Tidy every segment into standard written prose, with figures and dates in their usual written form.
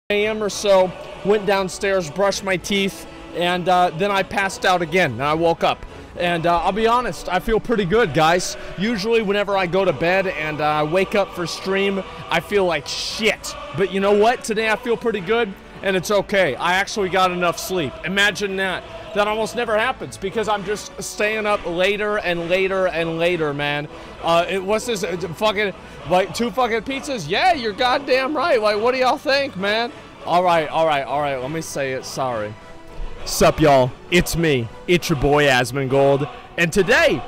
a.m. or so, went downstairs, brushed my teeth, and then I passed out again, and I woke up. And I'll be honest, I feel pretty good, guys. Usually whenever I go to bed and I wake up for stream, I feel like shit. But you know what? Today I feel pretty good, and it's okay. I actually got enough sleep. Imagine that. That almost never happens because I'm just staying up later and later and later, man. What's this? Fucking, like, 2 fucking pizzas? Yeah, you're goddamn right. Like, what do y'all think, man? All right. Let me say it. Sorry. Sup, y'all? It's me. It's your boy, Asmongold. And today,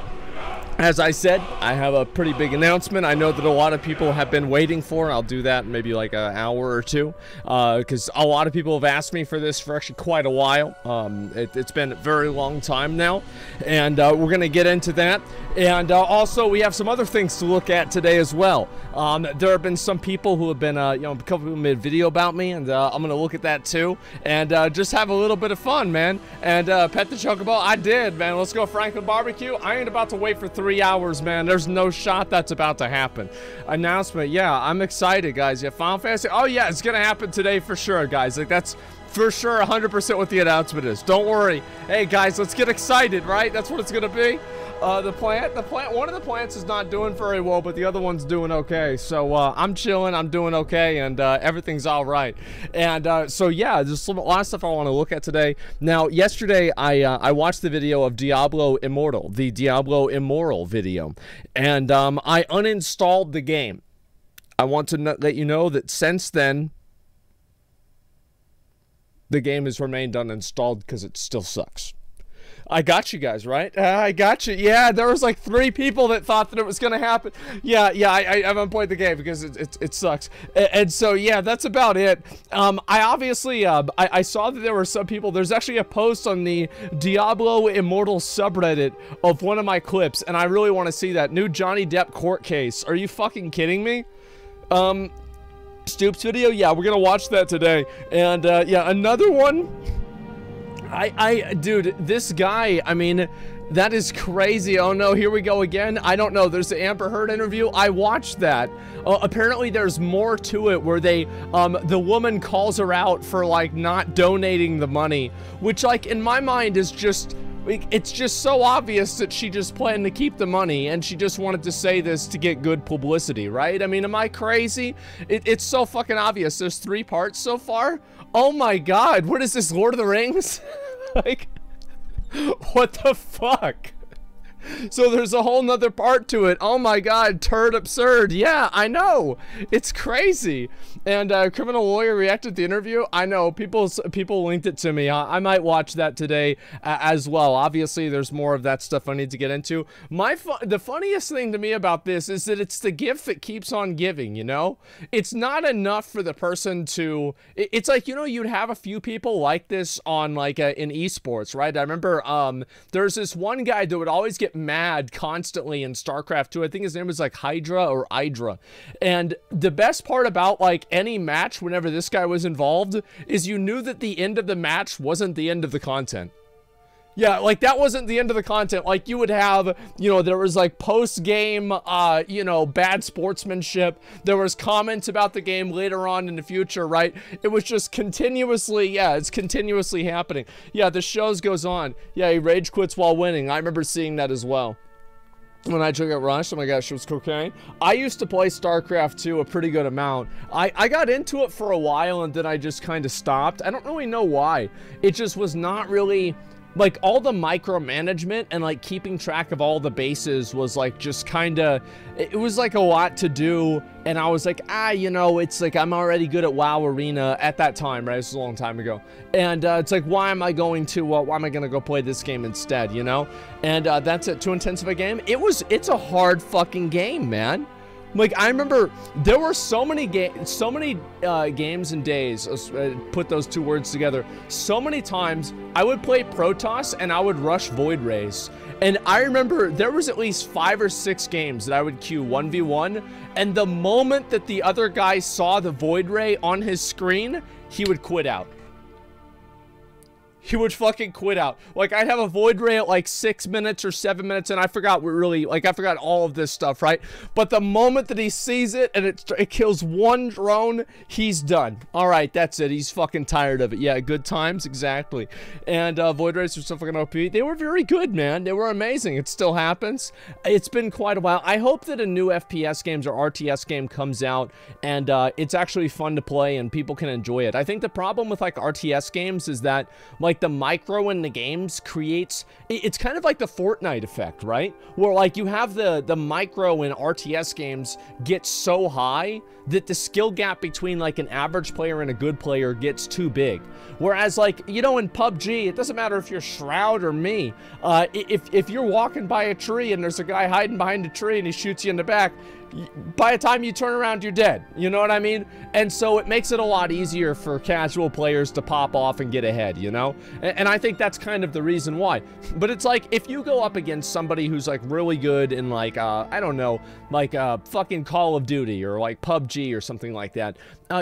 as I said, I have a pretty big announcement. I know that a lot of people have been waiting for. I'll do that in maybe like an hour or two, because a lot of people have asked me for this for actually quite a while. It's been a very long time now, and we're gonna get into that. And also, we have some other things to look at today as well. There have been some people who have been, you know, a couple people made a video about me, and I'm gonna look at that too, and just have a little bit of fun, man. And pet the chocobo. I did, man. Let's go Franklin barbecue. I ain't about to wait for 3 hours, man. There's no shot that's about to happen. Announcement. Yeah, I'm excited, guys. Yeah, Final Fantasy. Oh yeah, it's gonna happen today for sure, guys. Like, that's for sure 100% what the announcement is. Don't worry. Hey guys, let's get excited, right? That's what it's gonna be. The plant, one of the plants is not doing very well, but the other one's doing okay. So I'm chilling, I'm doing okay, and everything's all right. And so yeah, there's a lot of stuff I want to look at today. Now, yesterday I watched the video of Diablo Immortal, the Diablo Immortal video, and I uninstalled the game. I want to let you know that since then, the game has remained uninstalled because it still sucks. I got you guys, right? I got you. Yeah, there was like 3 people that thought that it was going to happen. Yeah, I haven't played the game because it sucks. And so, yeah, that's about it. I obviously, I saw that there were some people. There's actually a post on the Diablo Immortal subreddit of one of my clips, and I really want to see that. New Johnny Depp court case. Are you fucking kidding me? Stoops video? Yeah, we're going to watch that today. And, yeah, another one. Dude, this guy, I mean, that is crazy. Oh no, here we go again. I don't know. There's the Amber Heard interview. I watched that. Apparently there's more to it where they, the woman calls her out for like not donating the money, which like in my mind is just, it's just so obvious that she just planned to keep the money and she just wanted to say this to get good publicity, right? I mean, am I crazy? It's so fucking obvious. There's 3 parts so far. Oh my god, what is this, Lord of the Rings? Like, what the fuck? So there's a whole nother part to it. Oh my god, turd absurd. Yeah, I know. It's crazy. And criminal lawyer reacted to the interview. I know, people linked it to me. I might watch that today as well. Obviously, there's more of that stuff I need to get into. The funniest thing to me about this is that it's the gift that keeps on giving, you know? It's not enough for the person to... It's like, you know, you'd have a few people like this on, like, in esports, right? I remember there's this one guy that would always get mad constantly in StarCraft 2. I think his name was like Hydra. And the best part about like any match whenever this guy was involved is you knew that the end of the match wasn't the end of the content. Yeah, like that wasn't the end of the content. Like you would have, you know, there was like post-game, you know, bad sportsmanship. There was comments about the game later on in the future, right? It was just continuously, yeah, it's continuously happening. Yeah, the shows goes on. Yeah, he rage quits while winning. I remember seeing that as well. When I took it rushed, oh my gosh, it was cocaine. I used to play StarCraft 2 a pretty good amount. I got into it for a while and then I just kind of stopped. I don't really know why. It just was not really... Like, all the micromanagement and, like, keeping track of all the bases was, like, just kind of... It was, like, a lot to do, and I was like, you know, it's, like, I'm already good at WoW Arena at that time, right? This was a long time ago. And, it's like, why am I going to go play this game instead, you know? And, that's it. Too intensive a game? It's a hard fucking game, man. Like, I remember there were so many games and days, put those 2 words together, so many times I would play Protoss and I would rush Void Rays. And I remember there was at least 5 or 6 games that I would queue 1v1, and the moment that the other guy saw the Void Ray on his screen, he would quit out. he would fucking quit out. Like, I'd have a void ray at like 6 minutes or 7 minutes, and I forgot I forgot all of this stuff, right? But the moment that he sees it and it kills one drone, he's done. All right, that's it. He's fucking tired of it. Yeah, good times, exactly. And void rays are so fucking OP. They were very good, man. They were amazing. It still happens. It's been quite a while. I hope that a new FPS games or RTS game comes out and it's actually fun to play and people can enjoy it. I think the problem with like RTS games is that like the micro in the games creates, it's kind of like the Fortnite effect, right? Where like you have the micro in RTS games get so high that the skill gap between like an average player and a good player gets too big. Whereas like, you know, in PUBG, it doesn't matter if you're Shroud or me. If you're walking by a tree and there's a guy hiding behind a tree and he shoots you in the back, by the time you turn around, you're dead. You know what I mean? And so it makes it a lot easier for casual players to pop off and get ahead, you know? And I think that's kind of the reason why. But it's like, if you go up against somebody who's like really good in like, I don't know, like fucking Call of Duty or like PUBG or something like that,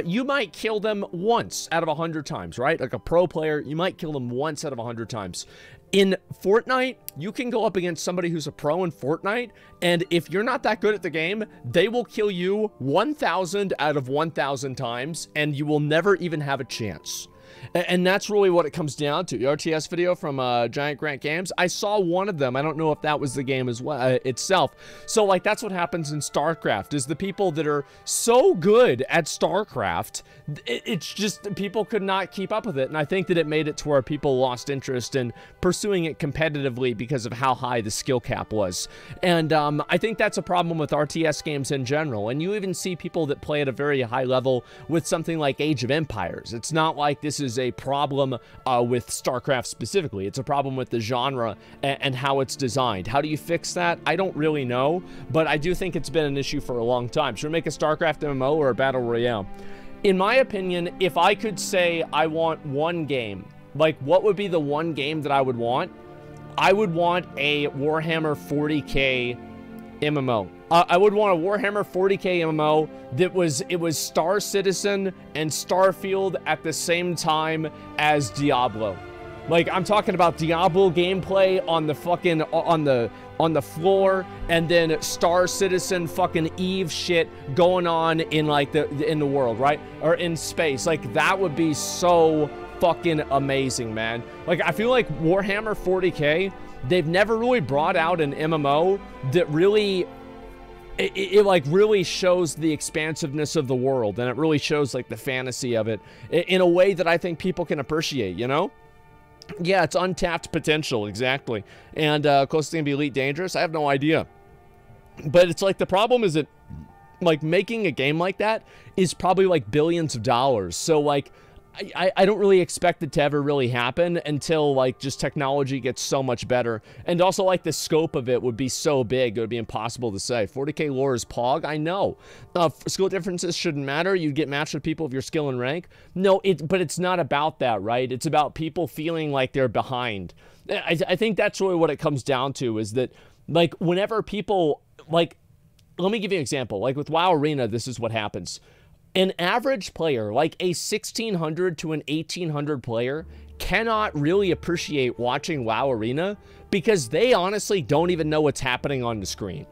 you might kill them once out of 100 times, right? Like a pro player, you might kill them once out of 100 times. In Fortnite, you can go up against somebody who's a pro in Fortnite, and if you're not that good at the game, they will kill you 1,000 out of 1,000 times, and you will never even have a chance. And that's really what it comes down to. The RTS video from Giant Grant Games, I saw one of them. I don't know if that was the game as well itself. So like that's what happens in StarCraft, is the people that are so good at StarCraft, it's just people could not keep up with it. And I think that it made it to where people lost interest in pursuing it competitively because of how high the skill cap was. And I think that's a problem with RTS games in general. And you even see people that play at a very high level with something like Age of Empires. It's not like this is a problem with StarCraft specifically. It's a problem with the genre and how it's designed. How do you fix that? I don't really know, but I do think it's been an issue for a long time. Should we make a StarCraft MMO or a Battle Royale? In my opinion, if I could say I want one game, like what would be the one game that I would want? I would want a Warhammer 40k MMO. I would want a Warhammer 40k MMO that was Star Citizen and Starfield at the same time as Diablo. Like, I'm talking about Diablo gameplay on the fucking on the floor, and then Star Citizen fucking Eve shit going on in like in the world, right? Or in space. Like, that would be so fucking amazing, man. Like, I feel like Warhammer 40k, they've never really brought out an MMO that really it like really shows the expansiveness of the world, and it really shows like the fantasy of it in a way that I think people can appreciate, you know? Yeah, it's untapped potential, exactly. And closest thing to be Elite Dangerous, I have no idea. But it's like the problem is that like making a game like that is probably like billions of dollars. So like I don't really expect it to ever really happen until like just technology gets so much better. And also like the scope of it would be so big, it would be impossible to say. 40k lore is Pog, I know. Skill differences shouldn't matter. You'd get matched with people of your skill and rank. No, but it's not about that, right? It's about people feeling like they're behind. I think that's really what it comes down to, is that like whenever people like, let me give you an example. Like with WoW Arena, this is what happens. An average player, like a 1600 to an 1800 player, cannot really appreciate watching WoW Arena because they honestly don't even know what's happening on the screen.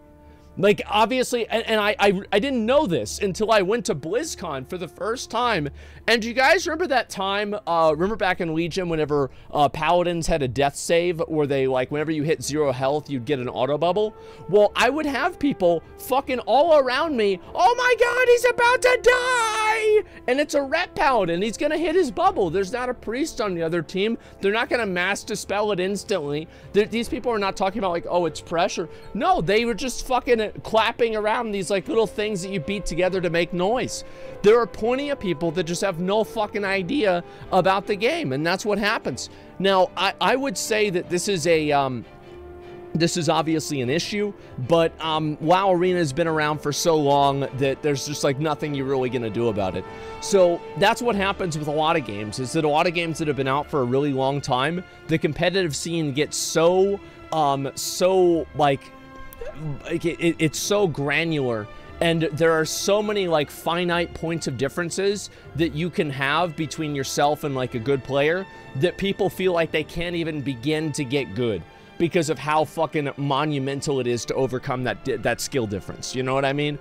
Like, obviously, and I didn't know this until I went to BlizzCon for the first time. And do you guys remember that time, remember back in Legion whenever Paladins had a death save where they, like, whenever you hit 0 health, you'd get an auto bubble? Well, I would have people fucking all around me, oh my god, he's about to die! And it's a rep Paladin, he's gonna hit his bubble. There's not a priest on the other team. They're not gonna mass dispel it instantly. These people are not talking about, like, oh, it's pressure. No, they were just fucking clapping around these like little things that you beat together to make noise. There are plenty of people that just have no fucking idea about the game, and that's what happens. Now, I would say that this is a this is obviously an issue, but WoW Arena has been around for so long that there's just like nothing you're really gonna do about it. So that's what happens with a lot of games, is that a lot of games that have been out for a really long time, the competitive scene gets so like it's so granular and there are so many like finite points of differences that you can have between yourself and like a good player that people feel like they can't even begin to get good because of how fucking monumental it is to overcome that skill difference. You know what I mean?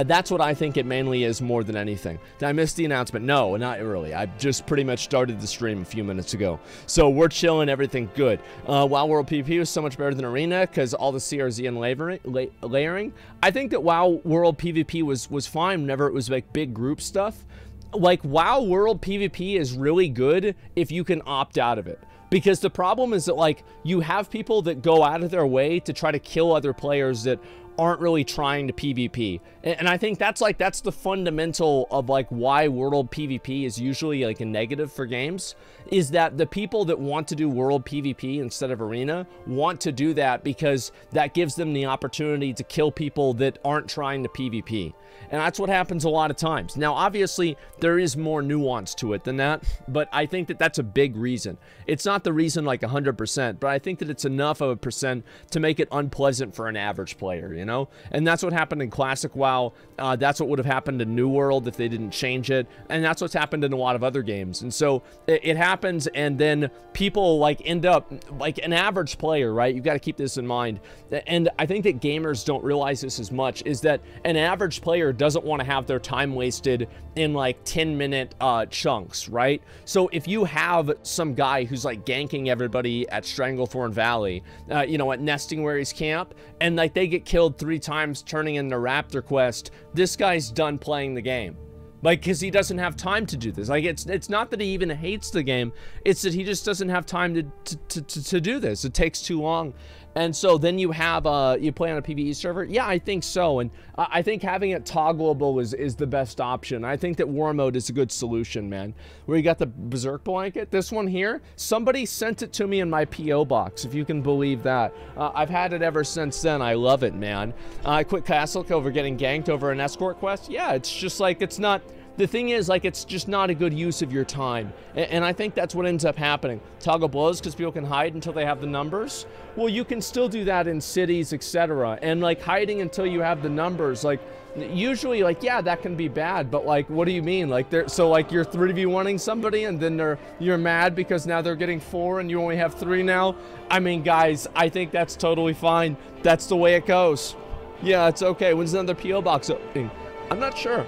That's what I think it mainly is more than anything. Did I miss the announcement? No, not really. I just pretty much started the stream a few minutes ago. So we're chilling, everything good. WoW World PvP was so much better than Arena because all the CRZ and layering. I think that WoW World PvP was fine whenever it was like big group stuff. Like WoW World PvP is really good if you can opt out of it. Because the problem is that, like, you have people that go out of their way to try to kill other players that aren't really trying to PvP. And I think that's the fundamental of like why World PvP is usually like a negative for games, is that the people that want to do World PvP instead of Arena want to do that because that gives them the opportunity to kill people that aren't trying to PvP. And that's what happens a lot of times. Now, obviously, there is more nuance to it than that, but I think that that's a big reason. It's not the reason like 100%, but I think that it's enough of a percent to make it unpleasant for an average player, you know? And that's what happened in Classic WoW. That's what would have happened in New World if they didn't change it. And that's what's happened in a lot of other games. And so it happens, and then people like end up like an average player, right? You've got to keep this in mind. And I think that gamers don't realize this as much, is that an average player doesn't want to have their time wasted in like 10-minute chunks, right? So if you have some guy who's like ganking everybody at Stranglethorn Valley, you know, at Nesting Wary's camp, and like they get killed 3 times turning in the Raptor quest, this guy's done playing the game. Like, because he doesn't have time to do this. Like, it's not that he even hates the game, it's that he just doesn't have time to do this. It takes too long. And so then you have, you play on a PvE server? Yeah, I think so. And I think having it toggleable is the best option. I think that war mode is a good solution, man. Where you got the Berserk blanket, this one here, somebody sent it to me in my P.O. box, if you can believe that. I've had it ever since then. I love it, man. I quit Castle over getting ganked over an escort quest. Yeah, it's just like, it's not... The thing is, like, it's just not a good use of your time. And I think that's what ends up happening. Toggle blows because people can hide until they have the numbers. Well, you can still do that in cities, etc. And, like, hiding until you have the numbers, like, usually, like, yeah, that can be bad. But, like, what do you mean? Like, so, like, you're 3v1ing somebody and then you're mad because now they're getting 4 and you only have 3 now? I mean, guys, I think that's totally fine. That's the way it goes. Yeah, it's okay. When's another P.O. box opening? I'm not sure.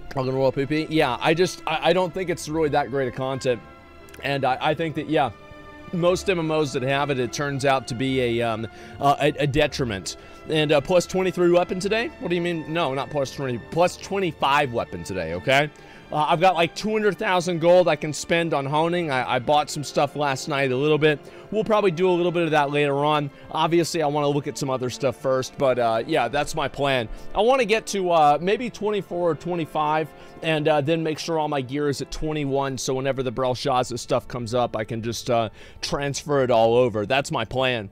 Talking World PP, yeah, I don't think it's really that great of content, and I think that, yeah, most MMOs that have it, it turns out to be a detriment. And plus 23 weapon today? What do you mean? No, not plus 20, plus 25 weapon today, okay? I've got like 200,000 gold I can spend on honing. I bought some stuff last night a little bit. We'll probably do a little bit of that later on. Obviously, I want to look at some other stuff first, but yeah, that's my plan. I want to get to maybe 24 or 25, and then make sure all my gear is at 21, so whenever the Belshazzar stuff comes up, I can just transfer it all over. That's my plan.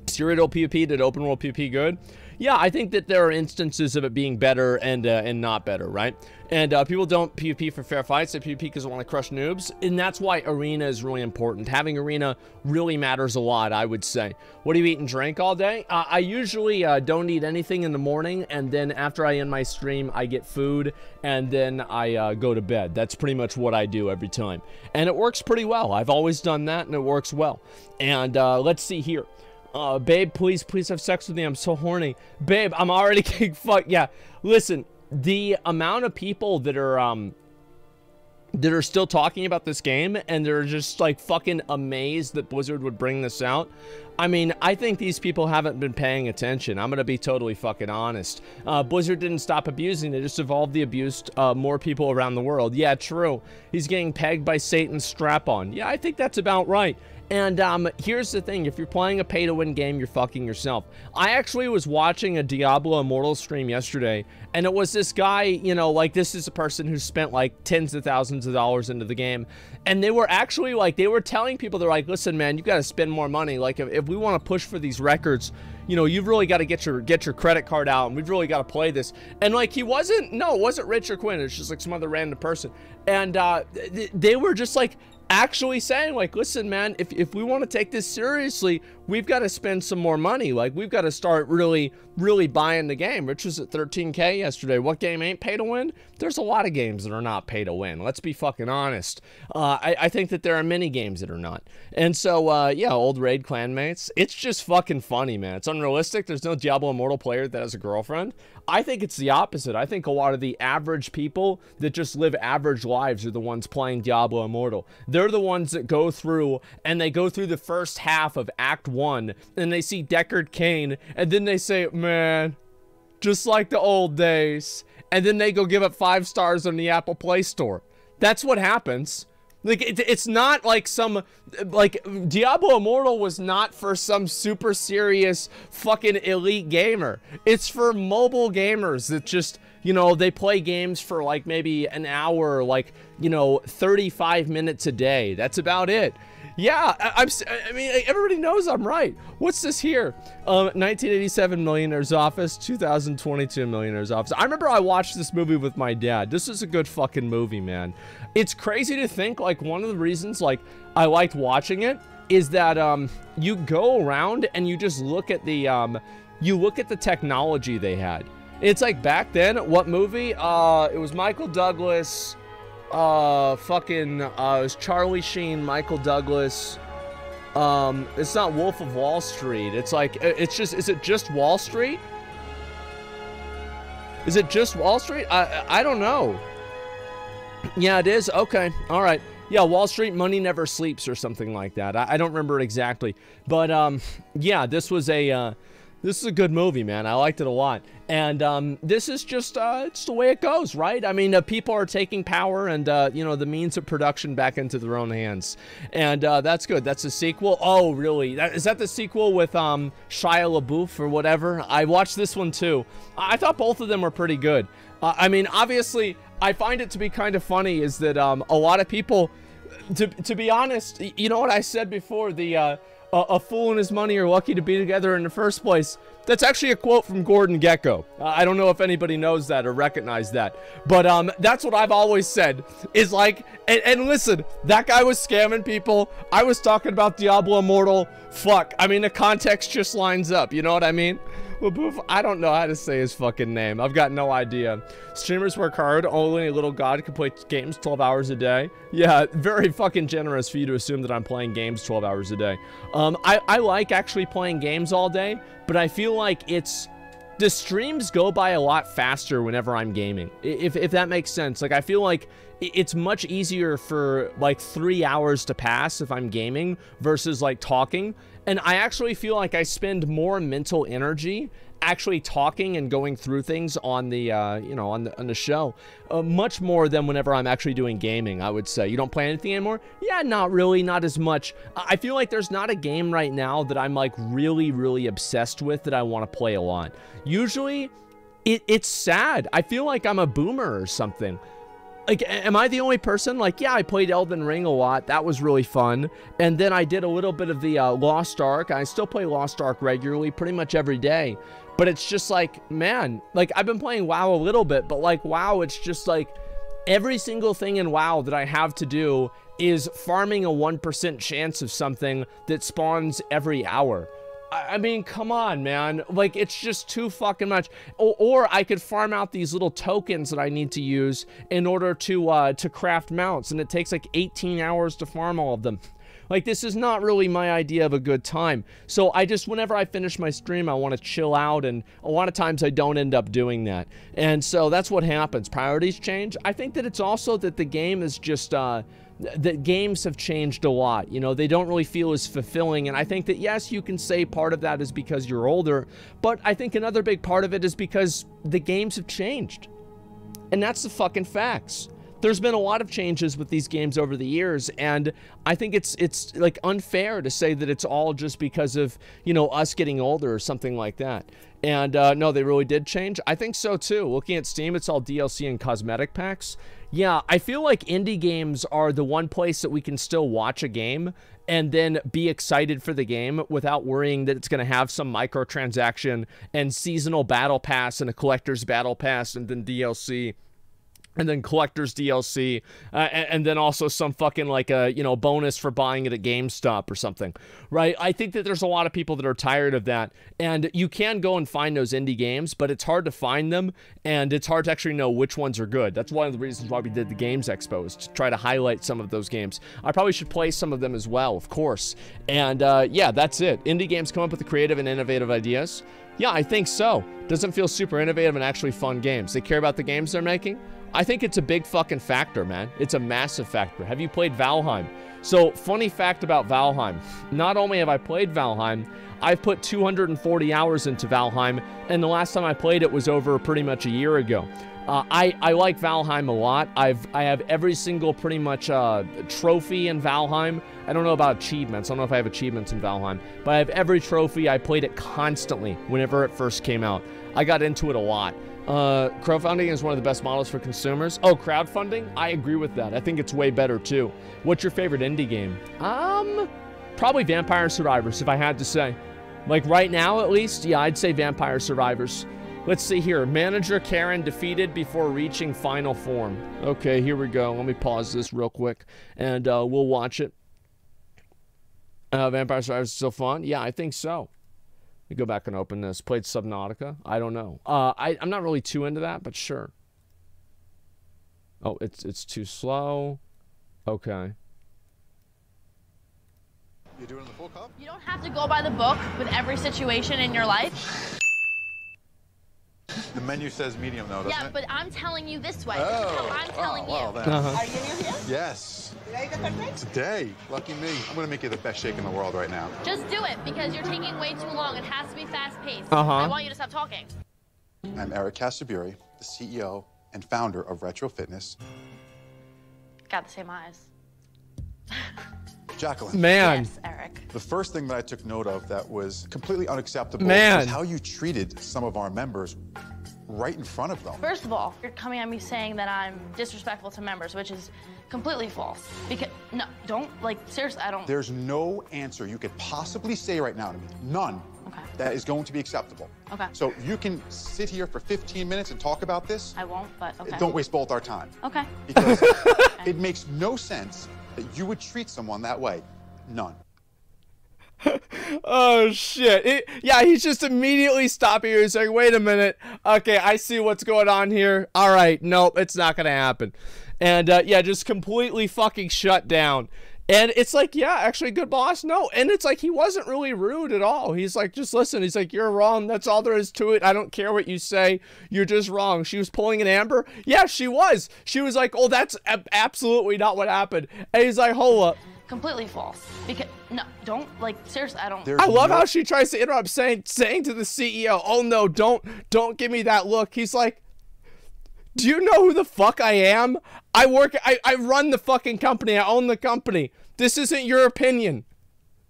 Serial PvP, did open world PvP good? Yeah, I think that there are instances of it being better and not better, right? And people don't PvP for fair fights. They PvP because they want to crush noobs. And that's why Arena is really important. Having Arena really matters a lot, I would say. What do you eat and drink all day? I usually don't eat anything in the morning. And then after I end my stream, I get food. And then I go to bed. That's pretty much what I do every time. And it works pretty well. I've always done that, and it works well. And let's see here. Babe, please have sex with me. I'm so horny. Babe, I'm already getting fucked. Yeah, listen, the amount of people that are still talking about this game and they're just like fucking amazed that Blizzard would bring this out. I mean, I think these people haven't been paying attention. I'm gonna be totally fucking honest. Blizzard didn't stop abusing. They just evolved the abuse to more people around the world. Yeah, true. He's getting pegged by Satan's strap-on. Yeah, I think that's about right. And here's the thing, if you're playing a pay-to-win game, you're fucking yourself. I actually was watching a Diablo Immortal stream yesterday, and it was this guy, you know, like, this is a person who spent, like, tens of thousands of dollars into the game, and they were actually, like, they were telling people, they're like, listen, man, you gotta spend more money. Like, if we want to push for these records, you know, you've really got to get your credit card out, and we've really got to play this. And, like, it wasn't Rich or Quinn, it's just, like, some other random person. And they were just, like, actually saying, like, listen, man, if we want to take this seriously, we've got to spend some more money. Like, we've got to start really buying the game. Rich was at 13K yesterday. What game ain't pay to win? There's a lot of games that are not pay to win. Let's be fucking honest. I think that there are many games that are not. And so, yeah, old raid clanmates. It's just fucking funny, man. It's unrealistic. There's no Diablo Immortal player that has a girlfriend. I think it's the opposite. I think a lot of the average people that just live average lives are the ones playing Diablo Immortal. They're the ones that go through, and they go through the first half of Act 1, and they see Deckard Cain, and then they say, man, just like the old days. And then they go give it 5 stars on the Apple Play Store. That's what happens. Like, it's not like some, like, Diablo Immortal was not for some super serious fucking elite gamer. It's for mobile gamers that just, you know, they play games for like maybe an hour, like, you know, 35 minutes a day. That's about it. Yeah, I mean, everybody knows I'm right. What's this here? 1987 Millionaire's Office, 2022 Millionaire's Office. I remember I watched this movie with my dad. This is a good fucking movie, man. It's crazy to think, like, one of the reasons, like, I liked watching it is that, you go around and you just look at the, technology they had. It's like back then, what movie? It was Michael Douglas, it was Charlie Sheen, Michael Douglas. It's not Wolf of Wall Street. It's like, it's just, is it just Wall Street? Is it just Wall Street? I don't know. Yeah, it is. Okay. All right. Yeah, Wall Street, Money Never Sleeps or something like that. I don't remember exactly. But, yeah, this is a good movie, man. I liked it a lot. And this is just, it's the way it goes, right? I mean, people are taking power and, you know, the means of production back into their own hands. And that's good. That's a sequel. Oh, really? Is that the sequel with Shia LaBeouf or whatever? I watched this one, too. I thought both of them were pretty good. I mean, obviously, I find it to be kind of funny is that a lot of people, to be honest, you know what I said before, a fool and his money are lucky to be together in the first place. That's actually a quote from Gordon Gekko. I don't know if anybody knows that or recognizes that. But that's what I've always said. Is like, and listen, that guy was scamming people. I was talking about Diablo Immortal. Fuck. I mean, the context just lines up. You know what I mean? LaBeouf, I don't know how to say his fucking name. I've got no idea. Streamers work hard. Only a little god can play games 12 hours a day. Yeah, very fucking generous for you to assume that I'm playing games 12 hours a day. I like actually playing games all day, but I feel like the streams go by a lot faster whenever I'm gaming, if that makes sense. Like, I feel like it's much easier for like 3 hours to pass if I'm gaming versus like talking. And I actually feel like I spend more mental energy actually talking and going through things on the, you know, on the show, much more than whenever I'm actually doing gaming, I would say. You don't play anything anymore? Yeah, not really, not as much. I feel like there's not a game right now that I'm like really obsessed with that I want to play a lot. Usually, it's sad. I feel like I'm a boomer or something. Like, am I the only person? Like, yeah, I played Elden Ring a lot. That was really fun. And then I did a little bit of the Lost Ark. I still play Lost Ark regularly, pretty much every day. But it's just like, man, like, I've been playing WoW a little bit, but like, WoW, it's just like, every single thing in WoW that I have to do is farming a 1% chance of something that spawns every hour. I mean, come on, man. Like, it's just too fucking much. Or I could farm out these little tokens that I need to use in order to craft mounts, and it takes like 18 hours to farm all of them. Like, this is not really my idea of a good time. So I just, whenever I finish my stream, I want to chill out, and a lot of times I don't end up doing that. And so that's what happens. Priorities change. I think that it's also that the game is just, that games have changed a lot. You know, they don't really feel as fulfilling. And I think that, yes, you can say part of that is because you're older, but I think another big part of it is because the games have changed. And that's the fucking facts. There's been a lot of changes with these games over the years, and I think it's like unfair to say that it's all just because of, you know, us getting older or something like that. And no, they really did change. I think so too. Looking at Steam, it's all DLC and cosmetic packs. Yeah, I feel like indie games are the one place that we can still watch a game and then be excited for the game without worrying that it's going to have some microtransaction and seasonal battle pass and a collector's battle pass and then DLC and then collector's DLC, and then also some fucking like a, you know, bonus for buying it at GameStop or something, right? I think that there's a lot of people that are tired of that, and you can go and find those indie games, but it's hard to find them, and it's hard to actually know which ones are good. That's one of the reasons why we did the Games Expo, is to try to highlight some of those games. I probably should play some of them as well, of course. And yeah, that's it. Indie games come up with the creative and innovative ideas. Yeah, I think so. Doesn't feel super innovative and actually fun games. They care about the games they're making. I think it's a big fucking factor, man. It's a massive factor. Have you played Valheim? So, funny fact about Valheim. Not only have I played Valheim, I've put 240 hours into Valheim, and the last time I played it was over pretty much a year ago. I like Valheim a lot. I have every single pretty much trophy in Valheim. I don't know about achievements. I don't know if I have achievements in Valheim, but I have every trophy. I played it constantly whenever it first came out. I got into it a lot. Crowdfunding is one of the best models for consumers. Oh, crowdfunding? I agree with that. I think it's way better too. What's your favorite indie game? Probably Vampire Survivors, if I had to say. Like right now, at least, yeah, I'd say Vampire Survivors. Let's see here. Manager Karen defeated before reaching final form. Okay, here we go. Let me pause this real quick, and we'll watch it. Vampire Survivors is so fun. Yeah, I think so. Let me go back and open this. Played Subnautica. I don't know. I'm not really too into that, but sure. Oh, it's too slow. Okay. You doing the full cup? You don't have to go by the book with every situation in your life. The menu says medium though, doesn't it? Yeah, but I'm telling you this way. This is how I'm telling you. Well, then. Are you new here? Yes. Today. Lucky me. I'm going to make you the best shake in the world right now. Just do it, because you're taking way too long. It has to be fast-paced. Uh-huh. I want you to stop talking. I'm Eric Castaburi, the CEO and founder of Retro Fitness. Got the same eyes. Jacqueline. Man. Yes, Eric. The first thing that I took note of that was completely unacceptable Man. was how you treated some of our members right in front of them. First of all, you're coming at me saying that I'm disrespectful to members, which is completely false. Because, no, don't, like, seriously, I don't. There's no answer you could possibly say right now to me, none, Okay. that is going to be acceptable. Okay. So you can sit here for 15 minutes and talk about this. I won't, but okay. Don't waste both our time. Okay. Because it makes no sense that you would treat someone that way. None. Oh shit. Yeah, he's just immediately stopping you. He's like, wait a minute. Okay, I see what's going on here. All right, nope, it's not gonna happen. And yeah, just completely fucking shut down. And it's like, yeah, actually, good boss. No. And it's like, he wasn't really rude at all. He's like, just listen. He's like, you're wrong. That's all there is to it. I don't care what you say. You're just wrong. She was pulling an Amber. Yeah, she was. She was like, oh, that's absolutely not what happened. And he's like, hold up. Completely false. Because, no, don't, like, seriously, I don't. I love how she tries to interrupt, saying to the CEO, oh no, don't give me that look. He's like, do you know who the fuck I am? I run the fucking company. I own the company. This isn't your opinion.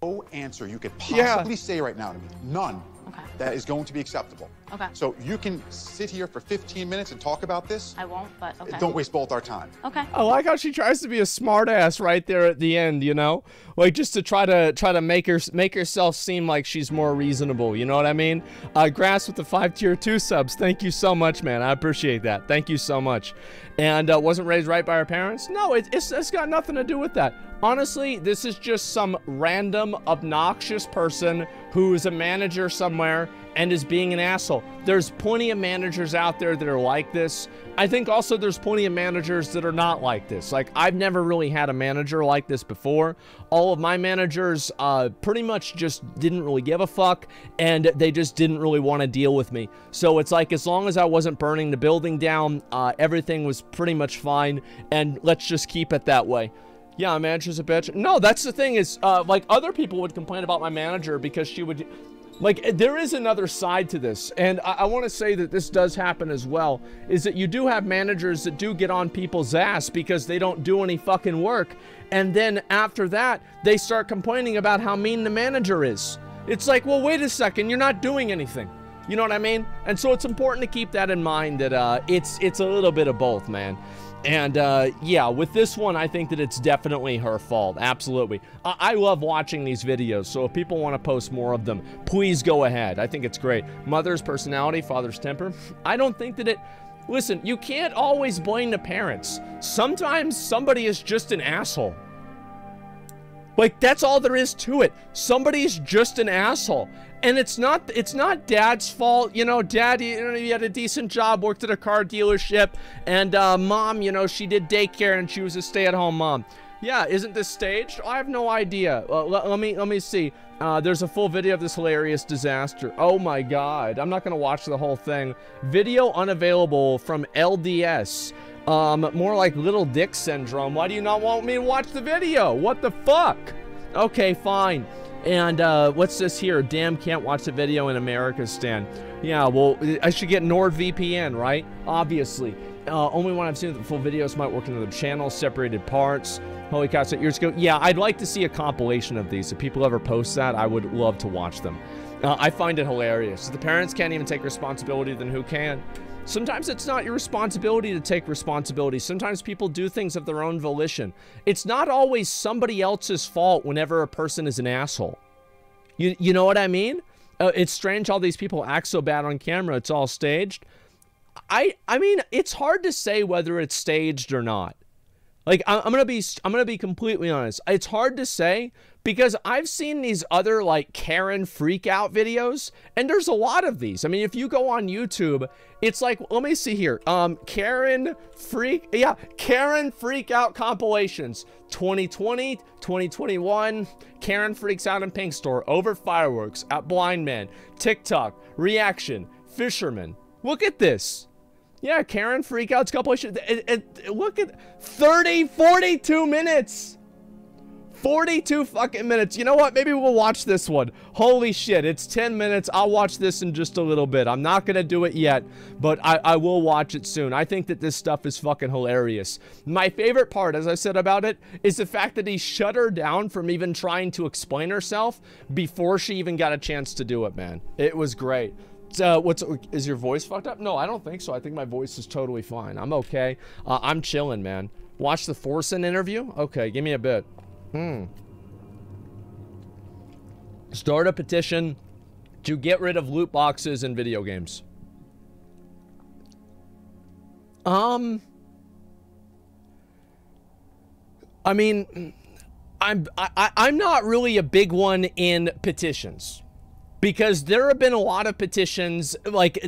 No answer you could possibly say right now to me. None. Okay. That is going to be acceptable. Okay. So you can sit here for 15 minutes and talk about this. I won't, but okay. Don't waste both our time. Okay. I like how she tries to be a smartass right there at the end, you know? Like, just to try to make herself seem like she's more reasonable, you know what I mean? Grass with the 5 tier 2 subs. Thank you so much, man. I appreciate that. Thank you so much. And wasn't raised right by her parents? No, it's got nothing to do with that. Honestly, this is just some random, obnoxious person who is a manager somewhere and is being an asshole. There's plenty of managers out there that are like this. I think also there's plenty of managers that are not like this. Like, I've never really had a manager like this before. All of my managers pretty much just didn't really give a fuck, and they just didn't really want to deal with me. So it's like, as long as I wasn't burning the building down, everything was pretty much fine, and let's just keep it that way. Yeah, my manager's a bitch. No, that's the thing is, like, other people would complain about my manager because she would... Like, there is another side to this, and I want to say that this does happen as well, is that you do have managers that do get on people's ass because they don't do any fucking work, and then after that, they start complaining about how mean the manager is. It's like, well, wait a second, you're not doing anything. You know what I mean? And so it's important to keep that in mind, that it's a little bit of both, man. And yeah, with this one, I think that it's definitely her fault. Absolutely. I love watching these videos, so if people want to post more of them, please go ahead. I think it's great. Mother's personality, father's temper. I don't think that Listen, you can't always blame the parents. Sometimes somebody is just an asshole. Like, that's all there is to it. Somebody's just an asshole. And it's not dad's fault. You know, dad, he had a decent job, worked at a car dealership, and mom, you know, she did daycare and she was a stay-at-home mom. Yeah, isn't this staged? I have no idea. Let me see. There's a full video of this hilarious disaster. Oh my god. I'm not gonna watch the whole thing. Video unavailable from LDS. More like little dick syndrome. Why do you not want me to watch the video? What the fuck? Okay, fine. And what's this here? Damn, can't watch the video in America, Stan. Yeah, well, I should get NordVPN, right? Obviously. Only one I've seen the full videos might work in the channel, separated parts. Holy cow, so years ago. Yeah, I'd like to see a compilation of these. If people ever post that, I would love to watch them. I find it hilarious. If the parents can't even take responsibility, then who can? Sometimes it's not your responsibility to take responsibility. Sometimes people do things of their own volition. It's not always somebody else's fault whenever a person is an asshole. You know what I mean? It's strange all these people act so bad on camera. It's all staged. I mean, it's hard to say whether it's staged or not. Like, I'm gonna be completely honest. It's hard to say because I've seen these other like Karen freak out videos, and there's a lot of these. I mean, if you go on YouTube, it's like, let me see here. Karen freak out compilations. 2020, 2021, Karen freaks out in Pink Store over fireworks at Blind Man, TikTok, reaction, fisherman. Look at this. Yeah, Karen freakouts compilation. Look at 42 minutes. 42 fucking minutes. You know what? Maybe we'll watch this one. Holy shit, it's 10 minutes. I'll watch this in just a little bit. I'm not gonna do it yet, but I will watch it soon. I think that this stuff is fucking hilarious. My favorite part, as I said about it, is the fact that he shut her down from even trying to explain herself before she even got a chance to do it, man. It was great. Is your voice fucked up? No, I don't think so. I think my voice is totally fine. I'm okay. I'm chilling, man. Watch the Forsen interview? Okay, give me a bit. Start a petition to get rid of loot boxes in video games. I mean, I'm not really a big one in petitions. Because there have been a lot of petitions like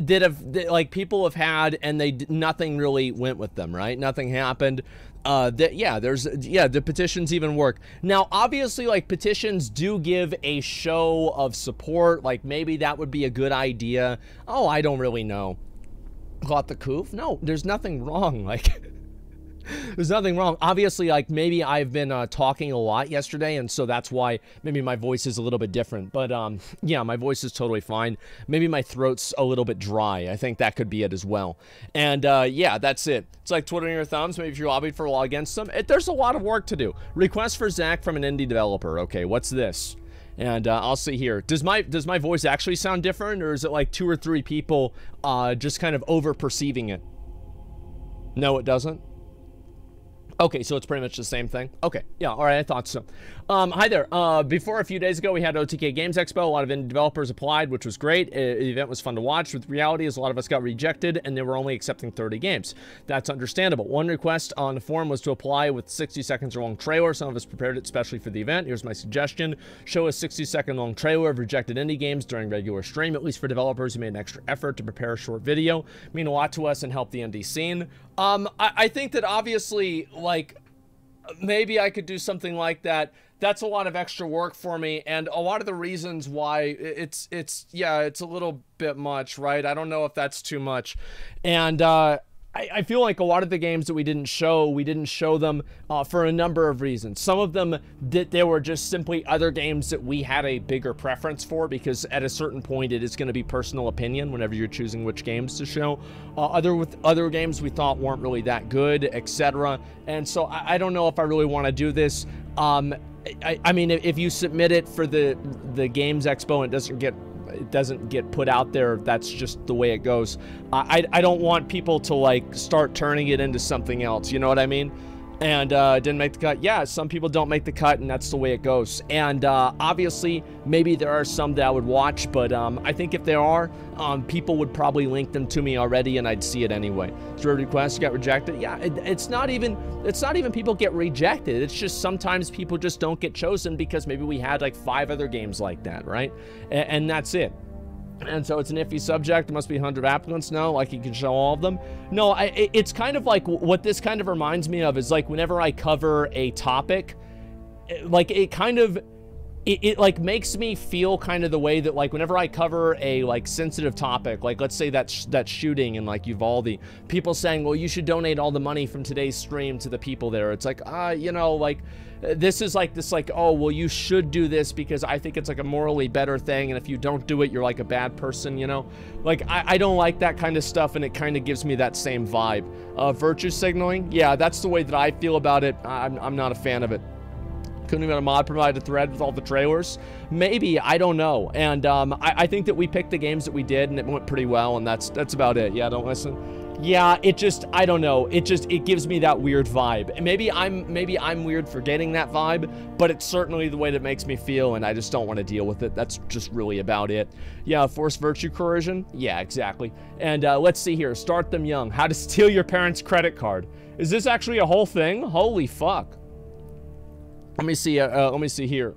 people have had and nothing really went with them, right? Nothing happened. The petitions even work. Now, obviously, like, petitions do give a show of support. Like, maybe that would be a good idea. Oh, I don't really know. Got the coof? No, there's nothing wrong. Like, there's nothing wrong. Obviously, like, maybe I've been talking a lot yesterday, and so that's why maybe my voice is a little bit different. But, yeah, my voice is totally fine. Maybe my throat's a little bit dry. I think that could be it as well. And, yeah, that's it. It's like twiddling your thumbs. Maybe if you lobbied for a law against them. There's a lot of work to do. Request for Zach from an indie developer. Okay, what's this? And I'll see here. Does my voice actually sound different, or is it like 2 or 3 people just kind of over-perceiving it? No, it doesn't? Okay, so it's pretty much the same thing. Okay, yeah, all right, I thought so. Hi there. Before, a few days ago, we had OTK Games Expo. A lot of indie developers applied, which was great. The event was fun to watch. With reality is a lot of us got rejected, and they were only accepting 30 games. That's understandable. One request on the forum was to apply with 60 seconds or long trailer. Some of us prepared it especially for the event. Here's my suggestion. Show a 60-second long trailer of rejected indie games during regular stream, at least for developers who made an extra effort to prepare a short video. Mean a lot to us and help the indie scene. I think that obviously, like, maybe I could do something like that. That's a lot of extra work for me, and a lot of the reasons why it's a little bit much, right? I don't know if that's too much. And I feel like a lot of the games that we didn't show them for a number of reasons. Some of them, they were just simply other games that we had a bigger preference for, because at a certain point it is going to be personal opinion whenever you're choosing which games to show. Other games we thought weren't really that good, etc. And so I don't know if I really want to do this. I mean, if you submit it for the Games Expo and it doesn't get put out there, that's just the way it goes. I don't want people to, like, start turning it into something else, you know what I mean? and didn't make the cut. Yeah, some people don't make the cut, and that's the way it goes. And obviously, maybe there are some that I would watch, but I think if there are, people would probably link them to me already, and I'd see it anyway. Third request got rejected. Yeah, it's not even people get rejected. It's just sometimes people just don't get chosen because maybe we had like 5 other games like that, right? And that's it. And so it's an iffy subject. There must be 100 applicants. No, like you can show all of them. No, it's kind of like what this kind of reminds me of is like whenever I cover a topic, like it kind of, it like makes me feel kind of the way that like whenever I cover a like sensitive topic, like let's say that shooting in like Uvalde, people saying, well, you should donate all the money from today's stream to the people there. It's like, you know, like this is like this, like, oh, well, you should do this because I think it's like a morally better thing. And if you don't do it, you're like a bad person, you know, like I don't like that kind of stuff. And it kind of gives me that same vibe. Virtue signaling. Yeah, that's the way that I feel about it. I'm not a fan of it. Couldn't even a mod provide a thread with all the trailers? Maybe, I don't know. And I think that we picked the games that we did and it went pretty well, and that's about it. Yeah, don't listen. Yeah, it just, I don't know. It gives me that weird vibe. Maybe I'm weird for getting that vibe, but it's certainly the way that makes me feel, and I just don't want to deal with it. That's just really about it. Yeah, forced virtue coercion? Yeah, exactly. And let's see here. Start them young. How to steal your parents' credit card. Is this actually a whole thing? Holy fuck. Let me see here.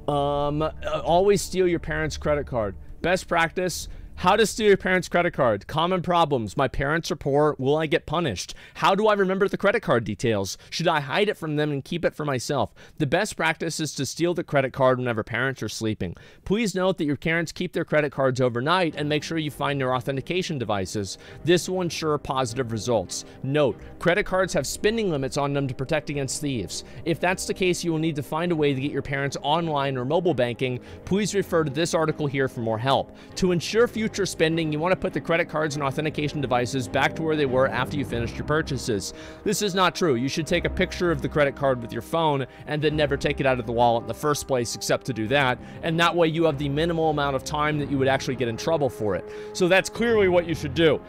Always steal your parents' credit card. Best practice. How to steal your parents' credit card. Common problems. My parents are poor. Will I get punished? How do I remember the credit card details? Should I hide it from them and keep it for myself? The best practice is to steal the credit card whenever parents are sleeping. Please note that your parents keep their credit cards overnight and make sure you find their authentication devices. This will ensure positive results. Note, credit cards have spending limits on them to protect against thieves. If that's the case, you will need to find a way to get your parents online or mobile banking. Please refer to this article here for more help. To ensure future spending, you want to put the credit cards and authentication devices back to where they were after you finished your purchases. This is not true. You should take a picture of the credit card with your phone and then never take it out of the wallet in the first place except to do that, and that way you have the minimal amount of time that you would actually get in trouble for it. So that's clearly what you should do.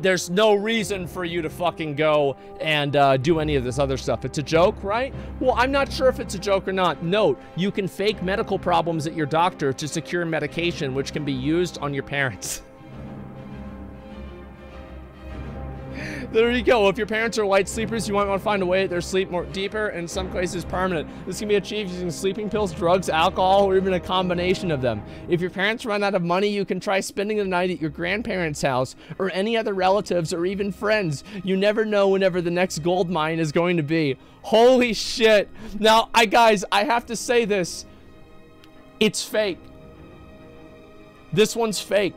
There's no reason for you to fucking go and do any of this other stuff. It's a joke, right? Well, I'm not sure if it's a joke or not. Note, you can fake medical problems at your doctor to secure medication, which can be used on your parents. There you go. If your parents are light sleepers, you might want to find a way that their sleep more deeper, and in some cases permanent. This can be achieved using sleeping pills, drugs, alcohol, or even a combination of them. If your parents run out of money, you can try spending the night at your grandparents' house or any other relatives or even friends. You never know whenever the next gold mine is going to be. Holy shit. Now, guys, I have to say this. It's fake. This one's fake.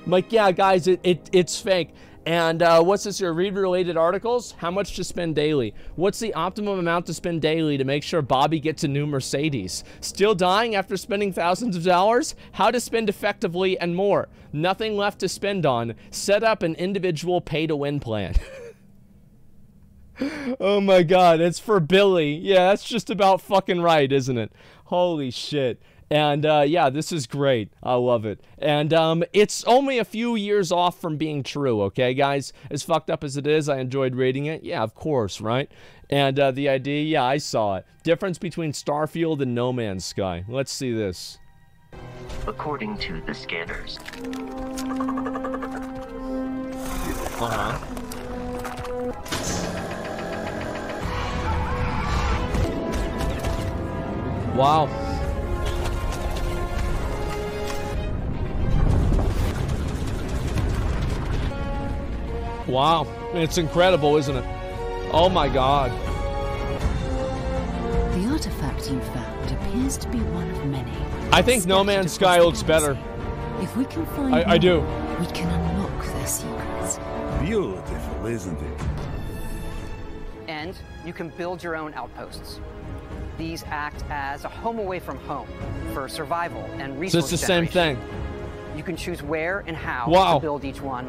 Like, yeah, guys, it's fake. And what's this here? Read related articles. How much to spend daily? What's the optimum amount to spend daily to make sure Bobby gets a new Mercedes? Still dying after spending thousands of dollars? How to spend effectively and more. Nothing left to spend on. Set up an individual pay-to-win plan. Oh my god, it's for Billy. Yeah, that's just about fucking right, isn't it? Holy shit. And yeah, this is great. I love it. And it's only a few years off from being true, okay, guys? As fucked up as it is, I enjoyed reading it. Yeah, of course, right? And the idea, yeah, I saw it. Difference between Starfield and No Man's Sky. Let's see this. According to the scanners. Wow. Wow. It's incredible, isn't it? Oh my god. The artifact you found appears to be one of many. I think No Man's Sky looks better. If we can find I do. We can unlock their secrets. Beautiful, isn't it? And you can build your own outposts. These act as a home away from home for survival and resource So it's the same thing. You can choose where and how to build each one,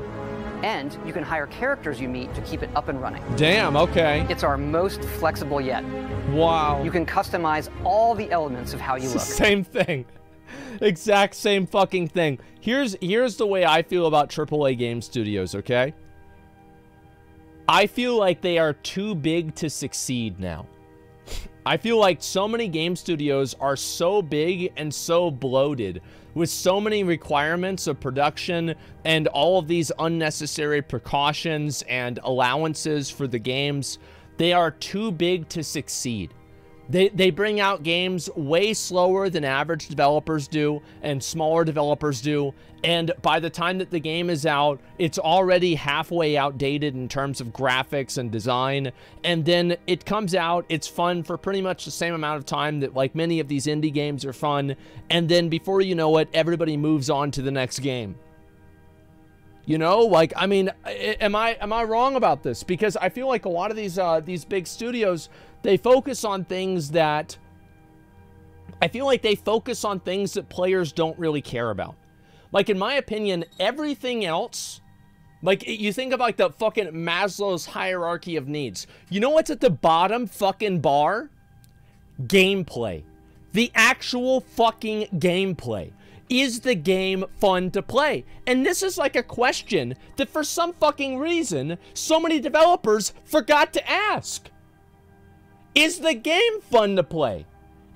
and you can hire characters you meet to keep it up and running. Damn, okay. It's our most flexible yet. Wow. You can customize all the elements of how you look. Same thing. Exact same fucking thing. Here's the way I feel about AAA game studios, okay? I feel like they are too big to succeed now. I feel like so many game studios are so big and so bloated with so many requirements of production and all of these unnecessary precautions and allowances for the games. They are too big to succeed. They bring out games way slower than average developers do and smaller developers do, and by the time that the game is out, it's already halfway outdated in terms of graphics and design, and then it comes out, it's fun for pretty much the same amount of time that like many of these indie games are fun, and then before you know it, everybody moves on to the next game. You know, like, I mean, am I wrong about this? Because I feel like a lot of these big studios, they focus on things that, I feel like they focus on things that players don't really care about. Like, in my opinion, everything else, like, you think of, like, the fucking Maslow's hierarchy of needs. You know what's at the bottom fucking bar? Gameplay. The actual fucking gameplay. Is the game fun to play? And this is like a question that for some fucking reason, so many developers forgot to ask. Is the game fun to play?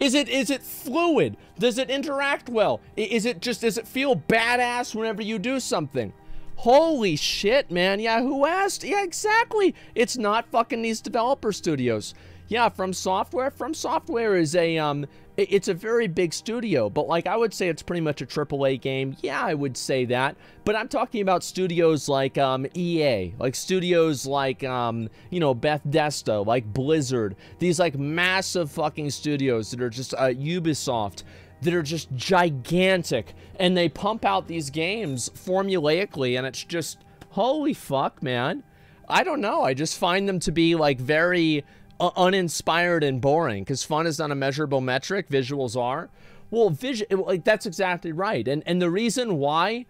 Is it fluid? Does it interact well? Does it feel badass whenever you do something? Holy shit, man. Yeah, who asked? Yeah, exactly. It's not fucking these developer studios. Yeah, From Software. From Software is a, it's a very big studio, but like I would say it's pretty much a AAA game. Yeah, I would say that. But I'm talking about studios like EA, like studios like, you know, Bethesda, like Blizzard. These like massive fucking studios that are just Ubisoft, that are just gigantic. And they pump out these games formulaically, and it's just, holy fuck, man. I don't know. I just find them to be like very uninspired and boring, because fun is not a measurable metric. Visuals are. Well, like, that's exactly right. And the reason why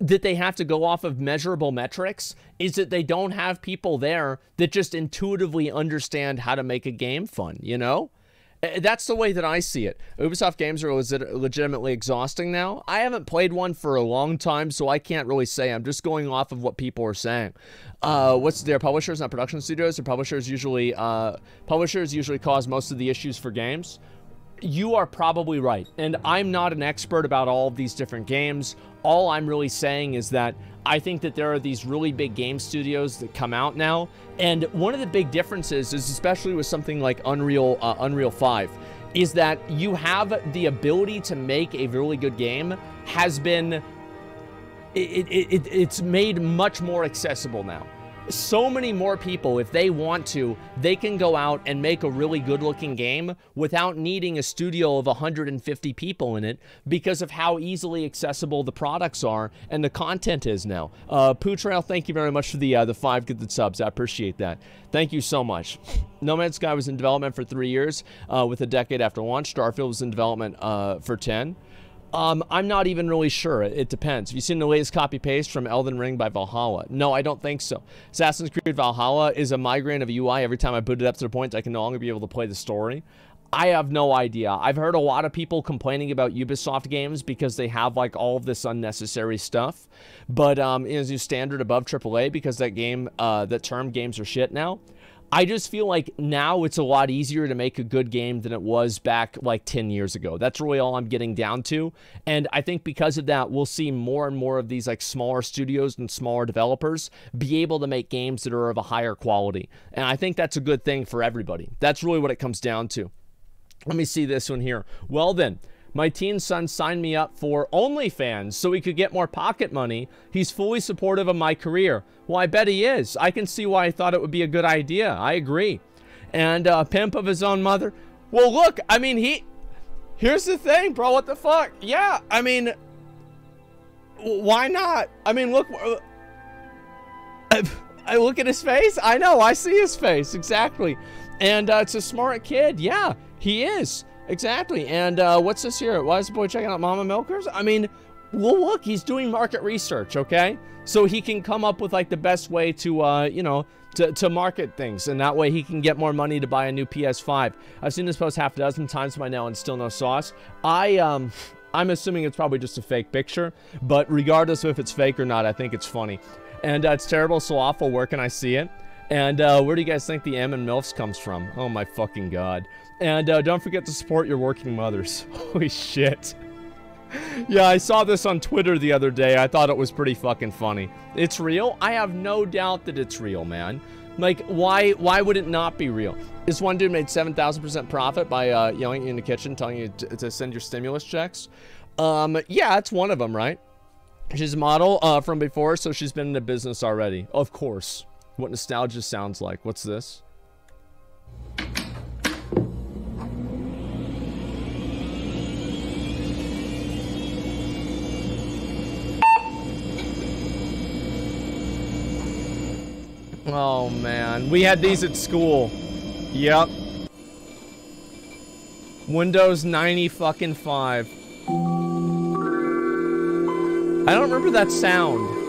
that they have to go off of measurable metrics is that they don't have people there that just intuitively understand how to make a game fun, you know? That's the way that I see it. Ubisoft games are legitimately exhausting now. I haven't played one for a long time, so I can't really say. I'm just going off of what people are saying. What's their publishers, not production studios? Their publishers usually cause most of the issues for games. You are probably right, and I'm not an expert about all of these different games. All I'm really saying is that I think that there are these really big game studios that come out now, and one of the big differences is, especially with something like Unreal 5, is that you have the ability to make a really good game has been, it's made much more accessible now. So many more people, if they want to, they can go out and make a really good looking game without needing a studio of 150 people in it, because of how easily accessible the products are and the content is now. Pootrail, thank you very much for the 5 gifted subs. I appreciate that. Thank you so much. No Man's Sky was in development for 3 years, with a decade after launch. Starfield was in development for 10. I'm not even really sure. It depends. Have you seen the latest copy-paste from Elden Ring by Valhalla? No, I don't think so. Assassin's Creed Valhalla is a migraine of a UI. Every time I boot it up to the point I can no longer be able to play the story. I have no idea. I've heard a lot of people complaining about Ubisoft games because they have like all of this unnecessary stuff. But as you standard above AAA, because that term games are shit now. I just feel like now it's a lot easier to make a good game than it was back like 10 years ago. That's really all I'm getting down to. And I think because of that, we'll see more and more of these like smaller studios and smaller developers be able to make games that are of a higher quality. And I think that's a good thing for everybody. That's really what it comes down to. Let me see this one here. Well then, my teen son signed me up for OnlyFans so he could get more pocket money. He's fully supportive of my career. Well, I bet he is. I can see why I thought it would be a good idea. I agree. And pimp of his own mother. Well, look, I mean, here's the thing, bro. What the fuck? Yeah, I mean, why not? I mean, look. I look at his face. I know. I see his face. Exactly. And it's a smart kid. Yeah, he is. Exactly. And what's this here? Why is the boy checking out Mama Milkers? I mean, well, look, he's doing market research, okay? So he can come up with like the best way to, you know, to market things. And that way he can get more money to buy a new PS5. I've seen this post half a dozen times by now and still no sauce. I'm assuming it's probably just a fake picture. But regardless of if it's fake or not, I think it's funny. And it's terrible, so awful. Where can I see it? And where do you guys think the M and MILFs comes from? Oh my fucking god. And don't forget to support your working mothers. Holy shit. Yeah, I saw this on Twitter the other day. I thought it was pretty fucking funny. It's real? I have no doubt that it's real, man. Like, why would it not be real? This one dude made 7,000% profit by yelling at you in the kitchen, telling you to send your stimulus checks. Yeah, it's one of them, right? She's a model from before, so she's been in the business already. Of course. What nostalgia sounds like. What's this? Oh man, we had these at school. Yep. Windows 90 fucking 5. I don't remember that sound.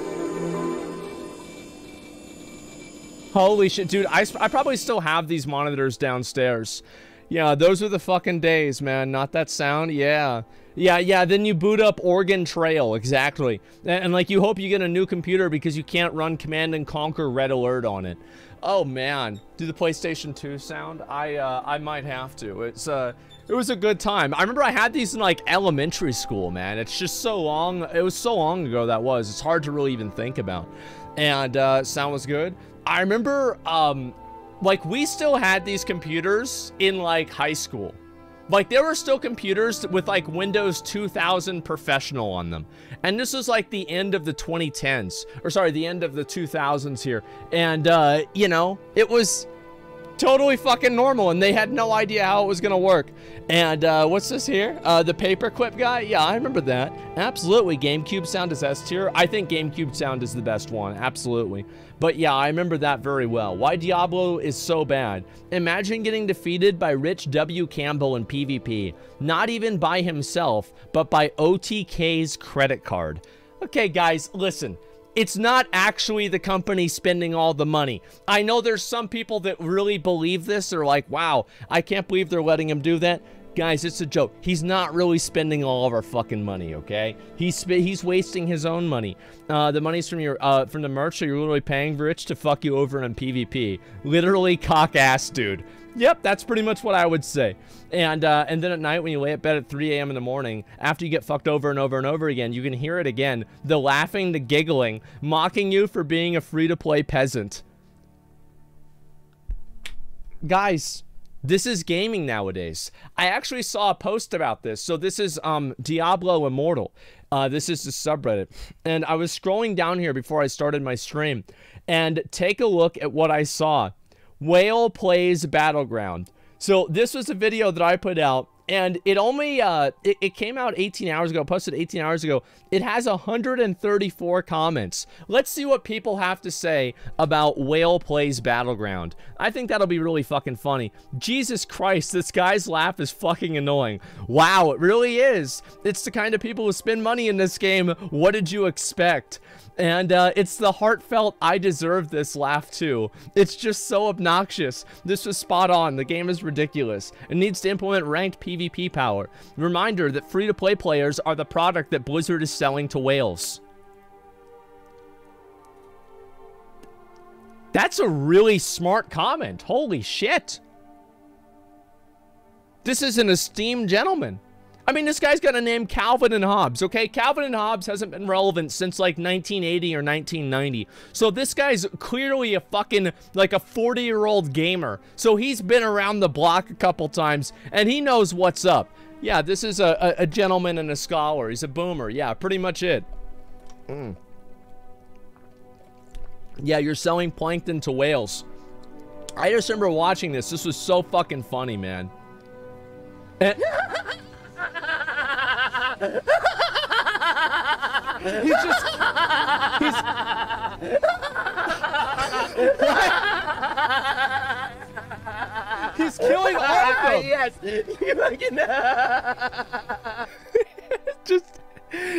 Holy shit, dude, I probably still have these monitors downstairs. Yeah, those are the fucking days, man. Not that sound, yeah. Yeah, then you boot up Oregon Trail, exactly. And like, you hope you get a new computer because you can't run Command & Conquer Red Alert on it. Oh, man. Do the PlayStation 2 sound? I might have to. It was a good time. I remember I had these in, like, elementary school, man. It's just so long. It was so long ago that was. It's hard to really even think about. And, sound was good. I remember, like, we still had these computers in, like, high school. Like, there were still computers with, like, Windows 2000 Professional on them. And this was, like, the end of the 2010s. Or, sorry, the end of the 2000s here. And, you know, it was totally fucking normal, and they had no idea how it was gonna work. And, what's this here? The paperclip guy? Yeah, I remember that. Absolutely, GameCube sound is S tier. I think GameCube sound is the best one, absolutely. But yeah, I remember that very well. Why Diablo is so bad. Imagine getting defeated by Rich W. Campbell in PvP. Not even by himself, but by OTK's credit card. Okay, guys, listen. It's not actually the company spending all the money. I know there's some people that really believe this. They're like, wow, I can't believe they're letting him do that. Guys, it's a joke. He's not really spending all of our fucking money, okay? He's wasting his own money. The money's from your from the merch, so you're literally paying Rich to fuck you over in PvP. Literally cock-ass, dude. Yep, that's pretty much what I would say. And then at night when you lay at bed at 3 a.m. in the morning, after you get fucked over and over and over again, you can hear it again. The laughing, the giggling, mocking you for being a free-to-play peasant. Guys, this is gaming nowadays. I actually saw a post about this. So this is Diablo Immortal. This is the subreddit. And I was scrolling down here before I started my stream. And take a look at what I saw. Whale plays Battleground. So this was a video that I put out, and it only it came out 18 hours ago, posted 18 hours ago. It has 134 comments. Let's see what people have to say about Whale plays Battleground. I think that'll be really fucking funny. Jesus Christ, this guy's laugh is fucking annoying. Wow, it really is. It's the kind of people who spend money in this game. What did you expect? And it's the heartfelt I deserve this laugh too. It's just so obnoxious. This was spot on. The game is ridiculous. It needs to implement ranked PvP power. Reminder that free-to-play players are the product that Blizzard is selling to whales. That's a really smart comment. Holy shit. This is an esteemed gentleman. I mean, this guy's got a name Calvin and Hobbes, okay? Calvin and Hobbes hasn't been relevant since, like, 1980 or 1990. So this guy's clearly a fucking, like, a 40-year-old gamer. So he's been around the block a couple times, and he knows what's up. Yeah, this is a gentleman and a scholar. He's a boomer. Yeah, pretty much it. Yeah, you're selling plankton to whales. I just remember watching this. This was so fucking funny, man. And he's killing all of them. Yes,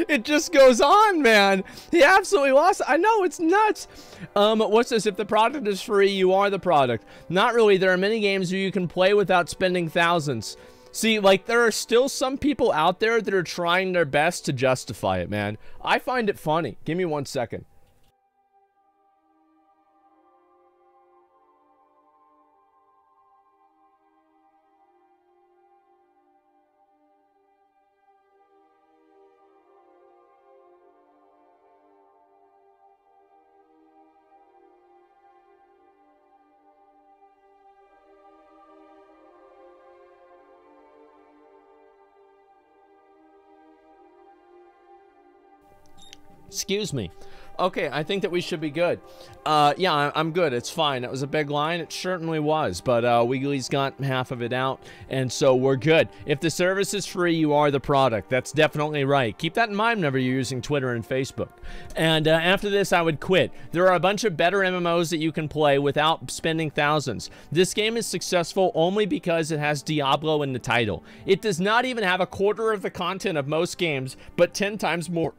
it just goes on, man. He absolutely lost. I know, it's nuts. What's this? If the product is free, you are the product. Not really. There are many games where you can play without spending thousands. See, like, there are still some people out there that are trying their best to justify it, man. I find it funny. Give me 1 second. Excuse me. Okay, I think that we should be good. Yeah, I'm good. It's fine. It was a big line. It certainly was, but we at least got half of it out, and so we're good. If the service is free, you are the product. That's definitely right. Keep that in mind whenever you're using Twitter and Facebook. And after this, I would quit. There are a bunch of better MMOs that you can play without spending thousands. This game is successful only because it has Diablo in the title. It does not even have a quarter of the content of most games, but 10 times more.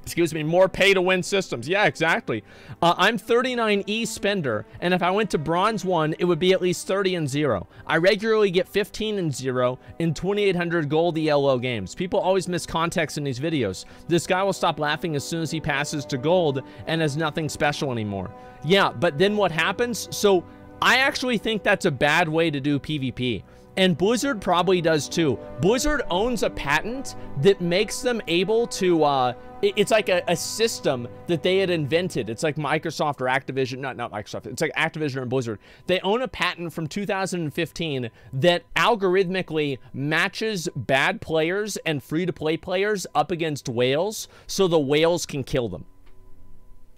Excuse me, more pay-to-win systems. Yeah, exactly. I'm 39E spender, and if I went to Bronze 1, it would be at least 30 and 0. I regularly get 15 and 0 in 2,800 gold ELO games. People always miss context in these videos. This guy will stop laughing as soon as he passes to gold and has nothing special anymore. Yeah, but then what happens? So I actually think that's a bad way to do PvP. And Blizzard probably does too. Blizzard owns a patent that makes them able to, it's like a system that they had invented. It's like Microsoft or Activision, not Microsoft, it's like Activision and Blizzard. They own a patent from 2015 that algorithmically matches bad players and free-to-play players up against whales so the whales can kill them.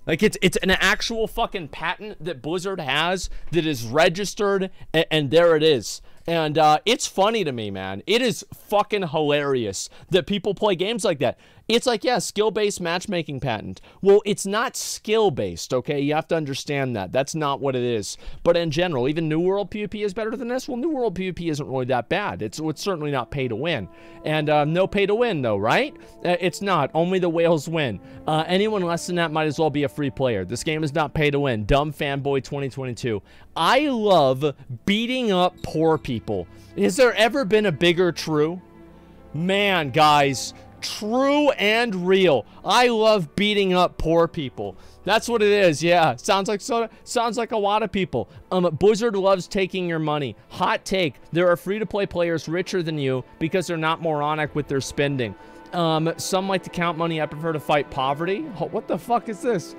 Like, it's an actual fucking patent that Blizzard has that is registered, and there it is. And it's funny to me, man. It is fucking hilarious that people play games like that. It's like, yeah, skill-based matchmaking patent. Well, it's not skill-based, okay? You have to understand that. That's not what it is. But in general, even New World PvP is better than this? Well, New World PvP isn't really that bad. It's certainly not pay-to-win. And no pay-to-win, though, right? It's not. Only the whales win. Anyone less than that might as well be a free player. This game is not pay-to-win. Dumb fanboy 2022. I love beating up poor people. Has there ever been a bigger true? Man, guys, true and real. I love beating up poor people. That's what it is. Yeah, sounds like a lot of people. Blizzard loves taking your money. Hot take: there are free-to-play players richer than you because they're not moronic with their spending. Some like to count money. I prefer to fight poverty. What the fuck is this?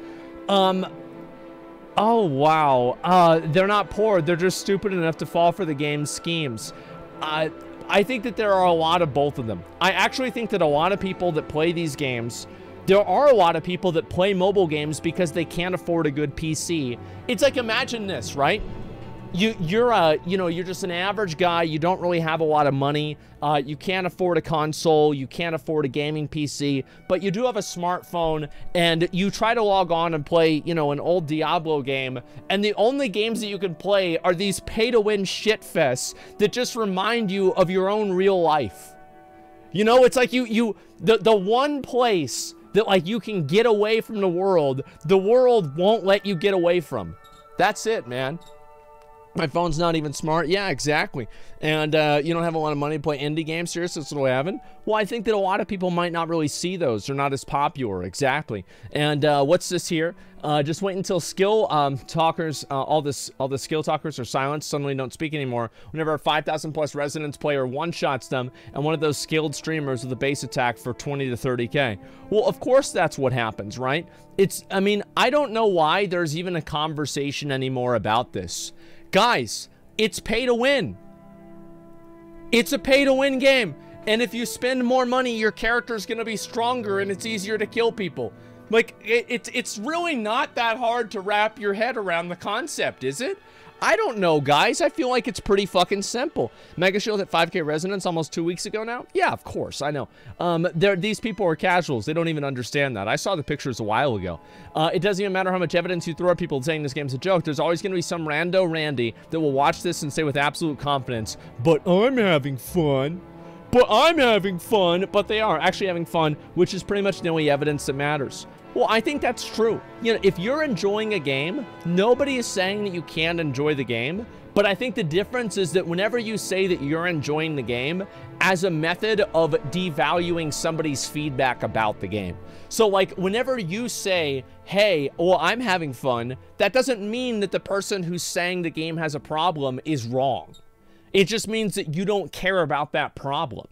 Oh, wow. They're not poor. They're just stupid enough to fall for the game's schemes. I think that there are a lot of both of them. I actually think that a lot of people that play these games, there are a lot of people that play mobile games because they can't afford a good PC. It's like, imagine this, right? You're just an average guy. You don't really have a lot of money. You can't afford a console. You can't afford a gaming PC, but you do have a smartphone, and you try to log on and play, an old Diablo game, and the only games that you can play are these pay-to-win shitfests that just remind you of your own real life. It's like the one place that, like, you can get away from the world won't let you get away from. That's it, man. My phone's not even smart. Yeah, exactly. And you don't have a lot of money to play indie games. Seriously, that's what we're having. Well, I think that a lot of people might not really see those. They're not as popular. Exactly. And what's this here? Just wait until skill talkers, all the skill talkers are silenced, suddenly don't speak anymore. Whenever a 5,000 plus resonance player one-shots them, and one of those skilled streamers with a base attack for 20 to 30k. Well, of course that's what happens, right? I mean, I don't know why there's even a conversation anymore about this. Guys, it's pay to win. It's a pay to win game. And if you spend more money, your character's gonna be stronger and it's easier to kill people. Like, it's really not that hard to wrap your head around the concept, is it? I don't know, guys. I feel like it's pretty fucking simple. Mega Shield hit 5k resonance almost 2 weeks ago now? Yeah, of course, I know. These people are casuals. They don't even understand that. I saw the pictures a while ago. It doesn't even matter how much evidence you throw at people saying this game's a joke. There's always going to be some rando Randy that will watch this and say with absolute confidence, but I'm having fun. But they are actually having fun, which is pretty much the only evidence that matters. Well, I think that's true. If you're enjoying a game, nobody is saying that you can't enjoy the game, but I think the difference is that whenever you say that you're enjoying the game as a method of devaluing somebody's feedback about the game. So, like, whenever you say, hey, well, I'm having fun, that doesn't mean that the person who's saying the game has a problem is wrong. It just means that you don't care about that problem.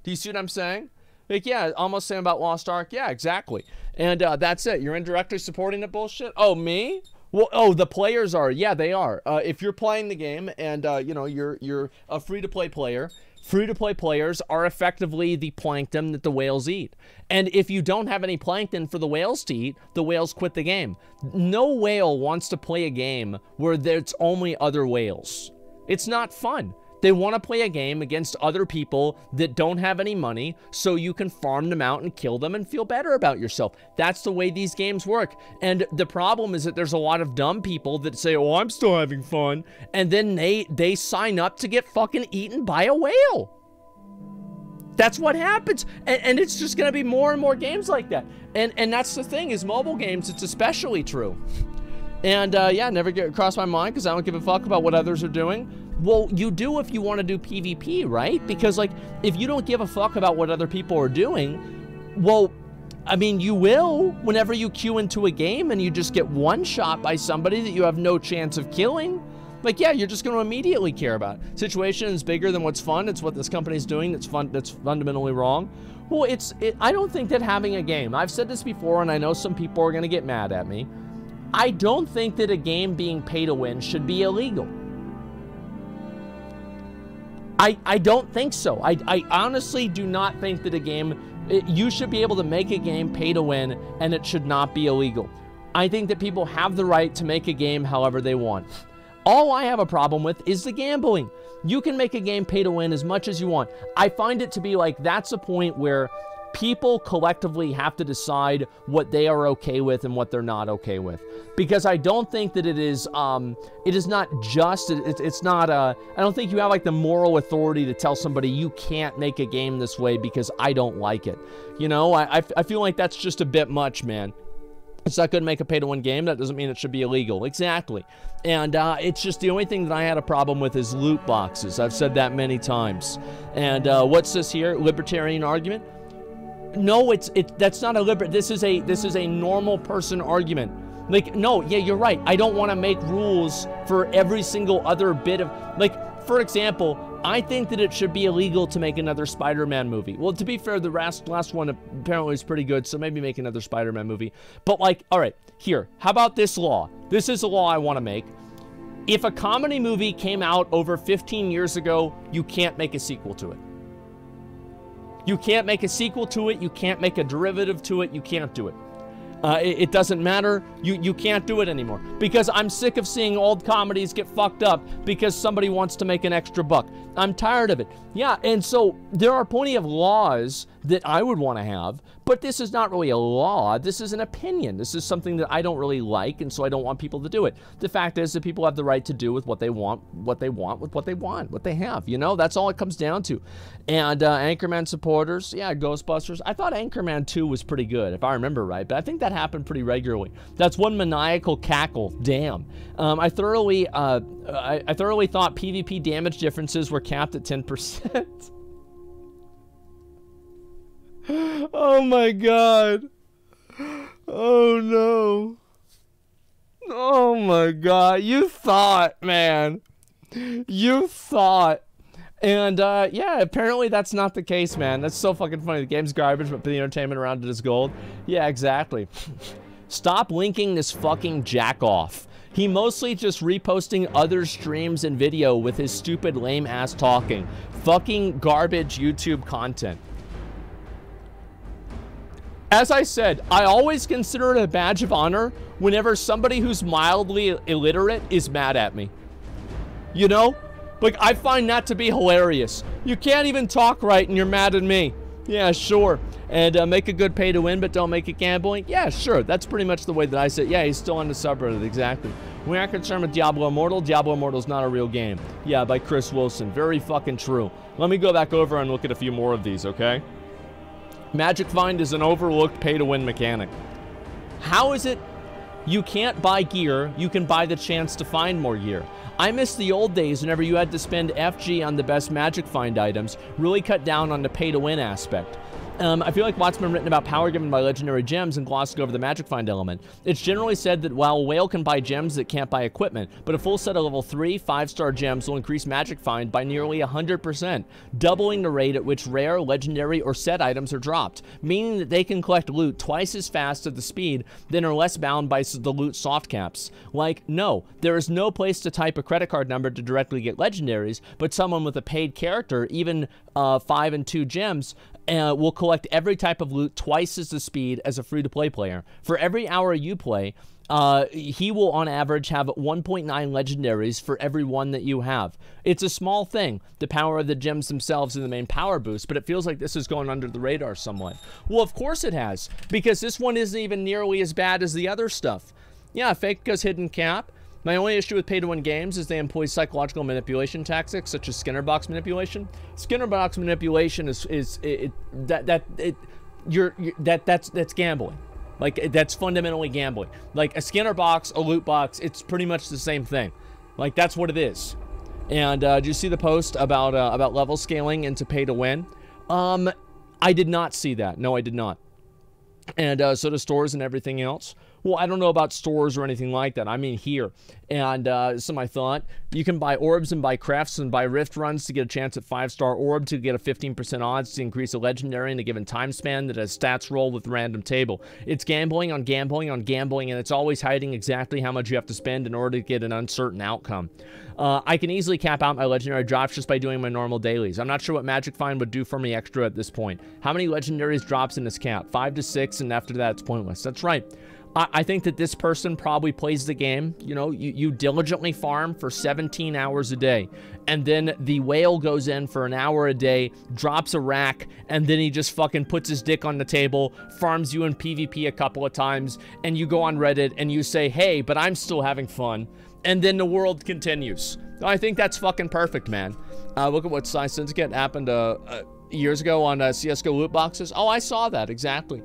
Do you see what I'm saying? Like, yeah, almost saying about Lost Ark. Yeah, exactly. And that's it. You're indirectly supporting the bullshit? Oh, me? Well, oh, the players are. Yeah, they are. If you're playing the game and, you're a free-to-play player, Free-to-play players are effectively the plankton that the whales eat. And if you don't have any plankton for the whales to eat, the whales quit the game. No whale wants to play a game where there's only other whales. It's not fun. They want to play a game against other people that don't have any money so you can farm them out and kill them and feel better about yourself. That's the way these games work. And the problem is that there's a lot of dumb people that say, oh, I'm still having fun. And then they sign up to get fucking eaten by a whale. That's what happens. And it's just going to be more and more games like that. And that's the thing is mobile games, it's especially true. And yeah, never get across my mind because I don't give a fuck about what others are doing. Well, you do if you want to do PvP, right? Because, like, if you don't give a fuck about what other people are doing, well, I mean, you will whenever you queue into a game and you just get one shot by somebody that you have no chance of killing. Like, yeah, you're just going to immediately care about it. Situation is bigger than what's fun. It's what this company's doing that's fundamentally wrong. Well, I don't think that having a game, I've said this before, and I know some people are going to get mad at me. I don't think that a game being pay to win should be illegal. I don't think so. I honestly do not think that a game, you should be able to make a game pay to win and it should not be illegal. I think that people have the right to make a game however they want. All I have a problem with is the gambling. You can make a game pay to win as much as you want. I find it to be like that's a point where people collectively have to decide what they are okay with and what they're not okay with. Because I don't think that it is not just, it's not, I don't think you have like the moral authority to tell somebody you can't make a game this way because I don't like it. You know, I feel like that's just a bit much, man. It's not good to make a pay-to-win game. That doesn't mean it should be illegal. Exactly. And it's just the only thing that I had a problem with is loot boxes. I've said that many times. And what's this here? Libertarian argument? No, that's not a this is a normal person argument. Like, no, yeah, you're right. I don't want to make rules for every single other bit of, like, for example, I think that it should be illegal to make another Spider-Man movie. Well, to be fair, the last one apparently is pretty good, so maybe make another Spider-Man movie. But, like, all right, here, how about this law? This is a law I want to make. If a comedy movie came out over 15 years ago, you can't make a sequel to it. You can't make a sequel to it. You can't make a derivative to it. You can't do it. It doesn't matter. You can't do it anymore. Because I'm sick of seeing old comedies get fucked up because somebody wants to make an extra buck. I'm tired of it. Yeah, and so there are plenty of laws that I would want to have, but this is not really a law. This is an opinion. This is something that I don't really like, and so I don't want people to do it. The fact is that people have the right to do with what they want with what they have. You know, that's all it comes down to. And Anchorman supporters, yeah, Ghostbusters. I thought Anchorman 2 was pretty good, if I remember right, but I think that happened pretty regularly. That's one maniacal cackle. Damn. I thoroughly thought PvP damage differences were capped at 10%. Oh my god. Oh no. Oh my god. You thought, man. You thought. And yeah, apparently that's not the case, man. That's so fucking funny. The game's garbage, but the entertainment around it is gold. Yeah, exactly. Stop linking this fucking jack off. He mostly just reposting other streams and video with his stupid lame ass talking. Fucking garbage YouTube content. As I said, I always consider it a badge of honor whenever somebody who's mildly illiterate is mad at me. You know? Like, I find that to be hilarious. You can't even talk right and you're mad at me. Yeah, sure. And make a good pay to win, but don't make it gambling. Yeah, sure. That's pretty much the way that I say it. Yeah, he's still on the subreddit, exactly. We aren't concerned with Diablo Immortal. Diablo Immortal's not a real game. Yeah, by Chris Wilson. Very fucking true. Let me go back over and look at a few more of these, okay? Magic Find is an overlooked pay-to-win mechanic. How is it you can't buy gear, you can buy the chance to find more gear? I miss the old days whenever you had to spend FG on the best Magic Find items, really cut down on the pay-to-win aspect. I feel like what's been written about power given by legendary gems and glossed over the magic find element. It's generally said that while a whale can buy gems, it can't buy equipment, but a full set of level 3, 5-star gems will increase magic find by nearly 100%, doubling the rate at which rare, legendary, or set items are dropped, meaning that they can collect loot twice as fast at the speed than are less bound by the loot soft caps. Like, no, there is no place to type a credit card number to directly get legendaries, but someone with a paid character, even 5 and 2 gems, will collect every type of loot twice as the speed as a free-to-play player. For every hour you play, he will on average have 1.9 legendaries for every one that you have. It's a small thing, the power of the gems themselves and the main power boost, but it feels like this is going under the radar somewhat. Well, of course it has, because this one isn't even nearly as bad as the other stuff. Yeah, fake goes hidden cap. My only issue with pay-to-win games is they employ psychological manipulation tactics such as Skinner box manipulation. Skinner box manipulation that's gambling. Like, that's fundamentally gambling. Like a Skinner box, a loot box, it's pretty much the same thing. Like, that's what it is. And do you see the post about level scaling into pay-to-win? I did not see that. No, I did not. And so do stores and everything else. Well, I don't know about stores or anything like that. I mean here. And some I thought. You can buy orbs and buy crafts and buy rift runs to get a chance at 5-star orb to get a 15% odds to increase a legendary in a given time span that has stats roll with random table. It's gambling on gambling on gambling, and it's always hiding exactly how much you have to spend in order to get an uncertain outcome. I can easily cap out my legendary drops just by doing my normal dailies. I'm not sure what Magic Find would do for me extra at this point. How many legendaries drops in this cap? 5 to 6, and after that it's pointless. That's right. I think that this person probably plays the game. You know, you diligently farm for 17 hours a day, and then the whale goes in for an hour a day, drops a rack, and then he just fucking puts his dick on the table, farms you in PvP a couple of times, and you go on Reddit and you say, hey, but I'm still having fun, and then the world continues. I think that's fucking perfect, man. Look at what Sci Syndicate happened years ago on CSGO loot boxes. Oh, I saw that, exactly.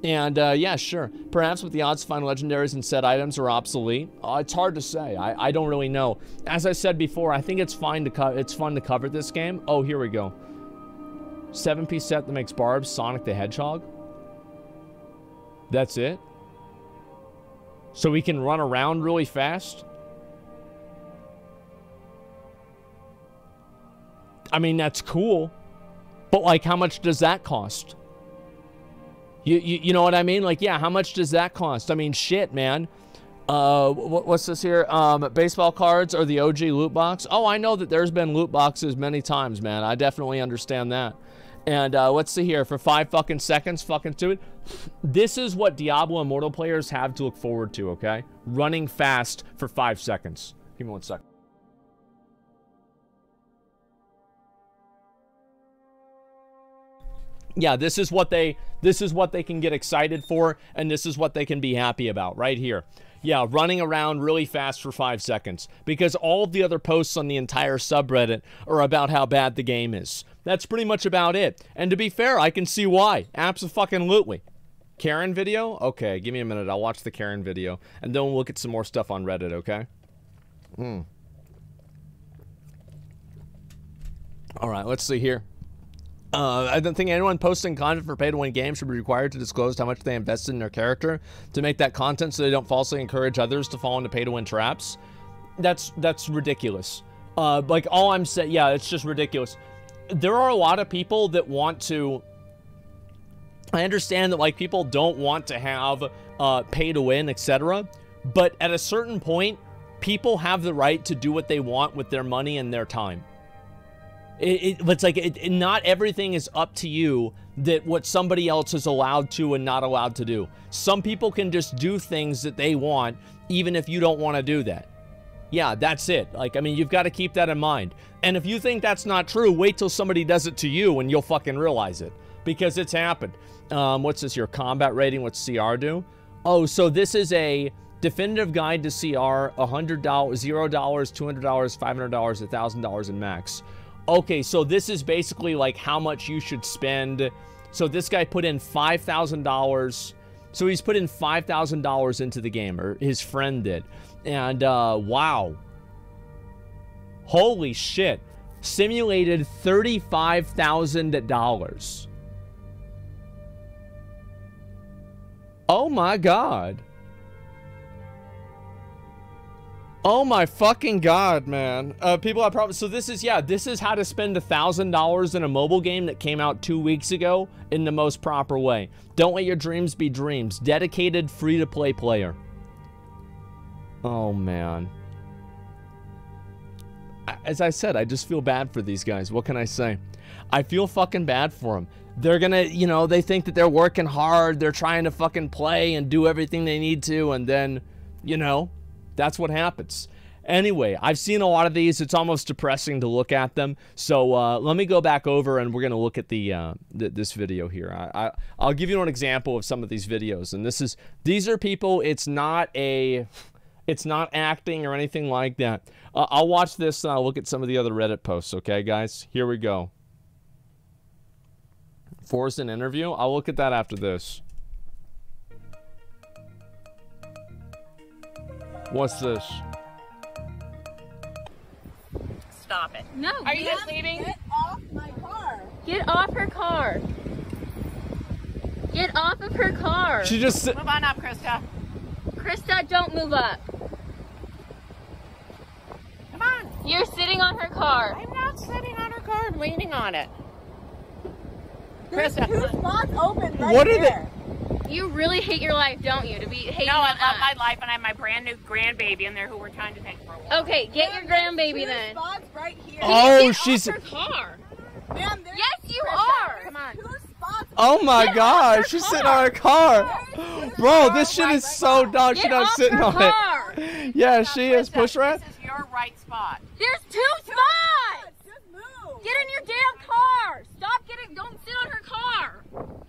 And yeah, sure. Perhaps with the odds to find legendaries and set items are obsolete. It's hard to say. I don't really know. As I said before, I think it's fun to cover this game. Oh, here we go. 7-piece set that makes Barbs, Sonic the Hedgehog. That's it. So we can run around really fast. I mean, that's cool. But like, how much does that cost? You know what I mean? Like, yeah, how much does that cost? I mean, shit, man. What's this here? Baseball cards or the OG loot box? Oh, I know that there's been loot boxes many times, man. I definitely understand that. And let's see here. For 5 fucking seconds, fucking do it. This is what Diablo Immortal players have to look forward to, okay? Running fast for 5 seconds. Give me 1 second. Yeah, this is what they can get excited for, and this is what they can be happy about right here. Yeah, running around really fast for 5 seconds, because all of the other posts on the entire subreddit are about how bad the game is. That's pretty much about it. And to be fair, I can see why. Abso-fucking-lutely. Karen video? Okay, give me a minute. I'll watch the Karen video, and then we'll look at some more stuff on Reddit, okay? All right, let's see here. I don't think anyone posting content for pay-to-win games should be required to disclose how much they invested in their character to make that content so they don't falsely encourage others to fall into pay-to-win traps. That's ridiculous. Like, all I'm saying, yeah, it's just ridiculous. There are a lot of people that want to... I understand that, like, people don't want to have pay-to-win, etc. But at a certain point, people have the right to do what they want with their money and their time. It's like, not everything is up to you that what somebody else is allowed to and not allowed to do. Some people can just do things that they want, even if you don't want to do that. Yeah, that's it. Like, I mean, you've got to keep that in mind. And if you think that's not true, wait till somebody does it to you and you'll fucking realize it. Because it's happened. What's this, your combat rating? What's CR do? Oh, so this is a definitive guide to CR, $100, $0, $200, $500, $1,000 in max. Okay, so this is basically like how much you should spend. So this guy put in $5,000. So he's put in $5,000 into the game, or his friend did. And wow. Holy shit. Simulated $35,000. Oh my God. Oh my fucking God, man. People have problems. So this is, yeah, this is how to spend $1,000 in a mobile game that came out 2 weeks ago in the most proper way. Don't let your dreams be dreams. Dedicated free-to-play player. Oh man. As I said, I just feel bad for these guys. What can I say? I feel fucking bad for them. They're gonna, you know, they think that they're working hard. They're trying to fucking play and do everything they need to. And then, you know, that's what happens. Anyway, I've seen a lot of these. It's almost depressing to look at them. So let me go back over and we're going to look at this video here. I'll give you an example of some of these videos. And these are people, it's not acting or anything like that. I'll watch this and I'll look at some of the other Reddit posts. Okay, guys? Here we go. Forced an interview? I'll look at that after this. What's this? Stop it. No. Are you guys leaving? Get off my car. Get off her car. Get off of her car. She just... Move on up, Krista. Krista, don't move up. Come on. You're sitting on her car. I'm not sitting on her car. I'm leaning on it. There's Krista. 2 spots open right What are there. You really hate your life, don't you? To be hating No, I on love us. my life, and I have my brand new grandbaby in there who we're trying to take for a walk. Okay, get your grandbaby then. Spots right here. Oh, Get she's... off her car. Ma'am, there's Yes, you Krista, are. Come on. 2 spots. Oh my Get God, off her she's car. sitting on her car. Bro, this shit is so dumb. She's Get not off sitting her on car. it. Yeah, she is. Push rat. This is your right spot. There's 2 spots. Just move. Get in your damn car. Stop getting. Don't sit on her car.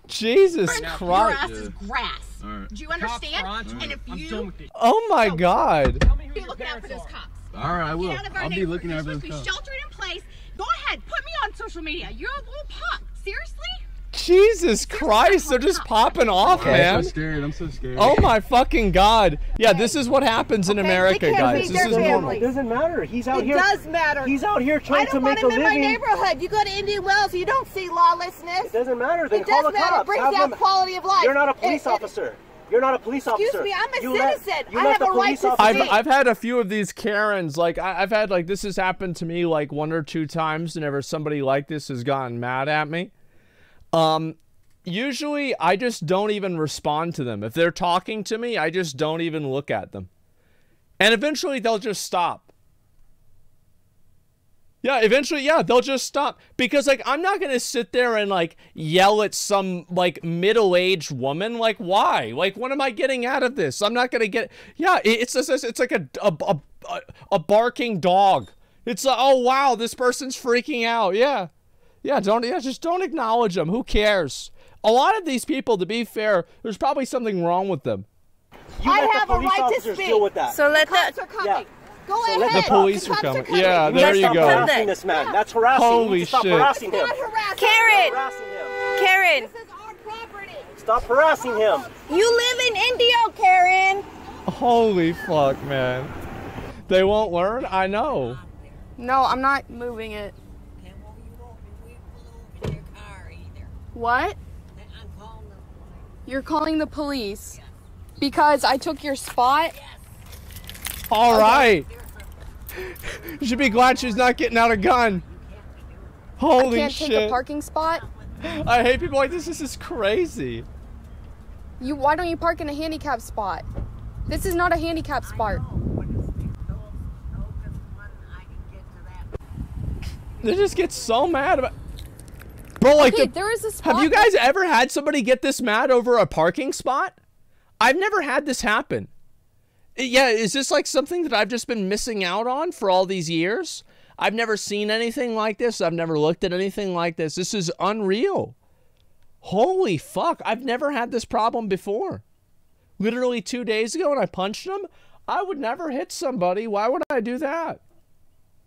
Jesus Your Christ. ass is grass. Do you understand? And if you Oh my God. be looking out for those cops. All right, I will. Get out of our I'll be neighborhood. looking You're out for those supposed to be cops. sheltered in place. Go ahead, put me on social media. You're a little pup. Seriously? Jesus Christ, they're just popping off, I'm man. so scared. I'm so scared. Oh my fucking God. Yeah, this is what happens in America, they can't guys. beat This their is normal. families. It doesn't matter. He's out It here. does matter. He's out here I trying to don't want make a him in my living. neighborhood. You go to Indian Wells, you don't see lawlessness. It doesn't matter. Then It call does the matter. cops. It brings Have down them- quality of life. You're not a police officer. You're not a police officer. Excuse me, I'm a You let- citizen. you I let have the a right police to officer- speak. I've had a few of these Karens, like I've had like this has happened to me like 1 or 2 times whenever somebody like this has gotten mad at me. Usually I just don't even respond to them. If they're talking to me, I just don't even look at them. And eventually they'll just stop. Yeah, eventually, yeah, they'll just stop. Because, like, I'm not going to sit there and, like, yell at some, like, middle-aged woman. Like, why? Like, what am I getting out of this? I'm not going to get... Yeah, it's like a barking dog. It's like, oh, wow, this person's freaking out. Yeah. Yeah, just don't acknowledge them. Who cares? A lot of these people, to be fair, there's probably something wrong with them. You I let have the a police right to officers speak. deal with that. So let Cops the are coming. Yeah. Go So ahead. let The police are cops coming. coming. Yeah, You there gotta you stop go. harassing this man. That's harassing. You Holy need to stop shit. harassing him. Not harassing. Karen. Harassing him. Karen. This is our property. Stop harassing him. You live in Indio, Karen. Holy fuck, man. They won't learn? I know. No, I'm not moving it. What? You're calling the police because I took your spot? All right. You should be glad she's not getting out a gun. Holy I can't shit. take a parking spot? I hate people like this. This is crazy. Why don't you park in a handicap spot? This is not a handicap spot. They just get so mad about... Bro, like, Okay, there is a spot. have you guys ever had somebody get this mad over a parking spot? I've never had this happen. Yeah, is this like something that I've just been missing out on for all these years? I've never seen anything like this. I've never looked at anything like this. This is unreal. Holy fuck. I've never had this problem before. Literally 2 days ago when I punched him, I would never hit somebody. Why would I do that?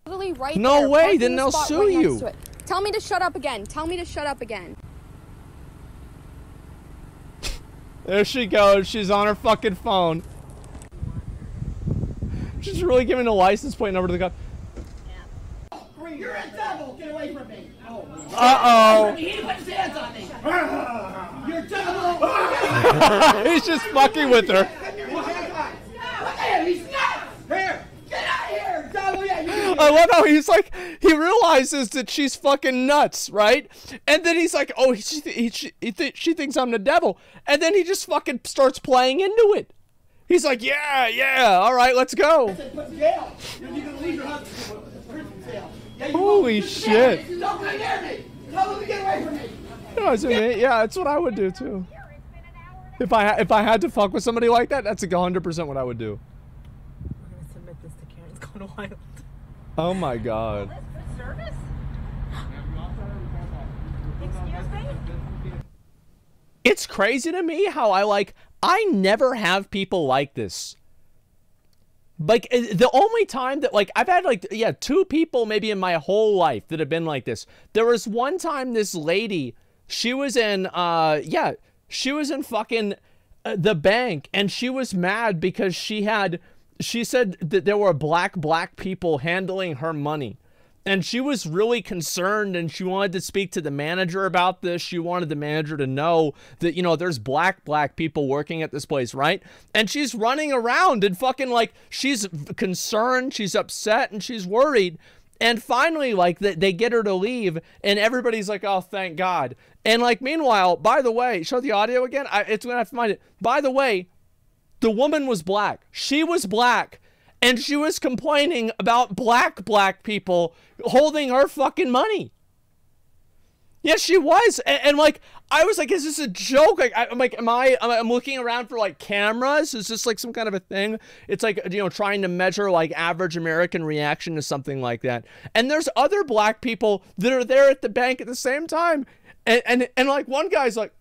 Literally right No there, way, parking then they'll spot sue right next you. to it. Tell me to shut up again. Tell me to shut up again. There she goes. She's on her fucking phone. She's really giving the license plate number to the cop. You're a devil! Get away from me! Uh-oh. He put his hands on me! He's just fucking with her. I love how he's like, he realizes that she's fucking nuts, right? And then he's like, oh, she thinks I'm the devil. And then he just fucking starts playing into it. He's like, yeah, all right, let's go. Holy shit. Yeah, that's what I would do too. If I had to fuck with somebody like that, that's like 100% what I would do. We're gonna submit this to Karen. It's going wild. Oh my god. Service? Excuse me? It's crazy to me how I never have people like this. Like, the only time that, like, I've had, like, yeah, 2 people maybe in my whole life that have been like this. There was one time this lady, she was in, she was in fucking the bank, and she was mad because she said that there were black people handling her money. And she was really concerned, and she wanted to speak to the manager about this. She wanted the manager to know that, you know, there's black people working at this place, right? And she's running around and fucking, like, she's concerned, she's upset, and she's worried. And finally, like, they get her to leave, and everybody's like, oh, thank God. And, like, meanwhile, by the way, show the audio again. It's gonna have to find it. By the way, the woman was black. She was black. And she was complaining about black people holding her fucking money. Yes, she was. And like, I was like, is this a joke? Like, I'm like, I'm looking around for like cameras. Is this like some kind of a thing? It's like, you know, trying to measure like average American reaction to something like that. And there's other black people that are there at the bank at the same time. And like one guy's like,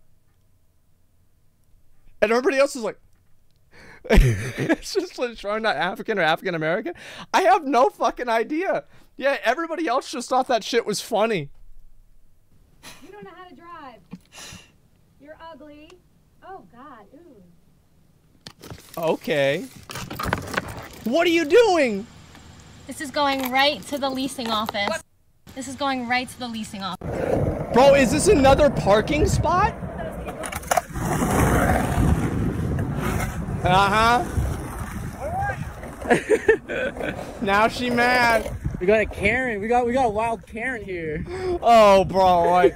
and everybody else is like, it's just like showing that African or African American. I have no fucking idea. Yeah, everybody else just thought that shit was funny. You don't know how to drive. You're ugly. Oh God. Ooh. Okay. What are you doing? This is going right to the leasing office. What? This is going right to the leasing office. Bro, is this another parking spot? Now she mad. We got a Karen. We got a wild Karen here. Oh, bro. Like,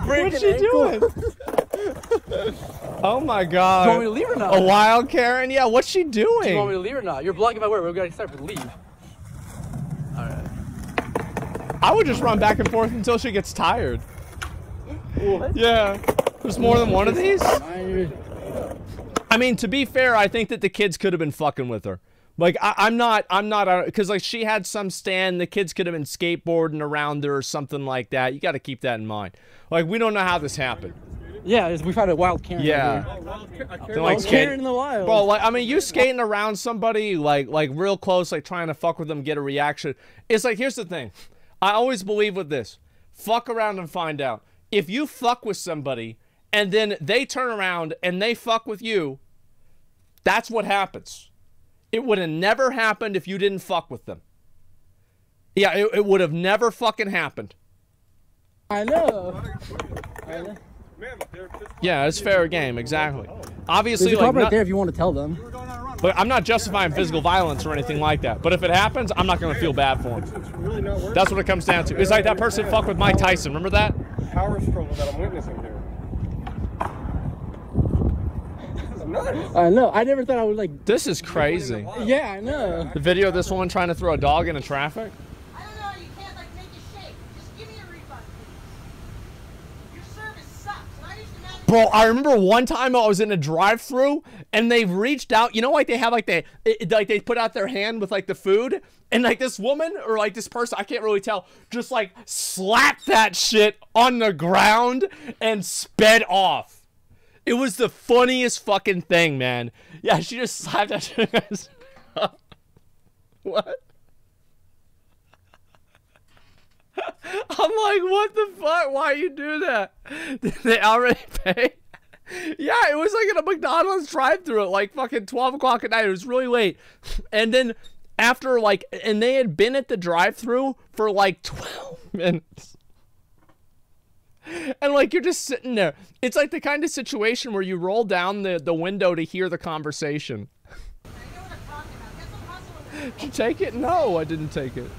what's she doing? Oh my God. Do you want me to leave or not? A wild Karen? Yeah. What's she doing? Do you want me to leave or not? You're blocking my word. We're gonna start to leave. All right. I would just run back and forth until she gets tired. What? Yeah. There's more than one of these? I mean, to be fair, I think that the kids could have been fucking with her. Like, I'm not, because, like, she had some stand, the kids could have been skateboarding around her or something like that. You got to keep that in mind. Like, we don't know how this happened. Yeah, we found a wild Karen. Yeah. Like Karen in the wild. Bro, like, I mean, you skating around somebody, like real close, like, trying to fuck with them, get a reaction. It's like, here's the thing. I always believe with this. Fuck around and find out. If you fuck with somebody and then they turn around and they fuck with you, that's what happens. It would have never happened if you didn't fuck with them. Yeah, it would have never fucking happened. I know. Yeah, it's fair game, exactly. Obviously, there's a like, right there if you want to tell them. But I'm not justifying physical violence or anything like that. But if it happens, I'm not going to feel bad for him. That's what it comes down to. It's like that person fucked with Mike Tyson. Remember that? Power struggle that I'm witnessing here. This is nuts. I know. I never thought I would like. This is crazy. Yeah, I know. The video of this woman trying to throw a dog into traffic. I don't know. You can't like make it shake. Just give me a refund, please. Your service sucks. And I used to manage. Bro, I remember one time I was in a drive-thru and they've reached out. You know, like they have like they put out their hand with like the food. And like this woman or like this person, I can't really tell, just like slapped that shit on the ground and sped off. It was the funniest fucking thing, man. Yeah, she just slapped that shit. What? I'm like, what the fuck? Why you do that? Did they already pay? Yeah, it was like in a McDonald's drive-thru at like fucking 12 o'clock at night. It was really late. And then after like, and they had been at the drive-thru for like 12 minutes. And like you're just sitting there. It's like the kind of situation where you roll down the window to hear the conversation. Did you take it? No, I didn't take it.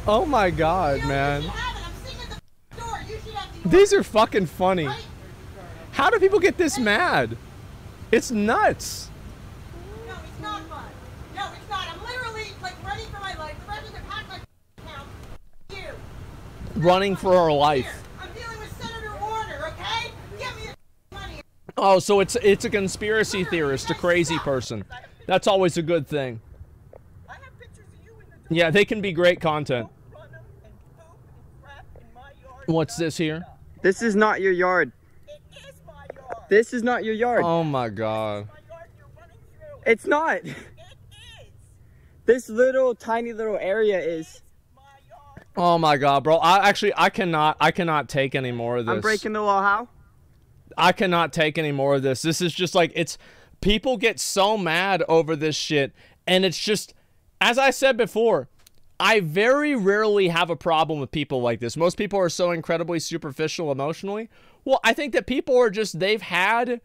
Oh my god, man. These are fucking funny. How do people get this mad? It's nuts. No, it's not fun. No, it's not. I'm literally like running for my life. The resident packed my town. You. Running for her life. I'm dealing with Senator Warner, okay? Give me your money. Oh, so it's a conspiracy theorist, a crazy person. That's always a good thing. Yeah, they can be great content. What's this here? This is not your yard. This is not your yard. Oh my god. It's not. It is. This little tiny little area is. Oh my god, bro. I cannot take any more of this. I'm breaking the law. How? I cannot take any more of this. This is just like, it's, people get so mad over this shit, and it's just, as I said before, I very rarely have a problem with people like this. Most people are so incredibly superficial emotionally. Well, I think that people are just, they've had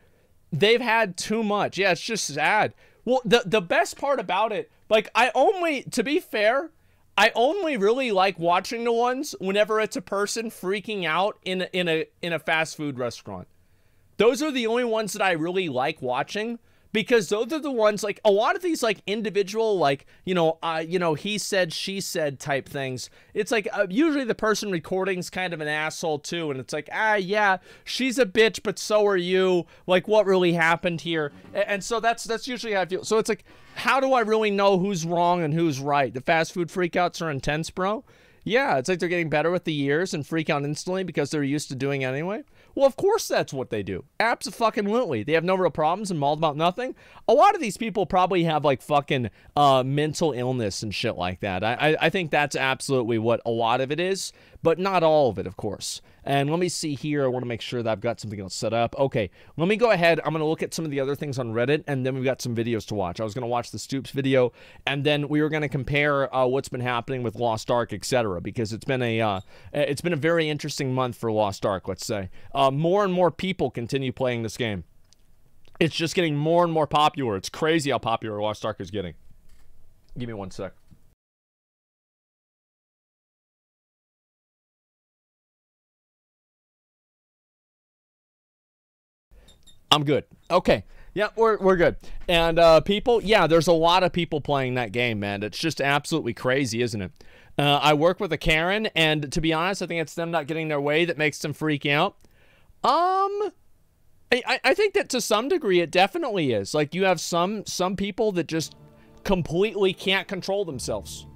too much. Yeah, it's just sad. Well, the best part about it, like, to be fair, I only really like watching the ones whenever it's a person freaking out in a fast food restaurant. Those are the only ones that I really like watching, because those are the ones, like, a lot of these, like, individual, like, you know, he said, she said type things. It's like, usually the person recording's kind of an asshole too, and it's like, yeah, she's a bitch, but so are you. Like, what really happened here? And so that's usually how I feel. So it's like, how do I really know who's wrong and who's right? The fast food freakouts are intense, bro. Yeah, it's like they're getting better with the years and freak out instantly because they're used to doing it anyway. Well, of course that's what they do. Abso-fucking-lutely. They have no real problems and mauled about nothing. A lot of these people probably have, like, fucking mental illness and shit like that. I think that's absolutely what a lot of it is, but not all of it, of course. And let me see here. I want to make sure that I've got something else set up. Okay, let me go ahead. I'm going to look at some of the other things on Reddit, and then we've got some videos to watch. I was going to watch the Stoops video, and then we were going to compare what's been happening with Lost Ark, etc., because it's been a very interesting month for Lost Ark, let's say. More and more people continue playing this game. It's just getting more and more popular. It's crazy how popular Lost Ark is getting. Give me one sec. I'm good. Okay. Yeah, we're good. And people, yeah, there's a lot of people playing that game, man. It's just absolutely crazy, isn't it? I work with a Karen, and to be honest, I think it's them not getting their way that makes them freak out. I think that to some degree it definitely is. Like, you have some people that just completely can't control themselves.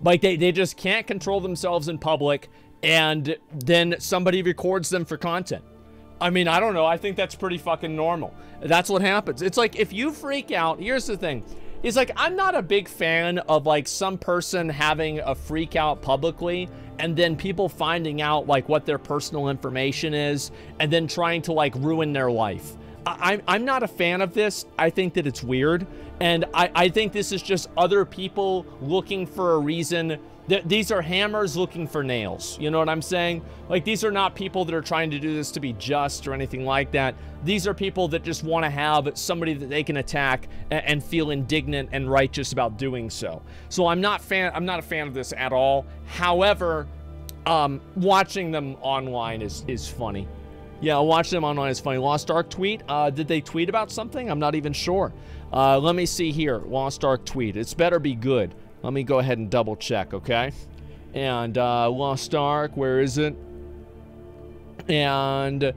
Like, they just can't control themselves in public, and then somebody records them for content. I mean, I don't know. I think that's pretty fucking normal. That's what happens. It's like, if you freak out, here's the thing. It's like, I'm not a big fan of, like, some person having a freak out publicly and then people finding out, like, what their personal information is and then trying to, like, ruin their life. I'm not a fan of this. I think that it's weird. And I think this is just other people looking for a reason. These are hammers looking for nails. You know what I'm saying? Like, these are not people that are trying to do this to be just or anything like that. These are people that just want to have somebody that they can attack and feel indignant and righteous about doing so. So I'm not a fan of this at all. However, watching them online is funny. Yeah, watching them online is funny. Lost Ark tweet. Did they tweet about something? I'm not even sure. Let me see here. Lost Ark tweet. It's better be good. Let me go ahead and double check, okay? And Lost Ark, where is it? And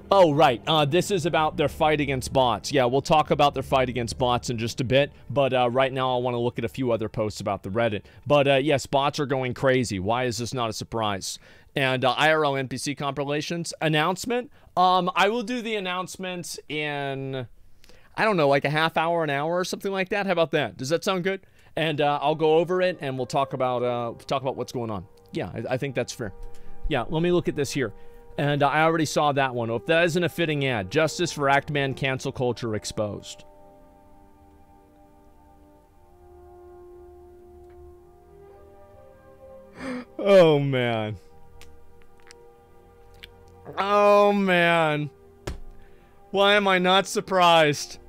oh, right. This is about their fight against bots. Yeah, we'll talk about their fight against bots in just a bit. But right now, I want to look at a few other posts about the Reddit. But yes, bots are going crazy. Why is this not a surprise? And IRL NPC compilations announcement. I will do the announcement in, I don't know, like a half hour, an hour, or something like that. How about that? Does that sound good? And I'll go over it, and we'll talk about what's going on. Yeah, I think that's fair. Yeah, let me look at this here. And I already saw that one. If that isn't a fitting ad, justice for Actman cancel culture exposed. Oh, man. Oh, man. Why am I not surprised?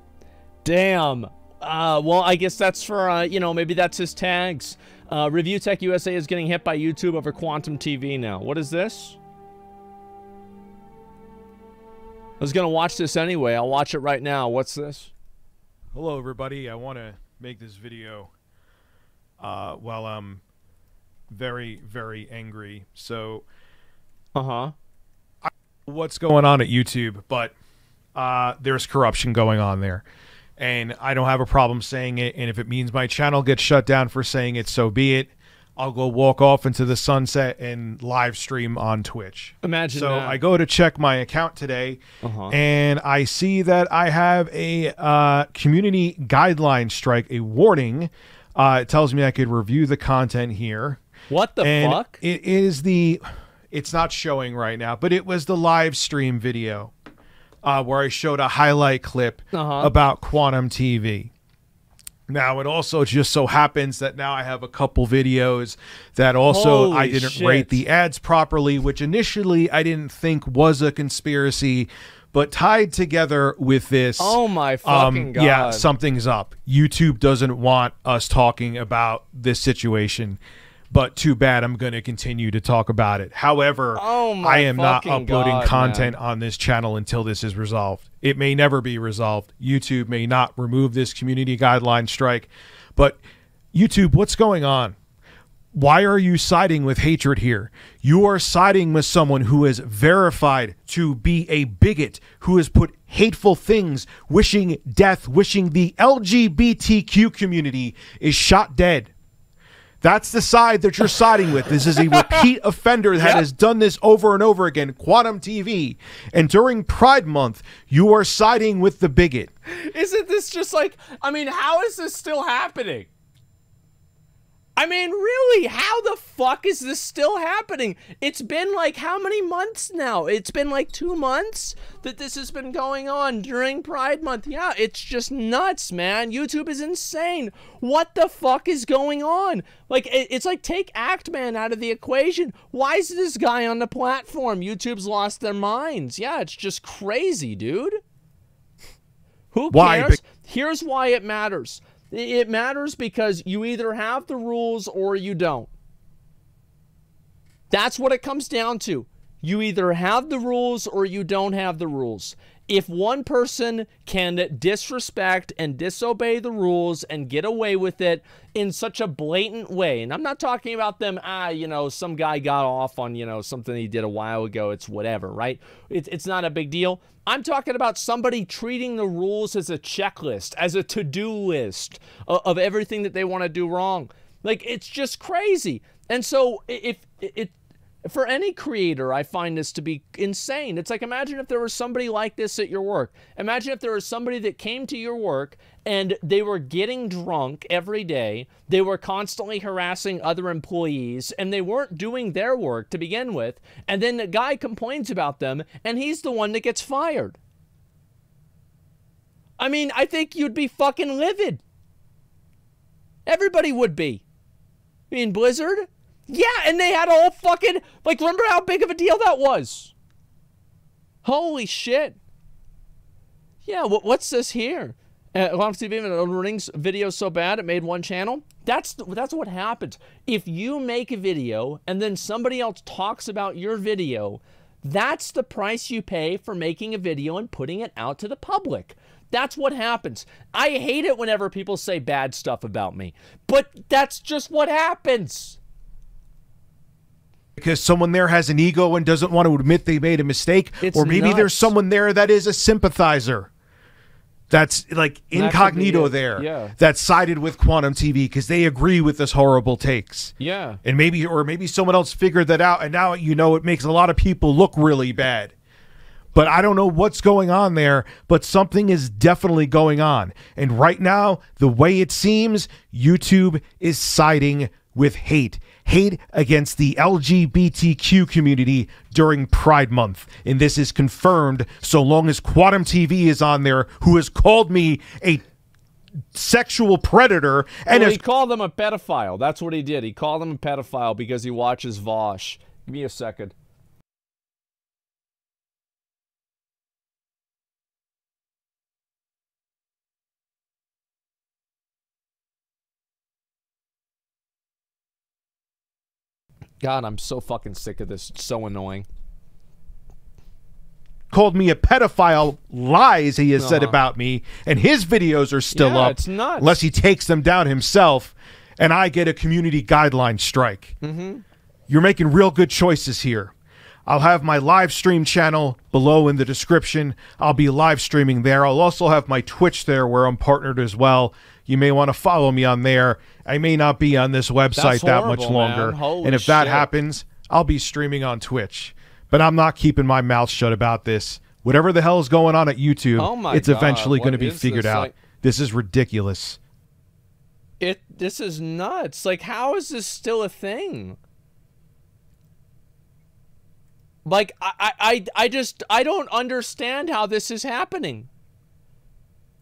Damn. Well, I guess that's for, you know, maybe that's his tags. Review Tech USA is getting hit by YouTube over Quantum TV now. What is this? I was gonna watch this anyway. I'll watch it right now. What's this? Hello, everybody. I want to make this video while I'm very, very angry. So, I don't know what's going on at YouTube, but there's corruption going on there. And I don't have a problem saying it. And if it means my channel gets shut down for saying it, so be it. I'll go walk off into the sunset and live stream on Twitch. Imagine so that. I go to check my account today, and I see that I have a community guideline strike, a warning. It tells me I could review the content here. What the fuck? It is it's not showing right now, but it was the live stream video where I showed a highlight clip about Quantum TV. Now, it also just so happens that now I have a couple videos that also I didn't rate the ads properly, which initially I didn't think was a conspiracy, but tied together with this. Oh, my fucking God. Yeah, something's up. YouTube doesn't want us talking about this situation, but too bad, I'm going to continue to talk about it. However, I am not uploading content on this channel until this is resolved. It may never be resolved. YouTube may not remove this community guideline strike. But YouTube, what's going on? Why are you siding with hatred here? You are siding with someone who is verified to be a bigot, who has put hateful things, wishing death, wishing the LGBTQ community is shot dead. That's the side that you're siding with. This is a repeat offender that has done this over and over again, Quantum TV. And during Pride Month, you are siding with the bigot. Isn't this just like, I mean, how is this still happening? I mean, really, how the fuck is this still happening? It's been like how many months now? It's been like 2 months that this has been going on during Pride Month. Yeah, it's just nuts, man. YouTube is insane. What the fuck is going on? Like, it's like take Actman out of the equation. Why is this guy on the platform? YouTube's lost their minds. Yeah, it's just crazy, dude. Who cares? Here's why it matters. It matters because you either have the rules or you don't. That's what it comes down to. You either have the rules or you don't have the rules. If one person can disrespect and disobey the rules and get away with it in such a blatant way, and I'm not talking about them, you know, some guy got off on, you know, something he did a while ago, it's whatever, right? It's not a big deal. I'm talking about somebody treating the rules as a checklist, as a to-do list of everything that they want to do wrong. Like, it's just crazy. And so for any creator, I find this to be insane. It's like, imagine if there was somebody like this at your work. Imagine if there was somebody that came to your work and they were getting drunk every day. They were constantly harassing other employees and they weren't doing their work to begin with. And then the guy complains about them and he's the one that gets fired. I mean, I think you'd be fucking livid. Everybody would be. I mean, Blizzard? Yeah, and they had a whole fucking, like, remember how big of a deal that was? Holy shit. Yeah, what's this here? Quantum TV Rings video so bad it made one channel. That's what happens. If you make a video and then somebody else talks about your video, that's the price you pay for making a video and putting it out to the public. That's what happens. I hate it whenever people say bad stuff about me, but that's just what happens. Because someone there has an ego and doesn't want to admit they made a mistake. Or maybe there's someone there that is a sympathizer. That's like incognito there. That sided with Quantum TV because they agree with this horrible takes. Yeah. And maybe someone else figured that out. And now, you know, it makes a lot of people look really bad. But I don't know what's going on there, but something is definitely going on. And right now, the way it seems, YouTube is siding with hate. Hate against the LGBTQ community during Pride Month. And this is confirmed so long as Quantum TV is on there, who has called me a sexual predator. And well, he called him a pedophile. That's what he did. He called him a pedophile because he watches Vosh. Give me a second. God, I'm so fucking sick of this. It's so annoying. Called me a pedophile, lies he has said about me, and his videos are still up. It's nuts. Unless he takes them down himself, and I get a community guideline strike. You're making real good choices here. I'll have my live stream channel below in the description. I'll be live streaming there. I'll also have my Twitch there where I'm partnered as well. You may want to follow me on there. I may not be on this website that much longer. And if that happens, I'll be streaming on Twitch. But I'm not keeping my mouth shut about this. Whatever the hell is going on at YouTube, it's eventually going to be figured out. Like, this is ridiculous. This is nuts. Like, how is this still a thing? Like, I don't understand how this is happening.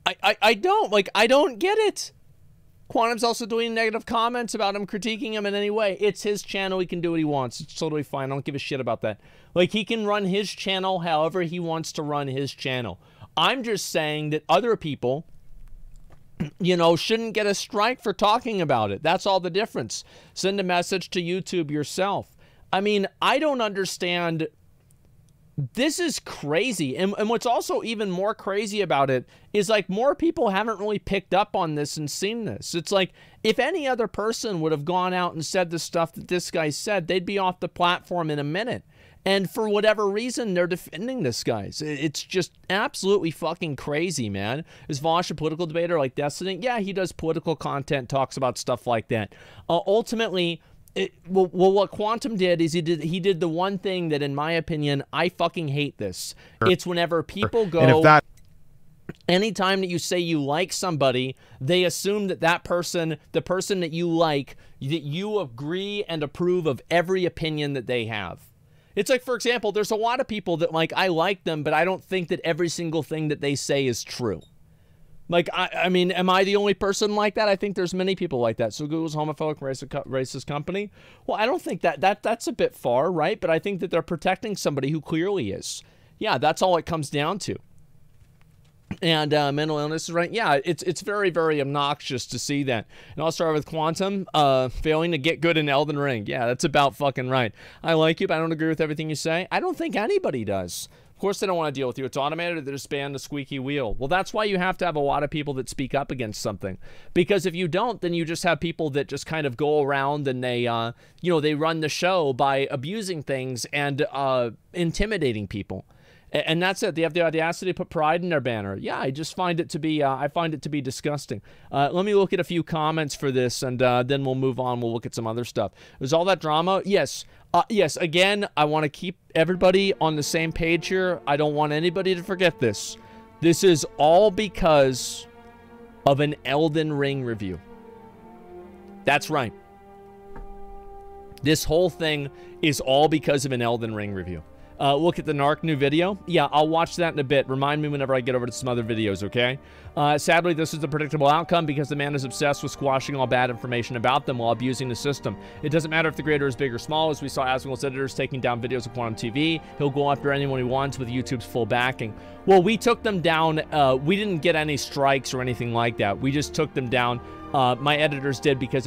I don't get it. Quantum's also doing negative comments about him, critiquing him in any way. It's his channel. He can do what he wants. It's totally fine. I don't give a shit about that. Like, he can run his channel however he wants to run his channel. I'm just saying that other people, you know, shouldn't get a strike for talking about it. That's all the difference. Send a message to YouTube yourself. I mean, I don't understand. This is crazy. And what's also even more crazy about it is, like, more people haven't really picked up on this and seen this. It's like, if any other person would have gone out and said the stuff that this guy said, they'd be off the platform in a minute. And for whatever reason, they're defending this guy. It's just absolutely fucking crazy, man. Is Vosh a political debater like Destiny? Yeah, he does political content, talks about stuff like that. Ultimately, well, what Quantum did is he did the one thing that, in my opinion, I fucking hate this. It's whenever people go, anytime that you say you like somebody, they assume that that person, the person that you like, that you agree and approve of every opinion that they have. It's like, for example, there's a lot of people that, like, I like them, but I don't think that every single thing that they say is true. Like, I mean, am I the only person like that? I think there's many people like that. So Google's homophobic, racist company? Well, I don't think that's a bit far, right? But I think that they're protecting somebody who clearly is. Yeah, that's all it comes down to. And mental illness is right. Yeah, it's very, very obnoxious to see that. And I'll start with Quantum failing to get good in Elden Ring. Yeah, that's about fucking right. I like you, but I don't agree with everything you say. I don't think anybody does. Of course they don't want to deal with you. It's automated. They just ban the squeaky wheel. Well, that's why you have to have a lot of people that speak up against something. Because if you don't, then you just have people that just kind of go around and they, you know, they run the show by abusing things and intimidating people. And that's it. They have the audacity to put pride in their banner. Yeah, I just find it to be, I find it to be disgusting. Let me look at a few comments for this, and then we'll move on. We'll look at some other stuff. Was all that drama? Yes. Yes, again, I want to keep everybody on the same page here. I don't want anybody to forget this. This is all because of an Elden Ring review. That's right. This whole thing is all because of an Elden Ring review. Look at the Narc new video. Yeah, I'll watch that in a bit. Remind me whenever I get over to some other videos, okay? Sadly, this is the predictable outcome because the man is obsessed with squashing all bad information about them while abusing the system. It doesn't matter if the creator is big or small. As we saw Asmongold's editors taking down videos of Quantum TV, he'll go after anyone he wants with YouTube's full backing. Well, we took them down. We didn't get any strikes or anything like that. We just took them down. My editors did because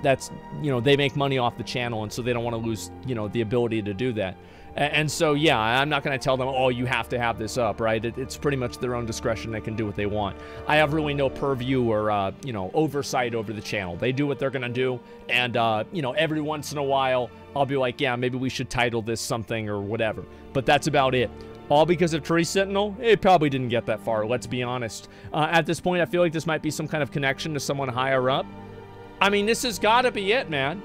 that's, you know, they make money off the channel, and so they don't want to lose, you know, the ability to do that. And so, yeah, I'm not going to tell them, oh, you have to have this up, right? It's pretty much their own discretion. They can do what they want. I have really no purview or, you know, oversight over the channel. They do what they're going to do. And, you know, every once in a while, I'll be like, yeah, maybe we should title this something or whatever. But that's about it. All because of Tree Sentinel? It probably didn't get that far, let's be honest. At this point, I feel like this might be some kind of connection to someone higher up. I mean, this has got to be it, man.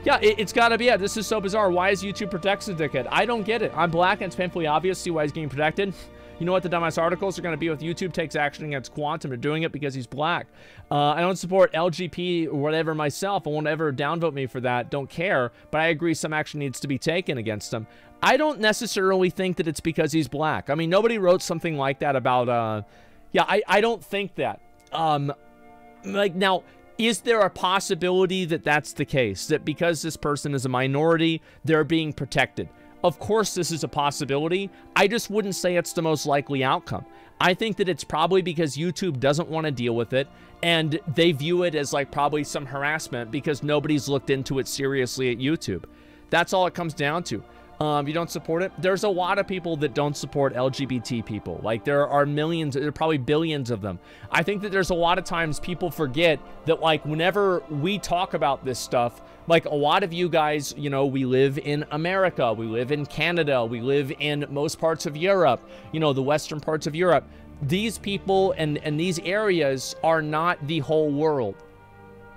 Yeah, it's got to be it. This is so bizarre. Why is YouTube protects a dickhead? I don't get it. I'm black, and it's painfully obvious. See why he's getting protected? You know what the dumbass articles are going to be with YouTube takes action against Quantum. They're doing it because he's black. I don't support LGP or whatever myself. I won't ever downvote me for that. Don't care. But I agree some action needs to be taken against him. I don't necessarily think that it's because he's black. I mean, nobody wrote something like that about, yeah, I don't think that. like, now, is there a possibility that that's the case? That because this person is a minority, they're being protected? Of course, this is a possibility. I just wouldn't say it's the most likely outcome. I think that it's probably because YouTube doesn't want to deal with it, and they view it as like probably some harassment because nobody's looked into it seriously at YouTube. That's all it comes down to. You don't support it? There's a lot of people that don't support LGBT people. Like, there are millions, there are probably billions of them. I think that there's a lot of times people forget that, like, whenever we talk about this stuff, like, a lot of you guys, you know, we live in America, we live in Canada, we live in most parts of Europe, you know, the western parts of Europe. These people and these areas are not the whole world.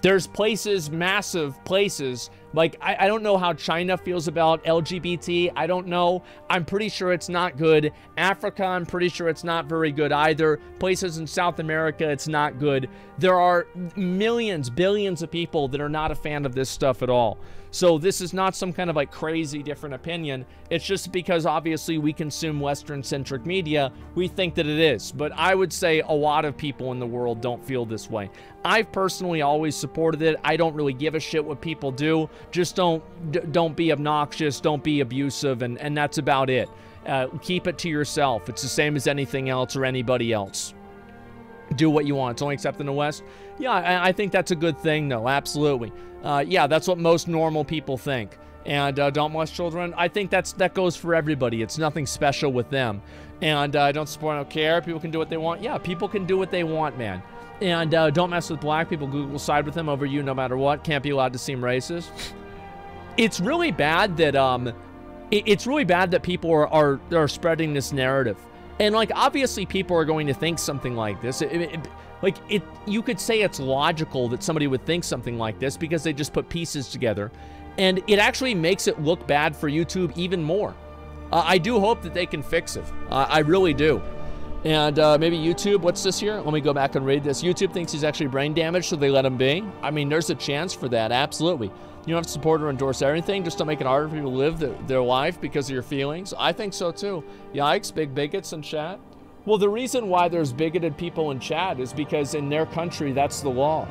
There's places, massive places, like, I don't know how China feels about LGBT. I don't know. I'm pretty sure it's not good. Africa, I'm pretty sure it's not very good either. Places in South America, it's not good. There are millions, billions of people that are not a fan of this stuff at all. So this is not some kind of like crazy different opinion. It's just because obviously we consume Western-centric media, we think that it is. But I would say a lot of people in the world don't feel this way. I've personally always supported it. I don't really give a shit what people do. Just don't be obnoxious, don't be abusive, and that's about it. Keep it to yourself. It's the same as anything else or anybody else. Do what you want. It's only accepted in the West. Yeah, I think that's a good thing, though. Absolutely. Yeah, that's what most normal people think. And don't molest children. I think that goes for everybody. It's nothing special with them. And don't support, I don't care. People can do what they want. Yeah, people can do what they want, man. And don't mess with black people. Google will side with them over you no matter what. Can't be allowed to seem racist. It's really bad that it's really bad that people are spreading this narrative. And, like, obviously people are going to think something like this. You could say it's logical that somebody would think something like this because they just put pieces together. And it actually makes it look bad for YouTube even more. I do hope that they can fix it. I really do. And maybe YouTube, what's this here? Let me go back and read this. YouTube thinks he's actually brain damaged, so they let him be. I mean, there's a chance for that, absolutely. You don't have to support or endorse everything. Just don't make it harder for people to live their life because of your feelings. I think so, too. Yikes, big bigots in chat. Well, the reason why there's bigoted people in chat is because in their country, that's the law.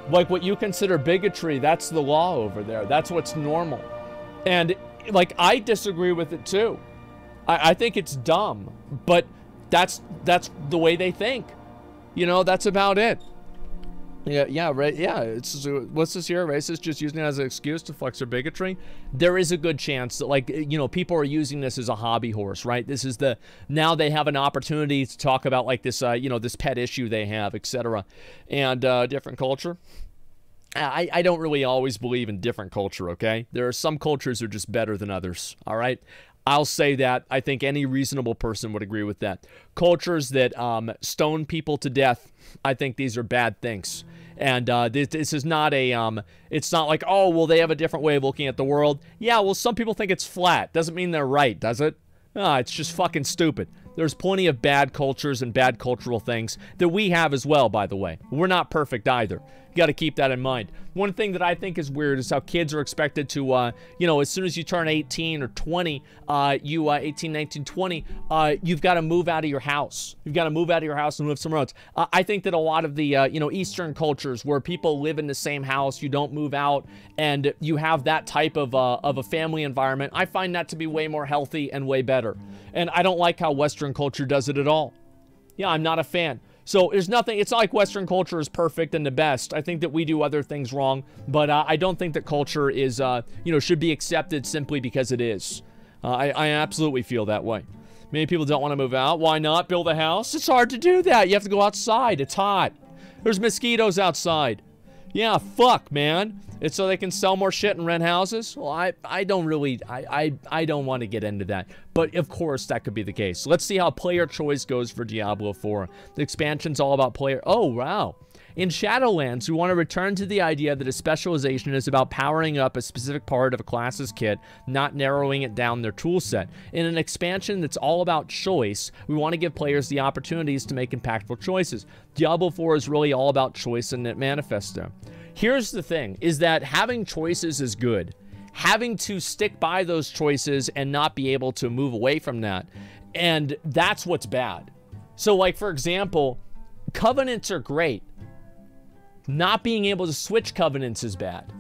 Like, what you consider bigotry, that's the law over there. That's what's normal. And, like, I disagree with it, too. I think it's dumb, but that's the way they think. You know, that's about it. Yeah, right. Yeah, it's what's this here? Racists just using it as an excuse to flex their bigotry. There is a good chance that, like, you know, people are using this as a hobby horse, right? This is now they have an opportunity to talk about, like, this, you know, this pet issue they have, etc. And different culture. I don't really always believe in different culture. Okay, there are some cultures that are just better than others. All right. I'll say that. I think any reasonable person would agree with that. Cultures that stone people to death, I think these are bad things. And this is not a, it's not like, oh, well, they have a different way of looking at the world. Yeah, well, some people think it's flat. Doesn't mean they're right, does it? No, it's just fucking stupid. There's plenty of bad cultures and bad cultural things that we have as well, by the way. We're not perfect either. You got to keep that in mind. One thing that I think is weird is how kids are expected to, you know, as soon as you turn 18 or 20, 18, 19, 20, you've got to move out of your house. You've got to move out of your house and live somewhere else. I think that a lot of the, you know, Eastern cultures where people live in the same house, you don't move out, and you have that type of a family environment, I find that to be way more healthy and way better. And I don't like how Western culture does it at all. Yeah, I'm not a fan. So there's nothing, it's not like Western culture is perfect and the best. I think that we do other things wrong, but I don't think that culture is, you know, should be accepted simply because it is. I absolutely feel that way. Many people don't want to move out. Why not build a house? It's hard to do that. You have to go outside. It's hot. There's mosquitoes outside. Yeah, fuck, man. It's so they can sell more shit and rent houses? Well, I don't really, I don't want to get into that. But, of course, that could be the case. Let's see how player choice goes for Diablo 4. The expansion's all about player... Oh, wow. In Shadowlands, we want to return to the idea that a specialization is about powering up a specific part of a class's kit, not narrowing it down their toolset. In an expansion that's all about choice, we want to give players the opportunities to make impactful choices. Diablo 4 is really all about choice, and it manifests there. Here's the thing, is that having choices is good. Having to stick by those choices and not be able to move away from that, and that's what's bad. So, like, for example, Covenants are great. Not being able to switch covenants is bad.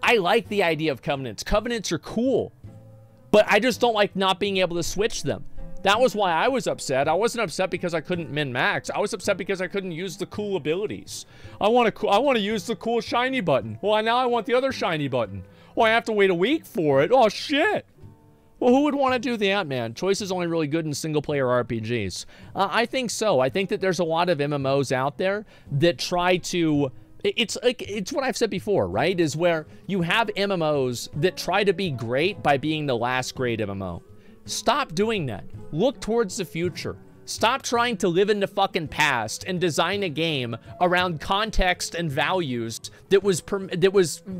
I like the idea of covenants. Covenants are cool. But I just don't like not being able to switch them. That was why I was upset. I wasn't upset because I couldn't min-max. I was upset because I couldn't use the cool abilities. I want to use the cool shiny button. Well, now I want the other shiny button. Well, I have to wait a week for it. Oh, shit. Well, who would want to do that, man? Choice is only really good in single-player RPGs. I think so. I think that there's a lot of MMOs out there that try to... It's what I've said before, right? Is where you have MMOs that try to be great by being the last great MMO. Stop doing that. Look towards the future. Stop trying to live in the fucking past and design a game around context and values that was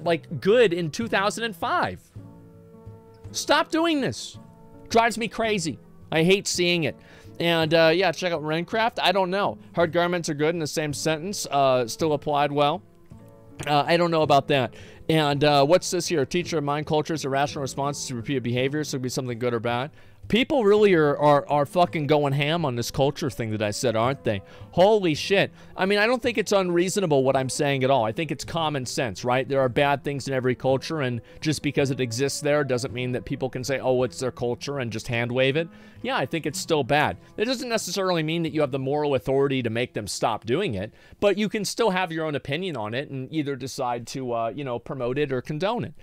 like good in 2005. Stop doing this. Drives me crazy. I hate seeing it. And yeah, check out Renecraft. I don't know. Hard garments are good in the same sentence. Still applied well. I don't know about that. And what's this here? Teacher of mind cultures, irrational responses to repeated behaviors. So it could be something good or bad. People really are fucking going ham on this culture thing that I said, aren't they? Holy shit. I mean, I don't think it's unreasonable what I'm saying at all. I think it's common sense, right? There are bad things in every culture, and just because it exists there doesn't mean that people can say, oh, it's their culture, and just hand wave it. Yeah, I think it's still bad. It doesn't necessarily mean that you have the moral authority to make them stop doing it, but you can still have your own opinion on it and either decide to, you know, promote it or condone it.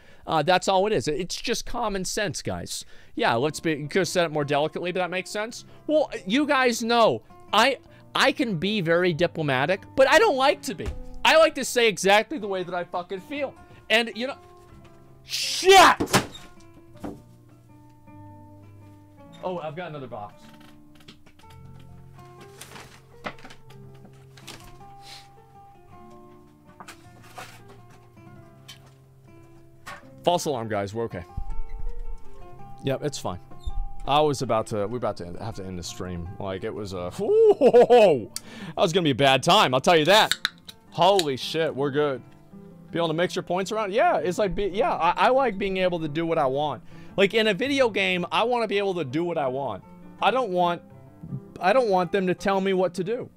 That's all it is. It's just common sense, guys. Yeah, you could have said it more delicately, but that makes sense. Well, you guys know, I can be very diplomatic, but I don't like to be. I like to say exactly the way that I fucking feel. And, you know... Shit! Oh, I've got another box. False alarm, guys. We're okay. Yep, it's fine. We're about to have to end the stream. Like, it was a... Whoa! That was gonna be a bad time, I'll tell you that. Holy shit, we're good. Be able to mix your points around? Yeah, it's like... I like being able to do what I want. Like, in a video game, I want to be able to do what I want. I don't want them to tell me what to do.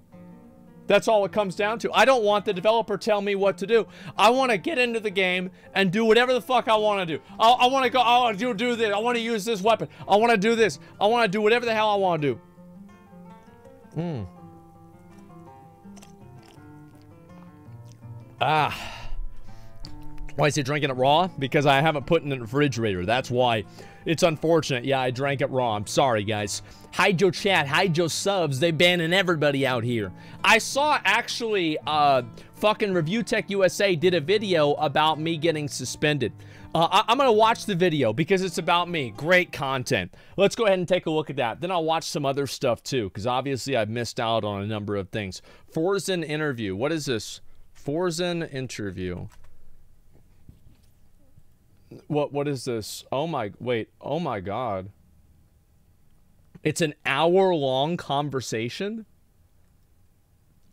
That's all it comes down to. I don't want the developer tell me what to do. I want to get into the game and do whatever the fuck I want to do. I want to go, I want to do this. I want to use this weapon. I want to do this. I want to do whatever the hell I want to do. Why is he drinking it raw? Because I haven't put it in the refrigerator. That's why. It's unfortunate. Yeah, I drank it raw. I'm sorry, guys. Hide your chat. Hide your subs. They banning everybody out here. I saw, actually, fucking Review Tech USA did a video about me getting suspended. I'm going to watch the video because it's about me. Great content. Let's go ahead and take a look at that. Then I'll watch some other stuff, too, because obviously I've missed out on a number of things. Forzen interview. What is this? Forzen interview. What is this? Oh my, wait, oh my god. It's an hour-long conversation?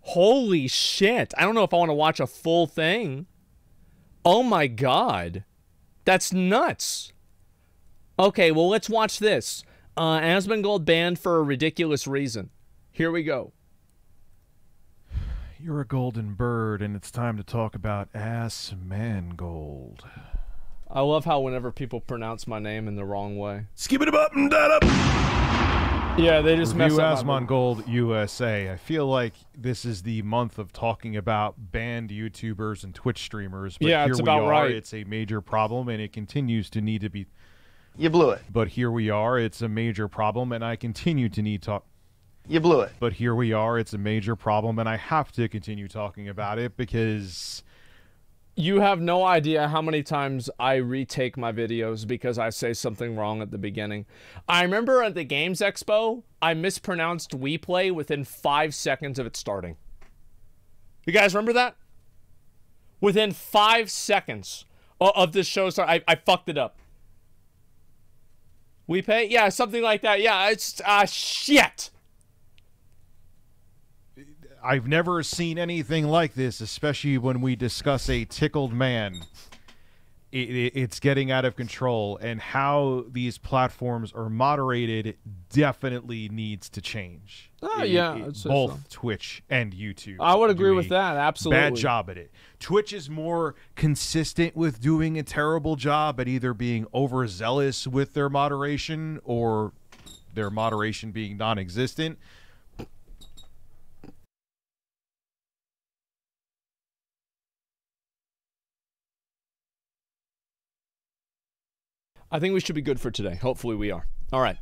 Holy shit. I don't know if I want to watch a full thing. Oh my god. That's nuts. Okay, well, let's watch this. Asmongold banned for a ridiculous reason. Here we go. You're a golden bird, and it's time to talk about Asmongold. I love how whenever people pronounce my name in the wrong way. Skip it up and that up. Yeah, they just mess up. Asmongold USA. I feel like this is the month of talking about banned YouTubers and Twitch streamers. But yeah, here it's we about are. right. It's a major problem, and it continues to need to be. You blew it. But here we are. It's a major problem, and I continue to need talk. You blew it. But here we are. It's a major problem, and I have to continue talking about it because. You have no idea how many times I retake my videos because I say something wrong at the beginning. I remember at the Games Expo, I mispronounced We Play within 5 seconds of it starting. You guys remember that? Within 5 seconds of this show start, I fucked it up. We Pay? Yeah, something like that. Yeah, it's, shit. I've never seen anything like this, especially when we discuss a tickled man. it's getting out of control, and how these platforms are moderated definitely needs to change. Oh, yeah. Both Twitch and YouTube. I would agree do with a that, absolutely. Bad job at it. Twitch is more consistent with doing a terrible job at either being overzealous with their moderation or their moderation being non-existent. I think we should be good for today. Hopefully we are. All right.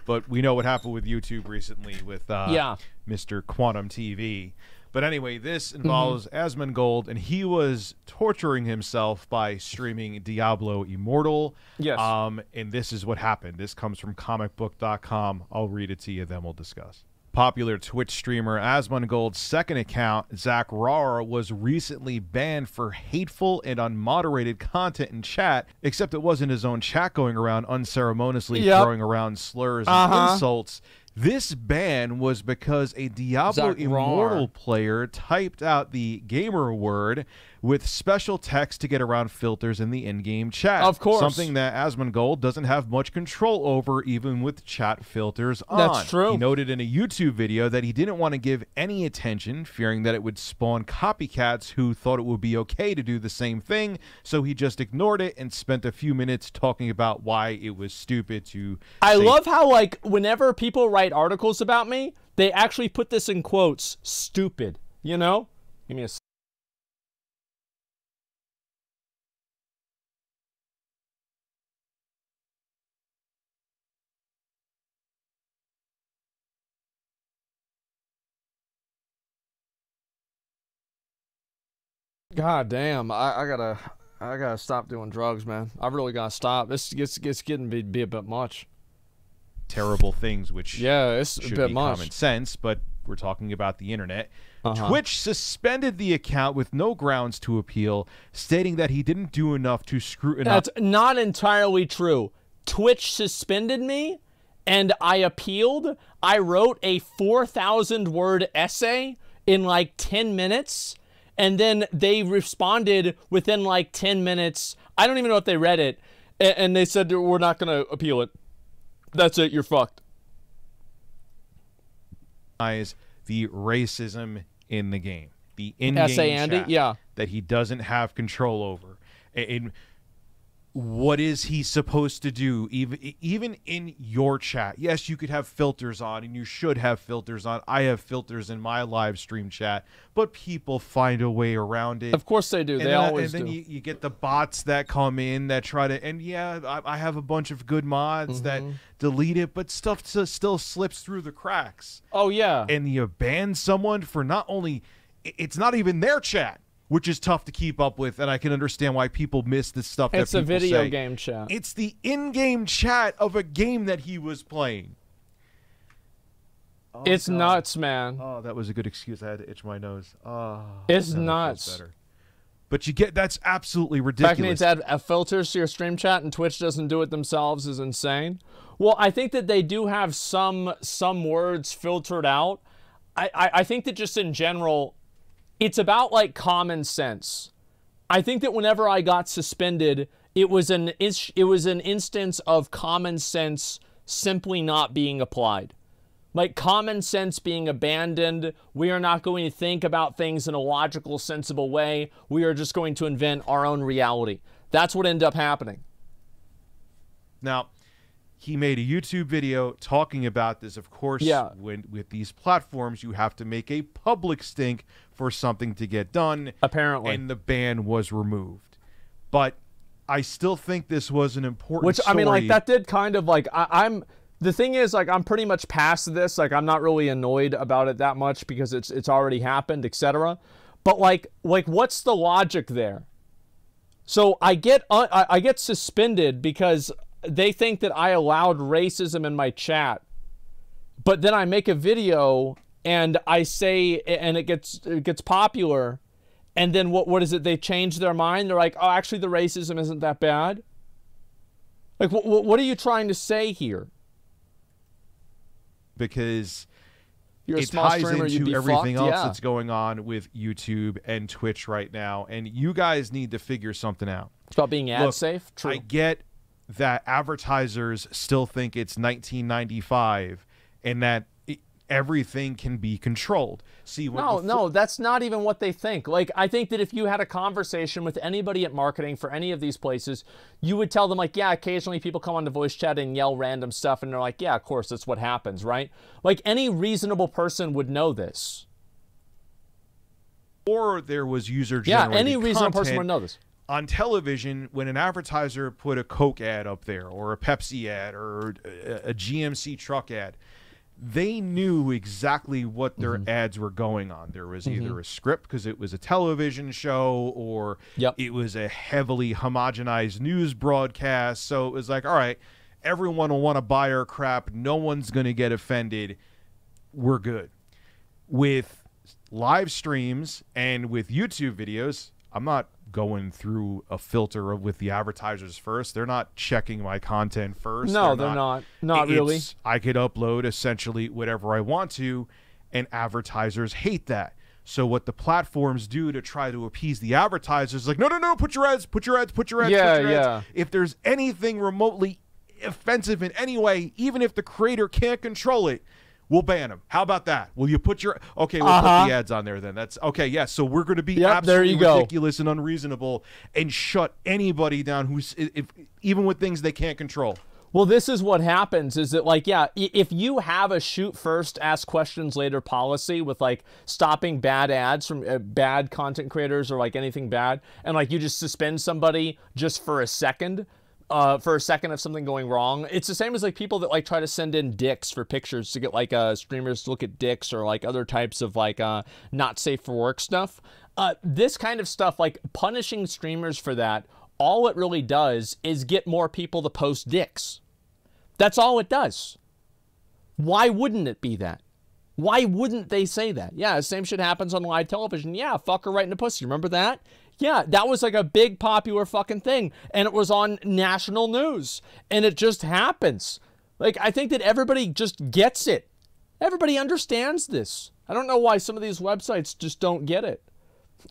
But we know what happened with YouTube recently with Mr. Quantum TV. But anyway, this involves Asmongold, and he was torturing himself by streaming Diablo Immortal. Yes. And this is what happened. This comes from comicbook.com. I'll read it to you, then we'll discuss. Popular Twitch streamer Asmongold's second account, Zach Rar, was recently banned for hateful and unmoderated content in chat, except it wasn't his own chat going around unceremoniously throwing around slurs and insults. This ban was because a Diablo Immortal player typed out the gamer word with special text to get around filters in the in-game chat. Of course. Something that Asmongold doesn't have much control over, even with chat filters on. That's true. He noted in a YouTube video that he didn't want to give any attention, fearing that it would spawn copycats who thought it would be okay to do the same thing, so he just ignored it and spent a few minutes talking about why it was stupid to I love how, like, whenever people write articles about me, they actually put this in quotes, stupid, you know? Give me a God damn, I gotta stop doing drugs, man. I really gotta stop. This gets getting to be a bit much. Terrible things, which it's should a bit be much. common sense, but we're talking about the internet. Twitch suspended the account with no grounds to appeal, stating that he didn't do enough to scrutinize. That's not entirely true. Twitch suspended me, and I appealed. I wrote a 4,000-word essay in like 10 minutes. And then they responded within like 10 minutes. I don't even know if they read it. And they said, we're not going to appeal it. That's it. You're fucked. The racism in the game. The in-game chat that he doesn't have control over. And what is he supposed to do? Even in your chat. Yes, you could have filters on, and you should have filters on. I have filters in my live stream chat, but people find a way around it. Of course they do. They always do. And then you get the bots that come in that try to, and I have a bunch of good mods that delete it, but stuff still slips through the cracks. Oh, yeah. And you ban someone for not only, it's not even their chat, which is tough to keep up with, and I can understand why people miss this stuff. It's a video game chat. It's the in-game chat of a game that he was playing. Oh, it's nuts, man. Oh, that was a good excuse. I had to itch my nose. Oh, it's nuts. But you get, that's absolutely ridiculous. The fact that add filters to your stream chat and Twitch doesn't do it themselves is insane. Well, I think that they do have some words filtered out. I think that just in general, it's about like common sense. I think that whenever I got suspended, it was an instance of common sense simply not being applied. Like common sense being abandoned. We are not going to think about things in a logical, sensible way. We are just going to invent our own reality. That's what ended up happening. Now, he made a YouTube video talking about this. Of course, with these platforms, you have to make a public stink for something to get done. Apparently. And the ban was removed. But I still think this was an important story. I mean, like, that did kind of, like, the thing is, like, I'm pretty much past this. Like, I'm not really annoyed about it that much because it's already happened, etc. But, like, what's the logic there? So I get suspended because they think that I allowed racism in my chat, but then I make a video and I say, and it gets popular, and then what is it? They change their mind. They're like, oh, actually, the racism isn't that bad. Like, what are you trying to say here? Because you're a it small ties streamer, you'd into be everything fucked. else Yeah. that's going on with YouTube and Twitch right now, and you guys need to figure something out. It's about being ad Look, safe. True. I get that advertisers still think it's 1995 and that everything can be controlled. See, No, that's not even what they think. Like, I think that if you had a conversation with anybody at marketing for any of these places, you would tell them, like, yeah, occasionally people come on the voice chat and yell random stuff, and they're like, yeah, of course, that's what happens, right? Like, any reasonable person would know this. Or there was user-generated Yeah, any reasonable person content would know this. on television when an advertiser put a Coke ad up there or a Pepsi ad or a GMC truck ad. They knew exactly what their ads were going on. There was either a script because it was a television show, or it was a heavily homogenized news broadcast. So it was like, all right, everyone will want to buy our crap. No one's going to get offended. We're good. With live streams and with YouTube videos, I'm not going through a filter with the advertisers first. They're not checking my content first. No, they're not. Not really. I could upload essentially whatever I want to, and advertisers hate that. So what the platforms do to try to appease the advertisers is like, no, put your ads, put your ads, put your ads, Yeah, put your yeah. ads. If there's anything remotely offensive in any way, even if the creator can't control it, we'll ban them. How about that? Will you put your... Okay, we'll put the ads on there then. That's... Okay, yeah, so we're going to be absolutely ridiculous and unreasonable and shut anybody down who's... even with things they can't control. Well, this is what happens is that, like, yeah, if you have a shoot first, ask questions later policy with, like, stopping bad ads from bad content creators or, like, anything bad, and, like, you just suspend somebody just for a second... of something going wrong. It's the same as like people that like try to send in dicks for pictures to get like streamers to look at dicks or like other types of like not safe for work stuff. This kind of stuff, like punishing streamers for that, all it really does is get more people to post dicks. That's all it does. Why wouldn't it be that? Why wouldn't they say that? Yeah, the same shit happens on live television. Yeah, fuck her right in the pussy. Remember that? Yeah, that was like a big popular fucking thing. And it was on national news. And it just happens. Like, I think that everybody just gets it. Everybody understands this. I don't know why some of these websites just don't get it.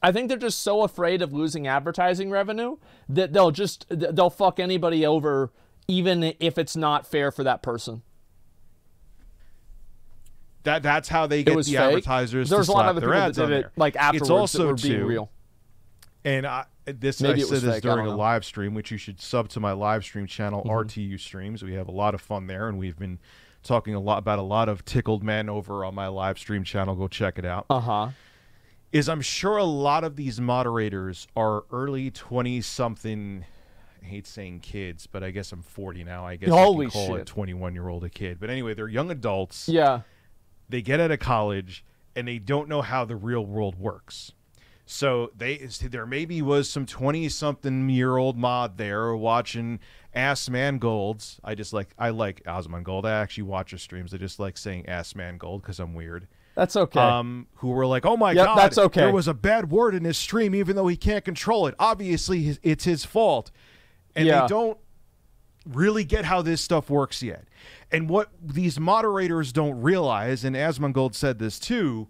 I think they're just so afraid of losing advertising revenue that they'll fuck anybody over even if it's not fair for that person. That's how they get the advertisers to slap their ads on there. Like afterwards, it's also that were being real. And I said this during a live stream, which you should sub to my live stream channel, RTU Streams. We have a lot of fun there, and we've been talking about a lot of tickled men over on my live stream channel. Go check it out. Is I'm sure a lot of these moderators are early 20-something. I hate saying kids, but I guess I'm 40 now. I guess Holy you can call shit. a 21-year-old a kid. But anyway, they're young adults. Yeah. They get out of college, and they don't know how the real world works. So there maybe was some 20-something-year-old mod there watching Asmongold. I like Asmongold. I actually watch his streams. I just like saying Asmongold because I'm weird. That's okay. Who were like, oh my God, that's okay. There was a bad word in his stream even though he can't control it. Obviously, it's his fault. And they don't really get how this stuff works yet. And what these moderators don't realize, and Asmongold said this too,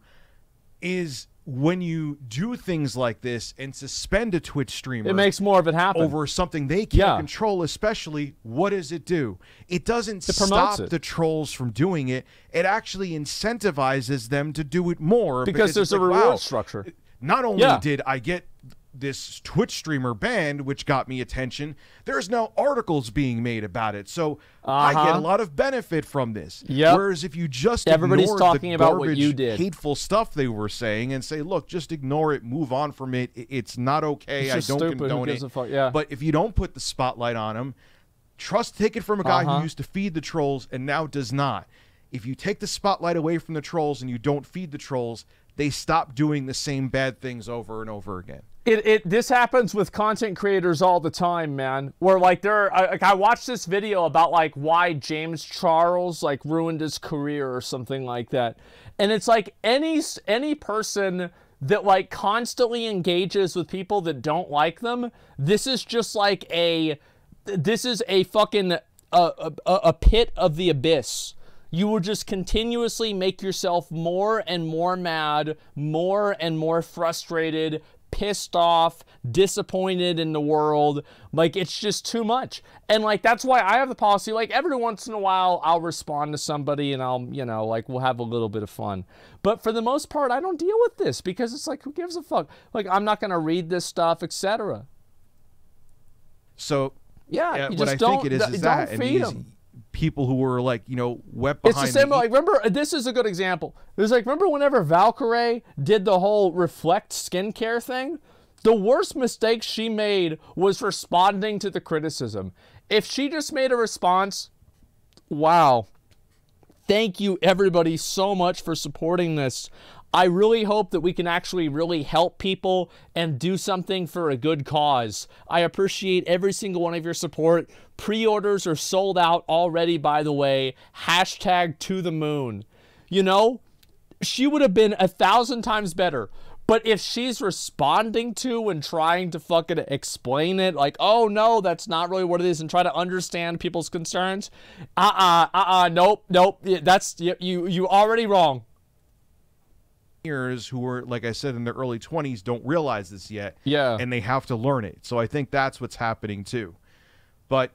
is when you do things like this and suspend a Twitch streamer, it makes more of it happen over something they can't control, especially, what does it do? It doesn't stop the trolls from doing it. It actually incentivizes them to do it more because there's a reward structure. Not only did I get this Twitch streamer banned, which got me attention, there's now articles being made about it. So I get a lot of benefit from this. Whereas if you just ignore talking the about garbage, what you did, hateful stuff they were saying and say, look, just ignore it, move on from it. It's not okay. It's I don't stupid. condone it. But if you don't put the spotlight on them, take it from a guy who used to feed the trolls and now does not. If you take the spotlight away from the trolls and you don't feed the trolls, they stop doing the same bad things over and over again. This happens with content creators all the time, man. Where like I watched this video about like why James Charles like ruined his career or something like that, and it's like any person that like constantly engages with people that don't like them. This is just like a fucking a pit of the abyss you will just continuously make yourself more and more mad, more and more frustrated, pissed off, disappointed in the world. Like, it's just too much. And like, that's why I have the policy, like, every once in a while I'll respond to somebody and I'll, you know, like, we'll have a little bit of fun. But for the most part, I don't deal with this because it's like, who gives a fuck? Like, I'm not gonna read this stuff, etc. So yeah, what I think it is that, and these people who were like, you know, wet behind. It's the same. Like, remember, this is a good example. It was like, remember whenever Valkyrie did the whole Reflect skincare thing? The worst mistake she made was responding to the criticism. If she just made a response, wow, thank you everybody so much for supporting this. I really hope that we can actually really help people and do something for a good cause. I appreciate every single one of your support. Pre-orders are sold out already, by the way. Hashtag to the moon. You know, she would have been 1,000 times better. But if she's responding to and trying to fucking explain it, like, oh no, that's not really what it is, and try to understand people's concerns, nope, that's, you already wrong. Who are, like I said, in their early 20s don't realize this yet. Yeah. And they have to learn it. So I think that's what's happening too. But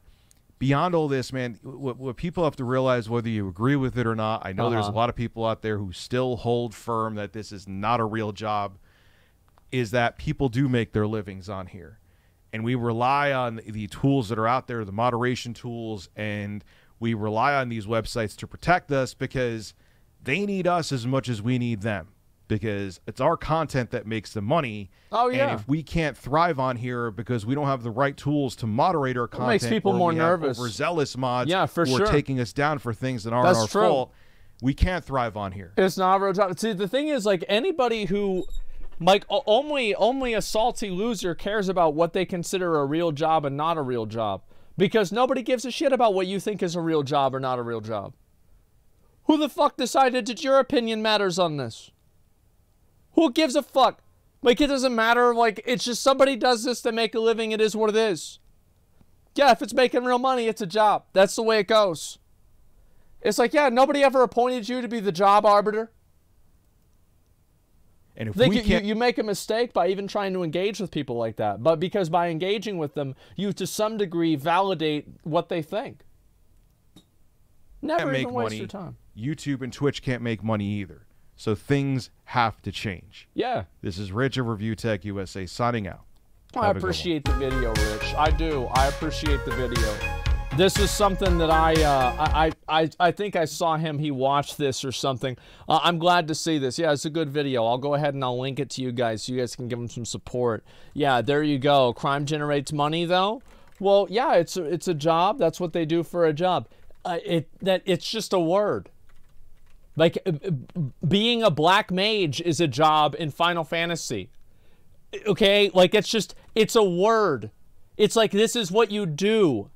beyond all this, man, what people have to realize, whether you agree with it or not, I know there's a lot of people out there who still hold firm that this is not a real job, is that people do make their livings on here. And we rely on the tools that are out there, the moderation tools, and we rely on these websites to protect us because they need us as much as we need them. Because it's our content that makes the money. Oh, yeah. And if we can't thrive on here because we don't have the right tools to moderate our content, makes people more nervous. Overzealous mods for who sure. are taking us down for things that aren't our fault, we can't thrive on here. It's not a real job. See, the thing is, like, anybody who, like, only a salty loser cares about what they consider a real job and not a real job. Because nobody gives a shit about what you think is a real job or not a real job. Who the fuck decided that your opinion matters on this? Who gives a fuck? Like, it doesn't matter. Like, it's just somebody does this to make a living. It is what it is. Yeah, if it's making real money, it's a job. That's the way it goes. It's like, yeah, nobody ever appointed you to be the job arbiter. And if you make a mistake by even trying to engage with people like that. But because by engaging with them, you to some degree validate what they think. Never even waste your time. YouTube and Twitch can't make money either. So things have to change. Yeah. This is Rich of Review Tech USA signing out. I appreciate the video, Rich. I do. I appreciate the video. This is something that I think I saw him. He watched this or something. I'm glad to see this. Yeah, it's a good video. I'll go ahead and I'll link it to you guys so you guys can give him some support. Yeah, there you go. Crime generates money, though. Well, yeah, it's a job. That's what they do for a job. It's just a word. Like, being a black mage is a job in Final Fantasy. Okay? Like, it's a word. It's like, this is what you do.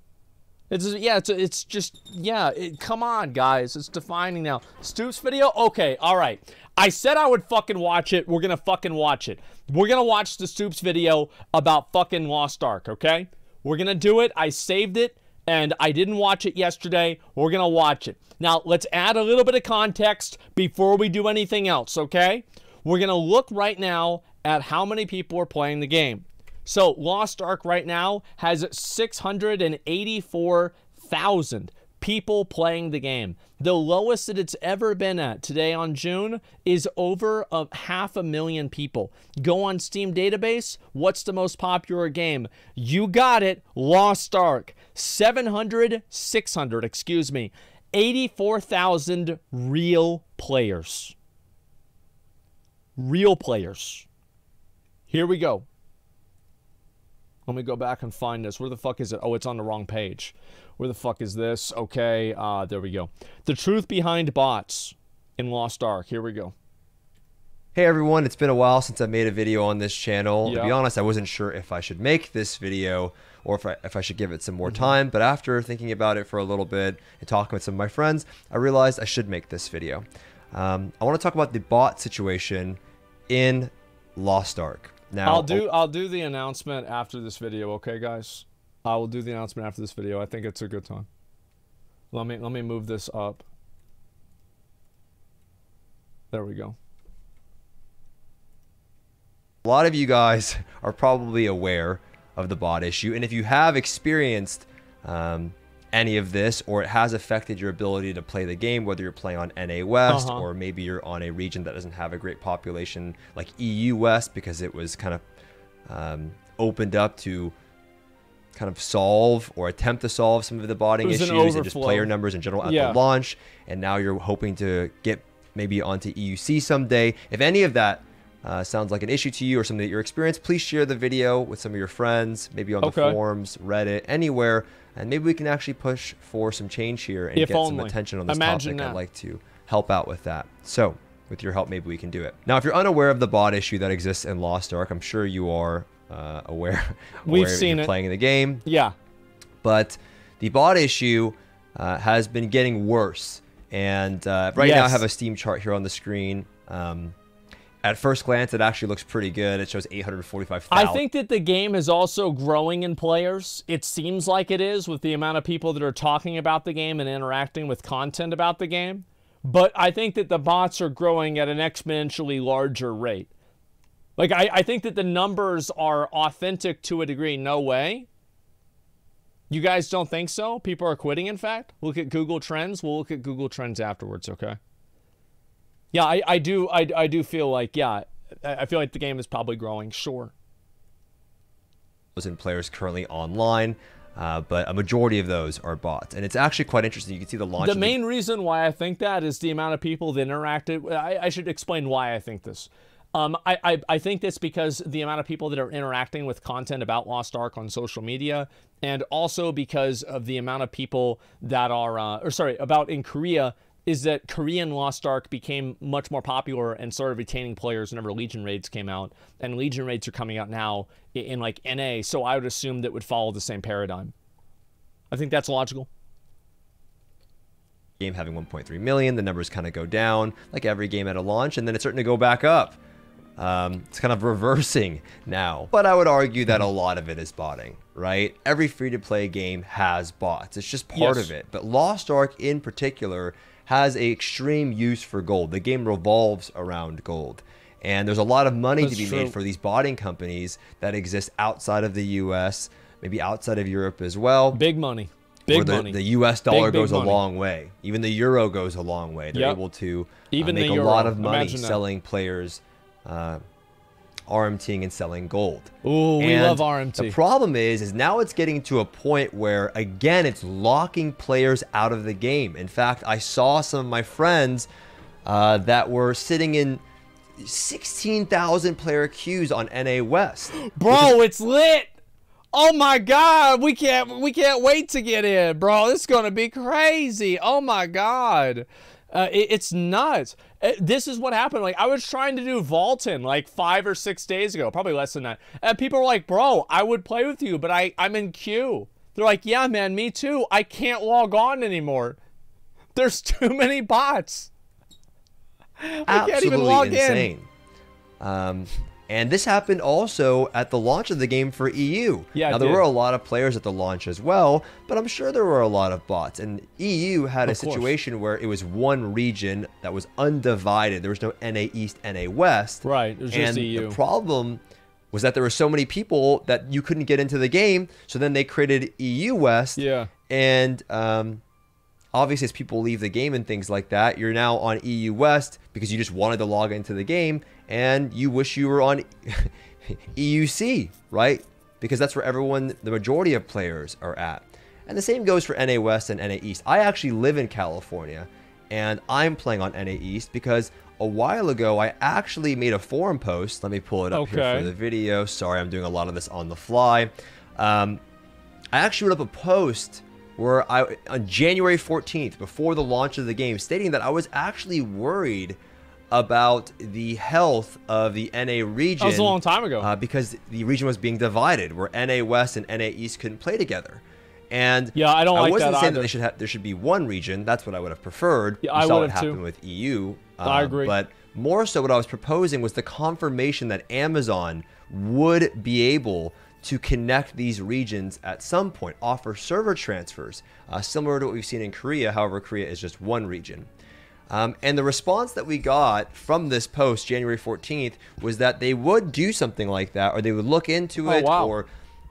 Come on, guys. It's defining now. Stoops video? Okay, all right. I said I would fucking watch it. We're gonna fucking watch it. We're gonna watch the Stoops video about fucking Lost Ark, okay? We're gonna do it. I saved it. And I didn't watch it yesterday. We're going to watch it. Now, let's add a little bit of context before we do anything else, okay? We're going to look right now at how many people are playing the game. So, Lost Ark right now has 684,000 people playing the game. The lowest that it's ever been at today on June is over 500,000 people. Go on Steam database. What's the most popular game? You got it. Lost Ark. 84,000 real players. Real players. Here we go. Let me go back and find this. Where the fuck is it? Oh, it's on the wrong page. Where the fuck is this? Okay, there we go. The truth behind bots in Lost Ark. Here we go. Hey everyone, it's been a while since I made a video on this channel. Yep. To be honest, I wasn't sure if I should make this video or if I should give it some more time, but after thinking about it for a little bit and talking with some of my friends, I realized I should make this video. I want to talk about the bot situation in Lost Ark. Now, I'll do the announcement after this video, okay, guys? I will do the announcement after this video. I think it's a good time. Let me move this up. There we go. A lot of you guys are probably aware of the bot issue, and if you have experienced any of this, or it has affected your ability to play the game, whether you're playing on NA West or maybe you're on a region that doesn't have a great population like EU West, because it was kind of opened up to kind of solve or attempt to solve some of the botting issues and just player numbers in general at the launch, and now you're hoping to get maybe onto EUC someday. If any of that sounds like an issue to you or something that you're experienced, please share the video with some of your friends, maybe on the forums, Reddit, anywhere, and maybe we can actually push for some change here and get some attention on this topic. I'd like to help out with that. So with your help, maybe we can do it. Now, if you're unaware of the bot issue that exists in Lost Ark, I'm sure you are aware. We've seen it playing the game. Yeah. But the bot issue has been getting worse. And right now I have a Steam chart here on the screen. At first glance, it actually looks pretty good. It shows 845,000. I think that the game is also growing in players. It seems like it is, with the amount of people that are talking about the game and interacting with content about the game. But I think that the bots are growing at an exponentially larger rate. Like, I think that the numbers are authentic to a degree. No way. You guys don't think so? People are quitting, in fact? Look at Google Trends. We'll look at Google Trends afterwards, okay? Yeah, I do feel like, I feel like the game is probably growing, sure. And players currently online, but a majority of those are bots. And it's actually quite interesting. You can see the launch. The main reason why I think that is the amount of people that interacted. I should explain why I think this. I think this because the amount of people that are interacting with content about Lost Ark on social media, and also because of the amount of people that are, about in Korea, is that Korean Lost Ark became much more popular and started retaining players whenever Legion raids came out, and Legion raids are coming out now in like NA, so I would assume that would follow the same paradigm. I think that's logical. Game having 1.3 million, the numbers kind of go down like every game at a launch, and then it's starting to go back up. It's kind of reversing now, but I would argue that a lot of it is botting, right? Every free-to-play game has bots. It's just part of it, but Lost Ark in particular has a extreme use for gold. The game revolves around gold, and there's a lot of money to be made for these botting companies that exist outside of the US, maybe outside of Europe as well. Big money. Big money. The US dollar goes a long way. Even the euro goes a long way. They're able to make a lot of money selling players RMTing and selling gold. Ooh, we love RMT. The problem is now it's getting to a point where, again, it's locking players out of the game. In fact, I saw some of my friends that were sitting in 16,000 player queues on NA West. Bro, it's lit. Oh my God, we can't wait to get in, bro. This is gonna be crazy. Oh my God. It's nuts. This is what happened. Like, I was trying to do Vaulton like 5 or 6 days ago, probably less than that. And people were like, bro, I would play with you, but I'm in queue. They're like, yeah, man, me too. I can't log on anymore. There's too many bots. I can't even log insane. And this happened also at the launch of the game for EU. Yeah, now, there were a lot of players at the launch as well, but I'm sure there were a lot of bots. And EU had a situation where it was one region that was undivided. There was no NA East, NA West. Right, it was just EU. The problem was that there were so many people that you couldn't get into the game, so then they created EU West. Yeah. And obviously, as people leave the game and things like that, you're now on EU West because you just wanted to log into the game, and you wish you were on EUC, right? Because that's where the majority of players are at. And the same goes for NA West and NA East. I actually live in California, and I'm playing on NA East because a while ago, I actually made a forum post. Let me pull it up here for the video. Sorry, I'm doing a lot of this on the fly. I actually wrote up a post where on January 14th, before the launch of the game, stating that I was actually worried about the health of the NA region. That was a long time ago. Because the region was being divided, where NA West and NA East couldn't play together. And yeah, I wasn't saying that there should be one region. That's what I would have preferred. Yeah, I saw would what have happened with EU. I agree. But more so, what I was proposing was the confirmation that Amazon would be able to connect these regions at some point, offer server transfers, similar to what we've seen in Korea. However, Korea is just one region. And the response that we got from this post, January 14th, was that they would do something like that, or they would look into it, or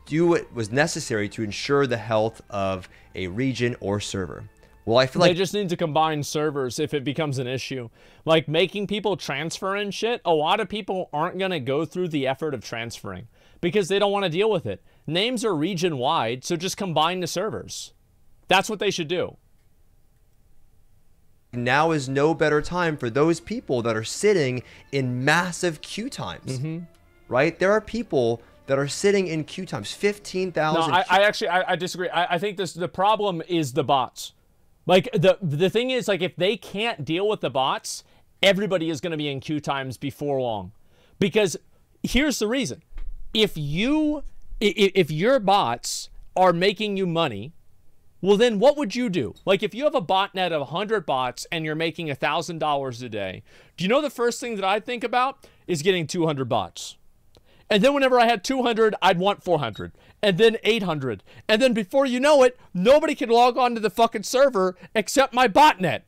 do what was necessary to ensure the health of a region or server. Well, I feel like they just need to combine servers if it becomes an issue. Like making people transfer and shit, a lot of people aren't going to go through the effort of transferring because they don't want to deal with it. Names are region-wide, so just combine the servers. That's what they should do. Now is no better time for those people that are sitting in massive queue times, right? There are people that are sitting in queue times, 15,000. No, I disagree. I think the problem is the bots. Like, the thing is, like, if they can't deal with the bots, everybody is going to be in queue times before long. Because here's the reason. If your bots are making you money, well, then what would you do? Like, if you have a botnet of 100 bots and you're making $1,000 a day, do you know the first thing that I'd think about is getting 200 bots? And then whenever I had 200, I'd want 400, and then 800. And then before you know it, nobody can log on to the fucking server except my botnet.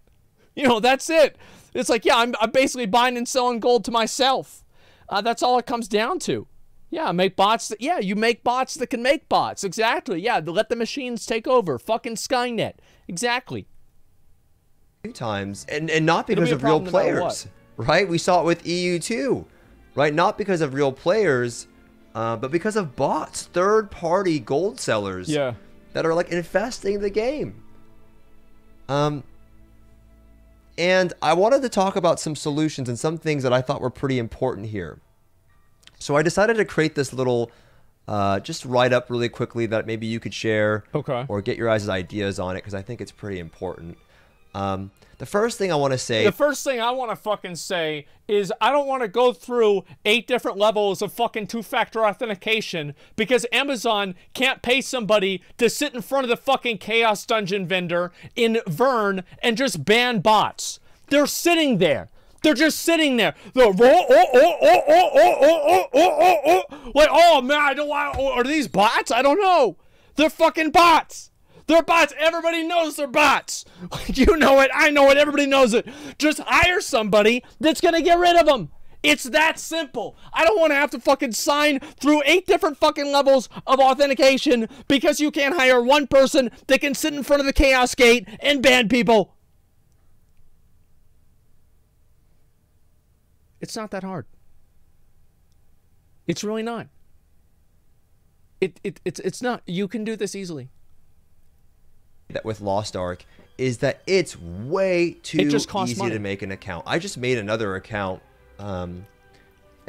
You know, that's it. It's like, yeah, I'm basically buying and selling gold to myself. That's all it comes down to. Yeah, make bots. Yeah, you make bots that can make bots. Exactly. Yeah, let the machines take over. Fucking Skynet. Exactly. Times, and not because of real players, right? We saw it with EU2. Right, not because of real players, but because of bots, third-party gold sellers that are like infesting the game. And I wanted to talk about some solutions and some things that I thought were pretty important here. So I decided to create this little just write-up really quickly that maybe you could share or get your guys' ideas on it, because I think it's pretty important. The first thing I want to say... The first thing I want to fucking say is I don't want to go through 8 different levels of fucking two-factor authentication because Amazon can't pay somebody to sit in front of the fucking Chaos Dungeon vendor in Vern and just ban bots. They're sitting there. They're just sitting there. They're like, oh man, I don't want... Are these bots? I don't know. They're fucking bots. They're bots. Everybody knows they're bots. You know it. I know it. Everybody knows it. Just hire somebody that's going to get rid of them. It's that simple. I don't want to have to fucking sign through 8 different fucking levels of authentication because you can't hire one person that can sit in front of the Chaos Gate and ban people. It's not that hard. It's really not. It's not. You can do this easily. That with Lost Ark is that it's way too easy to make an account. I just made another account, and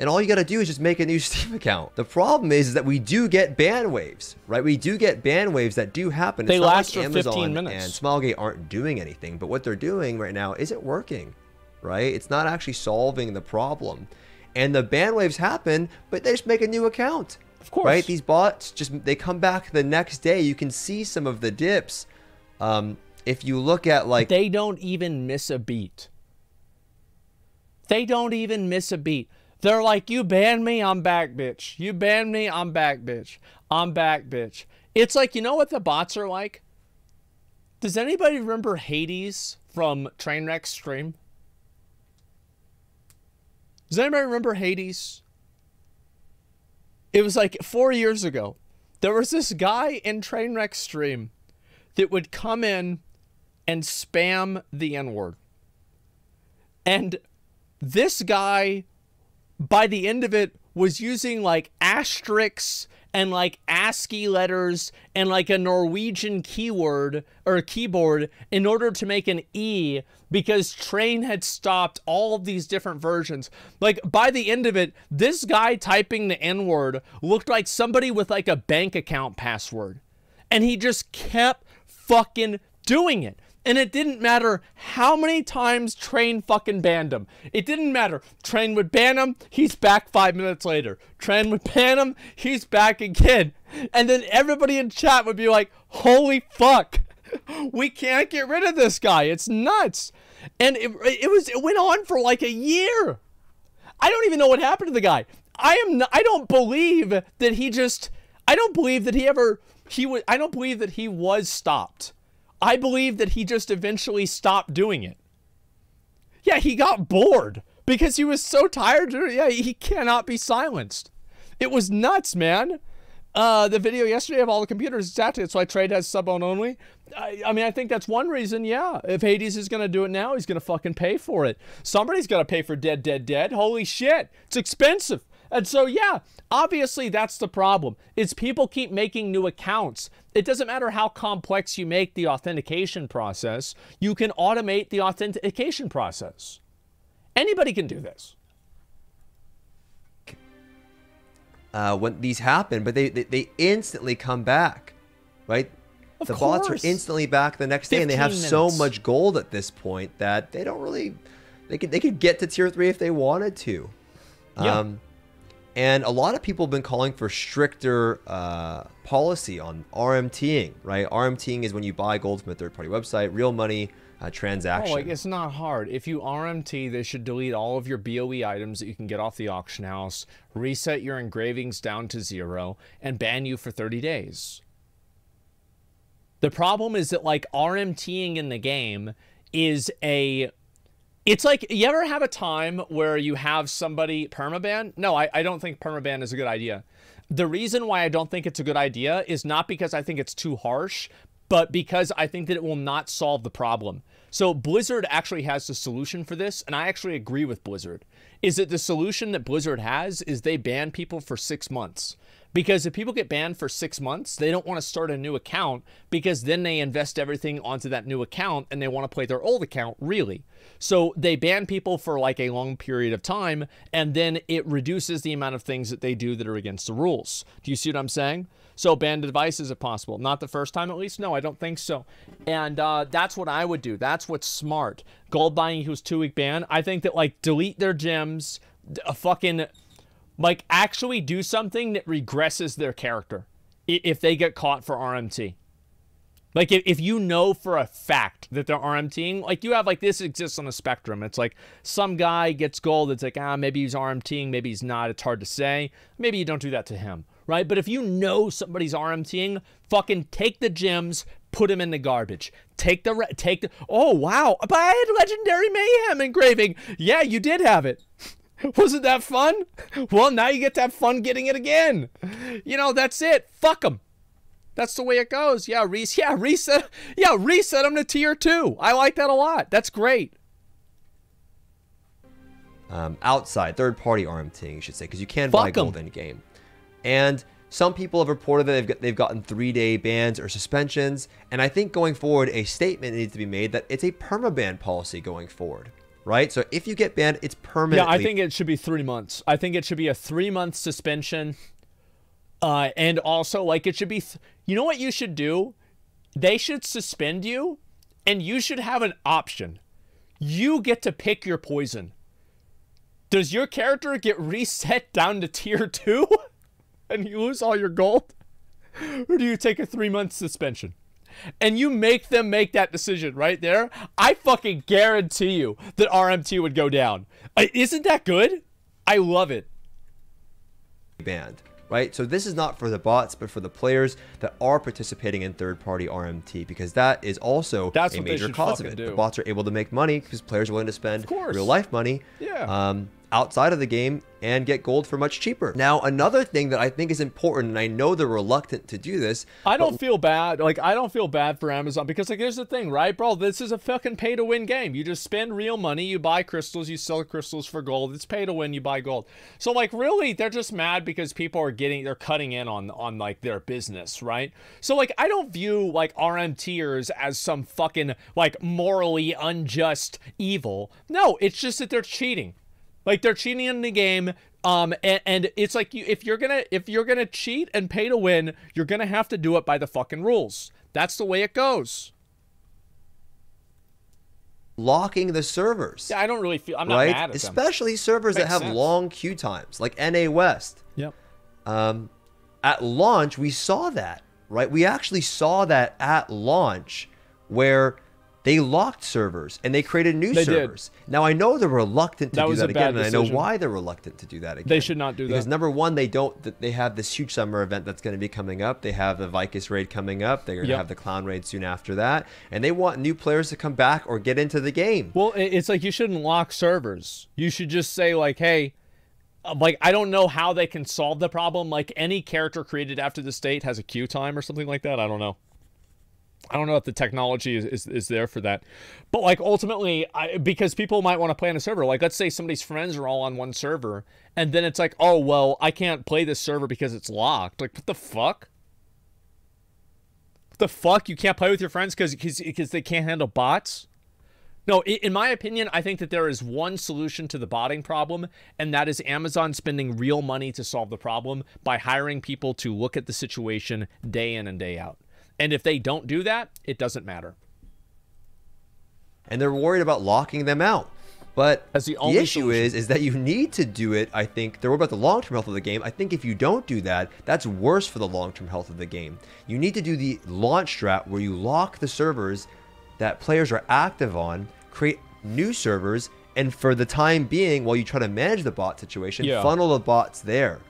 all you got to do is just make a new Steam account. The problem is that we do get ban waves, right? We do get ban waves that do happen. They last for Amazon 15 minutes. And Smilegate aren't doing anything, but what they're doing right now isn't working, right? It's not actually solving the problem. And the ban waves happen, but they just make a new account. Of course. Right? These bots they come back the next day. You can see some of the dips. If you look at like... They don't even miss a beat. They don't even miss a beat. They're like, you banned me, I'm back, bitch. You banned me, I'm back, bitch. I'm back, bitch. It's like, you know what the bots are like? Does anybody remember Hades from Trainwreck's stream? Does anybody remember Hades? It was like 4 years ago. There was this guy in Trainwreck's stream that would come in and spam the N-word. And this guy, by the end of it, was using like asterisks and like ASCII letters and like a Norwegian keyword or a keyboard in order to make an E because Train had stopped all of these different versions. Like by the end of it, this guy typing the N-word looked like somebody with like a bank account password. And he just kept fucking doing it. And it didn't matter how many times Train fucking banned him. It didn't matter. Train would ban him, he's back 5 minutes later. Train would ban him, he's back again. And then everybody in chat would be like, holy fuck, we can't get rid of this guy. It's nuts. And it went on for like a year. I don't even know what happened to the guy. I don't believe that he just, I don't believe that I don't believe that he was stopped. I believe that he just eventually stopped doing it. Yeah, he got bored because he was so tired. Yeah, he cannot be silenced. It was nuts, man. The video yesterday of all the computers, exactly. That's why Trade has sub-owned only. I mean, I think that's one reason, yeah. If Hades is going to do it now, he's going to fucking pay for it. Somebody's got to pay for Dead, Dead, Dead. Holy shit. It's expensive. And so, yeah, obviously that's the problem. Is people keep making new accounts. It doesn't matter how complex you make the authentication process. You can automate the authentication process. Anybody can do this. When these happen, but they instantly come back, right? The bots are instantly back the next day, and they have so much gold at this point that they don't really, they could get to tier 3 if they wanted to. Yeah. And a lot of people have been calling for stricter policy on RMTing, right? RMTing is when you buy gold from a third-party website, real money transaction. Oh, like, it's not hard. If you RMT, they should delete all of your BOE items that you can get off the auction house, reset your engravings down to 0, and ban you for 30 days. The problem is that, like, RMTing in the game is a... It's like, you ever have a time where you have somebody permaban? No, I don't think permaban is a good idea. The reason why I don't think it's a good idea is not because I think it's too harsh, but because I think that it will not solve the problem. So Blizzard actually has the solution for this, and I actually agree with Blizzard. Is that the solution that Blizzard has is they ban people for 6 months. Because if people get banned for 6 months, they don't want to start a new account because then they invest everything onto that new account and they want to play their old account, really. So they ban people for like a long period of time, and then it reduces the amount of things that they do that are against the rules. Do you see what I'm saying? So ban devices if possible. Not the first time at least? No, I don't think so. And that's what I would do. That's what's smart. Gold buying who's 2-week ban. I think that, like, delete their gems, fucking... like, actually do something that regresses their character if they get caught for RMT. Like, if you know for a fact that they're RMTing, like, you have, like, this exists on a spectrum. It's like, some guy gets gold, it's like, maybe he's RMTing, maybe he's not, it's hard to say. Maybe you don't do that to him, right? But if you know somebody's RMTing, fucking take the gems, put them in the garbage. Take the, oh, wow, but I had Legendary Mayhem engraving. Yeah, you did have it. Wasn't that fun? Well, now you get to have fun getting it again. You know, that's it. Fuck them. That's the way it goes. Yeah, reset them to tier 2. I like that a lot. That's great. Outside, third-party RMTing, you should say, because you can buy gold in-game. And some people have reported that they've gotten 3-day bans or suspensions. And I think going forward, a statement needs to be made that it's a permaban policy going forward. Right? So if you get banned, it's permanently... Yeah, I think it should be 3 months. I think it should be a 3-month suspension. And also, like, it should be... you know what you should do? They should suspend you, and you should have an option. You get to pick your poison. Does your character get reset down to tier 2? And you lose all your gold? Or do you take a 3-month suspension? And you make them make that decision right there, I fucking guarantee you that RMT would go down. Isn't that good? I love it. Banned, right? So this is not for the bots, but for the players that are participating in third-party RMT, because that is also a major cause of it. The bots are able to make money because players are willing to spend real-life money. Yeah. Outside of the game and get gold for much cheaper. Now, another thing that I think is important, and I know they're reluctant to do this. I don't feel bad. Like, I don't feel bad for Amazon because, like, here's the thing, right, bro? This is a fucking pay-to-win game. You just spend real money. You buy crystals. You sell crystals for gold. It's pay-to-win. You buy gold. So, like, really, they're just mad because people are they're cutting in on like, their business, right? So, like, I don't view, like, RMTers as some fucking, like, morally unjust evil. No, it's just that they're cheating. Like, they're cheating in the game, and it's like, if you're gonna cheat and pay to win, you're gonna have to do it by the fucking rules. That's the way it goes. Locking the servers. Yeah, I don't really feel, I'm not mad at them. Especially servers that have long queue times, like NA West. Yep. At launch, we saw that, right? We actually saw that at launch, where They locked servers and they created new They servers. Now I know they're reluctant to do that again, and I know decision. why they're reluctant to do that again. They should not do because that. number one, they have this huge summer event that's going to be coming up. They have the Vicus raid coming up. They're going to have the Clown raid soon after that, and they want new players to come back or get into the game. Well, it's like you shouldn't lock servers. You should just say like, hey, like I don't know how they can solve the problem. Like any character created after the state has a queue time or something like that. I don't know. I don't know if the technology is there for that. But, like, ultimately, because people might want to play on a server. Like, let's say somebody's friends are all on one server, and then it's like, oh, well, I can't play this server because it's locked. Like, what the fuck? What the fuck? You can't play with your friends because they can't handle bots? No, in my opinion, I think that there is one solution to the botting problem, and that is Amazon spending real money to solve the problem by hiring people to look at the situation day in and day out. And if they don't do that, it doesn't matter. And they're worried about locking them out. But the issue is that you need to do it. I think they're worried about the long-term health of the game. I think if you don't do that, that's worse for the long-term health of the game. You need to do the launch strat where you lock the servers that players are active on, create new servers, and for the time being, while you try to manage the bot situation, funnel the bots there,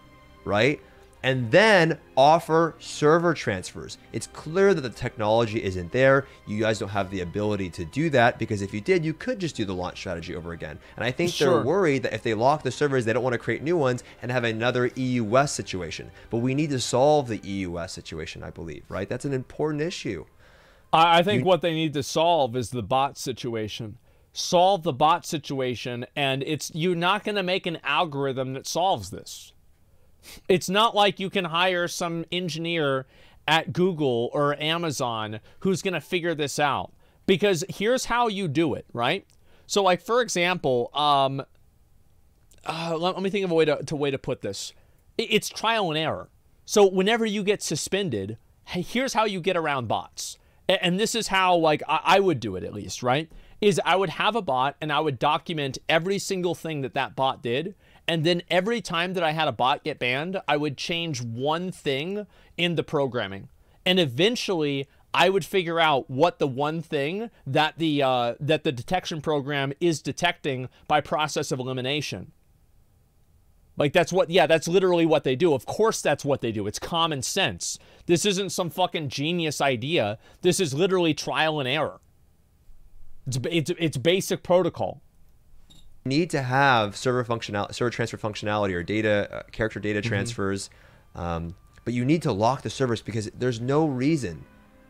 right? And then offer server transfers. It's clear that the technology isn't there. You guys don't have the ability to do that, because if you did, you could just do the launch strategy over again. And I think they're worried that if they lock the servers, they don't want to create new ones and have another EU West situation. But we need to solve the EU West situation, I believe, right? That's an important issue. I think what they need to solve is the bot situation. Solve the bot situation, and you're not going to make an algorithm that solves this. It's not like you can hire some engineer at Google or Amazon who's going to figure this out. Because here's how you do it, right? So, like, for example, let me think of a way to put this. It's trial and error. So whenever you get suspended, hey, here's how you get around bots. And this is how, like, I would do it at least, right? Is I would have a bot and I would document every single thing that bot did. And then every time that I had a bot get banned, I would change one thing in the programming. And eventually, I would figure out what the one thing that the detection program is detecting by process of elimination. Like, that's literally what they do. Of course that's what they do. It's common sense. This isn't some fucking genius idea. This is literally trial and error. It's basic protocol. Need to have server transfer functionality or character data transfers, but you need to lock the servers, because there's no reason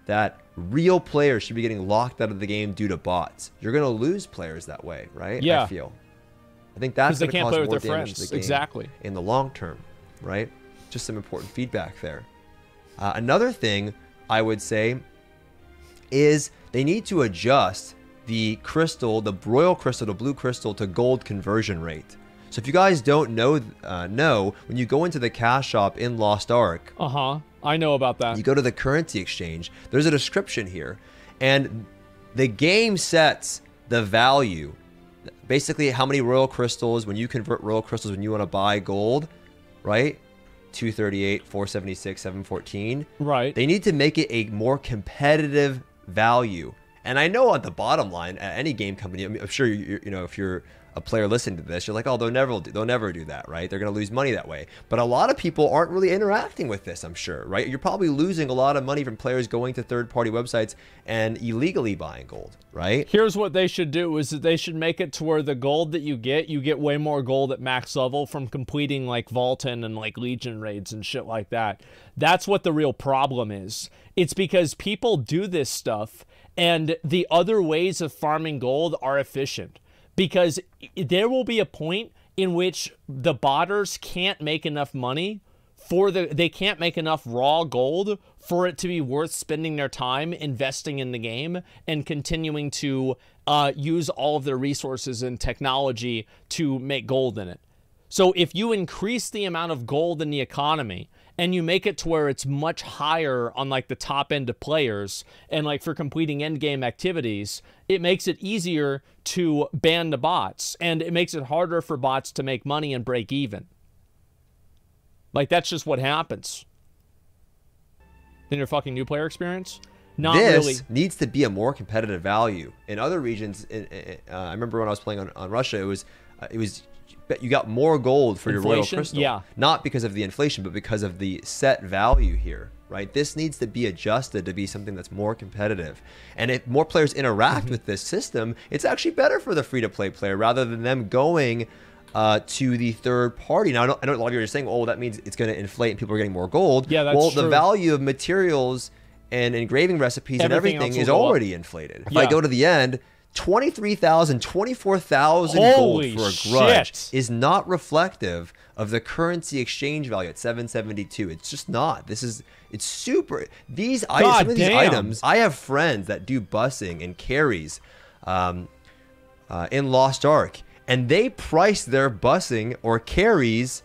that real players should be getting locked out of the game due to bots. You're going to lose players that way, right? Yeah. I think that's going to cause more damage friends. to the game exactly. in the long term, right? Just some important feedback there. Another thing I would say is they need to adjust the crystal, the royal crystal to blue crystal to gold conversion rate. So if you guys don't know, when you go into the cash shop in Lost Ark, I know about that. You go to the currency exchange. There's a description here, and the game sets the value, basically how many royal crystals when you convert royal crystals when you want to buy gold, right? 238, 476, 714. Right. They need to make it a more competitive value. And I know on the bottom line, at any game company, I'm sure you know, if you're a player listening to this, you're like, oh, they'll never do that, right? They're going to lose money that way. But a lot of people aren't really interacting with this, I'm sure, right? You're probably losing a lot of money from players going to third-party websites and illegally buying gold, right? Here's what they should do is that they should make it to where the gold that you get way more gold at max level from completing like Vaulton and like Legion raids and shit like that. That's what the real problem is. It's because people do this stuff and the other ways of farming gold are efficient. Because there will be a point in which the botters can't make enough money they can't make enough raw gold for it to be worth spending their time investing in the game and continuing to use all of their resources and technology to make gold in it. So if you increase the amount of gold in the economy and you make it to where it's much higher on like the top end of players and like for completing end game activities, it makes it easier to ban the bots and it makes it harder for bots to make money and break even. Like that's just what happens in your fucking new player experience. Not this really. needs to be a more competitive value. In other regions, I remember when I was playing on Russia, it was you got more gold for your royal crystal. Yeah. Not because of the inflation, but because of the set value here, right? This needs to be adjusted to be something that's more competitive. And if more players interact with this system, it's actually better for the free-to-play player rather than them going to the third party. Now, I know a lot of you are just saying, oh, that means it's going to inflate and people are getting more gold. Yeah, that's true. The value of materials and engraving recipes and everything is already inflated. If I go to the end, 23,000, 24,000 gold for a grudge is not reflective of the currency exchange value at 772. It's just not. It's super. These items, some of these items, I have friends that do busing and carries in Lost Ark, and they price their busing or carries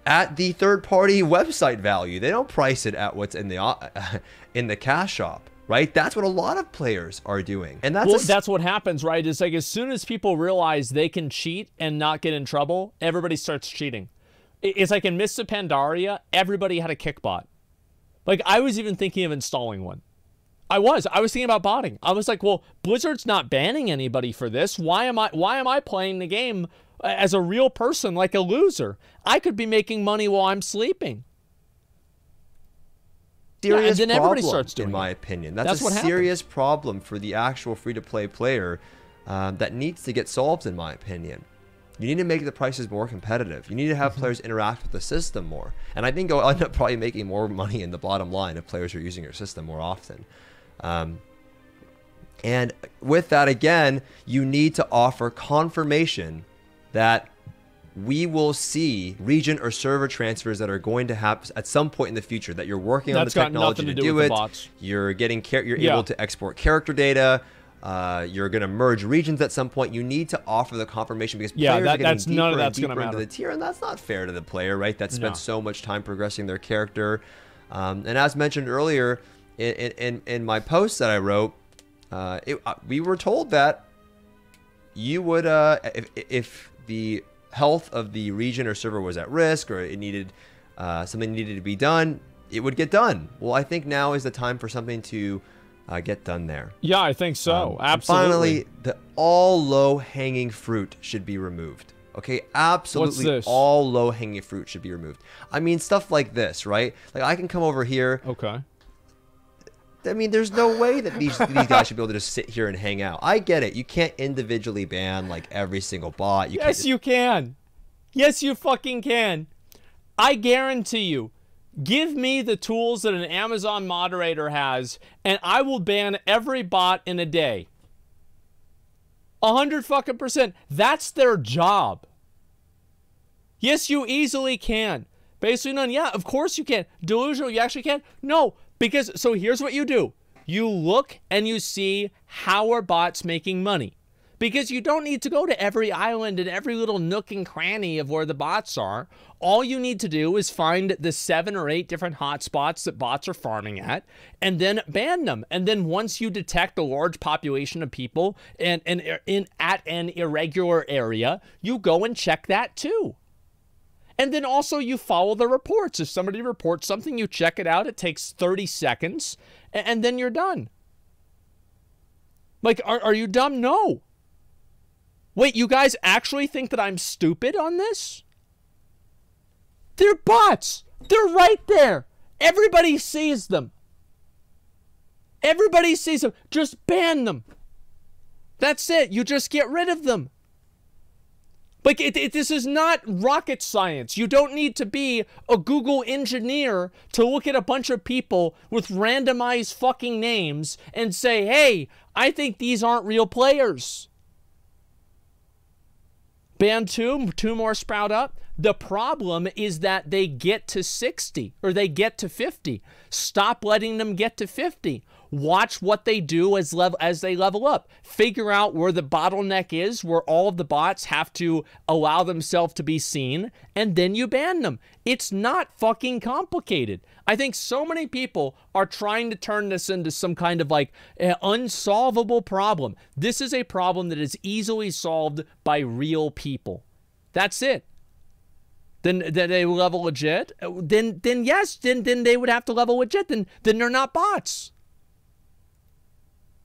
at the third-party website value. They don't price it at what's in the cash shop. Right? That's what a lot of players are doing. And that's what happens, right? It's like as soon as people realize they can cheat and not get in trouble, everybody starts cheating. It's like in Mists of Pandaria, everybody had a kickbot. Like I was even thinking of installing one. I was thinking about botting. I was like, well, Blizzard's not banning anybody for this. Why am I playing the game as a real person like a loser? I could be making money while I'm sleeping. Serious and then problem, everybody starts doing in my opinion. That's a serious problem for the actual free-to-play player that needs to get solved, in my opinion. You need to make the prices more competitive. You need to have players interact with the system more. And I think I'll end up probably making more money in the bottom line if players are using your system more often. And with that, again, you need to offer confirmation that we will see region or server transfers that are going to happen at some point in the future, that you're working on the technology to do it. You're able to export character data. You're going to merge regions at some point. You need to offer the confirmation because players are getting deeper and deeper into the tier, and that's not fair to the player, right? That spent so much time progressing their character. And as mentioned earlier in my post that I wrote, we were told that you would, if the health of the region or server was at risk, or it needed something needed to be done, it would get done. Well, I think now is the time for something to get done there. Yeah, I think so. Absolutely. Finally, all low-hanging fruit should be removed. Okay, absolutely all low-hanging fruit should be removed. I mean, stuff like this, right? Like I can come over here. Okay. I mean, there's no way that these guys should be able to just sit here and hang out. I get it. You can't individually ban like every single bot. Yes, you can. Yes, you fucking can. I guarantee you. Give me the tools that an Amazon moderator has, and I will ban every bot in a day. 100%. That's their job. Yes, you easily can. Basically none. Yeah, of course you can. Delusional, you actually can? No. Because, so here's what you do. You look and you see how are bots making money. Because you don't need to go to every island and every little nook and cranny of where the bots are. All you need to do is find the 7 or 8 different hotspots that bots are farming at, and then ban them. And then once you detect a large population of people at an irregular area, you go and check that too. And then also you follow the reports. If somebody reports something, you check it out. It takes 30 seconds, and then you're done. Like, are you dumb? No. Wait, you guys actually think that I'm stupid on this? They're bots. They're right there. Everybody sees them. Everybody sees them. Just ban them. That's it. You just get rid of them. Like, this is not rocket science. You don't need to be a Google engineer to look at a bunch of people with randomized fucking names and say, hey, I think these aren't real players. Ban 2 more sprout up. The problem is that they get to 60 or they get to 50. Stop letting them get to 50. Watch what they do as they level up. Figure out where the bottleneck is, where all of the bots have to allow themselves to be seen, and then you ban them. It's not fucking complicated. I think so many people are trying to turn this into some kind of like unsolvable problem. This is a problem that is easily solved by real people. That's it. Then they level legit. Then yes, then they would have to level legit. Then they're not bots.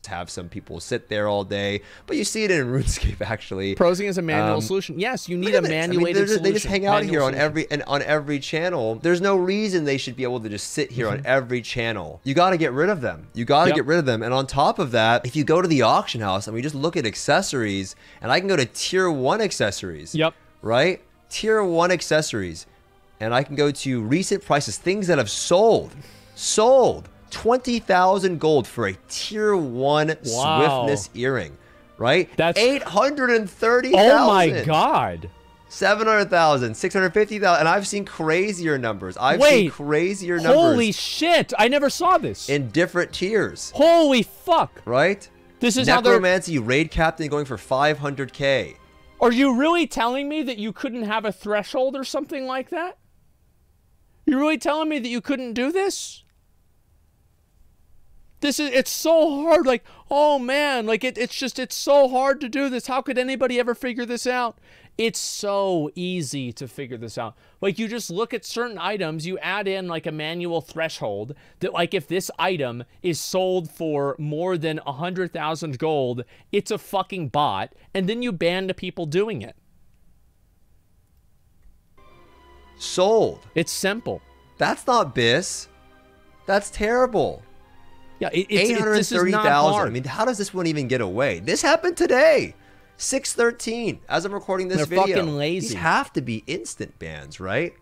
just have some people sit there all day. But you see it in RuneScape actually. Prosing is a manual solution. Yes, you need a manuated solution. They just hang out here on every channel. There's no reason they should be able to just sit here on every channel. You got to get rid of them. You got to get rid of them. And on top of that, if you go to the auction house and we just look at accessories, and I can go to tier 1 accessories. Yep. Right? Tier 1 accessories. And I can go to recent prices, things that have sold. 20,000 gold for a tier 1 swiftness earring, right? That's 830,000. Oh my god. 700,000, 650,000, and I've seen crazier numbers. I've seen crazier numbers. Holy shit! I never saw this. In different tiers. Holy fuck! Right? This is Necromancy raid captain going for 500k. Are you really telling me that you couldn't have a threshold or something like that? You really telling me that you couldn't do this? It's so hard. Like, oh man, like it's so hard to do this. How could anybody ever figure this out? It's so easy to figure this out. Like, you just look at certain items, you add in like a manual threshold that, like, if this item is sold for more than 100,000 gold, it's a fucking bot, and then you ban the people doing it. Sold. It's simple. That's not BIS. That's terrible. Yeah, 830,000. I mean, how does this one even get away? This happened today. 613 as I'm recording this video. They're fucking lazy. These have to be instant bans, right?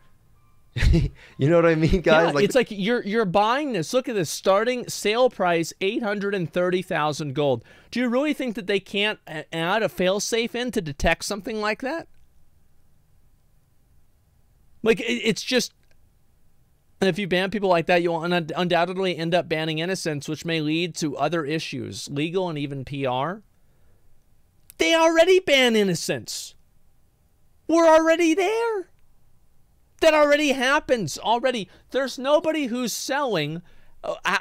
You know what I mean, guys? Yeah, like, it's like you're buying this. Look at this starting sale price, 830,000 gold. Do you really think that they can't add a failsafe in to detect something like that? Like, it's just, and if you ban people like that, you'll undoubtedly end up banning innocents, which may lead to other issues, legal and even PR. They already ban innocents. We're already there. That already happens already. There's nobody who's selling.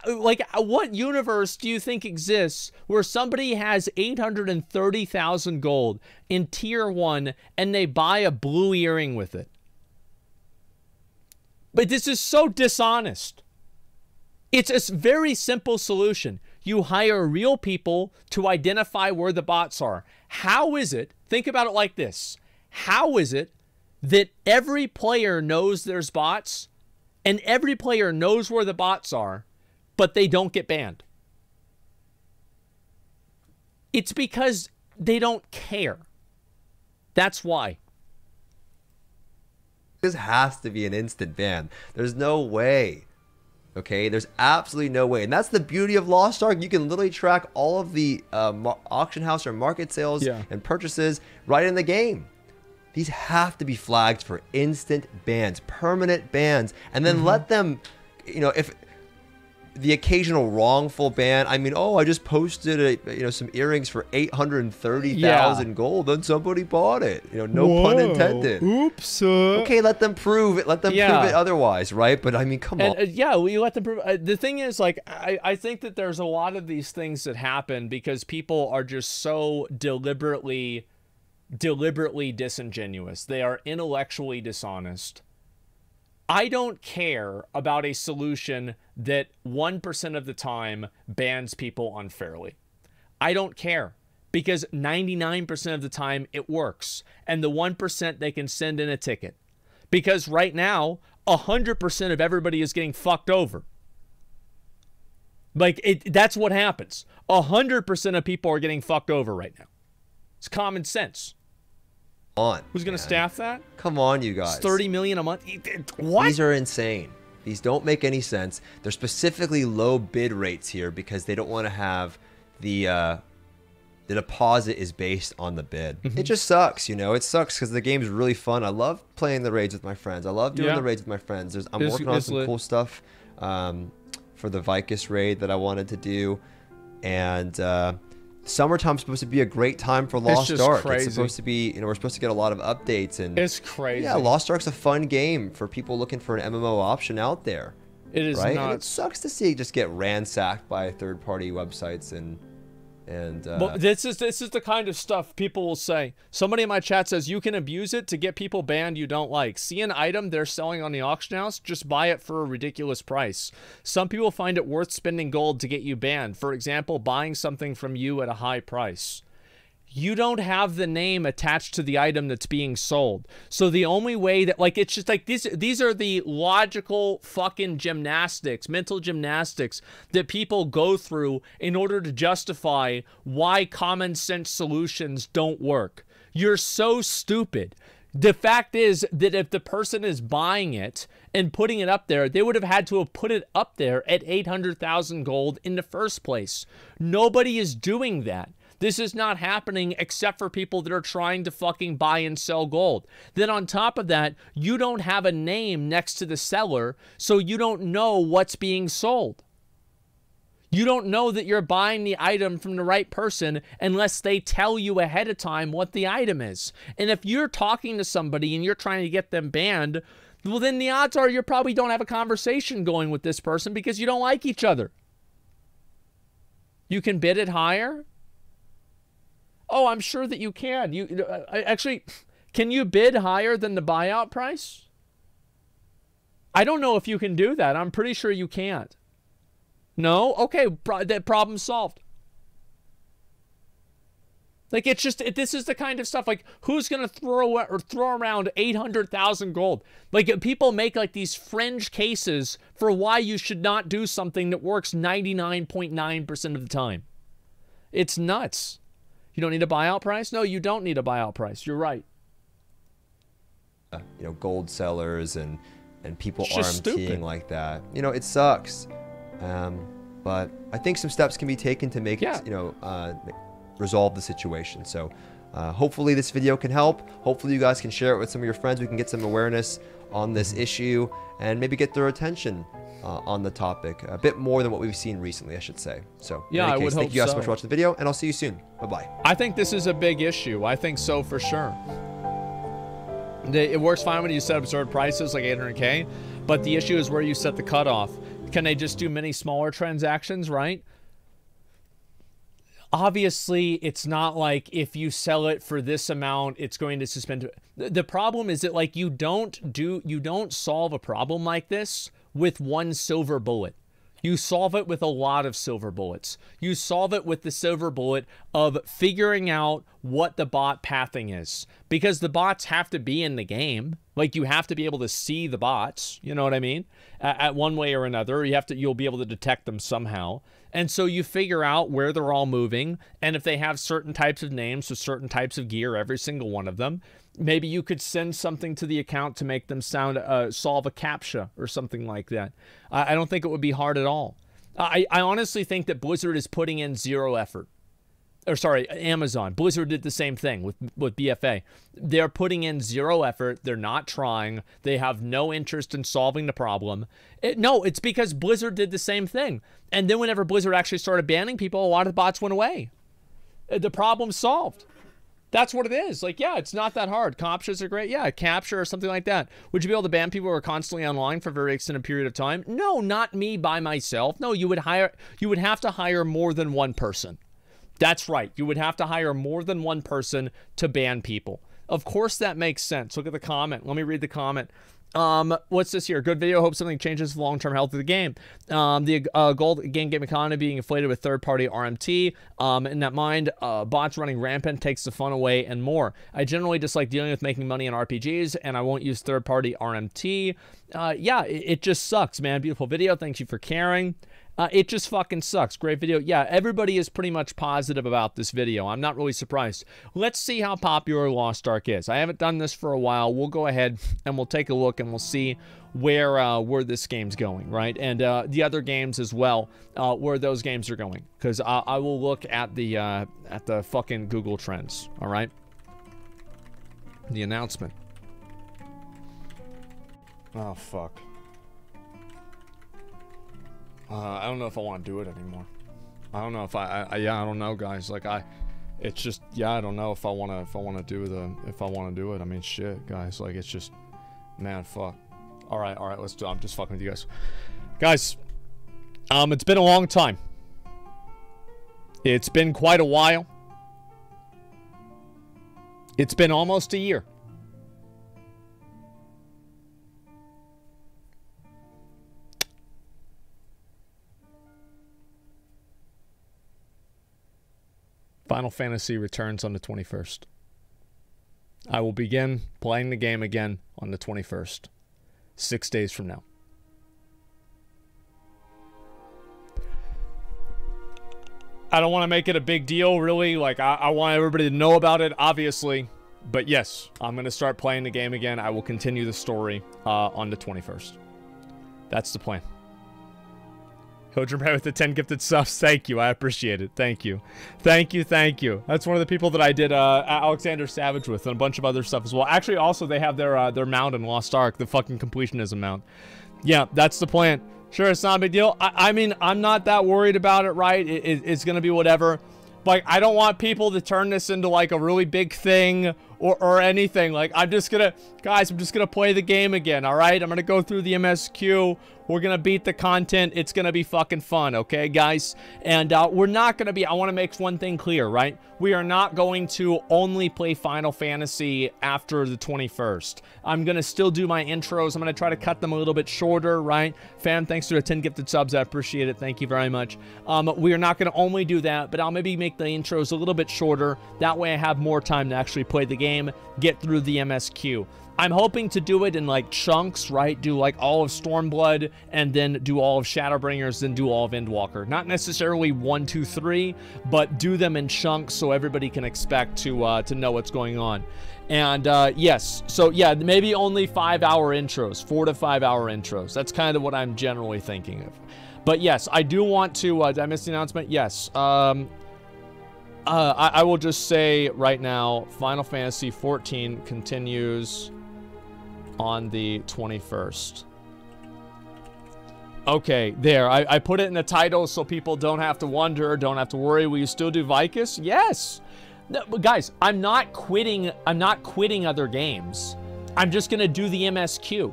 Like, what universe do you think exists where somebody has 830,000 gold in tier 1 and they buy a blue earring with it? But this is so dishonest. It's a very simple solution. You hire real people to identify where the bots are. How is it, think about it like this, how is it that every player knows there's bots and every player knows where the bots are, but they don't get banned? It's because they don't care. That's why. This has to be an instant ban. There's no way. Okay, there's absolutely no way. And that's the beauty of Lost Ark. You can literally track all of the auction house or market sales and purchases right in the game. These have to be flagged for instant bans, permanent bans, and then let them, you know, if the occasional wrongful ban. I mean, oh, I just posted some earrings for 830,000 gold, then somebody bought it. You know, no pun intended. Oops. Okay, let them prove it. Let them prove it otherwise, right? But I mean, come on. Yeah, we let them prove. The thing is, like, I think that there's a lot of these things that happen because people are just so deliberately disingenuous. They are intellectually dishonest. I don't care about a solution that 1% of the time bans people unfairly. I don't care, because 99% of the time it works, and the 1% they can send in a ticket. Because right now, 100% of everybody is getting fucked over. Like, that's what happens. 100% of people are getting fucked over right now. It's common sense. Who's going to staff that? Come on, you guys. It's 30 million a month. What? These are insane. These don't make any sense. They're specifically low bid rates here because they don't want to have the deposit is based on the bid. It just sucks, you know. It sucks because the game's really fun. I love playing the raids with my friends. I love doing the raids with my friends. I'm working on some cool stuff for the Vicus raid that I wanted to do, and summertime's supposed to be a great time for Lost Ark. Crazy. It's supposed to be, you know, we're supposed to get a lot of updates, and it's crazy. Yeah, Lost Ark's a fun game for people looking for an MMO option out there. It is right? nuts. And it sucks to see it just get ransacked by third-party websites and And well, this is the kind of stuff people will say. Somebody in my chat says you can abuse it to get people banned you don't like. See an item they're selling on the auction house, just buy it for a ridiculous price. Some people find it worth spending gold to get you banned. For example, buying something from you at a high price. You don't have the name attached to the item that's being sold. So the only way that, like, it's just like these are the logical fucking gymnastics, mental gymnastics that people go through in order to justify why common sense solutions don't work. You're so stupid. The fact is that if the person is buying it and putting it up there, they would have had to have put it up there at 800,000 gold in the first place. Nobody is doing that. This is not happening except for people that are trying to fucking buy and sell gold. Then on top of that, you don't have a name next to the seller, so you don't know what's being sold. You don't know that you're buying the item from the right person unless they tell you ahead of time what the item is. And if you're talking to somebody and you're trying to get them banned, well, then the odds are you probably don't have a conversation going with this person because you don't like each other. You can bid it higher? Oh, I'm sure that you can. Actually, can you bid higher than the buyout price? I don't know if you can do that. I'm pretty sure you can't. No? Okay, that problem solved. Like, it's just, this is the kind of stuff, like, who's going to throw around 800,000 gold? Like, people make, like, these fringe cases for why you should not do something that works 99.9% of the time. It's nuts. You don't need a buyout price? No, you don't need a buyout price. You're right. You know, gold sellers and people RMTing stupid like that. You know, it sucks. But I think some steps can be taken to make it, you know, resolve the situation. So hopefully this video can help. Hopefully you guys can share it with some of your friends. We can get some awareness on this issue and maybe get their attention on the topic a bit more than what we've seen recently, I should say. So yeah, in any case, thank you guys so much for watching the video, and I'll see you soon. Bye-bye. I think this is a big issue. I think so for sure. It works fine when you set absurd prices like 800K, but the issue is where you set the cutoff. Can they just do many smaller transactions, right? Obviously, it's not like if you sell it for this amount, it's going to suspend. The problem is that, like, you don't solve a problem like this with one silver bullet. You solve it with a lot of silver bullets. You solve it with the silver bullet of figuring out what the bot pathing is, because the bots have to be in the game. Like, you have to be able to see the bots, you know what I mean? At one way or another, you'll be able to detect them somehow. And so you figure out where they're all moving, and if they have certain types of names with certain types of gear, every single one of them, maybe you could send something to the account to make them solve a CAPTCHA or something like that. I don't think it would be hard at all. I honestly think that Blizzard is putting in zero effort. Or sorry, Amazon. Blizzard did the same thing with BFA. They're putting in zero effort. They're not trying. They have no interest in solving the problem. No, it's because Blizzard did the same thing. And then whenever Blizzard actually started banning people, a lot of the bots went away. The problem's solved. That's what it is. Like, yeah, it's not that hard. CAPTCHAs are great. Yeah, CAPTCHA or something like that. Would you be able to ban people who are constantly online for a very extended period of time? No, not me by myself. No, you would have to hire more than one person. That's right. You would have to hire more than one person to ban people. Of course that makes sense. Look at the comment. Let me read the comment. What's this here? Good video. Hope something changes the long-term health of the game. The gold game economy being inflated with third-party RMT. In that mind, bots running rampant takes the fun away and more. I generally dislike dealing with making money in RPGs, and I won't use third-party RMT. Yeah, it just sucks, man. Beautiful video. Thank you for caring. It just fucking sucks. Great video. Yeah, everybody is pretty much positive about this video. I'm not really surprised. Let's see how popular Lost Ark is. I haven't done this for a while. We'll go ahead and we'll take a look and we'll see where this game's going, right? And the other games as well, where those games are going. Because I will look at the fucking Google Trends, all right? The announcement. Oh, fuck. I don't know if I want to do it anymore. I don't know if yeah, I don't know, guys. Like, it's just, yeah, I don't know if I want to do it. I mean, shit, guys. Like, it's just, man, fuck. All right, let's do it. I'm just fucking with you guys. Guys, it's been a long time. It's been quite a while. It's been almost a year. Final Fantasy returns on the 21st. I will begin playing the game again on the 21st. 6 days from now. I don't want to make it a big deal, really. Like, I want everybody to know about it, obviously. But yes, I'm going to start playing the game again. I will continue the story on the 21st. That's the plan. Hodrin with the 10 gifted subs. Thank you. I appreciate it. Thank you. Thank you. Thank you. That's one of the people that I did Alexander Savage with and a bunch of other stuff as well. Actually, also, they have their mount in Lost Ark, the fucking completionism mount. Yeah, that's the plan. Sure, it's not a big deal. I mean, I'm not that worried about it, right? It's going to be whatever. Like, I don't want people to turn this into, like, a really big thing or anything. Like, I'm just going to... Guys, I'm just going to play the game again, all right? I'm going to go through the MSQ. We're going to beat the content. It's going to be fucking fun, okay, guys? And we're not going to be... I want to make one thing clear, right? We are not going to only play Final Fantasy after the 21st. I'm going to still do my intros. I'm going to try to cut them a little bit shorter, right? Fan, thanks for the 10 gifted subs. I appreciate it. Thank you very much. We are not going to only do that, but I'll maybe make the intros a little bit shorter. That way I have more time to actually play the game, get through the MSQ. I'm hoping to do it in, like, chunks, right? Do, like, all of Stormblood, and then do all of Shadowbringers, then do all of Endwalker. Not necessarily 1, 2, 3, but do them in chunks so everybody can expect to know what's going on. And, yes. So, yeah, maybe only 5-hour intros. 4 to 5 hour intros. That's kind of what I'm generally thinking of. But, yes, I do want to... did I miss the announcement? Yes. I will just say right now, Final Fantasy 14 continues... on the 21st. Okay, there. I put it in the title so people don't have to wonder, don't have to worry. Will you still do Vicus? Yes. No, but guys, I'm not quitting other games. I'm just gonna do the MSQ.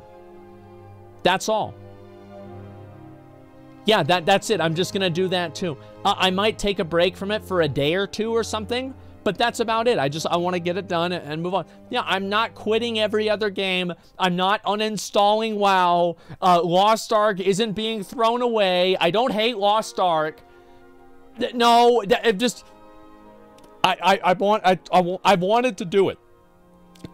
That's all. Yeah, that's it. I'm just gonna do that too. I might take a break from it for a day or two or something. But that's about it. I want to get it done and move on. Yeah, I'm not quitting every other game. I'm not uninstalling WoW. Lost Ark isn't being thrown away. I don't hate Lost Ark. No, it just... I've wanted to do it.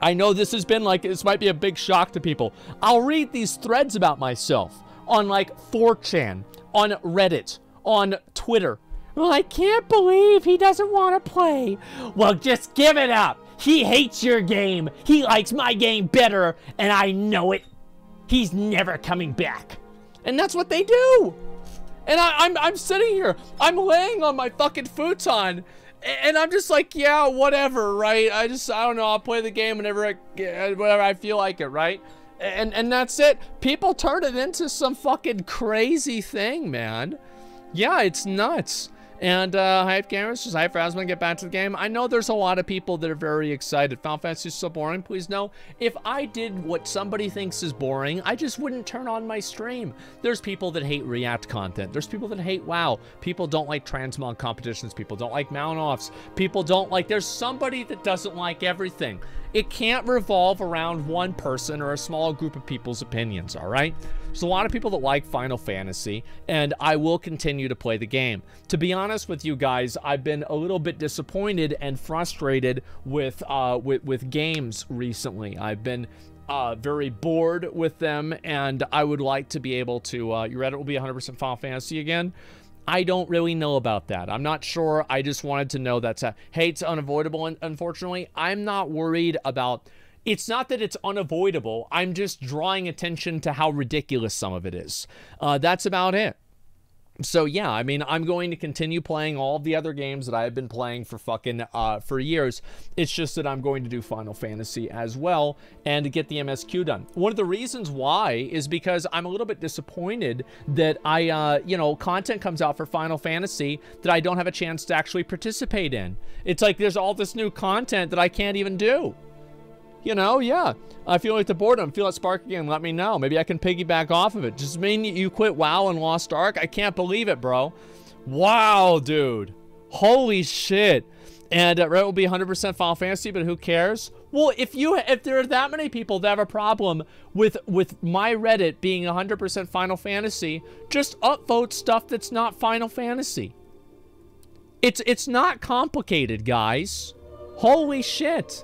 I know this has been like... This might be a big shock to people. I'll read these threads about myself on, like, 4chan, on Reddit, on Twitter. Well, I can't believe he doesn't want to play. Well, just give it up. He hates your game. He likes my game better, and I know it. He's never coming back. And that's what they do. And I'm sitting here. I'm laying on my fucking futon, and I'm just like, yeah, whatever, right? I don't know. I'll play the game whenever I feel like it, right? And that's it. People turn it into some fucking crazy thing, man. Yeah, it's nuts. And Hype Gamers just hype for Asmongold to get back to the game. I know there's a lot of people that are very excited. Final Fantasy is so boring. Please know, if I did what somebody thinks is boring, I just wouldn't turn on my stream. There's people that hate React content. There's people that hate WoW. People don't like transmog competitions. People don't like mount-offs. People don't like... There's somebody that doesn't like everything. It can't revolve around one person or a small group of people's opinions, all right? There's a lot of people that like Final Fantasy, and I will continue to play the game. To be honest with you guys, I've been a little bit disappointed and frustrated with games recently. I've been very bored with them, and I would like to be able to... your Reddit will be 100% Final Fantasy again. I don't really know about that. I'm not sure. I just wanted to know that's hey, it's unavoidable, unfortunately. I'm not worried about... It's not that it's unavoidable. I'm just drawing attention to how ridiculous some of it is. That's about it. So yeah, I mean, I'm going to continue playing all of the other games that I've been playing for fucking for years. It's just that I'm going to do Final Fantasy as well and to get the MSQ done. One of the reasons why is because I'm a little bit disappointed that you know, content comes out for Final Fantasy that I don't have a chance to actually participate in. It's like there's all this new content that I can't even do. You know, yeah. I feel like the boredom. Feel like Spark again. Let me know. Maybe I can piggyback off of it. Just mean you quit WoW and Lost Ark? I can't believe it, bro. Wow, dude. Holy shit. And Reddit will be 100% Final Fantasy, but who cares? Well, if there are that many people that have a problem with my Reddit being 100% Final Fantasy, just upvote stuff that's not Final Fantasy. It's not complicated, guys. Holy shit.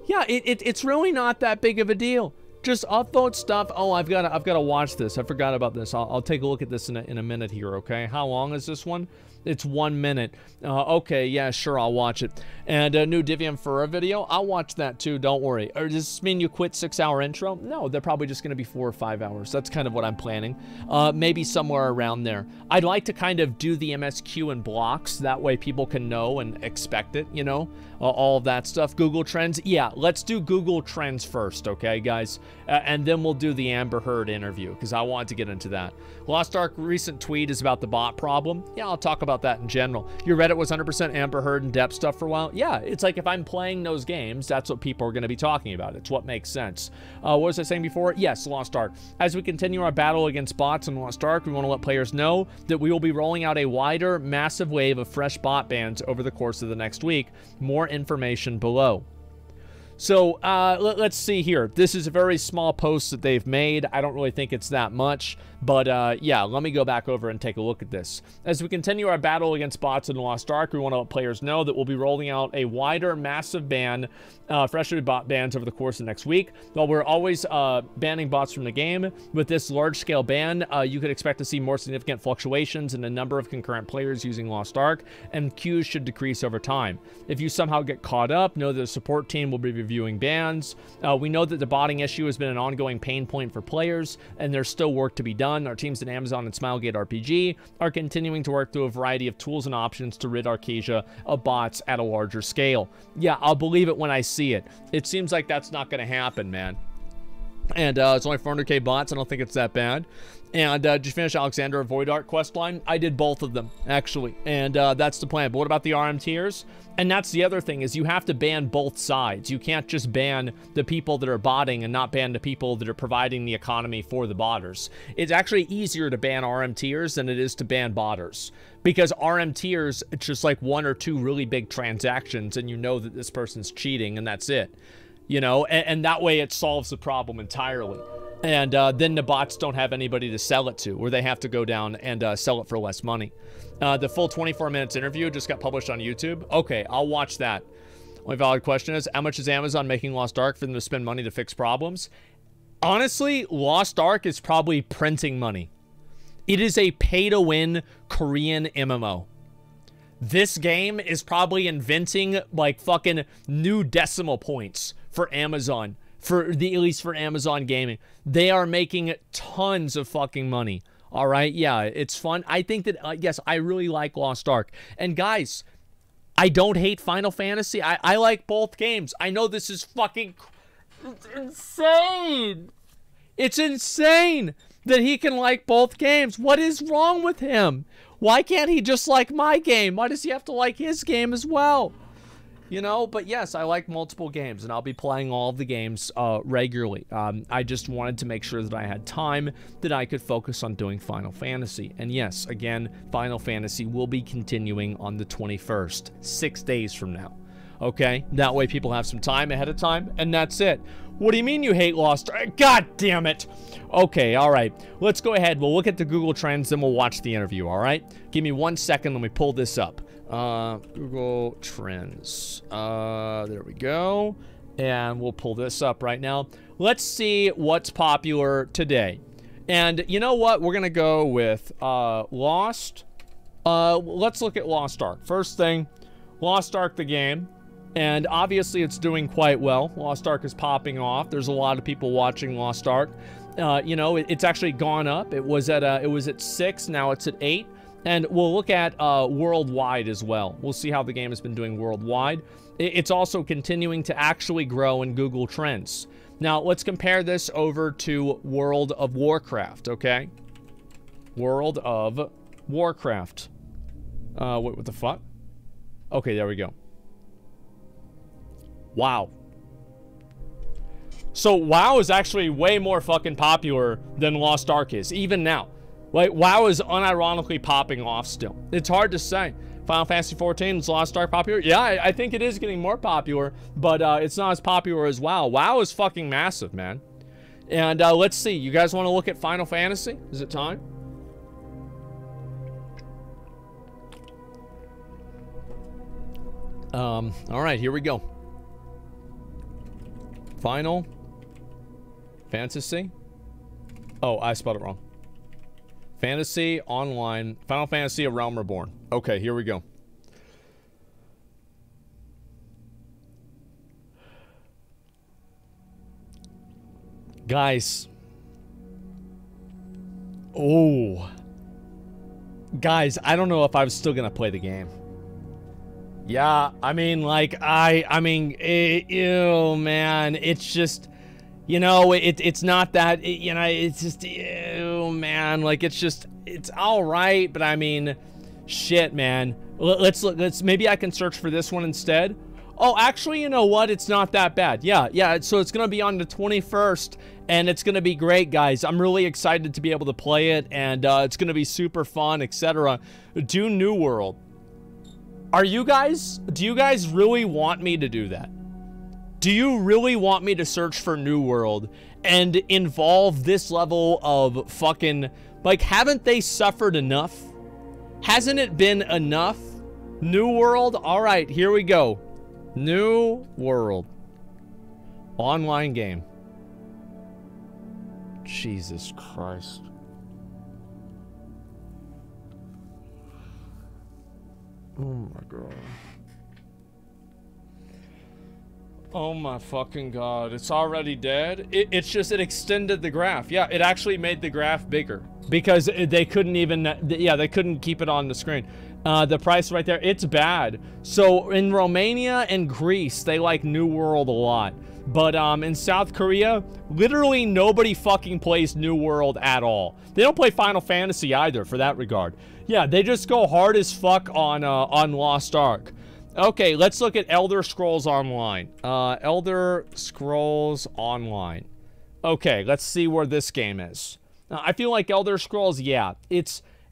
Yeah, it's really not that big of a deal. Just upvote stuff. Oh, I've got to watch this. I forgot about this. I'll take a look at this in a minute here, okay? How long is this one? It's 1 minute. Okay, yeah, sure, I'll watch it. And a new Divium Fura video, I'll watch that too, don't worry. Or does this mean you quit 6-hour intro? No, they're probably just gonna be 4 or 5 hours. That's kind of what I'm planning. Maybe somewhere around there. I'd like to kind of do the MSQ in blocks. That way people can know and expect it, you know? All of that stuff. Google Trends. Yeah, let's do Google Trends first, okay, guys? And then we'll do the Amber Heard interview, because I want to get into that. Lost Ark recent tweet is about the bot problem. Yeah, I'll talk about that in general. Your Reddit was 100% Amber Heard and depth stuff for a while. Yeah, it's like if I'm playing those games, that's what people are going to be talking about. It's what makes sense. What was I saying before? Yes, Lost Ark. As we continue our battle against bots in Lost Ark, we want to let players know that we will be rolling out a wider, massive wave of fresh bot bans over the course of the next week. More information below. So let's see here. This is a very small post that they've made. I don't really think it's that much, but yeah, let me go back over and take a look at this. As we continue our battle against bots in Lost Ark, we want to let players know that we'll be rolling out a wider, massive ban, fresher bot bans over the course of next week. While we're always banning bots from the game, with this large-scale ban, you could expect to see more significant fluctuations in the number of concurrent players using Lost Ark, and queues should decrease over time. If you somehow get caught up, know that the support team will be reviewing bans. We know that the botting issue has been an ongoing pain point for players, and there's still work to be done. Our teams at Amazon and Smilegate RPG are continuing to work through a variety of tools and options to rid Arcasia of bots at a larger scale. Yeah, I'll believe it when I see it. It seems like that's not going to happen, man. And it's only 400k bots. I don't think it's that bad. And did you finish Alexander Void Art questline? I did both of them, actually. And that's the plan. But what about the RM tiers? And that's the other thing, is you have to ban both sides. You can't just ban the people that are botting and not ban the people that are providing the economy for the botters. It's actually easier to ban RM tiers than it is to ban botters. Because RM tiers, it's just like 1 or 2 really big transactions, and you know that this person's cheating, and that's it. You know, and that way it solves the problem entirely. And then the bots don't have anybody to sell it to, or they have to go down and sell it for less money. The full 24 minutes interview just got published on YouTube. Okay, I'll watch that. Only valid question is, how much is Amazon making Lost Ark for them to spend money to fix problems? Honestly, Lost Ark is probably printing money. It is a pay-to-win Korean MMO. This game is probably inventing, like, fucking new decimal points for Amazon. At least for Amazon Gaming. They are making tons of fucking money. All right, yeah, it's fun. I think that, yes, I really like Lost Ark. And guys, I don't hate Final Fantasy. I like both games. I know this is fucking insane. It's insane that he can like both games. What is wrong with him? Why can't he just like my game? Why does he have to like his game as well? You know, but yes, I like multiple games, and I'll be playing all of the games regularly. I just wanted to make sure that I had time that I could focus on doing Final Fantasy. And yes, again, Final Fantasy will be continuing on the 21st, 6 days from now. Okay? That way people have some time ahead of time, and that's it. What do you mean you hate Lost Ark? God damn it. Okay, all right. Let's go ahead. We'll look at the Google Trends, then we'll watch the interview, all right? Give me 1 second. Let me pull this up. Google Trends. There we go. And we'll pull this up right now. Let's see what's popular today. And you know what? We're going to go with Lost. Let's look at Lost Ark. First thing, Lost Ark the game. And obviously it's doing quite well. Lost Ark is popping off. There's a lot of people watching Lost Ark. You know, it's actually gone up. It was at 6, now it's at 8. And we'll look at worldwide as well. We'll see how the game has been doing worldwide. It's also continuing to actually grow in Google Trends. Now, let's compare this over to World of Warcraft, okay? World of Warcraft. What the fuck? Okay, there we go. WoW. So WoW is actually way more fucking popular than Lost Ark is, even now. Like, WoW is unironically popping off still. It's hard to say. Final Fantasy 14 is Lost Ark popular? Yeah, I think it is getting more popular, but it's not as popular as WoW. WoW is fucking massive, man. And let's see. You guys want to look at Final Fantasy? Is it time? All right, here we go. Final Fantasy. Oh, I spelled it wrong. Fantasy Online. Final Fantasy: A Realm Reborn. Okay, here we go. Guys. Oh. Guys, I don't know if I'm still gonna play the game. Yeah, I mean, like, ew, man. It's just, you know, it's not that, you know, it's just, ew, man. Like, it's all right, but I mean, shit, man. Let's, maybe I can search for this one instead. Oh, actually, you know what? It's not that bad. Yeah, so it's gonna be on the 21st, and it's gonna be great, guys. I'm really excited to be able to play it, and it's gonna be super fun, etc. Do New World. Do you guys really want me to do that? Do you really want me to search for New World and involve this level of fucking, like, haven't they suffered enough? Hasn't it been enough? New World? All right, here we go. New World. Online game. Jesus Christ. Oh my god. Oh my fucking god. It's already dead? It's just, it extended the graph. Yeah, it actually made the graph bigger. Because they couldn't even, yeah, they couldn't keep it on the screen. The price right there, it's bad. So in Romania and Greece, they like New World a lot. But in South Korea, literally nobody fucking plays New World at all. They don't play Final Fantasy either, for that regard. Yeah, they just go hard as fuck on Lost Ark. Okay, let's look at Elder Scrolls Online. Elder Scrolls Online. Okay, let's see where this game is. I feel like Elder Scrolls, yeah,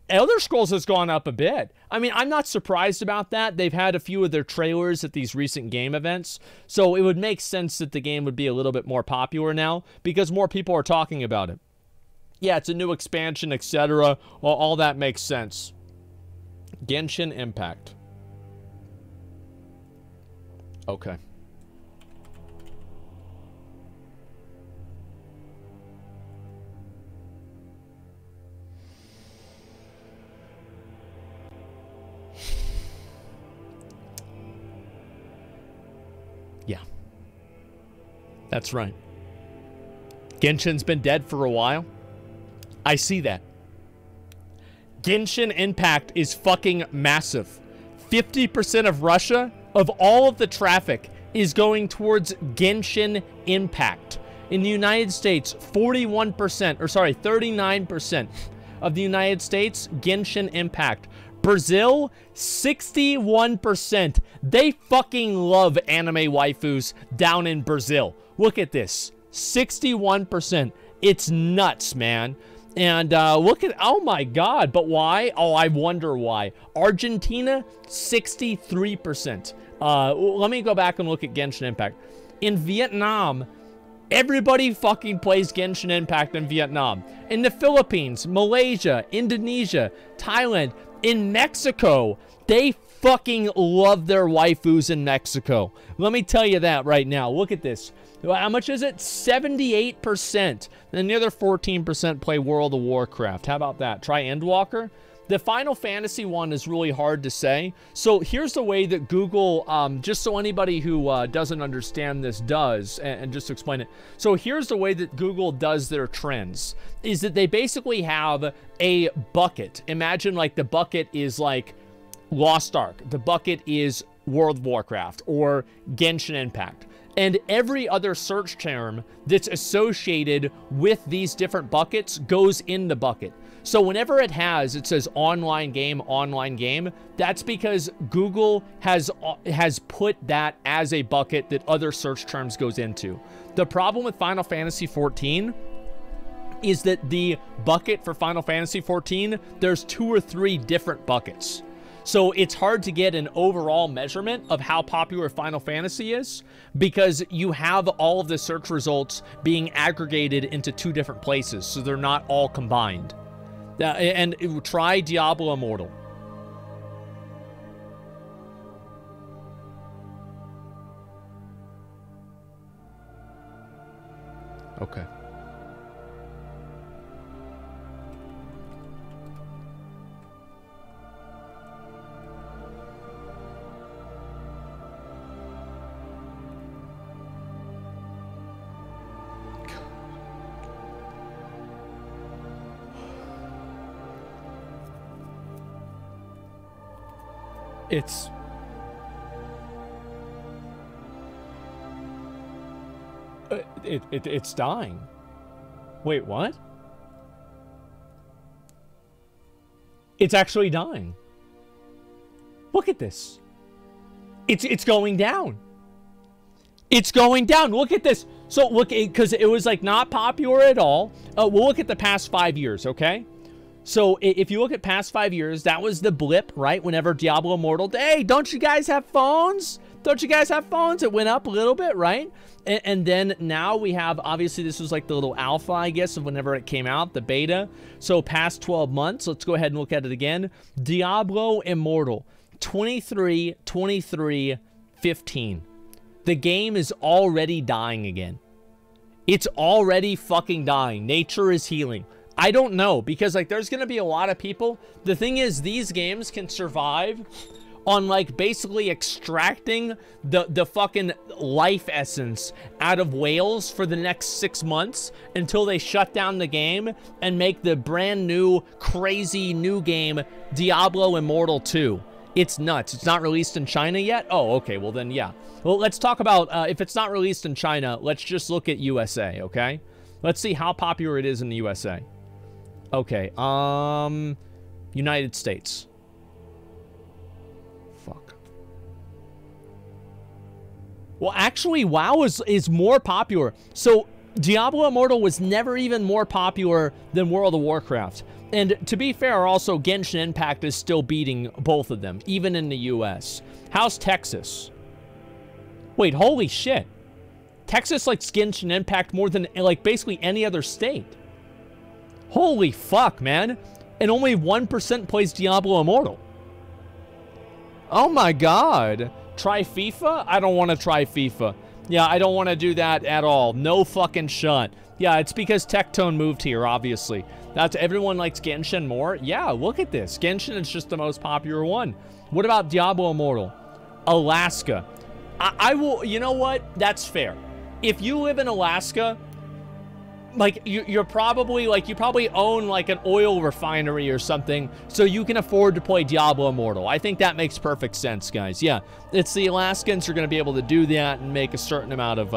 Elder Scrolls has gone up a bit. I mean, I'm not surprised about that. They've had a few of their trailers at these recent game events, so it would make sense that the game would be a little bit more popular now because more people are talking about it. Yeah, it's a new expansion, etc. Well, all that makes sense. Genshin Impact. Okay. Yeah. That's right. Genshin's been dead for a while. I see that. Genshin Impact is fucking massive. 50% of Russia, of all of the traffic, is going towards Genshin Impact. In the United States, 39% of the United States, Genshin Impact. Brazil, 61%. They fucking love anime waifus down in Brazil. Look at this. 61%. It's nuts, man. And look at, oh my god, but why? Oh, I wonder why. Argentina, 63%. Let me go back and look at Genshin Impact. In Vietnam, everybody fucking plays Genshin Impact in Vietnam. In the Philippines, Malaysia, Indonesia, Thailand, in Mexico, they fucking love their waifus in Mexico. Let me tell you that right now. Look at this. How much is it? 78%. And the other 14% play World of Warcraft. How about that? Try Endwalker. The Final Fantasy one is really hard to say. So here's the way that Google, just so anybody who doesn't understand this does, and just to explain it. So here's the way that Google does their trends, is that they basically have a bucket. Imagine like the bucket is like Lost Ark. The bucket is World of Warcraft or Genshin Impact. And every other search term that's associated with these different buckets goes in the bucket. So whenever it says online game, that's because Google has put that as a bucket that other search terms goes into. The problem with Final Fantasy 14 is that the bucket for Final Fantasy 14, there's 2 or 3 different buckets. So it's hard to get an overall measurement of how popular Final Fantasy is because you have all of the search results being aggregated into 2 different places, so they're not all combined. And try Diablo Immortal. Okay. It's dying. Wait, what? It's actually dying. Look at this. It's going down. It's going down. Look at this. So look, because it was like not popular at all. We'll look at the past 5 years, okay? So if you look at past 5 years, that was the blip, right? Whenever Diablo Immortal, hey, don't you guys have phones? Don't you guys have phones? It went up a little bit, right? And then now we have, obviously this was like the little alpha, I guess, of whenever it came out, the beta. So past 12 months, let's go ahead and look at it again. Diablo Immortal, 23, 23, 15. The game is already dying again. It's already fucking dying. Nature is healing. I don't know, because like there's gonna be a lot of people. The thing is, these games can survive on like basically extracting the fucking life essence out of whales for the next 6 months until they shut down the game and make the brand new crazy new game Diablo Immortal 2. It's nuts. It's not released in China yet? Oh, okay, well then yeah. Well, let's talk about if it's not released in China, let's just look at USA, okay? Let's see how popular it is in the USA. Okay, United States. Fuck. Well, actually, WoW is more popular. So, Diablo Immortal was never even more popular than World of Warcraft. And to be fair, also, Genshin Impact is still beating both of them, even in the US. How's Texas? Wait, holy shit. Texas likes Genshin Impact more than, like, basically any other state. Holy fuck, man. And only 1% plays Diablo Immortal. Oh my god. Try FIFA? I don't want to try FIFA. Yeah, I don't want to do that at all. No fucking shot. Yeah, it's because Tectone moved here, obviously. That's everyone likes Genshin more. Yeah, look at this. Genshin is just the most popular one. What about Diablo Immortal? Alaska. I will, you know what? That's fair. If you live in Alaska, like, you're probably, like, you probably own, like, an oil refinery or something, so you can afford to play Diablo Immortal. I think that makes perfect sense, guys. Yeah, it's the Alaskans who are going to be able to do that and make a certain amount of,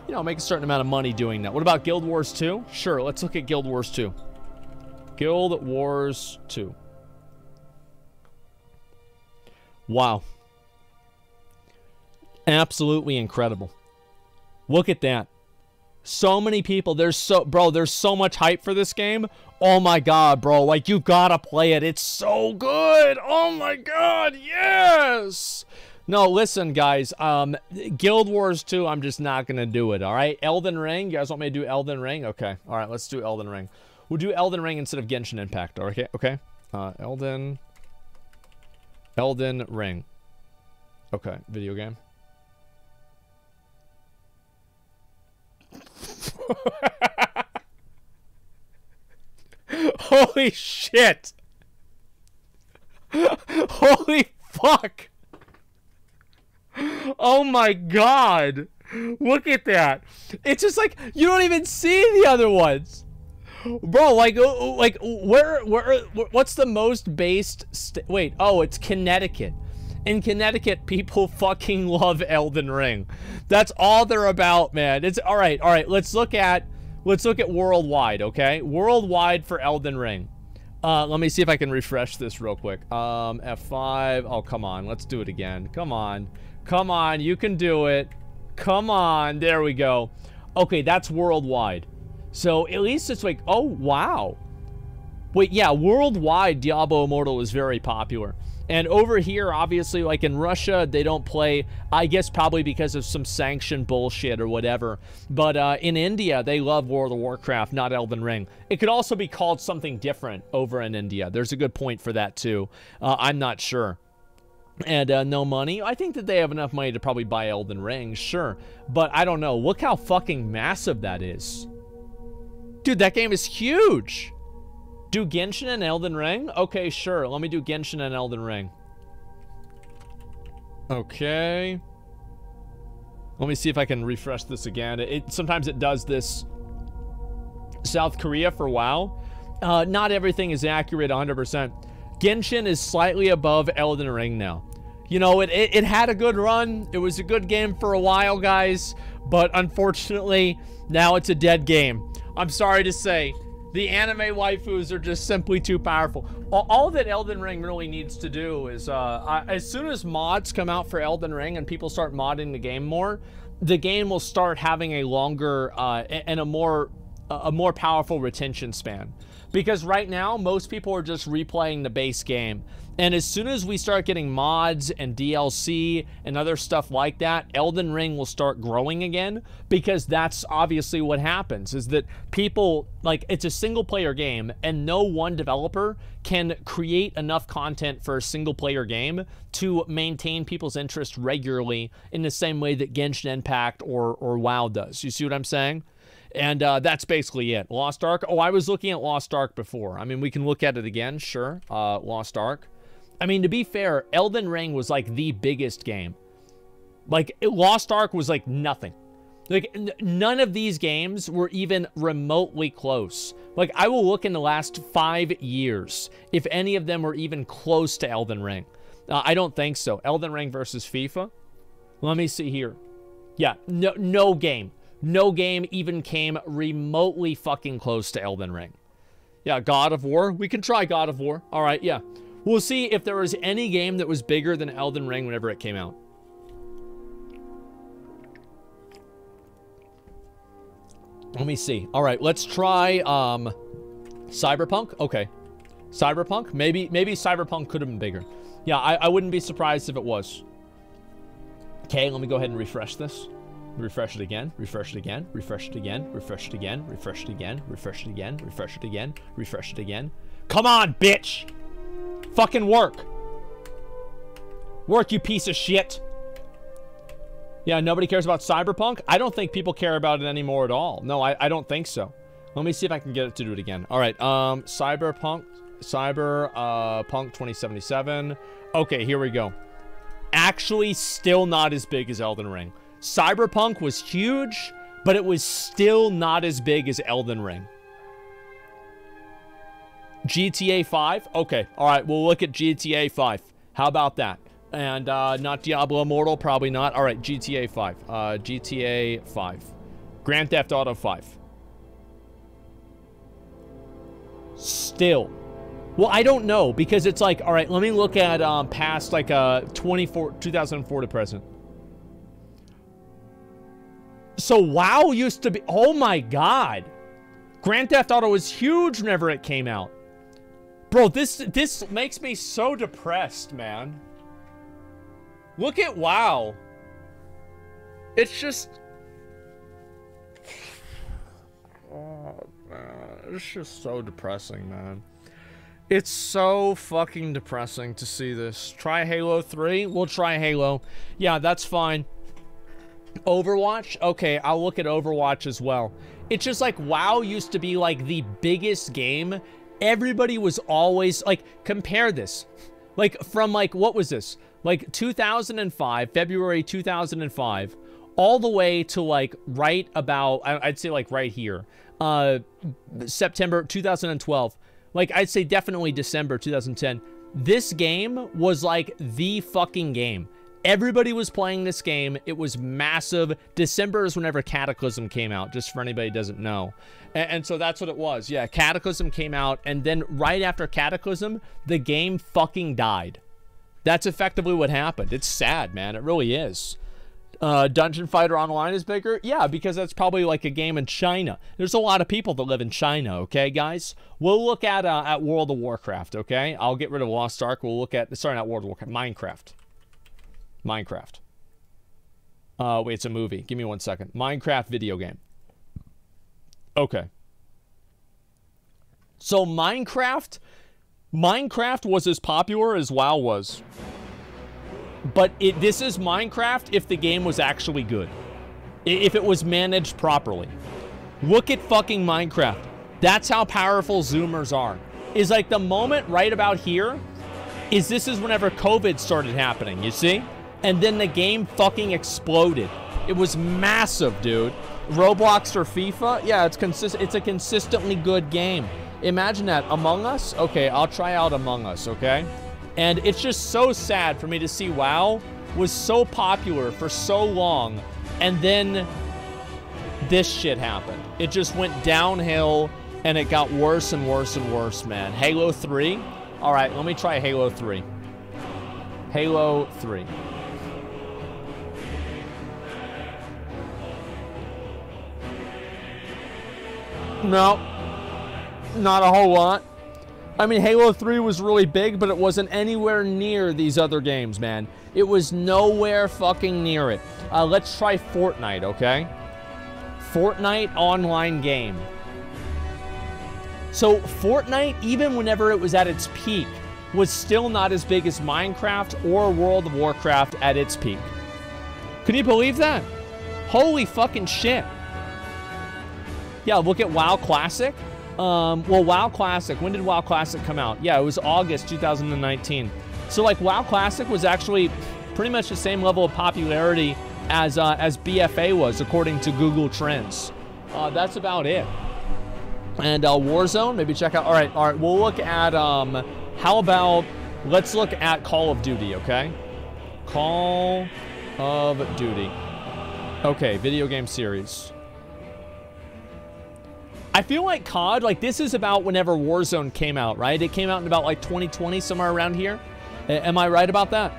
you know, make a certain amount of money doing that. What about Guild Wars 2? Sure, let's look at Guild Wars 2. Guild Wars 2. Wow. Absolutely incredible. Look at that. So many people. There's so much hype for this game. Oh my god, bro. Like, you gotta play it. It's so good. Oh my god, yes. No, listen, guys. Guild Wars 2, I'm just not gonna do it, alright? Elden Ring. You guys want me to do Elden Ring? Okay. Alright, let's do Elden Ring. We'll do Elden Ring instead of Genshin Impact, okay? Okay. Elden Ring. Okay, video game. Holy shit. Holy fuck. Oh my god. Look at that. It's just like, you don't even see the other ones. Bro, like what's the most based wait, oh, it's Connecticut. In Connecticut, people fucking love Elden Ring. That's all they're about, man. It's all right. Let's look at worldwide, okay? Worldwide for Elden Ring. Let me see if I can refresh this real quick. F5. Oh, come on. Let's do it again. Come on. Come on. You can do it. Come on. There we go. Okay, that's worldwide. So at least it's like, oh, wow. Wait, yeah, worldwide, Diablo Immortal is very popular. And over here, obviously, like in Russia, they don't play, I guess probably because of some sanction bullshit or whatever. But in India, they love World of Warcraft, not Elden Ring. It could also be called something different over in India. There's a good point for that, too. I'm not sure. And no money. I think that they have enough money to probably buy Elden Ring, sure. But I don't know. Look how fucking massive that is. Dude, that game is huge. Do Genshin and Elden Ring? Okay, sure. Let me do Genshin and Elden Ring. Okay. Let me see if I can refresh this again. Sometimes it does this. South Korea for WoW. Not everything is accurate 100%. Genshin is slightly above Elden Ring now. You know, it had a good run. It was a good game for a while, guys. But unfortunately, now it's a dead game. I'm sorry to say. The anime waifus are just simply too powerful. All that Elden Ring really needs to do is, as soon as mods come out for Elden Ring and people start modding the game more, the game will start having a longer and a more powerful retention span. Because right now, most people are just replaying the base game. And as soon as we start getting mods and DLC and other stuff like that, Elden Ring will start growing again, because that's obviously what happens, is that people, like, it's a single player game and no one developer can create enough content for a single player game to maintain people's interest regularly in the same way that Genshin Impact or WoW does. You see what I'm saying? And that's basically it. Lost Ark. Oh, I was looking at Lost Ark before. I mean, we can look at it again, sure. Lost Ark. I mean, to be fair, Elden Ring was like the biggest game. Like, Lost Ark was like nothing. Like, none of these games were even remotely close. Like, I will look in the last 5 years if any of them were even close to Elden Ring. I don't think so. Elden Ring versus FIFA. Let me see here. Yeah, no game. No game even came remotely fucking close to Elden Ring. Yeah, God of War. We can try God of War. All right, yeah. We'll see if there was any game that was bigger than Elden Ring whenever it came out. Let me see. All right, let's try Cyberpunk. Okay. Cyberpunk? Maybe Cyberpunk could have been bigger. Yeah, I wouldn't be surprised if it was. Okay, let me go ahead and refresh this. Refresh it again, refresh it again, refresh it again, refresh it again, refresh it again, refresh it again, refresh it again, refresh it again. Come on, bitch! Fucking work! Work, you piece of shit! Yeah, nobody cares about Cyberpunk? I don't think people care about it anymore at all. No, I don't think so. Let me see if I can get it to do it again. Alright, Cyberpunk 2077. Okay, here we go. Actually, still not as big as Elden Ring. Cyberpunk was huge, but it was still not as big as Elden Ring. GTA 5? Okay, alright, we'll look at GTA 5. How about that? And not Diablo Immortal, probably not. Alright, GTA 5. GTA 5. Grand Theft Auto 5. Still. Well, I don't know, because it's like, alright, let me look at past, like, 2004 to present. So WoW used to be, oh my god. Grand Theft Auto was huge whenever it came out. Bro, this makes me so depressed, man. Look at WoW. It's just... Oh, man. It's just so depressing, man. It's so fucking depressing to see this. Try Halo 3? We'll try Halo. Yeah, that's fine. Overwatch? Okay, I'll look at Overwatch as well. It's just like WoW used to be like the biggest game. Everybody was always like, compare this. Like from like, what was this? Like 2005, February 2005, all the way to like right about, I'd say like right here, September 2012. Like I'd say definitely December 2010. This game was like the fucking game. Everybody was playing this game. It was massive. December is whenever Cataclysm came out, just for anybody who doesn't know. And so that's what it was. Yeah, Cataclysm came out, and then right after Cataclysm, the game fucking died. That's effectively what happened. It's sad, man. It really is. Dungeon Fighter Online is bigger? Yeah, because that's probably like a game in China. There's a lot of people that live in China, okay, guys? We'll look at World of Warcraft, okay? I'll get rid of Lost Ark. We'll look at, sorry, not World of Warcraft, Minecraft. Wait, it's a movie. Give me 1 second. Minecraft video game. Okay. So Minecraft was as popular as WoW was. But this is Minecraft if the game was actually good. If it was managed properly. Look at fucking Minecraft. That's how powerful Zoomers are. Is like the moment right about here this is whenever COVID started happening, you see? And then the game fucking exploded. It was massive, dude. Roblox or FIFA? Yeah, it's a consistently good game. Imagine that. Among Us? Okay, I'll try out Among Us, okay? And it's just so sad for me to see WoW was so popular for so long, and then this shit happened. It just went downhill, and it got worse and worse and worse, man. Halo 3? All right, let me try Halo 3. Halo 3. No, not a whole lot. I mean, Halo 3 was really big, but it wasn't anywhere near these other games, man. It was nowhere fucking near it. Let's try Fortnite, okay? Fortnite online game. So Fortnite, even whenever it was at its peak, was still not as big as Minecraft or World of Warcraft at its peak. Can you believe that? Holy fucking shit. Yeah, look at WoW Classic. Well, WoW Classic, when did WoW Classic come out? Yeah, it was August 2019. So, like, WoW Classic was actually pretty much the same level of popularity as BFA was, according to Google Trends. That's about it. And Warzone, maybe check out. All right, we'll look at, how about, let's look at Call of Duty, okay? Call of Duty. Okay, video game series. I feel like COD, like this is about whenever Warzone came out, right? It came out in about like 2020, somewhere around here. Am I right about that?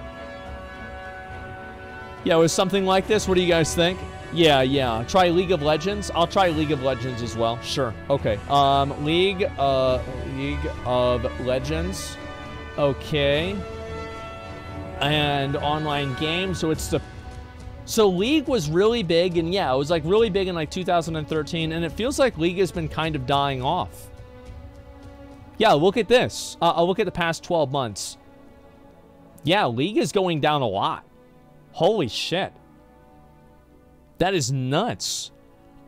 Yeah, it was something like this. What do you guys think? Yeah. Try League of Legends. I'll try League of Legends as well. Sure. Okay. League of Legends. Okay. And online game. So League was really big, and yeah, it was like really big in like 2013, and it feels like League has been kind of dying off. Yeah, look at this. I'll look at the past 12 months. Yeah, League is going down a lot. Holy shit. That is nuts.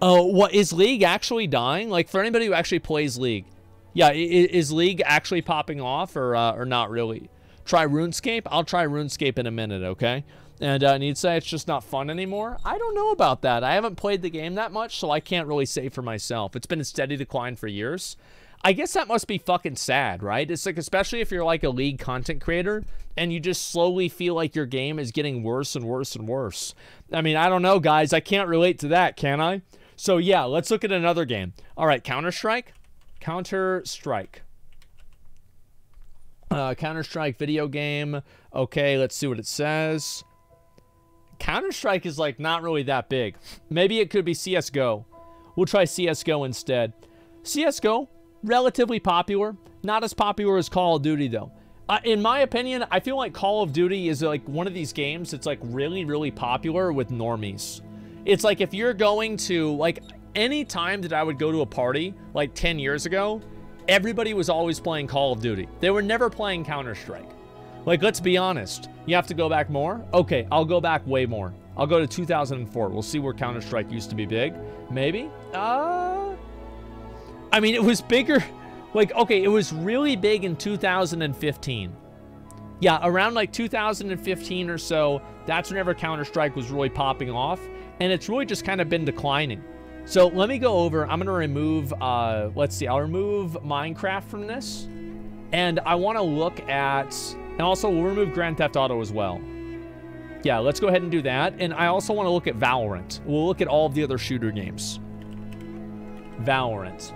Oh, what is League actually dying? Like for anybody who actually plays League. Yeah, is League actually popping off or not really? Try RuneScape? I'll try RuneScape in a minute, okay? And you'd say it's just not fun anymore? I don't know about that. I haven't played the game that much, so I can't really say for myself. It's been a steady decline for years. I guess that must be fucking sad, right? It's like, especially if you're like a League content creator, and you just slowly feel like your game is getting worse and worse and worse. I mean, I don't know, guys. I can't relate to that, can I? So yeah, let's look at another game. All right, Counter-Strike. Counter-Strike. Counter-Strike video game. Okay, let's see what it says. Counter-Strike is like not really that big. Maybe it could be CSGO. We'll try CSGO instead. CSGO, relatively popular. Not as popular as Call of Duty though. In my opinion, I feel like Call of Duty is like one of these games that's like really, really popular with normies. It's like if you're going to, like any time that I would go to a party, like 10 years ago, everybody was always playing Call of Duty. They were never playing Counter-Strike. Like, let's be honest. You have to go back more? Okay, I'll go back way more. I'll go to 2004. We'll see where Counter-Strike used to be big. Maybe? I mean, it was bigger. Like, okay, it was really big in 2015. Yeah, around like 2015 or so, that's whenever Counter-Strike was really popping off. And it's really just kind of been declining. So let me go over. I'm going to remove, let's see. I'll remove Minecraft from this. And I want to look at... And also, we'll remove Grand Theft Auto as well. Yeah, let's go ahead and do that. And I also want to look at Valorant. We'll look at all of the other shooter games. Valorant.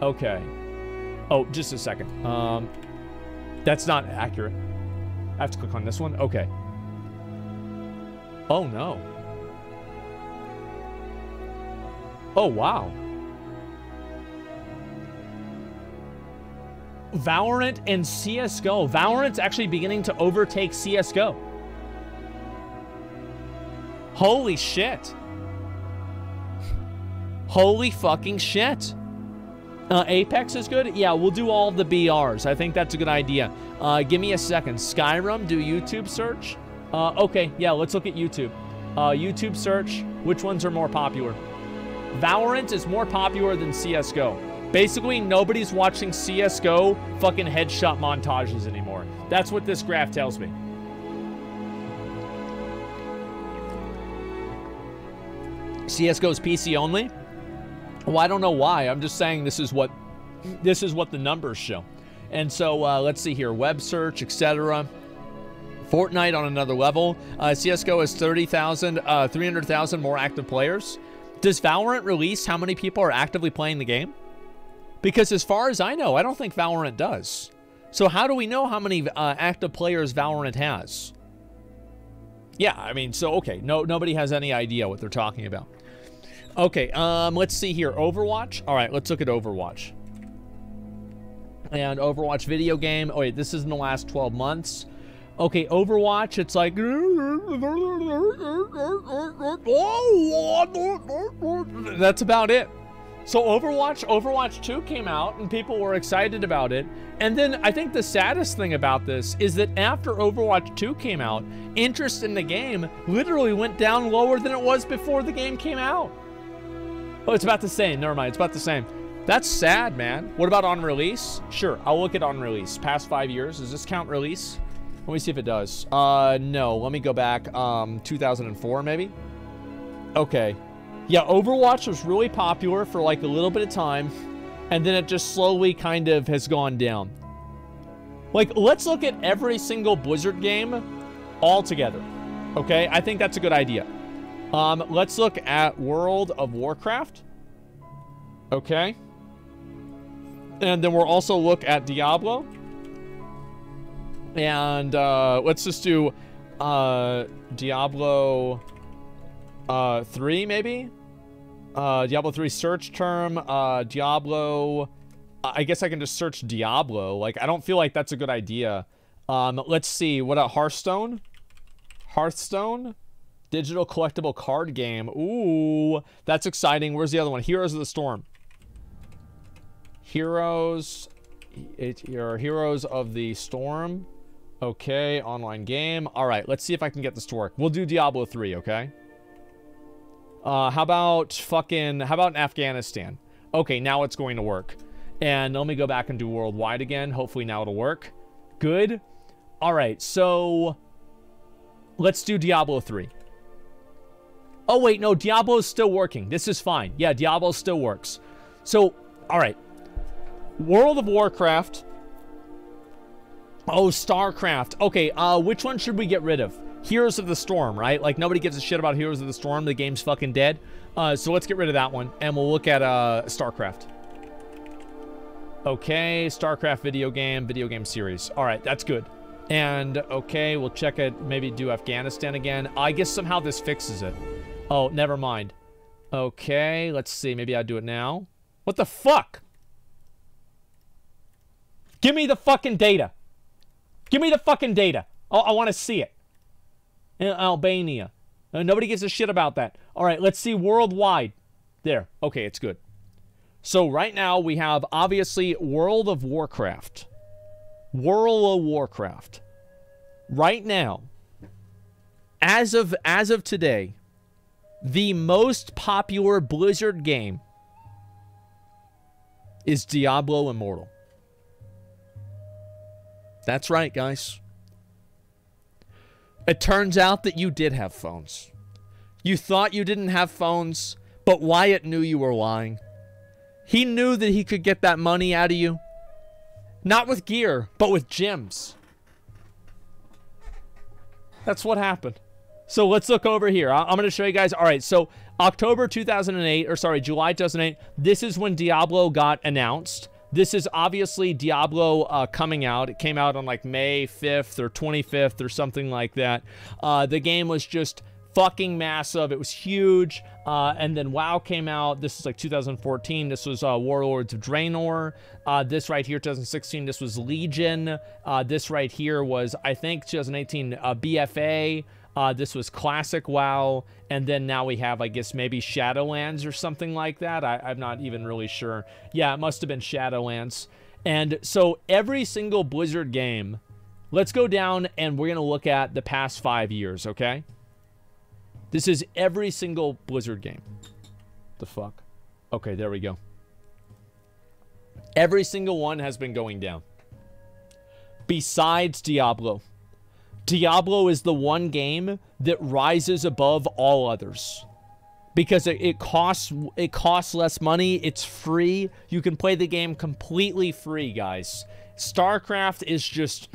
Okay. Oh, just a second. That's not accurate. I have to click on this one? Okay. Oh, no. Oh, wow. Valorant and CSGO. Valorant's actually beginning to overtake CSGO. Holy shit. Holy fucking shit. Apex is good? Yeah, we'll do all of the BRs. I think that's a good idea. Give me a second. Skyrim, do YouTube search? Okay, yeah, let's look at YouTube. YouTube search. Which ones are more popular? Valorant is more popular than CSGO. Basically, nobody's watching CSGO fucking headshot montages anymore. That's what this graph tells me. CSGO's PC only? Well, I don't know why. I'm just saying this is what the numbers show. And so let's see here. Web search, etc. Fortnite on another level. CSGO has 300,000 more active players. Does Valorant release how many people are actively playing the game? Because as far as I know, I don't think Valorant does. So how do we know how many active players Valorant has? Yeah, I mean, so, okay. Nobody has any idea what they're talking about. Okay, let's see here. Overwatch? All right, let's look at Overwatch. And Overwatch video game. Oh, wait, this is in the last 12 months. Okay, Overwatch, it's like... That's about it. So Overwatch 2 came out, and people were excited about it. And then I think the saddest thing about this is that after Overwatch 2 came out, interest in the game literally went down lower than it was before the game came out. Oh, it's about the same. Never mind, it's about the same. That's sad, man. What about on release? Sure, I'll look at on release. Past 5 years, does this count release? Let me see if it does. No, let me go back. 2004, maybe? Okay. Yeah, Overwatch was really popular for like a little bit of time, and then it just slowly kind of has gone down. Like, let's look at every single Blizzard game all together. Okay, I think that's a good idea. Let's look at World of Warcraft. Okay. And then we'll also look at Diablo. And let's just do Diablo 3, maybe? Diablo 3 search term. Diablo... I guess I can just search Diablo. Like, I don't feel like that's a good idea. Let's see. What about Hearthstone? Hearthstone? Digital collectible card game. Ooh, that's exciting. Where's the other one? Heroes of the Storm. Heroes of the Storm. Okay, online game. All right, let's see if I can get this to work. We'll do Diablo 3, okay? How about Afghanistan? Okay, now it's going to work. And let me go back and do worldwide again. Hopefully now it'll work. Good. All right, so let's do Diablo 3. Oh, wait, no, Diablo's still working. This is fine. Yeah, Diablo still works. So, all right. World of Warcraft. Oh, StarCraft. Okay, which one should we get rid of? Heroes of the Storm, right? Like, nobody gives a shit about Heroes of the Storm. The game's fucking dead. So let's get rid of that one, and we'll look at StarCraft. Okay, StarCraft video game series. All right, that's good. And, okay, we'll check it. Maybe do Afghanistan again. I guess somehow this fixes it. Oh, never mind. Okay, let's see. Maybe I'll do it now. What the fuck? Give me the fucking data. Give me the fucking data. Oh, I want to see it. Albania. Nobody gives a shit about that. All right, let's see worldwide. There. Okay, it's good. So right now we have, obviously, World of Warcraft. World of Warcraft. Right now, as of today, the most popular Blizzard game is Diablo Immortal. That's right, guys. It turns out that you did have phones. You thought you didn't have phones, but Wyatt knew you were lying. He knew that he could get that money out of you. Not with gear, but with gems. That's what happened. So let's look over here. I'm going to show you guys. All right, so July 2008, this is when Diablo got announced. This is obviously Diablo coming out. It came out on like May 5th or 25th or something like that. The game was just fucking massive. It was huge. And then WoW came out. This is like 2014. This was Warlords of Draenor. This right here, 2016, this was Legion. This right here was, I think, 2018, BFA. This was Classic WoW. And then now we have, I guess, maybe Shadowlands or something like that. I'm not even really sure. Yeah, it must have been Shadowlands. And so every single Blizzard game, let's go down and we're going to look at the past 5 years, okay? This is every single Blizzard game. The fuck? Okay, there we go. Every single one has been going down. Besides Diablo. Diablo is the one game that rises above all others. Because it costs less money. It's free. You can play the game completely free, guys. StarCraft is just...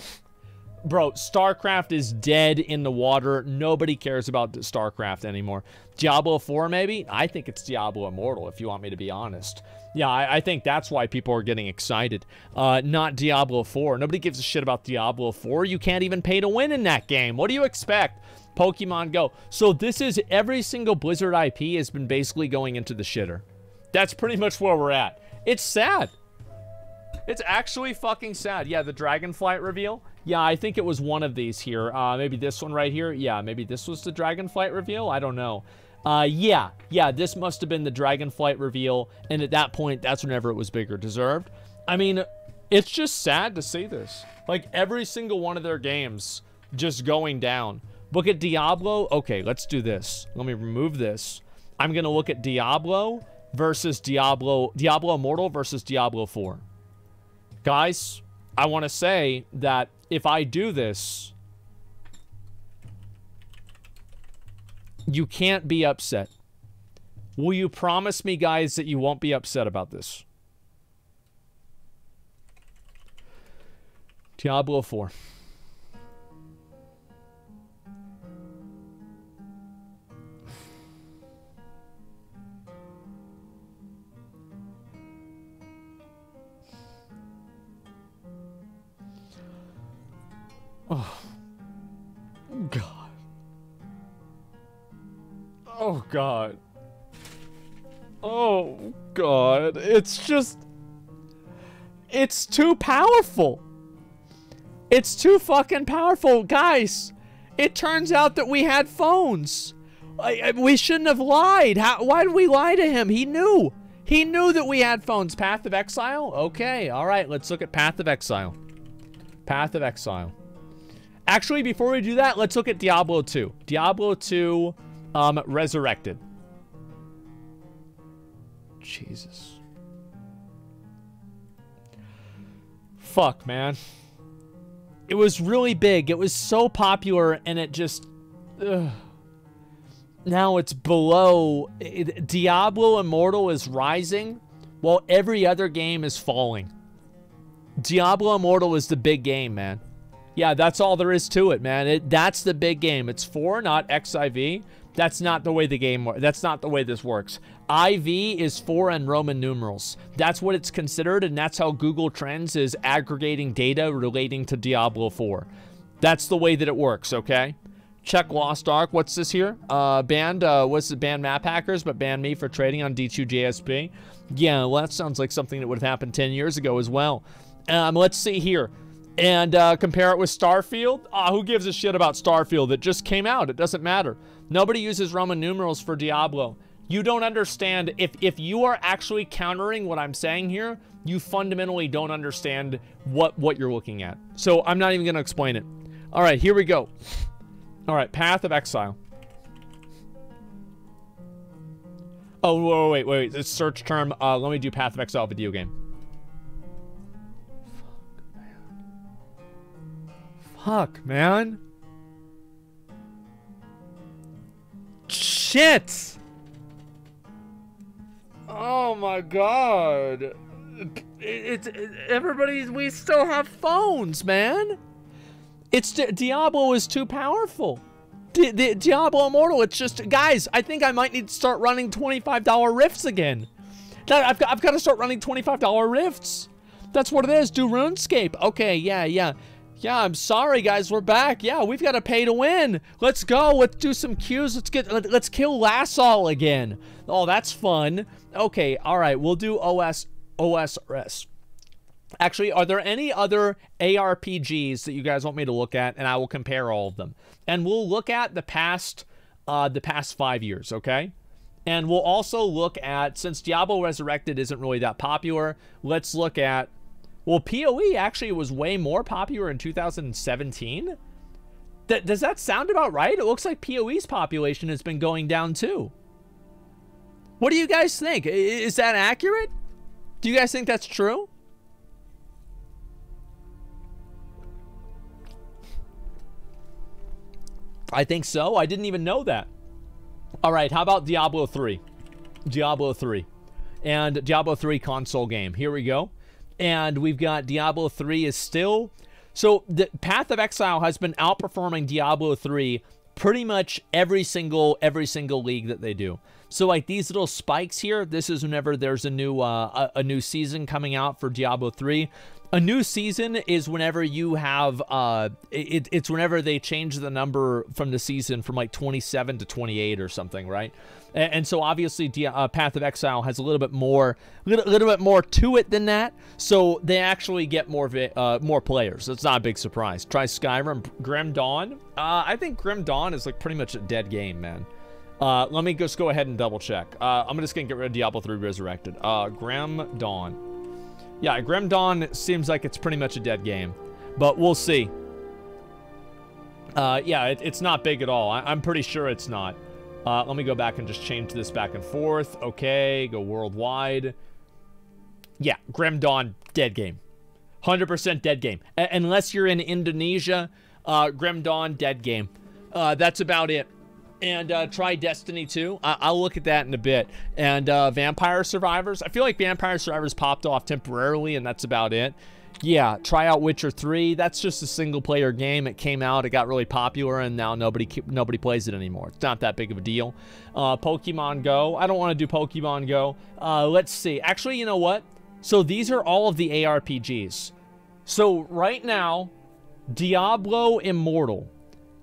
Bro, StarCraft is dead in the water. Nobody cares about StarCraft anymore. Diablo 4, maybe? I think it's Diablo Immortal, if you want me to be honest. Yeah, I think that's why people are getting excited. Not Diablo 4. Nobody gives a shit about Diablo 4. You can't even pay to win in that game. What do you expect? Pokemon Go. So this is every single Blizzard IP has been basically going into the shitter. That's pretty much where we're at. It's sad. It's actually fucking sad. Yeah, the Dragonflight reveal. Yeah, I think it was one of these here. Maybe this one right here. Yeah, maybe this was the Dragonflight reveal. I don't know. Yeah, this must have been the Dragonflight reveal. And at that point, that's whenever it was bigger deserved. I mean, it's just sad to see this. Like, every single one of their games just going down. Look at Diablo. Okay, let's do this. Let me remove this. I'm going to look at Diablo versus Diablo Immortal versus Diablo 4. Guys, I want to say that if I do this, you can't be upset. Will you promise me, guys, that you won't be upset about this? Diablo 4. Oh, God. Oh, God. Oh, God. It's just... It's too powerful. It's too fucking powerful. Guys, it turns out that we had phones. We shouldn't have lied. Why did we lie to him? He knew. He knew that we had phones. Path of Exile? Okay, all right. Let's look at Path of Exile. Path of Exile. Actually, before we do that, let's look at Diablo 2. Diablo 2, Resurrected. Jesus. Fuck, man. It was really big. It was so popular, and it just... Now it's below... Diablo Immortal is rising, while every other game is falling. Diablo Immortal is the big game, man. Yeah, that's all there is to it, man. That's the big game. It's 4, not XIV. That's not the way the game works. That's not the way this works. IV is 4 and Roman numerals. That's what it's considered, and that's how Google Trends is aggregating data relating to Diablo 4. That's the way that it works, okay? Check Lost Ark. What's this here? Banned, what's the banned map hackers, but banned me for trading on D2JSP? Yeah, well, that sounds like something that would have happened 10 years ago as well. Let's see here. And compare it with Starfield. Who gives a shit about Starfield? It just came out. It doesn't matter. Nobody uses Roman numerals for Diablo. You don't understand. If you are actually countering what I'm saying here, you fundamentally don't understand what you're looking at. So I'm not even going to explain it. All right, here we go. All right, Path of Exile. Oh, wait. It's search term. Let me do Path of Exile video game. Fuck, man. Shit. Oh my God. We still have phones, man. Diablo is too powerful. Diablo Immortal, it's just, guys, I think I might need to start running $25 rifts again. I've got to start running $25 rifts. That's what it is. Do RuneScape. Okay, yeah. Yeah, I'm sorry, guys. We're back. Yeah, we've got to pay to win. Let's go. Let's do some queues. Let's kill Lassol again. Oh, that's fun. Okay, all right. We'll do OSRS. Actually, are there any other ARPGs that you guys want me to look at? And I will compare all of them. And we'll look at the past 5 years, okay? And we'll also look at, since Diablo Resurrected isn't really that popular, let's look at, well, PoE actually was way more popular in 2017. Does that sound about right? It looks like PoE's population has been going down too. What do you guys think? Is that accurate? Do you guys think that's true? I think so. I didn't even know that. All right, how about Diablo 3? Diablo 3. And Diablo 3 console game. Here we go. And we've got Diablo 3 is still... So the Path of Exile has been outperforming Diablo 3 pretty much every single league that they do. So like these little spikes here, this is whenever there's a new season coming out for Diablo 3. A new season is whenever you have, it's whenever they change the number from the season from like 27 to 28 or something, right? And so obviously Path of Exile has a little bit more to it than that. So they actually get more players. It's not a big surprise. Try Skyrim. Grim Dawn. I think Grim Dawn is like pretty much a dead game, man. Let me just go ahead and double check. I'm just gonna get rid of Diablo 3 Resurrected. Grim Dawn. Yeah, Grim Dawn seems like it's pretty much a dead game, but we'll see. Yeah, it's not big at all. I'm pretty sure it's not. Let me go back and just change this back and forth. Okay, go worldwide. Yeah, Grim Dawn, dead game. 100% dead game. Unless you're in Indonesia, Grim Dawn, dead game. That's about it. And try Destiny 2. I'll look at that in a bit. And Vampire Survivors. I feel like Vampire Survivors popped off temporarily, and that's about it. Yeah, try out Witcher 3. That's just a single-player game. It came out, it got really popular, and now nobody plays it anymore. It's not that big of a deal. Pokemon Go. I don't want to do Pokemon Go. Let's see. Actually, you know what? So these are all of the ARPGs. So right now, Diablo Immortal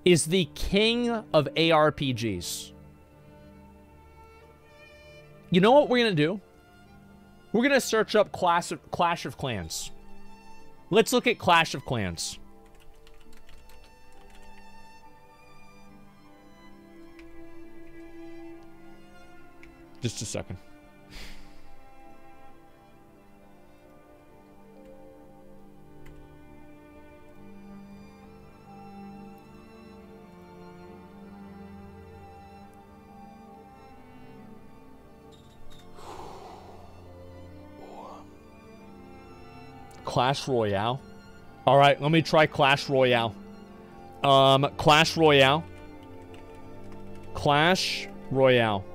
is the king of ARPGs. You know what we're going to do? We're going to search up Clash of Clans. Let's look at Clash of Clans. Just a second. Clash Royale. All right, let me try Clash Royale. Clash Royale. Clash Royale.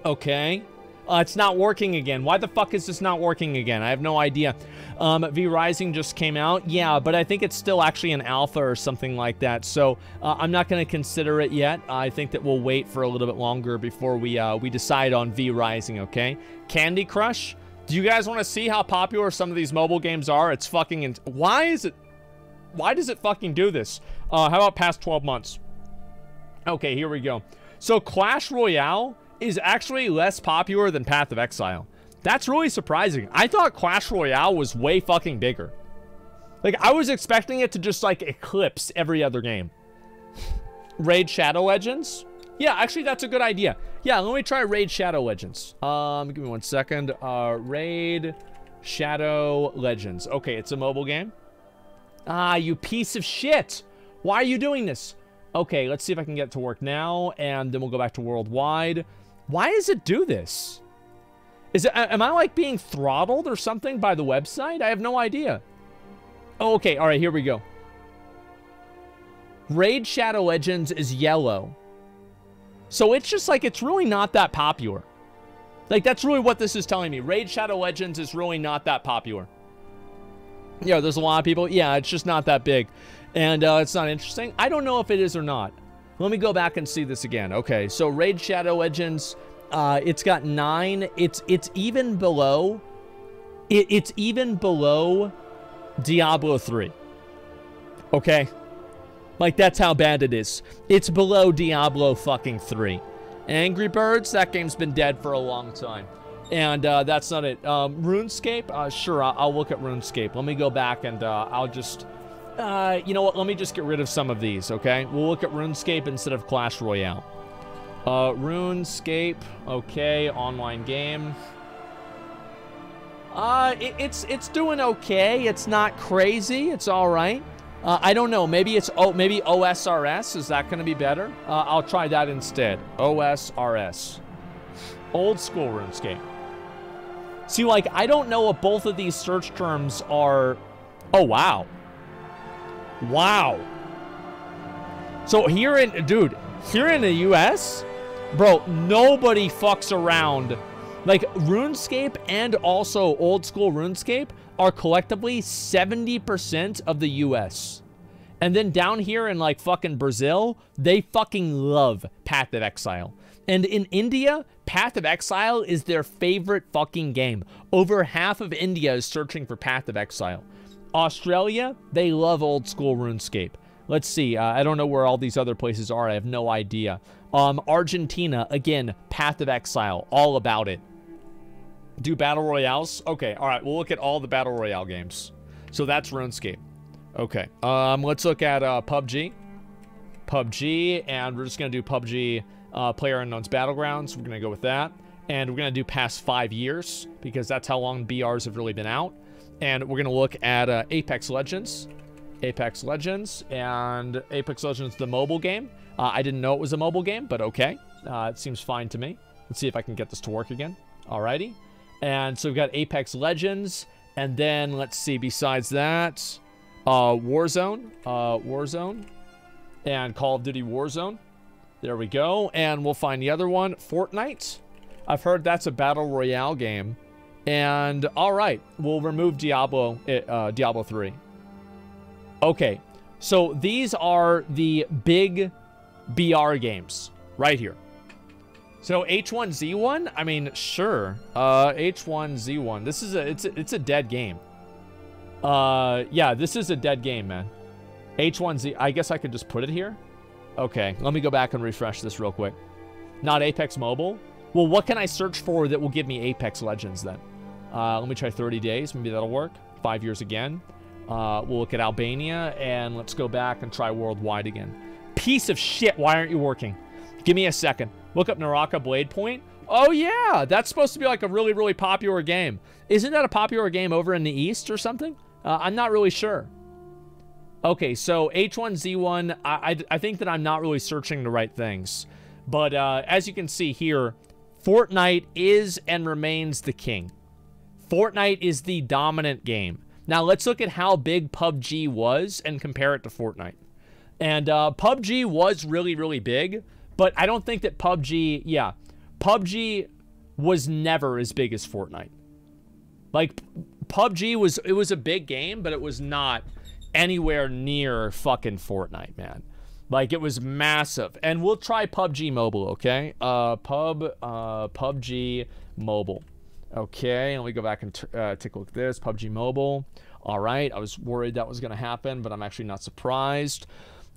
Okay. It's not working again. Why the fuck is this not working again? I have no idea. V Rising just came out. Yeah, but I think it's still actually an alpha or something like that. So I'm not going to consider it yet. I think that we'll wait for a little bit longer before we decide on V Rising, okay? Candy Crush. Do you guys want to see how popular some of these mobile games are? It's fucking... Why does it fucking do this? How about past 12 months? Okay, here we go. So Clash Royale is actually less popular than Path of Exile. That's really surprising. I thought Clash Royale was way fucking bigger. Like, I was expecting it to just, like, eclipse every other game. Raid Shadow Legends? Yeah, actually, that's a good idea. Yeah, let me try Raid Shadow Legends. Give me 1 second. Raid Shadow Legends. Okay, it's a mobile game. Ah, you piece of shit. Why are you doing this? Okay, let's see if I can get it to work now, and then we'll go back to worldwide. Why does it do this? Am I, like, being throttled or something by the website? I have no idea. Oh, okay, all right, here we go. Raid Shadow Legends is yellow. So it's just like, it's really not that popular. Like, that's really what this is telling me. Raid Shadow Legends is really not that popular. Yeah, there's a lot of people. Yeah, it's just not that big. And it's not interesting. I don't know if it is or not. Let me go back and see this again. Okay, so Raid Shadow Legends, it's got 9. It's even below... It's even below Diablo 3. Okay? Like, that's how bad it is. It's below Diablo fucking 3. Angry Birds, that game's been dead for a long time. And that's not it. RuneScape, sure, I'll look at RuneScape. Let me go back and I'll just... you know what, let me just get rid of some of these, okay? We'll look at RuneScape instead of Clash Royale. RuneScape, okay, online game. It's doing okay. It's not crazy. It's all right. I don't know. Maybe it's maybe OSRS. Is that going to be better? I'll try that instead. OSRS. Old school RuneScape. See, like, I don't know what both of these search terms are. Oh, wow. Wow. So here in, dude, here in the US, bro, nobody fucks around. Like, RuneScape and also old school RuneScape are collectively 70% of the US. And then down here in, like, fucking Brazil, they fucking love Path of Exile. And in India, Path of Exile is their favorite fucking game. Over half of India is searching for Path of Exile. Australia, they love old school RuneScape. Let's see. I don't know where all these other places are. I have no idea. Argentina, again, Path of Exile. All about it. Do Battle Royales? Okay, all right. We'll look at all the Battle Royale games. So that's RuneScape. Okay. Let's look at PUBG. PUBG, and we're just going to do PUBG PlayerUnknown's Battlegrounds. We're going to go with that. And we're going to do past 5 years, because that's how long BRs have really been out. And we're going to look at Apex Legends. Apex Legends, and Apex Legends, the mobile game. I didn't know it was a mobile game, but okay. It seems fine to me. Let's see if I can get this to work again. Alrighty. And so we've got Apex Legends, and then let's see, besides that, Warzone, and Call of Duty Warzone. There we go. And we'll find the other one, Fortnite. I've heard that's a Battle Royale game. And, alright, we'll remove Diablo 3. Okay, so these are the big BR games right here. So H1Z1, I mean, sure. H1Z1. This is it's a dead game. Yeah, this is a dead game, man. H1Z, I guess I could just put it here. Okay, let me go back and refresh this real quick. Not Apex Mobile. Well, what can I search for that will give me Apex Legends then? Let me try 30 days. Maybe that'll work. 5 years again. We'll look at Albania, and let's go back and try worldwide again. Piece of shit, why aren't you working? Give me a second. Look up Naraka Blade Point. Oh yeah, that's supposed to be like a really, really popular game. Isn't that a popular game over in the East or something? I'm not really sure. Okay, so H1Z1, I think that I'm not really searching the right things. But as you can see here, Fortnite is and remains the king. Fortnite is the dominant game. Now, let's look at how big PUBG was and compare it to Fortnite. And PUBG was really, really big, but I don't think that PUBG, yeah, PUBG was never as big as Fortnite. Like, PUBG was a big game, but it was not anywhere near fucking Fortnite, man. Like, it was massive. And we'll try PUBG Mobile, okay? PUBG Mobile. Okay, let me go back and take a look at this. PUBG Mobile. All right, I was worried that was going to happen, but I'm actually not surprised.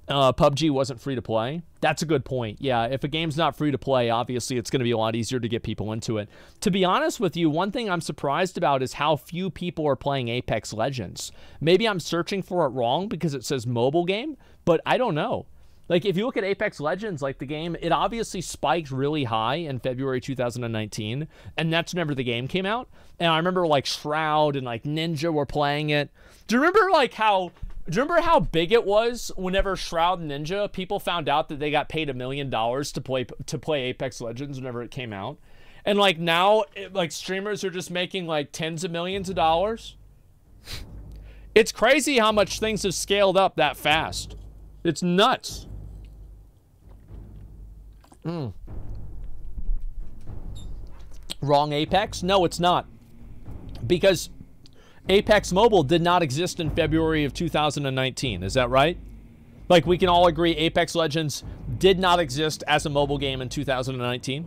PUBG wasn't free to play. That's a good point. Yeah, if a game's not free to play, obviously it's going to be a lot easier to get people into it. To be honest with you, one thing I'm surprised about is how few people are playing Apex Legends. Maybe I'm searching for it wrong because it says mobile game, but I don't know. Like, if you look at Apex Legends, like the game, it obviously spiked really high in February 2019, and that's whenever the game came out. And I remember, like, Shroud and, like, Ninja were playing it. Do you remember, like, how big it was whenever Shroud and Ninja, people found out that they got paid $1 million to play Apex Legends whenever it came out? And, like, now, like, streamers are just making, like, tens of millions of dollars. It's crazy how much things have scaled up that fast. It's nuts. Wrong Apex? No, it's not. Because Apex Mobile did not exist in February of 2019. Is that right? Like, we can all agree Apex Legends did not exist as a mobile game in 2019?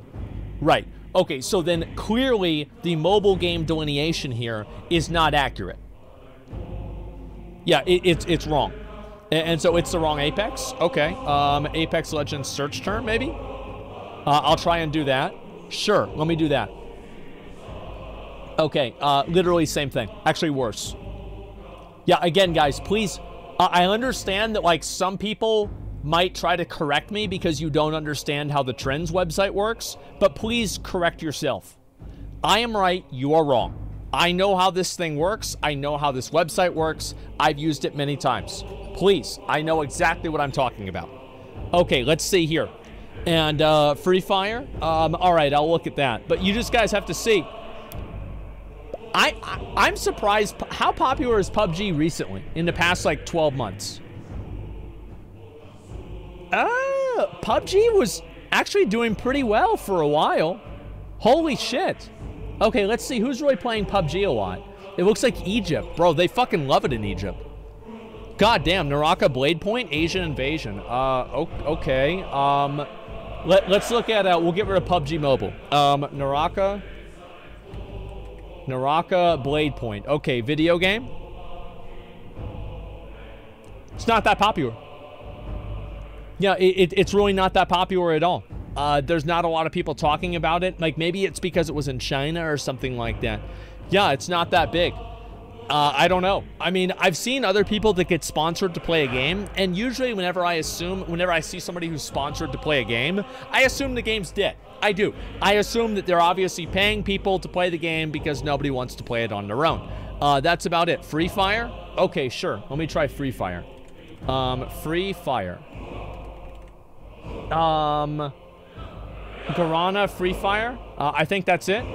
Right. Okay, so then clearly the mobile game delineation here is not accurate. Yeah, it's wrong. And so it's the wrong Apex? Okay. Apex Legends search term, maybe? I'll try and do that. Sure, let me do that. Okay, literally same thing. Actually worse. Yeah, again, guys, please, I understand that, like, some people might try to correct me because you don't understand how the Trends website works, but please correct yourself. I am right, you are wrong. I know how this thing works. I know how this website works. I've used it many times. Please, I know exactly what I'm talking about. Okay, let's see here. And Free Fire? All right, I'll look at that. But you just guys have to see. I'm surprised. How popular is PUBG recently in the past like 12 months? PUBG was actually doing pretty well for a while. Holy shit. Okay, let's see who's really playing PUBG a lot. It looks like Egypt. Bro, they fucking love it in Egypt. God damn, Naraka Blade Point, Asian Invasion. Okay. Let's look at, we'll get rid of PUBG Mobile. Naraka Blade Point. Okay, video game. It's not that popular. Yeah, it's really not that popular at all. There's not a lot of people talking about it. Like, maybe it's because it was in China or something like that. Yeah, it's not that big. I don't know. I mean, I've seen other people that get sponsored to play a game, and usually whenever I see somebody who's sponsored to play a game, I assume the game's dead. I do. I assume that they're obviously paying people to play the game because nobody wants to play it on their own. That's about it. Free Fire? Okay, sure. Let me try Free Fire. Free Fire. Garana Free Fire? I think that's it.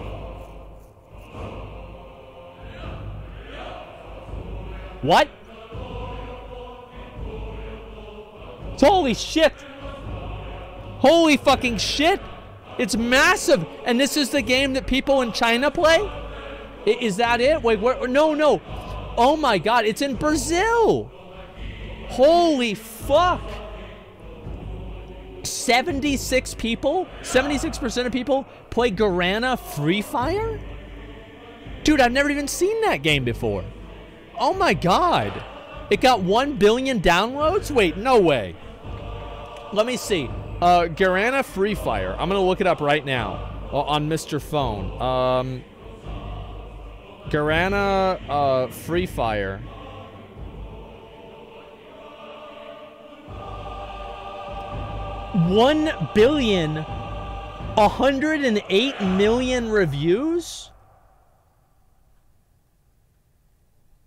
What? Holy shit. Holy fucking shit. It's massive. And this is the game that people in China play? Is that it? Wait, where? No. Oh my God, it's in Brazil. Holy fuck. 76 people? 76% of people play Garana Free Fire? Dude, I've never even seen that game before. Oh my God. It got 1 billion downloads? Wait, no way. Let me see. Garana Free Fire. I'm going to look it up right now on Mr. Phone. Garana Free Fire. $1,108,000,000 reviews?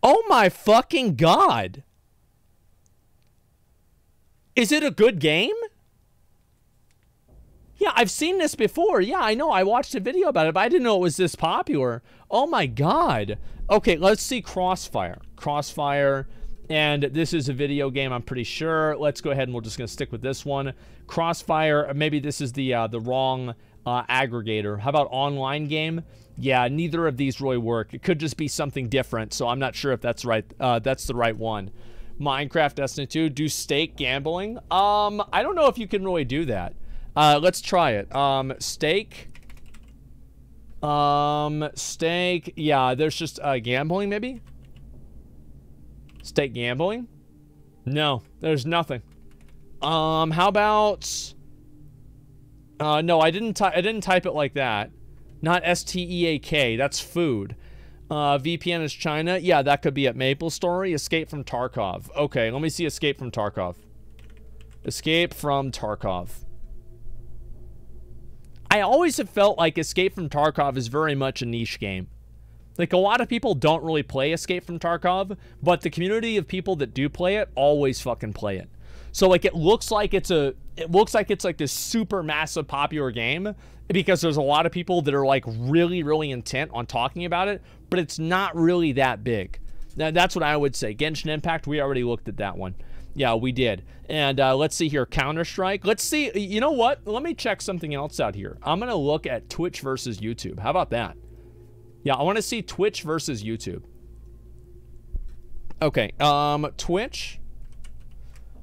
Oh my fucking God. Is it a good game? Yeah, I've seen this before. Yeah, I know. I watched a video about it, but I didn't know it was this popular. Oh my God. Okay, let's see Crossfire. Crossfire. And this is a video game, I'm pretty sure. Let's go ahead and we're just going to stick with this one. Crossfire. Maybe this is the wrong aggregator. How about online game? Yeah, neither of these really work. It could just be something different, so I'm not sure if that's right. That's the right one. Minecraft, Destiny 2. Do stake gambling? I don't know if you can really do that. Let's try it. Stake. Stake. Yeah, there's just gambling, maybe? Stake gambling? No, there's nothing. How about... no, I didn't type it like that. Not S-T-E-A-K. That's food. VPN is China. Yeah, that could be at MapleStory. Escape from Tarkov. Okay, let me see Escape from Tarkov. Escape from Tarkov. I always have felt like Escape from Tarkov is very much a niche game. Like, a lot of people don't really play Escape from Tarkov, but the community of people that do play it always fucking play it. So, like, it looks like it's like this super massive popular game because there's a lot of people that are, like, really, really intent on talking about it, but it's not really that big. Now, that's what I would say. Genshin Impact, we already looked at that one. Yeah, we did. And let's see here, Counter-Strike. Let's see, you know what? Let me check something else out here. I'm going to look at Twitch versus YouTube. How about that? Yeah, I want to see Twitch versus YouTube. Okay, Twitch.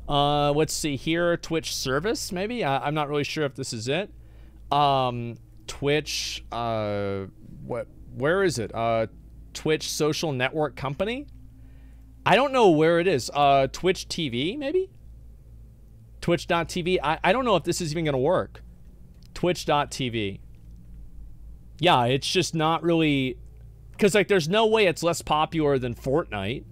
Let's see here, Twitch service, maybe? I'm not really sure if this is it. Twitch, where is it? Twitch social network company? I don't know where it is. Twitch TV, maybe? Twitch.tv. I don't know if this is even going to work. Twitch.tv. Yeah, it's just not really... Because, like, there's no way it's less popular than Fortnite.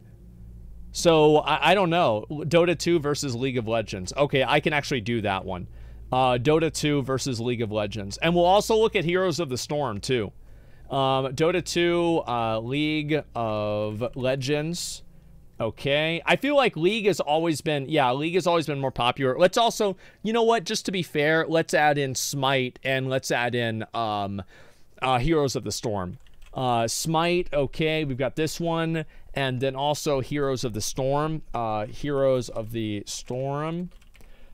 So, I don't know. Dota 2 versus League of Legends. Okay, I can actually do that one. Dota 2 versus League of Legends. And we'll also look at Heroes of the Storm, too. Dota 2, League of Legends. Okay. I feel like League has always been... Yeah, League has always been more popular. Let's also... You know what? Just to be fair, let's add in Smite and let's add in Heroes of the Storm. Smite, okay, we've got this one, and then also Heroes of the Storm, Heroes of the Storm,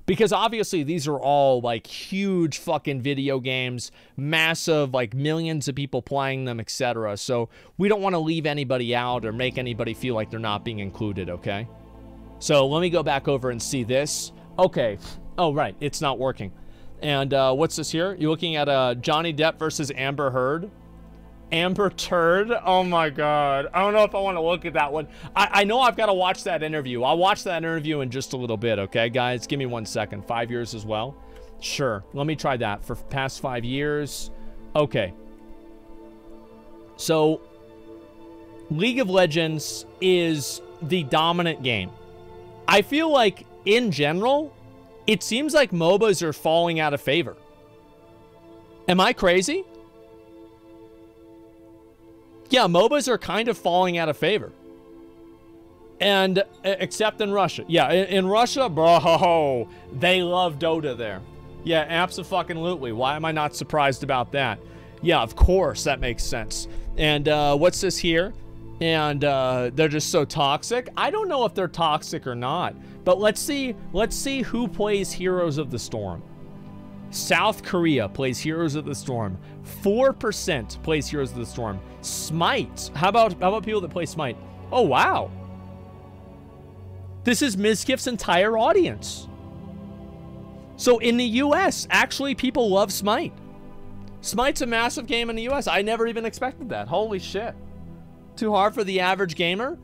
because obviously these are all, like, huge fucking video games, massive, like, millions of people playing them, etc., so we don't want to leave anybody out or make anybody feel like they're not being included, okay? So let me go back over and see this. Okay, oh, right, it's not working. And what's this here? You're looking at Johnny Depp versus Amber Heard. Amber Turd? Oh my god. I don't know if I want to look at that one. I know I've got to watch that interview. I'll watch that interview in just a little bit, okay, guys? Give me 1 second. 5 years as well? Sure. Let me try that. For past 5 years. Okay. So, League of Legends is the dominant game. I feel like, in general, it seems like MOBAs are falling out of favor. Am I crazy? Yeah, MOBAs are kind of falling out of favor. And, except in Russia. Yeah, in Russia, bro, they love Dota there. Yeah, abso-fucking-lutely. Why am I not surprised about that? Yeah, of course, that makes sense. And, what's this here? And, they're just so toxic. I don't know if they're toxic or not. But let's see who plays Heroes of the Storm. South Korea plays Heroes of the Storm. 4% plays Heroes of the Storm. Smite. How about people that play Smite? Oh, wow. This is Mizkif's entire audience. So in the US, actually people love Smite. Smite's a massive game in the US. I never even expected that. Holy shit. Too hard for the average gamer?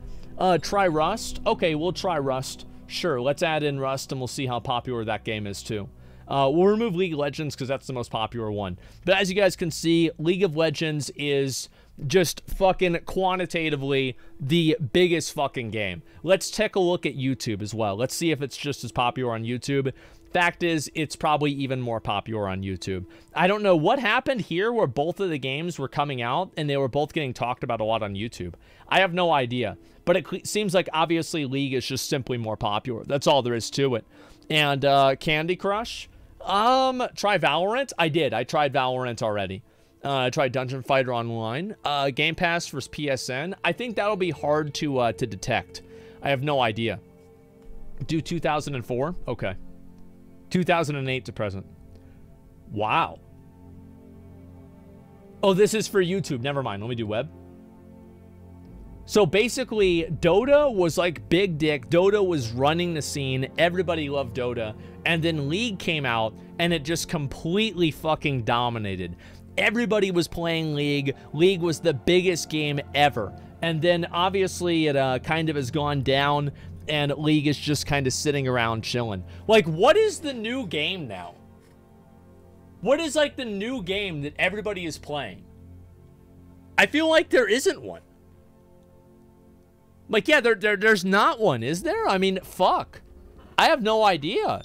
Try Rust. Okay, we'll try Rust. Sure, let's add in Rust and we'll see how popular that game is too. We'll remove League of Legends because that's the most popular one. But as you guys can see, League of Legends is just fucking quantitatively the biggest fucking game. Let's take a look at YouTube as well. Let's see if it's just as popular on YouTube. Fact is, it's probably even more popular on YouTube. I don't know what happened here where both of the games were coming out and they were both getting talked about a lot on YouTube. I have no idea. But it seems like obviously League is just simply more popular. That's all there is to it. And Candy Crush? Try Valorant? I did. I tried Valorant already. I tried Dungeon Fighter Online. Game Pass versus PSN. I think that'll be hard to detect. I have no idea. Do 2004? Okay. 2008 to present. Wow. Oh, this is for YouTube. Never mind. Let me do web. So basically, Dota was like big dick. Dota was running the scene. Everybody loved Dota. And then League came out, and it just completely fucking dominated. Everybody was playing League. League was the biggest game ever. And then, obviously, it kind of has gone down, and League is just kind of sitting around chilling. Like, what is the new game now? What is, like, the new game that everybody is playing? I feel like there isn't one. Like, yeah, there's not one, is there? I mean, fuck. I have no idea.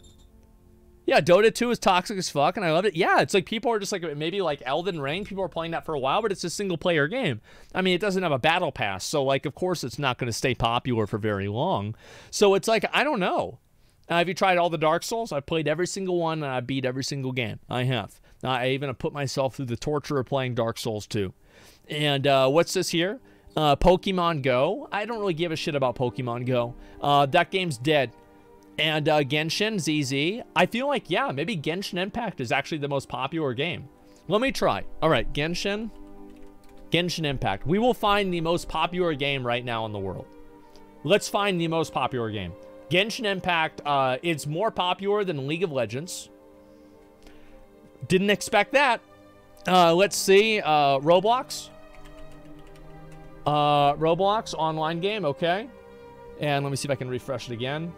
Yeah, Dota 2 is toxic as fuck, and I love it. Yeah, it's like people are just like, maybe like Elden Ring. People are playing that for a while, but it's a single-player game. I mean, it doesn't have a battle pass, so, like, of course it's not going to stay popular for very long. So it's like, I don't know. Have you tried all the Dark Souls? I've played every single one, and I beat every single game. I have. I even have put myself through the torture of playing Dark Souls 2. And what's this here? Pokemon Go. I don't really give a shit about Pokemon Go. That game's dead. And Genshin, ZZ. I feel like, yeah, maybe Genshin Impact is actually the most popular game. Let me try. All right, Genshin Impact. We will find the most popular game right now in the world. Let's find the most popular game. Genshin Impact, it's more popular than League of Legends. Didn't expect that. Let's see, Roblox. Roblox, online game, okay. And let me see if I can refresh it again.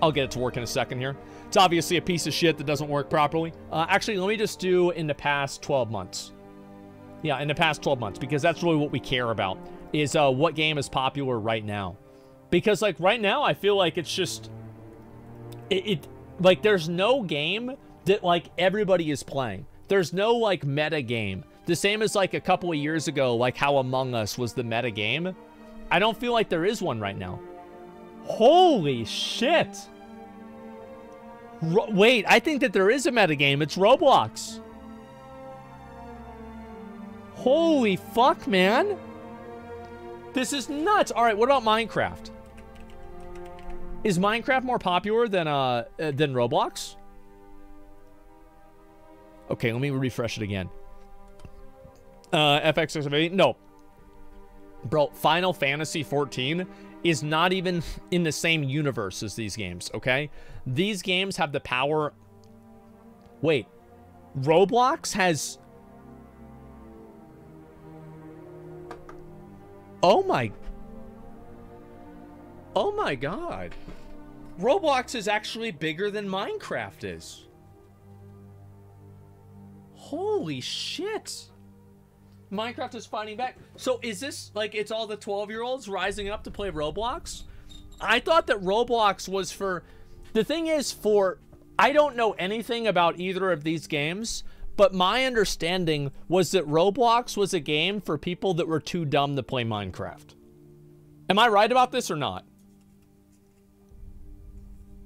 I'll get it to work in a second here. It's obviously a piece of shit that doesn't work properly. Actually, let me just do in the past 12 months. Yeah, in the past 12 months, because that's really what we care about, is what game is popular right now. Because, like, right now, I feel like it's just... Like, there's no game that, like, everybody is playing. There's no, like, meta game. The same as, like, a couple of years ago, like, how Among Us was the meta game. I don't feel like there is one right now. Holy shit! Wait, I think that there is a meta game. It's Roblox. Holy fuck, man. This is nuts. All right, what about Minecraft? Is Minecraft more popular than Roblox? Okay, let me refresh it again. FX688? No. Bro, Final Fantasy 14 is not even in the same universe as these games, okay? These games have the power... Wait. Roblox has... Oh my god. Roblox is actually bigger than Minecraft is. Holy shit. Minecraft is fighting back. So is this, like, it's all the 12-year-olds rising up to play Roblox? I thought that Roblox was for... The thing is, I don't know anything about either of these games, but my understanding was that Roblox was a game for people that were too dumb to play Minecraft. Am I right about this or not?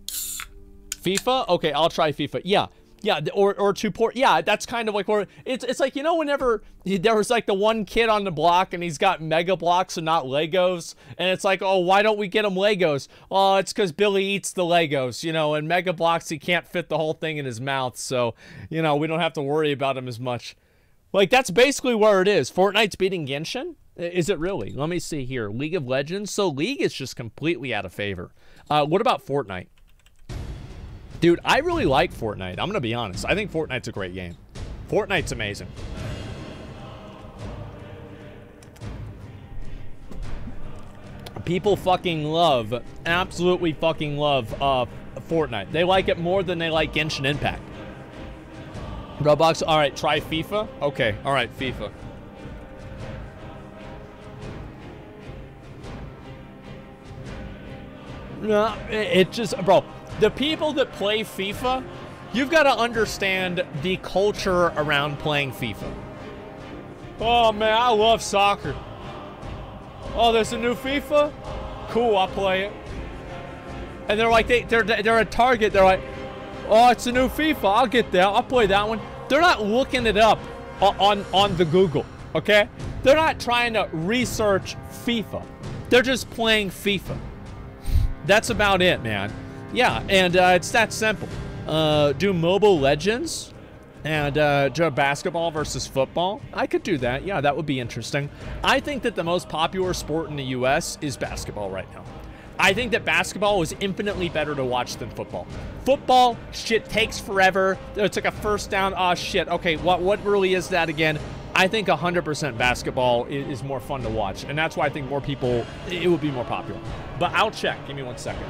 FIFA? Okay, I'll try FIFA. Yeah. Yeah, or to port. Yeah, that's kind of like where it's like, you know, whenever there was like the one kid on the block and he's got Mega Blocks and not Legos, and it's like, oh, why don't we get him Legos? Oh, it's because Billy eats the Legos, you know, and Mega Blocks, he can't fit the whole thing in his mouth, so, you know, we don't have to worry about him as much. Like, that's basically where it is. Fortnite's beating Genshin? Is it really? Let me see here. League of Legends? So League is just completely out of favor. What about Fortnite? Dude, I really like Fortnite. I'm going to be honest. I think Fortnite's a great game. Fortnite's amazing. People fucking love, absolutely fucking love Fortnite. They like it more than they like Genshin Impact. Roblox, all right, try FIFA. Okay, all right, FIFA. No, it just, bro. The people that play FIFA, you've got to understand the culture around playing FIFA. Oh, man, I love soccer. Oh, there's a new FIFA? Cool, I'll play it. And they're like, they're at Target. They're like, oh, it's a new FIFA. I'll get that. I'll play that one. They're not looking it up on the Google, okay? They're not trying to research FIFA. They're just playing FIFA. That's about it, man. Yeah, and it's that simple. Do Mobile Legends and do basketball versus football. I could do that. Yeah, that would be interesting. I think that the most popular sport in the U.S. is basketball right now. I think that basketball is infinitely better to watch than football. Football, shit takes forever. It's like a first down. Oh, shit. Okay, what really is that again? I think 100% basketball is more fun to watch, and that's why I think more people, it would be more popular. But I'll check. Give me 1 second.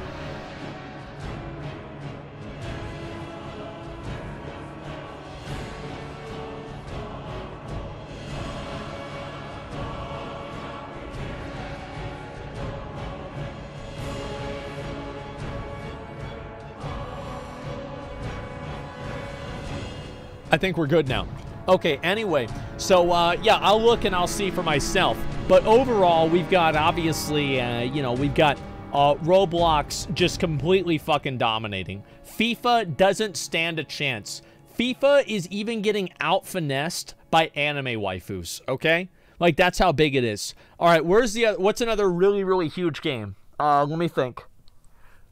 I think we're good now. Okay, anyway, so, yeah, I'll look and I'll see for myself. But overall, we've got, obviously, you know, we've got Roblox just completely fucking dominating. FIFA doesn't stand a chance. FIFA is even getting out-finessed by anime waifus, okay? Like, that's how big it is. All right, what's another really, really huge game? Let me think.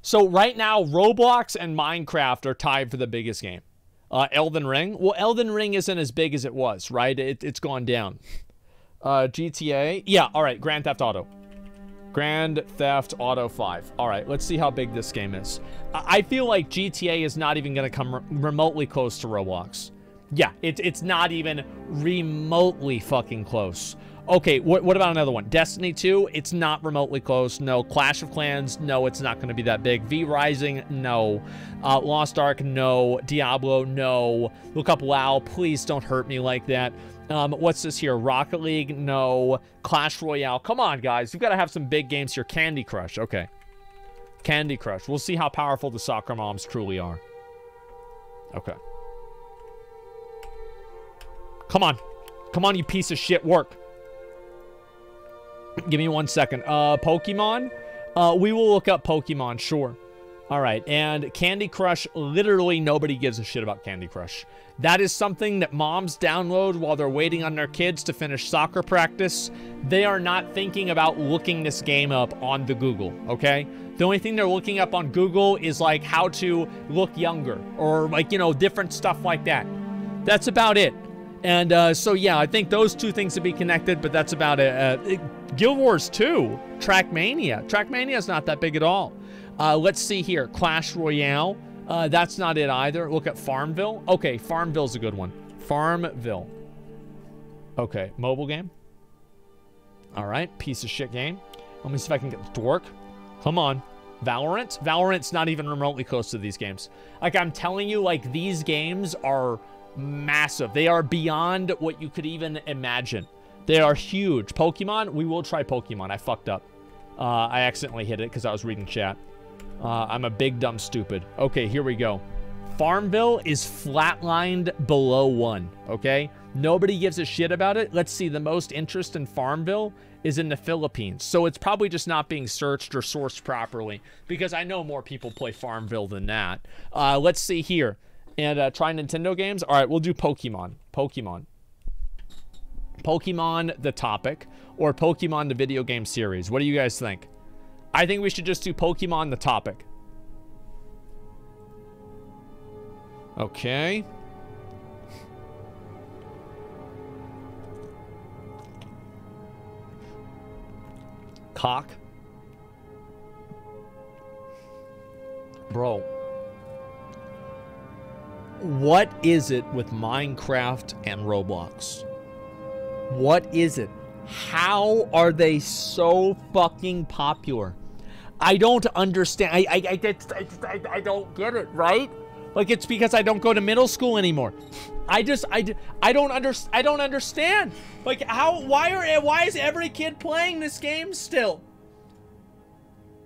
So, right now, Roblox and Minecraft are tied for the biggest game. Elden Ring? Well, Elden Ring isn't as big as it was, right? It's gone down. GTA? Yeah, all right, Grand Theft Auto. Grand Theft Auto 5. All right, let's see how big this game is. I feel like GTA is not even going to come remotely close to Roblox. Yeah, it's not even remotely fucking close. Okay, what about another one? Destiny 2, it's not remotely close. No. Clash of Clans, no, it's not going to be that big. V Rising, no. Lost Ark, no. Diablo, no. Look up WoW, please don't hurt me like that. What's this here? Rocket League, no. Clash Royale, come on, guys. You've got to have some big games here. Candy Crush, okay. Candy Crush. We'll see how powerful the soccer moms truly are. Okay. Come on. Come on, you piece of shit. Work. Give me 1 second. Pokemon? We will look up Pokemon, sure. All right, and Candy Crush, literally nobody gives a shit about Candy Crush. That is something that moms download while they're waiting on their kids to finish soccer practice. They are not thinking about looking this game up on the Google, okay? The only thing they're looking up on Google is like how to look younger or like, you know, different stuff like that. That's about it. And so, yeah, I think those two things would be connected, but that's about it. Guild Wars 2, Trackmania. Trackmania is not that big at all. Let's see here. Clash Royale. That's not it either. Look at Farmville. Okay, Farmville's a good one. Farmville. Okay, mobile game. All right, piece of shit game. Let me see if I can get it to work. Come on. Valorant? Valorant's not even remotely close to these games. Like, I'm telling you, like, these games are massive. They are beyond what you could even imagine. They are huge. Pokemon? We will try Pokemon. I fucked up. I accidentally hit it because I was reading chat. I'm a big dumb stupid. Okay, here we go. Farmville is flatlined below 1, okay? Nobody gives a shit about it. Let's see, the most interest in Farmville is in the Philippines. So it's probably just not being searched or sourced properly because I know more people play Farmville than that. Let's see here. And try Nintendo games. All right, we'll do Pokemon. Pokemon the topic, or Pokemon the video game series. What do you guys think? I think we should just do Pokemon the topic. Okay. Cock. Bro. What is it with Minecraft and Roblox? What is it? How are they so fucking popular? I don't understand. I don't get it, right? Like, it's because I don't go to middle school anymore. I don't understand. Like, why is every kid playing this game still?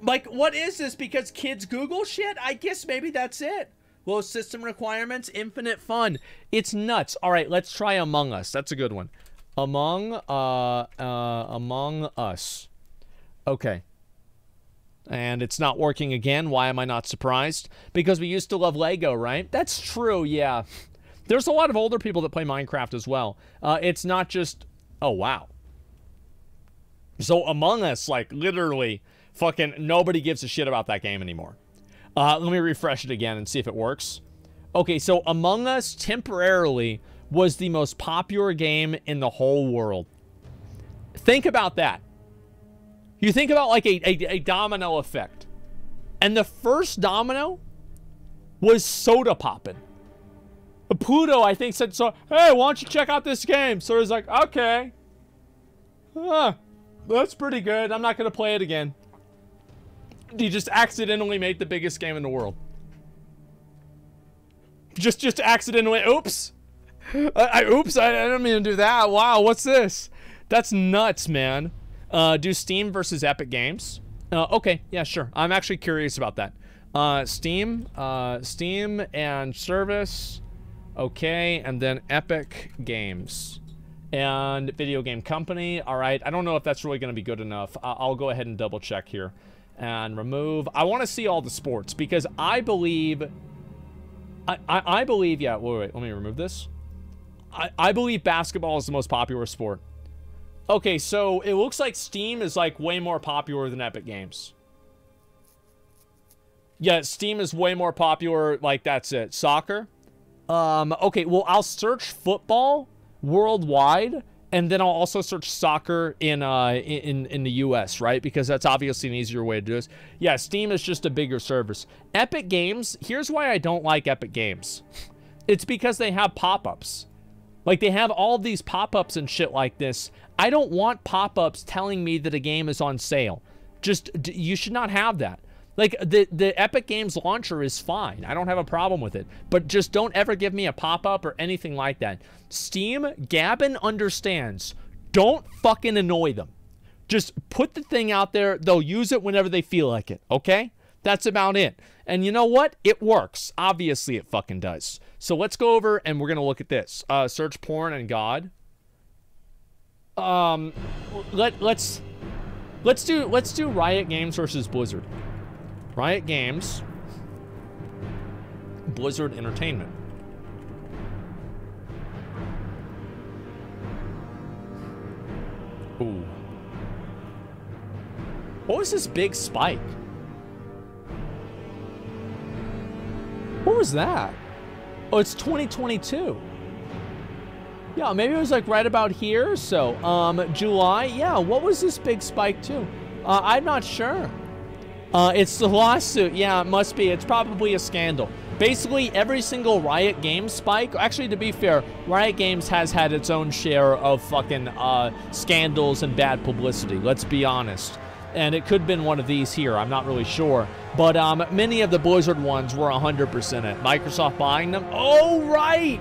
Like, what is this? Because kids Google shit? I guess maybe that's it. Low system requirements, infinite fun. It's nuts. All right, let's try Among Us. That's a good one. Among Us. Okay. And it's not working again. Why am I not surprised? Because we used to love Lego, right? That's true, yeah. There's a lot of older people that play Minecraft as well. It's not just... Oh, wow. So Among Us, like, literally, fucking nobody gives a shit about that game anymore. Let me refresh it again and see if it works. Okay, so Among Us temporarily was the most popular game in the whole world. Think about that. You think about like a domino effect. And the first domino was soda popping. Pluto, I think, said, so, hey, why don't you check out this game? So he's like, okay. That's pretty good. I'm not going to play it again. He just accidentally made the biggest game in the world. Just accidentally, oops. Oops, I didn't mean to do that. Wow, what's this? That's nuts, man. Do Steam versus Epic Games. Okay, yeah, sure. I'm actually curious about that. Steam and service. Okay, and then Epic Games. And video game company. All right, I don't know if that's really going to be good enough. I'll go ahead and double check here. And remove. I want to see all the sports because I believe... I believe, yeah, wait, let me remove this. I believe basketball is the most popular sport. Okay, so it looks like Steam is like way more popular than Epic Games. Yeah, Steam is way more popular, like that's it. Soccer? Okay, well, I'll search football worldwide, and then I'll also search soccer in the US, right? Because that's obviously an easier way to do this. Yeah, Steam is just a bigger service. Epic Games, here's why I don't like Epic Games. It's because they have pop-ups. Like, they have all these pop-ups and shit like this. I don't want pop-ups telling me that a game is on sale. Just, you should not have that. Like, the Epic Games launcher is fine. I don't have a problem with it. But just don't ever give me a pop-up or anything like that. Steam, Gavin understands. Don't fucking annoy them. Just put the thing out there. They'll use it whenever they feel like it, okay? That's about it. And you know what? It works. Obviously, it fucking does. So let's go over and we're going to look at this. Search porn and God. Let's do Riot Games versus Blizzard. Riot Games. Blizzard Entertainment. Ooh. What was this big spike? What was that? Oh, it's 2022. Yeah, maybe it was like right about here. So, July. Yeah, what was this big spike too? I'm not sure. It's the lawsuit. Yeah, it must be. It's probably a scandal. Basically, every single Riot Games spike, actually, to be fair, Riot Games has had its own share of fucking scandals and bad publicity. Let's be honest. And it could have been one of these here. I'm not really sure. But many of the Blizzard ones were 100% it. Microsoft buying them? Oh, right!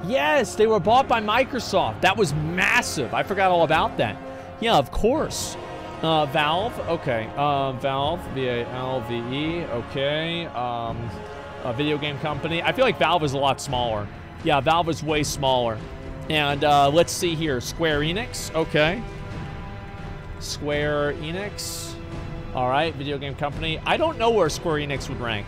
Yes, they were bought by Microsoft. That was massive. I forgot all about that. Yeah, of course. Valve, okay. Valve, V-A-L-V-E, okay. A video game company. I feel like Valve is a lot smaller. Yeah, Valve is way smaller. And let's see here. Square Enix, okay. Square Enix. All right, video game company. I don't know where Square Enix would rank.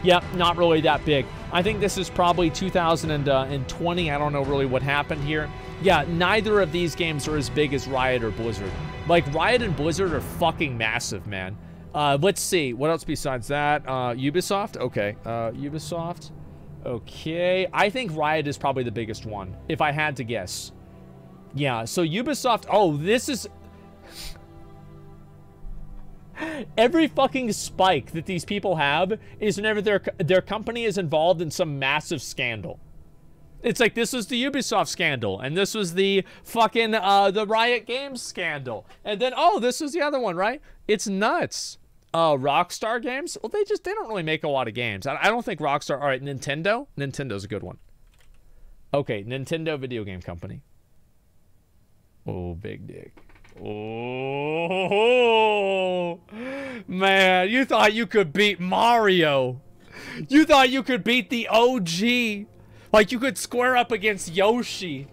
Yep, not really that big. I think this is probably 2020. I don't know really what happened here. Yeah, neither of these games are as big as Riot or Blizzard. Like, Riot and Blizzard are fucking massive, man. Let's see. What else besides that? Ubisoft? Okay. Ubisoft. Okay. I think Riot is probably the biggest one, if I had to guess. Yeah, so Ubisoft... Oh, this is... Every fucking spike that these people have is whenever their company is involved in some massive scandal. It's like, this was the Ubisoft scandal, and this was the fucking, the Riot Games scandal. And then, oh, this was the other one, right? It's nuts. Rockstar Games? Well, they don't really make a lot of games. I don't think Rockstar, all right, Nintendo? Nintendo's a good one. Okay, Nintendo video game company. Oh, big dick. Oh, man, you thought you could beat Mario. You thought you could beat the OG. Like, you could square up against Yoshi.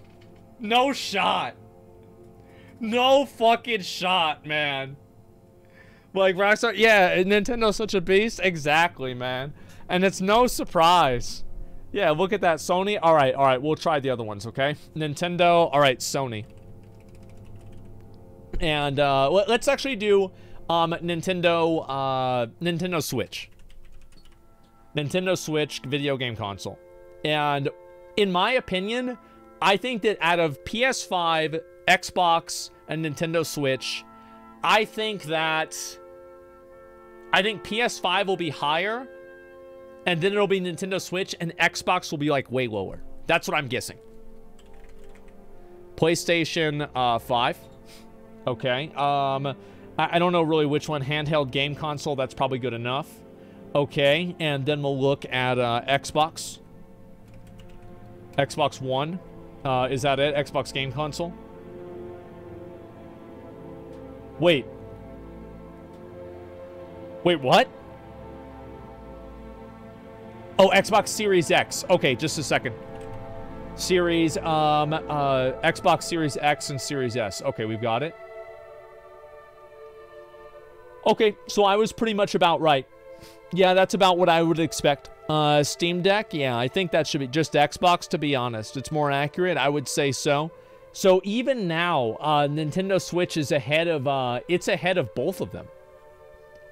No shot. No fucking shot, man. Like, Rockstar, yeah, Nintendo's such a beast. Exactly, man. And it's no surprise. Yeah, look at that. Sony. All right, we'll try the other ones, okay? Nintendo. All right, Sony. And let's actually do Nintendo Switch. Nintendo Switch video game console. And in my opinion, I think that out of PS5, Xbox, and Nintendo Switch, I think PS5 will be higher, and then it'll be Nintendo Switch, and Xbox will be like way lower. That's what I'm guessing. PlayStation 5. Okay, I don't know really which one. Handheld game console, that's probably good enough. Okay, and then we'll look at Xbox. Xbox One. Is that it? Xbox game console? Wait. Wait, what? Oh, Xbox Series X. Okay, just a second. Xbox Series X and Series S. Okay, we've got it. Okay, so I was pretty much about right. Yeah, that's about what I would expect. Steam Deck, yeah, I think that should be just Xbox, to be honest. It's more accurate, I would say so. So even now, Nintendo Switch is ahead of, it's ahead of both of them.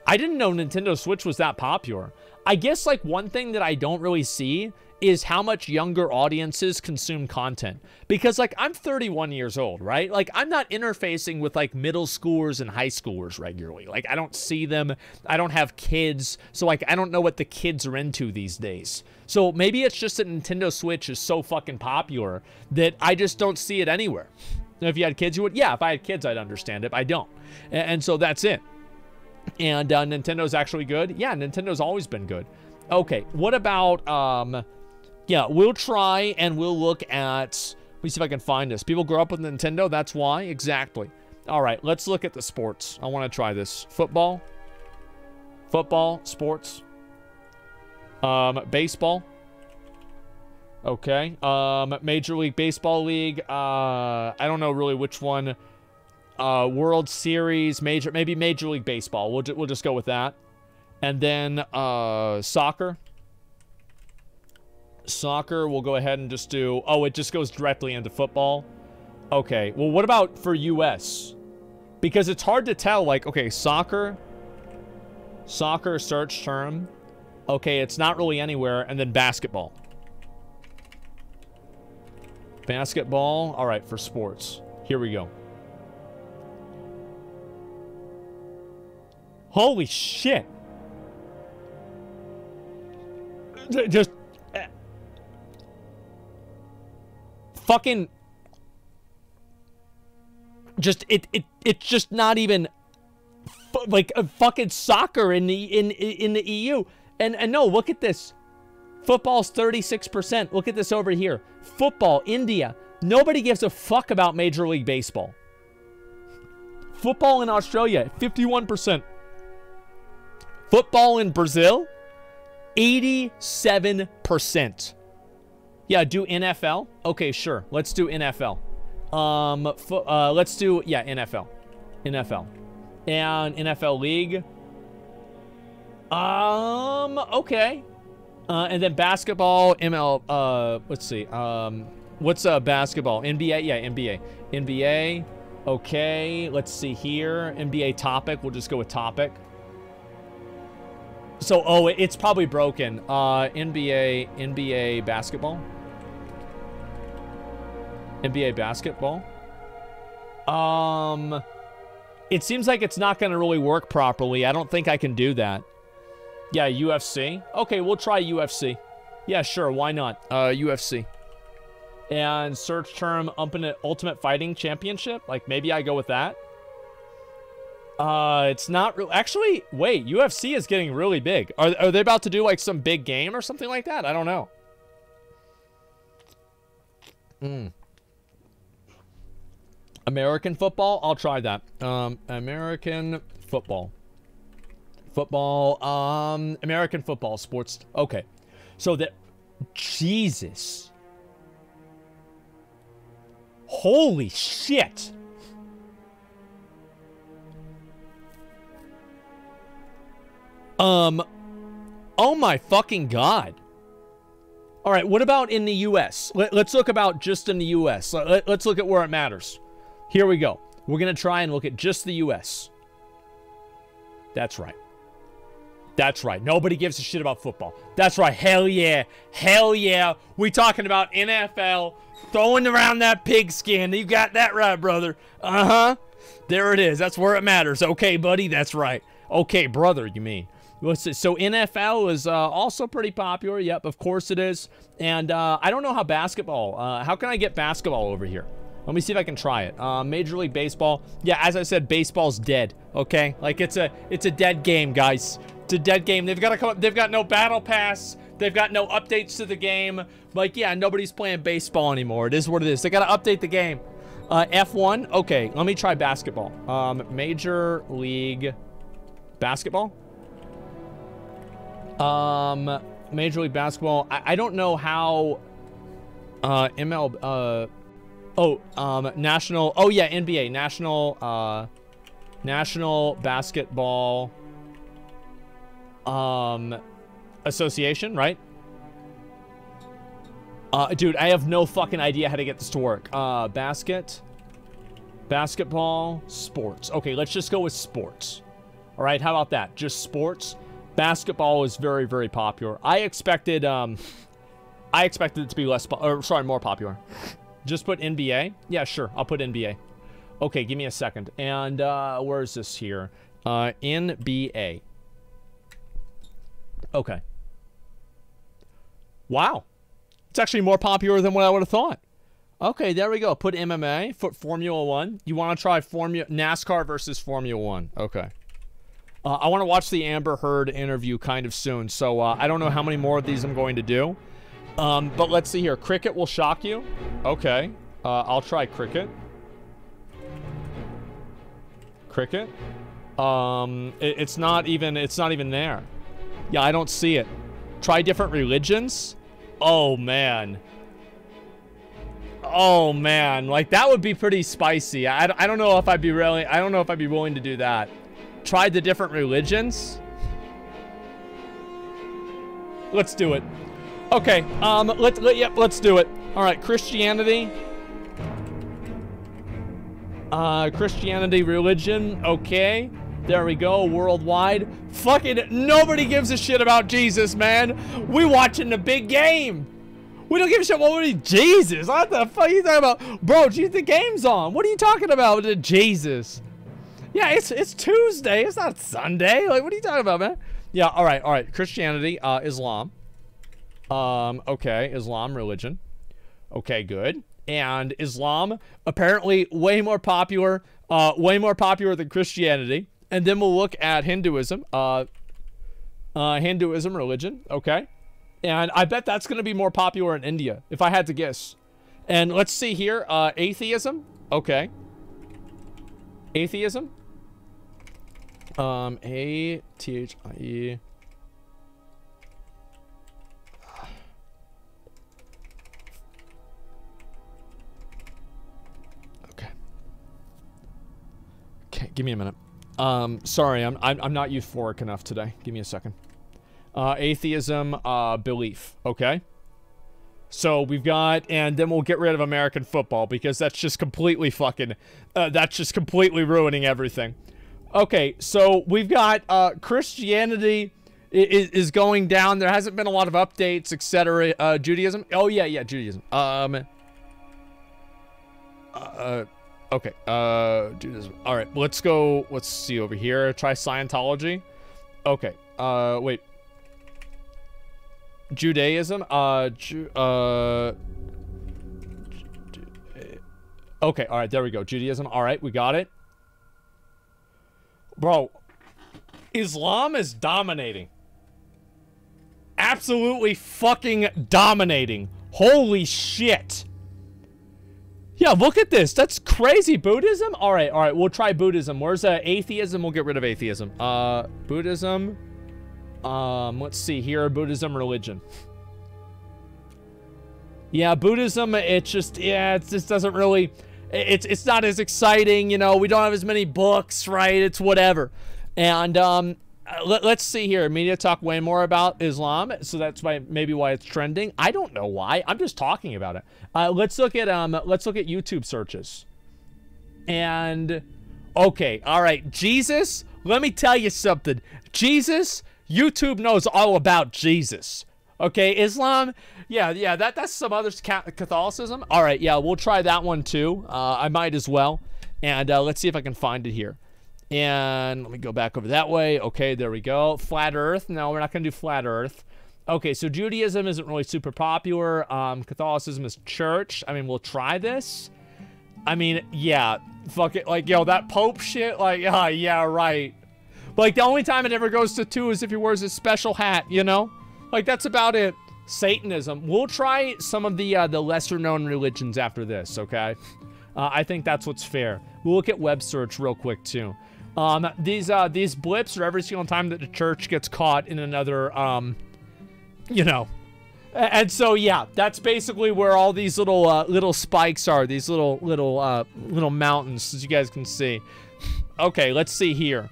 I didn't know Nintendo Switch was that popular. I guess, like, one thing that I don't really see is how much younger audiences consume content. Because, like, I'm 31 years old, right? Like, I'm not interfacing with, like, middle schoolers and high schoolers regularly. Like, I don't see them. I don't have kids. So, like, I don't know what the kids are into these days. So, maybe it's just that Nintendo Switch is so fucking popular that I just don't see it anywhere. If you had kids, you would. Yeah, if I had kids, I'd understand it. But I don't. And so that's it. And Nintendo's actually good? Yeah, Nintendo's always been good. Okay, what about, yeah, we'll try and we'll look at, let me see if I can find this. People grow up with Nintendo, that's why? Exactly. All right, let's look at the sports. I want to try this. Football. Football, sports. Baseball. Okay. Major League Baseball League. I don't know really which one. World Series, maybe Major League Baseball. We'll just go with that. And then soccer. Soccer, we'll go ahead and just do... Oh, it just goes directly into football. Okay, well, what about for US? Because it's hard to tell, like, okay, soccer. Soccer search term. Okay, it's not really anywhere. And then basketball. Basketball. All right, for sports. Here we go. Holy shit. Just fucking just it's just not even like a fucking soccer in the EU. And no, look at this. Football's 36%. Look at this over here. Football, India. Nobody gives a fuck about Major League Baseball. Football in Australia, 51%. Football in Brazil, 87%. Yeah, do NFL. Okay, sure. Let's do NFL. Let's do, yeah, NFL. NFL. And NFL League. Okay. And then basketball, let's see. What's basketball? NBA? Yeah, NBA. NBA. Okay, let's see here. NBA topic. We'll just go with topic. So, oh, it's probably broken. NBA basketball. NBA basketball. It seems like it's not going to really work properly. I don't think I can do that. Yeah, UFC. Okay, we'll try UFC. Yeah, sure. Why not? UFC. And search term Ultimate Fighting Championship. Like, maybe I go with that. It's not real. Actually, wait. UFC is getting really big. Are they about to do, like, some big game or something like that? I don't know. American football? I'll try that. American football. American football, sports. Okay. So that... Jesus. Holy shit. Oh my fucking God. All right, what about in the U.S.? Let's look about just in the U.S. Let's look at where it matters. Here we go. We're going to try and look at just the U.S. That's right. That's right. Nobody gives a shit about football. That's right. Hell yeah. Hell yeah. We talking about NFL throwing around that pigskin. You got that right, brother. Uh-huh. There it is. That's where it matters. Okay, buddy. That's right. Okay, brother, you mean. So NFL is also pretty popular. Yep, of course it is. And I don't know how basketball. How can I get basketball over here? Let me see if I can try it. Major League Baseball. Yeah, as I said, baseball's dead. Okay, like it's a dead game, guys. It's a dead game. They've got to come up. They've got no battle pass. They've got no updates to the game. Like, yeah, nobody's playing baseball anymore. It is what it is. They got to update the game. F1. Okay, let me try basketball. Major League Basketball. Major League Basketball. I don't know how. National. Oh yeah, NBA. National Basketball. Association, right? Dude, I have no fucking idea how to get this to work. Basketball, sports. Okay, let's just go with sports. All right, how about that? Just sports. Basketball is very, very popular. I expected it to be more popular. Just put NBA? Yeah, sure. I'll put NBA. Okay, give me a second. And where is this here? NBA. Okay. Wow. It's actually more popular than what I would have thought. Okay, there we go. Put MMA, put Formula 1. You want to try NASCAR versus Formula 1. Okay. I want to watch the Amber Heard interview kind of soon, so I don't know how many more of these I'm going to do. But let's see here. Cricket will shock you. Okay. I'll try cricket. Cricket. It's not even there. Yeah, I don't see it. Try different religions. Oh man. Oh man, like that would be pretty spicy. I don't know if I'd be willing to do that. Try the different religions. Let's do it. Okay, let's do it. All right, Christianity. Christianity religion. Okay. There we go. Worldwide. Fucking nobody gives a shit about Jesus, man. We watching the big game. We don't give a shit about Jesus. What the fuck are you talking about? Bro, the game's on. What are you talking about with Jesus? Yeah, it's Tuesday. It's not Sunday. Like, what are you talking about, man? Yeah, all right. Christianity, Islam. Okay, Islam religion. Okay, good. And Islam, apparently way more popular than Christianity. And then we'll look at Hinduism. Hinduism religion, okay. And I bet that's going to be more popular in India, if I had to guess. And let's see here, atheism, okay. Atheism. A-T-H-I-E. Okay, give me a minute. Sorry, I'm not euphoric enough today. Give me a second. Atheism, belief. Okay. So we've got, and then we'll get rid of American football because that's just completely fucking, that's just completely ruining everything. Okay, so we've got, Christianity is going down. There hasn't been a lot of updates, etc. Judaism. Oh yeah, Judaism. Okay, Judaism. All right, let's go. Let's see over here. Try Scientology. Okay, wait. Judaism. Okay, all right, there we go. Judaism. All right, we got it. Bro, Islam is dominating. Absolutely fucking dominating. Holy shit. Yeah, look at this. That's crazy. Buddhism? All right. We'll try Buddhism. Where's atheism? We'll get rid of atheism. Buddhism. Let's see here. Buddhism religion. Yeah, Buddhism, it just doesn't really, it's not as exciting, you know. We don't have as many books, right? It's whatever. And, let's see here. Media talk way more about Islam, so that's maybe why it's trending. I don't know why. I'm just talking about it. Let's look at YouTube searches. And okay, all right, Jesus. Let me tell you something. Jesus, YouTube knows all about Jesus. Okay, Islam. Yeah. That's some other Catholicism. All right, yeah, we'll try that one too. I might as well. And let's see if I can find it here. And let me go back over that way. Okay, there we go. Flat Earth. No, we're not going to do Flat Earth. Okay, so Judaism isn't really super popular. Catholicism is church. I mean, we'll try this. I mean, yeah. Fuck it. Like, yo, that Pope shit. Like, yeah, right. Like, the only time it ever goes to 2 is if he wears a special hat, you know? Like, that's about it. Satanism. We'll try some of the lesser-known religions after this, okay? I think that's what's fair. We'll look at web search real quick, too. These blips are every single time that the church gets caught in another, you know. And so, yeah, that's basically where all these little spikes are. These little mountains, as you guys can see. Okay, let's see here.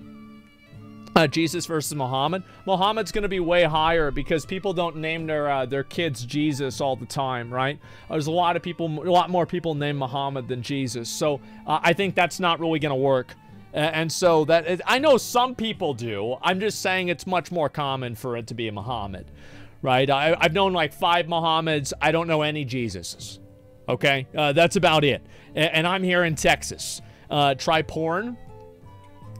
Jesus versus Muhammad. Muhammad's going to be way higher because people don't name their kids Jesus all the time, right? There's a lot more people named Muhammad than Jesus. So I think that's not really going to work. And so that, I know some people do. I'm just saying it's much more common for it to be a Muhammad, right? I've known like 5 Muhammads. I don't know any Jesuses. Okay? That's about it. And I'm here in Texas. Try porn.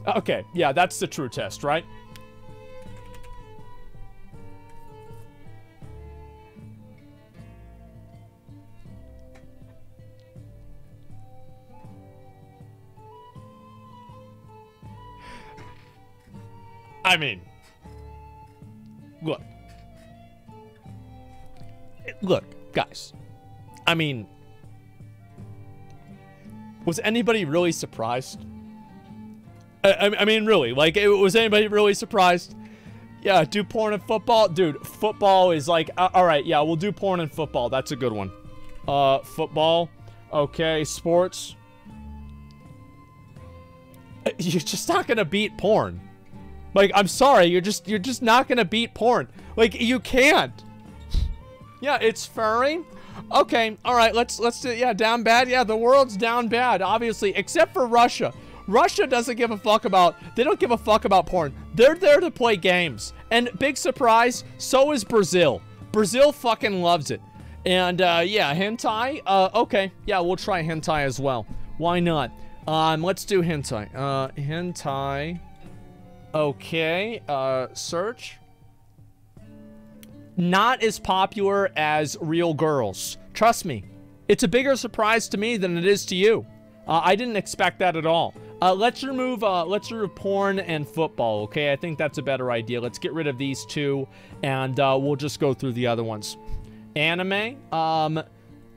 Okay, yeah, that's the true test, right? I mean, look, guys. I mean, was anybody really surprised? I mean, really, like, was anybody really surprised? Yeah, do porn and football? Dude, football is like, all right, yeah, we'll do porn and football. That's a good one. Football. Okay, sports. You're just not gonna beat porn. Like, I'm sorry, you're just not gonna beat porn. Like, you can't. Yeah, it's furry. Okay, all right, let's do, yeah, down bad. Yeah, the world's down bad, obviously, except for Russia. Russia doesn't give a fuck about, they don't give a fuck about porn. They're there to play games. And big surprise, so is Brazil. Brazil fucking loves it. And, yeah, hentai, okay. Yeah, we'll try hentai as well. Why not? Let's do hentai. Hentai. Okay, search. Not as popular as real girls. Trust me. It's a bigger surprise to me than it is to you. I didn't expect that at all. Let's remove porn and football, okay? I think that's a better idea. Let's get rid of these two, and we'll just go through the other ones. Anime.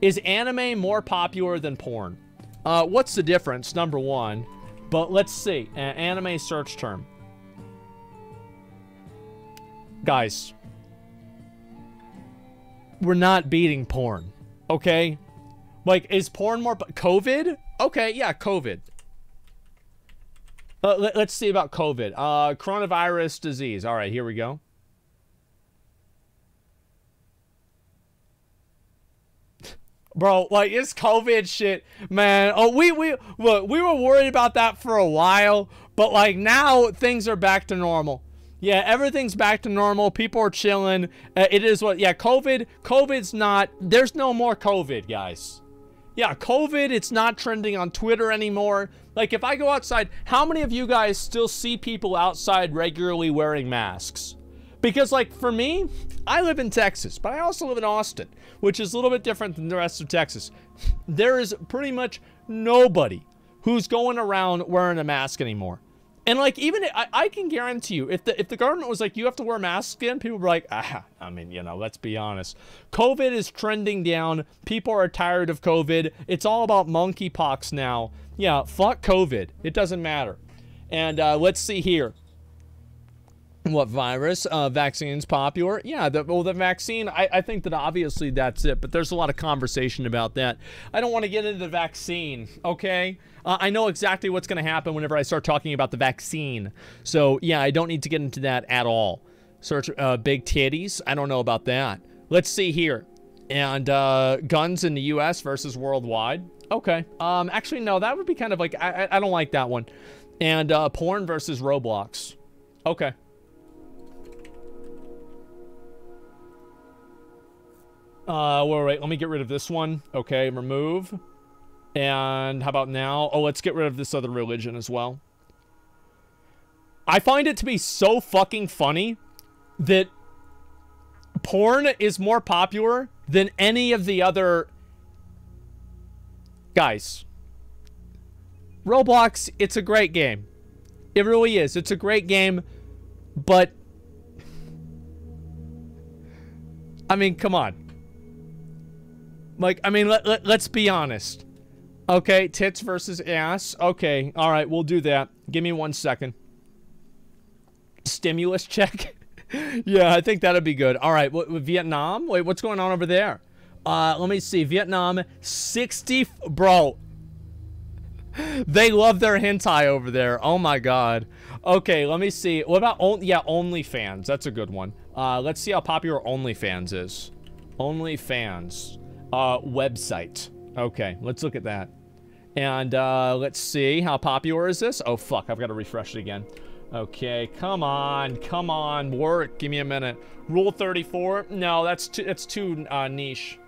Is anime more popular than porn? What's the difference? Number one. But let's see. Anime search term. Guys. We're not beating porn, okay? Like, is porn more... COVID? Okay, yeah, COVID. Let's see about COVID. Coronavirus disease. All right, here we go. Bro, like, it's COVID shit, man. Oh, look, we were worried about that for a while, but, like, now things are back to normal. Yeah, everything's back to normal. People are chilling. It is what... Yeah, COVID's not... There's no more COVID, guys. Yeah, COVID, it's not trending on Twitter anymore. Like, if I go outside, how many of you guys still see people outside regularly wearing masks? Because, like, for me, I live in Texas, but I also live in Austin, which is a little bit different than the rest of Texas. There is pretty much nobody who's going around wearing a mask anymore. And, like, even I can guarantee you, if the government was like, you have to wear masks again, people would be like, I mean, you know, let's be honest. COVID is trending down. People are tired of COVID. It's all about monkeypox now. Yeah, fuck COVID. It doesn't matter. And let's see here. What virus? Vaccine's popular? Yeah, the vaccine, I think that obviously that's it, but there's a lot of conversation about that. I don't want to get into the vaccine, okay? I know exactly what's going to happen whenever I start talking about the vaccine. So, yeah, I don't need to get into that at all. Search big titties. I don't know about that. Let's see here. And guns in the U.S. versus worldwide. Okay. Actually, no, that would be kind of like, I don't like that one. And porn versus Roblox. Okay. Wait, let me get rid of this one. Okay, remove. And how about now? Oh, let's get rid of this other religion as well. I find it to be so fucking funny that porn is more popular than any of the other... Guys. Roblox, it's a great game. It really is. It's a great game, but... I mean, come on. Like, I mean, let's be honest. Okay, tits versus ass. Okay, all right, we'll do that. Give me 1 second. Stimulus check? Yeah, I think that'd be good. All right, Vietnam? Wait, what's going on over there? Let me see. Vietnam, 60... Bro. They love their hentai over there. Oh, my God. Okay, let me see. What about... Yeah, OnlyFans. That's a good one. Let's see how popular OnlyFans is. OnlyFans. Website. Okay, let's look at that. And let's see, how popular is this? Oh fuck, I've got to refresh it again. Okay, come on, work. Give me a minute. Rule 34. No, that's too niche.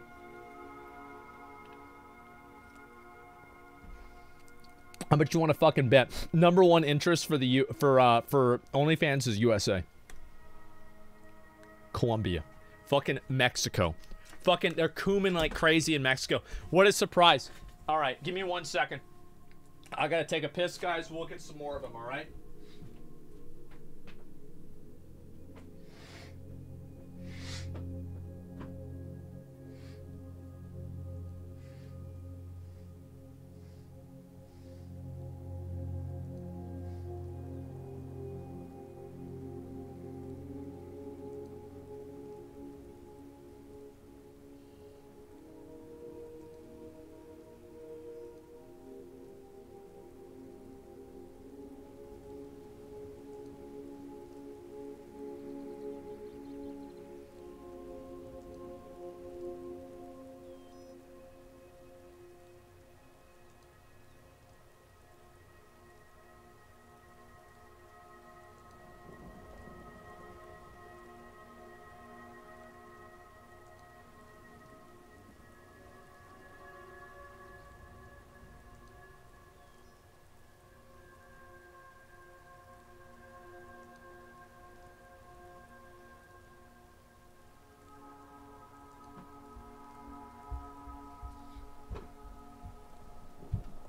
How much you want to fucking bet? Number one interest for for OnlyFans is USA, Colombia, fucking Mexico. Fucking, they're cooming like crazy in Mexico. What a surprise. All right, give me 1 second. I gotta take a piss, guys. We'll get some more of them, all right?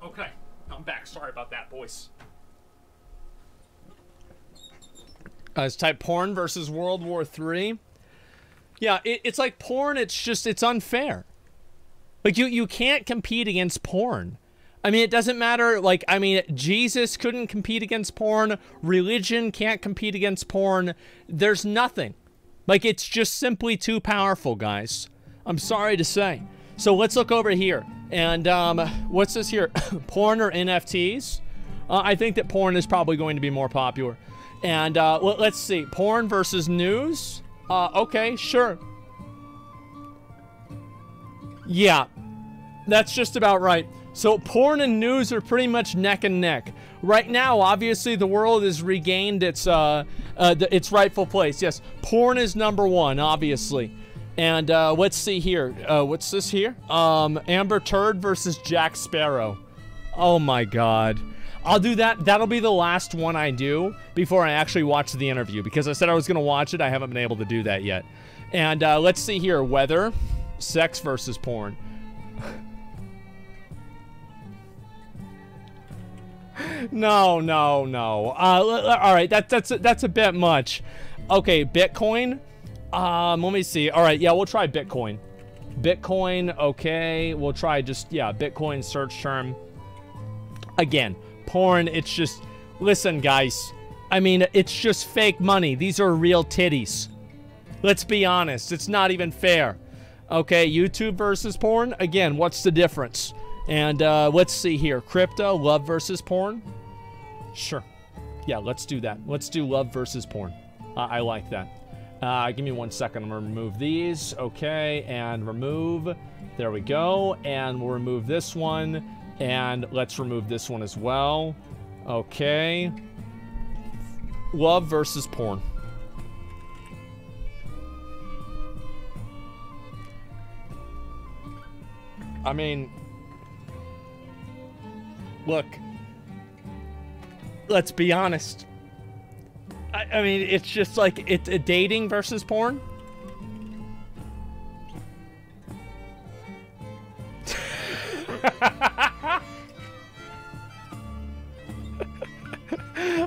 Okay, I'm back. Sorry about that, boys. It's type porn versus World War III. Yeah, it's like porn. It's unfair. Like you can't compete against porn. I mean, it doesn't matter. Like, I mean, Jesus couldn't compete against porn. Religion can't compete against porn. There's nothing. Like, it's just simply too powerful, guys. I'm sorry to say. So let's look over here. And what's this here? Porn or NFTs? I think that porn is probably going to be more popular. And let's see. Porn versus news? Okay, sure. Yeah, that's just about right. So porn and news are pretty much neck and neck. Right now, obviously, the world has regained its rightful place. Yes, porn is #1, obviously. And let's see here. What's this here? Amber Turd versus Jack Sparrow. Oh my god. I'll do that. That'll be the last one I do before I actually watch the interview, because I said I was going to watch it. I haven't been able to do that yet. And let's see here. Weather. Sex versus porn. No. All right, that's a bit much. Okay, Bitcoin. Let me see. All right, yeah, we'll try Bitcoin. Bitcoin, okay. We'll try just, yeah, Bitcoin search term. Again, porn, it's just, listen, guys. I mean, it's just fake money. These are real titties. Let's be honest. It's not even fair. Okay, YouTube versus porn. Again, what's the difference? And let's see here. Crypto, love versus porn. Sure. Yeah, let's do that. Let's do love versus porn. I like that. Give me 1 second. I'm gonna remove these. Okay, and remove. There we go. And we'll remove this one. And let's remove this one as well. Okay. Love versus porn. I mean, look, let's be honest. I mean, it's just like, it's a dating versus porn.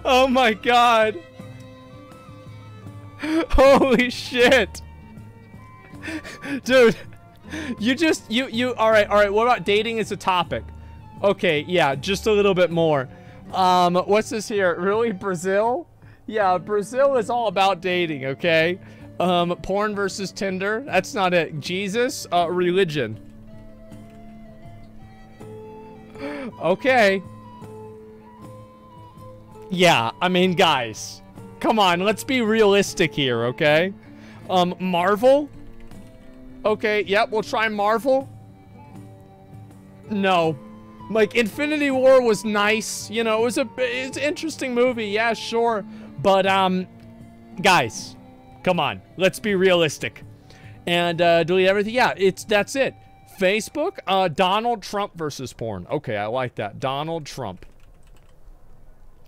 Oh my god. Holy shit. Dude, all right, what about dating as a topic? Okay, yeah, just a little bit more. What's this here? Really, Brazil? Yeah, Brazil is all about dating, okay? Porn versus Tinder, that's not it. Jesus, religion. Okay. Yeah, I mean, guys, come on, let's be realistic here, okay? Marvel? Okay, yep, we'll try Marvel. No. Like, Infinity War was nice. You know, it's an interesting movie. Yeah, sure. But, guys, come on. Let's be realistic. And, delete everything. Yeah, that's it. Facebook, Donald Trump versus porn. Okay, I like that. Donald Trump.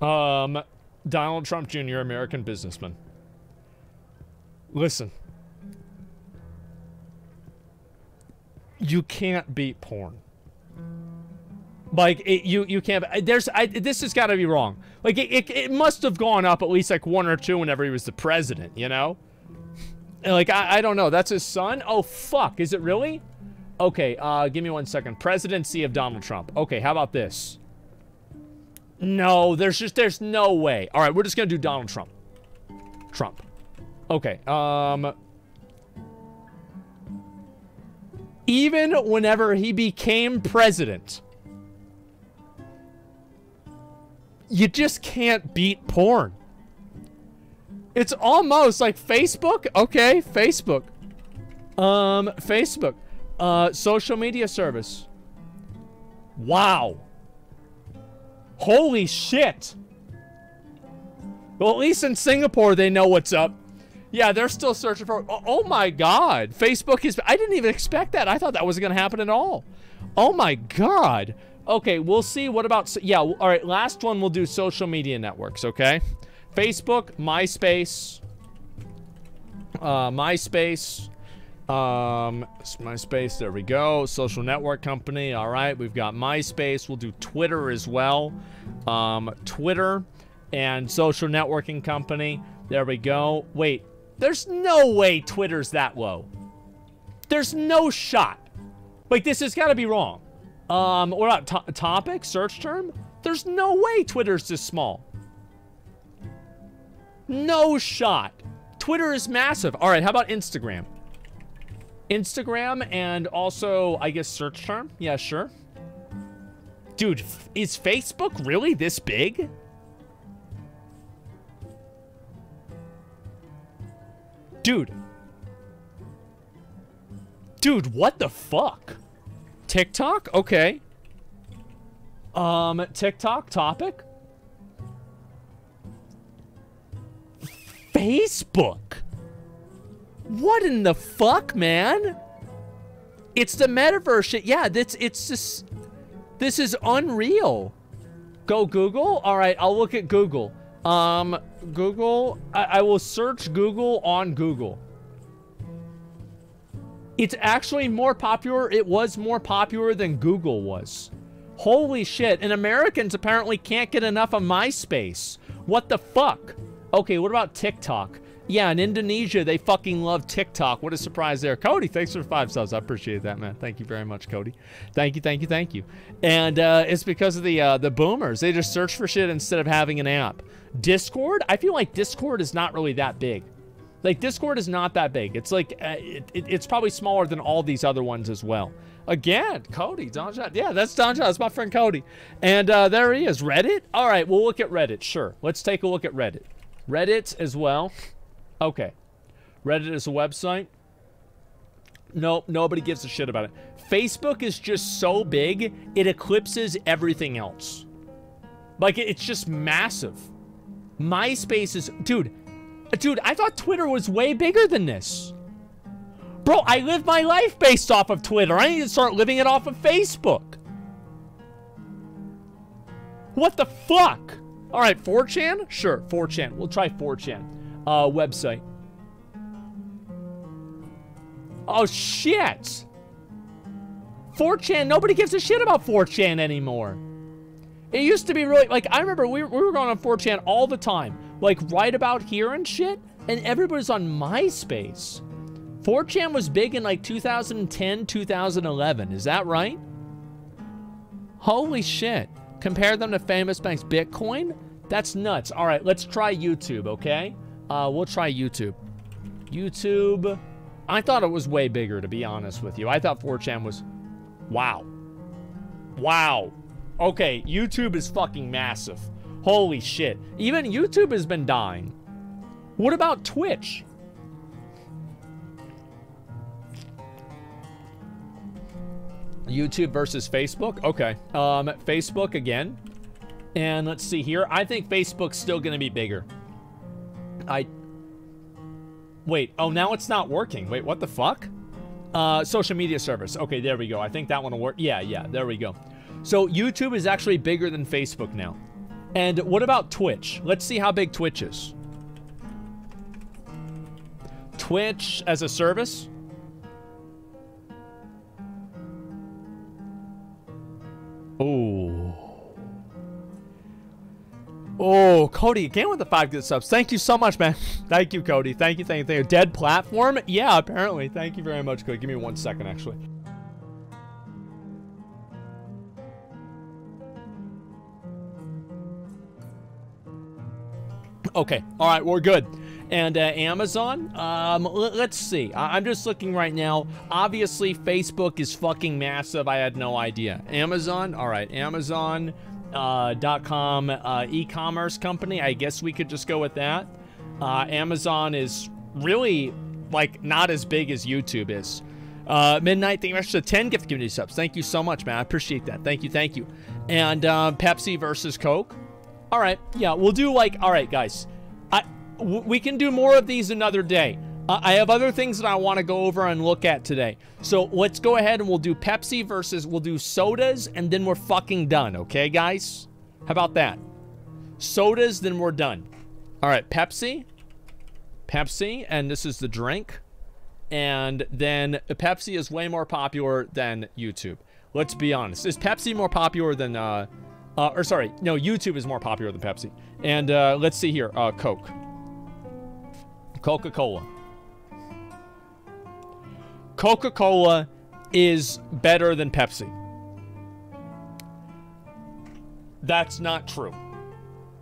Donald Trump Jr., American businessman. Listen. You can't beat porn. Like, you can't, this has got to be wrong. Like, it must have gone up at least, like, 1 or 2 whenever he was the president, you know? Like, I don't know. That's his son? Oh, fuck. Is it really? Okay, give me 1 second. Presidency of Donald Trump. Okay, how about this? No, there's no way. All right, we're just gonna do Donald Trump. Trump. Okay, even whenever he became president, you just can't beat porn. It's almost like Facebook. Okay, Facebook. Facebook. Social media service. Wow. Holy shit. Well, at least in Singapore, they know what's up. Yeah, they're still searching for... Oh my god. Facebook is... I didn't even expect that. I thought that wasn't going to happen at all. Oh my god. Okay, we'll see. What about... Yeah, all right. Last one, we'll do social media networks, okay? Facebook, MySpace. MySpace, there we go. Social network company. All right, we've got MySpace. We'll do Twitter as well. Twitter and social networking company. There we go. Wait, there's no way Twitter's that low. There's no shot. Like, this has got to be wrong. What about topic, search term? There's no way Twitter's this small. No shot. Twitter is massive. All right, how about Instagram? Instagram and also, I guess, search term? Yeah, sure. Dude, is Facebook really this big? Dude. Dude, what the fuck? TikTok? Okay. TikTok topic? Facebook? What in the fuck, man? It's the metaverse shit. Yeah, it's just... This is unreal. Go Google? Alright, I'll look at Google. Google. I will search Google on Google. It's actually more popular. It was more popular than Google was. Holy shit. And Americans apparently can't get enough of MySpace. What the fuck? Okay, what about TikTok? Yeah, in Indonesia, they fucking love TikTok. What a surprise there. Cody, thanks for 5 subs. I appreciate that, man. Thank you very much, Cody. Thank you, thank you, thank you. And it's because of the boomers. They just search for shit instead of having an app. Discord? I feel like Discord is not really that big. Like, Discord is not that big. It's like, it's probably smaller than all these other ones as well. Again, Cody, Don John. Yeah, that's Don John. That's my friend Cody. And there he is. Reddit? All right, we'll look at Reddit. Sure. Let's take a look at Reddit. Reddit as well. Okay. Reddit is a website. Nope, nobody gives a shit about it. Facebook is just so big, it eclipses everything else. Like, it's just massive. MySpace is... Dude, I thought Twitter was way bigger than this. Bro, I live my life based off of Twitter. I need to start living it off of Facebook. What the fuck? All right, 4chan? Sure, 4chan. We'll try 4chan. Website. Oh, shit. 4chan, nobody gives a shit about 4chan anymore. It used to be really, like, I remember we were going on 4chan all the time. Like, right about here and shit, and everybody's on MySpace. 4chan was big in, like, 2010, 2011. Is that right? Holy shit. Compare them to famous banks. Bitcoin? That's nuts. All right, let's try YouTube, okay? We'll try YouTube. YouTube. I thought it was way bigger, to be honest with you. I thought 4chan was... Wow. Wow. Okay, YouTube is fucking massive. Holy shit. Even YouTube has been dying. What about Twitch? YouTube versus Facebook. Okay. Facebook again. And let's see here. I think Facebook's still going to be bigger. Wait. Oh, now it's not working. Wait, what the fuck? Social media service. Okay, there we go. I think that one will work. Yeah, there we go. So YouTube is actually bigger than Facebook now. And what about Twitch? Let's see how big Twitch is. Twitch as a service. Oh, Cody again with the 5 good subs. Thank you so much, man. Thank you, Cody. Thank you. Dead platform? Yeah, apparently. Thank you very much, Cody. Give me 1 second, actually. Okay. All right, we're good. And Amazon, let's see. I'm just looking right now. Obviously, Facebook is fucking massive. I had no idea. Amazon, all right. Amazon.com e-commerce company. I guess we could just go with that. Amazon is really, like, not as big as YouTube is. Midnight, thank you very much for the 10 gift community subs. Thank you so much, man. I appreciate that. Thank you. And Pepsi versus Coke. All right. Yeah, we'll do, like, all right, guys. We can do more of these another day. I have other things that I want to go over and look at today. So let's go ahead and we'll do Pepsi versus, we'll do sodas, and then we're fucking done, okay, guys? How about that? Sodas, then we're done. All right, Pepsi, and this is the drink. And then Pepsi is way more popular than YouTube. Let's be honest. Is Pepsi more popular than, or sorry, no, YouTube is more popular than Pepsi. And let's see here, Coke. Coca-Cola. Coca-Cola is better than Pepsi. That's not true.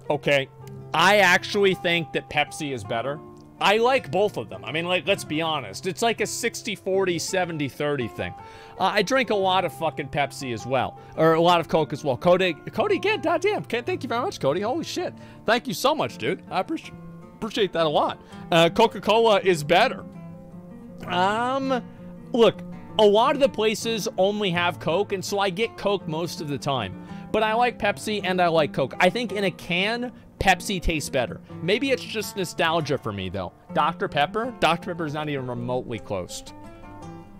Okay. I actually think that Pepsi is better. I like both of them. I mean, like, let's be honest. It's like a 60-40, 70-30 thing. I drink a lot of fucking Pepsi as well. Or a lot of Coke as well. Cody again, goddamn. Thank you very much, Cody. Holy shit. Thank you so much, dude. I appreciate that a lot. Coca-Cola is better. Look, a lot of the places only have Coke, and so I get Coke most of the time. But I like Pepsi and I like Coke. I think in a can, Pepsi tastes better. Maybe it's just nostalgia for me, though. Dr. Pepper? Dr. Pepper is not even remotely close.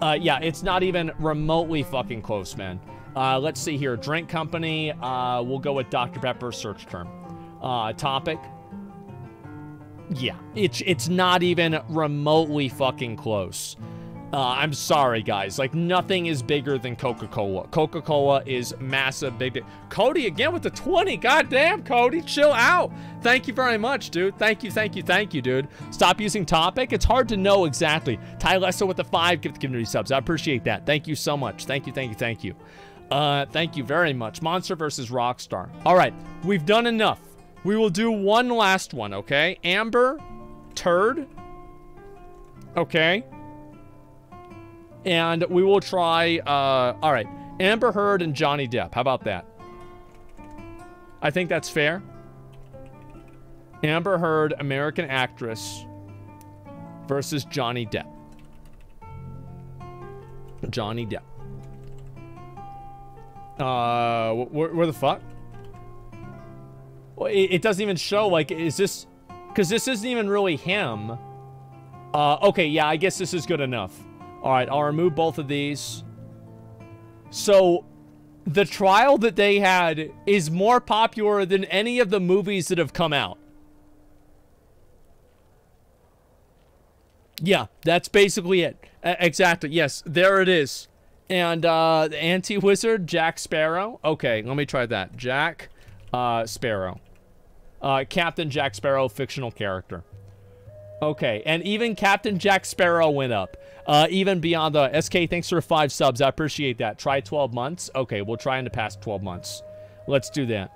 Yeah, it's not even remotely fucking close, man. Let's see here. Drink company. We'll go with Dr. Pepper search term. Topic. Yeah, it's not even remotely fucking close. I'm sorry, guys. Like, nothing is bigger than Coca-Cola. Coca-Cola is massive, big. Cody again with the 20. Goddamn, Cody, chill out. Thank you very much, dude. Thank you, dude. Stop using topic. It's hard to know exactly. Ty Lessa with the 5 gift community subs. I appreciate that. Thank you so much. Thank you. Thank you very much. Monster versus Rockstar. All right, we've done enough. We will do one last one, okay? Amber, Turd. Okay. And we will try, all right, Amber Heard and Johnny Depp. How about that? I think that's fair. Amber Heard, American actress, versus Johnny Depp. Johnny Depp. Where the fuck? Well, it doesn't even show, like, is this... Because this isn't even really him. Okay, yeah, I guess this is good enough. All right, I'll remove both of these. So, the trial that they had is more popular than any of the movies that have come out. Yeah, that's basically it. Exactly, yes, there it is. And, the anti-wizard, Jack Sparrow. Okay, let me try that. Jack Sparrow. Captain Jack Sparrow, fictional character. Okay, and even Captain Jack Sparrow went up. Even beyond the SK, thanks for 5 subs. I appreciate that. Try 12 months. Okay, we'll try in the past 12 months. Let's do that.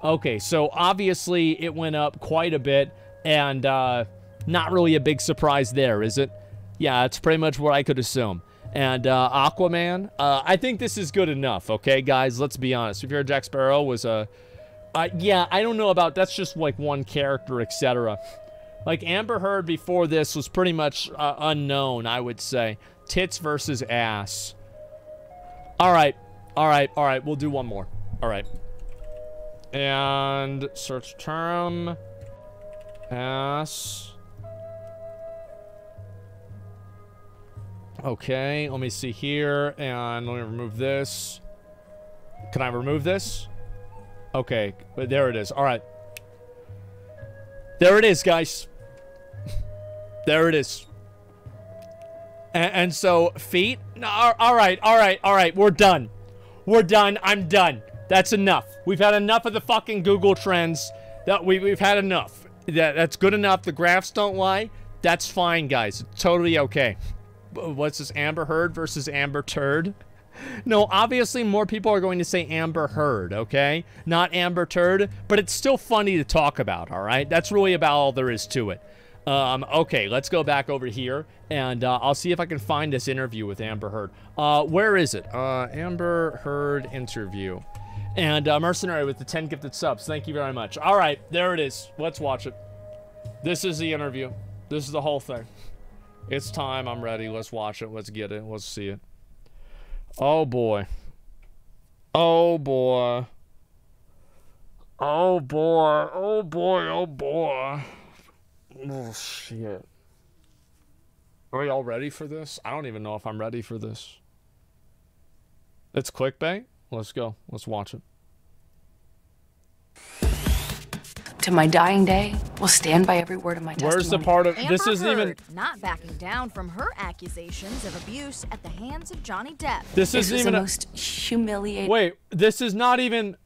Okay, so obviously it went up quite a bit, and not really a big surprise there, is it? Yeah, it's pretty much what I could assume. And Aquaman, I think this is good enough, okay, guys? Let's be honest. If you're Jack Sparrow was a... yeah, I don't know about... That's just like one character, etc. Like, Amber Heard before this was pretty much unknown, I would say. Tits versus ass. All right. All right. All right. We'll do one more. All right. And search term. S. Okay. Let me see here. And let me remove this. Can I remove this? Okay. There it is. All right. There it is, guys. There it is. And so, feet? No, all right. We're done. We're done. I'm done. That's enough. We've had enough of the fucking Google Trends. We've had enough. That's good enough. The graphs don't lie. That's fine, guys. It's totally okay. What's this? Amber Heard versus Amber Turd? No, obviously more people are going to say Amber Heard, okay? Not Amber Turd, but it's still funny to talk about, all right? That's really about all there is to it. Okay, let's go back over here, and I'll see if I can find this interview with Amber Heard. Where is it? Amber Heard interview. And Mercenary with the 10 gifted subs. Thank you very much. All right, there it is. Let's watch it. This is the interview. This is the whole thing. It's time. I'm ready. Let's watch it. Let's get it. Let's see it. Oh, boy. Oh, boy. Oh, boy. Oh, boy. Oh, boy. Oh, shit. Are we all ready for this? I don't even know if I'm ready for this. It's clickbait? Let's go. Let's watch it. To my dying day, will stand by every word of my testimony. Where's the part of... This Amber isn't even... Heard not backing down from her accusations of abuse at the hands of Johnny Depp. This isn't even the most humiliating... Wait, this is not even...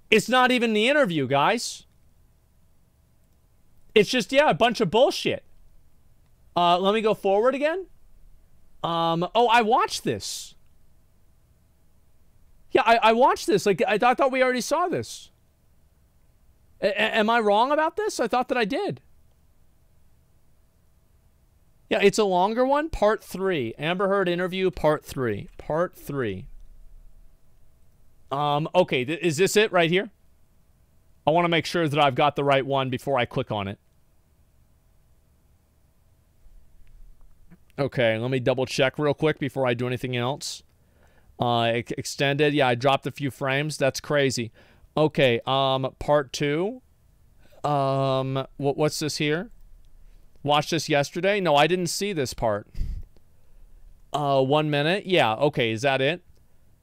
It's not even the interview, guys. It's just, yeah, a bunch of bullshit. Let me go forward again. Oh, I watched this. Yeah, I watched this. Like, I thought we already saw this. Am I wrong about this? I thought that I did. Yeah, it's a longer one. Part 3. Amber Heard interview, part 3. Part 3. Okay, is this it right here? I want to make sure that I've got the right one before I click on it. Okay, let me double check real quick before I do anything else. Extended. Yeah, I dropped a few frames. That's crazy. Okay, part 2. What's this here? Watched this yesterday? No, I didn't see this part. 1 minute? Yeah, okay, is that it?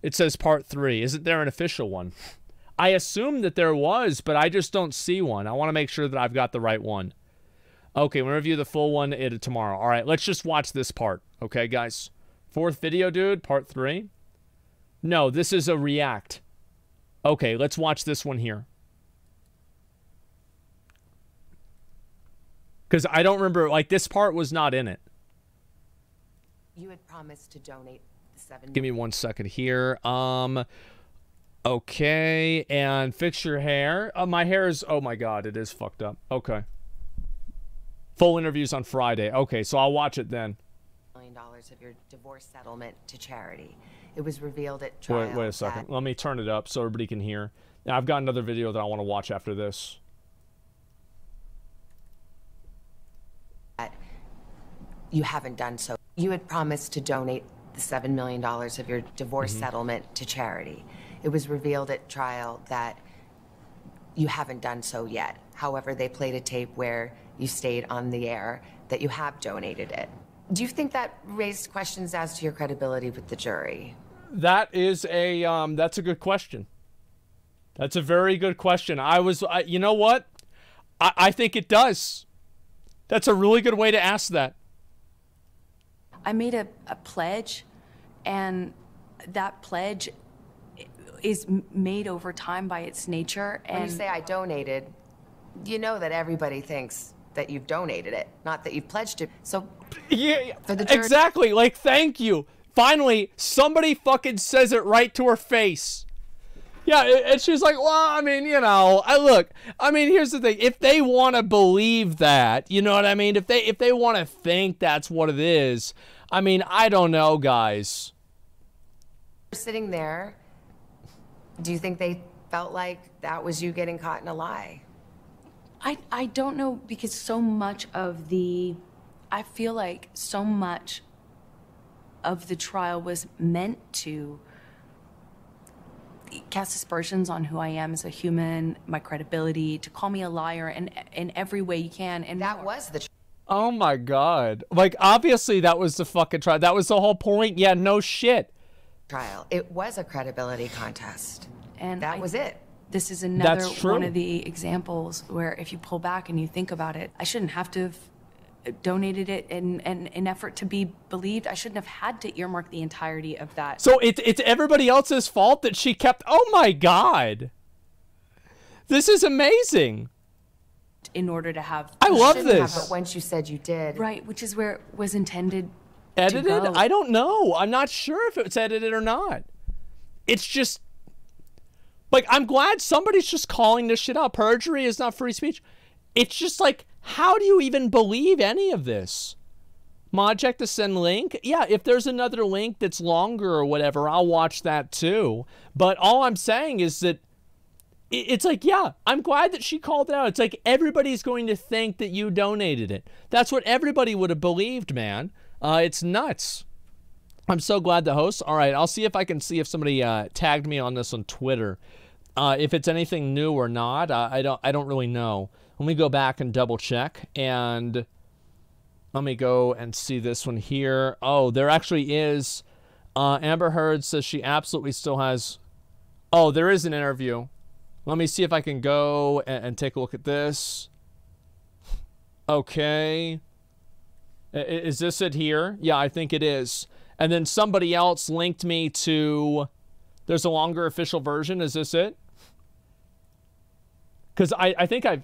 It says part 3. Isn't there an official one? I assumed that there was, but I just don't see one. I want to make sure that I've got the right one. Okay, we'll review the full one tomorrow. All right, let's just watch this part. Okay, guys. 4th video, dude, part 3. No, this is a react. Okay, let's watch this one here. Because I don't remember, like, this part was not in it. You had promised to donate the 7. Give me 1 second here. Okay, and fix your hair. My hair is, oh my god, it is fucked up. Okay. Full interviews on Friday. Okay, so I'll watch it then. $1 million of your divorce settlement to charity. It was revealed at trial. Wait a second. Let me turn it up so everybody can hear. Now, I've got another video that I want to watch after this. You haven't done so. You had promised to donate the $7 million of your divorce settlement to charity. It was revealed at trial that you haven't done so yet. However, they played a tape where you stayed on the air that you have donated it. Do you think that raised questions as to your credibility with the jury? That is a, that's a good question. That's a very good question. You know what? I think it does. That's a really good way to ask that. I made a pledge, and that pledge is made over time by its nature. And when you say I donated, you know that everybody thinks that you've donated it, not that you've pledged it. So yeah, for the jury, exactly. Like, thank you. Finally, somebody fucking says it right to her face. Yeah, and she's like, well, I mean, you know, I mean, here's the thing. If they want to believe that, you know what I mean? If they want to think that's what it is, I mean, I don't know, guys. Sitting there, do you think they felt like that was you getting caught in a lie? I don't know, because so much of I feel like so much of the trial was meant to cast aspersions on who I am as a human, my credibility, to call me a liar in every way you can. And that was the Oh my god. Like, obviously that was the fucking trial. That was the whole point. Yeah, no shit. trial. It was a credibility contest. And that was it. This is another That's true. one of the examples where if you pull back and you think about it, I shouldn't have to have donated it in an effort to be believed. I shouldn't have had to earmark the entirety of that. So it's everybody else's fault that she kept. Oh my god. This is amazing. In order to have. I love this. But once you said you did. Right, which is where it was intended. Edited? To go. I don't know. I'm not sure if it's edited or not. It's just like, I'm glad somebody's just calling this shit out. Perjury is not free speech. It's just like, how do you even believe any of this? Mod check to send link. Yeah, if there's another link that's longer or whatever, I'll watch that too. But all I'm saying is that it's like, yeah, I'm glad that she called it out. It's like everybody's going to think that you donated it. That's what everybody would have believed, man. It's nuts. I'm so glad the host. All right, I'll see if I can see if somebody tagged me on this on Twitter. If it's anything new or not, I don't really know. Let me go back and double check, and let me go and see this one here. Oh, there actually is. Amber Heard says she absolutely still has. Oh, there is an interview. Let me see if I can go and take a look at this. Okay. Is this it here? Yeah, I think it is. And then somebody else linked me to. There's a longer official version. Is this it? Because I think I've.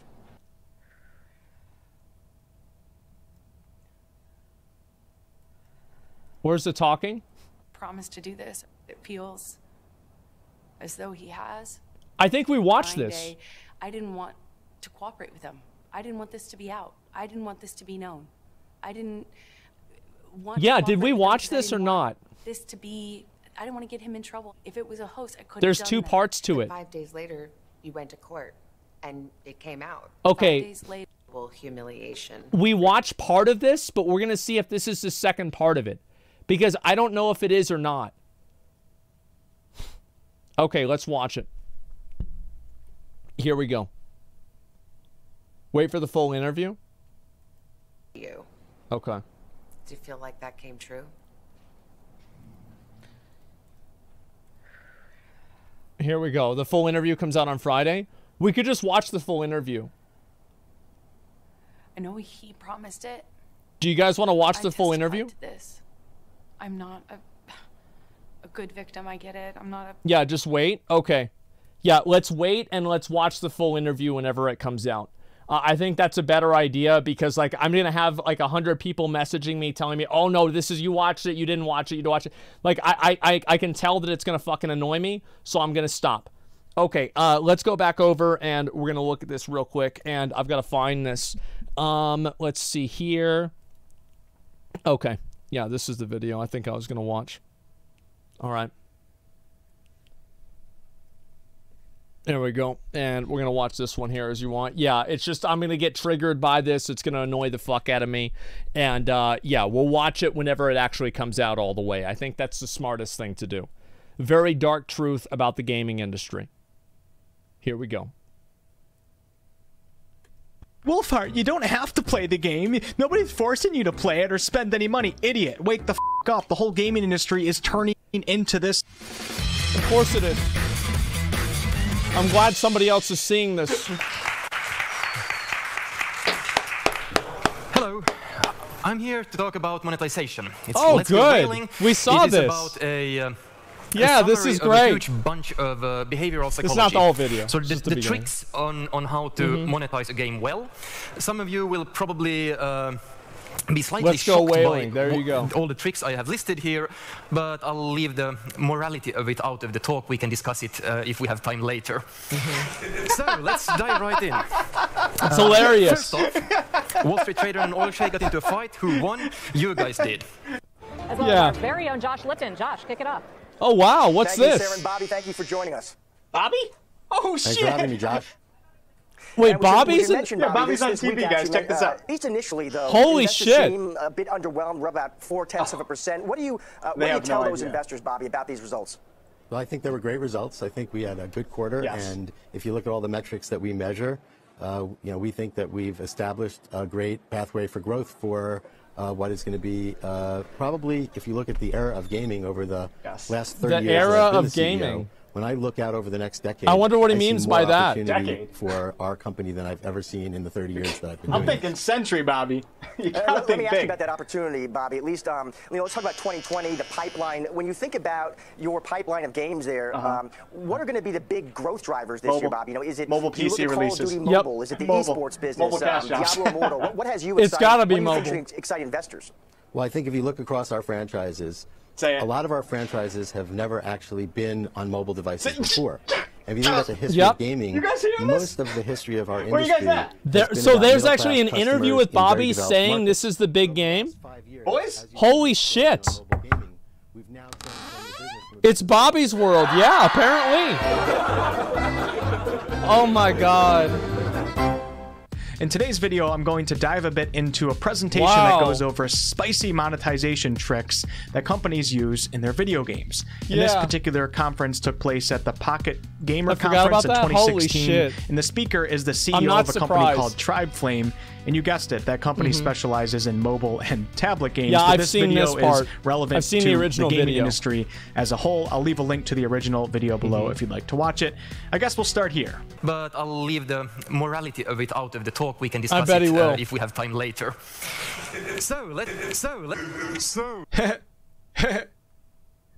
Where's the talking? Promised to do this. It feels as though he has. I think we watched this. I didn't want to cooperate with him. I didn't want this to be out. I didn't want this to be known. I didn't want. Yeah, did we watch this or not? This to be. I didn't want to get him in trouble. If it was a host, I couldn't. There's two parts to it. 5 days later, you went to court, and it came out. Okay. 5 days later, humiliation. We watched part of this, but we're gonna see if this is the second part of it, because I don't know if it is or not. Okay, let's watch it. Here we go. Wait for the full interview. You. Okay. Do you feel like that came true? Here we go. The full interview comes out on Friday. We could just watch the full interview. I know he promised it. Do you guys want to watch the full interview? To this. I'm not a good victim. I get it. I'm not a. Yeah, just wait. Okay. Yeah, let's wait and let's watch the full interview whenever it comes out. I think that's a better idea, because like I'm gonna have like 100 people messaging me telling me, oh no, this is, you watched it, you didn't watch it, you didn't watch it. Like I can tell that it's gonna fucking annoy me, so I'm gonna stop. Okay, let's go back over and we're gonna look at this real quick, and I've got to find this. Let's see here. Okay, yeah, this is the video I think I was gonna watch. All right. There we go. And we're going to watch this one here as you want. Yeah, it's just, I'm going to get triggered by this. It's going to annoy the fuck out of me. And yeah, we'll watch it whenever it actually comes out all the way. I think that's the smartest thing to do. Very dark truth about the gaming industry. Here we go. Wolfheart, you don't have to play the game. Nobody's forcing you to play it or spend any money. Idiot, wake the f*** up. The whole gaming industry is turning into this. Of course it is. I'm glad somebody else is seeing this. Hello. I'm here to talk about monetization. It's Oh, Let's Go good. Whaling. We saw it is this. About a Yeah, this is great. A huge bunch of behavioral psychology. It's not the whole video. So It's just the the beginning. tricks on how to monetize a game well. Some of you will probably be slightly Let's Go shocked Whaling. by There you go. all the tricks I have listed here, but I'll leave the morality of it out of the talk. We can discuss it if we have time later. So let's dive right in. It's hilarious. First off, Wall Street trader and oil sheikh got into a fight. Who won? You guys did. As well as our very own Josh Lipton. Josh, kick it off. Oh, wow. What's Thank this? you, Sarah and Bobby. Thank you for joining us. Bobby? Oh, Thanks shit. for having me, Josh. Wait, And Bobby's we mentioned Bobby Bobby's on this week, TV, guys. actually, Check this out. At least initially, though, Holy investors shit. seem a bit underwhelmed. We're about 0.4%. What do you have tell no those idea. investors, Bobby, about these results? Well, I think they were great results. I think we had a good quarter, and if you look at all the metrics that we measure, we think that we've established a great pathway for growth for what is going to be probably, if you look at the era of gaming over the last 30 years. The era that I've been of the CEO, gaming. when I look out over the next decade, I wonder what he I see means more by that. opportunity Decade. for our company than I've ever seen in the 30 years that I've been I'm doing it. thinking century, Bobby. You gotta Let think me ask you big. about that opportunity, Bobby. At least, let's talk about 2020, the pipeline. When you think about your pipeline of games there, what are going to be the big growth drivers this year, Bobby? Is it mobile do you look PC at Call releases. of Duty Mobile? Is it the Mobile. esports business? Mobile cash jobs. Diablo Immortal? What has you It's excited? gotta be what do you think mobile. should excite investors? Well, I think if you look across our franchises, a lot of our franchises have never actually been on mobile devices before. And if you think about the history of gaming, most of the history of our industry. So there's actually an interview with Bobby saying this is the big game. Boys? Holy shit. It's Bobby's world. Yeah, apparently. Oh my god. In today's video, I'm going to dive a bit into a presentation that goes over spicy monetization tricks that companies use in their video games. And this particular conference took place at the Pocket Gamer Conference in 2016. And the speaker is the CEO of a company called TribeFlame. And you guessed it, that company specializes in mobile and tablet games. Yeah, but I've this seen video this part. is relevant I've seen to the original gaming video. industry as a whole. I'll leave a link to the original video below if you'd like to watch it. I guess we'll start here. But I'll leave the morality of it out of the talk. We can discuss bet he it will. if we have time later.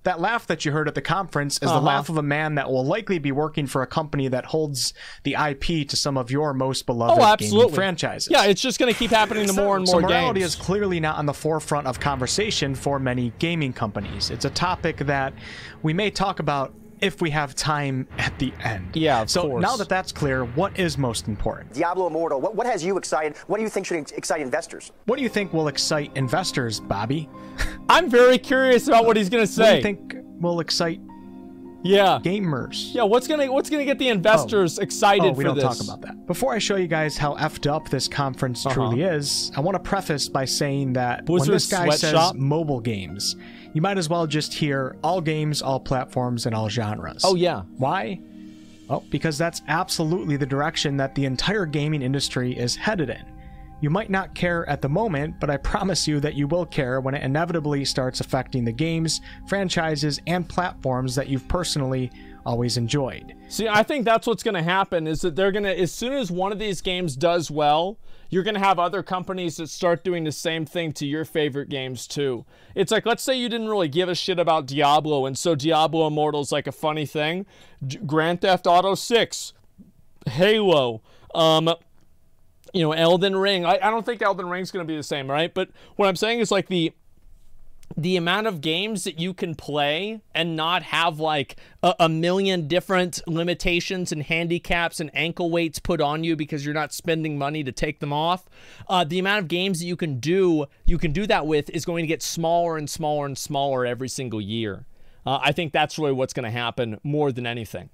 That laugh that you heard at the conference is the laugh of a man that will likely be working for a company that holds the IP to some of your most beloved gaming franchises. Yeah, it's just going to keep happening to more and more morality games. is clearly not on the forefront of conversation for many gaming companies. It's a topic that we may talk about if we have time at the end. Yeah, of so course. now that that's clear, what is most important? Diablo Immortal. What has you excited? What do you think should excite investors? What do you think will excite investors, Bobby? I'm very curious about what he's going to say. What do you think will excite gamers? Yeah, what's gonna get the investors excited we for don't this? talk about that. Before I show you guys how effed up this conference truly is, I want to preface by saying that when this guy says mobile games, you might as well just hear all games, all platforms, and all genres. Oh yeah. Why? Well, because that's absolutely the direction that the entire gaming industry is headed in. You might not care at the moment, but I promise you that you will care when it inevitably starts affecting the games, franchises, and platforms that you've personally always enjoyed. See, I think that's what's going to happen is that they're going to, as soon as one of these games does well, you're going to have other companies that start doing the same thing to your favorite games too. It's like, let's say you didn't really give a shit about Diablo, and so Diablo Immortal's like a funny thing. Grand Theft Auto 6, Halo, Elden Ring. I don't think Elden Ring's going to be the same, right? But what I'm saying is like the amount of games that you can play and not have like a million different limitations and handicaps and ankle weights put on you because you're not spending money to take them off. The amount of games that you can do that with is going to get smaller and smaller and smaller every single year. I think that's really what's going to happen more than anything.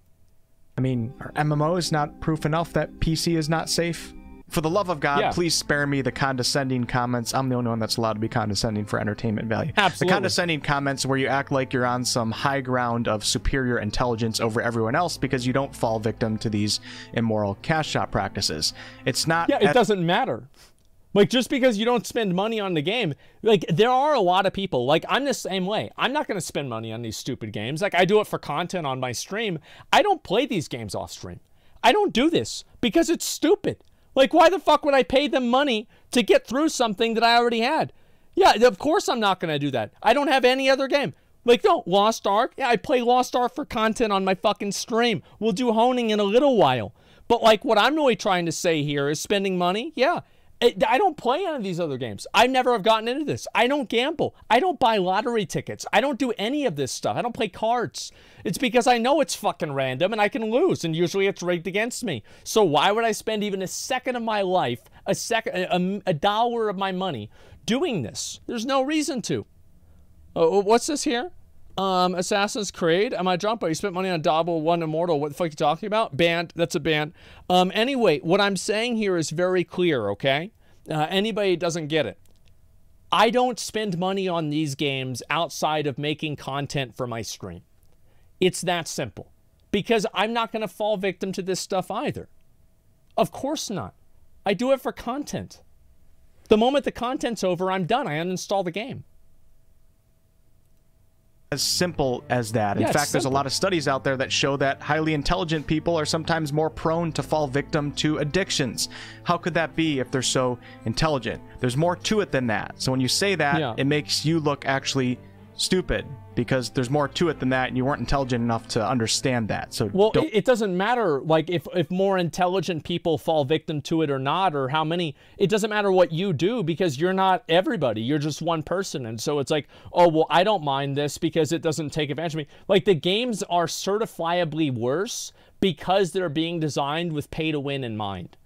I mean, are MMOs not proof enough that PC is not safe? For the love of God, please spare me the condescending comments. I'm the only one that's allowed to be condescending for entertainment value. Absolutely. The condescending comments where you act like you're on some high ground of superior intelligence over everyone else because you don't fall victim to these immoral cash shop practices. It's not... Yeah, it doesn't matter. Like, just because you don't spend money on the game, like, there are a lot of people, like, I'm the same way. I'm not going to spend money on these stupid games. Like, I do it for content on my stream. I don't play these games off stream. I don't do this because it's stupid. Like, why the fuck would I pay them money to get through something that I already had? Yeah, of course I'm not going to do that. I don't have any other game. Like, no, Lost Ark. Yeah, I play Lost Ark for content on my fucking stream. We'll do honing in a little while. But, like, what I'm really trying to say here is spending money. Yeah, I don't play any of these other games. I never have gotten into this. I don't gamble. I don't buy lottery tickets. I don't do any of this stuff. I don't play cards. It's because I know it's fucking random and I can lose, and usually it's rigged against me. So why would I spend even a second of my life, a dollar of my money doing this? There's no reason to. What's this here? Assassin's Creed. Am I drunk? But you spent money on Diablo 1 Immortal. What the fuck are you talking about? Banned. That's a ban. Anyway, what I'm saying here is very clear, okay? Anybody doesn't get it. I don't spend money on these games outside of making content for my stream. It's that simple. Because I'm not going to fall victim to this stuff either. Of course not. I do it for content. The moment the content's over, I'm done. I uninstall the game. As simple as that. In fact, there's a lot of studies out there that show that highly intelligent people are sometimes more prone to fall victim to addictions. How could that be if they're so intelligent? There's more to it than that. So when you say that, it makes you look actually stupid, because there's more to it than that, and you weren't intelligent enough to understand that. So well, it doesn't matter like if more intelligent people fall victim to it or not, or how many. It doesn't matter what you do, because you're not everybody. You're just one person. And so it's like, oh, well, I don't mind this because it doesn't take advantage of me. Like, the games are certifiably worse because they're being designed with pay to win in mind.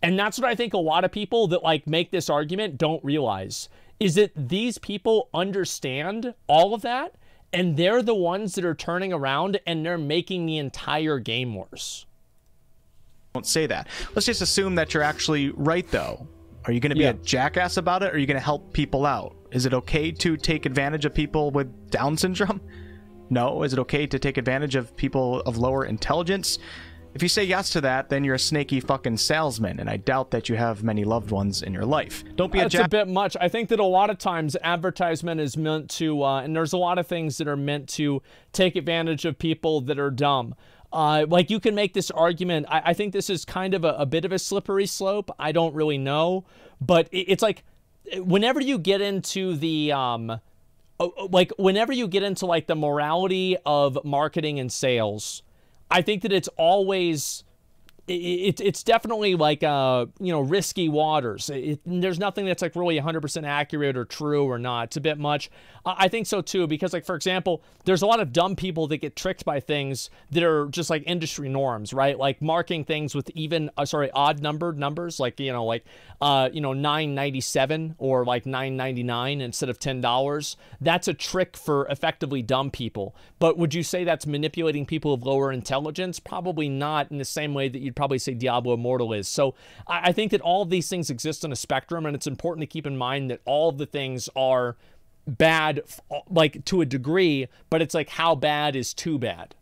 And that's what I think a lot of people that like make this argument don't realize, is that these people understand all of that, and they're the ones that are turning around and they're making the entire game worse. Don't say that. Let's just assume that you're actually right, though. Are you going to be a jackass about it, or are you going to help people out? Is it okay to take advantage of people with Down syndrome? No. Is it okay to take advantage of people of lower intelligence? If you say yes to that, then you're a snaky fucking salesman, and I doubt that you have many loved ones in your life. Don't be a That's a bit much. I think that a lot of times advertisement is meant to, and there's a lot of things that are meant to take advantage of people that are dumb. Like, you can make this argument. I think this is kind of a bit of a slippery slope. I don't really know. But it's like, whenever you get into the, whenever you get into, like, the morality of marketing and sales, I think that it's always, it's definitely like, you know, risky waters. There's nothing that's like really 100% accurate or true or not. It's a bit much. I think so too, because like, for example, there's a lot of dumb people that get tricked by things that are just like industry norms, right? Like marking things with even, odd numbered numbers, like, you know, like, you know, $9.97 or like $9.99 instead of $10. That's a trick for effectively dumb people. But would you say that's manipulating people of lower intelligence? Probably not, in the same way that you'd probably say Diablo Immortal is. So I think that all of these things exist on a spectrum, and it's important to keep in mind that all of the things are bad, like, to a degree, but it's like, how bad is too bad?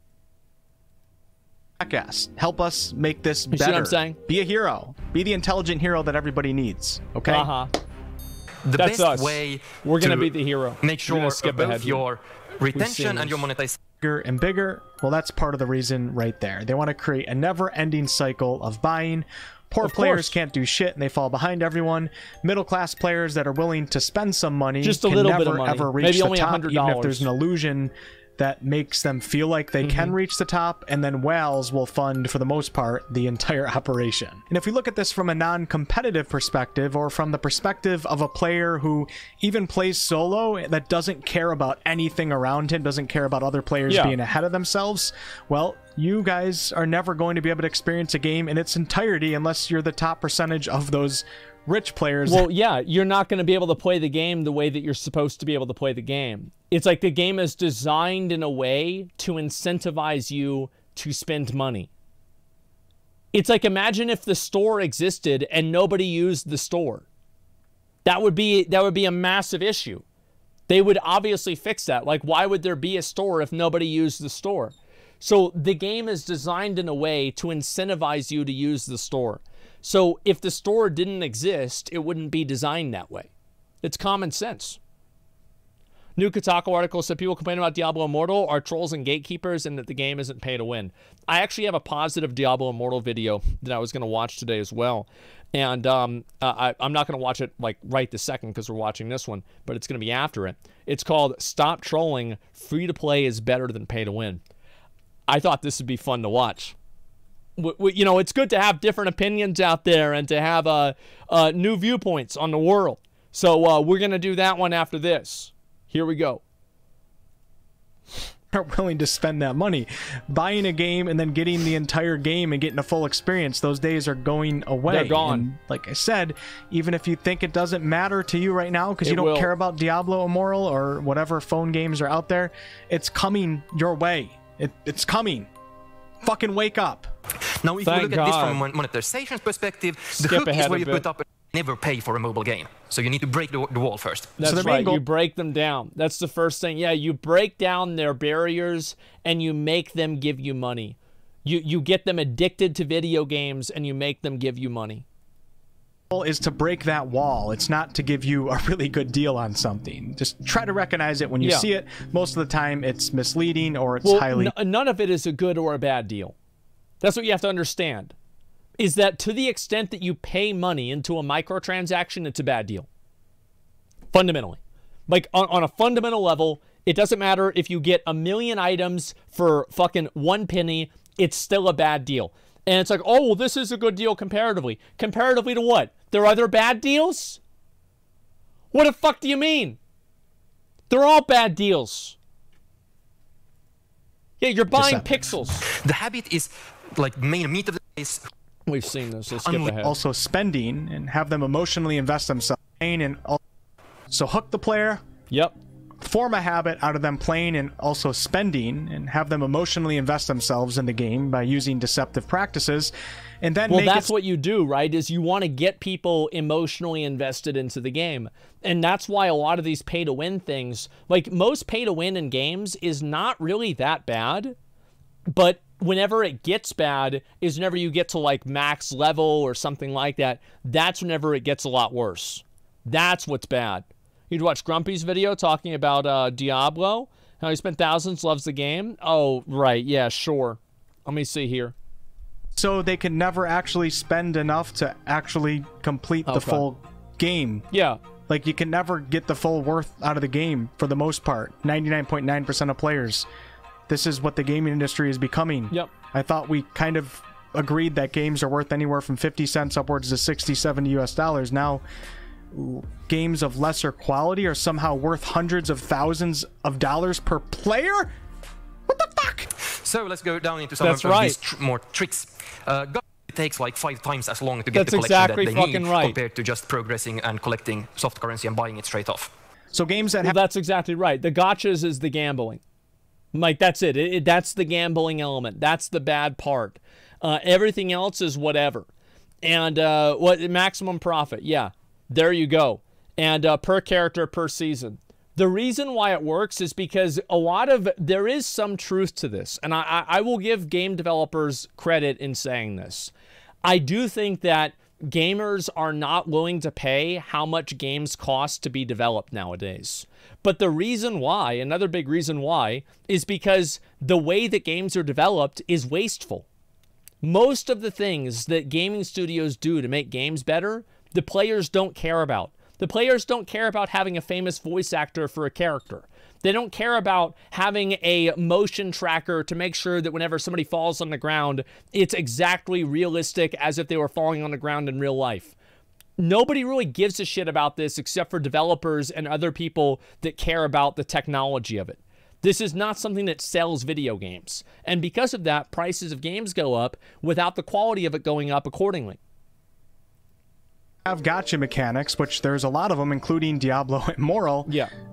Jackass, help us make this better. You see what I'm saying? Be a hero. Be the intelligent hero that everybody needs. Okay. The That's best us. way We're gonna be the hero. Make sure skip both ahead. your retention and your monetization. Bigger and bigger. Well, that's part of the reason right there. They want to create a never-ending cycle of buying. Poor players can't do shit, and they fall behind everyone. Middle-class players that are willing to spend some money just a can little never, bit of money. ever reach Maybe the only top, $100. even if there's an illusion that makes them feel like they can reach the top, and then whales will fund, for the most part, the entire operation. And if we look at this from a non-competitive perspective, or from the perspective of a player who even plays solo, that doesn't care about anything around him, doesn't care about other players being ahead of themselves, well, you guys are never going to be able to experience a game in its entirety unless you're the top percentage of those rich players. Well, yeah, you're not going to be able to play the game the way that you're supposed to be able to play the game. It's like the game is designed in a way to incentivize you to spend money. It's like, imagine if the store existed and nobody used the store. That would be a massive issue. They would obviously fix that. Like, why would there be a store if nobody used the store? So the game is designed in a way to incentivize you to use the store. So if the store didn't exist, it wouldn't be designed that way. It's common sense. New Kotaku article said people complain about Diablo Immortal are trolls and gatekeepers, and that the game isn't pay to win. I actually have a positive Diablo Immortal video that I was going to watch today as well. And I'm not going to watch it like right this second because we're watching this one, but it's going to be after it. It's called Stop Trolling, Free to Play is Better Than Pay to Win. I thought this would be fun to watch. You know, it's good to have different opinions out there and to have new viewpoints on the world. So we're going to do that one after this. Here we go. aren't willing to spend that money. Buying a game and then getting the entire game and getting a full experience, those days are going away. They're gone. And like I said, even if you think it doesn't matter to you right now because you don't care about Diablo Immortal or whatever phone games are out there, it's coming your way. It's coming. Fucking wake up. Now, if you look at this from a monetization perspective, the hook is where you put up never pay for a mobile game. So you need to break the wall first. That's right. You break them down. That's the first thing. Yeah, you break down their barriers and you make them give you money. You get them addicted to video games and you make them give you money. Is to break that wall. It's not to give you a really good deal on something. Just try to recognize it when you see it. Most of the time it's misleading or it's highly... None of it is a good or a bad deal. That's what you have to understand. Is that to the extent that you pay money into a microtransaction, it's a bad deal. Fundamentally. Like, on a fundamental level, it doesn't matter if you get 1 million items for fucking 1 penny, it's still a bad deal. And it's like, oh, well, this is a good deal comparatively. Comparatively to what? There are other bad deals? What the fuck do you mean? They're all bad deals. Yeah, you're buying pixels. The habit is, like, main meat of the is... We've seen this. Let's skip ahead. Also spending and have them emotionally invest themselves in. So hook the player. Yep. Form a habit out of them playing and also spending and have them emotionally invest themselves in the game by using deceptive practices. And then that's what you do, right? Is you want to get people emotionally invested into the game. And that's why a lot of these pay-to-win things, like most pay-to-win in games is not really that bad. But whenever it gets bad is whenever you get to like max level or something like that. That's whenever it gets a lot worse. That's what's bad. You'd watch Grumpy's video talking about Diablo, how he spent thousands, loves the game. Oh, right. Yeah, sure. Let me see here. So they can never actually spend enough to actually complete the full game. Yeah. Like, you can never get the full worth out of the game for the most part. 99.9% of players. This is what the gaming industry is becoming. Yep. I thought we kind of agreed that games are worth anywhere from 50 cents upwards to 60, 70 US dollars. Now, games of lesser quality are somehow worth hundreds of thousands of dollars per player? What the fuck? So let's go down into some of these more tricks. It takes like 5 times as long to get the collection that they need compared to just progressing and collecting soft currency and buying it straight off. So games that that's exactly right. The gotchas is the gambling. Like, that's it. That's the gambling element. That's the bad part. Everything else is whatever. And what maximum profit? Yeah, there you go. And per character per season. The reason why it works is because there is some truth to this. And I will give game developers credit in saying this. I do think that gamers are not willing to pay how much games cost to be developed nowadays. But the reason why, another big reason why, is because the way that games are developed is wasteful. Most of the things that gaming studios do to make games better, the players don't care about. The players don't care about having a famous voice actor for a character. They don't care about having a motion tracker to make sure that whenever somebody falls on the ground, it's exactly realistic as if they were falling on the ground in real life. Nobody really gives a shit about this except for developers and other people that care about the technology of it. This is not something that sells video games. And because of that, prices of games go up without the quality of it going up accordingly. Have gotcha mechanics, which there's a lot of them, including Diablo Immortal,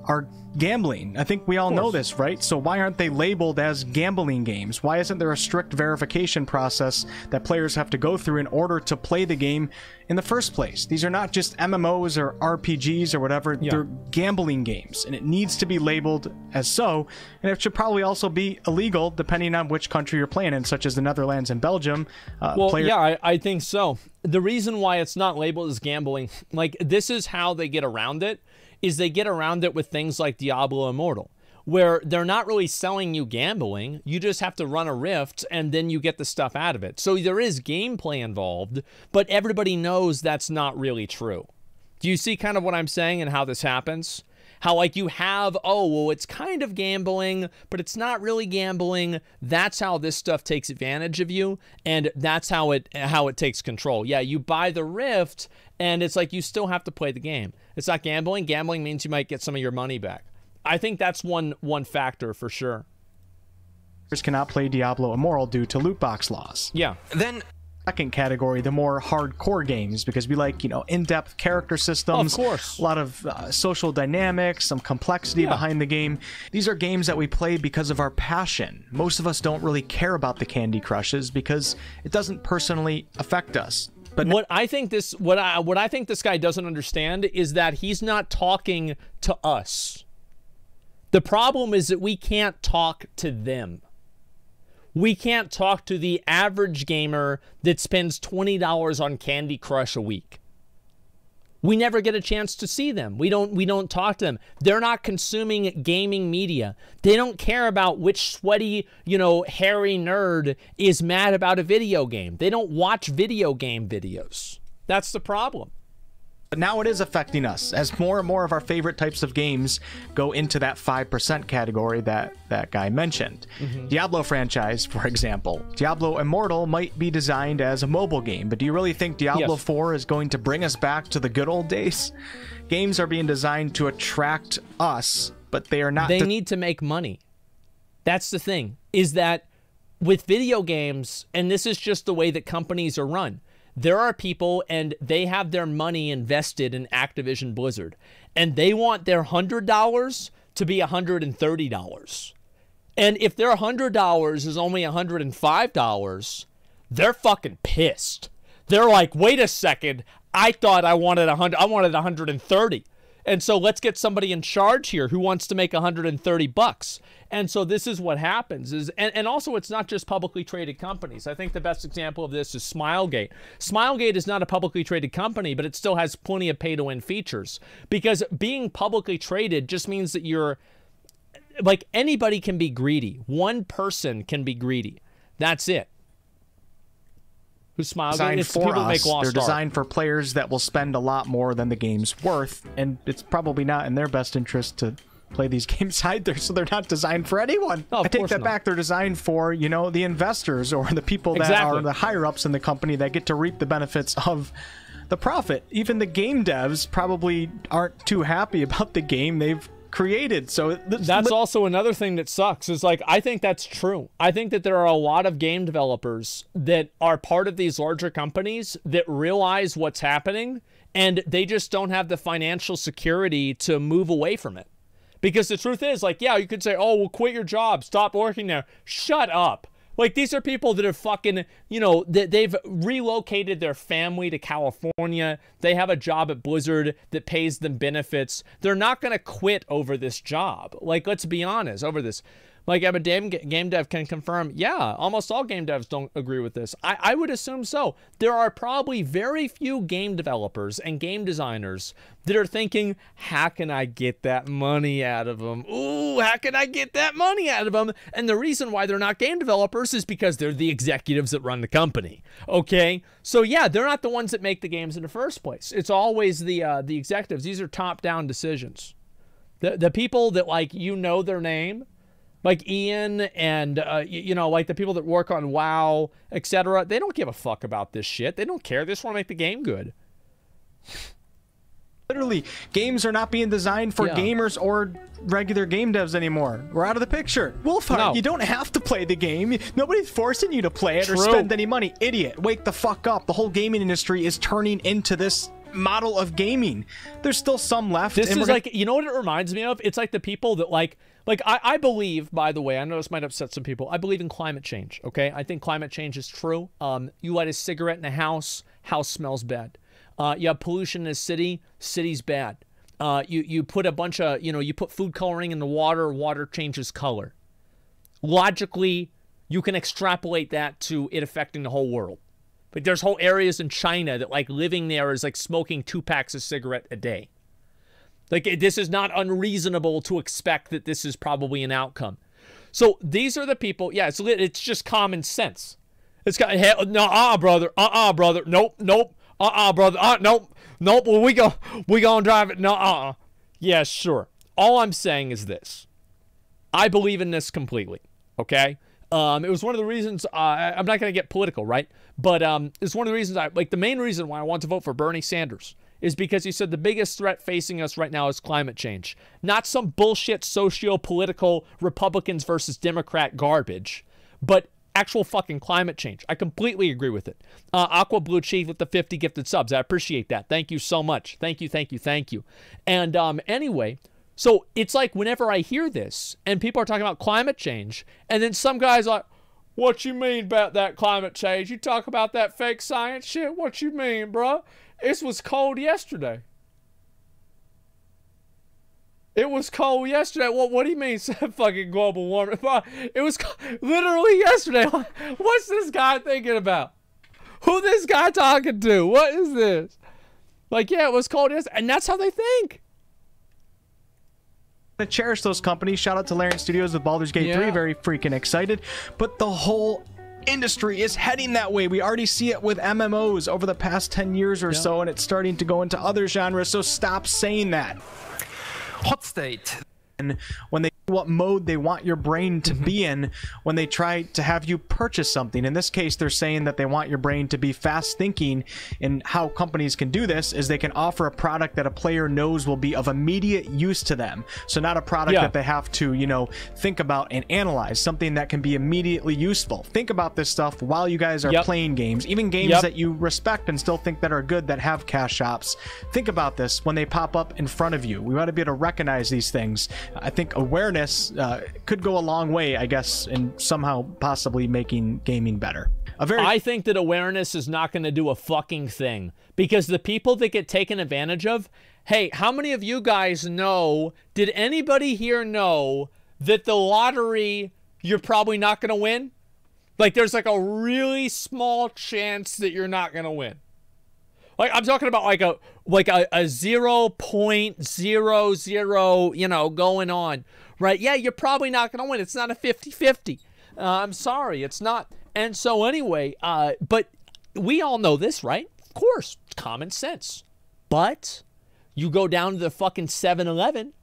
are gambling. I think we all know this, right? So why aren't they labeled as gambling games? Why isn't there a strict verification process that players have to go through in order to play the game in the first place? These are not just MMOs or RPGs or whatever. They're gambling games, and it needs to be labeled as so. And it should probably also be illegal depending on which country you're playing in, such as the Netherlands and Belgium. I think so. The reason why it's not labeled as gambling, like, this is how they get around it, is they get around it with things like Diablo Immortal, where they're not really selling you gambling. You just have to run a rift, and then you get the stuff out of it. So there is gameplay involved, but everybody knows that's not really true. Do you see kind of what I'm saying and how this happens? How, like, you have, oh, well, it's kind of gambling, but it's not really gambling. That's how this stuff takes advantage of you, and that's how it takes control. Yeah, you buy the Rift, and it's like you still have to play the game. It's not gambling. Gambling means you might get some of your money back. I think that's one factor for sure. cannot play Diablo Immortal due to loot box laws. Yeah. Then second category, the more hardcore games, because we like, you know, in-depth character systems, of course, a lot of social dynamics, some complexity behind the game. These are games that we play because of our passion. Most of us don't really care about the Candy Crushes because it doesn't personally affect us. But what I think this guy doesn't understand is that he's not talking to us. The problem is that we can't talk to them. We can't talk to the average gamer that spends $20 on Candy Crush a week. We never get a chance to see them. We don't talk to them. They're not consuming gaming media. They don't care about which sweaty, you know, hairy nerd is mad about a video game. They don't watch video game videos. That's the problem. But now it is affecting us as more and more of our favorite types of games go into that 5% category that that guy mentioned. Diablo franchise, for example. Diablo Immortal might be designed as a mobile game, but do you really think Diablo 4 is going to bring us back to the good old days? Games are being designed to attract us, but they are not. They need to make money. That's the thing, is that with video games, and this is just the way that companies are run, there are people and they have their money invested in Activision Blizzard, and they want their $100 to be $130. And if their $100 is only $105, they're fucking pissed. They're like, wait a second, I thought I wanted $130. And so let's get somebody in charge here who wants to make $130. And so this is what happens. And also, it's not just publicly traded companies. I think the best example of this is Smilegate. Smilegate is not a publicly traded company, but it still has plenty of pay-to-win features. Because being publicly traded just means that you're, like, anybody can be greedy. One person can be greedy. That's it. Who's Smilegate? It's for people us. make Lost They're Ark. designed for players that will spend a lot more than the game's worth, and it's probably not in their best interest to play these games either, so they're not designed for anyone. No, I take that back. They're designed for, you know, the investors or the people that are the higher-ups in the company that get to reap the benefits of the profit. Even the game devs probably aren't too happy about the game they've created. So that's also another thing that sucks, is like, I think that's true. I think that there are a lot of game developers that are part of these larger companies that realize what's happening, and they just don't have the financial security to move away from it. Because the truth is, like, yeah, you could say, oh, well, quit your job, stop working there. Shut up. Like, these are people that are fucking, you know, they've relocated their family to California. They have a job at Blizzard that pays them benefits. They're not going to quit over this job. Like, let's be honest, over this. Like, a game dev can confirm, yeah, almost all game devs don't agree with this. I would assume so. There are probably very few game developers and game designers that are thinking, how can I get that money out of them? Ooh, how can I get that money out of them? And the reason why they're not game developers is because they're the executives that run the company, okay? So, yeah, they're not the ones that make the games in the first place. It's always the executives. These are top-down decisions. The people that, like, you know their name, like Ian and, you know, like the people that work on WoW, etc., they don't give a fuck about this shit. They don't care. They just want to make the game good. Literally, games are not being designed for gamers or regular game devs anymore. We're out of the picture. Wolfheart, you don't have to play the game. Nobody's forcing you to play it or spend any money. Idiot, wake the fuck up. The whole gaming industry is turning into this model of gaming. There's still some left. This is like, you know what it reminds me of? It's like the people that like I believe, by the way, I know this might upset some people, I believe in climate change, okay? I think climate change is true. You light a cigarette in a house, house smells bad. You have pollution in a city, city's bad. You put a bunch of, you know, you put food coloring in the water, water changes color. Logically, you can extrapolate that to it affecting the whole world. But there's whole areas in China that, like, living there is like smoking 2 packs of cigarette a day. Like, this is not unreasonable to expect that this is probably an outcome. So these are the people, yeah, it's just common sense. It's got, hey, no, brother, brother, nope, brother, nope, well, we gonna drive it, no, yeah, sure. All I'm saying is this. I believe in this completely, okay? It was one of the reasons, I'm not going to get political, right? But it's one of the reasons, the main reason why I want to vote for Bernie Sanders is because he said the biggest threat facing us right now is climate change. Not some bullshit socio-political Republicans versus Democrat garbage, but actual fucking climate change. I completely agree with it. Aqua Blue Chief with the 50 gifted subs. I appreciate that. Thank you so much. Thank you, thank you, thank you. And anyway, so it's like whenever I hear this and people are talking about climate change, and then some guy's like, what you mean about that climate change? You talk about that fake science shit? What you mean, bruh? It was cold yesterday. It was cold yesterday. What do you mean fucking global warming? It was literally yesterday. What's this guy thinking about? Who this guy talking to? What is this? Like, yeah, it was cold yesterday. And that's how they think. To cherish those companies. Shout out to Larian Studios with Baldur's Gate 3. Very freaking excited. But the whole industry is heading that way. We already see it with MMOs over the past 10 years or so, and it's starting to go into other genres. So stop saying that. Hot state. And when they what mode they want your brain to be in when they try to have you purchase something. In this case, they're saying that they want your brain to be fast thinking, and how companies can do this is they can offer a product that a player knows will be of immediate use to them. So not a product that they have to, you know, think about and analyze, something that can be immediately useful. Think about this stuff while you guys are playing games, even games that you respect and still think that are good, that have cash shops. Think about this when they pop up in front of you. We want to be able to recognize these things. I think awareness could go a long way, I guess, in somehow possibly making gaming better. I think that awareness is not going to do a fucking thing, because the people that get taken advantage of, hey, how many of you guys know, did anybody here know that the lottery, you're probably not going to win? Like, there's like a really small chance that you're not going to win. Like, I'm talking about like a 0.00, you know, going on, right? Yeah, you're probably not going to win. It's not a 50-50. I'm sorry, it's not. And so anyway, but we all know this, right? Of course, common sense. But you go down to the fucking 7-Eleven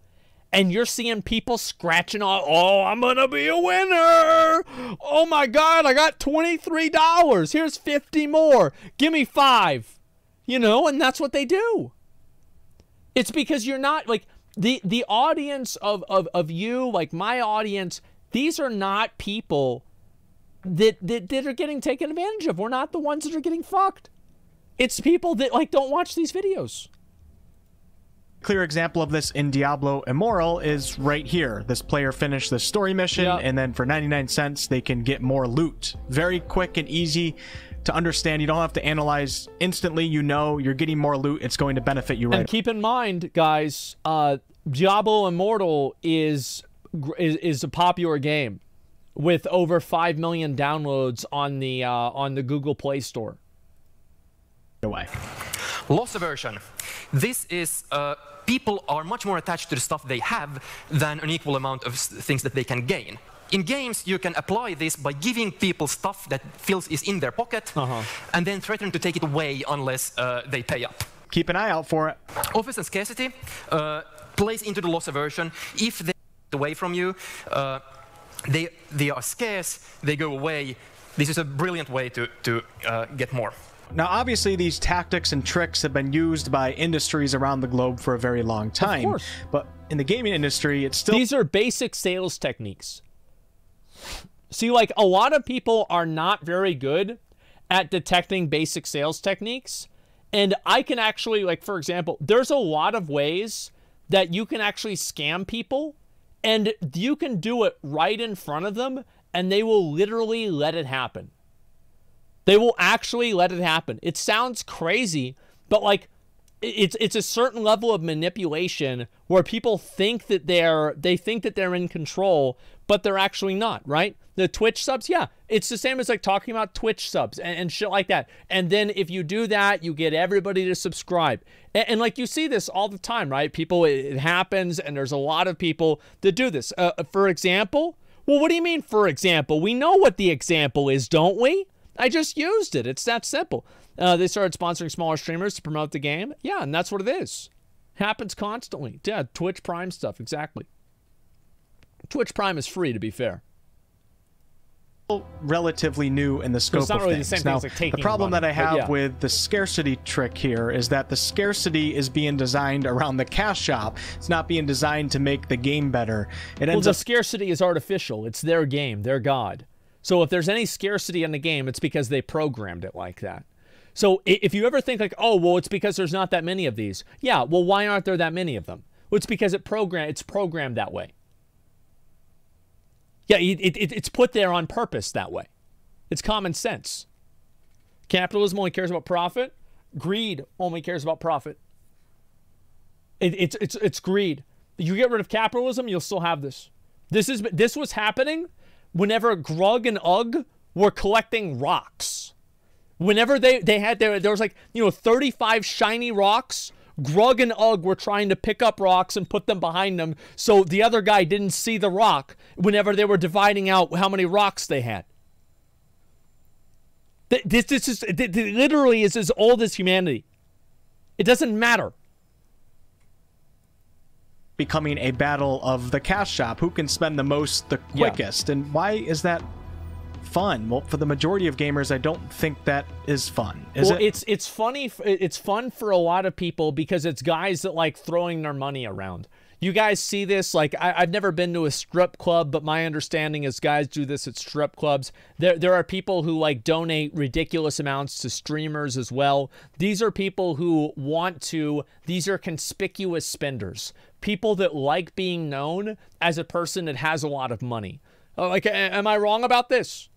and you're seeing people scratching all, oh, I'm going to be a winner. Oh my God, I got $23. Here's 50 more. Give me 5. You know, and that's what they do. It's because you're not, like, the audience of you, like my audience, these are not people that are getting taken advantage of. We're not the ones that are getting fucked. It's people that, like, don't watch these videos. Clear example of this in Diablo Immortal is right here. This player finished the story mission, and then for 99 cents, they can get more loot. Very quick and easy to understand. You don't have to analyze instantly. You know you're getting more loot. It's going to benefit you right. And keep in mind, guys, Diablo Immortal is a popular game with over 5 million downloads on the Google Play Store. Away. Loss aversion. This is people are much more attached to the stuff they have than an equal amount of things that they can gain. In games, you can apply this by giving people stuff that is in their pocket, and then threaten to take it away unless they pay up. Keep an eye out for it. Office and scarcity plays into the loss aversion. If they get away from you, they are scarce, they go away. This is a brilliant way to get more. Now, obviously, these tactics and tricks have been used by industries around the globe for a very long time. Of course. But in the gaming industry, it's still... These are basic sales techniques. See, like, a lot of people are not very good at detecting basic sales techniques. And I can actually, like, for example, there's a lot of ways that you can actually scam people. And you can do it right in front of them, and they will literally let it happen. They will actually let it happen. It sounds crazy, but like it's a certain level of manipulation where people think that they're in control, but they're actually not, right? The Twitch subs, yeah, it's the same as like talking about Twitch subs and shit like that. And then if you do that, you get everybody to subscribe. And like you see this all the time, right? People, it happens, and there's a lot of people that do this. For example, well, what do you mean, for example? We know what the example is, don't we? I just used it. It's that simple. They started sponsoring smaller streamers to promote the game. Yeah, and that's what it is. Happens constantly. Yeah, Twitch Prime stuff, exactly. Twitch Prime is free, to be fair. relatively new in the scope it's not of really things. the same Now, thing as, like, taking the problem money, that I but have yeah. with the scarcity trick here is that the scarcity is being designed around the cash shop. It's not being designed to make the game better. It ends the up scarcity is artificial. It's their game, their god. So if there's any scarcity in the game, it's because they programmed it like that. So if you ever think like, oh, well, it's because there's not that many of these. Yeah, well, why aren't there that many of them? Well, it's because it's programmed that way. Yeah, it's put there on purpose that way. It's common sense. Capitalism only cares about profit. Greed only cares about profit. It's greed. You get rid of capitalism, you'll still have this. This was happening whenever Grug and Ugg were collecting rocks. Whenever there was like, 35 shiny rocks, Grug and Ugg were trying to pick up rocks and put them behind them so the other guy didn't see the rock whenever they were dividing out how many rocks they had. This literally is as old as humanity. It doesn't matter. becoming a battle of the cash shop. Who can spend the most the quickest? And why is that fun? Well, for the majority of gamers, I don't think that is fun. Is it? It's funny. It's fun for a lot of people because it's guys that like throwing their money around. You guys see this? Like, I've never been to a strip club, but my understanding is guys do this at strip clubs. There are people who like donate ridiculous amounts to streamers as well. These are people who want to, these are conspicuous spenders. People that like being known as a person that has a lot of money. Like, am I wrong about this?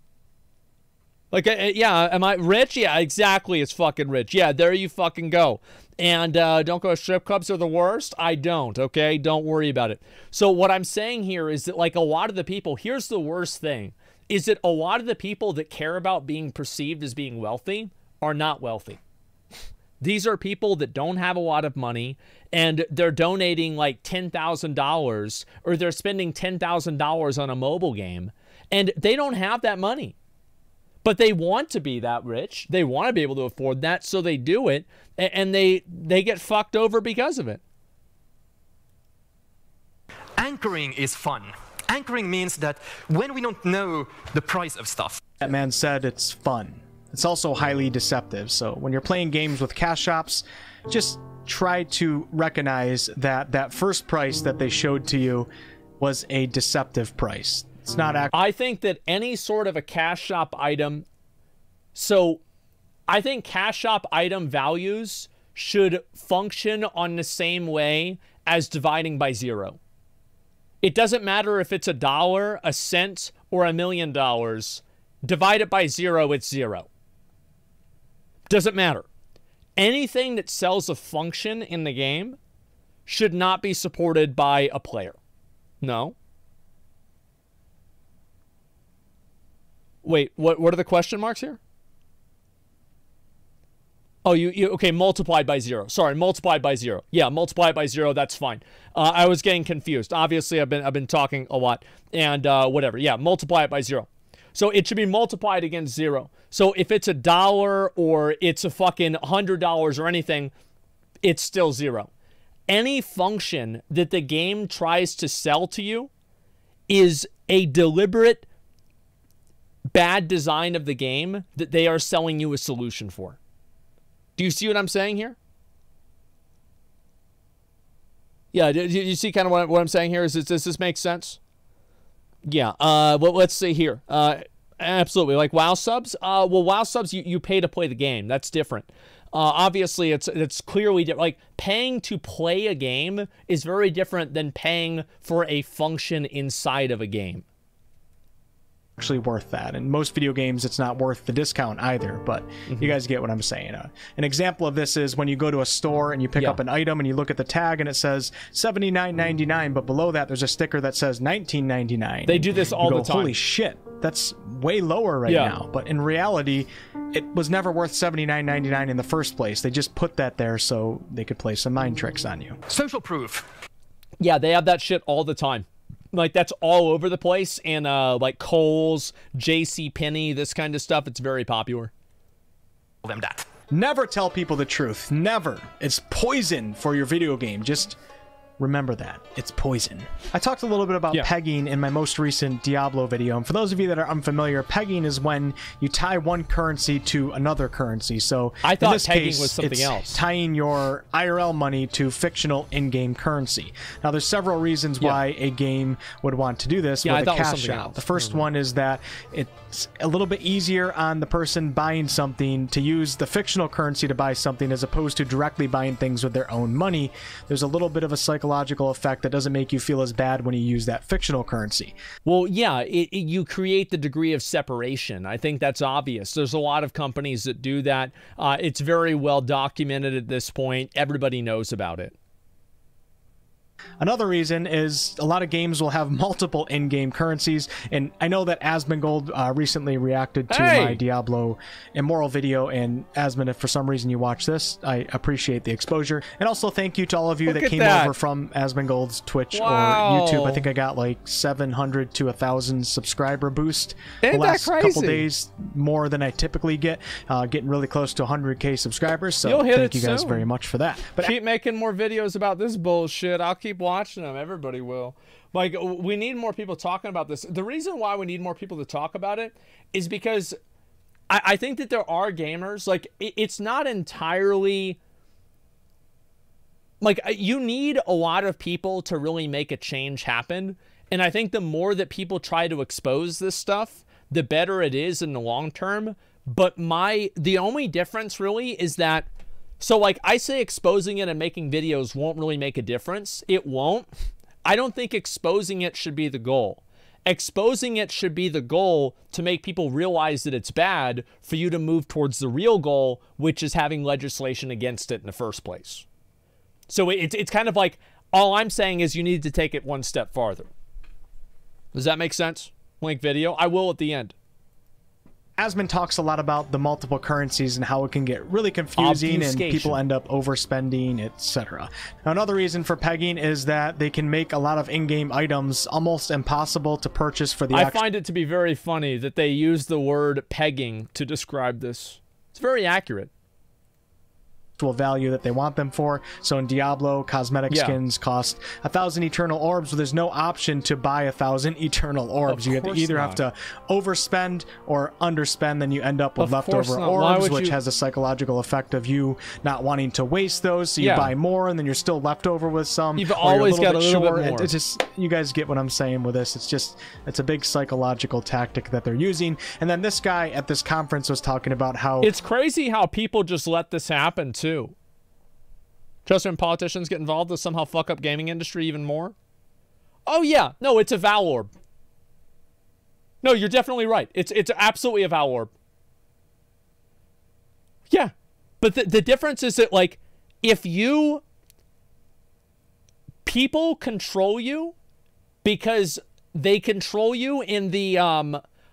Like, yeah, am I rich? Yeah, exactly, it's fucking rich. Yeah, there you fucking go. And don't go to strip clubs are the worst? I don't, okay? Don't worry about it. So what I'm saying here is that, like, a lot of the people, here's the worst thing, is that a lot of the people that care about being perceived as being wealthy are not wealthy. These are people that don't have a lot of money, and they're donating, like, $10,000, or they're spending $10,000 on a mobile game, and they don't have that money. But they want to be that rich. They want to be able to afford that, so they do it, and they get fucked over because of it. Anchoring is fun. Anchoring means that when we don't know the price of stuff. That man said it's fun. It's also highly deceptive. So when you're playing games with cash shops, just try to recognize that that first price that they showed to you was a deceptive price. It's not I think that any sort of a cash shop item, so I think cash shop item values should function on the same way as dividing by zero. It doesn't matter if it's $1, a cent, or $1 million. Divide it by zero, it's zero. Doesn't matter. Anything that sells a function in the game should not be supported by a player. No. Wait, what are the question marks here? Oh, okay, multiplied by zero. Sorry, multiplied by zero. Yeah, multiplied by zero, that's fine. I was getting confused. Obviously, I've been talking a lot, and whatever. Yeah, multiply it by zero. So it should be multiplied against zero. So if it's $1 or it's a fucking $100 or anything, it's still zero. Any function that the game tries to sell to you is a deliberate bad design of the game that they are selling you a solution for. Do you see what I'm saying here? Yeah, do you see kind of what I'm saying here? Does this make sense? Yeah, well, let's see here. Absolutely, like WoW subs. Well, WoW subs, you pay to play the game. That's different. Obviously, it's clearly different. Like, paying to play a game is very different than paying for a function inside of a game. Actually worth that. In most video games, it's not worth the discount either, but you guys get what I'm saying. An example of this is when you go to a store and you pick up an item and you look at the tag and it says $79.99, but below that there's a sticker that says $19.99. They do this all the time. Holy shit, that's way lower right now. But in reality, it was never worth $79.99 in the first place. They just put that there so they could play some mind tricks on you. Social proof. Yeah, they have that shit all the time. Like, that's all over the place, and like Kohl's, JCPenney, this kind of stuff, it's very popular. Them that. Never tell people the truth. Never. It's poison for your video game. Just remember that. It's poison. I talked a little bit about pegging in my most recent Diablo video, and for those of you that are unfamiliar, pegging is when you tie one currency to another currency. So I thought in this pegging case, was something it's else. tying your IRL money to fictional in-game currency. Now, there's several reasons why a game would want to do this with a cash out. The first one is that it's a little bit easier on the person buying something to use the fictional currency to buy something as opposed to directly buying things with their own money. There's a little bit of a psychological effect that doesn't make you feel as bad when you use that fictional currency. Well, yeah, you create the degree of separation. I think that's obvious. There's a lot of companies that do that. It's very well documented at this point. Everybody knows about it. Another reason is a lot of games will have multiple in-game currencies, and I know that Asmongold recently reacted to my Diablo Immoral video, and Asmon, if for some reason you watch this, I appreciate the exposure. And also thank you to all of you that came over from Asmongold's Twitch or YouTube. I think I got like 700 to 1,000 subscriber boost the last couple days, more than I typically get, getting really close to 100K subscribers, so thank you guys very much for that. But keep making more videos about this bullshit. I'll keep watching them. Everybody will. Like, we need more people talking about this. The reason why we need more people to talk about it is because I think that there are gamers, like, it's not entirely, like, you need a lot of people to really make a change happen. And I think the more that people try to expose this stuff, the better it is in the long term. But the only difference really is that, so, like, I say exposing it and making videos won't really make a difference. It won't. I don't think exposing it should be the goal. Exposing it should be the goal to make people realize that it's bad for you to move towards the real goal, which is having legislation against it in the first place. So it's kind of like, all I'm saying is you need to take it one step farther. Does that make sense? Link video. I will at the end. Asmon talks a lot about the multiple currencies and how it can get really confusing and people end up overspending, etc. Now, another reason for pegging is that they can make a lot of in-game items almost impossible to purchase for the I find it to be very funny that they use the word pegging to describe this. It's very accurate. Value that they want them for. So in Diablo, cosmetic skins cost 1,000 eternal orbs, but there's no option to buy 1,000 eternal orbs. You either have to overspend or underspend, then you end up with leftover orbs, which has a psychological effect of you not wanting to waste those, so you buy more and then you're still left over with some. You've always got a little bit more. It's just, you guys get what I'm saying with this. It's just, it's a big psychological tactic that they're using. And then this guy at this conference was talking about how it's crazy how people just let this happen too. Just when politicians get involved to somehow fuck up gaming industry even more. Oh yeah, no, it's a Val orb. No, you're definitely right. It's absolutely a Val orb. Yeah, but the difference is that, like, if people control you because they control you in the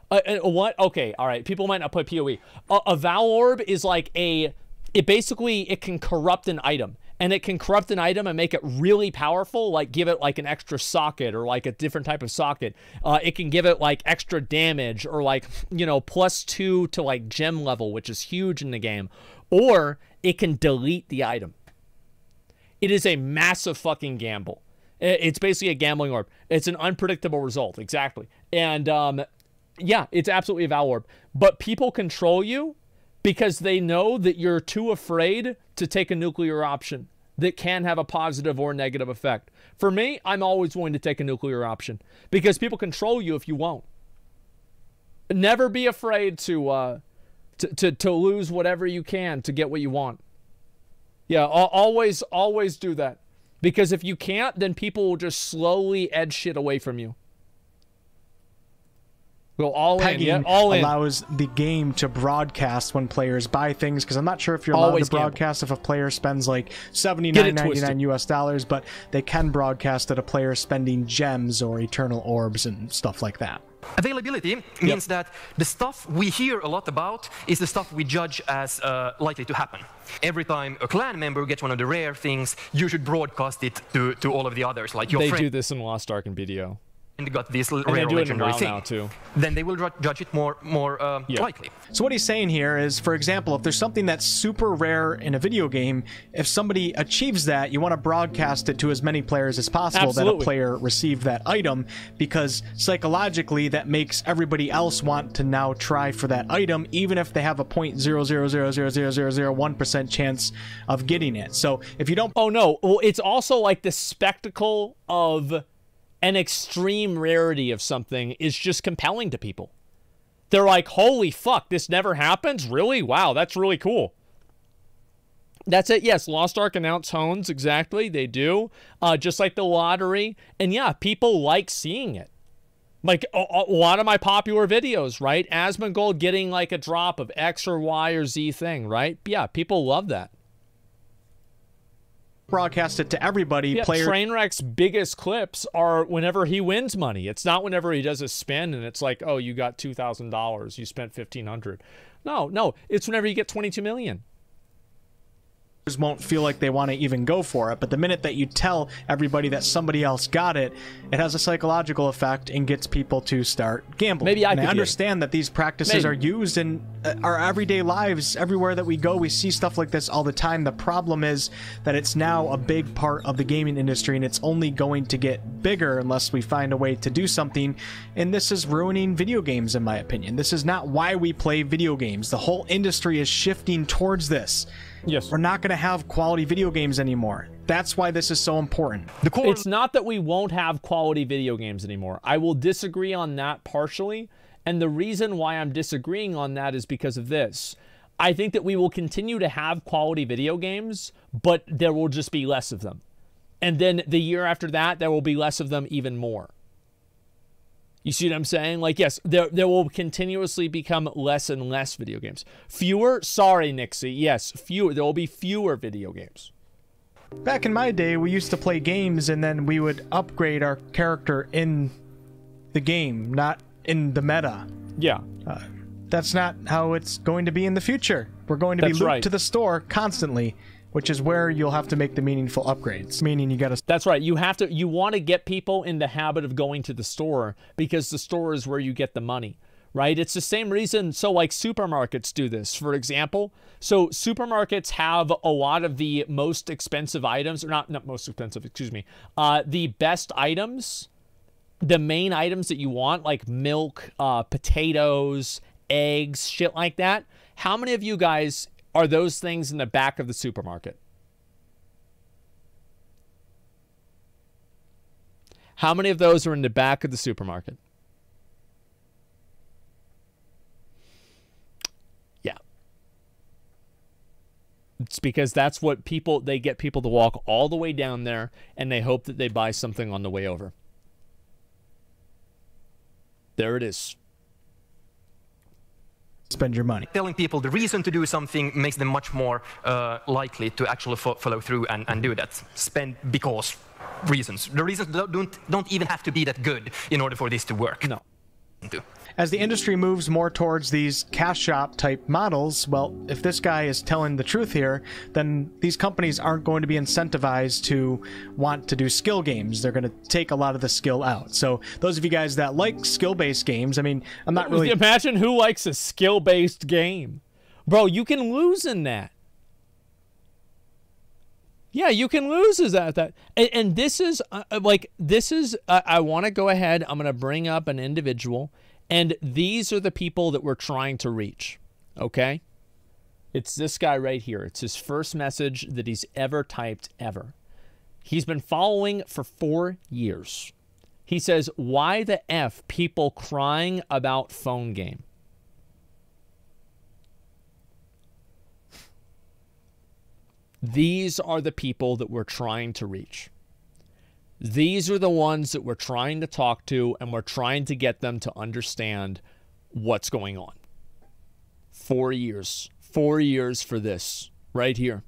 what? Okay, all right. People might not put PoE. A Val orb is like it can corrupt an item. And it can corrupt an item and make it really powerful, like give it like an extra socket or like a different type of socket. It can give it like extra damage or like, you know, +2 to like gem level, which is huge in the game. Or it can delete the item. It is a massive fucking gamble. It's basically a gambling orb. It's an unpredictable result, exactly. And yeah, it's absolutely a Val orb. But people control you because they know that you're too afraid to take a nuclear option that can have a positive or negative effect. For me, I'm always willing to take a nuclear option because people control you if you won't. Never be afraid to lose whatever you can to get what you want. Yeah, always do that. Because if you can't, then people will just slowly edge shit away from you. Go all in, yeah, all in. Allows the game to broadcast when players buy things, because I'm not sure if you're allowed to broadcast if a player spends like $79.99 US, but they can broadcast that a player spending gems or eternal orbs and stuff like that. Availability means that the stuff we hear a lot about is the stuff we judge as likely to happen. Every time a clan member gets one of the rare things, you should broadcast it to all of the others, like your friend. They do this in Lost Ark and BDO. got this rare legendary thing, too. then they will judge it more likely. So what he's saying here is, for example, if there's something that's super rare in a video game, if somebody achieves that, you want to broadcast it to as many players as possible that a player received that item, because psychologically that makes everybody else want to now try for that item, even if they have a 0.0000001% chance of getting it. So if you don't... Oh no, well, it's also like the spectacle of an extreme rarity of something is just compelling to people. They're like, holy fuck, this never happens? Really? Wow, that's really cool. That's it. Yes, Lost Ark announced Hones, exactly. They do. Just like the lottery. And yeah, people like seeing it. Like a lot of my popular videos, right? Asmongold getting like a drop of X or Y or Z thing, right? Yeah, people love that. Broadcast it to everybody. Yeah, Trainwreck's biggest clips are whenever he wins money. It's not whenever he does a spin and it's like, oh, you got $2,000, you spent $1,500. No, it's whenever you get 22 million. Won't feel like they want to even go for it, but the minute that you tell everybody that somebody else got it, it has a psychological effect and gets people to start gambling. Maybe I understand that these practices are used in our everyday lives. Everywhere that we go, we see stuff like this all the time. The problem is that it's now a big part of the gaming industry, and it's only going to get bigger unless we find a way to do something, and this is ruining video games, in my opinion. This is not why we play video games. The whole industry is shifting towards this. Yes. We're not going to have quality video games anymore. That's why this is so important. It's not that we won't have quality video games anymore. I will disagree on that partially. And the reason why I'm disagreeing on that is because of this. I think that we will continue to have quality video games, but there will just be less of them. And then the year after that, there will be less of them even more. You see what I'm saying? Like, yes, there will continuously become less and less video games. Fewer? Sorry, Nixie. Yes, fewer. There will be fewer video games. Back in my day, we used to play games and then we would upgrade our character in the game, not in the meta. Yeah. That's not how it's going to be in the future. We're going to be looped to the store constantly, which is where you'll have to make the meaningful upgrades. Meaning you got to... That's right. You want to get people in the habit of going to the store because the store is where you get the money, right? It's the same reason. So like supermarkets do this, for example. So supermarkets have a lot of the most expensive items, or not most expensive, excuse me. The best items, the main items that you want, like milk, potatoes, eggs, shit like that. How many of you guys are those things in the back of the supermarket? How many of those are in the back of the supermarket? Yeah. It's because that's what they get people to walk all the way down there, and they hope that they buy something on the way over. There it is. Spend your money. Telling people the reason to do something makes them much more likely to actually follow through and do that. Spend because reasons. The reasons don't even have to be that good in order for this to work. No. As the industry moves more towards these cash shop type models, well, if this guy is telling the truth here, then these companies aren't going to be incentivized to want to do skill games. They're going to take a lot of the skill out. So those of you guys that like skill-based games, I mean, I'm not really... Imagine who likes a skill-based game. Bro, you can lose in that. Yeah, you can lose at that. And this is, I want to go ahead. I'm going to bring up an individual. And these are the people that we're trying to reach, okay? It's this guy right here. It's his first message that he's ever typed, ever. He's been following for 4 years. He says, why the F people crying about phone game? These are the people that we're trying to reach. These are the ones that we're trying to talk to, and we're trying to get them to understand what's going on. 4 years. 4 years for this right here.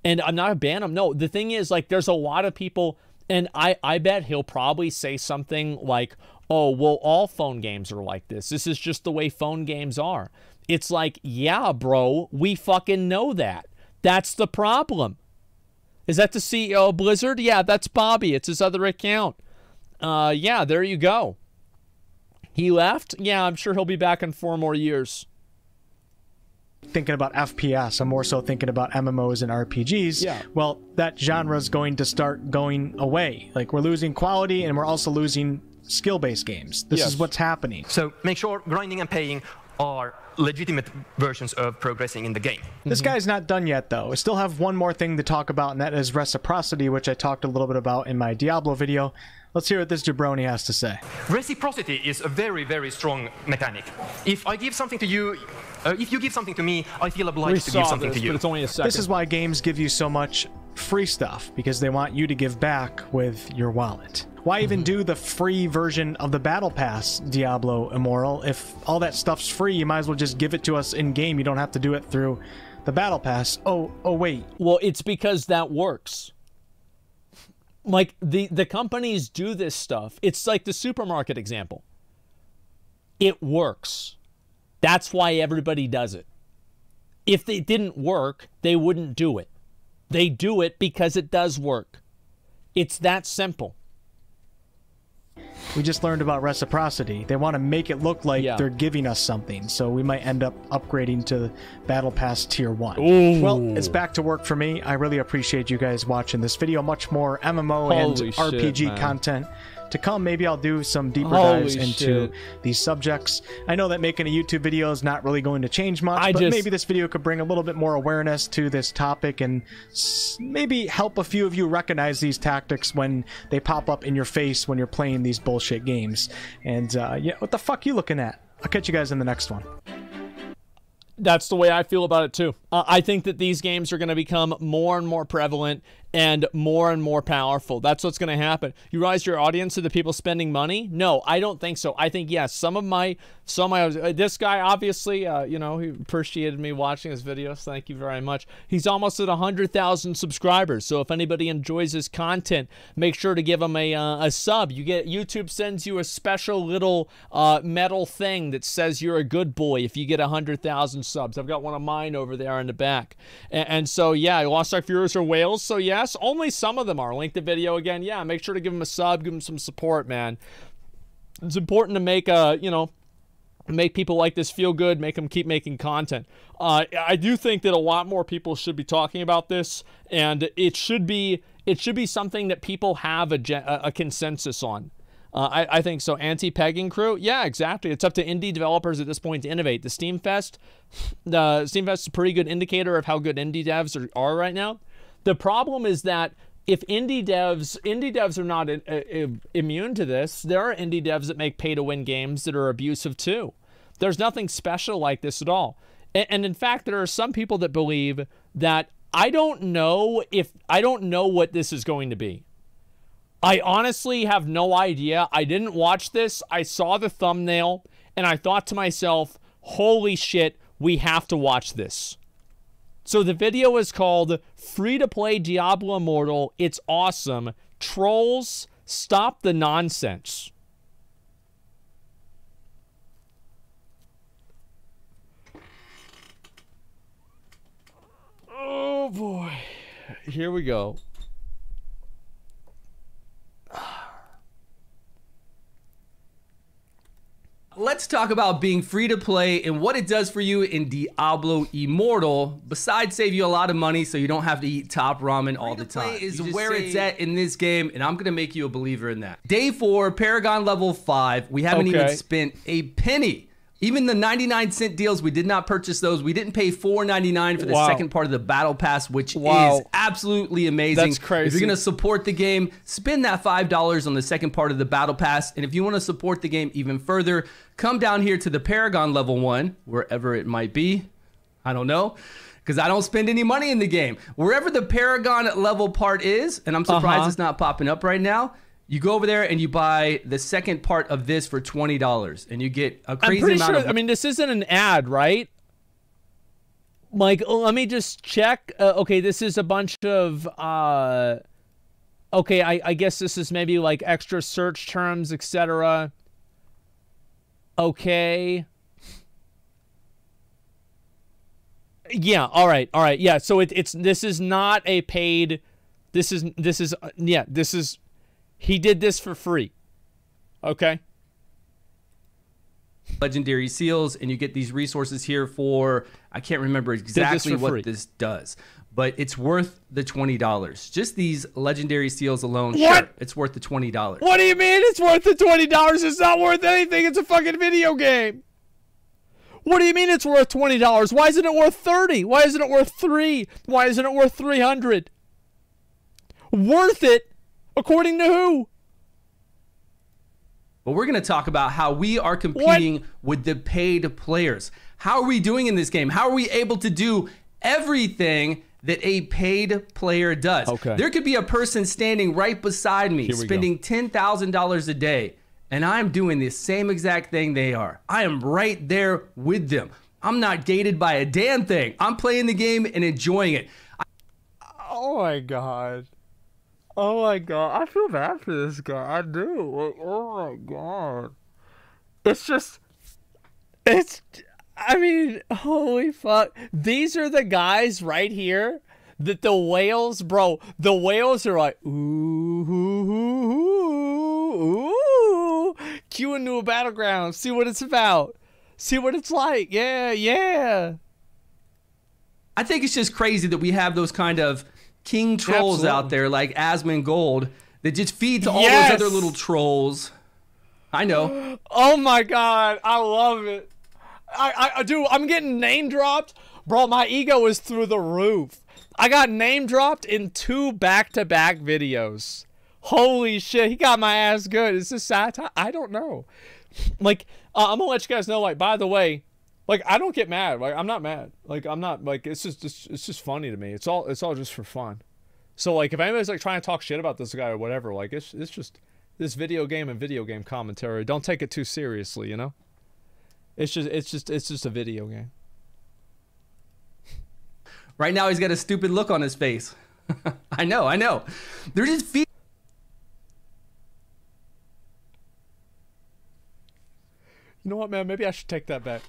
And I'm not a ban. No, the thing is, like, there's a lot of people, and I bet he'll probably say something like, oh, well, all phone games are like this. This is just the way phone games are. It's like, yeah, bro, we fucking know that. That's the problem. Is that the CEO of Blizzard? Yeah, that's Bobby. It's his other account. Yeah, there you go. He left? Yeah, I'm sure he'll be back in 4 more years. Thinking about FPS, I'm more so thinking about MMOs and RPGs. Yeah. Well, that genre is going to start going away. Like, we're losing quality and we're also losing skill-based games. This is what's happening. So make sure grinding and paying are legitimate versions of progressing in the game. This guy's not done yet, though. I still have one more thing to talk about, and that is reciprocity, which I talked a little bit about in my Diablo video. Let's hear what this jabroni has to say. Reciprocity is a very, very strong mechanic. If I give something to you, if you give something to me, I feel obliged to give something to you. But it's only a second. This is why games give you so much free stuff, because they want you to give back with your wallet. Why even do the free version of the Battle Pass, Diablo Immortal? If all that stuff's free, you might as well just give it to us in-game. You don't have to do it through the Battle Pass. Oh, wait. Well, it's because that works. Like, the companies do this stuff. It's like the supermarket example. It works. That's why everybody does it. If it didn't work, they wouldn't do it. They do it because it does work. It's that simple. We just learned about reciprocity. They want to make it look like they're giving us something, so we might end up upgrading to Battle Pass Tier 1. Ooh. Well, it's back to work for me. I really appreciate you guys watching this video. Much more MMO and RPG content to come. Maybe I'll do some deeper dives into these subjects. I know that making a YouTube video is not really going to change much, but maybe this video could bring a little bit more awareness to this topic and maybe help a few of you recognize these tactics when they pop up in your face when you're playing these bullshit games. And yeah, what the fuck you looking at? I'll catch you guys in the next one. That's the way I feel about it too. I think that these games are going to become more and more prevalent and more powerful. That's what's going to happen. You realize your audience are the people spending money? No, I don't think so. I think, yes, this guy, obviously, you know, he appreciated me watching his videos. Thank you very much. He's almost at 100,000 subscribers. So if anybody enjoys his content, make sure to give him a sub. YouTube sends you a special little metal thing that says you're a good boy if you get 100,000 subs. I've got one of mine over there in the back. And so, yeah, Lost Ark viewers are whales. So, yes, only some of them are. Link the video again. Yeah, make sure to give them a sub, give them some support, man. It's important to make, you know, make people like this feel good, make them keep making content. I do think that a lot more people should be talking about this, and it should be something that people have a consensus on. I think so. Anti-pegging crew? Yeah, exactly. It's up to indie developers at this point to innovate. The Steam Fest is a pretty good indicator of how good indie devs are right now. The problem is that if indie devs are not immune to this, there are indie devs that make pay-to-win games that are abusive too. There's nothing special like this at all. And in fact, there are some people that believe that I don't know what this is going to be. I honestly have no idea. I didn't watch this. I saw the thumbnail and I thought to myself, holy shit, we have to watch this. So the video is called Free-to-Play Diablo Immortal. It's awesome. Trolls, stop the nonsense. Oh boy. Here we go. Let's talk about being free to play and what it does for you in Diablo Immortal, besides save you a lot of money so you don't have to eat top ramen all the time. Is where it's at in this game, and I'm gonna make you a believer in that. Day 4, Paragon level 5. We haven't even spent a penny. Even the 99-cent deals, we did not purchase those. We didn't pay $4.99 for the second part of the Battle Pass, which is absolutely amazing. That's crazy. If you're going to support the game, spend that $5 on the second part of the Battle Pass. And if you want to support the game even further, come down here to the Paragon level 1, wherever it might be. I don't know, because I don't spend any money in the game. Wherever the Paragon level part is, and I'm surprised it's not popping up right now, you go over there and you buy the second part of this for $20, and you get a crazy amount of... I mean, this isn't an ad, right? Like, let me just check. Okay, this is a bunch of... okay, I guess this is maybe like extra search terms, etc. Okay. Yeah, all right. Yeah, so this is not a paid... This is... He did this for free. Okay. Legendary seals, and you get these resources here for, I can't remember exactly what free. this does, but it's worth the $20. Just these legendary seals alone, What? sure, it's worth the $20. What do you mean it's worth the $20? It's not worth anything. It's a fucking video game. What do you mean it's worth $20? Why isn't it worth $30? Why isn't it worth $3? Why isn't it worth $300? Worth it? According to who? But we're going to talk about how we are competing with the paid players. How are we doing in this game? How are we able to do everything that a paid player does? Okay. There could be a person standing right beside me spending $10,000 a day, and I'm doing the same exact thing they are. I am right there with them. I'm not gated by a damn thing. I'm playing the game and enjoying it. Oh my God. Oh my God. I feel bad for this guy. I do. Like, oh my God. It's just, I mean, holy fuck. These are the guys right here that the whales, bro, the whales are like, ooh, ooh, ooh, ooh. Cue into a battleground. See what it's about. See what it's like. Yeah, yeah. I think it's just crazy that we have those kind of king trolls out there like Asmongold that just feed to all those other little trolls. I know. Oh my God. I love it. Dude, I'm getting name dropped. Bro, my ego is through the roof. I got name dropped in 2 back-to-back videos. Holy shit. He got my ass good. Is this satire? I don't know. Like, I'm gonna let you guys know, like, by the way, like, I don't get mad. Like, I'm not mad. Like, I'm not, like, it's just funny to me. It's all just for fun. So, like, if anybody's, like, trying to talk shit about this guy or whatever, like, it's just this video game and video game commentary. Don't take it too seriously, you know? It's just a video game. Right now, he's got a stupid look on his face. I know. They're just feeding. You know what, man? Maybe I should take that back.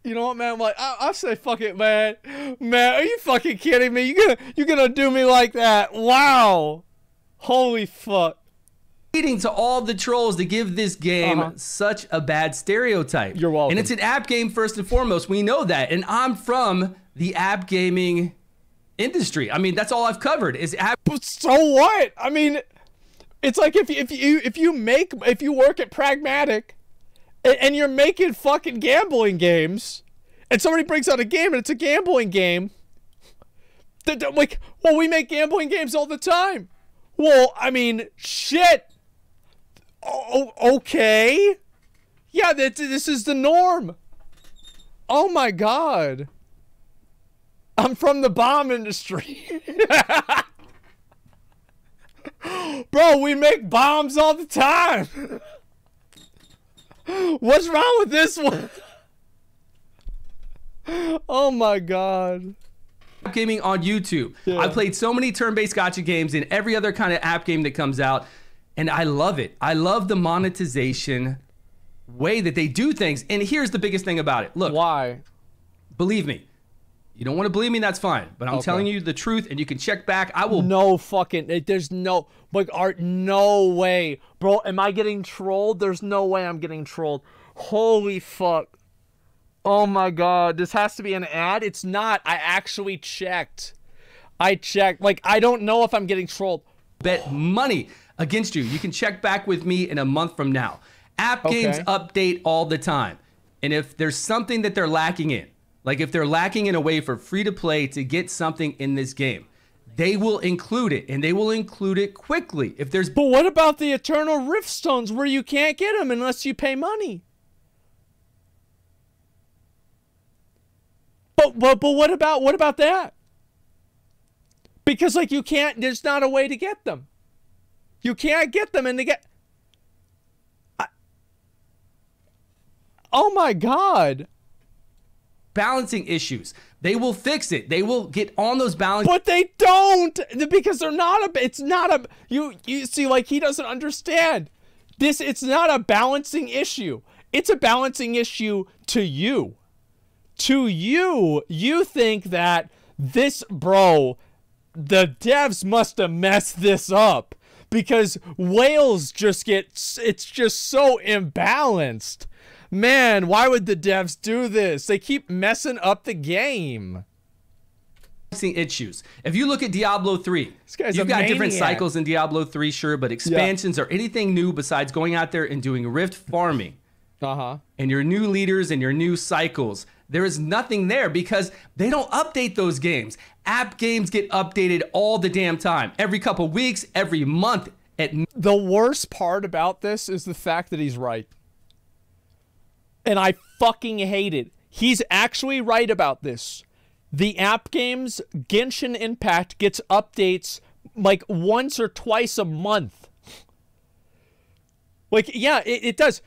You know what, man? I'm like, I say fuck it, man. Man, are you fucking kidding me? You gonna do me like that? Wow. Holy fuck. Feeding to all the trolls to give this game such a bad stereotype. You're welcome. And it's an app game first and foremost. We know that. And I'm from the app gaming industry. I mean, that's all I've covered is app. But so what? I mean, it's like if you work at Pragmatic and you're making fucking gambling games, and somebody brings out a game and it's a gambling game, like, well, we make gambling games all the time. Well, I mean, shit. Oh, okay. Yeah, this is the norm. Oh my God. I'm from the bomb industry. Bro, we make bombs all the time. What's wrong with this one? Oh my God. Gaming on YouTube. Yeah. I played so many turn-based gacha games and every other kind of app game that comes out, and I love it. I love the monetization way that they do things. And here's the biggest thing about it. Look. Why? Believe me. You don't want to believe me, that's fine. But I'm telling you the truth, and you can check back. I will. No fucking. There's no. Like, Art, no way. Bro, am I getting trolled? There's no way I'm getting trolled. Holy fuck. Oh my God. This has to be an ad? It's not. I actually checked. I checked. Like, I don't know if I'm getting trolled. Bet money against you. You can check back with me in a month from now. App games update all the time. And if there's something that they're lacking in, like if they're lacking in a way for free to play to get something in this game, they will include it, and they will include it quickly. If there's. But what about the Eternal Rift Stones where you can't get them unless you pay money? But what about that? Because, like, you can't. There's not a way to get them. You can't get them, and they get. Oh my God. Balancing issues. They will fix it. They will get on those balance. But they don't, because they're not a. It's not a. You see, like, he doesn't understand. It's not a balancing issue. It's a balancing issue to you. To you, you think that this, bro. the devs must have messed this up, because whales just get, it's just so imbalanced. Man, why would the devs do this? They keep messing up the game. Issues. If you look at Diablo 3, you've got different cycles in Diablo 3, sure, but expansions or anything new besides going out there and doing rift farming, and your new leaders and your new cycles, there is nothing there because they don't update those games. App games get updated all the damn time, every couple weeks, every month. The worst part about this is the fact that he's right. And I fucking hate it. He's actually right about this. The app games, Genshin Impact gets updates like once or twice a month. Like, yeah, it does.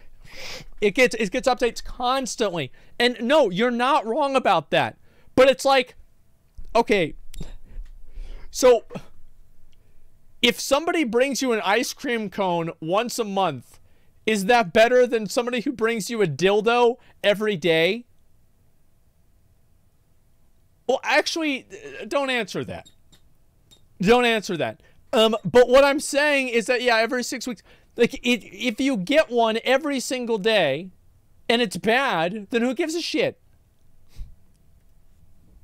It gets updates constantly. And no, you're not wrong about that. But it's like, okay, so if somebody brings you an ice cream cone once a month, is that better than somebody who brings you a dildo every day? Well, actually, don't answer that. Don't answer that. But what I'm saying is that, yeah, every 6 weeks, like, if you get one every single day and it's bad, then who gives a shit?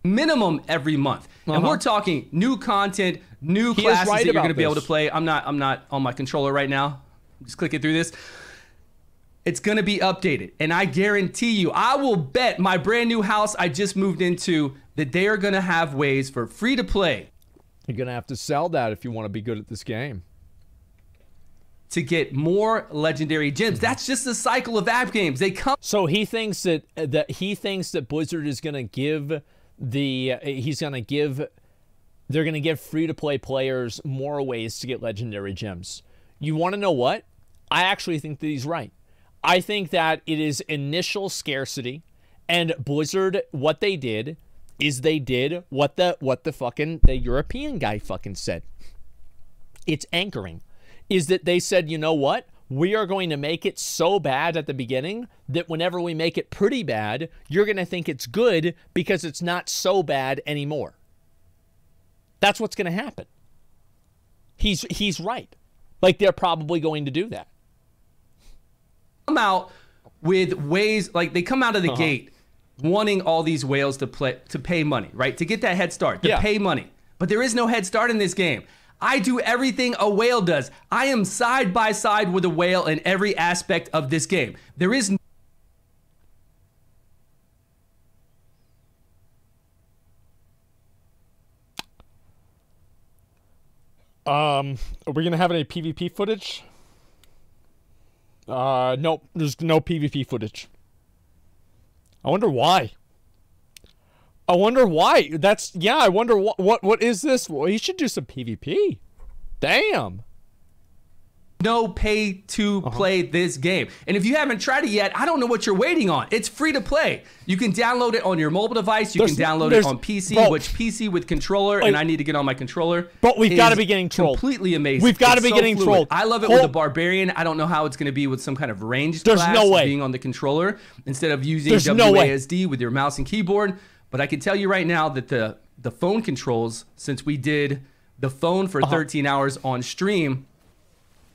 Minimum every month. And we're talking new content, new classes that you're going to be able to play. I'm not on my controller right now. I'm just clicking through this. It's going to be updated. And I guarantee you, I will bet my brand new house I just moved into that they are going to have ways for free to play. You're going to have to sell that if you want to be good at this game. To get more legendary gems. That's just the cycle of app games. They come. So he thinks that Blizzard is going to give they're going to give free-to-play players more ways to get legendary gems. You want to know what? I actually think that he's right. I think that it is initial scarcity, and Blizzard, what they did is they did what the European guy fucking said. It's anchoring. Is that they said, you know what? We are going to make it so bad at the beginning that whenever we make it pretty bad, you're going to think it's good because it's not so bad anymore. That's what's going to happen. He's right. Like, they're probably going to do that. Come out with ways, like they come out of the gate wanting all these whales to pay money, right? To get that head start, to pay money. But there is no head start in this game. I do everything a whale does. I am side by side with a whale in every aspect of this game. There is are we gonna have any PvP footage? Nope, there's no PvP footage. I wonder why. I wonder why. I wonder what is this? Well, he should do some PvP. Damn. No pay to play this game. And if you haven't tried it yet, I don't know what you're waiting on. It's free to play. You can download it on your mobile device. You can download it on PC, which PC with controller, and I need to get on my controller. But we've got to be getting trolled. Completely amazing. We've got to be getting trolled. I love it with a barbarian. I don't know how it's going to be with some kind of ranged class being on the controller instead of using WASD with your mouse and keyboard. But I can tell you right now that the phone controls, since we did the phone for 13 hours on stream,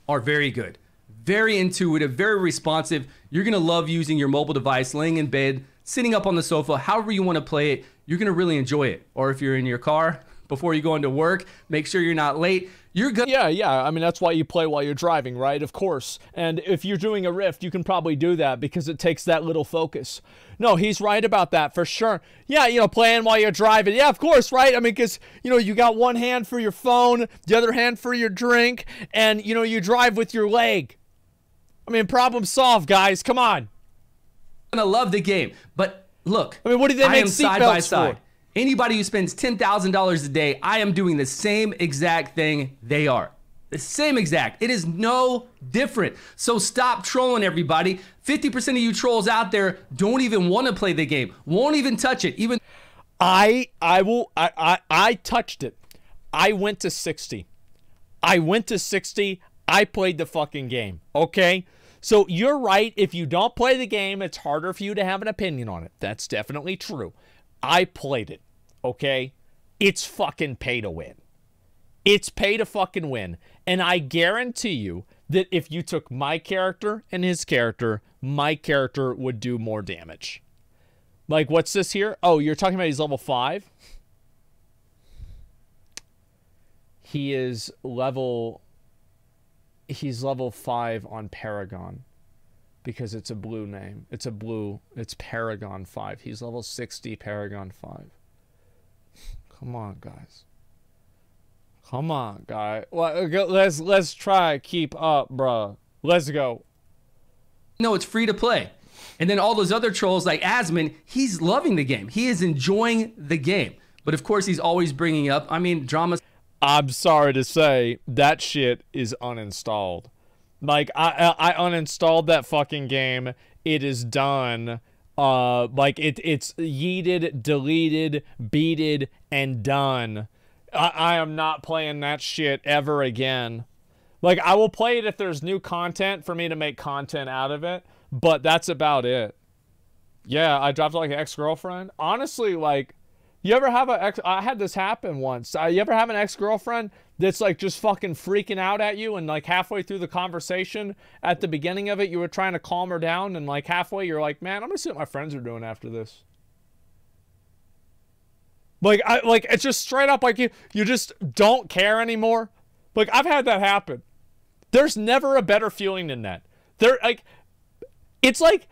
are very good. Very intuitive, very responsive. You're going to love using your mobile device, laying in bed, sitting up on the sofa, however you want to play it. You're going to really enjoy it. Or if you're in your car before you go into work, make sure you're not late. You're good. Yeah. I mean, that's why you play while you're driving, right? Of course. And if you're doing a Rift, you can probably do that because it takes that little focus. No, he's right about that for sure. Yeah, playing while you're driving. Yeah, of course, right? I mean, because, you got one hand for your phone, the other hand for your drink, and, you drive with your leg. I mean, problem solved, guys. Come on. I'm going to love the game. But look, I mean, what do they make side by seatbelts side. for? Anybody who spends $10,000 a day, I am doing the same exact thing they are. The same exact. It is no different. So stop trolling everybody. 50% of you trolls out there don't even want to play the game. Won't even touch it. Even I touched it. I went to 60. I played the fucking game. Okay? So you're right. If you don't play the game, it's harder for you to have an opinion on it. That's definitely true. I played it, okay? It's fucking pay to win. It's pay to fucking win. And I guarantee you that if you took my character and his character, my character would do more damage. Like, what's this here? Oh, you're talking about he's level 5? He's level 5 on Paragon. Because it's a blue name. It's Paragon 5. He's level 60, Paragon 5. Come on, guys. Come on, guy. Let's try keep up, bruh. Let's go. No, it's free to play. And then all those other trolls like Asmon, he's loving the game. He is enjoying the game. But of course, he's always bringing up, I mean, drama. I'm sorry to say, that shit is uninstalled. Like, I uninstalled that fucking game. It is done. Like, it's yeeted, deleted, beated, and done. I am not playing that shit ever again. Like, I will play it if there's new content for me to make content out of it, but that's about it. Yeah, I dropped like an ex-girlfriend. Honestly, like, you ever have I had this happen once. You ever have an ex-girlfriend that's like just fucking freaking out at you, and like halfway through the conversation at the beginning of it, you were trying to calm her down, and like halfway you're like, man, I'm gonna see what my friends are doing after this. Like, it's just straight up like you just don't care anymore. Like, I've had that happen. There's never a better feeling than that. It's like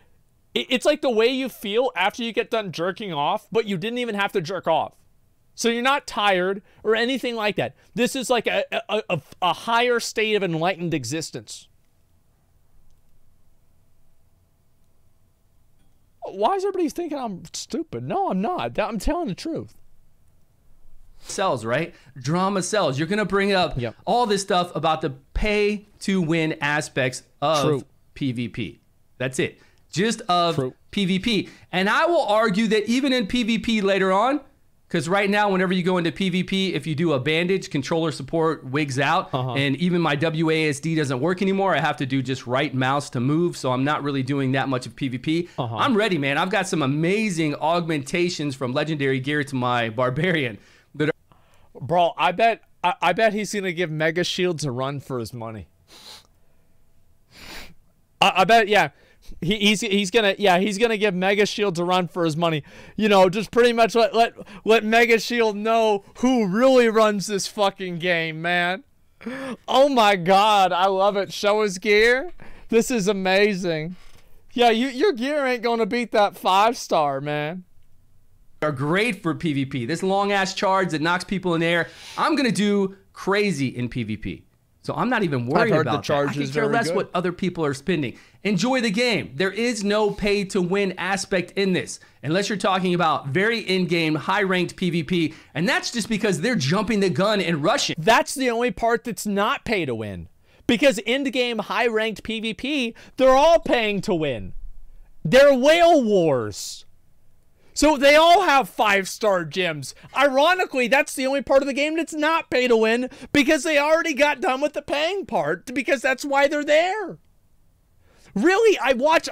the way you feel after you get done jerking off, but you didn't even have to jerk off. So you're not tired or anything like that. This is like a higher state of enlightened existence. Why is everybody thinking I'm stupid? No, I'm not. I'm telling the truth. Sells, right? Drama sells. You're going to bring up all this stuff about the pay to win aspects of PvP. That's it. Just of PvP. And I will argue that even in PvP later on, because right now, whenever you go into PvP, if you do a bandage, controller support wigs out, and even my WASD doesn't work anymore. I have to do just right mouse to move, so I'm not really doing that much of PvP. I'm ready, man. I've got some amazing augmentations from Legendary Gear to my Barbarian. Bro, I bet he's gonna give Mega Shields a run for his money. I bet, yeah. He's gonna give Mega Shield a run for his money. You know, just pretty much let Mega Shield know who really runs this fucking game, man. Oh my god, I love it. Show his gear. This is amazing. Yeah, your gear ain't gonna beat that 5-star, man. Are great for PvP. This long ass charge that knocks people in the air. I'm gonna do crazy in PvP. So I'm not even worried about that. I could care less what other people are spending. Enjoy the game. There is no pay to win aspect in this, unless you're talking about very in-game, high-ranked PvP, and that's just because they're jumping the gun and rushing. That's the only part that's not pay to win. Because in-game, high-ranked PvP, they're all paying to win. They're whale wars. So they all have 5-star gyms. Ironically, that's the only part of the game that's not pay to win, because they already got done with the paying part, because that's why they're there. Really, I watched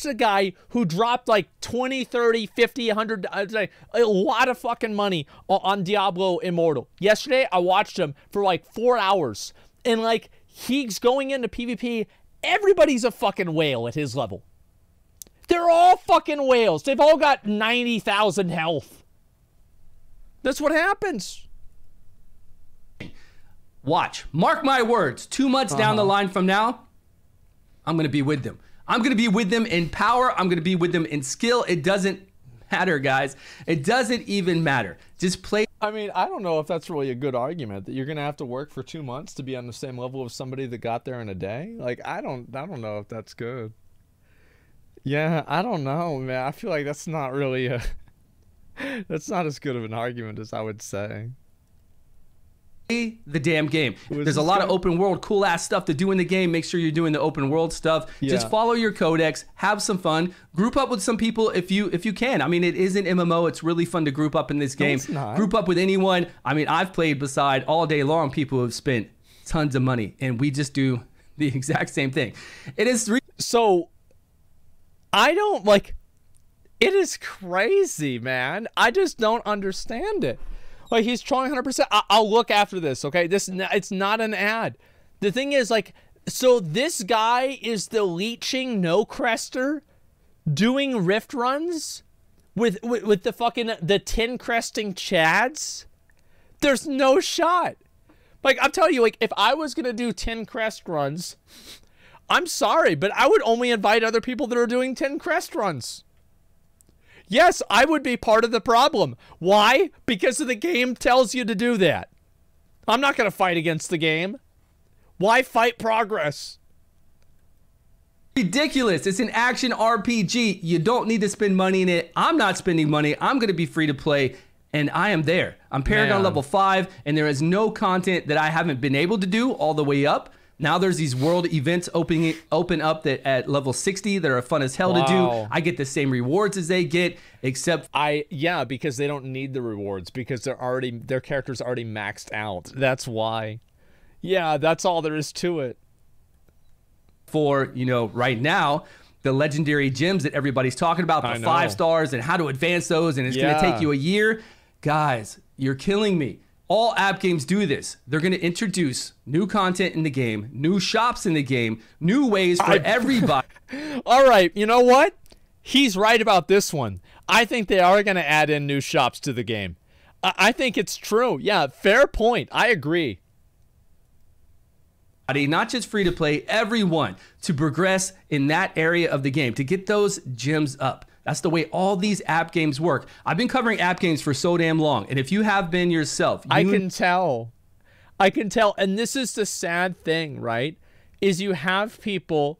a guy who dropped like 20, 30, 50, 100, a lot of fucking money on Diablo Immortal. Yesterday, I watched him for like 4 hours, and like, he's going into PvP, everybody's a fucking whale at his level. They're all fucking whales. They've all got 90,000 health. That's what happens. Watch. Mark my words. 2 months down the line from now, I'm going to be with them. I'm going to be with them in power. I'm going to be with them in skill. It doesn't matter, guys. It doesn't even matter. Just play. I mean, I don't know if that's really a good argument, that you're going to have to work for 2 months to be on the same level as somebody that got there in a day. Like, I don't know if that's good. Yeah, I don't know, man. I feel like that's not really that's not as good of an argument as I would say. The damn game. There's a lot of open world, cool ass stuff to do in the game. Make sure you're doing the open world stuff. Yeah. Just follow your codex, have some fun, group up with some people if you can. I mean, it is an MMO. It's really fun to group up in this game. No, it's not. Group up with anyone. I mean, I've played beside all day long people who have spent tons of money, and we just do the exact same thing. It is so. I don't, like, it is crazy, man. I just don't understand it. Like, he's trolling 100%. I'll look after this, okay? It's not an ad. The thing is, like, so this guy is the leeching no-crester doing rift runs with the fucking, the 10 cresting chads? There's no shot. Like, I'm telling you, like, if I was gonna do 10 crest runs, I'm sorry, but I would only invite other people that are doing 10 crest runs. Yes, I would be part of the problem. Why? Because the game tells you to do that. I'm not going to fight against the game. Why fight progress? Ridiculous. It's an action RPG. You don't need to spend money in it. I'm not spending money. I'm going to be free to play, and I am there. I'm Paragon level 5, and there is no content that I haven't been able to do all the way up. Now there's these world events open up that at level 60 that are fun as hell to do. I get the same rewards as they get, except yeah, because they don't need the rewards because their character's already maxed out. That's why. Yeah, that's all there is to it. For, you know, right now, the legendary gems that everybody's talking about, the 5 stars and how to advance those, and it's going to take you a year. Guys, you're killing me. All app games do this. They're going to introduce new content in the game, new shops in the game, new ways for everybody. All right, you know what? He's right about this one. I think they are going to add in new shops to the game. I think it's true. Yeah, fair point. I agree. Not just free to play, everyone to progress in that area of the game, to get those gems up. That's the way all these app games work. I've been covering app games for so damn long, and if you have been yourself, I can tell. I can tell, and this is the sad thing, right? Is you have people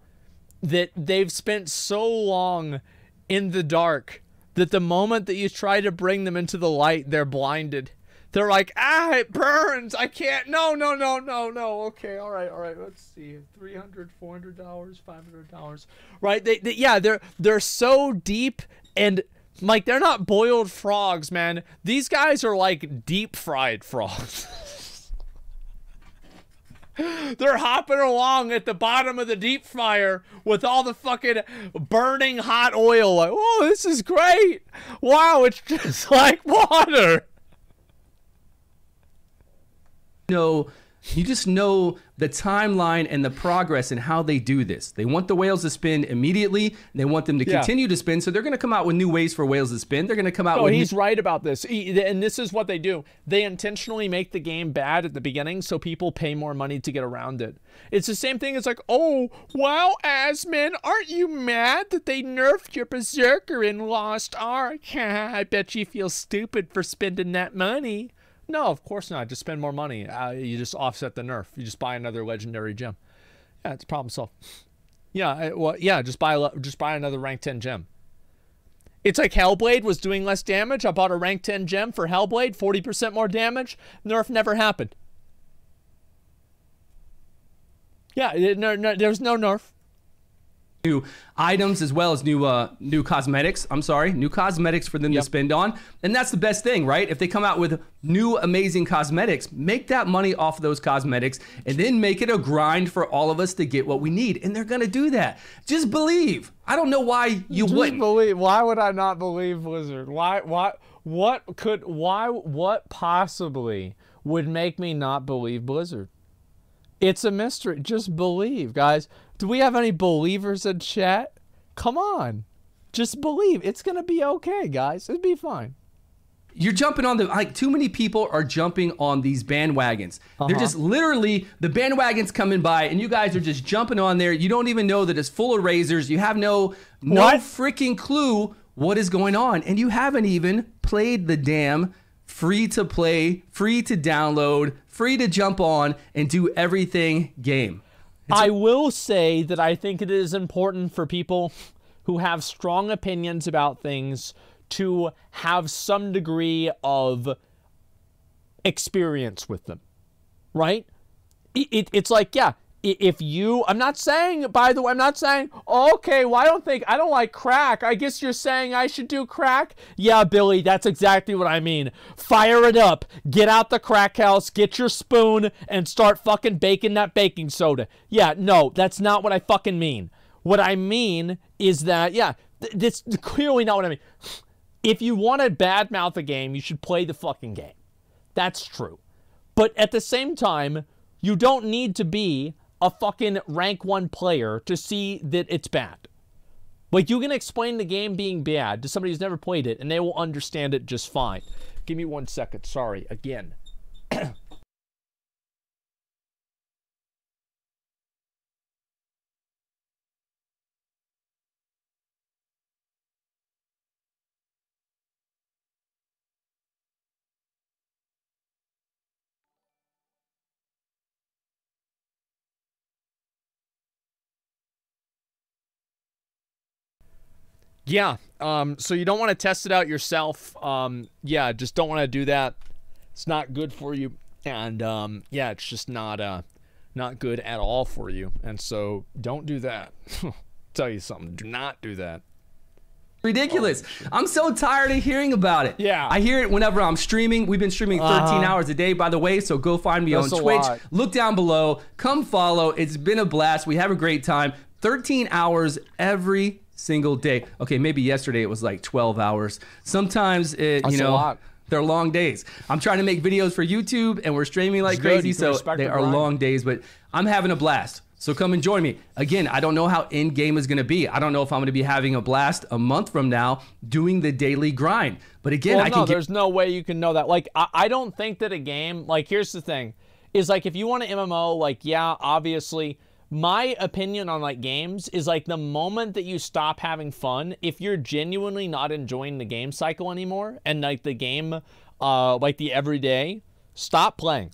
that they've spent so long in the dark that the moment that you try to bring them into the light, they're blinded. They're like, ah, it burns. I can't. No. Okay, all right. Let's see. $300, $400, $500. Right? Yeah, they're so deep, and like they're not boiled frogs, man. These guys are like deep fried frogs. They're hopping along at the bottom of the deep fryer with all the fucking burning hot oil. Like, oh, this is great. Wow, it's just like water. You just know the timeline and the progress and how they do this. They want the whales to spin immediately. And they want them to continue to spin. So they're going to come out with new ways for whales to spin. They're going to come out with... he's right about this. And this is what they do. They intentionally make the game bad at the beginning so people pay more money to get around it. It's the same thing. It's like, oh, wow, Asmon, aren't you mad that they nerfed your Berserker in Lost Ark? I bet you feel stupid for spending that money. No, of course not. Just spend more money. You just offset the nerf. You just buy another legendary gem. Yeah, it's problem solved. Yeah, well, yeah, just buy another rank 10 gem. It's like Hellblade was doing less damage. I bought a rank 10 gem for Hellblade, 40% more damage. Nerf never happened. Yeah, there's no nerf. New items as well as new cosmetics. I'm sorry, new cosmetics for them to spend on. And that's the best thing, right? If they come out with new amazing cosmetics, make that money off of those cosmetics and then make it a grind for all of us to get what we need. And they're going to do that. Just believe. I don't know why you wouldn't. Believe. Why would I not believe Blizzard? What possibly would make me not believe Blizzard? It's a mystery. Just believe, guys. Do we have any believers in chat? Come on. Just believe. It's going to be okay, guys. It'll be fine. You're jumping on the... Like, too many people are jumping on these bandwagons. They're just literally... The bandwagon's coming by, and you guys are just jumping on there. You don't even know that it's full of razors. You have no freaking clue what is going on. And you haven't even played the damn free-to-play, free-to-download, free-to-jump on, and do everything game. I will say that I think it is important for people who have strong opinions about things to have some degree of experience with them, right? It's like, yeah, if you, I'm not saying, by the way, I'm not saying, okay, well, I don't like crack. I guess you're saying I should do crack? Yeah, Billy, that's exactly what I mean. Fire it up. Get out the crack house, get your spoon, and start fucking baking that baking soda. Yeah, no, that's not what I fucking mean. What I mean is that, yeah, that's clearly not what I mean. If you want to badmouth a game, you should play the fucking game. That's true. But at the same time, you don't need to be a fucking rank 1 player to see that it's bad. Like, you can explain the game being bad to somebody who's never played it, and they will understand it just fine. Give me 1 second. Sorry, again. Yeah, so you don't want to test it out yourself. Yeah, just don't want to do that. It's not good for you. And, yeah, it's just not good at all for you. And so don't do that. Tell you something. Do not do that. Ridiculous. I'm so tired of hearing about it. Yeah. I hear it whenever I'm streaming. We've been streaming 13 hours a day, by the way, so go find me on Twitch. Look down below. Come follow. It's been a blast. We have a great time. 13 hours every single day. Okay, maybe yesterday it was like 12 hours. Sometimes it, you know, they're long days. I'm trying to make videos for YouTube and we're streaming like crazy, so they are long days, but I'm having a blast. So come and join me. Again, I don't know how in-game is going to be. I don't know if I'm going to be having a blast a month from now doing the daily grind. But again, well, there's no way you can know that. Like, I don't think that a game, like, here's the thing, is like, if you want an MMO, like, yeah, obviously, my opinion on, like, games is, like, the moment that you stop having fun, if you're genuinely not enjoying the game cycle anymore, and, like, the game, like, the everyday, stop playing.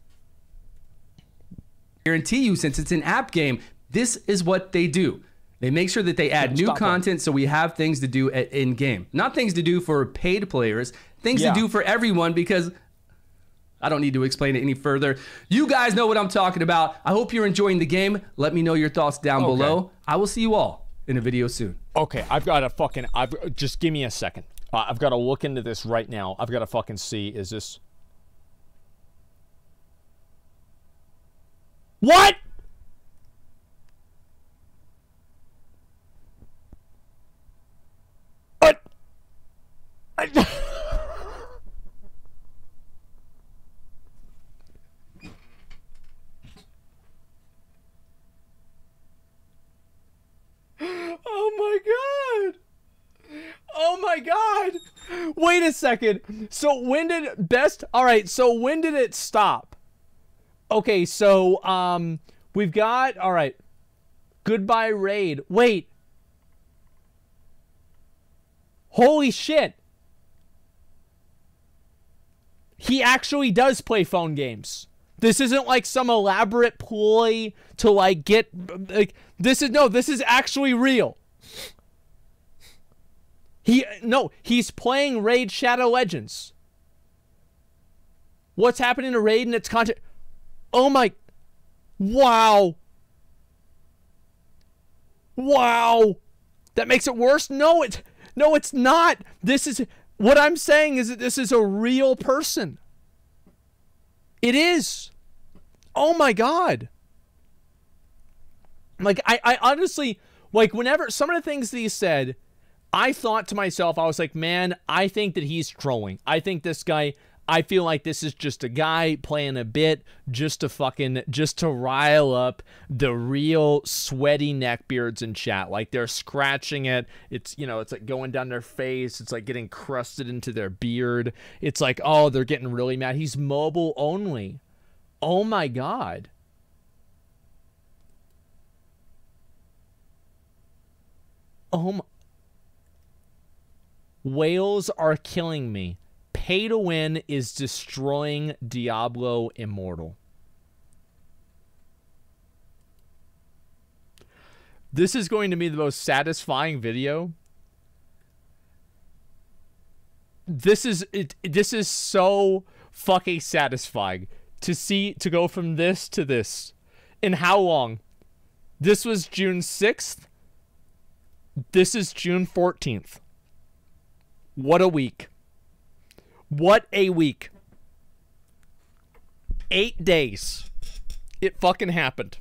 Guarantee you, since it's an app game, this is what they do. They make sure that they add new content so we have things to do in-game. Not things to do for paid players, things to do for everyone, because I don't need to explain it any further. You guys know what I'm talking about. I hope you're enjoying the game. Let me know your thoughts down below. I will see you all in a video soon. Okay, I've got to fucking, just give me a second. I've got to look into this right now. I've got to fucking see, is this... What? What? Oh my God. Oh my God. Wait a second. So when did best, all right, so when did it stop? Okay, so, we've got, all right, goodbye raid. Wait. Holy shit. He actually does play phone games. This isn't like some elaborate ploy to like get, like, this is actually real. He's playing Raid Shadow Legends. What's happening to Raid and its content? Oh my, wow. Wow. That makes it worse? No, it's not. This is, what I'm saying is that this is a real person. It is. Oh my God. Like, I honestly, like, whenever, some of the things that he said, I thought to myself, I was like, man, I think that he's trolling. I think this guy, I feel like this is just a guy playing a bit just to rile up the real sweaty neckbeards in chat. Like, they're scratching it. It's, you know, it's like going down their face. It's like getting crusted into their beard. It's like, oh, they're getting really mad. He's mobile only. Oh my God. Oh my. Whales are killing me. Pay to win is destroying Diablo Immortal. This is going to be the most satisfying video. This is so fucking satisfying to go from this to this. In how long? This was June 6th. This is June 14th. What a week. What a week. 8 days. It fucking happened.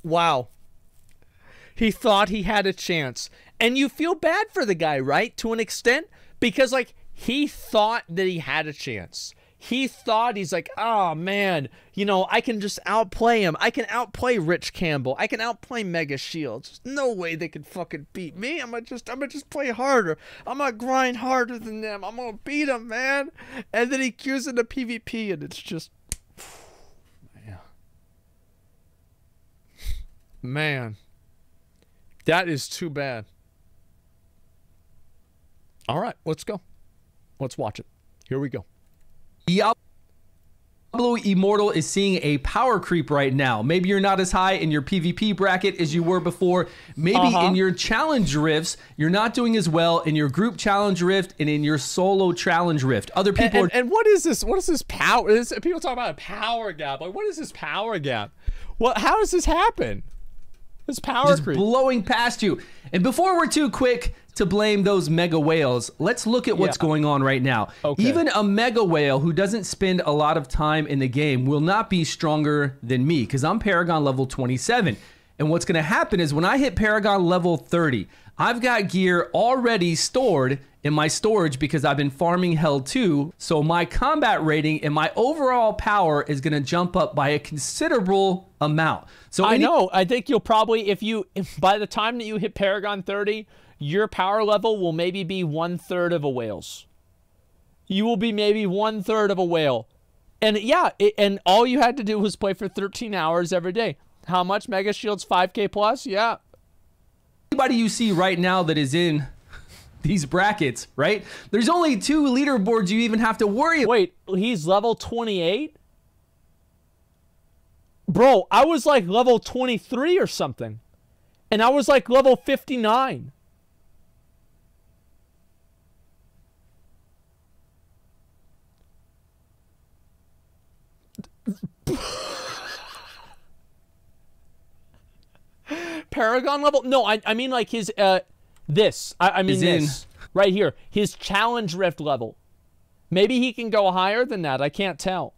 Wow. He thought he had a chance. And you feel bad for the guy, right? To an extent. Because, like, he thought that he had a chance. He thought, he's like, oh man, you know, I can just outplay him. I can outplay Rich Campbell. I can outplay Mega Shields. There's no way they can fucking beat me. I'm gonna just play harder. I'm gonna grind harder than them. I'm gonna beat them, man. And then he queues into PvP, and it's just, man, that is too bad. All right, let's go. Let's watch it. Here we go. Diablo Immortal is seeing a power creep right now. Maybe you're not as high in your PvP bracket as you were before. Maybe in your challenge rifts, you're not doing as well in your group challenge rift and in your solo challenge rift. Other people and what is this? What is this power? People talk about a power gap. Like, what is this power gap? Well, how does this happen? This power just creep blowing past you. And before we're too quick to blame those mega whales, let's look at what's going on right now. Even a mega whale who doesn't spend a lot of time in the game will not be stronger than me, because I'm Paragon level 27. And what's going to happen is when I hit Paragon level 30, I've got gear already stored in my storage because I've been farming Hell 2. So my combat rating and my overall power is going to jump up by a considerable amount. So I know. I think you'll probably, if by the time that you hit Paragon 30, your power level will maybe be 1/3 of a whale's. You will be maybe 1/3 of a whale. And yeah, and all you had to do was play for 13 hours every day. How much? Mega Shields 5K plus? Yeah. Anybody you see right now that is in these brackets, right? There's only 2 leaderboards you even have to worry about. Wait, he's level 28? Bro, I was like level 23 or something. And I was like level 59. Paragon level? No, I mean like his, this. I mean this. Right here. His challenge rift level. Maybe he can go higher than that. I can't tell.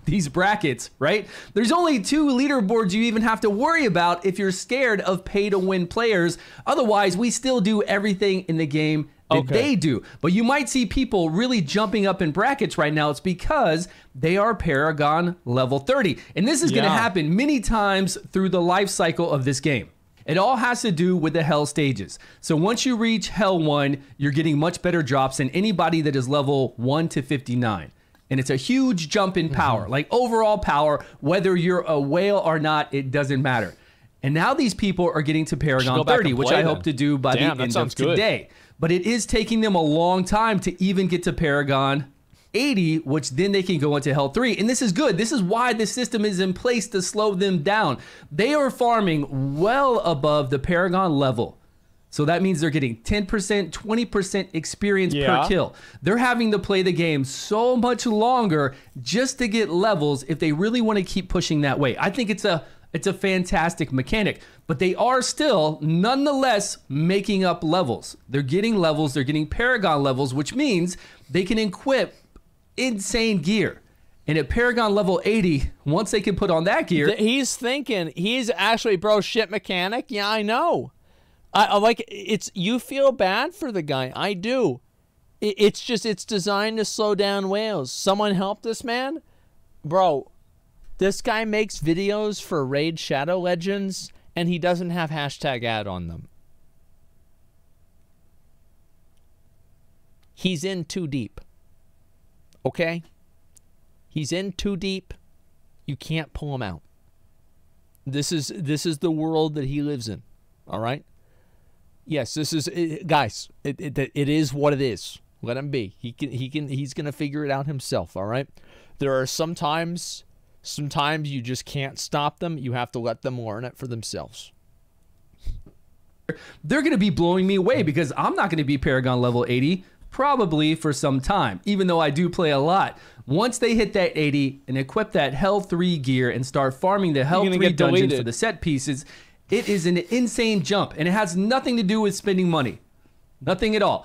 These brackets, right? There's only 2 leaderboards you even have to worry about if you're scared of pay-to-win players. Otherwise, we still do everything in the game that they do. But you might see people really jumping up in brackets right now. It's because they are Paragon level 30. And this is going to happen many times through the life cycle of this game. It all has to do with the Hell stages. So once you reach Hell 1, you're getting much better drops than anybody that is level 1 to 59. And it's a huge jump in power, like overall power, whether you're a whale or not, it doesn't matter. And now these people are getting to Paragon 30, which I hope to do by the end of today. But it is taking them a long time to even get to Paragon 80, which then they can go into Hell 3. And this is good. This is why the system is in place to slow them down. They are farming well above the Paragon level. So that means they're getting 10%, 20% experience per kill. They're having to play the game so much longer just to get levels if they really want to keep pushing that way. I think it's a fantastic mechanic, but they are still nonetheless making up levels. They're getting levels, they're getting Paragon levels, which means they can equip insane gear. And at Paragon level 80, once they can put on that gear, he's thinking, he's actually, bro, shit mechanic. Yeah, I know. I like it's, you feel bad for the guy. I do. It's just, it's designed to slow down whales. Someone help this man. Bro, this guy makes videos for Raid Shadow Legends and he doesn't have hashtag ad on them. He's in too deep. Okay? He's in too deep. You can't pull him out. This is the world that he lives in. All right? Yes, this is, guys, it is what it is. Let him be. He's going to figure it out himself, all right? There are sometimes you just can't stop them. You have to let them learn it for themselves. They're going to be blowing me away because I'm not going to be Paragon level 80 probably for some time, even though I do play a lot. Once they hit that 80 and equip that Hell 3 gear and start farming the Hell 3 dungeons for the set pieces, it is an insane jump, and it has nothing to do with spending money. Nothing at all.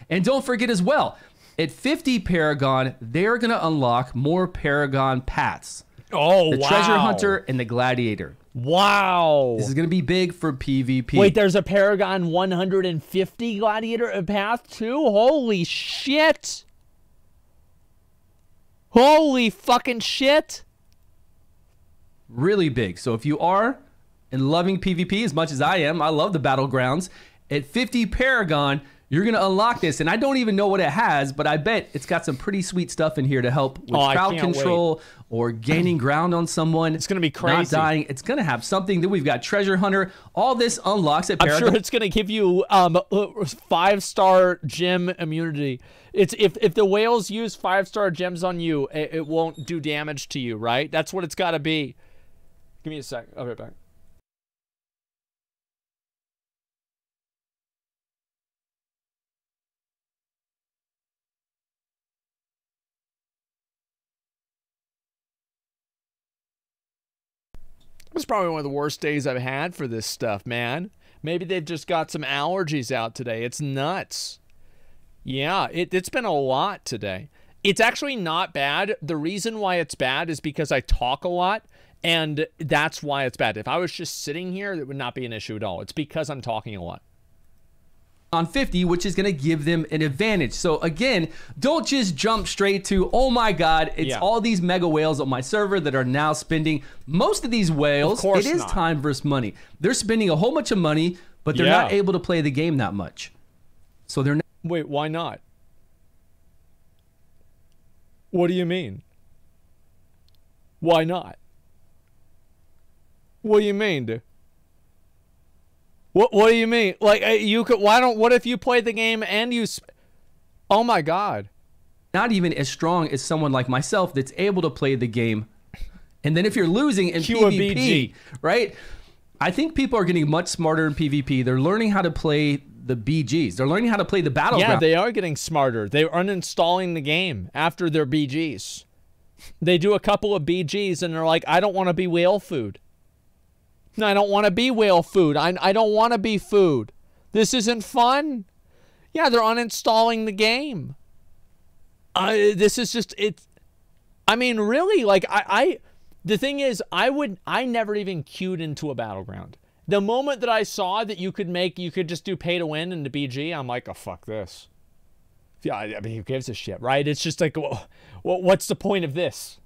And don't forget as well, at 50 Paragon, they're going to unlock more Paragon paths. Oh, the Treasure Hunter and the Gladiator. Wow. This is going to be big for PvP. Wait, there's a Paragon 150 Gladiator path too? Holy shit. Holy fucking shit. Really big. So if you are and loving PvP as much as I am, I love the battlegrounds. At 50 Paragon, you're going to unlock this, and I don't even know what it has, but I bet it's got some pretty sweet stuff in here to help with crowd control or gaining ground on someone. It's going to be crazy. Not dying. It's going to have something. Then we've got Treasure Hunter. All this unlocks at Paragon. I'm sure it's going to give you 5-star gem immunity. It's if the whales use 5-star gems on you, it won't do damage to you, right? That's what it's got to be. Give me a sec. I'll be right back. It's probably one of the worst days I've had for this stuff, man. Maybe they've just got some allergies out today. It's nuts. Yeah, it's been a lot today. It's actually not bad. The reason why it's bad is because I talk a lot, and that's why it's bad. If I was just sitting here, it would not be an issue at all. It's because I'm talking a lot. On 50, which is going to give them an advantage. So again, don't just jump straight to, oh my God, it's all these mega whales on my server that are now spending most of these whales. It is time versus money. They're spending a whole bunch of money, but they're not able to play the game that much. So they're not. Wait, why not? What do you mean? Why not? What do you mean, dude? What do you mean? Like, you could, what if you play the game and you, oh my God. Not even as strong as someone like myself that's able to play the game. And then if you're losing in PvP, right? I think people are getting much smarter in PvP. They're learning how to play the BGs. They're learning how to play the battleground. Yeah, they are getting smarter. They're uninstalling the game after their BGs. They do a couple of BGs and they're like, I don't want to be whale food. No, I don't want to be whale food. I don't want to be food. This isn't fun. Yeah, they're uninstalling the game. This is just, I mean, really, like, the thing is, I never even queued into a battleground. The moment that I saw that you could just do pay to win in the BG, I'm like, oh, fuck this. Yeah, I mean, who gives a shit, right? It's just like, well, what's the point of this?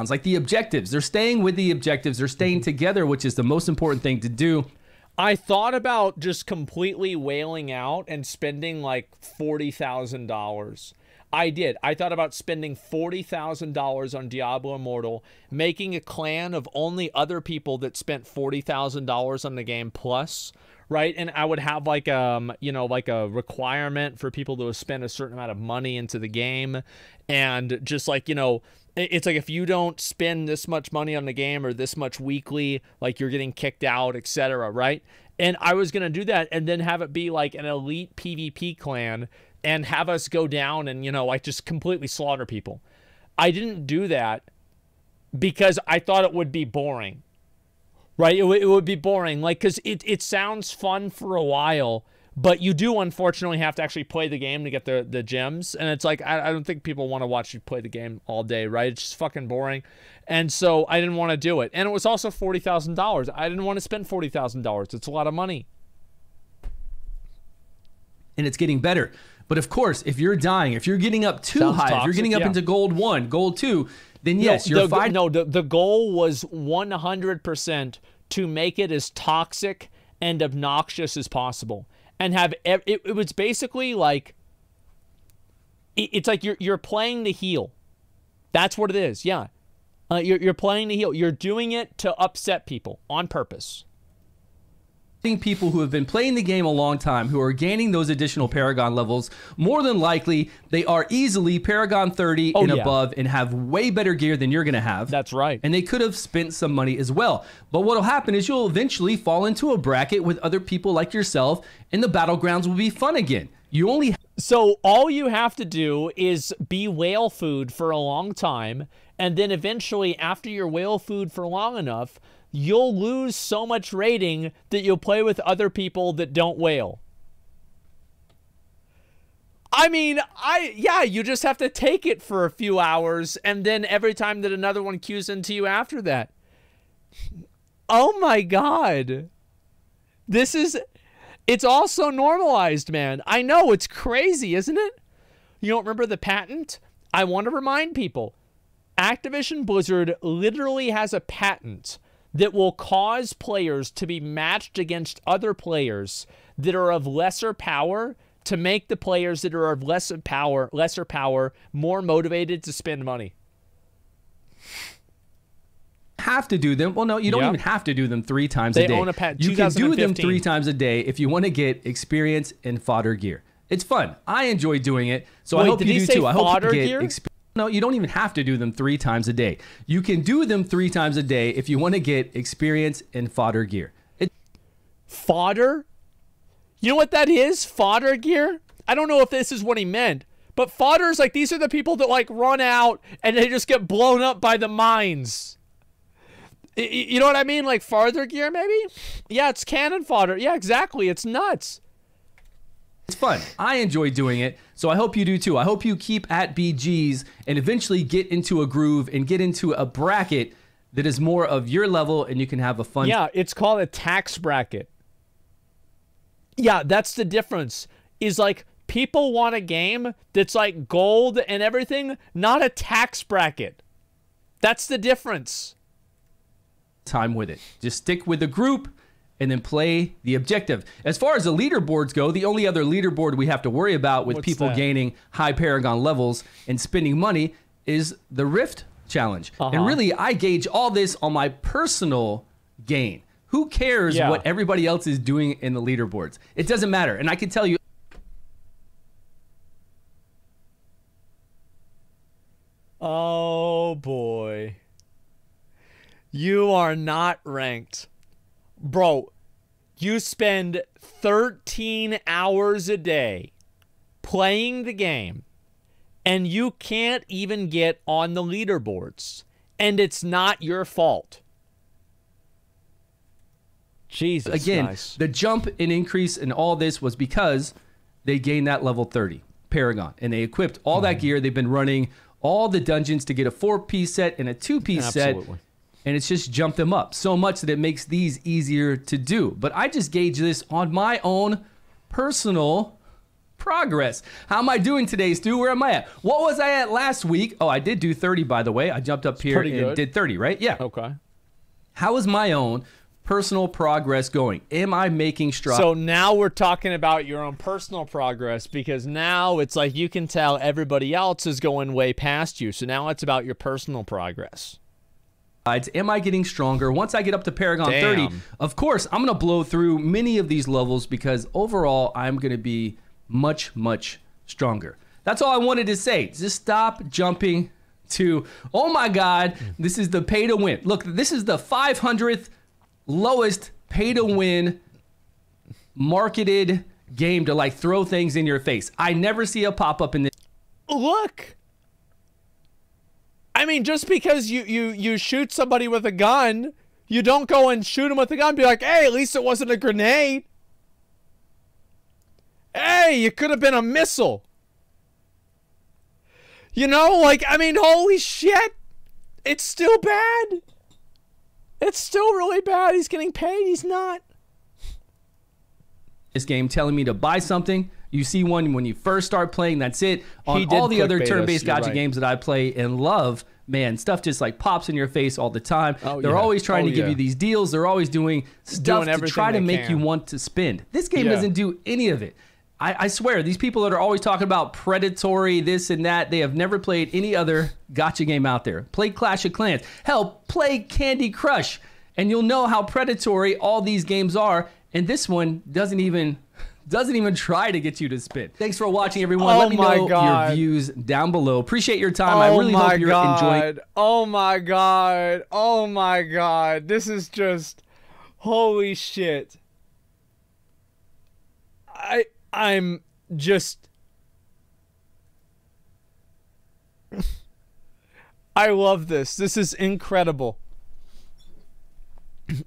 Like the objectives. They're staying with the objectives. They're staying together, which is the most important thing to do. I thought about just completely wailing out and spending like $40,000. I did. I thought about spending $40,000 on Diablo Immortal, making a clan of only other people that spent $40,000 on the game plus, right? And I would have like you know, like a requirement for people to spend a certain amount of money into the game, and just like, you know, it's like if you don't spend this much money on the game or this much weekly, like you're getting kicked out, etc., right? And I was going to do that and then have it be like an elite PvP clan and have us go down and, you know, like just completely slaughter people. I didn't do that because I thought it would be boring, right? It would be boring, like, because it sounds fun for a while, but you do unfortunately have to actually play the game to get the gems. And it's like, I don't think people want to watch you play the game all day, right? It's just fucking boring. And so I didn't want to do it. And it was also $40,000. I didn't want to spend $40,000. It's a lot of money. And it's getting better. But of course, if you're dying, if you're getting up too high, if you're getting up into gold 1, gold 2, then yes, you're fine. No, the goal was 100% to make it as toxic and obnoxious as possible. And have it was basically like, it's like you're playing to heal. That's what it is. Yeah, you're playing to heal. You're doing it to upset people on purpose. People who have been playing the game a long time, who are gaining those additional Paragon levels, more than likely they are easily Paragon 30 and above and have way better gear than you're going to have. That's right. And they could have spent some money as well. But what will happen is you'll eventually fall into a bracket with other people like yourself, and the battlegrounds will be fun again. You only So all you have to do is be whale food for a long time, and then eventually after you're whale food for long enough, you'll lose so much rating that you'll play with other people that don't whale. I mean, yeah, you just have to take it for a few hours, and then every time that another one queues into you after that. Oh my God. It's all so normalized, man. I know, it's crazy, isn't it? You don't remember the patent? I want to remind people, Activision Blizzard literally has a patent that will cause players to be matched against other players that are of lesser power to make the players that are of lesser power more motivated to spend money. Have to do them. Well, no, you don't even have to do them 3 times a day. They own a patent. You can do them 3 times a day if you want to get experience and fodder gear. It's fun. I enjoy doing it, so I hope you do too. I hope you get experience. No, you don't even have to do them 3 times a day. You can do them 3 times a day if you want to get experience and fodder gear. Fodder? You know what that is? Fodder gear? I don't know if this is what he meant, but fodder's like, these are the people that like run out and they just get blown up by the mines. You know what I mean? Like farther gear, maybe? Yeah, it's cannon fodder. Yeah, exactly. It's nuts. It's fun. I enjoy doing it, so I hope you do too. I hope you keep at BGs and eventually get into a groove and get into a bracket that is more of your level and you can have a fun... Yeah, it's called a tax bracket. Yeah, that's the difference. Is like, people want a game that's like gold and everything, not a tax bracket. That's the difference. Time with it. Just stick with the group and then play the objective. As far as the leaderboards go, the only other leaderboard we have to worry about with people gaining high Paragon levels and spending money is the Rift Challenge. And really, I gauge all this on my personal gain. Who cares what everybody else is doing in the leaderboards? It doesn't matter. And I can tell you... Oh, boy. You are not ranked. Bro, you spend 13 hours a day playing the game, and you can't even get on the leaderboards. And it's not your fault. Jesus Again, Christ. The jump and increase in all this was because they gained that level 30 Paragon, and they equipped all that gear. They've been running all the dungeons to get a 4-piece set and a 2-piece set. And it's just jumped them up so much that it makes these easier to do. But I just gauge this on my own personal progress. How am I doing today, Stu? Where am I at? What was I at last week? Oh, I did do 30, by the way. I jumped up here and did 30, right? Yeah. Okay. How is my own personal progress going? Am I making strides? So now we're talking about your own personal progress, because now it's like you can tell everybody else is going way past you. So now it's about your personal progress. Am I getting stronger? Once I get up to Paragon 30, of course, I'm going to blow through many of these levels because overall, I'm going to be much, much stronger. That's all I wanted to say. Just stop jumping to, oh my God, this is the pay to win. Look, this is the 500th lowest pay to win marketed game to like throw things in your face. I never see a pop-up in this. Look. I mean, just because you shoot somebody with a gun, you don't go and shoot him with a gun and be like, hey, at least it wasn't a grenade. Hey, it could have been a missile. You know, like, I mean, holy shit. It's still bad. It's still really bad. He's getting paid. He's not. This game telling me to buy something. You see one when you first start playing, that's it. On all the other turn-based gacha games that I play and love, man, stuff just like pops in your face all the time. They're always trying to give you these deals. They're always doing stuff to try to make you want to spend. This game doesn't do any of it. I swear, these people that are always talking about predatory, this and that, they have never played any other gacha game out there. Play Clash of Clans. Hell, play Candy Crush, and you'll know how predatory all these games are. And this one doesn't even try to get you to spend. Thanks for watching, everyone. Let me know your views down below. Appreciate your time. I really hope you're enjoying. Oh my God. Oh my God. This is just, holy shit. I'm just, I love this. This is incredible.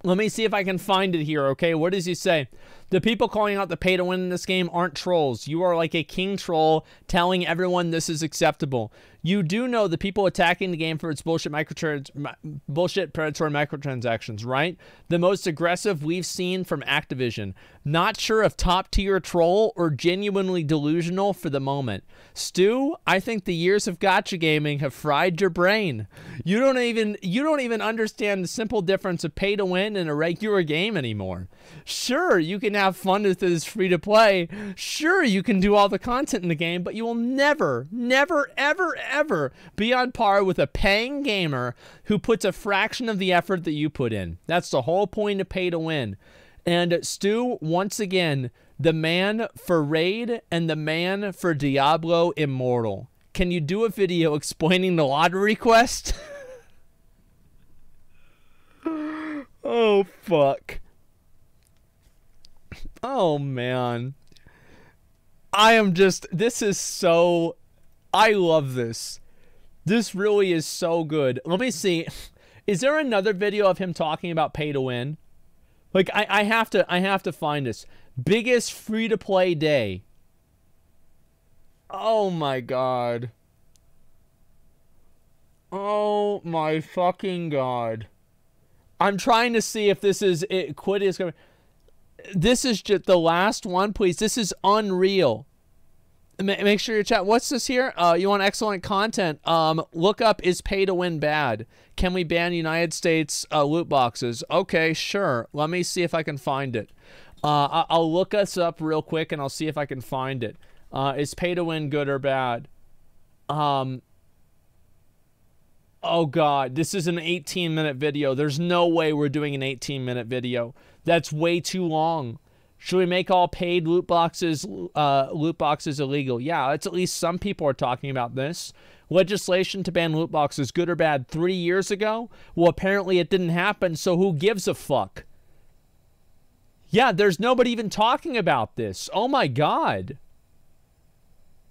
Let me see if I can find it here, okay? What does he say? The people calling out the pay to win in this game aren't trolls. You are like a king troll telling everyone this is acceptable. You do know the people attacking the game for its bullshit predatory microtransactions, right? The most aggressive we've seen from Activision. Not sure if top tier troll or genuinely delusional for the moment. Stu, I think the years of gacha gaming have fried your brain. You don't even understand the simple difference of pay to win in a regular game anymore. Sure, you can have fun with this free to play. Sure, you can do all the content in the game, but you will never, ever be on par with a paying gamer who puts a fraction of the effort that you put in. That's the whole point of pay to win. And Stu, once again, the man for Raid and the man for Diablo Immortal. Can you do a video explaining the lottery quest? Oh, fuck. Oh, man. This is so... I love this. This really is so good. Let me see. Is there another video of him talking about pay to win? Like, I have to find this. Biggest free-to-play day. Oh, my God. Oh, my fucking God. I'm trying to see if this is it. Quit is going. This is just the last one, please. This is unreal. Make sure you chat. What's this here? You want excellent content? Look up, is pay to win bad? Can we ban United States loot boxes? Okay, sure. Let me see if I can find it. I'll look us up real quick and I'll see if I can find it. Is pay to win good or bad? Oh God, this is an 18-minute video. There's no way we're doing an 18-minute video. That's way too long. Should we make all paid loot boxes illegal? Yeah, it's at least some people are talking about this. Legislation to ban loot boxes, good or bad, 3 years ago? Well, apparently it didn't happen, so who gives a fuck? Yeah, there's nobody even talking about this. Oh my God.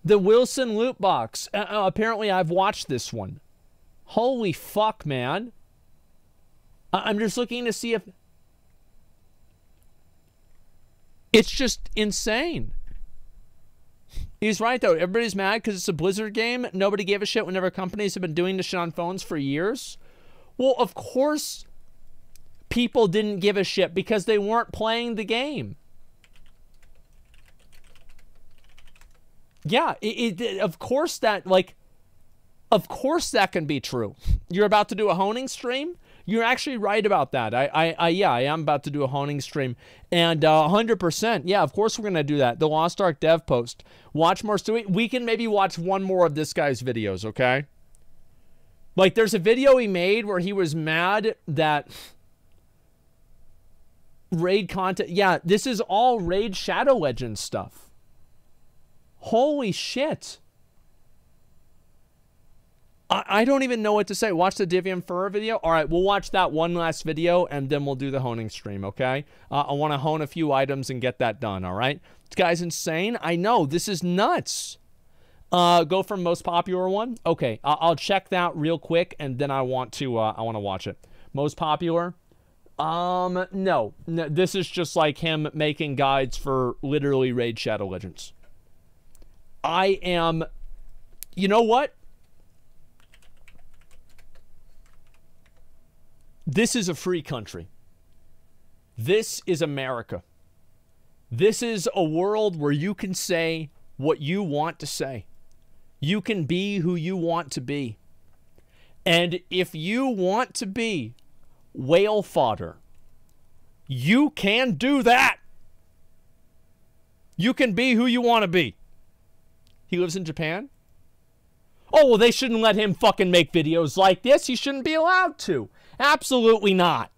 The Wilson loot box. Apparently I've watched this one. Holy fuck, man. I'm just looking to see if... It's just insane. He's right, though. Everybody's mad because it's a Blizzard game. Nobody gave a shit whenever companies have been doing this shit on phones for years. Well, of course people didn't give a shit because they weren't playing the game. Yeah, of course that, like... Of course that can be true. You're about to do a honing stream? You're actually right about that. Yeah, I am about to do a honing stream. And 100%, yeah, of course we're going to do that. The Lost Ark dev post. Watch more Stewie. We can maybe watch one more of this guy's videos, okay? Like, there's a video he made where he was mad that Raid content... Yeah, this is all Raid Shadow Legends stuff. Holy shit. I don't even know what to say. Watch the Divium Fur video. All right, we'll watch that one last video, and then we'll do the honing stream, okay? I want to hone a few items and get that done, all right? This guy's insane. I know. This is nuts. Go for most popular one. Okay, I'll check that real quick, and then I want to watch it. Most popular? No. This is just like him making guides for literally Raid Shadow Legends. I am... You know what? This is a free country. This is America. This is a world where you can say what you want to say. You can be who you want to be. And if you want to be whale fodder, you can do that. You can be who you want to be. He lives in Japan? Oh, well, they shouldn't let him fucking make videos like this. He shouldn't be allowed to. Absolutely not.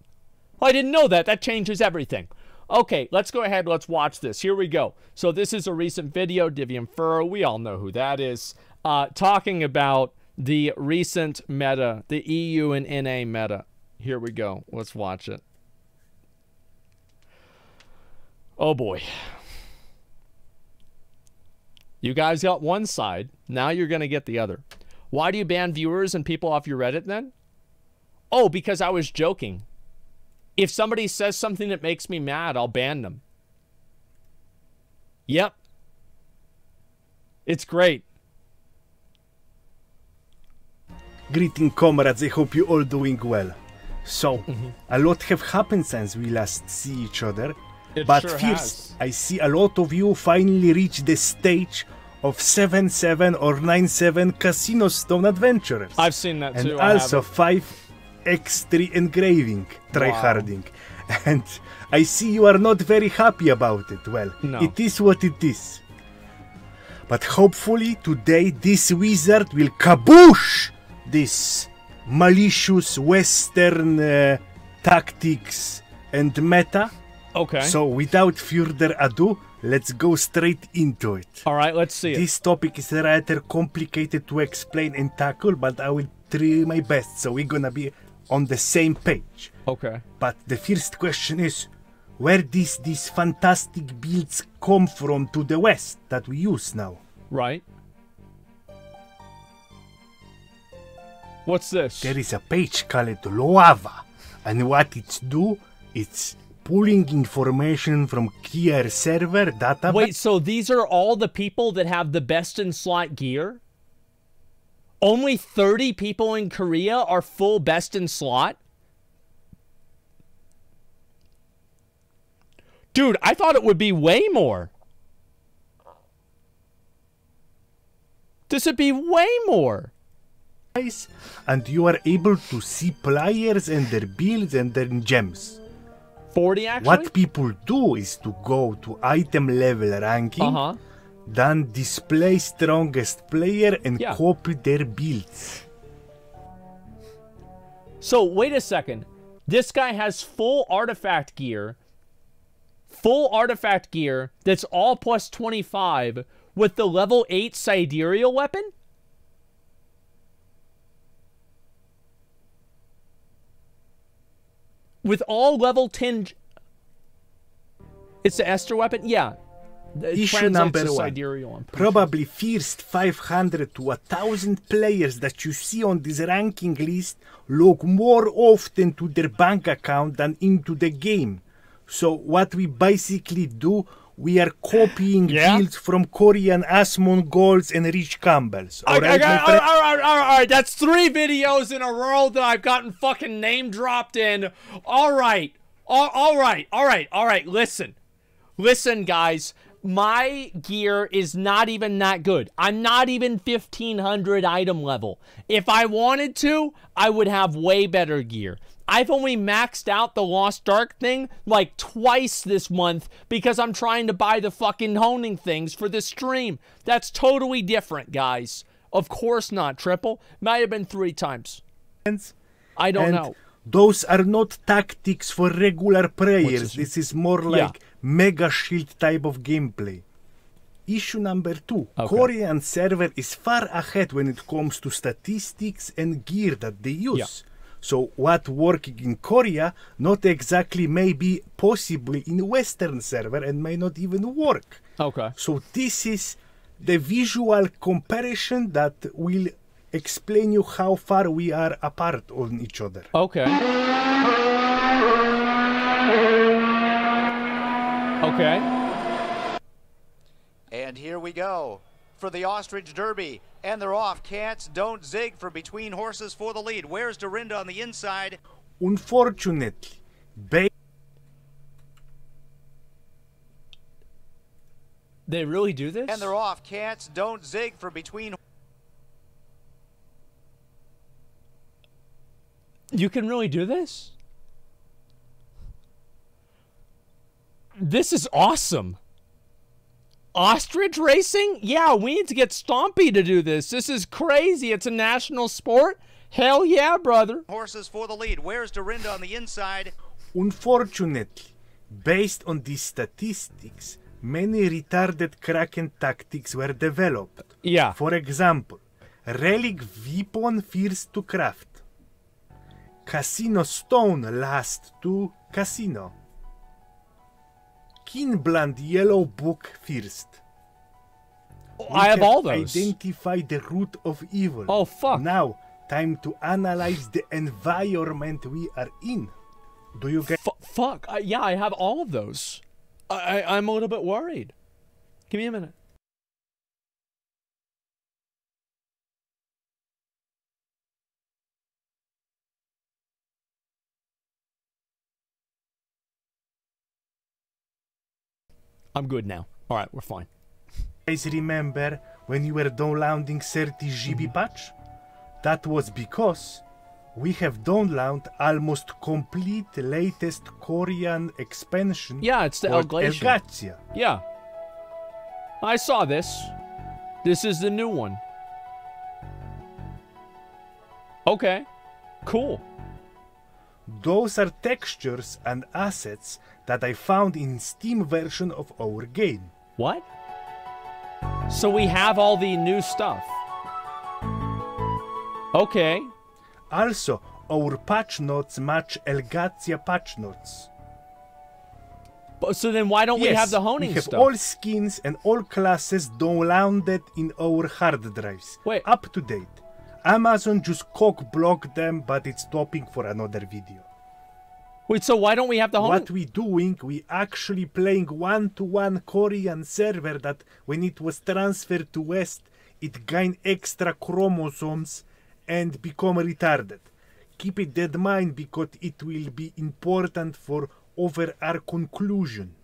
Well, I didn't know that. That changes everything. Okay, let's go ahead. Let's watch this. Here we go. So this is a recent video. Divium Furrow. We all know who that is. Talking about the recent meta, the EU and NA meta. Here we go. Let's watch it. Oh, boy. You guys got one side. Now you're going to get the other. Why do you ban viewers and people off your Reddit then? Oh, because I was joking. If somebody says something that makes me mad, I'll ban them. Yep. It's great. Greeting, comrades. I hope you all doing well. So, a lot have happened since we last see each other. It but sure first, has. I see a lot of you finally reach the stage of 7-7 or 9-7 Casino Stone Adventurers. I've seen that too. And also 5x3 engraving tryharding. And I see you are not very happy about it. Well, No. it is what it is. But hopefully today this wizard will kaboosh this malicious Western tactics and meta. Okay. So without further ado, let's go straight into it. All right, let's see it. This topic is rather complicated to explain and tackle, but I will try my best, so we're gonna be on the same page. Okay. But the first question is, where does these fantastic builds come from to the west that we use now? Right. What's this? There is a page called Loava, and what it's do, it's pulling information from Kier server database. Wait, so these are all the people that have the best in slot gear? Only 30 people in Korea are full best in slot? Dude, I thought it would be way more. This would be way more. And you are able to see players and their builds and their gems. 40 actually? What people do is to go to item level ranking, then display strongest player and copy their builds. So wait a second. This guy has full artifact gear. Full artifact gear that's all plus 25 with the level 8 sidereal weapon? With all level 10... It's the Esther weapon? Yeah. It Issue number to 1. sidereal, I'm pretty Probably first 500 to 1,000 players that you see on this ranking list log more often to their bank account than into the game. So what we basically do, we are copying builds from Korean Asmongolds and Rich Campbells. All right, that's 3 videos in a row that I've gotten fucking name dropped in. All right, listen. Listen, guys, my gear is not even that good. I'm not even 1,500 item level. If I wanted to, I would have way better gear. I've only maxed out the Lost Ark thing like twice this month because I'm trying to buy the fucking honing things for the stream. That's totally different, guys. Of course not, Triple. Might have been 3 times. I don't know. Those are not tactics for regular players. This is more like Mega Shield type of gameplay. Issue number 2. Korean server is far ahead when it comes to statistics and gear that they use. So what working in Korea not exactly may be possibly in Western server and may not even work. Okay. So this is the visual comparison that will explain you how far we are apart on each other. Okay. Okay. And here we go for the Ostrich Derby. And they're off. Cats don't zig for between horses for the lead. Where's Dorinda on the inside? Unfortunately, they really do this? And they're off. Cats don't zig for between. You can really do this? This is awesome. Ostrich racing? Yeah, we need to get Stompy to do this. This is crazy. It's a national sport. Hell yeah, brother. Horses for the lead. Where's Dorinda on the inside? Unfortunately, based on these statistics, many retarded Kraken tactics were developed. Yeah. For example, Relic Weapon first to craft. Casino Stone last to Casino. Kinbland Yellow Book first. I have all those. Identify the root of evil. Oh, fuck. Now, time to analyze the environment we are in. Do you get... Fuck. Yeah, I have all of those. I'm a little bit worried. Give me a minute. I'm good now. All right, we're fine. Guys, remember when you were downloading 30 GB patch? That was because we have downloaded almost complete latest Korean expansion. Yeah, it's the Elgatia. Yeah. I saw this. This is the new one. Okay. Cool. Those are textures and assets that I found in Steam version of our game. What? So we have all the new stuff. Okay. Also, our patch notes match Elgatia patch notes. But, so then why don't we have the honing we have stuff? all skins and all classes downloaded in our hard drives. Wait. Up to date. Amazon just cock-blocked them, but it's topic for another video. Wait, so why don't we have the honing? What we doing, we actually playing one-to-one Korean server that when it was transferred to West, it gained extra chromosomes and become retarded. Keep it in mind because it will be important for over our conclusion.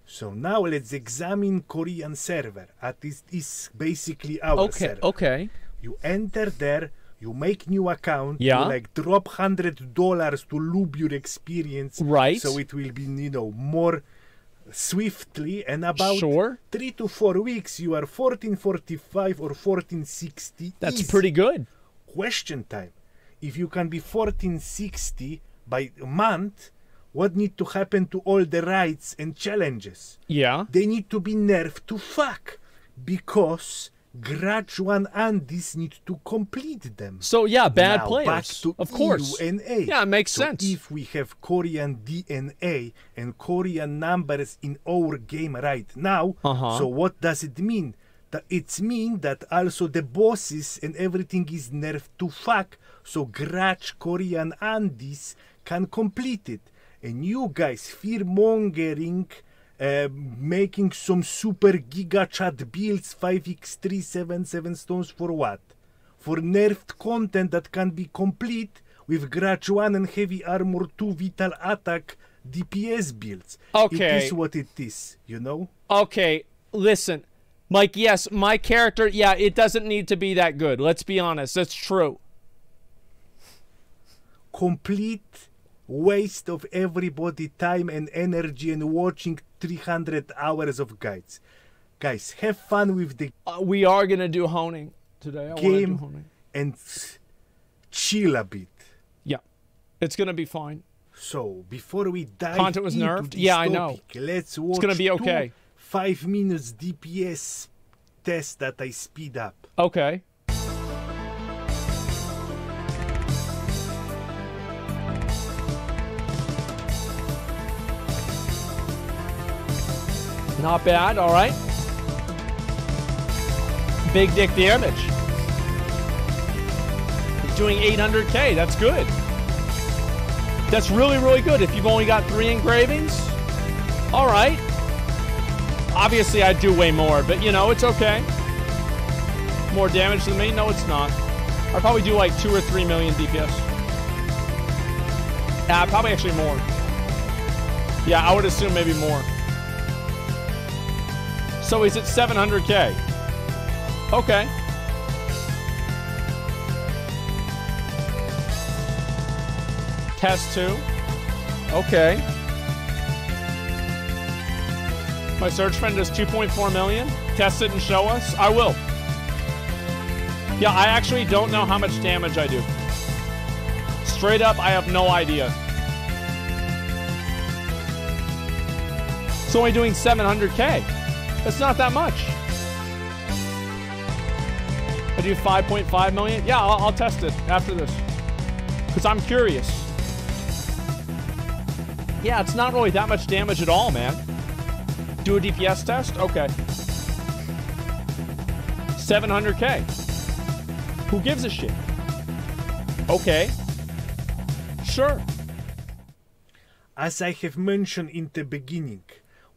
So now let's examine Korean server. This is basically our server. Okay. You enter there, you make new account, Yeah. you like drop $100 to lube your experience. Right. So it will be, more swiftly, and about Sure. 3 to 4 weeks you are 1445 or 1460. That's easy. pretty good. Question time. If you can be 1460 by a month, what need to happen to all the raids and challenges? Yeah. They need to be nerfed to fuck, because Graduan Andis need to complete them. So yeah, bad Now, players. back to of course. EUNA. Yeah, it makes So sense. if we have Korean DNA and Korean numbers in our game right now, so what does it mean? That it means that also the bosses and everything is nerfed to fuck, so Grach Korean Andis can complete it. And you guys fear-mongering, making some super giga chat builds 5x377 stones for what? For nerfed content that can be complete with Grach 1 and Heavy Armor 2 Vital Attack DPS builds. Okay. It is what it is, Okay, listen. Mike, yes, my character, yeah, it doesn't need to be that good. Let's be honest. That's true. Complete waste of everybody time and energy and watching 300 hours of guides. Guys, have fun with the we are going to do honing today. I wanna do game honing. and chill a bit. Yeah, it's going to be fine. So, before we dive Content was into nerfed? this Yeah, I topic, know. let's watch It's going to be okay. 2 5 minutes DPS test that I speed up. Okay. Not bad, all right. Big dick damage. He's doing 800k, that's good. That's really, really good if you've only got 3 engravings. All right. Obviously, I'd do way more, but it's okay. More damage than me? No, it's not. I'd probably do like 2 or 3 million DPS. Probably actually more. Yeah, I would assume maybe more. So he's at 700k. Okay. Test 2. Okay. My search friend does 2.4 million. Test it and show us. I will. Yeah, I actually don't know how much damage I do. Straight up, I have no idea. It's only doing 700k. That's not that much. I do 5.5 million. Yeah, I'll test it after this. Because I'm curious. Yeah, it's not really that much damage at all, man. Do a DPS test? Okay. 700k. Who gives a shit? Okay. Sure. As I have mentioned in the beginning,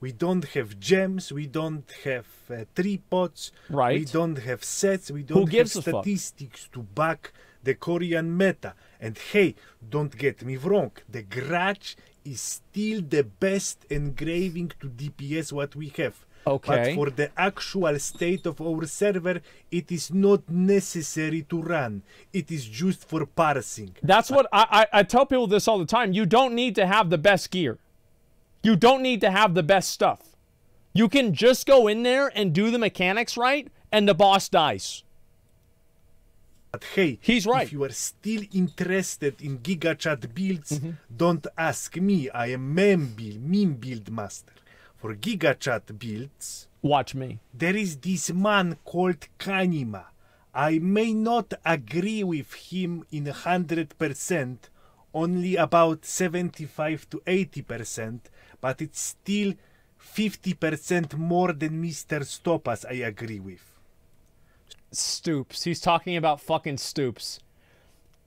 We don't have gems. We don't have tripods. Right. We don't have sets. We don't have statistics to back the Korean meta. And hey, don't get me wrong. The Grudge is still the best engraving to DPS what we have. Okay. But for the actual state of our server, it is not necessary to run. It is just for parsing. That's what I tell people this all the time. You don't need to have the best gear. You don't need to have the best stuff. You can just go in there and do the mechanics right, and the boss dies. But hey, he's right. If you are still interested in GigaChat builds, don't ask me. I am meme build master. For GigaChat builds, watch me. There is this man called Kanima. I may not agree with him in 100%, only about 75 to 80%, but it's still 50% more than Mr. Stopas I agree with. Stoops. He's talking about fucking Stoops.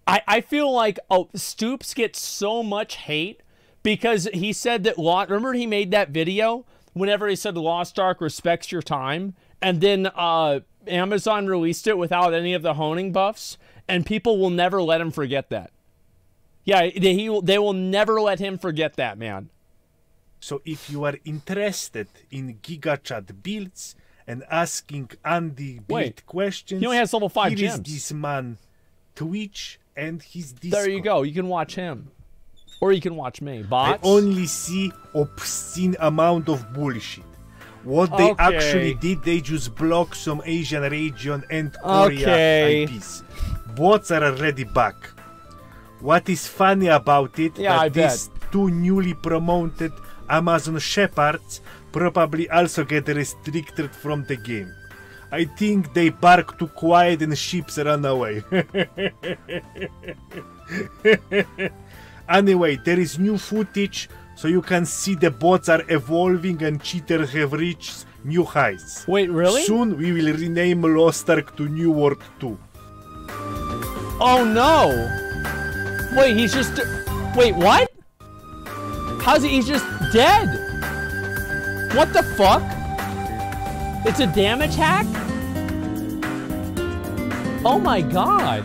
I feel like Stoops gets so much hate because he said that remember he made that video whenever he said Lost Ark respects your time, and then Amazon released it without any of the honing buffs, and people will never let him forget that. Yeah, they will never let him forget that, man. So if you are interested in GigaChat builds and asking Andy build questions, he only has level 5 here gems. Is this man Twitch and his Discord. There you go. You can watch him. Or you can watch me. Bots? I only see obscene amount of bullshit. What they actually did, they just blocked some Asian region and Korea IPs. Bots are already back. What is funny about it, that these two newly promoted Amazon Shepherds probably also get restricted from the game. I think they bark too quiet and sheeps run away. Anyway, there is new footage, so you can see the bots are evolving and cheaters have reached new heights. Wait, really? Soon we will rename Lost Ark to New World 2. Oh no! Wait, he's just... Wait, what? How's he? He's just dead! What the fuck? It's a damage hack? Oh my god.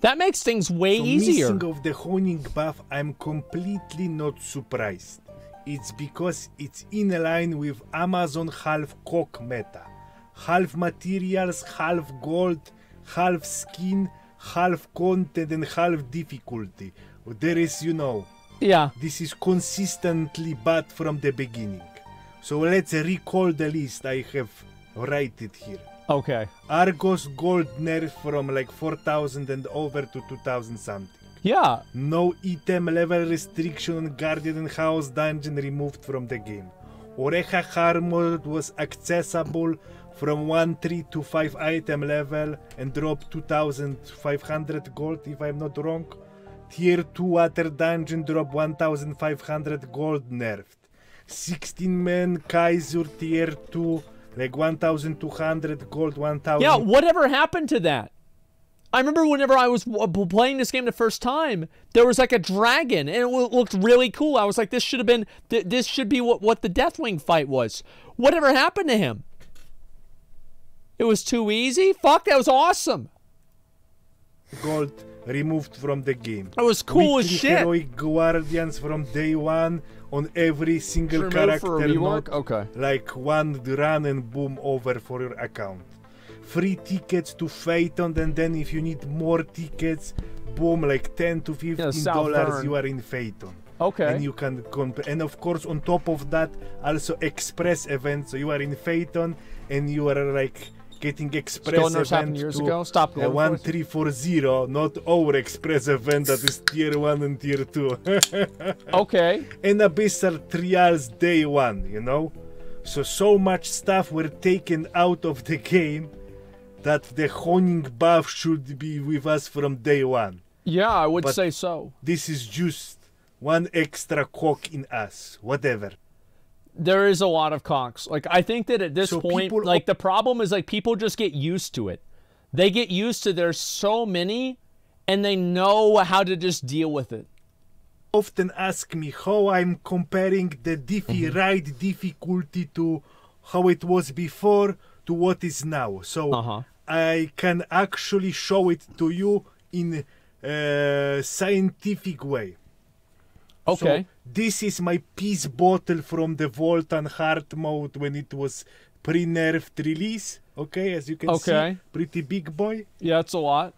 That makes things way easier. Missing of the honing buff, I'm completely not surprised. It's because it's in line with Amazon half cock meta. Half materials, half gold, half skin, half content, and half difficulty. There is, you know... Yeah. This is consistently bad from the beginning. So let's recall the list I have written here. Okay. Argos gold nerf from like 4,000 and over to 2,000 something. Yeah. No item level restriction on Guardian and House Dungeon removed from the game. Oreja Armor was accessible from 1-3 to 5 item level and dropped 2,500 gold if I'm not wrong. Tier 2 Water Dungeon drop 1,500 gold nerfed. 16-man Kaiser Tier 2 like 1,200 gold, 1,000. Yeah, whatever happened to that? I remember whenever I was playing this game the first time, there was like a dragon, and it looked really cool. I was like, this should have been, this should be what the Deathwing fight was. Whatever happened to him? It was too easy? Fuck, that was awesome. Gold removed from the game. That was cool as shit. Heroic Guardians from day one on every single character mode. Okay. Like one run and boom over for your account. Free tickets to Phaeton, and then if you need more tickets, boom, like $10 to $15 you are in Phaeton. Okay. And you can and of course on top of that also express events. So you are in Phaeton and you are like getting express event years to ago. Stop 1340, not our express event that is tier 1 and tier 2. Okay. And Abyssal Trials day 1, you know? So much stuff were taken out of the game that the honing buff should be with us from day 1. Yeah, I would say so. This is just one extra cock in us, whatever. There is a lot of cocks. Like, I think that at this point, like, the problem is, like, people just get used to it. They get used to there's so many, and they know how to just deal with it. often ask me how I'm comparing the ride difficulty to how it was before to what is now. So I can actually show it to you in a scientific way. Okay. So this is my peace bottle from the Volt and Hard mode when it was pre-nerfed release. Okay, as you can see, pretty big boy. Yeah, it's a lot.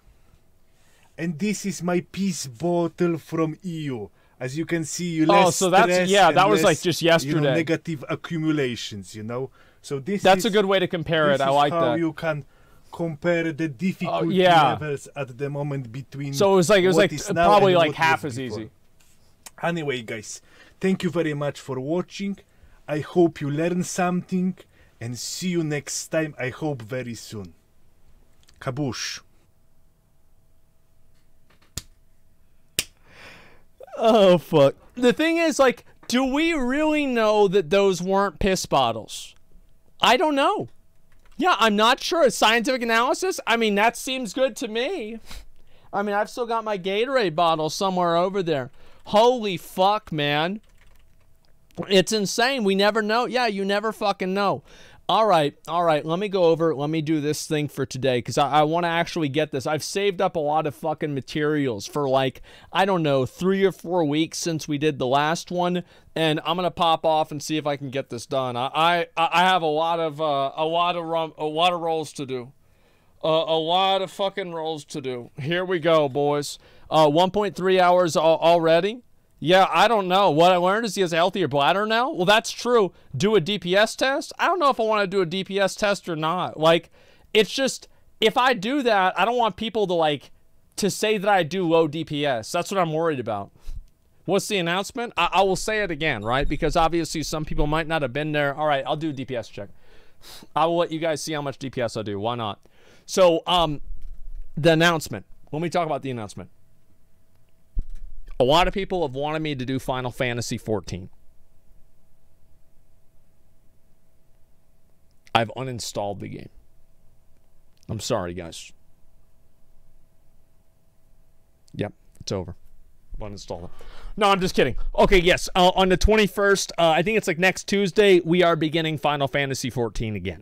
And this is my peace bottle from EU. As you can see, you less so that's stress that and was less, like just yesterday. You know, negative accumulations, you know. So that's a good way to compare it. I like that. This is how you can compare the difficulty levels at the moment between. So it was like probably like half as easy. Anyway, guys, thank you very much for watching. I hope you learned something, and see you next time. I hope very soon. Kaboosh. Oh, fuck. The thing is, like, do we really know that those weren't piss bottles? I don't know. Yeah, I'm not sure. Scientific analysis? I mean, that seems good to me. I mean, I've still got my Gatorade bottle somewhere over there. Holy fuck, man. It's insane. We never know. Yeah, you never fucking know. All right. Let me go over. Let me do this thing for today because I want to actually get this. I've saved up a lot of fucking materials for like, I don't know, 3 or 4 weeks since we did the last one, and I'm gonna pop off and see if I can get this done. I have a lot of rolls to do. A lot of fucking rolls to do. Here we go, boys. 1.3 hours already. Yeah, I don't know. What I learned is he has a healthier bladder now. Well, that's true. Do a DPS test? I don't know if I want to do a DPS test or not. Like, it's just, if I do that, I don't want people to, like, to say that I do low DPS. That's what I'm worried about. What's the announcement? I will say it again, right? Because obviously some people might not have been there. All right, I'll do a DPS check. I will let you guys see how much DPS I do. Why not? So, the announcement. Let me talk about the announcement. A lot of people have wanted me to do Final Fantasy 14. I've uninstalled the game. I'm sorry, guys. Yep, it's over. Uninstalled it. No, I'm just kidding. Okay, yes. On the 21st, I think it's like next Tuesday, we are beginning Final Fantasy 14 again.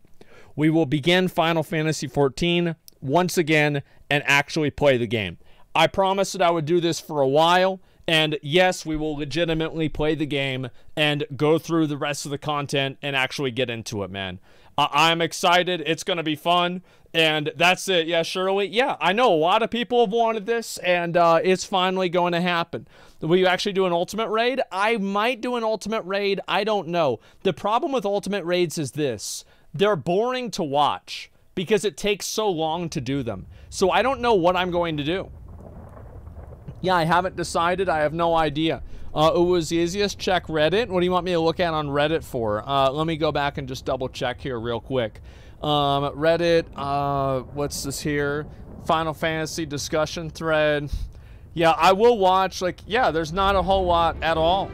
We will begin Final Fantasy 14 once again and actually play the game. I promised that I would do this for a while, and yes, we will legitimately play the game and go through the rest of the content and actually get into it, man. I'm excited. It's going to be fun, and that's it. Yeah, Shirley? Yeah, I know a lot of people have wanted this, and it's finally going to happen. Will you actually do an ultimate raid? I might do an ultimate raid. I don't know. The problem with ultimate raids is this. They're boring to watch because it takes so long to do them. So I don't know what I'm going to do. Yeah, I haven't decided. I have no idea. It was easiest. Check Reddit. What do you want me to look at on Reddit for? Let me go back and just double check here real quick. Reddit, what's this here? Final Fantasy discussion thread. Yeah, I will watch. Like, yeah, there's not a whole lot at all.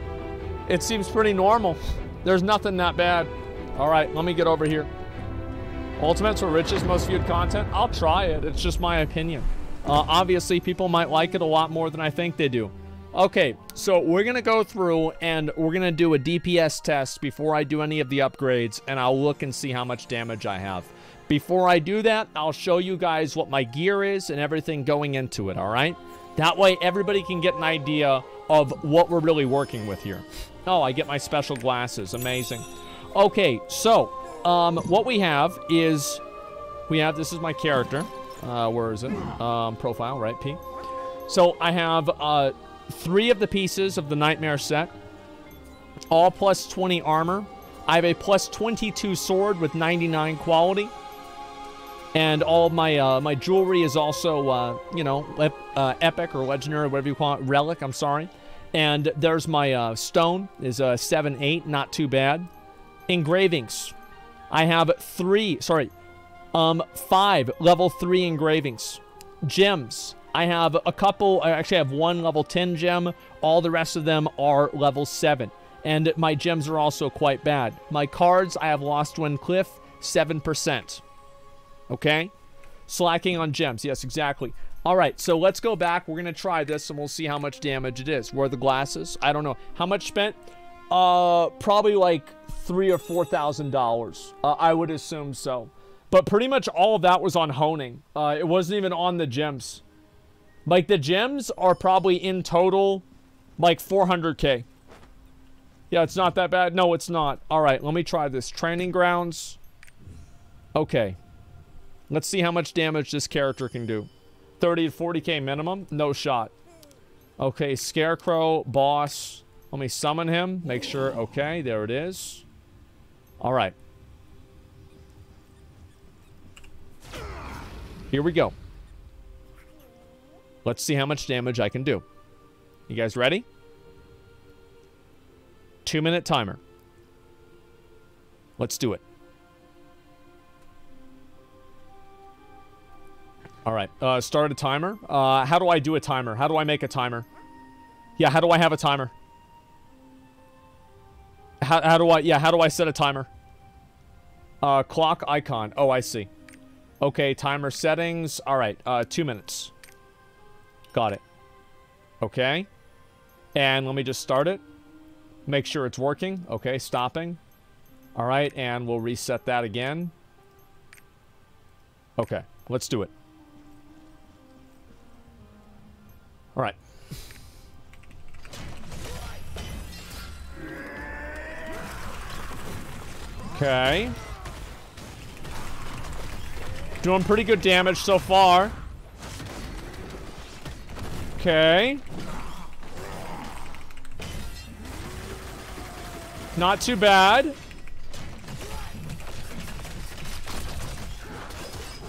It seems pretty normal. There's nothing that bad. All right, let me get over here. Ultimates or richest most viewed content? I'll try it. It's just my opinion. Obviously, people might like it a lot more than I think they do. Okay, so we're going to go through and we're going to do a DPS test before I do any of the upgrades, and I'll look and see how much damage I have. Before I do that, I'll show you guys what my gear is and everything going into it, all right? That way, everybody can get an idea of what we're really working with here. Oh, I get my special glasses. Amazing. Okay, so what we have is, this is my character. Where is it? Profile, right, P? So I have 3 of the pieces of the Nightmare set, all plus 20 armor. I have a plus 22 sword with 99 quality, and all of my my jewelry is also you know, epic or legendary, whatever you call it, relic. I'm sorry. And there's my stone is a 7/8, not too bad. Engravings, I have 5 level 3 engravings. Gems, I have a couple. I actually have 1 level 10 gem. All the rest of them are level 7. And my gems are also quite bad. My cards, I have Lost Wind Cliff, 7%. Okay? Slacking on gems. Yes, exactly. All right, so let's go back. We're going to try this, and we'll see how much damage it is. Where are the glasses? I don't know. How much spent? Probably like $3,000 or $4,000. I would assume so. But pretty much all of that was on honing. It wasn't even on the gems. Like, the gems are probably in total like 400K. Yeah, it's not that bad. No, it's not. All right, let me try this. Training grounds. Okay. Let's see how much damage this character can do. 30 to 40K minimum. No shot. Okay, Scarecrow, boss. Let me summon him. Make sure. Okay, there it is. All right. Here we go. Let's see how much damage I can do. You guys ready? 2-minute timer. Let's do it. All right, start a timer. How do I do a timer? How do I make a timer? Yeah, how do I have a timer? How do I set a timer? Clock icon. Oh, I see. Okay, timer settings. All right, 2 minutes. Got it. Okay. And let me just start it. Make sure it's working. Okay, stopping. All right, and we'll reset that again. Okay, let's do it. All right. Okay. Doing pretty good damage so far. Okay. Not too bad.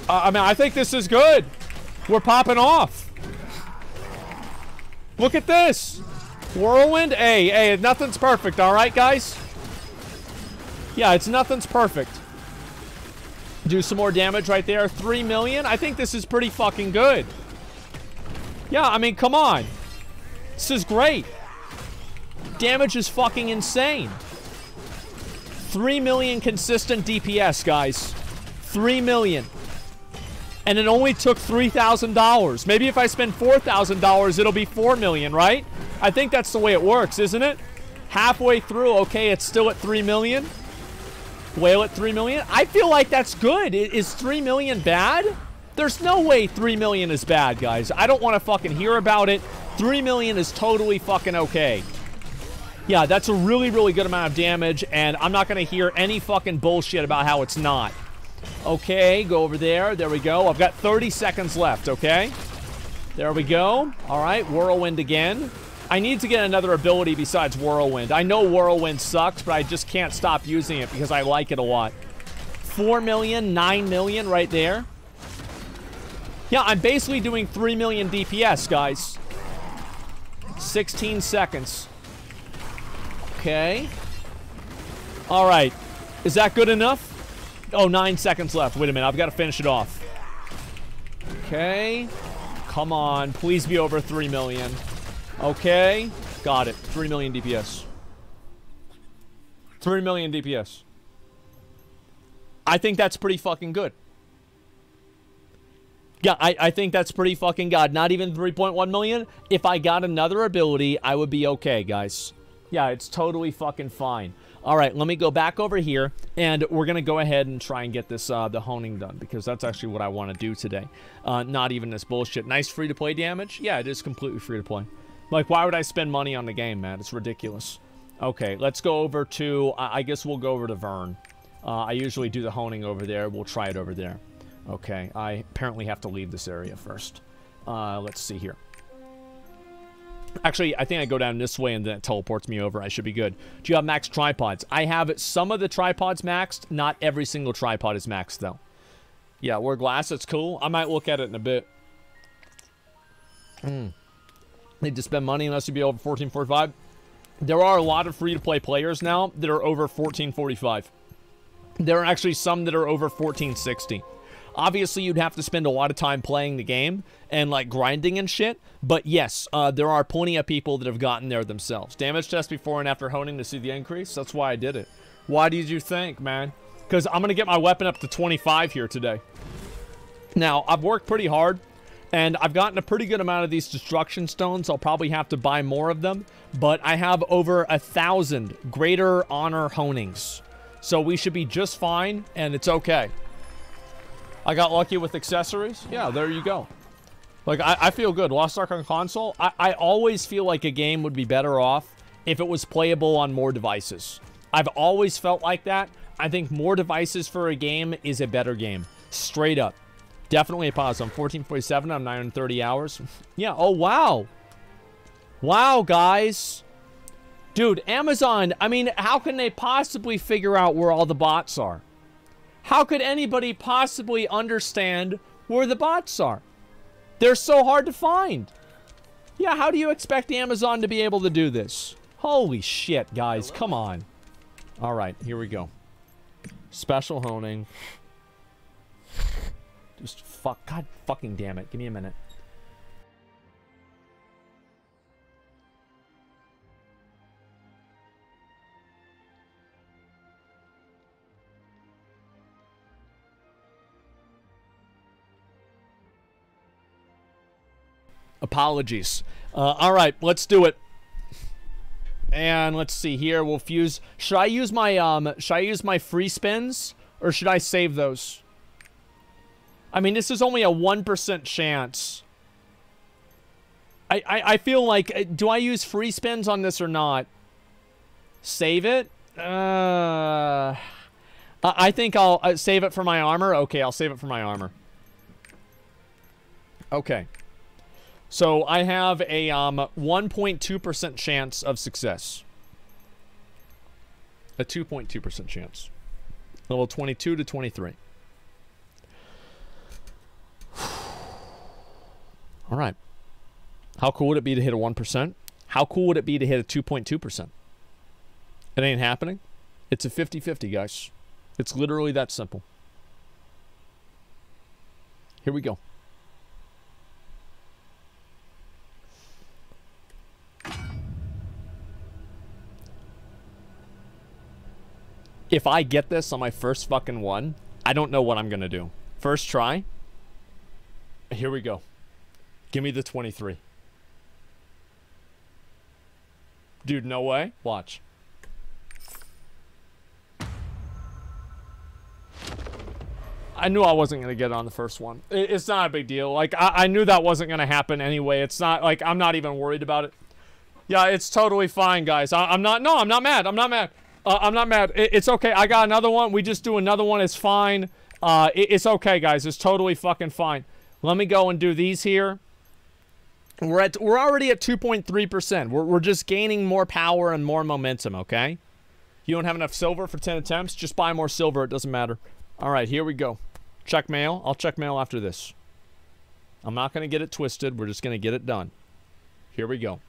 I mean, I think this is good. We're popping off. Look at this. Whirlwind. Hey, nothing's perfect, all right, guys? Yeah, nothing's perfect. Do some more damage right there. 3 million. I think this is pretty fucking good. Yeah, I mean, come on. This is great. Damage is fucking insane. 3 million consistent DPS, guys. 3 million. And it only took $3,000. Maybe if I spend $4,000, it'll be 4 million, right? I think that's the way it works, isn't it? Halfway through, okay, it's still at 3 million. Whale at 3 million. I feel like that's good. Is 3 million bad? There's no way 3 million is bad, guys. I don't want to fucking hear about it. 3 million is totally fucking okay. Yeah, that's a really, really good amount of damage, and I'm not going to hear any fucking bullshit about how it's not. Okay, go over there. There we go. I've got 30 seconds left, okay? There we go. All right, Whirlwind again. I need to get another ability besides Whirlwind. I know Whirlwind sucks, but I just can't stop using it because I like it a lot. 4 million, 9 million right there. Yeah, I'm basically doing 3 million DPS, guys. 16 seconds. Okay. All right. Is that good enough? Oh, 9 seconds left. Wait a minute. I've got to finish it off. Okay. Come on. Please be over 3 million. Okay. Got it. 3 million DPS. 3 million DPS. I think that's pretty fucking good. Yeah, I think that's pretty fucking good. Not even 3.1 million. If I got another ability, I would be okay, guys. Yeah, it's totally fucking fine. All right, let me go back over here, and we're going to go ahead and try and get this, the honing done, because that's actually what I want to do today. Not even this bullshit. Nice free-to-play damage? Yeah, it is completely free-to-play. Like, why would I spend money on the game, man? It's ridiculous. Okay, let's go over to, I guess we'll go over to Vern. I usually do the honing over there. We'll try it over there. Okay, I apparently have to leave this area first. Let's see here. Actually, I think I go down this way and then it teleports me over. I should be good. Do you have max tripods? I have some of the tripods maxed. Not every single tripod is maxed, though. Yeah, wear glass. That's cool. I might look at it in a bit. Need to spend money unless you be over 1445. There are a lot of free-to-play players now that are over 1445. There are actually some that are over 1460. Obviously, you'd have to spend a lot of time playing the game and, like, grinding and shit. But, yes, there are plenty of people that have gotten there themselves. Damage test before and after honing to see the increase. That's why I did it. Why did you think, man? Because I'm going to get my weapon up to 25 here today. Now, I've worked pretty hard And I've gotten a pretty good amount of these destruction stones. I'll probably have to buy more of them. But I have over 1,000 greater honor honings. So we should be just fine, and it's okay. I got lucky with accessories. Yeah, there you go. Like, I feel good. Lost Ark on console, I always feel like a game would be better off if it was playable on more devices. I've always felt like that. I think more devices for a game is a better game. Straight up. Definitely a positive. I'm 1447. I'm 930 hours. Yeah. Oh, wow. Wow, guys. Dude, Amazon, I mean, how can they possibly figure out where all the bots are? How could anybody possibly understand where the bots are? They're so hard to find. Yeah, how do you expect Amazon to be able to do this? Holy shit, guys. Come on. All right, here we go. Special honing. Just fuck. God fucking damn it. Give me a minute. Apologies. All right, let's do it. And let's see here. We'll fuse. Should I use my free spins or should I save those? I mean, this is only a 1% chance. I feel like, do I use free spins on this or not? Save it? I think I'll save it for my armor. Okay, I'll save it for my armor. Okay. So I have a 1.2% chance of success. A 2.2% chance. Level 22 to 23. All right. How cool would it be to hit a 1%? How cool would it be to hit a 2.2%? It ain't happening. It's a 50-50, guys. It's literally that simple. Here we go. If I get this on my first fucking one, I don't know what I'm going to do. First try. Here we go. Give me the 23. Dude, no way. Watch. I knew I wasn't going to get it on the first one. It's not a big deal. Like, I knew that wasn't going to happen anyway. It's not, like, I'm not even worried about it. Yeah, it's totally fine, guys. I'm not mad. I'm not mad. I'm not mad. It's okay. I got another one. We just do another one. It's fine. It's okay, guys. It's totally fucking fine. Let me go and do these here. We're already at 2.3%. We're just gaining more power and more momentum, okay? You don't have enough silver for 10 attempts? Just buy more silver. It doesn't matter. All right, here we go. Check mail. I'll check mail after this. I'm not going to get it twisted. We're just going to get it done. Here we go.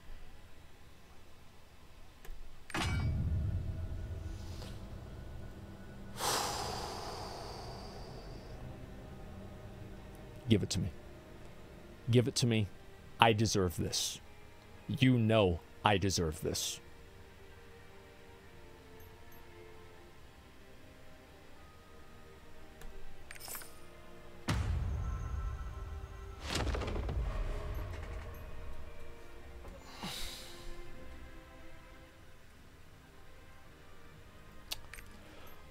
Give it to me. Give it to me. I deserve this. You know I deserve this.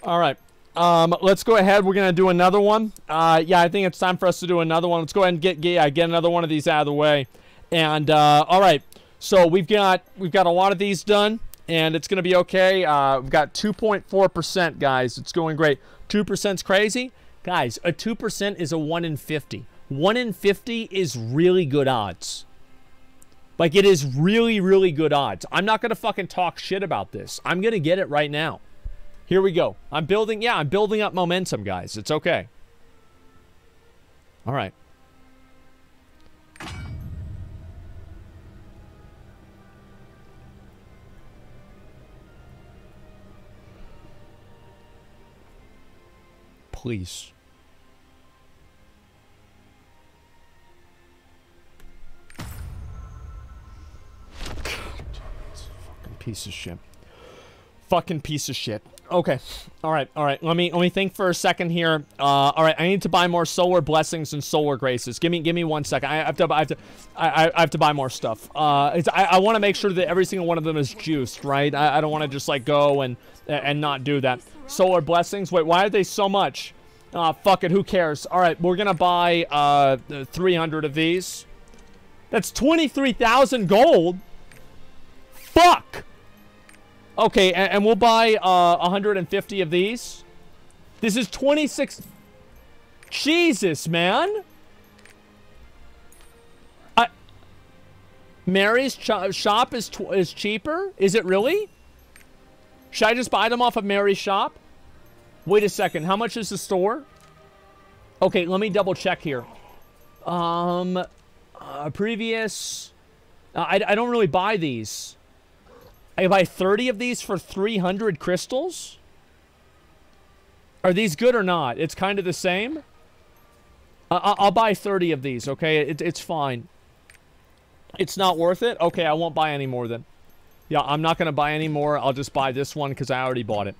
All right. Let's go ahead. We're gonna do another one. Yeah, I think it's time for us to do another one. Let's go ahead and get another one of these out of the way. And all right. So we've got a lot of these done, and it's gonna be okay. We've got 2.4%, guys. It's going great. 2%'s crazy, guys. A 2% is a 1 in 50. 1 in 50 is really good odds. Like, it is really, really good odds. I'm not gonna fucking talk shit about this. I'm gonna get it right now. Here we go. I'm building up momentum, guys. It's okay. All right. Please. God, it's a fucking piece of shit. Fucking piece of shit. Okay. All right. Let me think for a second here. All right. I need to buy more solar blessings and solar graces. Give me 1 second. I have to buy more stuff. I want to make sure that every single one of them is juiced, right? I don't want to just like go and not do that. Solar blessings. Wait, why are they so much? Fuck it. Who cares? All right. We're gonna buy 300 of these. That's 23,000 gold. Fuck. Okay, and we'll buy 150 of these. This is 26. Jesus, man. Mary's shop is cheaper? Is it really? Should I just buy them off of Mary's shop? Wait a second. How much is the store? Okay, let me double check here. Previous. I don't really buy these. I buy 30 of these for 300 crystals? Are these good or not? It's kind of the same. I'll buy 30 of these, okay? It's fine. It's not worth it? Okay, I won't buy any more then. Yeah, I'm not going to buy any more. I'll just buy this one because I already bought it.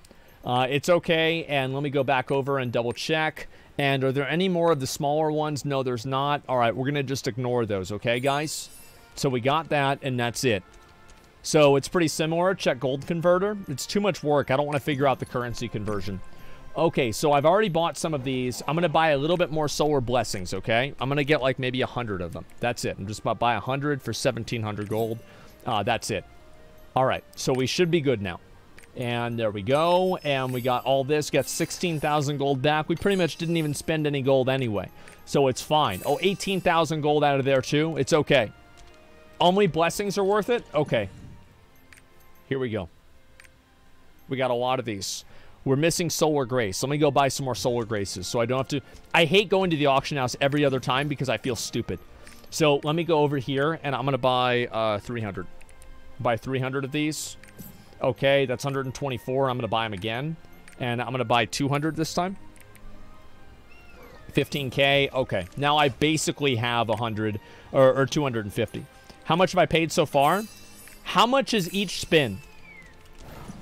It's okay, and let me go back over and double check. And are there any more of the smaller ones? No, there's not. All right, we're going to just ignore those, okay, guys? So we got that, and that's it. So it's pretty similar. Check gold converter. It's too much work. I don't want to figure out the currency conversion. Okay, so I've already bought some of these. I'm going to buy a little bit more solar blessings, okay? I'm going to get like maybe 100 of them. That's it. I'm just about to buy 100 for 1,700 gold. That's it. All right, so we should be good now. And there we go. And we got all this. Got 16,000 gold back. We pretty much didn't even spend any gold anyway. So it's fine. Oh, 18,000 gold out of there too. It's okay. Only blessings are worth it? Okay. Here we go. We got a lot of these. We're missing solar grace. Let me go buy some more solar graces so I don't have to... I hate going to the auction house every other time because I feel stupid. So let me go over here and I'm going to buy 300. Buy 300 of these. Okay, that's 124. I'm going to buy them again. And I'm going to buy 200 this time. 15k. Okay, now I basically have 100 or 250. How much have I paid so far? How much is each spin?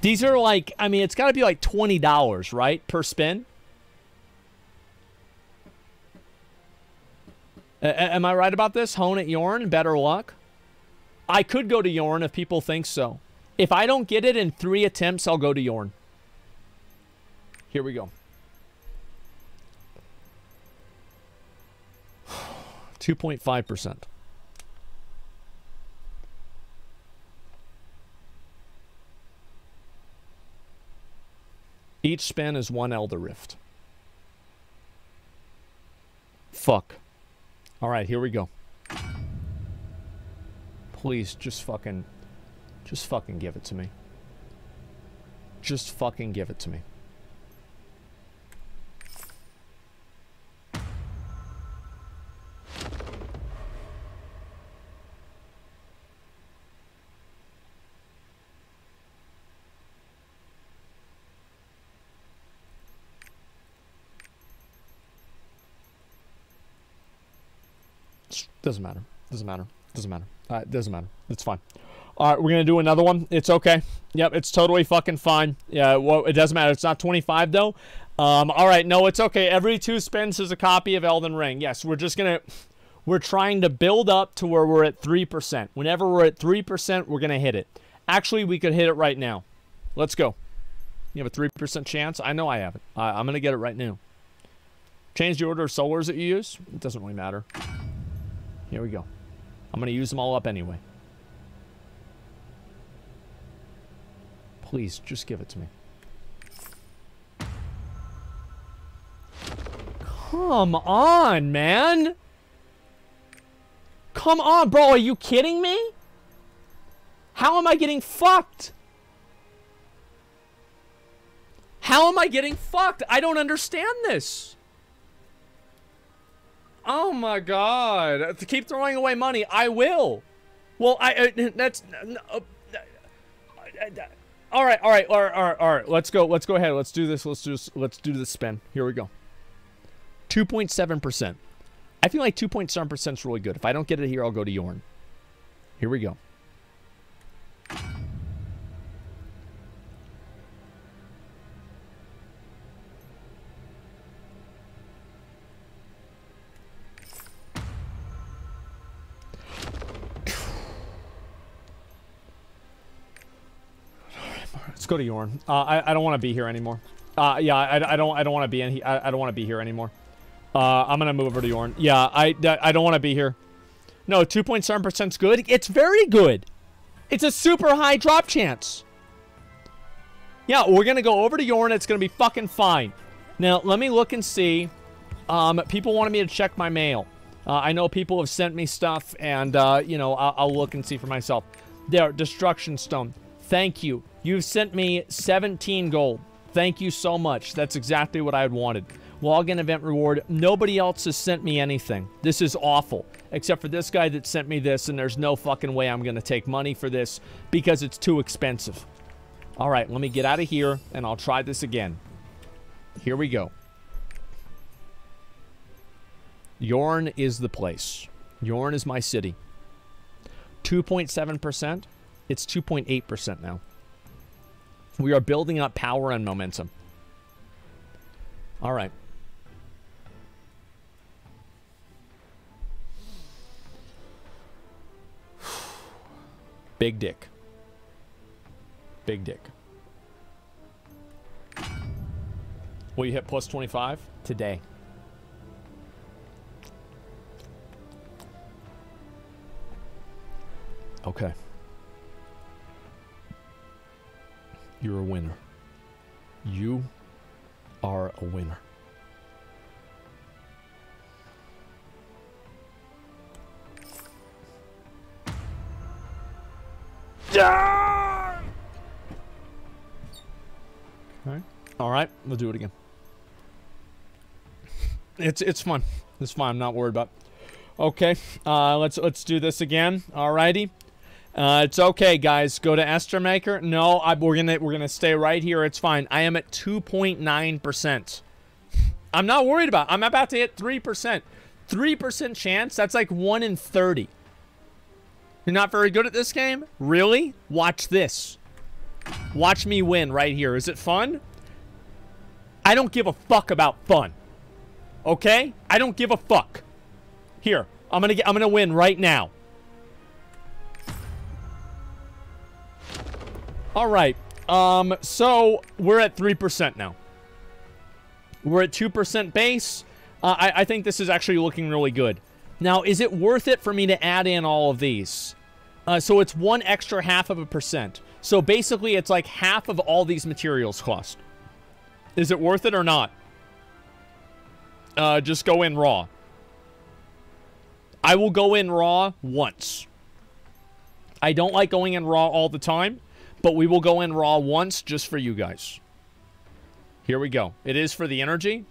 These are like, I mean, it's got to be like $20, right? Per spin? Am I right about this? Hone at Yorn, better luck? I could go to Yorn if people think so. If I don't get it in 3 attempts, I'll go to Yorn. Here we go. 2.5%. Each spin is 1 Elder Rift. Fuck. All right, here we go. Please, just fucking give it to me. Just fucking give it to me. Doesn't matter. Doesn't matter. Doesn't matter. Doesn't matter. It's fine. All right, we're going to do another one. It's okay. Yep, it's totally fucking fine. Yeah, well, it doesn't matter. It's not 25, though. All right, no, it's okay. Every 2 spins is a copy of Elden Ring. Yes, we're just going to... We're trying to build up to where we're at 3%. Whenever we're at 3%, we're going to hit it. Actually, we could hit it right now. Let's go. You have a 3% chance? I know I have it. I'm going to get it right now. Change the order of solars that you use? It doesn't really matter. Here we go. I'm going to use them all up anyway. Please, just give it to me. Come on, man. Come on, bro. Are you kidding me? How am I getting fucked? How am I getting fucked? I don't understand this. Oh my god. To keep throwing away money, I will. Well, that's... All right. Let's go ahead. Let's do this. Let's do this spin. Here we go. 2.7%. I feel like 2.7% is really good. If I don't get it here, I'll go to Yorn. Here we go. go to Yorn. I don't want to be here anymore. Yeah, I don't want to be in. I don't want to be here anymore. I'm gonna move over to Yorn. Yeah, I don't want to be here. No, 2.7% is good. It's very good. It's a super high drop chance. Yeah, we're gonna go over to Yorn. It's gonna be fucking fine. Now, let me look and see. People wanted me to check my mail. I know people have sent me stuff, and, you know, I'll look and see for myself. There, Destruction Stone. Thank you. You've sent me 17 gold. Thank you so much. That's exactly what I had wanted. Login event reward. Nobody else has sent me anything. This is awful. Except for this guy that sent me this, and there's no fucking way I'm going to take money for this because it's too expensive. All right, let me get out of here, and I'll try this again. Here we go. Yorn is the place. Yorn is my city. 2.7%. It's 2.8% now. We are building up power and momentum. All right. Big dick. Big dick. Will you hit plus 25? Today. Okay. You're a winner. You are a winner. Okay. All right, we'll do it again. It's fun. It's fine. I'm not worried about it. Okay, let's do this again. Alrighty. It's okay, guys. Go to Esther Maker. No, we're gonna stay right here. It's fine. I am at 2.9%. I'm not worried about it. I'm about to hit 3%. 3% chance? That's like 1 in 30. You're not very good at this game? Really? Watch this. Watch me win right here. Is it fun? I don't give a fuck about fun. Okay? I don't give a fuck. Here, I'm gonna win right now. All right. So we're at 3% now. We're at 2% base. I think this is actually looking really good. Now, is it worth it for me to add in all of these? So it's 1 extra 0.5%. So basically, it's like half of all these materials cost. Is it worth it or not? Just go in raw. I will go in raw once. I don't like going in raw all the time, but we will go in raw once just for you guys. Here we go. It is for the energy.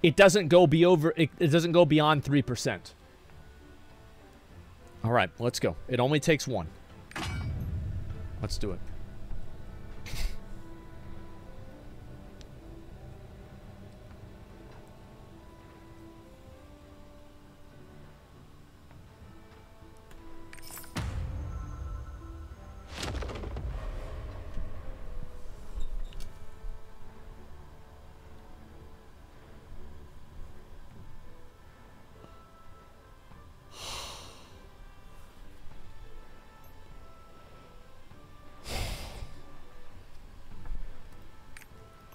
It doesn't go it doesn't go beyond 3%. All right, let's go. It only takes 1. Let's do it.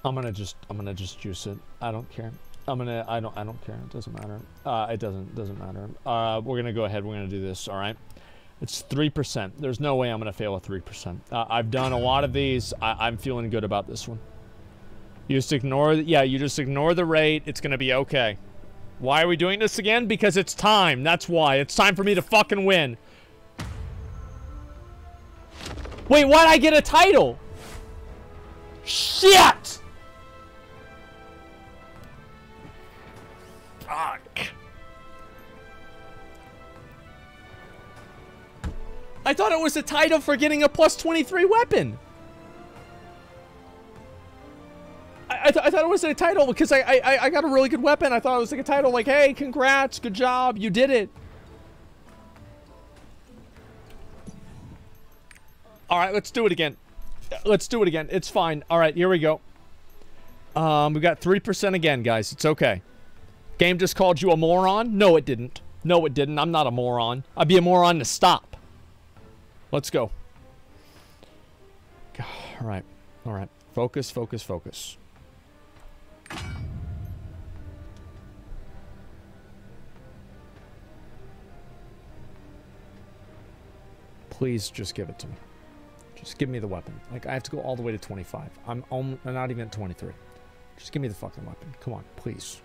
I'm gonna just juice it. I don't care. I don't care. It doesn't matter. It doesn't matter. We're gonna go ahead. We're gonna do this. All right. It's 3%. There's no way I'm gonna fail at 3%. I've done a lot of these. I'm feeling good about this one. You just ignore. You just ignore the rate. It's gonna be okay. Why are we doing this again? Because it's time. That's why. It's time for me to fucking win. Wait, why'd I get a title? Shit! Fuck. I thought it was a title for getting a plus 23 weapon. I thought it was a title because I got a really good weapon. I thought it was like a title like, hey, congrats, good job, you did it. All right, let's do it again. Let's do it again. It's fine. All right, here we go. We got 3% again, guys. It's okay. Game just called you a moron? No, it didn't. No, it didn't. I'm not a moron. I'd be a moron to stop. Let's go. All right. All right. Focus, focus, focus. Please just give it to me. Just give me the weapon. Like, I have to go all the way to 25. I'm not even at 23. Just give me the fucking weapon. Come on, please.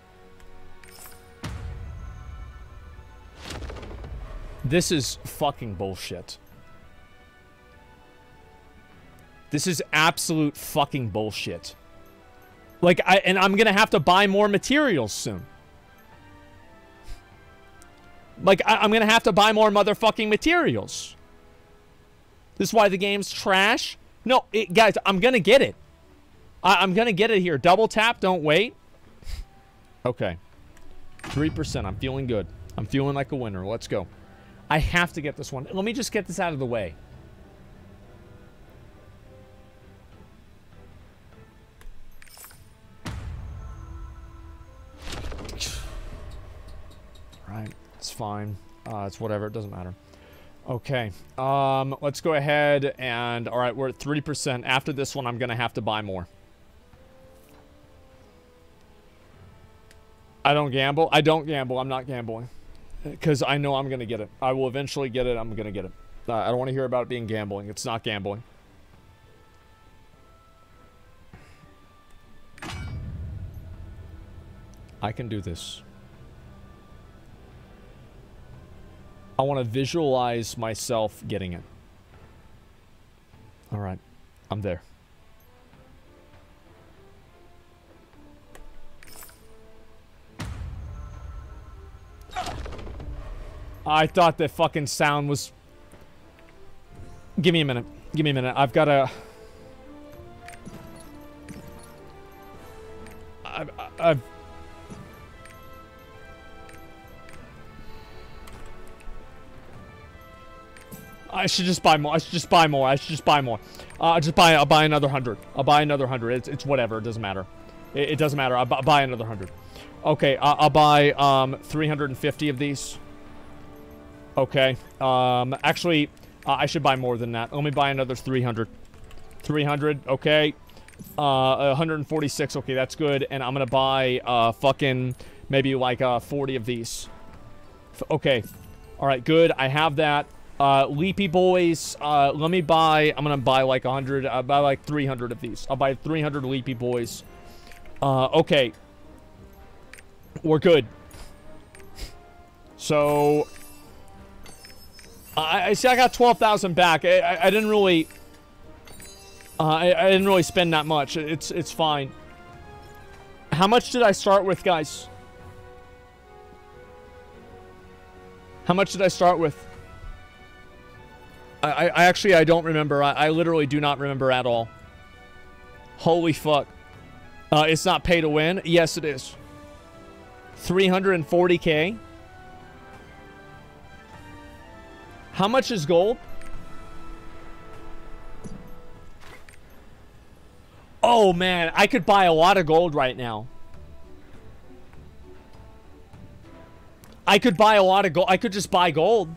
This is fucking bullshit. This is absolute fucking bullshit. Like, I'm gonna have to buy more materials soon. Like, I'm gonna have to buy more motherfucking materials. This is why the game's trash? No, guys, I'm gonna get it. I'm gonna get it here. Double tap, don't wait. Okay. 3%, I'm feeling good. I'm feeling like a winner. Let's go. I have to get this one. Let me just get this out of the way. Right, it's fine. It's whatever, it doesn't matter. Okay, let's go ahead and, all right, we're at 3%. After this one, I'm gonna have to buy more. I don't gamble. I don't gamble. I'm not gambling. Because I know I'm gonna get it. I will eventually get it. I'm gonna get it. I don't want to hear about it being gambling. It's not gambling. I can do this. I want to visualize myself getting it. All right. I'm there. I thought the fucking sound was... Give me a minute. Give me a minute. I've got to... I've... I should just buy more. I should just buy more. I should just buy more. I'll buy another 100. I'll buy another 100. It's whatever. It doesn't matter. It doesn't matter. I'll buy another 100. Okay, I'll buy 350 of these. Okay. Actually, I should buy more than that. Let me buy another 300. 300. Okay. 146. Okay, that's good. And I'm gonna buy fucking maybe like 40 of these. Okay. All right. Good. I have that. Leapy boys, let me buy, I'm gonna buy like 100, I'll buy like 300 of these. I'll buy 300 Leapy boys. Okay. We're good. So, I see I got 12,000 back. I didn't really, I didn't really spend that much. It's fine. How much did I start with, guys? How much did I start with? I actually, I don't remember. I literally do not remember at all. Holy fuck. It's not pay to win? Yes, it is. 340k. How much is gold? Oh, man. I could buy a lot of gold right now. I could buy a lot of gold. I could just buy gold.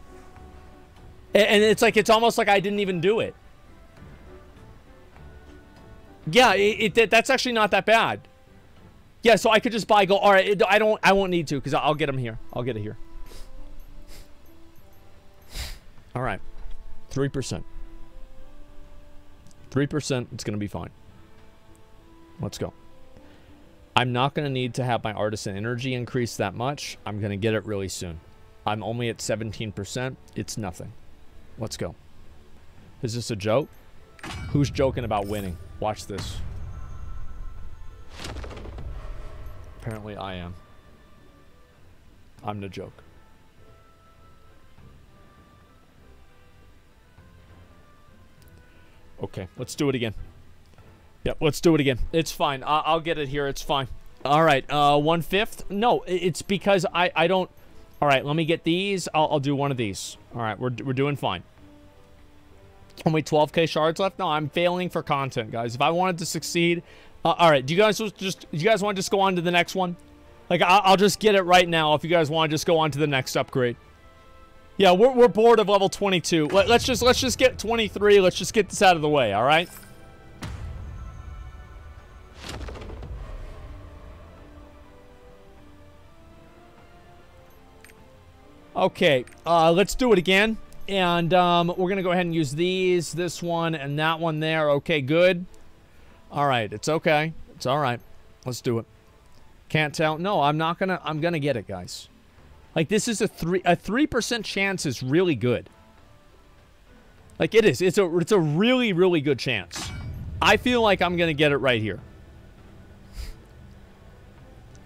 And it's like, it's almost like I didn't even do it. Yeah, that's actually not that bad. Yeah, so I could just buy gold. All right, I won't need to because I'll get them here. I'll get it here. All right, 3%. 3%. It's gonna be fine. Let's go. I'm not gonna need to have my artisan energy increase that much. I'm gonna get it really soon. I'm only at 17%. It's nothing. Let's go. Is this a joke? Who's joking about winning? Watch this. Apparently I am. I'm the joke. Okay, let's do it again. Yep, let's do it again. It's fine. I'll get it here. It's fine. All right, 1/5? No, it's because I don't... All right, let me get these. I'll do one of these. All right, we're doing fine. Only 12k shards left? No, I'm failing for content, guys. If I wanted to succeed... all right, do you guys want to just go on to the next one? Like, I'll just get it right now if you guys want to just go on to the next upgrade. Yeah, we're bored of level 22. Let's just get 23. Let's just get this out of the way, all right? Okay, let's do it again. And we're going to go ahead and use these, this one, and that one there. Okay, good. All right, it's okay. It's all right. Let's do it. Can't tell. No, I'm not going to. I'm going to get it, guys. Like, this is a 3% chance is really good. Like, it is. It's a really, really good chance. I feel like I'm going to get it right here.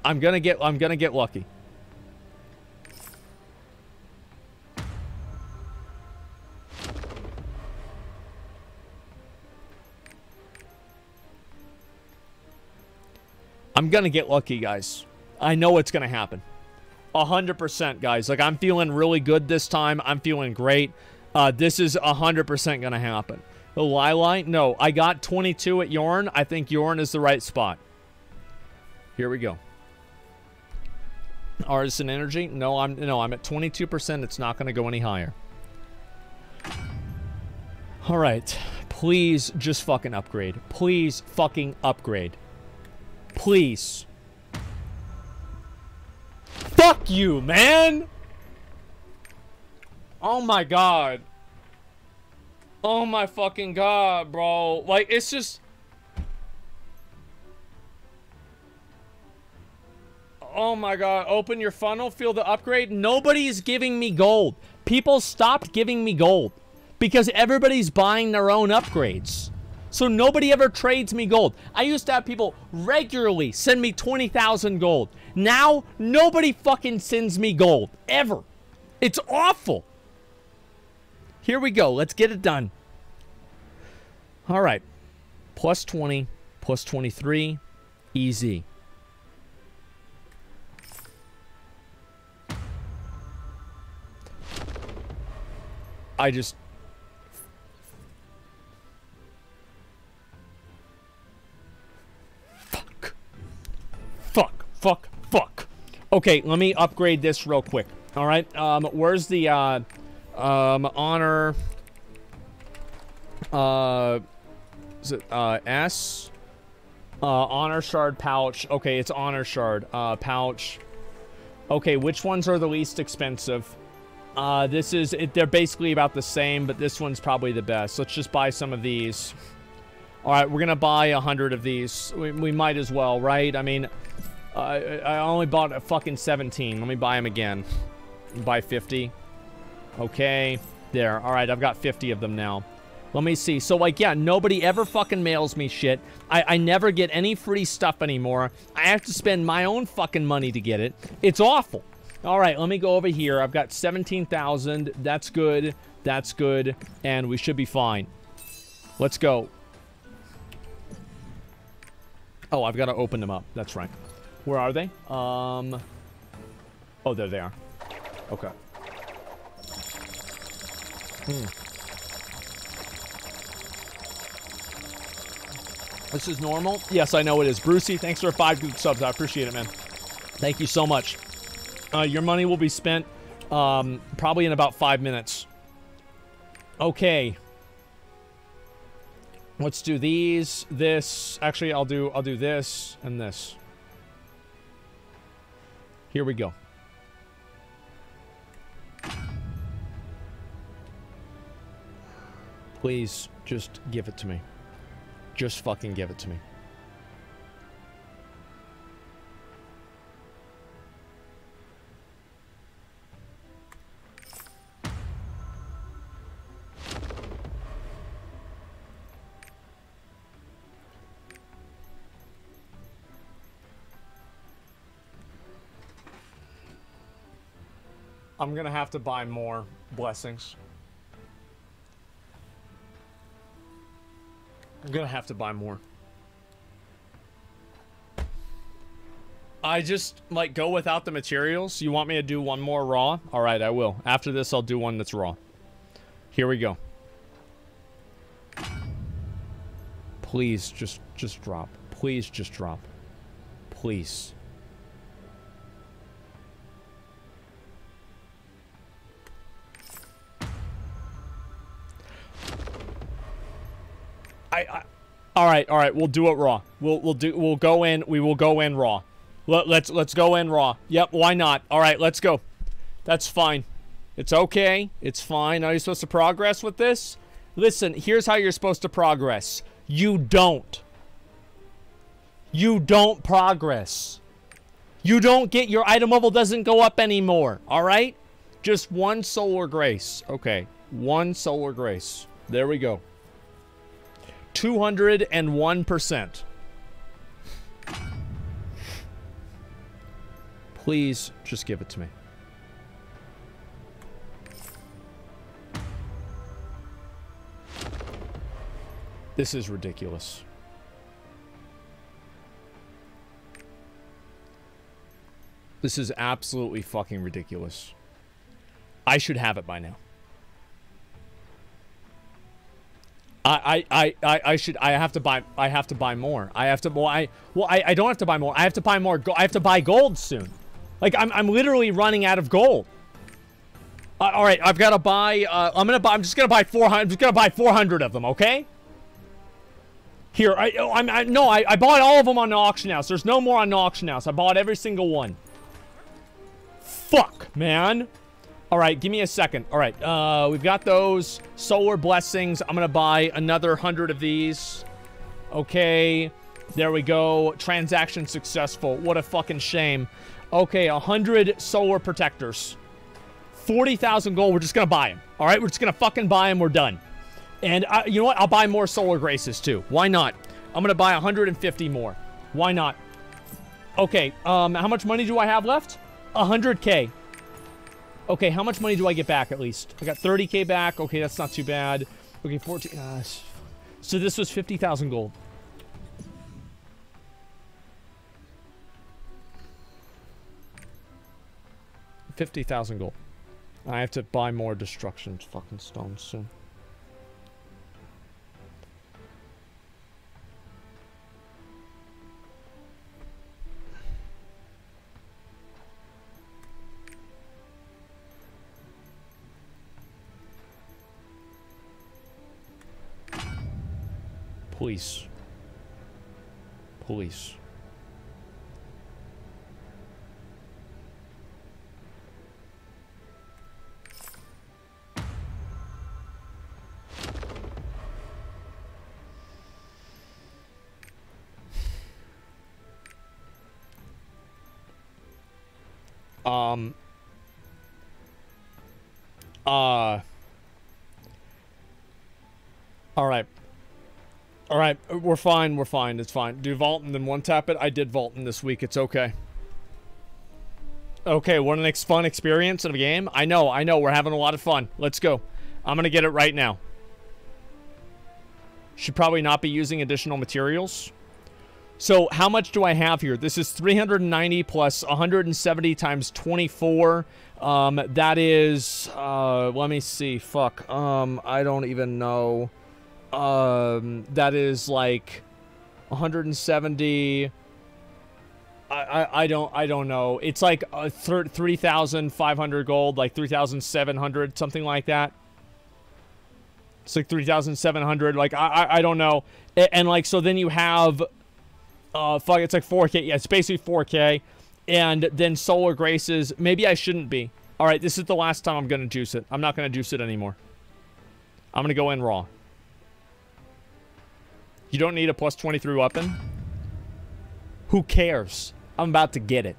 I'm going to get lucky. I'm going to get lucky, guys. I know it's going to happen. 100%, guys. Like, I'm feeling really good this time. I'm feeling great. This is 100% going to happen. The Lili? No, I got 22 at Yorn. I think Yorn is the right spot. Here we go. Artisan Energy? No, I'm at 22%. It's not going to go any higher. All right. Please just fucking upgrade. Please fucking upgrade. Please. Fuck you, man! Oh my god. Oh my fucking god, bro. Like, it's just... Oh my god. Open your funnel, feel the upgrade. Nobody's giving me gold. People stopped giving me gold because everybody's buying their own upgrades. So nobody ever trades me gold. I used to have people regularly send me 20,000 gold. Now, nobody fucking sends me gold. Ever. It's awful. Here we go. Let's get it done. All right. Plus 20, plus 23. Easy. I just... Fuck. Okay, let me upgrade this real quick. All right, where's the, honor, is it, S? Honor shard pouch. Okay, it's honor shard, pouch. Okay, which ones are the least expensive? This is, they're basically about the same, but this one's probably the best. Let's just buy some of these. All right, we're gonna buy 100 of these. We might as well, right? I mean... I only bought a fucking 17. Let me buy them again. Buy 50. Okay. There. Alright, I've got 50 of them now. Let me see. So, like, yeah, nobody ever fucking mails me shit. I never get any free stuff anymore. I have to spend my own fucking money to get it. It's awful. Alright, let me go over here. I've got 17,000. That's good. That's good. And we should be fine. Let's go. Oh, I've got to open them up. That's right. Where are they? Oh, there they are. Okay. This is normal? Yes, I know it is. Brucey, thanks for 5 good subs. I appreciate it, man. Thank you so much. Your money will be spent probably in about 5 minutes. Okay. Let's do these, this. Actually, I'll do this and this. Here we go. Please, just give it to me. Just fucking give it to me. I'm gonna have to buy more blessings. I'm gonna have to buy more. I just, like, go without the materials. You want me to do one more raw? Alright, I will. After this, I'll do one that's raw. Here we go. Please, just drop. Please, just drop. Please. All right. We'll do it raw. We will go in raw. Let's go in raw. Yep. Why not? All right. Let's go. That's fine. It's okay. It's fine. Are you supposed to progress with this? Listen, here's how you're supposed to progress. You don't. You don't progress. You don't get, your item level doesn't go up anymore, alright? Just one Solar Grace. Okay, one Solar Grace. There we go. 201%. Please, just give it to me. This is ridiculous. This is absolutely fucking ridiculous. I should have it by now. I should, I have to buy more. I have to, I don't have to buy more. I have to buy more, I have to buy gold soon. Like, I'm literally running out of gold. All right, I've got to buy, I'm just gonna buy 400, I'm just gonna buy 400 of them, okay? Here, I bought all of them on the auction house. There's no more on the auction house. I bought every single one. Fuck, man. All right, give me a second. All right, we've got those solar blessings. I'm gonna buy another 100 of these. Okay, there we go. Transaction successful. What a fucking shame. Okay, 100 solar protectors. 40,000 gold. We're just gonna buy them. All right, we're just gonna fucking buy them. We're done. And you know what? I'll buy more solar graces too. Why not? I'm gonna buy 150 more. Why not? Okay, how much money do I have left? 100K. Okay, how much money do I get back at least? I got 30K back. Okay, that's not too bad. Okay, 14. So this was 50,000 gold. $50,000 gold. I have to buy more destruction fucking stones soon. Police. Police. All right, we're fine, it's fine. Do vault and then one tap it? I did vault in this week, it's okay. Okay, what an fun experience of a game. I know, we're having a lot of fun. Let's go. I'm gonna get it right now. Should probably not be using additional materials. So, how much do I have here? This is 390 plus 170 times 24. That is, let me see, fuck. I don't even know. That is like 170. I don't know. It's like 3,500 gold, like 3,700, something like that. It's like 3,700. Like I don't know. And like, so then you have, fuck, it's like 4K. Yeah, it's basically 4K. And then Solar Graces. Maybe I shouldn't be. All right, this is the last time I'm gonna juice it. I'm not gonna juice it anymore. I'm gonna go in raw. You don't need a plus 23 weapon? Who cares? I'm about to get it.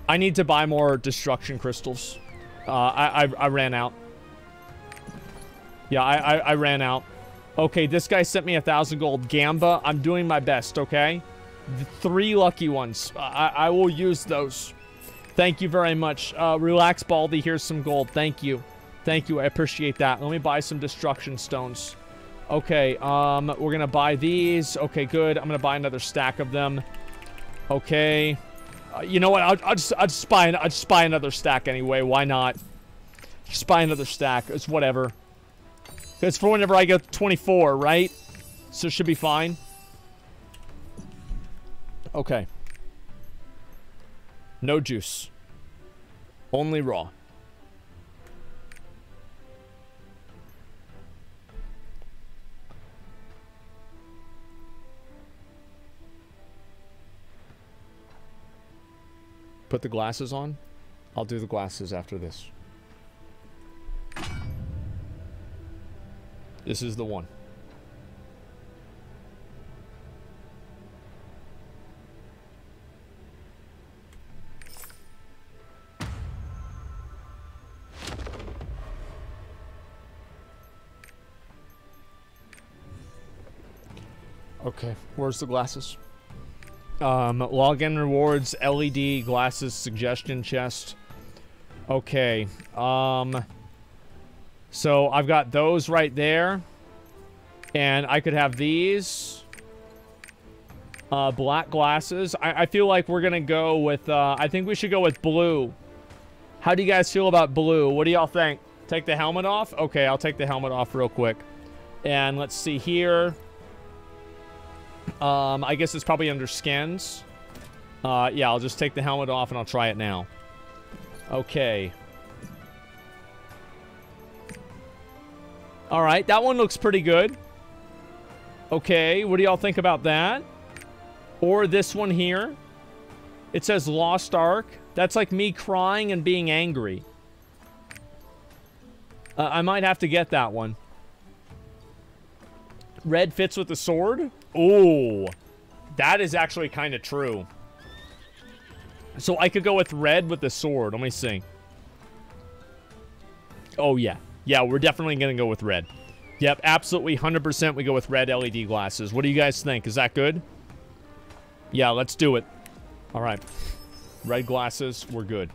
I need to buy more destruction crystals. I ran out. Yeah, I ran out. Okay, this guy sent me 1,000 gold. Gamba, I'm doing my best, okay? The 3 lucky ones. I will use those. Thank you very much. Relax, Baldy. Here's some gold. Thank you. Thank you, I appreciate that. Let me buy some destruction stones. Okay, we're gonna buy these. Okay, good. I'm gonna buy another stack of them. Okay. You know what? I'll just buy another stack anyway. Why not? Just buy another stack. It's whatever. It's for whenever I get 24, right? So it should be fine. Okay. No juice. Only raw. Put the glasses on. I'll do the glasses after this. This is the one. Okay, where's the glasses? Login rewards, LED glasses, suggestion chest. Okay, so I've got those right there. And I could have these. Black glasses. I feel like we're gonna go with, I think we should go with blue. How do you guys feel about blue? What do y'all think? Take the helmet off? Okay, I'll take the helmet off real quick. And let's see here. I guess it's probably under skins. Yeah, I'll just take the helmet off and I'll try it now. Okay. Alright, that one looks pretty good. Okay, what do y'all think about that? Or this one here. It says Lost Ark. That's like me crying and being angry. I might have to get that one. Red fits with the sword? Ooh. That is actually kind of true. So I could go with red with the sword. Let me see. Oh, yeah. Yeah, we're definitely going to go with red. Yep, absolutely 100% we go with red LED glasses. What do you guys think? Is that good? Yeah, let's do it. All right. Red glasses, we're good.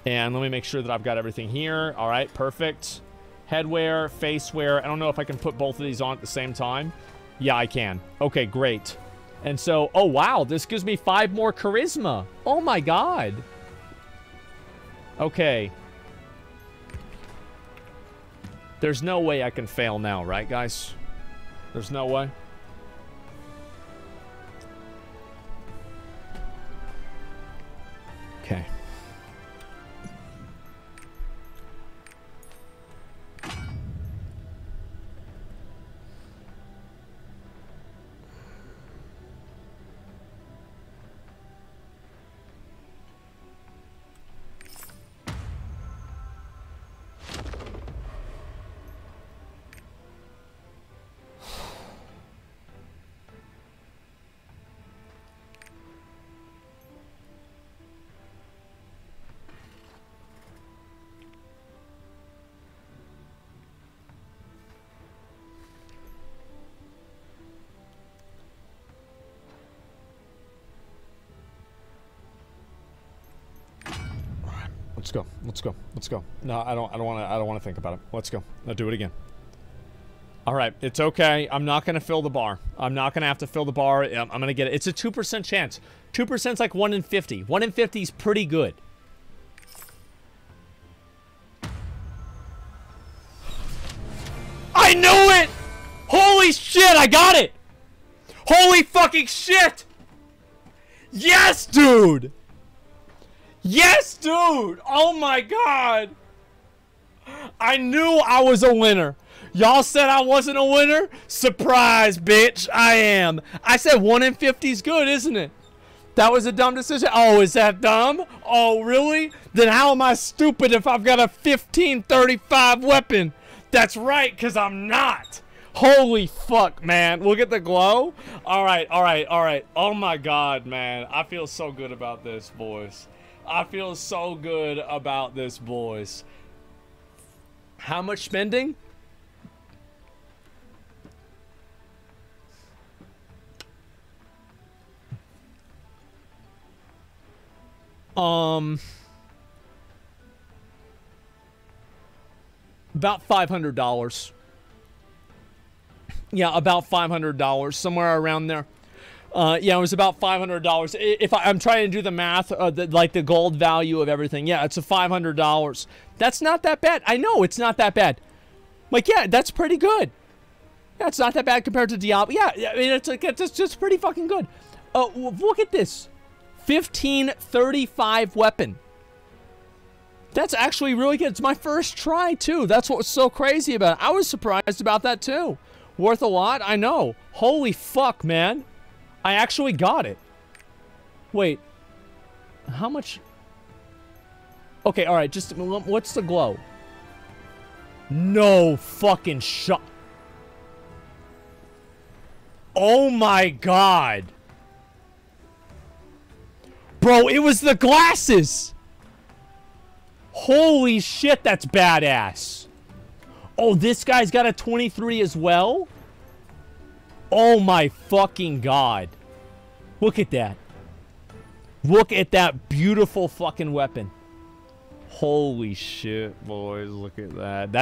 And let me make sure that I've got everything here. All right, perfect. Headwear, face wear. I don't know if I can put both of these on at the same time. Yeah, I can. Okay, great. And so, oh, wow, this gives me 5 more charisma. Oh, my God. Okay. There's no way I can fail now, right, guys? There's no way. Okay. Let's go. Let's go. Let's go. No, I don't want to think about it. Let's go. I'll do it again. All right. It's okay. I'm not going to fill the bar. I'm not going to have to fill the bar. I'm going to get it. It's a 2% chance. 2% is like 1 in 50. 1 in 50 is pretty good. I knew it! Holy shit, I got it! Holy fucking shit! Yes, dude! Yes, dude! Oh my god! I knew I was a winner. Y'all said I wasn't a winner? Surprise, bitch. I am. I said 1 in 50 is good, isn't it? That was a dumb decision? Oh, is that dumb? Oh, really? Then how am I stupid if I've got a 1535 weapon? That's right, because I'm not. Holy fuck, man. Look at the glow. All right, all right, all right. Oh my god, man. I feel so good about this, boys. I feel so good about this, boys. How much spending? About $500. Yeah, about $500, somewhere around there. Yeah, it was about $500. If I'm trying to do the math, like the gold value of everything, yeah, it's a $500. That's not that bad. I know it's not that bad. Like, yeah, that's pretty good. Yeah, it's not that bad compared to Diablo. Yeah, I mean, it's just pretty fucking good. Look at this. 1535 weapon. That's actually really good. It's my first try, too. That's what was so crazy about it. I was surprised about that, too. Worth a lot? I know. Holy fuck, man. I actually got it. Wait. How much Okay, all right. Just what's the glow? No fucking shot. Oh my god. Bro, it was the glasses. Holy shit, that's badass. Oh, this guy's got a 23 as well? Oh my fucking god. Look at that. Look at that beautiful fucking weapon. Holy shit, boys. Look at that.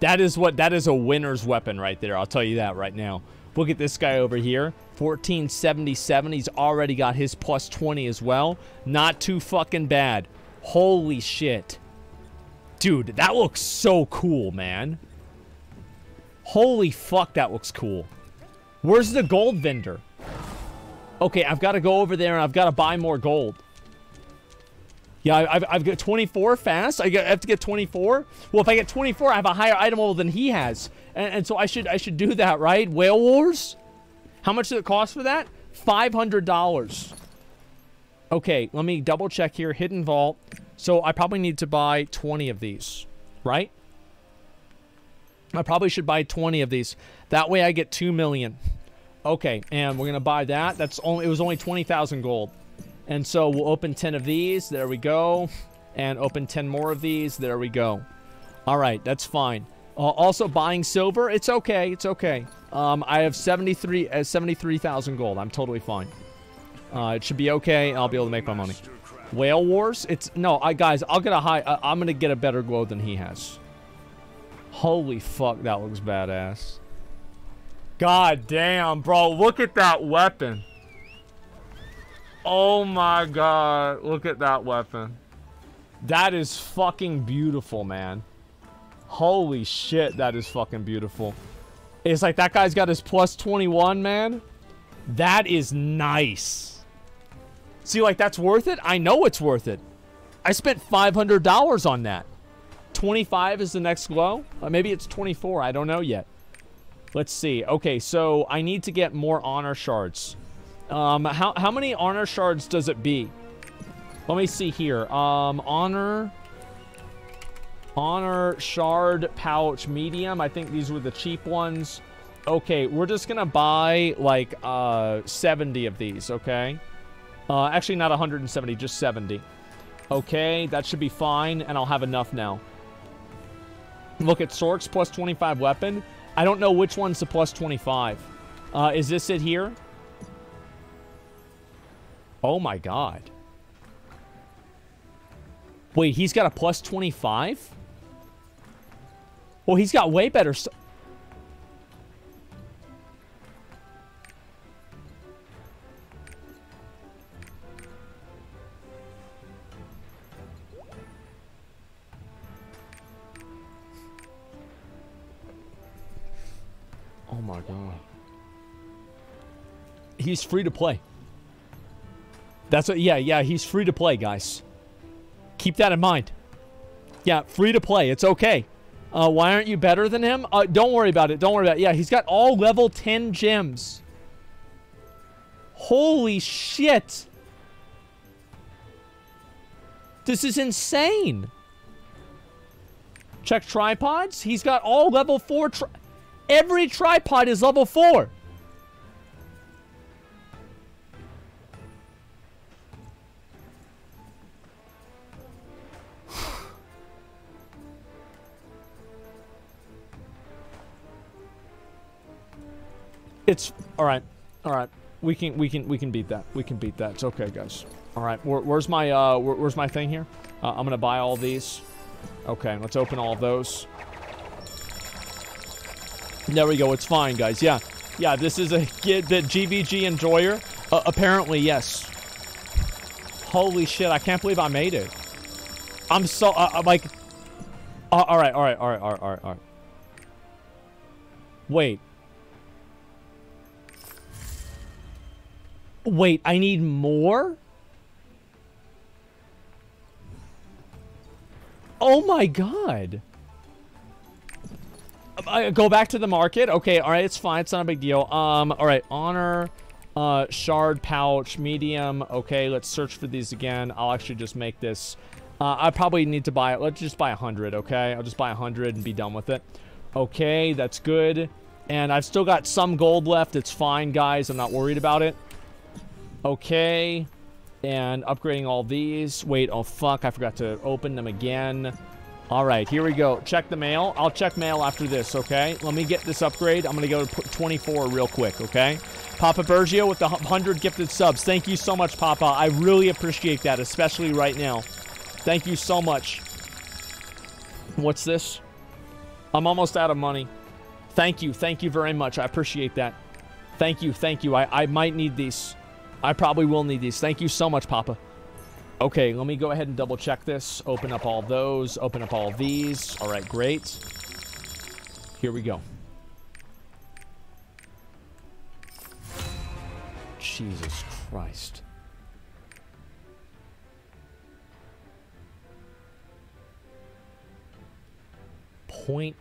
That is a winner's weapon right there. I'll tell you that right now. Look at this guy over here. 1477. He's already got his plus 20 as well. Not too fucking bad. Holy shit. Dude, that looks so cool, man. Holy fuck, that looks cool. Where's the gold vendor? Okay, I've got to go over there and I've got to buy more gold. Yeah, I've got 24 fast. I have to get 24. Well, if I get 24, I have a higher item level than he has, and so I should do that, right? Whale Wars. How much does it cost for that? $500. Okay, let me double check here. Hidden Vault. So I probably need to buy 20 of these, right? I probably should buy 20 of these. That way I get 2 million. Okay, and we're gonna buy that. It was only 20,000 gold. And so we'll open 10 of these. There we go. And open 10 more of these. There we go. All right, that's fine. Also buying silver. It's okay. It's okay. I have 73,000 gold. I'm totally fine. It should be okay. I'll be able to make my money. Whale Wars. Guys, I'll get a high. I'm gonna get a better glow than he has. Holy fuck, that looks badass. God damn, bro. Look at that weapon. Oh my god, look at that weapon. That is fucking beautiful, man. Holy shit, that is fucking beautiful. It's like that guy's got his plus 21, man. That is nice. See, like, that's worth it? I know it's worth it. I spent $500 on that. 25 is the next glow. Maybe it's 24, I don't know yet. Let's see. Okay, so I need to get more honor shards. How many honor shards does it be? Let me see here. Honor shard pouch medium. I think these were the cheap ones. Okay, we're just gonna buy like 70 of these, okay? Actually not 170, just 70. Okay, that should be fine, and I'll have enough now. Look at Sork's plus 25 weapon. I don't know which one's the plus 25. Is this it here? Oh my god. Wait, he's got a plus 25? Well, he's got way better stuff. Oh my god. He's free to play. That's what, yeah, he's free to play, guys. Keep that in mind. Yeah, free to play. It's okay. Why aren't you better than him? Don't worry about it. Don't worry about it. Yeah, he's got all level 10 gems. Holy shit. This is insane. Check tripods. He's got all level 4. Every tripod is level 4. It's all right. All right. We can beat that. We can beat that. It's okay, guys. All right. Where's my thing here? I'm gonna buy all these. Okay. Let's open all of those. There we go. It's fine, guys. Yeah. Yeah. This is a GVG enjoyer. Apparently, yes. Holy shit! I can't believe I made it. I'm so like. All right. Wait, I need more? Oh my god. Go back to the market. Okay, all right, it's fine. It's not a big deal. All right, honor, shard pouch, medium. Okay, let's search for these again. I'll actually just make this I probably need to buy it. Let's just buy 100, okay? I'll just buy 100 and be done with it. Okay, that's good. And I've still got some gold left. It's fine, guys. I'm not worried about it. Okay. And upgrading all these. Wait, oh, fuck. I forgot to open them again. All right, here we go. Check the mail. I'll check mail after this, okay? Let me get this upgrade. I'm going to go to 24 real quick, okay? Papa Bergio with the 100 gifted subs. Thank you so much, Papa. I really appreciate that, especially right now. Thank you so much. What's this? I'm almost out of money. Thank you. Thank you very much. I appreciate that. Thank you. Thank you. I might need these. I probably will need these. Thank you so much, Papa. Okay, let me go ahead and double check this. Open up all those. Open up all these. All right, great. Here we go. Jesus Christ. .1.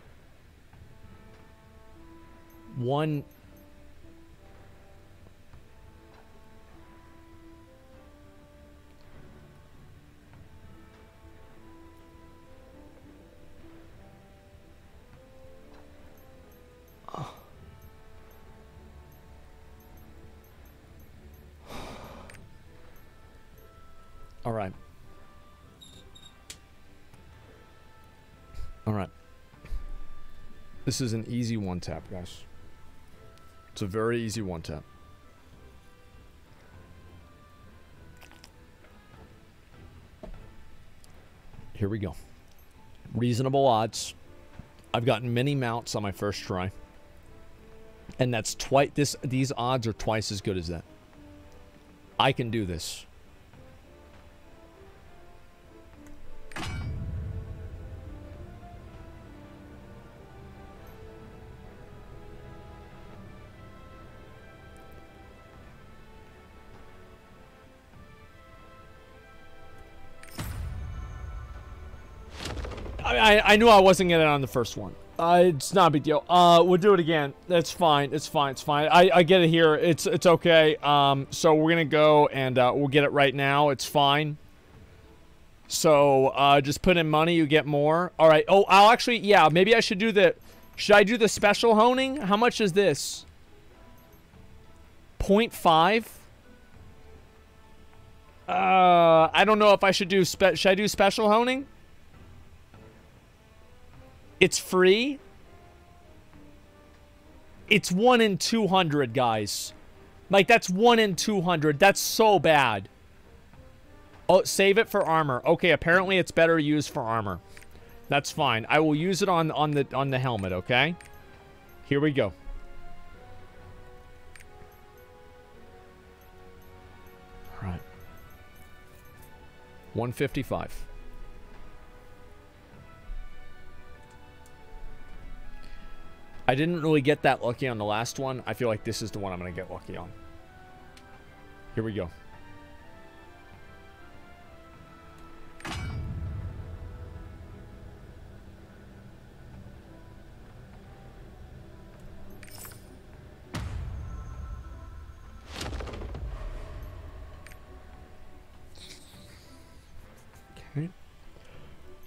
All right. All right. This is an easy one tap, guys. It's a very easy one tap. Here we go. Reasonable odds. I've gotten many mounts on my first try. And that's twice these odds are twice as good as that. I can do this. I knew I wasn't getting it on the first one. It's not a big deal. We'll do it again. That's fine. It's fine. It's fine. I get it here. It's okay. So we're gonna go and we'll get it right now. It's fine. So just put in money, you get more. All right. Oh, I'll actually, yeah. Maybe I should do the. Should I do the special honing? How much is this? 0.5. I don't know if I should do. Should I do special honing? It's free. It's 1 in 200, guys. Like, that's 1 in 200. That's so bad. Oh, save it for armor. Okay, apparently it's better used for armor. That's fine. I will use it on the helmet, okay? Here we go. All right. 155. I didn't really get that lucky on the last one. I feel like this is the one I'm going to get lucky on. Here we go. Okay.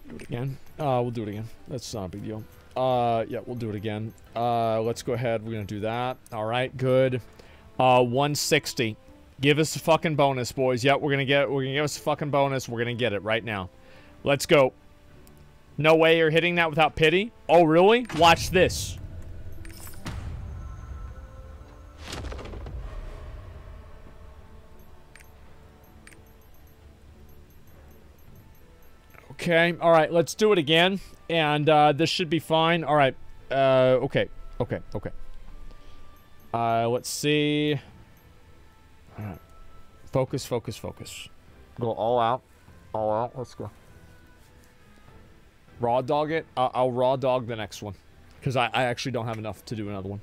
Do it again. We'll do it again. That's not a big deal. Yeah, we'll do it again. Let's go ahead. We're gonna do that. All right, good. 160. Give us a fucking bonus, boys. Yep, we're gonna give us a fucking bonus. We're gonna get it right now. Let's go. No way you're hitting that without pity. Oh, really? Watch this. Okay, all right, let's do it again. And this should be fine. All right. Okay. Let's see. All right. Focus. Go all out. All out. Let's go. Raw dog it. I'll raw dog the next one. Because I actually don't have enough to do another one.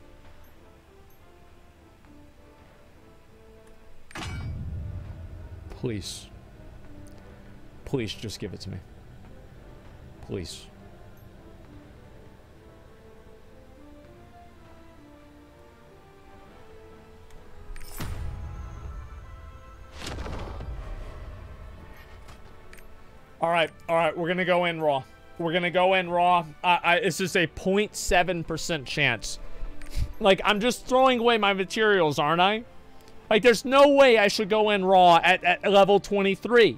Please. Please just give it to me. Please. All right, we're gonna go in raw. We're gonna go in raw. It's just a 0.7% chance. Like, I'm just throwing away my materials, aren't I? Like, there's no way I should go in raw at level 23.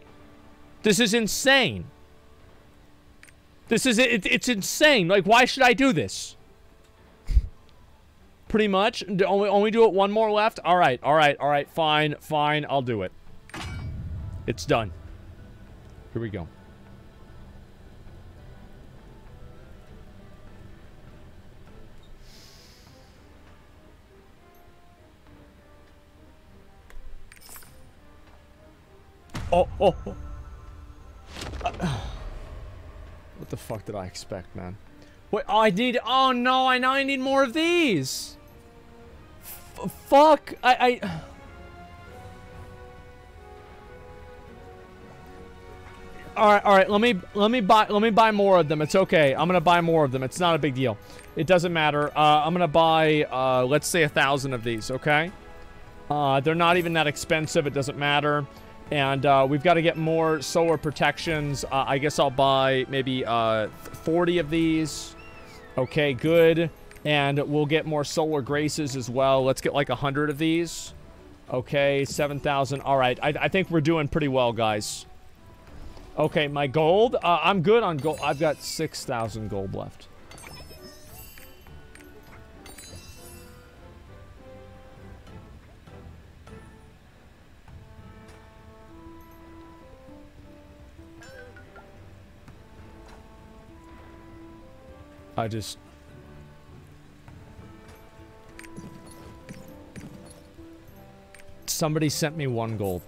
This is insane. It's insane. Like, why should I do this? Pretty much. Only do it one more left? All right. Fine. I'll do it. It's done. Here we go. Oh. What the fuck did I expect, man? Wait, oh no, I need more of these. Fuck, All right, let me buy more of them. It's okay. I'm gonna buy more of them. It's not a big deal. It doesn't matter. I'm gonna buy, let's say 1,000 of these, okay? They're not even that expensive. It doesn't matter. And we've got to get more solar protections. I guess I'll buy maybe 40 of these. Okay, good. And we'll get more solar graces as well. Let's get like 100 of these. Okay, 7,000. All right, I think we're doing pretty well, guys. Okay, my gold. I'm good on gold. I've got 6,000 gold left. Somebody sent me 1 gold.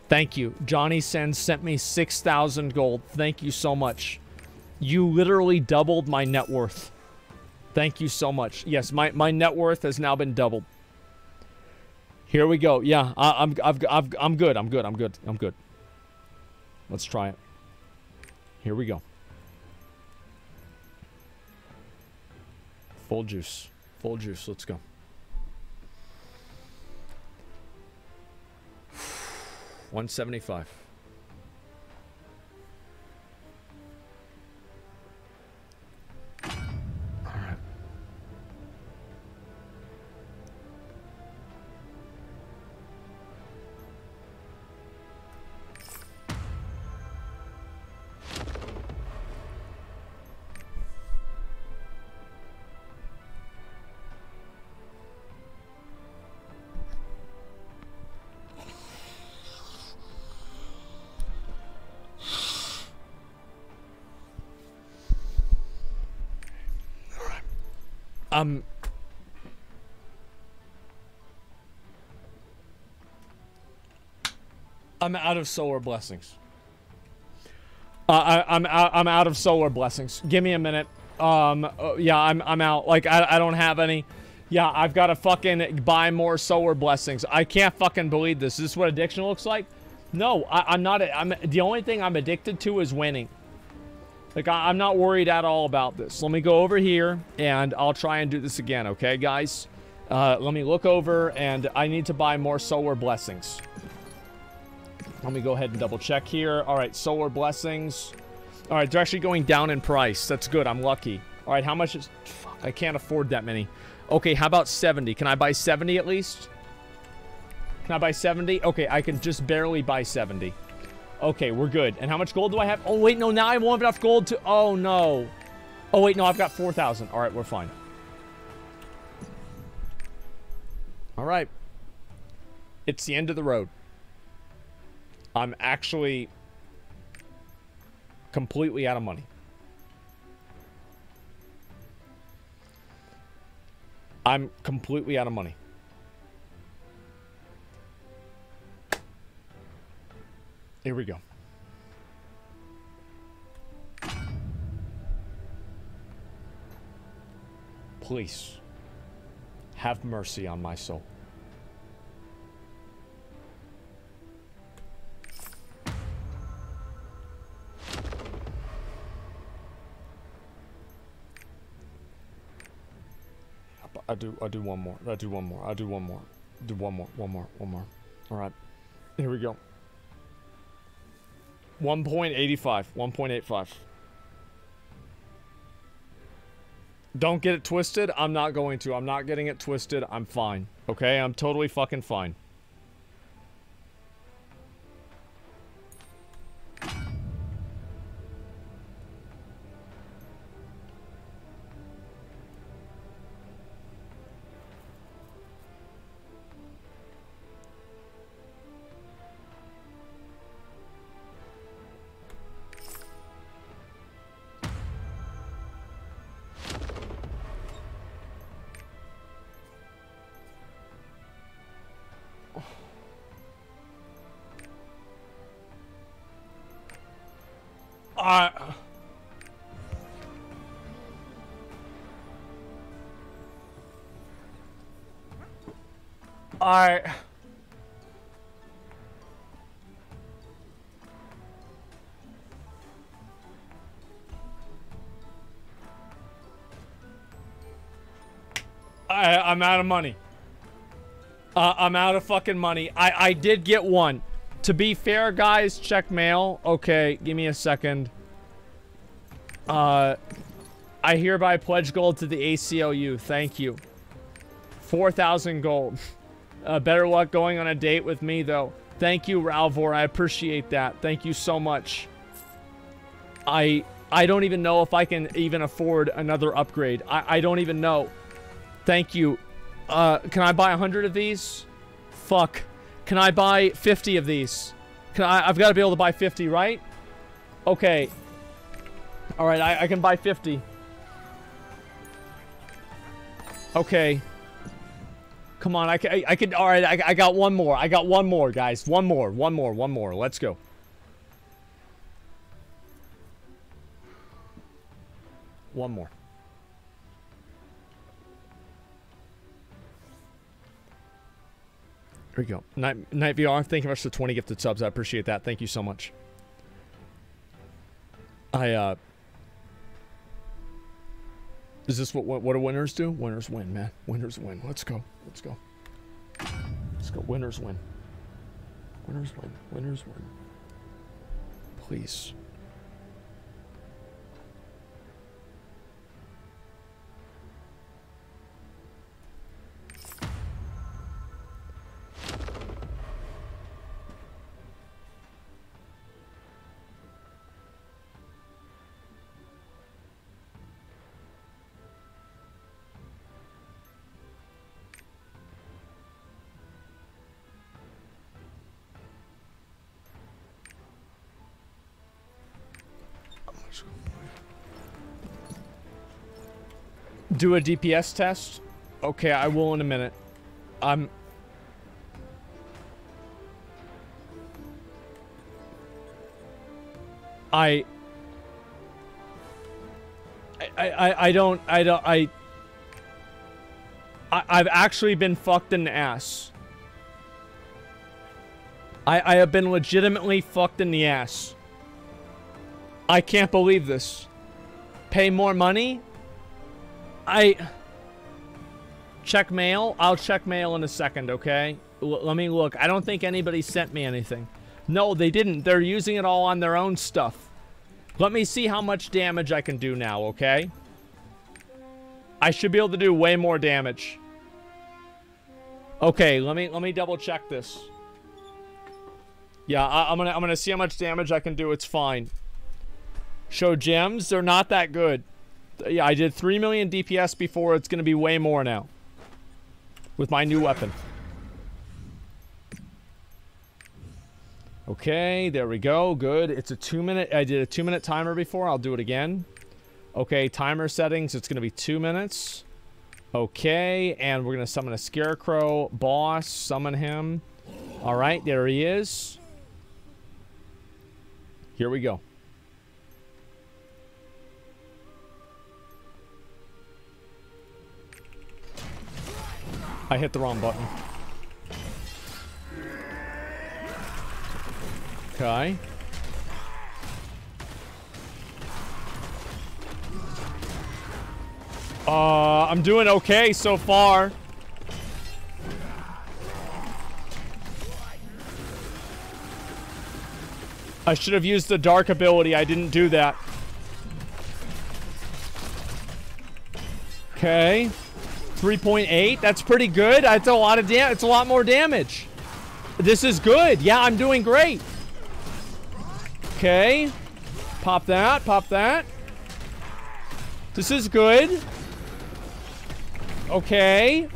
Thank you. Johnny sent me 6,000 gold. Thank you so much. You literally doubled my net worth. Thank you so much. Yes, my net worth has now been doubled. Here we go. Yeah, I'm good. Let's try it. Here we go. Full juice. Let's go. $175. All right. I'm out of solar blessings. I'm out of solar blessings. Give me a minute. Yeah, I'm out. Like, I don't have any. Yeah, I've got to fucking buy more solar blessings. I can't fucking believe this. Is this what addiction looks like? No, I'm not. The only thing I'm addicted to is winning. Like, I'm not worried at all about this. Let me go over here, and I'll try and do this again, okay, guys? Let me look over, and I need to buy more solar blessings. Let me go ahead and double check here. All right, solar blessings. All right, they're actually going down in price. That's good. I'm lucky. All right, how much is... Fuck, I can't afford that many. Okay, how about 70? Can I buy 70 at least? Can I buy 70? Okay, I can just barely buy 70. Okay, we're good. And how much gold do I have? Oh, wait, no, now I won't have enough gold to... Oh, no. Oh, wait, no, I've got 4,000. All right, we're fine. All right. It's the end of the road. I'm actually completely out of money. I'm completely out of money. Here we go. Please, have mercy on my soul. I do one more. I do one more. Do one more. All right. Here we go. 1.85. 1.85. Don't get it twisted. I'm not going to. I'm not getting it twisted. I'm fine. Okay? I'm totally fucking fine. I'm out of money. I'm out of fucking money. I did get one. To be fair, guys, check mail. Okay, give me a second. I hereby pledge gold to the ACLU. Thank you. 4,000 gold. Better luck going on a date with me, though. Thank you, Ralvor. I appreciate that. Thank you so much. I don't even know if I can even afford another upgrade. I don't even know. Thank you. Can I buy 100 of these? Fuck. Can I buy 50 of these? I've got to be able to buy 50, right? Okay. Alright, I can buy 50. Okay. Come on, I can, alright, I got one more. I got one more, guys. One more. Let's go. One more. Here we go. Night VR, thank you much for 20 gifted subs. I appreciate that. Thank you so much. Is this what do winners do? Winners win, man. Winners win. Let's go. Let's go. Let's go. Winners win. Winners win. Winners win. Please. Do a DPS test? Okay, I will in a minute. I've actually been fucked in the ass. I have been legitimately fucked in the ass. I can't believe this. Pay more money? Check mail? I'll check mail in a second, okay? Let me look. I don't think anybody sent me anything. No, they didn't. They're using it all on their own stuff. Let me see how much damage I can do now, okay? I should be able to do way more damage. Okay, let me double check this. Yeah, I'm gonna see how much damage I can do. It's fine. Show gems? They're not that good. Yeah, I did 3 million DPS before. It's gonna be way more now. With my new weapon. Okay, there we go. Good. It's a 2-minute. I did a 2-minute timer before. I'll do it again. Okay, timer settings. It's gonna be 2 minutes. Okay, and we're gonna summon a scarecrow. Boss, summon him. Alright, there he is. Here we go. I hit the wrong button. Okay. I'm doing okay so far. I should have used the dark ability. I didn't do that. Okay. 3.8. That's pretty good. That's a lot of damage. It's a lot more damage. This is good. Yeah, I'm doing great. Okay. Pop that. Pop that. This is good. Okay.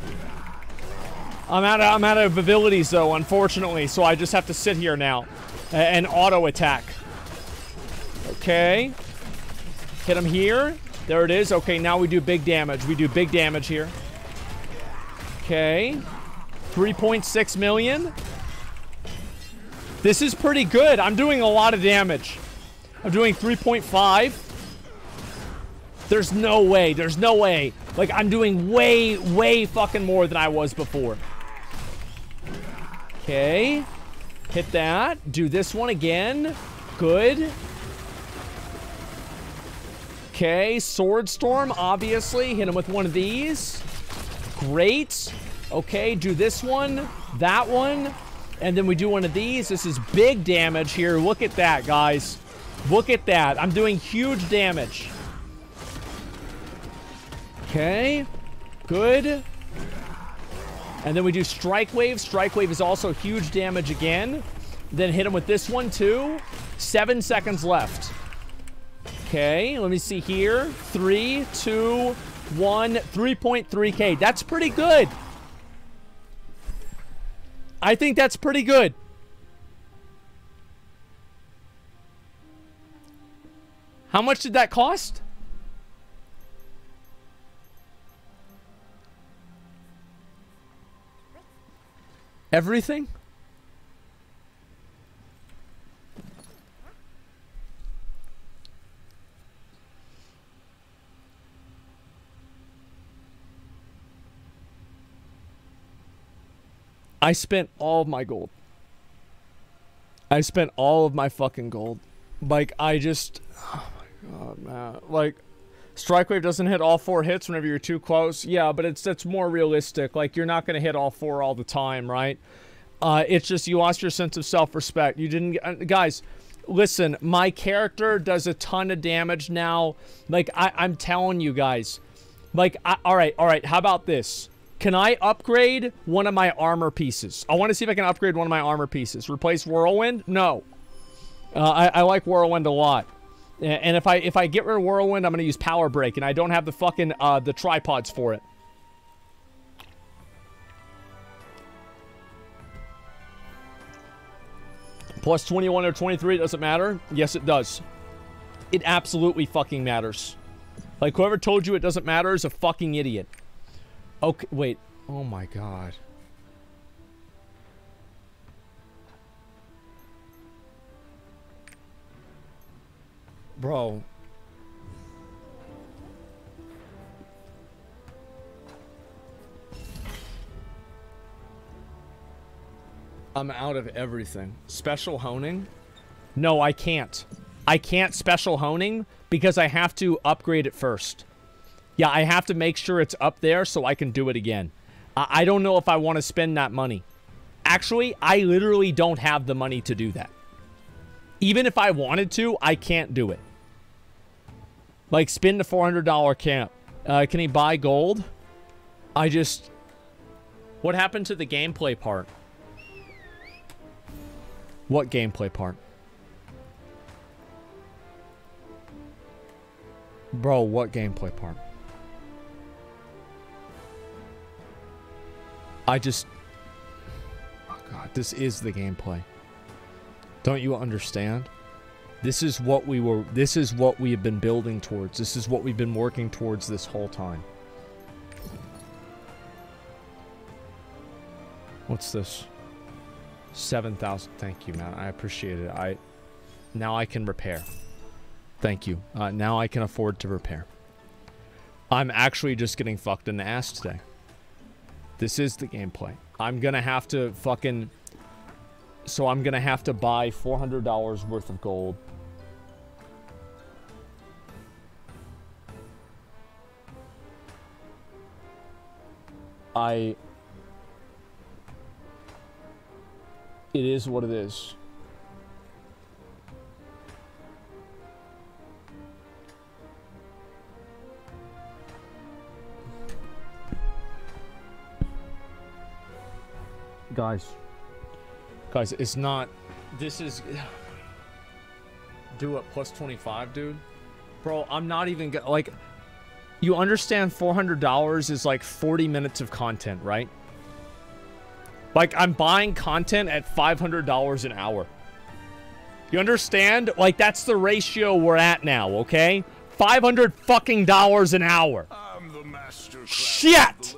I'm out of abilities though, unfortunately, so I just have to sit here now and auto attack. Okay. Hit him here. There it is. Okay, now we do big damage. We do big damage here. Okay. 3.6 million. This is pretty good. I'm doing a lot of damage. I'm doing 3.5. There's no way. There's no way. Like, I'm doing way fucking more than I was before. Okay. Hit that. Do this one again. Good. Okay. Sword Storm, obviously. Hit him with one of these. Great. Okay. Do this one. That one. And then we do one of these. This is big damage here. Look at that, guys. Look at that. I'm doing huge damage. Okay. Good. And then we do Strike Wave. Strike Wave is also huge damage again. Then hit him with this one too. 7 seconds left. Okay, let me see here. 3, 2, 1, 3.3k. That's pretty good. I think that's pretty good. How much did that cost? Everything? I spent all of my gold. I spent all of my fucking gold. Like, I just... Oh my god, man. Like, Strike Wave doesn't hit all 4 hits whenever you're too close. Yeah, but it's more realistic. Like, you're not going to hit all 4 all the time, right? It's just you lost your sense of self-respect. You didn't... guys, listen. My character does a ton of damage now. Like, I'm telling you guys. Like, all right. How about this? Can I upgrade one of my armor pieces? I want to see if I can upgrade one of my armor pieces. Replace Whirlwind? No. I like Whirlwind a lot. And if I get rid of Whirlwind, I'm going to use Power Break, and I don't have the fucking the tripods for it. Plus 21 or 23, doesn't matter? Yes, it does. It absolutely fucking matters. Like, whoever told you it doesn't matter is a fucking idiot. Okay, wait. Oh my god. Bro. I'm out of everything. Special honing? No, I can't. I can't special honing because I have to upgrade it first. Yeah, I have to make sure it's up there so I can do it again. I don't know if I want to spend that money. Actually, I literally don't have the money to do that. Even if I wanted to, I can't do it. Like, spend the $400 camp. Can he buy gold? I just... What happened to the gameplay part? What gameplay part? Bro, what gameplay part? I just... Oh god, this is the gameplay. Don't you understand? This is what we were... This is what we have been building towards. This is what we've been working towards this whole time. What's this? 7,000. Thank you, man. I appreciate it. Now I can repair. Thank you. Now I can afford to repair. I'm actually just getting fucked in the ass today. This is the gameplay. I'm gonna have to fucking... So I'm gonna have to buy $400 worth of gold. It is what it is. Guys, it's not. This is. Do it plus 25, dude. Bro, I'm not even like. You understand $400 is like 40 minutes of content, right? Like, I'm buying content at $500 an hour. You understand? Like, that's the ratio we're at now, okay? $500 fucking dollars an hour. I'm the master. Shit!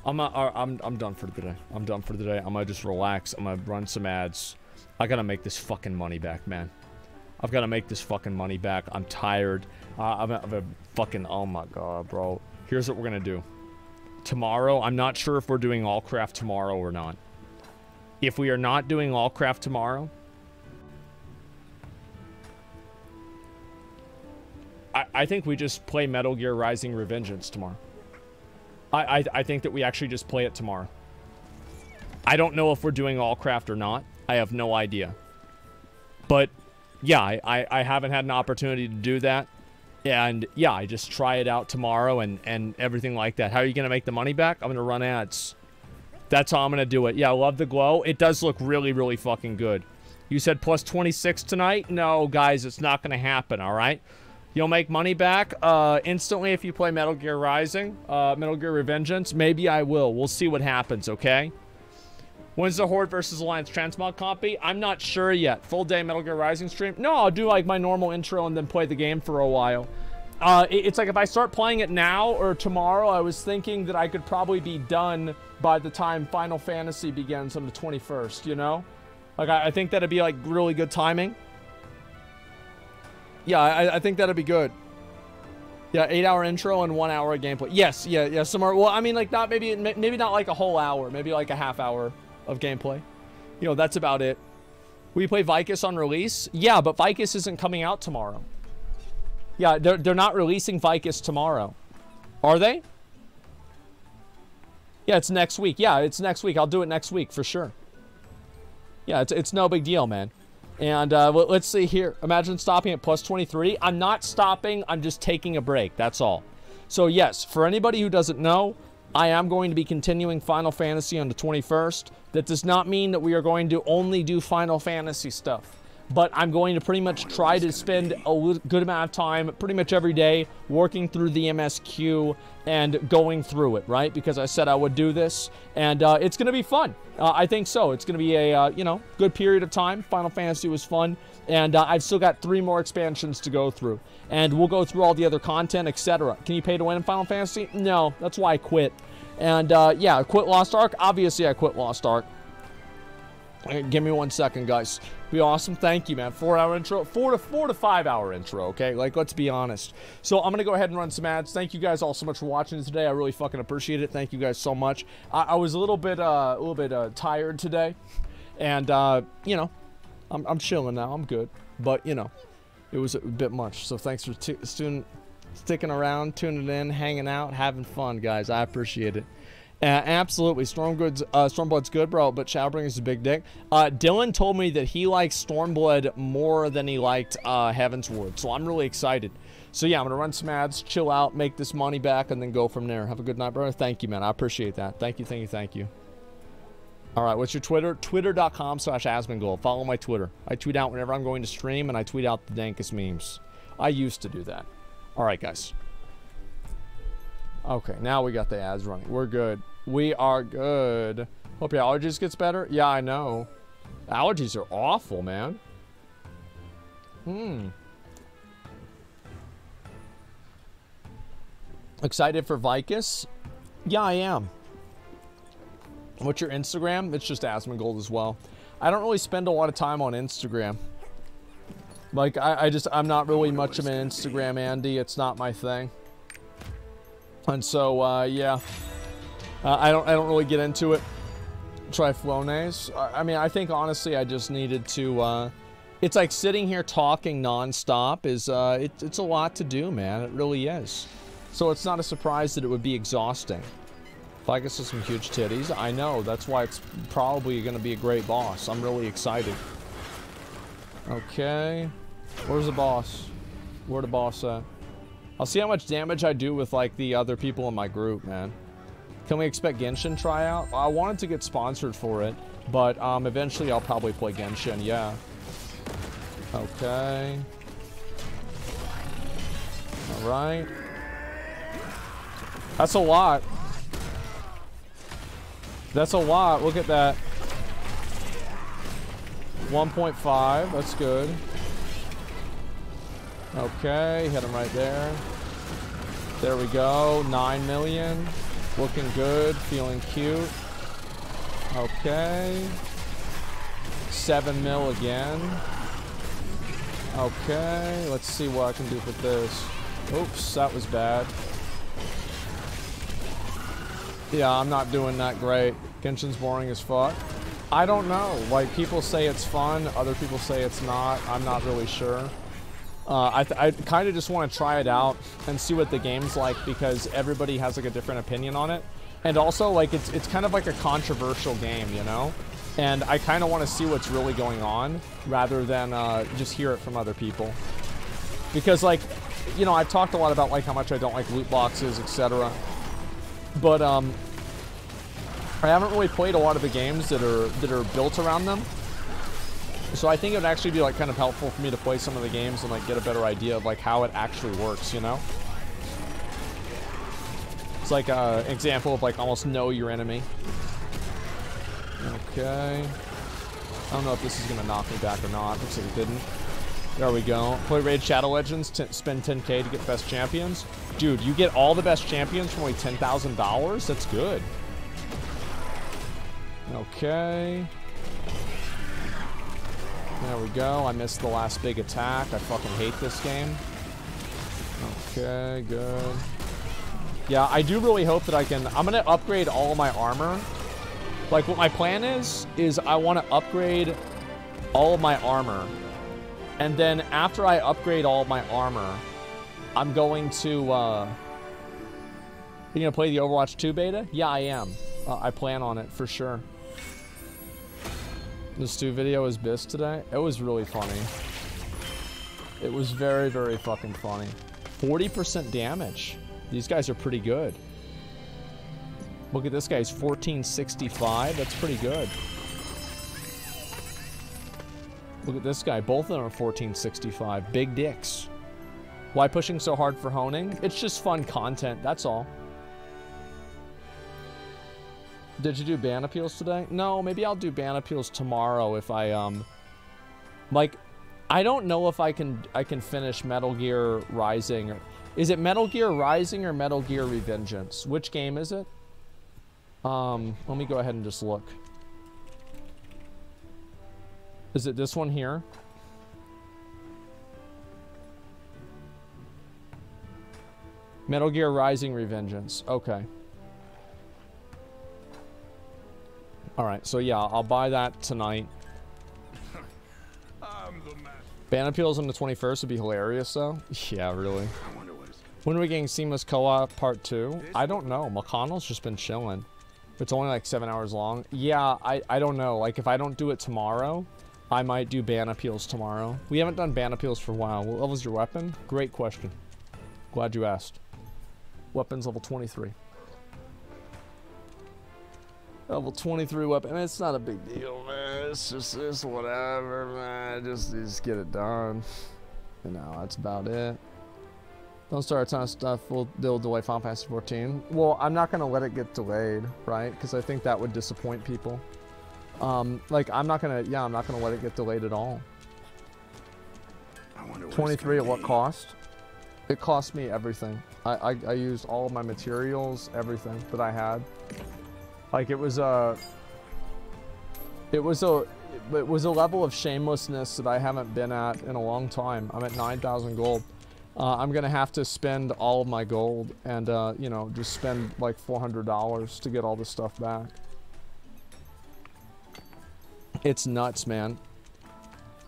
I'm done for the day. I'm done for the day. I'm gonna just relax. I'm gonna run some ads. I gotta make this fucking money back, man. I've gotta make this fucking money back. I'm tired. I'm a fucking, oh my god, bro. Here's what we're gonna do. Tomorrow, I'm not sure if we're doing all craft tomorrow or not. If we are not doing all craft tomorrow, I think we just play Metal Gear Rising Revengeance tomorrow. I think that we actually just play it tomorrow. I don't know if we're doing all craft or not. I have no idea. But yeah, I haven't had an opportunity to do that. And yeah, I just try it out tomorrow and everything like that. How are you going to make the money back? I'm going to run ads. That's how I'm going to do it. Yeah, I love the glow. It does look really, really fucking good. You said plus 26 tonight? No, guys, it's not going to happen, all right? You'll make money back instantly if you play Metal Gear Rising, Metal Gear Revengeance. Maybe I will. We'll see what happens, okay? When's the Horde versus Alliance Transmog compy? I'm not sure yet. Full day Metal Gear Rising stream? No, I'll do like my normal intro and then play the game for a while. It's like if I start playing it now or tomorrow, I was thinking that I could probably be done by the time Final Fantasy begins on the 21st, you know? Like, I think that'd be like really good timing. Yeah, I think that'd be good. Yeah, 8-hour intro and 1 hour of gameplay. Yes, yeah, somewhere. Well, I mean, like, not maybe not like a whole hour. Maybe like a half hour of gameplay. You know, that's about it. Will you play Vicus on release? Yeah, but Vicus isn't coming out tomorrow. Yeah, they're not releasing Vicus tomorrow. Are they? Yeah, it's next week. Yeah, it's next week. I'll do it next week for sure. Yeah, it's no big deal, man. And let's see here. Imagine stopping at plus 23. I'm not stopping. I'm just taking a break. That's all. So yes, for anybody who doesn't know, I am going to be continuing Final Fantasy on the 21st. That does not mean that we are going to only do Final Fantasy stuff. But I'm going to pretty much try to spend a good amount of time, pretty much every day, working through the MSQ and going through it, right? Because I said I would do this, and it's going to be fun. I think so. It's going to be a, you know, good period of time. Final Fantasy was fun, and I've still got 3 more expansions to go through. And we'll go through all the other content, etc. Can you pay to win in Final Fantasy? No, that's why I quit. And, yeah, I quit Lost Ark. Obviously, I quit Lost Ark. Give me 1 second, guys. Be awesome. Thank you, man. 4-hour intro. 4 to 5 hour intro, okay? Like, let's be honest. So I'm going to go ahead and run some ads. Thank you guys all so much for watching today. I really fucking appreciate it. Thank you guys so much. I was a little bit tired today. And, you know, I'm chilling now. I'm good. But, you know, it was a bit much. So thanks for sticking around, tuning in, hanging out, having fun, guys. I appreciate it. Absolutely. Stormblood's good, bro, but Shadowbringer's a big dick. Dylan told me that he likes Stormblood more than he liked Heavensward, so I'm really excited. So yeah, I'm going to run some ads, chill out, make this money back, and then go from there. Have a good night, brother. Thank you, man. I appreciate that. Thank you, thank you, thank you. All right, what's your Twitter? Twitter.com/Asmongold. Follow my Twitter. I tweet out whenever I'm going to stream, and I tweet out the dankest memes. I used to do that. All right, guys. Okay, now we got the ads running. We're good. We are good. Hope your allergies gets better. Yeah, I know. Allergies are awful, man. Excited for Vicus? Yeah, I am. What's your Instagram? It's just Asmongold as well. I don't really spend a lot of time on Instagram. Like, I'm not really much of an Instagram Andy. It's not my thing. And so, yeah. I don't really get into it. Try Flonase. I mean, I think honestly, I just needed to. It's like sitting here talking nonstop is it's a lot to do, man. It really is. So it's not a surprise that it would be exhausting. Ficus has some huge titties. I know. That's why it's probably going to be a great boss. I'm really excited. Okay. Where's the boss? Where the boss at? I'll see how much damage I do with like the other people in my group, man. Can we expect Genshin tryout? I wanted to get sponsored for it, but eventually I'll probably play Genshin, yeah. Okay. All right. That's a lot. That's a lot. Look at that. 1.5. That's good. Okay, hit him right there. There we go. 9 million. Looking good. Feeling cute. Okay. 7 mil again. Okay. Let's see what I can do with this. Oops, that was bad. Yeah, I'm not doing that great. Genshin's boring as fuck. I don't know. Like, people say it's fun. Other people say it's not. I'm not really sure. I kind of just want to try it out and see what the game's like because everybody has like a different opinion on it. And also, like, it's kind of like a controversial game, you know? And I kind of want to see what's really going on rather than just hear it from other people. Because, like, you know, I've talked a lot about, like, how much I don't like loot boxes, etc. But, I haven't really played a lot of the games that are built around them. So I think it would actually be, like, kind of helpful for me to play some of the games and, like, get a better idea of, like, how it actually works, you know? It's like an example of, like, almost know your enemy. Okay. I don't know if this is going to knock me back or not. Looks like it didn't. There we go. Play Raid Shadow Legends, spend 10K to get best champions. Dude, you get all the best champions for only $10,000? That's good. Okay. There we go. I missed the last big attack. I fucking hate this game. Okay, good. Yeah, I do really hope that I can... I'm going to upgrade all of my armor. Like, what my plan is I want to upgrade all of my armor. And then after I upgrade all of my armor, I'm going to... You going to play the Overwatch 2 beta? Yeah, I am. I plan on it, for sure. The Stu video was Biss today. It was really funny. It was very, very fucking funny. 40% damage. These guys are pretty good. Look at this guy's 1465. That's pretty good. Look at this guy. Both of them are 1465. Big dicks. Why pushing so hard for honing? It's just fun content. That's all. Did you do ban appeals today? No, maybe I'll do ban appeals tomorrow if I like, I don't know if I can finish Metal Gear Rising. Is it Metal Gear Rising or Metal Gear Revengeance? Which game is it? Let me go ahead and just look. Is it this one here? Metal Gear Rising Revengeance. Okay. Alright, so yeah, I'll buy that tonight. Ban appeals on the 21st would be hilarious, though. Yeah, really. When are we getting Seamless Co-op Part 2? I don't know. McConnell's just been chilling. It's only like 7 hours long. Yeah, I don't know. Like, if I don't do it tomorrow, I might do ban appeals tomorrow. We haven't done ban appeals for a while. What level's your weapon? Great question. Glad you asked. Weapon's level 23. Level 23 weapon. It's not a big deal, man. It's whatever, man. Just get it done. You know, that's about it. Don't start a ton of stuff. They'll delay Final Fantasy 14. Well, I'm not gonna let it get delayed, right? Because I think that would disappoint people. Like, I'm not gonna let it get delayed at all. 23 at what cost? It cost me everything. I used all of my materials, everything that I had. Like, it was a level of shamelessness that I haven't been at in a long time. I'm at 9,000 gold. I'm gonna have to spend all of my gold and you know, just spend like $400 to get all this stuff back. It's nuts, man.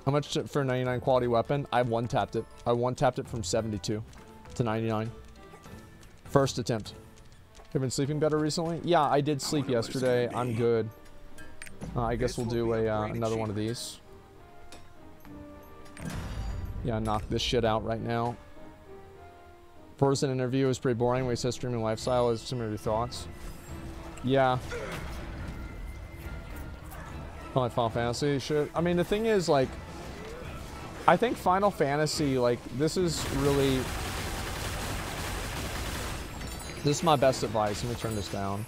How much for a 99 quality weapon? I one-tapped it. I one-tapped it from 72 to 99. First attempt. Have you been sleeping better recently? Yeah, I did sleep yesterday. I'm good. I guess we'll do another one of these. Yeah, knock this shit out right now. First interview was pretty boring. We said streaming lifestyle is some of your thoughts. Yeah. Like Final Fantasy shit. I mean, the thing is, like, I think Final Fantasy, like, this is really... This is my best advice. Let me turn this down.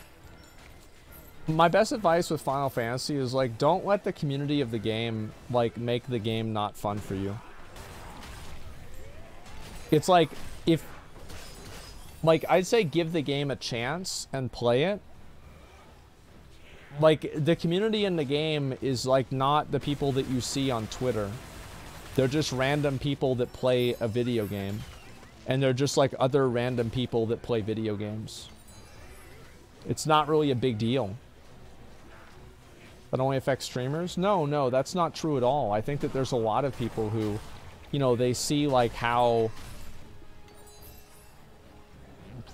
My best advice with Final Fantasy is, like, don't let the community of the game, like, make the game not fun for you. It's like, if... Like, I'd say give the game a chance and play it. Like, the community in the game is, like, not the people that you see on Twitter. They're just random people that play a video game. And they're just like other random people that play video games. It's not really a big deal. That only affects streamers? No, that's not true at all. I think that there's a lot of people who, you know, they see, like, how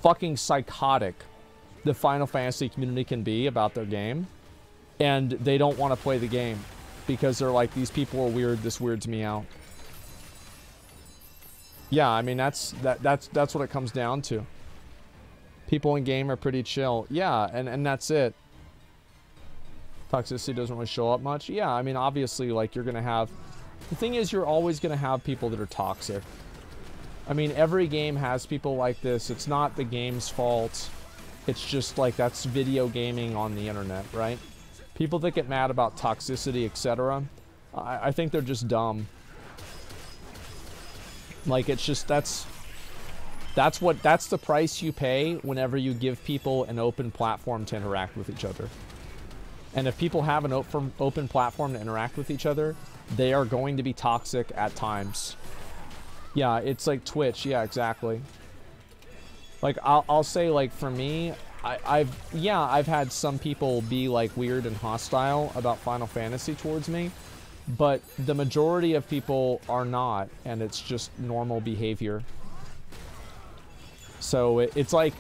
fucking psychotic the Final Fantasy community can be about their game, and they don't want to play the game because they're like, these people are weird, this weirds me out. Yeah, I mean, that's what it comes down to. People in game are pretty chill. Yeah, and that's it. Toxicity doesn't really show up much. Yeah, I mean, obviously, like, you're gonna have... The thing is, you're always gonna have people that are toxic. I mean, every game has people like this. It's not the game's fault. It's just, like, that's video gaming on the internet, right? People that get mad about toxicity, etc., I think they're just dumb. Like, it's just, that's the price you pay whenever you give people an open platform to interact with each other. And if people have an open platform to interact with each other, they are going to be toxic at times. Yeah, it's like Twitch. Yeah, exactly. Like, I'll say, like, for me, I've had some people be, like, weird and hostile about Final Fantasy towards me, but the majority of people are not, and it's just normal behavior. So it's like,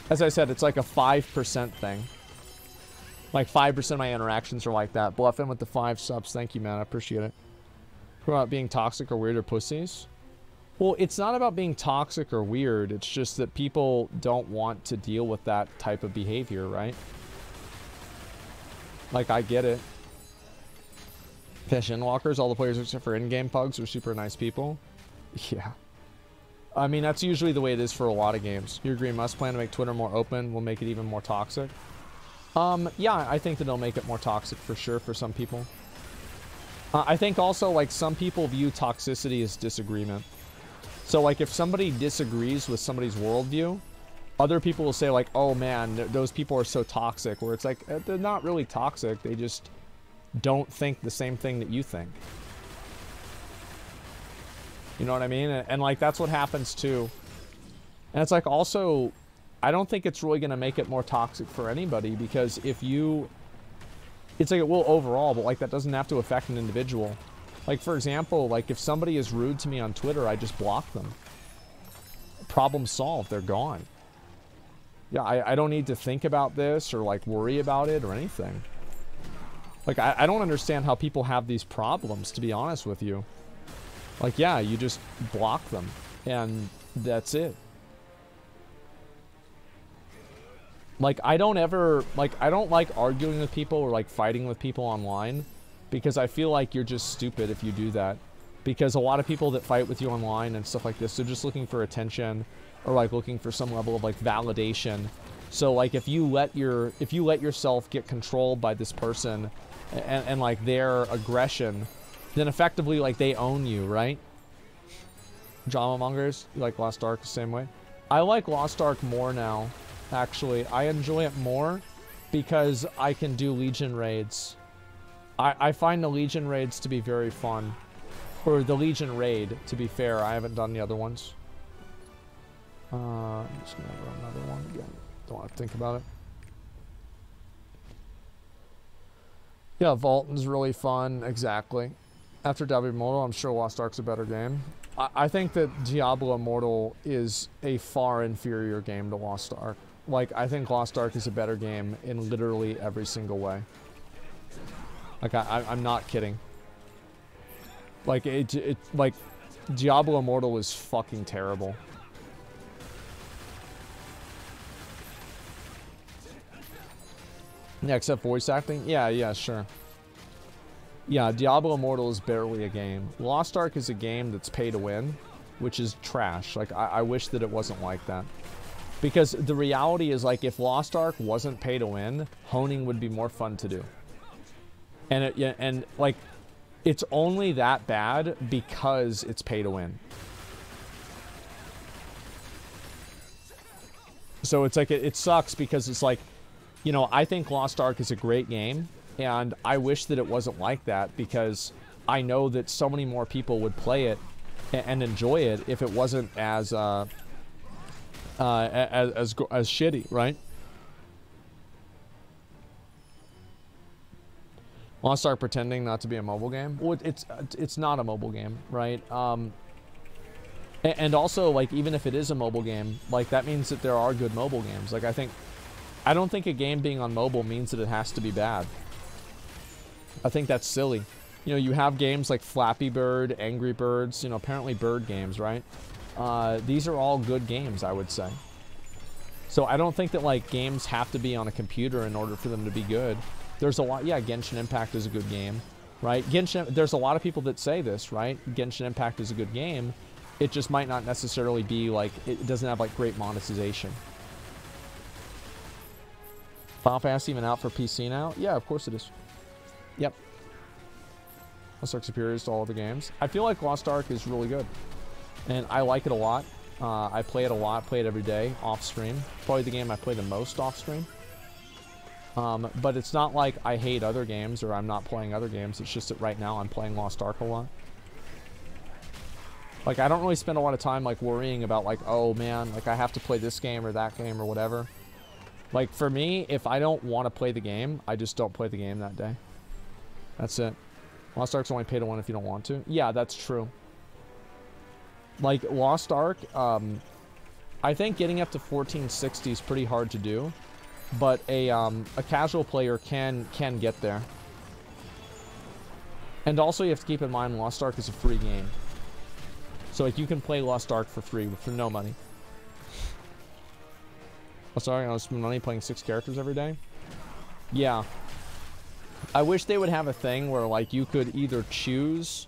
as I said, it's like a 5% thing. Like, 5% of my interactions are like that. Bluffing with the 5 subs. Thank you, man. I appreciate it. About being toxic or weird or pussies? Well, it's not about being toxic or weird. It's just that people don't want to deal with that type of behavior, right? Like, I get it. Fish Inwalkers, all the players except for in-game pugs are super nice people. Yeah. I mean, that's usually the way it is for a lot of games. You agree must plan to make Twitter more open will make it even more toxic? Yeah, I think that it'll make it more toxic for sure for some people. I think also, like, some people view toxicity as disagreement. So, like, if somebody disagrees with somebody's worldview, other people will say, like, oh man, those people are so toxic, where it's like, they're not really toxic, they just don't think the same thing that you think. You know what I mean? And like, that's what happens too. And it's like, also, I don't think it's really going to make it more toxic for anybody, because if you... It's like it will overall, but like that doesn't have to affect an individual. Like, for example, like if somebody is rude to me on Twitter, I just block them. Problem solved. They're gone. Yeah, I don't need to think about this or like worry about it or anything. Like, I don't understand how people have these problems, to be honest with you. Like, yeah, you just block them and that's it. Like, I don't like arguing with people or like fighting with people online, because I feel like you're just stupid if you do that. Because a lot of people that fight with you online and stuff like this, they're just looking for attention or like looking for some level of like validation. So like, if you let yourself get controlled by this person and like their aggression, then effectively like they own you, right? Drama mongers, you like Lost Ark the same way? I like Lost Ark more now. Actually, I enjoy it more because I can do Legion raids. I find the Legion raids to be very fun. Or the Legion raid, to be fair. I haven't done the other ones. I'm just gonna run another one again. Don't want to think about it. Yeah, Vaulton's really fun. Exactly. After Diablo Immortal, I'm sure Lost Ark's a better game. I think that Diablo Immortal is a far inferior game to Lost Ark. Like, I think Lost Ark is a better game in literally every single way. Like, I'm not kidding. Like, like, Diablo Immortal is fucking terrible. Yeah, except voice acting. Yeah, sure. Yeah, Diablo Immortal is barely a game. Lost Ark is a game that's pay to win, which is trash. Like, I wish that it wasn't like that. Because the reality is, like, if Lost Ark wasn't pay to win, honing would be more fun to do. And like, it's only that bad because it's pay to win. So it's like, it sucks because it's like, you know, I think Lost Ark is a great game, and I wish that it wasn't like that because I know that so many more people would play it and enjoy it if it wasn't as shitty, right? Lost Ark pretending not to be a mobile game. Well, it's not a mobile game, right? And also, like, even if it is a mobile game, like, that means that there are good mobile games. Like, I don't think a game being on mobile means that it has to be bad. I think that's silly. You know, you have games like Flappy Bird, Angry Birds, you know, apparently bird games, right? These are all good games, I would say. So I don't think that, like, games have to be on a computer in order for them to be good. There's a lot, yeah, Genshin Impact is a good game, right? There's a lot of people that say this, right? Genshin Impact is a good game. It just might not necessarily be, like, it doesn't have, like, great monetization. Final Fantasy even out for PC now? Yeah, of course it is. Yep. Lost Ark superior to all other games. I feel like Lost Ark is really good. And I like it a lot. I play it a lot, play it every day, off stream. Probably the game I play the most off stream. But it's not like I hate other games or I'm not playing other games. It's just that right now I'm playing Lost Ark a lot. Like, I don't really spend a lot of time, like, worrying about, like, oh, man, like, I have to play this game or that game or whatever. Like, for me, if I don't want to play the game, I just don't play the game that day. That's it. Lost Ark's only pay to win if you don't want to. Yeah, that's true. Like, Lost Ark, I think getting up to 1460 is pretty hard to do. But a casual player can get there. And also, you have to keep in mind, Lost Ark is a free game. So, like, you can play Lost Ark for free, for no money. Oh, sorry, I spend money playing 6 characters every day? Yeah. I wish they would have a thing where, like, you could either choose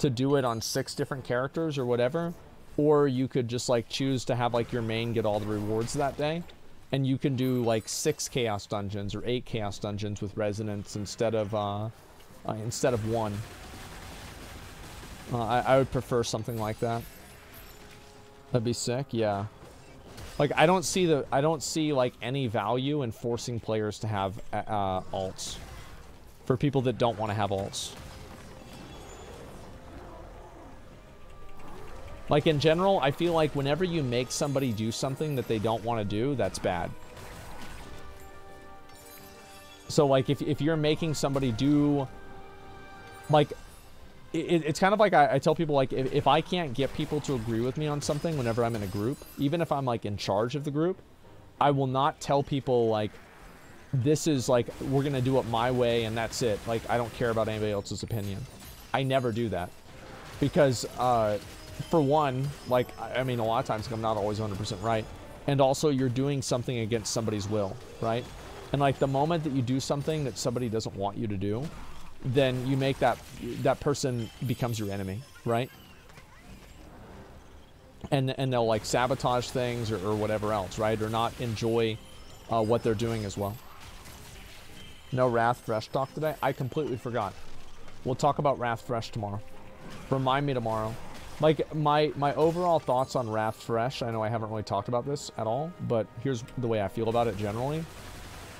to do it on 6 different characters or whatever, or you could just, like, choose to have, like, your main get all the rewards that day. And you can do, like, 6 Chaos Dungeons or 8 Chaos Dungeons with Resonance instead of 1. I would prefer something like that. That'd be sick, yeah. Like, I don't see like any value in forcing players to have alts for people that don't want to have alts. Like, in general, I feel like whenever you make somebody do something that they don't want to do, that's bad. So, like, if you're making somebody do, like, it's kind of like I tell people, like, if I can't get people to agree with me on something whenever I'm in a group, even if I'm, like, in charge of the group, I will not tell people, like, this is, like, we're going to do it my way and that's it. Like, I don't care about anybody else's opinion. I never do that. Because, for one, like, I mean, a lot of times I'm not always 100% right. And also, you're doing something against somebody's will, right? And, like, the moment that you do something that somebody doesn't want you to do, then you make that person becomes your enemy, right? And they'll, like, sabotage things or whatever else, right? Or not enjoy what they're doing as well. No Wrath Fresh talk today? I completely forgot. We'll talk about Wrath Fresh tomorrow. Remind me tomorrow. Like, my overall thoughts on Wrath Fresh, I know I haven't really talked about this at all, but here's the way I feel about it generally.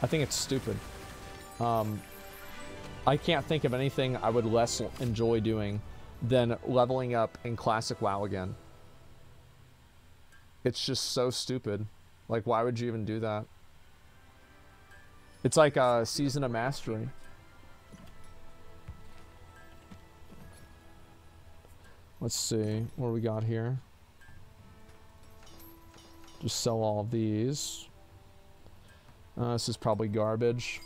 I think it's stupid. I can't think of anything I would less enjoy doing than leveling up in Classic WoW again. It's just so stupid. Like, why would you even do that? It's like a Season of Mastery. Let's see what we got here. Just sell all of these. This is probably garbage.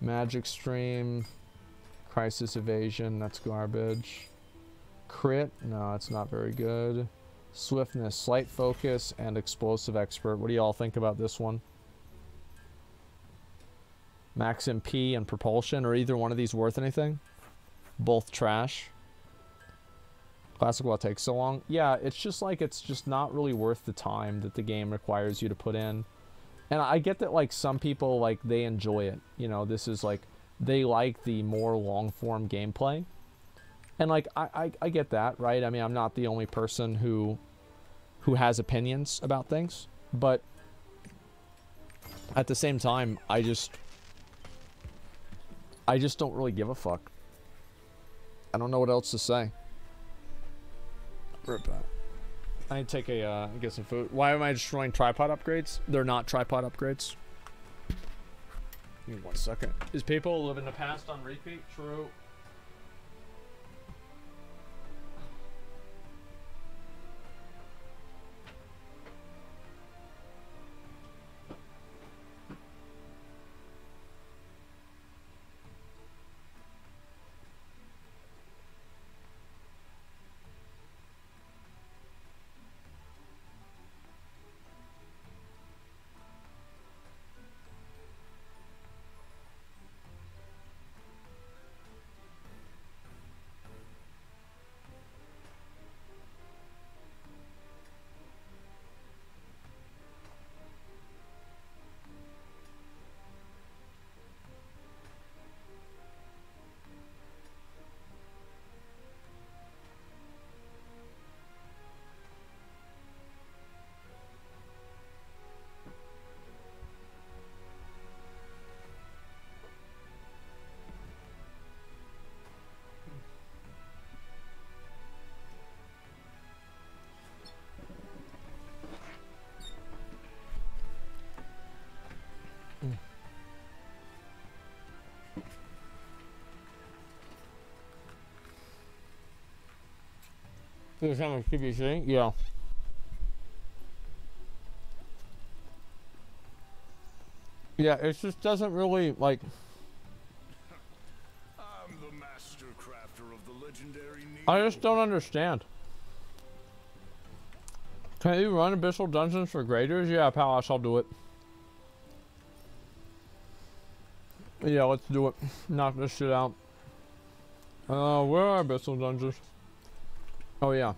Magic Stream. Crisis Evasion, that's garbage. Crit, no, it's not very good. Swiftness, Slight Focus, and Explosive Expert. What do y'all think about this one? Max MP and propulsion. Are either one of these worth anything? Both trash. Classic while it takes so long. Yeah, it's just like, it's just not really worth the time that the game requires you to put in. And I get that, like, some people, like, they enjoy it. You know, this is like, they like the more long-form gameplay. And, like, I get that, right? I mean, I'm not the only person who has opinions about things. But at the same time, I just don't really give a fuck. I don't know what else to say. Rip that. I need to take a, get some food. Why am I destroying tripod upgrades? They're not tripod upgrades. Give me 1 second. Is people live in the past on repeat? True. This time with PBC? Yeah. Yeah, it just doesn't really, like... I'm the master crafter of the legendary needle. I just don't understand. Can you run Abyssal Dungeons for graders? Yeah, Palace, I'll do it. Yeah, let's do it. Knock this shit out. Where are Abyssal Dungeons? Oh, yeah.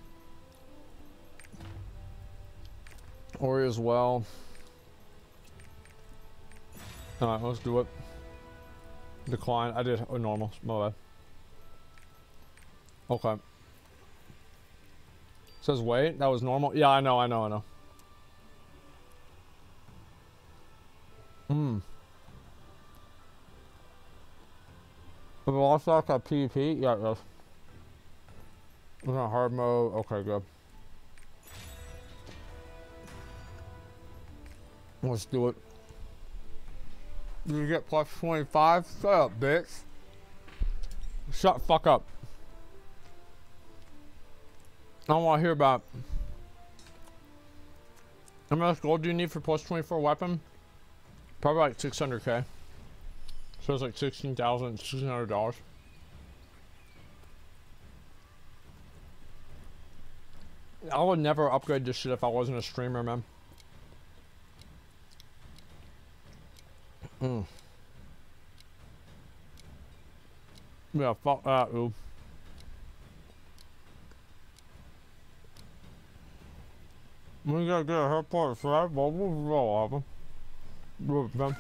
Ori as well. Alright, let's do it. Decline. I did normal. My bad. Okay. Says wait. That was normal. Yeah, I know. The Lost Ark got PvP? Yeah, it does. We're gonna hard mode. Okay, good. Let's do it. You get plus 25? Shut up, bitch. Shut the fuck up. I don't want to hear about it. How much gold do you need for plus 24 weapon? Probably like 600k. So it's like $16,600. I would never upgrade this shit if I wasn't a streamer, man. Yeah, fuck that, ooh. We gotta get a hurt part for that, but we'll have them.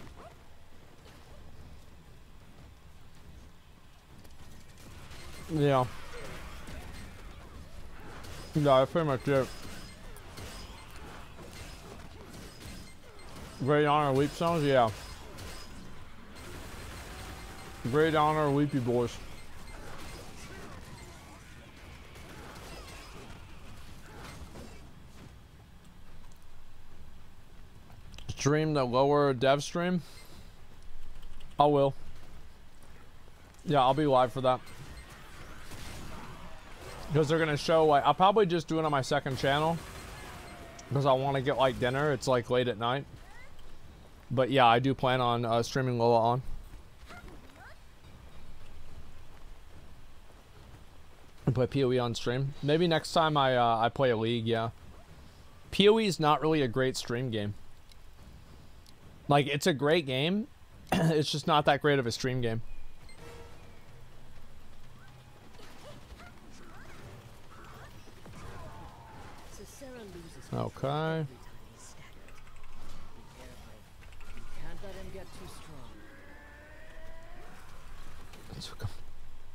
Yeah. Yeah, that's pretty much it. Great honor, leap zones, yeah. Great honor, leapy boys. Stream the lower dev stream? I will. Yeah, I'll be live for that. Because they're gonna show, like, I'll probably just do it on my second channel. Because I want to get, like, dinner. It's, like, late at night. But, yeah, I do plan on streaming Lola on. And play PoE on stream. Maybe next time I play a league, yeah. PoE is not really a great stream game. Like, it's a great game, It's just not that great of a stream game. Okay.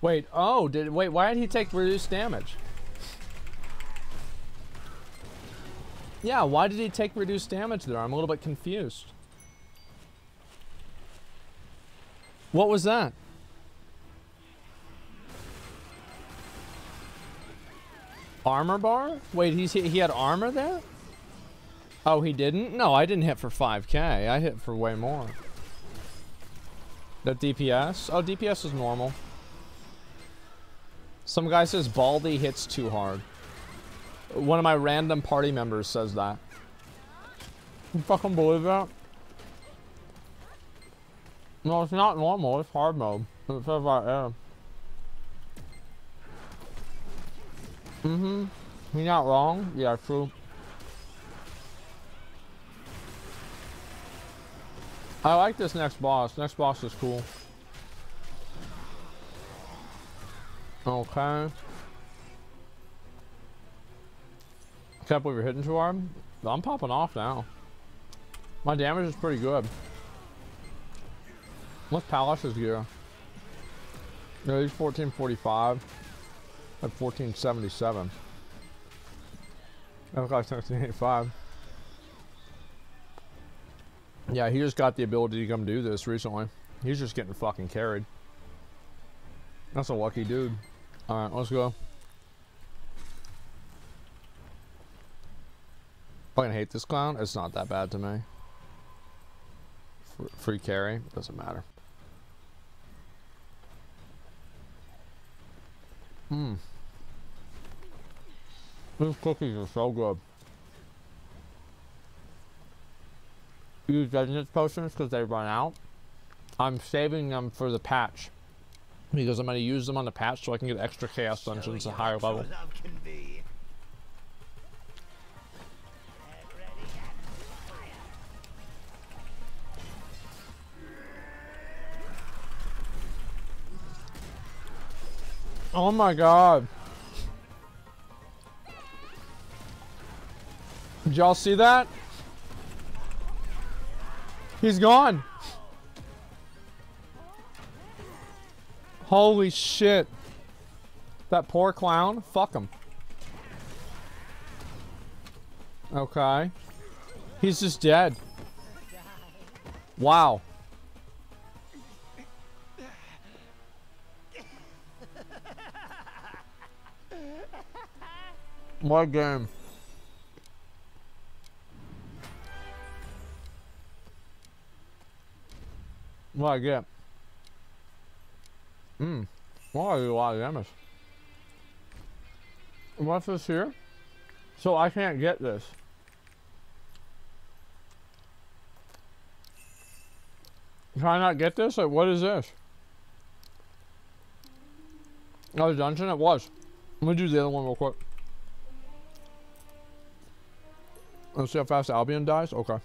Wait, oh, wait, why did he take reduced damage? Yeah, why did he take reduced damage there? I'm a little bit confused. What was that? Armor bar? Wait, he had armor there? Oh, he didn't? No, I didn't hit for 5k. I hit for way more. The DPS? Oh, DPS is normal. Some guy says Baldy hits too hard. One of my random party members says that. You fucking believe that? No, it's not normal. It's hard mode. It says right there. Mm-hmm. You're not wrong. Yeah, true. I like this next boss. Next boss is cool. Okay. Can't believe you're hitting too hard. I'm popping off now. My damage is pretty good. What's Palash's gear? No, he's 1445. At 1477. That was like 1785. Yeah, he just got the ability to come do this recently. He's just getting fucking carried. That's a lucky dude. Alright, let's go. I fucking hate this clown. It's not that bad to me. Free carry. Doesn't matter. These cookies are so good. Use readiness potions because they run out. I'm saving them for the patch because I'm going to use them on the patch so I can get extra chaos dungeons at higher level. Oh my god. Did y'all see that? He's gone. Holy shit. That poor clown. Fuck him. Okay. He's just dead. Wow. What game? What I get? Well, I do a lot of damage. What's this here? So I can't get this. Can I not get this? Like, what is this? Oh, the dungeon? It was. Let me do the other one real quick. Let's see how fast Albion dies. Okay.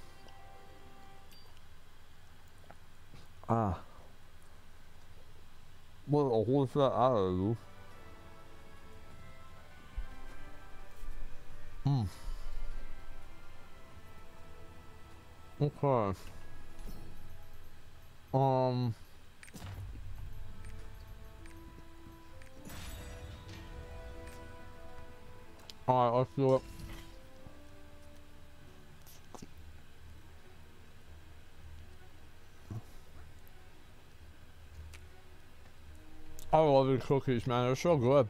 Ah. What a whole shit out of you. Okay. Alright, let's do it. I love these cookies, man. They're so good.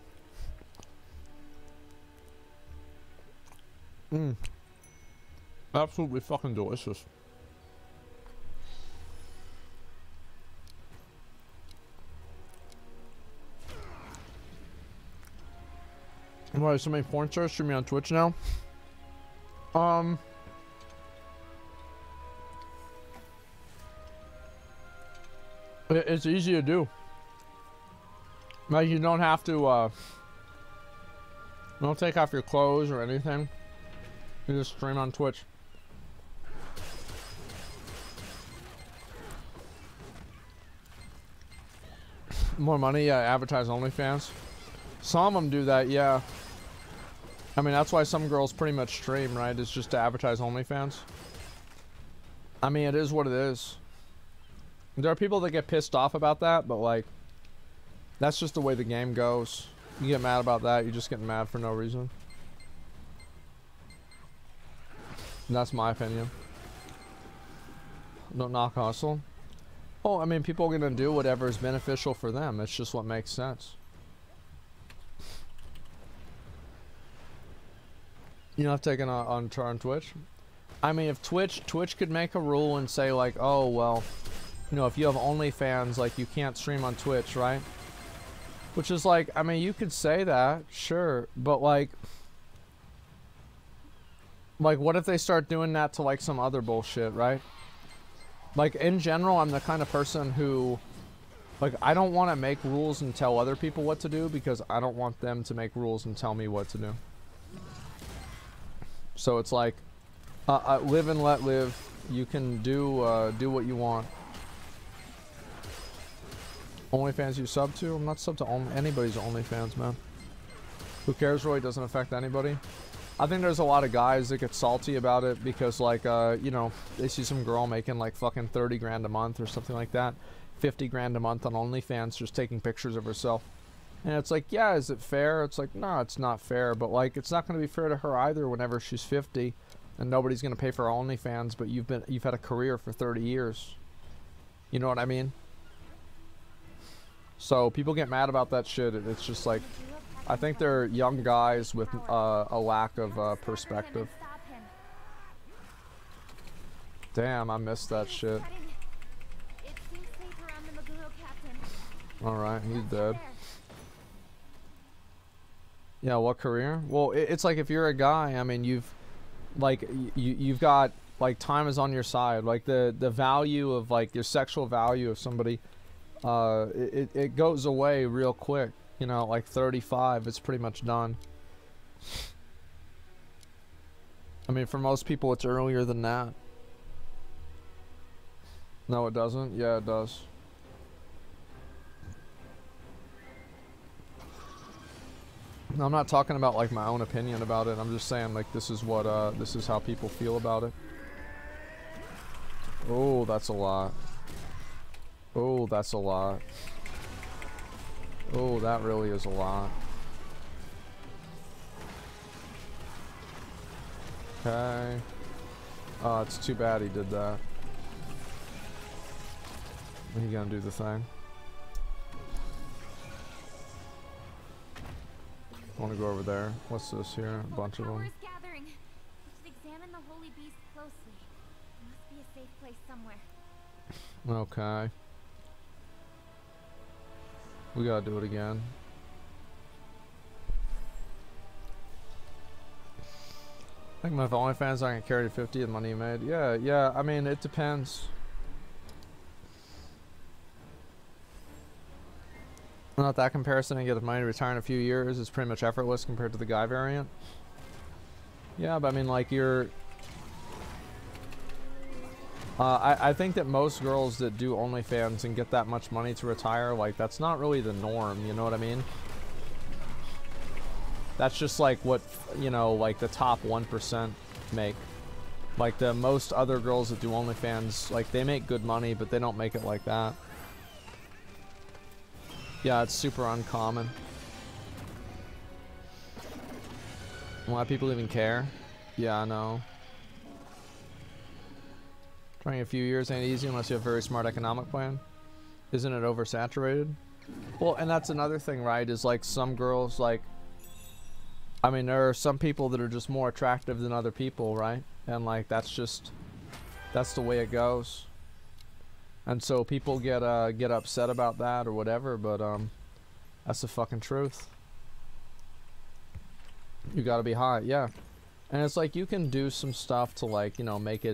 Absolutely fucking delicious. Why so many porn stars streaming on Twitch now? It's easy to do. Like, you don't have to, don't take off your clothes or anything. You just stream on Twitch. More money, yeah, advertise OnlyFans. Some of them do that, yeah. I mean, that's why some girls pretty much stream, right? It's just to advertise OnlyFans. I mean, it is what it is. There are people that get pissed off about that, but like, that's just the way the game goes. You get mad about that, you're just getting mad for no reason. And that's my opinion. Don't knock hustle. Oh, I mean, people are gonna do whatever is beneficial for them. It's just what makes sense. You know, I've taken on Twitch. I mean, if Twitch could make a rule and say like, oh well, you know, if you have OnlyFans, like you can't stream on Twitch, right? Which is like, I mean, you could say that, sure, but like what if they start doing that to like some other bullshit, right? Like in general, I'm the kind of person who, like, I don't want to make rules and tell other people what to do because I don't want them to make rules and tell me what to do. So it's like, live and let live. You can do what you want. OnlyFans you sub to? I'm not sub to anybody's OnlyFans, man. Who cares, Roy? It doesn't affect anybody. I think there's a lot of guys that get salty about it because, like, you know, they see some girl making like fucking 30 grand a month or something like that, 50 grand a month on OnlyFans just taking pictures of herself. And it's like, yeah, is it fair? It's like, no, it's not fair. But like, it's not going to be fair to her either whenever she's 50 and nobody's going to pay for her OnlyFans, but you've had a career for 30 years. You know what I mean? So people get mad about that shit. It's just like, I think they're young guys with a lack of perspective. Damn, I missed that shit. Alright, he's dead. Yeah, what career? Well, it's like if you're a guy, I mean, you've got, like, time is on your side. Like, the value of, like, your sexual value of somebody, it goes away real quick. You know, like 35, it's pretty much done. I mean, for most people, it's earlier than that. No, it doesn't? Yeah, it does. No, I'm not talking about, like, my own opinion about it. I'm just saying, like, this is what, this is how people feel about it. Oh, that's a lot. Oh, that's a lot. Oh, that really is a lot. Okay. Oh, it's too bad he did that. He gonna do the thing. I want to go over there. What's this here? A bunch of them. Gathering. We should examine the holy beast closely. There must be a safe place somewhere. Okay. We gotta do it again. I think my OnlyFans I can carry to 50 the money you made. Yeah, I mean, it depends. Not that comparison and get the money to retire in a few years is pretty much effortless compared to the guy variant. Yeah, but I mean, like, you're... I think that most girls that do OnlyFans and get that much money to retire, like, that's not really the norm, you know what I mean? That's just like what, you know, like the top 1% make. Like, the most other girls that do OnlyFans, like, they make good money, but they don't make it like that. Yeah, it's super uncommon. Why people even care? Yeah, I know. Trying a few years ain't easy unless you have a very smart economic plan. Isn't it oversaturated? Well, and that's another thing, right? Is like some girls, like, I mean, there are some people that are just more attractive than other people, right? And like, that's the way it goes. And so people get upset about that or whatever, but that's the fucking truth. You gotta be hot, yeah. And it's like you can do some stuff to, like, you know, make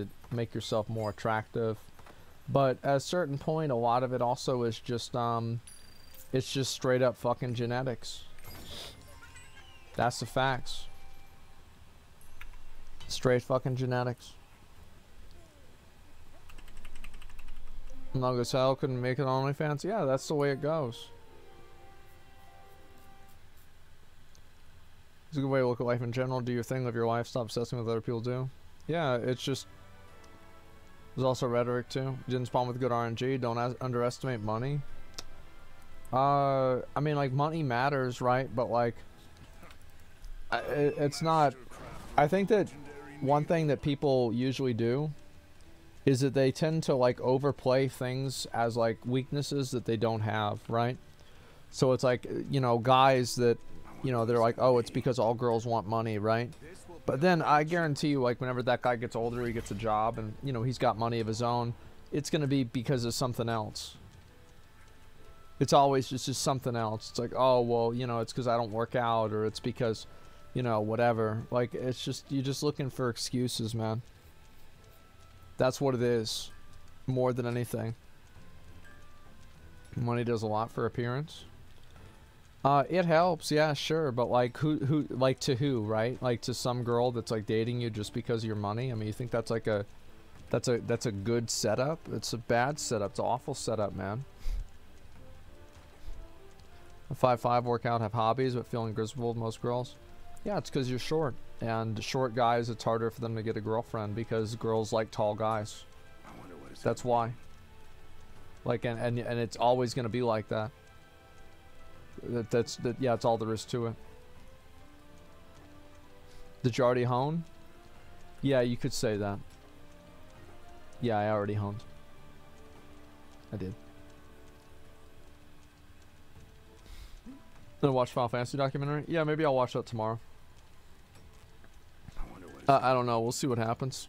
yourself more attractive, but at a certain point, a lot of it also is just it's just straight up fucking genetics. That's the facts. Straight fucking genetics. Nugget's hell couldn't make it on OnlyFans. Yeah, that's the way it goes. It's a good way to look at life in general. Do your thing, live your life, stop obsessing with what other people do. Yeah, it's just... There's also rhetoric too. Didn't spawn with good RNG. Don't underestimate money. I mean, like, money matters, right? But, like, it's not... I think that one thing that people usually do is that they tend to, like, overplay things as, like, weaknesses that they don't have, right? So it's like, you know, guys that, you know, they're like, oh, it's because all girls want money, right? But then I guarantee you, like, whenever that guy gets older, he gets a job and, you know, he's got money of his own, it's going to be because of something else. It's always just something else. It's like, oh, well, you know, it's because I don't work out, or it's because, you know, whatever. Like, it's just, you're just looking for excuses, man. That's what it is, more than anything. Money does a lot for appearance. It helps, yeah, sure, but like, who, like, to who, right? Like, to some girl that's like dating you just because of your money. I mean, you think that's like that's a good setup? It's a bad setup. It's an awful setup, man. A 5'5" workout, have hobbies, but feel invisible with most girls. Yeah, it's because you're short, and short guys, it's harder for them to get a girlfriend because girls like tall guys. That's why. Like, and it's always gonna be like that. Yeah, it's all there is to it. Did you already hone? Yeah, you could say that. Yeah, I already honed. I did. Gonna watch Final Fantasy documentary? Yeah, maybe I'll watch that tomorrow. I don't know. We'll see what happens.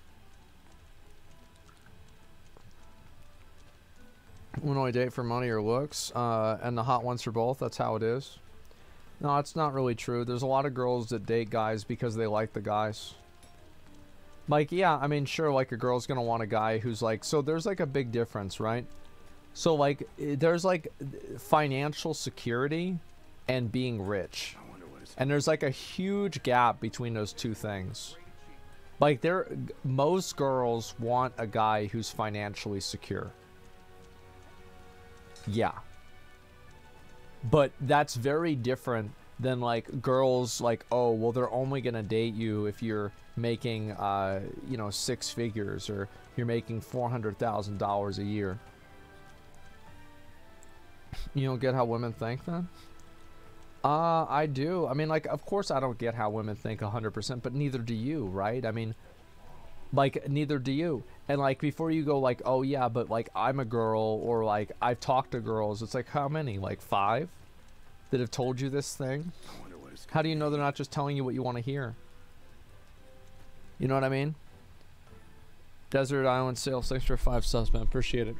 When I date for money or looks, and the hot ones for both. That's how it is. No, it's not really true. There's a lot of girls that date guys because they like the guys. Like, yeah, I mean, sure, like, a girl's gonna want a guy who's like... So there's, like, a big difference, right? So, like, there's, like, financial security and being rich. And there's, like, a huge gap between those two things. Like, most girls want a guy who's financially secure. Yeah. But that's very different than, like, girls, like, oh, well, they're only gonna date you if you're making, you know, 6 figures, or you're making $400,000 a year. You don't get how women think, then? I do. I mean, like, of course I don't get how women think 100%, but neither do you, right? I mean, like, neither do you. And, like, before you go, like, oh, yeah, but, like, I'm a girl, or, like, I've talked to girls, it's like, how many? Like, 5 that have told you this thing? How do you know they're not just telling you what you want to hear? You know what I mean? Desert Island Sales, thanks for 5 subs, man. Appreciate it.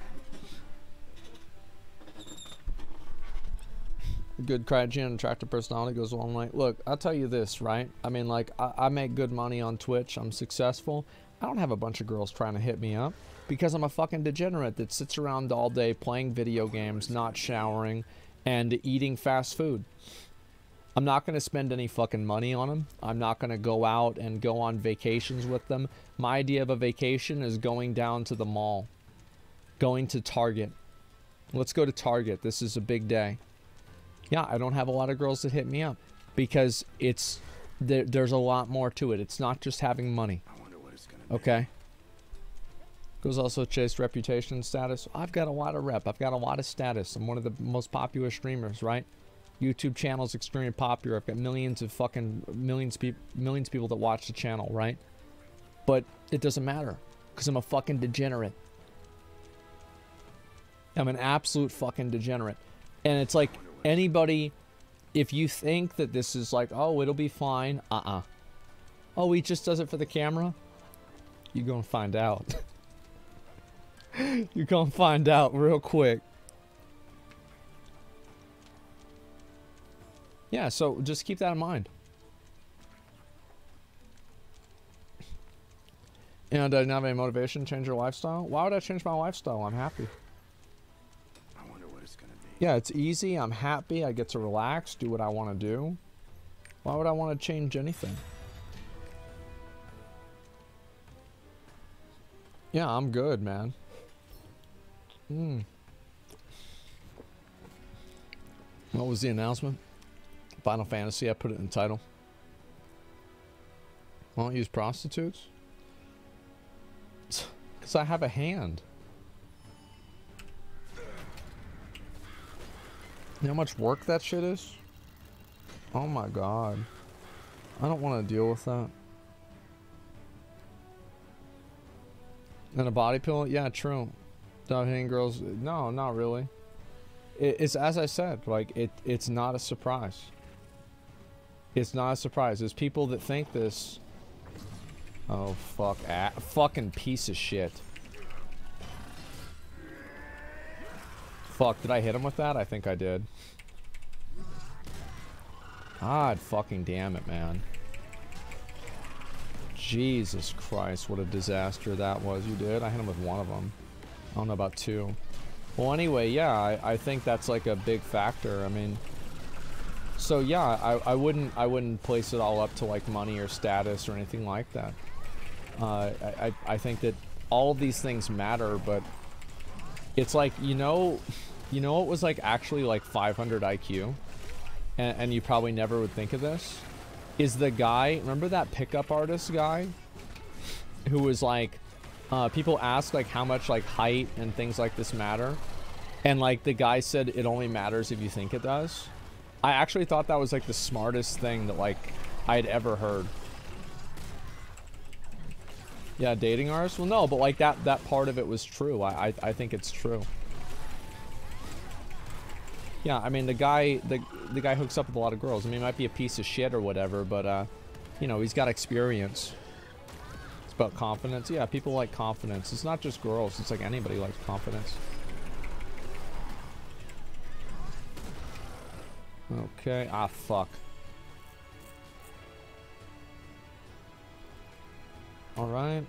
Good cryogen and attractive personality goes a long way. Look, I'll tell you this, right? I mean, like, I make good money on Twitch. I'm successful. I don't have a bunch of girls trying to hit me up because I'm a fucking degenerate that sits around all day playing video games, not showering, and eating fast food. I'm not going to spend any fucking money on them. I'm not going to go out and go on vacations with them. My idea of a vacation is going down to the mall. Going to Target. Let's go to Target. This is a big day. Yeah, I don't have a lot of girls that hit me up because it's there's a lot more to it. It's not just having money. Okay. Girls also chase reputation and status. I've got a lot of rep. I've got a lot of status. I'm one of the most popular streamers, right? YouTube channel's extremely popular. I've got millions of people that watch the channel, right? But it doesn't matter because I'm a fucking degenerate. I'm an absolute fucking degenerate. And it's like, anybody, if you think that this is like, oh, it'll be fine, oh, he just does it for the camera, you're gonna find out. You're gonna find out real quick. Yeah, so just keep that in mind. And I didn't have any motivation to change your lifestyle. Why would I change my lifestyle? I'm happy. Yeah, it's easy. I'm happy. I get to relax, do what I want to do. Why would I want to change anything? Yeah, I'm good, man. What was the announcement? Final Fantasy. I put it in the title. Won't use prostitutes? Because I have a hand. You know how much work that shit is? Oh my god. I don't want to deal with that. And a body pillow? Yeah, true. Not hitting girls? No, not really. It's as I said, like, it's not a surprise. It's not a surprise. There's people that think this. Oh, fuck. Fucking piece of shit. Fuck, did I hit him with that? I think I did. God fucking damn it, man. Jesus Christ, what a disaster that was. You did? I hit him with one of them. I don't know about two. Well, anyway, yeah, I think that's like a big factor. I mean, so yeah, I wouldn't place it all up to like money or status or anything like that. I think that all of these things matter, but it's like, you know what was like actually like 500 IQ, and you probably never would think of this, is the guy, remember that pickup artist guy who was like, people ask like how much like height and things like this matter, and like the guy said it only matters if you think it does. I actually thought that was like the smartest thing that like I'd ever heard. Yeah, dating artists? Well, no, but like that part of it was true. I think it's true. Yeah, I mean the guy hooks up with a lot of girls. I mean, he might be a piece of shit or whatever, but you know, he's got experience. It's about confidence. Yeah, people like confidence. It's not just girls. It's like anybody likes confidence. Okay. Ah, fuck. Alright.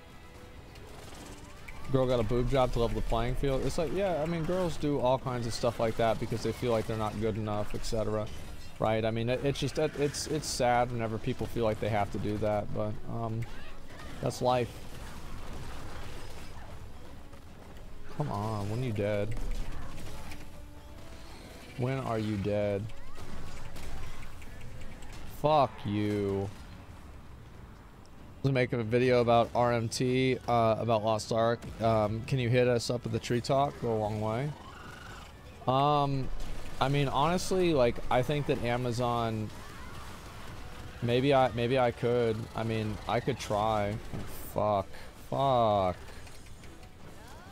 Girl got a boob job to level the playing field. It's like, yeah, I mean, girls do all kinds of stuff like that because they feel like they're not good enough, etc. Right? I mean, it's just, it's sad whenever people feel like they have to do that, but, that's life. Come on, when are you dead? When are you dead? Fuck you. Make a video about RMT, about Lost Ark. Can you hit us up with the tree talk? Go a long way. I mean, honestly, like, I think that Amazon, maybe I could. I mean, I could try. Fuck.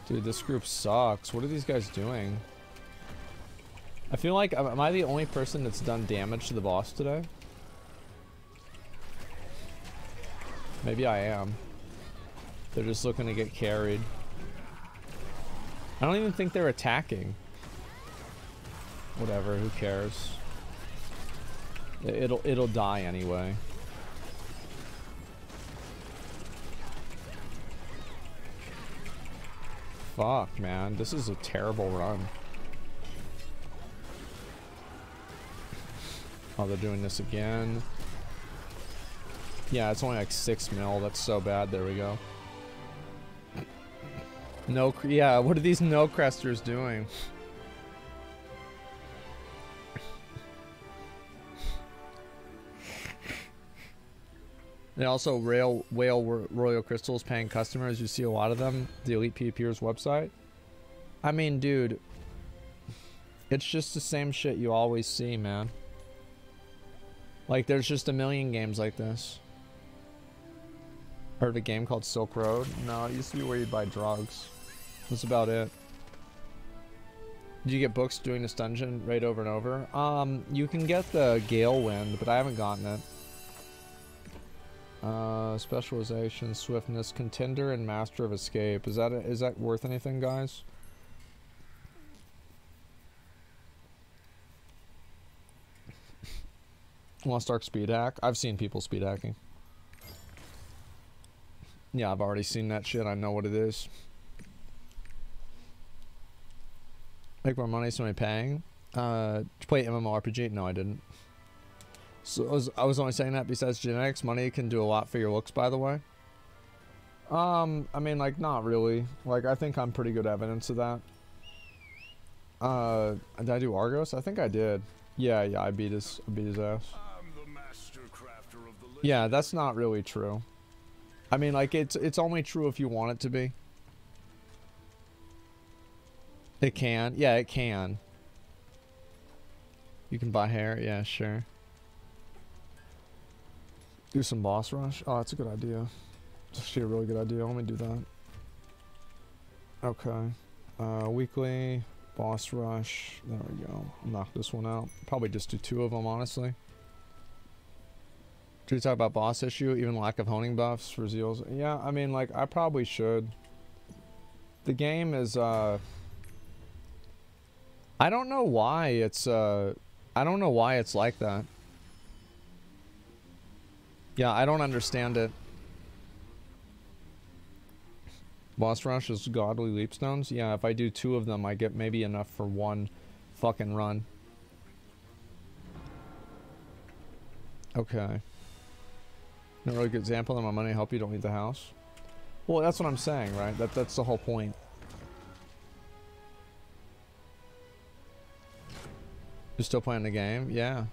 Dude, this group sucks. What are these guys doing? I feel like, am I the only person that's done damage to the boss today? Maybe I am. They're just looking to get carried. I don't even think they're attacking. Whatever, who cares? It'll die anyway. Fuck, man. This is a terrible run. Oh, they're doing this again. Yeah, it's only like 6 mil. That's so bad. There we go. No, yeah, what are these no cresters doing? They also whale royal crystals paying customers. You see a lot of them. The Elite PvPers website. I mean, dude, it's just the same shit you always see, man. Like, there's just a million games like this. Heard of a game called Silk Road? No, it used to be where you buy drugs. That's about it. Did you get books doing this dungeon right over and over? You can get the Gale Wind, but I haven't gotten it. Specialization, swiftness, contender, and master of escape. Is that worth anything, guys? Lost Ark speed hack? I've seen people speed hacking. Yeah, I've already seen that shit. I know what it is. Make more money, somebody paying. Did you play MMORPG? No, I didn't. So I was only saying that besides genetics, money can do a lot for your looks, by the way. I mean, like, not really. Like, I think I'm pretty good evidence of that. Did I do Argos? I think I did. Yeah, I beat his ass. Yeah, that's not really true. I mean, like, it's only true if you want it to be. It can. Yeah, it can. You can buy hair. Yeah, sure. Do some boss rush. Oh, that's a good idea. It's actually a really good idea. Let me do that. Okay. Weekly boss rush. There we go. Knock this one out. Probably just do 2 of them, honestly. Should we talk about boss issue? Even lack of honing buffs for Zeals? Yeah, I mean, like, I probably should. The game is, I don't know why it's, I don't know why it's like that. Yeah, I don't understand it. Boss rush is godly leap stones? Yeah, if I do 2 of them, I get maybe enough for 1 fucking run. Okay. No really good example of my money help you don't leave the house. Well, that's what I'm saying, right? That's the whole point. You're still playing the game? Yeah.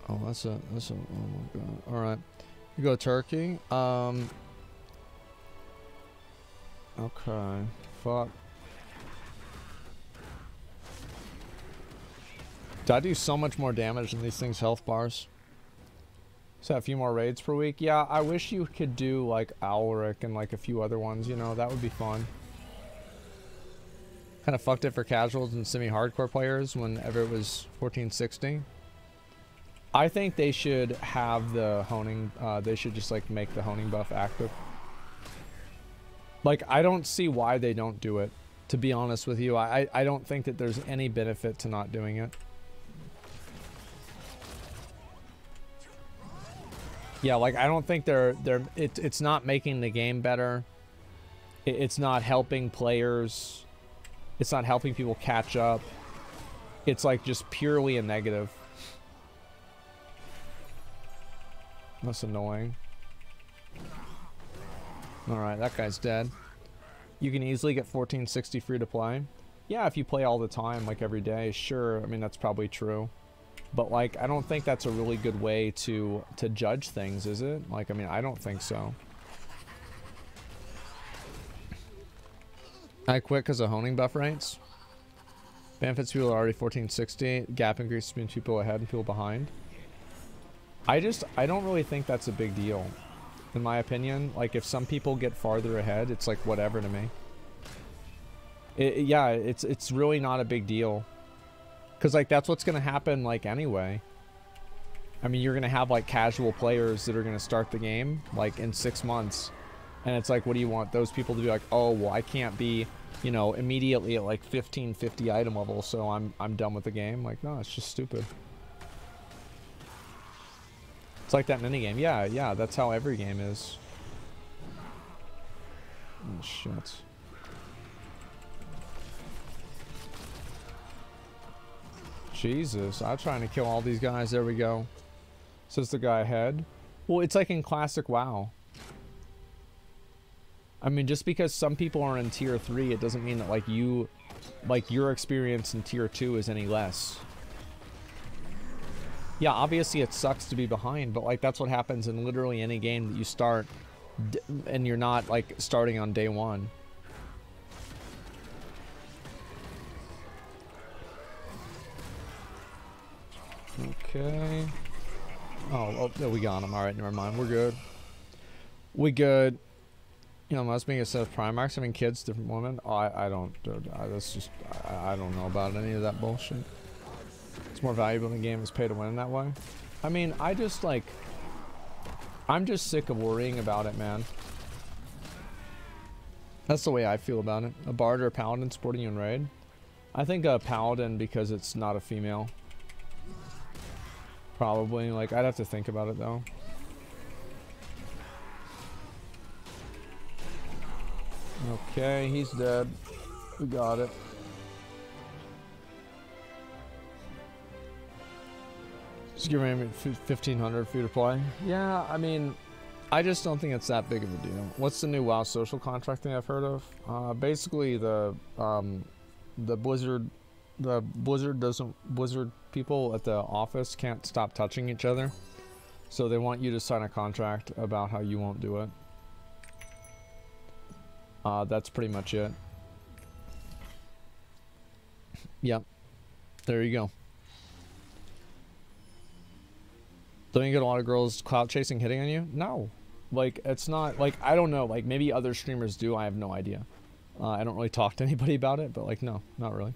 Oh, that's a, oh my god. Alright. You go Turkey. Okay. Fuck. I do so much more damage than these things' health bars. So a few more raids per week. Yeah, I wish you could do like Alaric and like a few other ones, you know, that would be fun. Kind of fucked it for casuals and semi-hardcore players whenever it was 1460. I think they should have the honing, they should just like make the honing buff active. Like, I don't see why they don't do it, to be honest with you. I don't think that there's any benefit to not doing it. Yeah, like, I don't think it's not making the game better. It's not helping players. It's not helping people catch up. It's like just purely a negative. That's annoying. Alright, that guy's dead. You can easily get 1460 free to play. Yeah, if you play all the time, like every day, sure. I mean, that's probably true. But like, I don't think that's a really good way to judge things, is it? Like, I mean, I don't think so. I quit because of honing buff rates. Benefits people are already 1460. Gap increases between people ahead and people behind. I don't really think that's a big deal. In my opinion, like if some people get farther ahead, it's like whatever to me. Yeah, it's really not a big deal. Cause like that's what's gonna happen like anyway. I mean, you're gonna have like casual players that are gonna start the game like in 6 months. And it's like, what do you want those people to be like, oh, well, I can't be, you know, immediately at like 1550 item level, so I'm done with the game. Like, no, it's just stupid. It's like that minigame. Yeah, that's how every game is. Oh, shit. Jesus, I'm trying to kill all these guys. There we go. Says the guy ahead. Well, it's like in classic WoW. I mean, just because some people are in tier 3, it doesn't mean that like your experience in tier 2 is any less. Yeah, obviously it sucks to be behind, but like that's what happens in literally any game that you start and you're not like starting on day 1. Okay. Oh, we got him. All right, never mind. We're good. We good. You know, must being a set of Primarchs having kids, different women. Oh, I don't. That's just. I don't know about any of that bullshit. It's more valuable in the game is pay to win in that way. I mean, I'm just sick of worrying about it, man. That's the way I feel about it. A bard or a paladin supporting you in raid. I think a paladin because it's not a female. Probably. Like, I'd have to think about it though. Okay, he's dead. We got it. Just give me 1500 for you to play. Yeah, I mean, I just don't think it's that big of a deal. What's the new WoW social contract thing I've heard of? Basically, the Blizzard people at the office can't stop touching each other. So they want you to sign a contract about how you won't do it. That's pretty much it. Yep. There you go. Don't you get a lot of girls clout chasing hitting on you? No. Like, it's not, like, I don't know. Like, maybe other streamers do. I have no idea. I don't really talk to anybody about it, but, like, no, not really.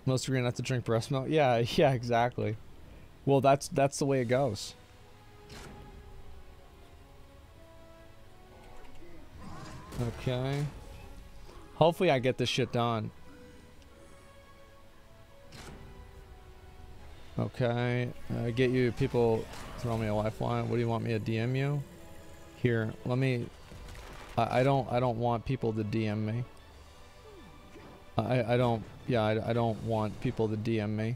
Most agree not to drink breast milk? Yeah, yeah, exactly. Well, that's the way it goes. Okay. Hopefully I get this shit done. Okay. Get you people throw me a lifeline. What do you want me to DM you? Here, let me. I don't want people to DM me. I don't. Yeah, I don't want people to DM me.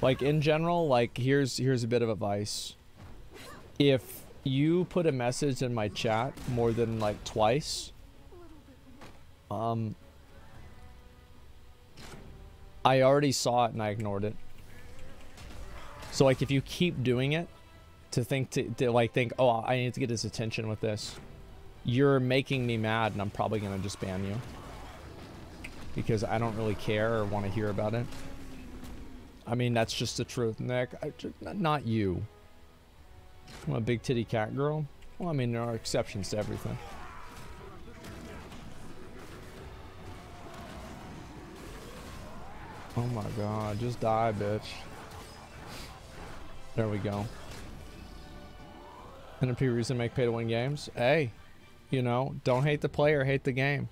Like in general, like here's a bit of advice. If you put a message in my chat more than like twice, I already saw it and I ignored it. So like if you keep doing it to think oh, I need to get his attention with this, you're making me mad and I'm probably gonna just ban you because I don't really care or want to hear about it. I mean, that's just the truth, Nick. Not you. I'm a big titty cat girl. Well, I mean, there are exceptions to everything. Oh my god, just die, bitch. There we go. NP reason to make pay to win games? Hey, you know, don't hate the player, hate the game.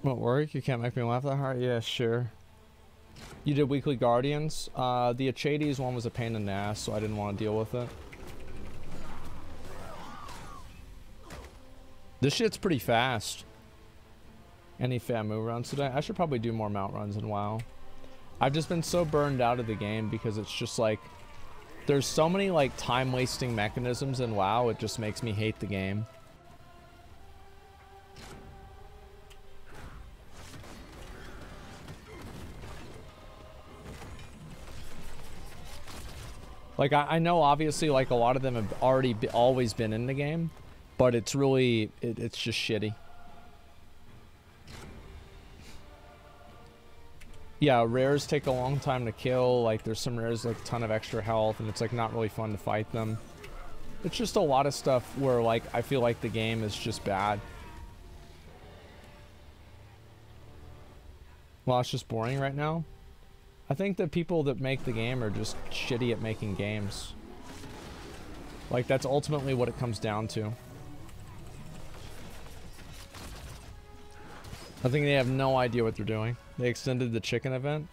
Won't work? You can't make me laugh that hard? Yeah, sure. You did Weekly Guardians? The Achades one was a pain in the ass, so I didn't want to deal with it. This shit's pretty fast. Any Famu runs today? I should probably do more mount runs in WoW. I've just been so burned out of the game because it's just like there's so many like time wasting mechanisms in WoW, it just makes me hate the game. Like I know obviously like a lot of them have already always been in the game, but it's really it's just shitty. Yeah, rares take a long time to kill. Like there's some rares like a ton of extra health and it's like not really fun to fight them. It's just a lot of stuff where like I feel like the game is just bad. Well, it's just boring right now. I think the people that make the game are just shitty at making games. Like that's ultimately what it comes down to. I think they have no idea what they're doing. They extended the chicken event.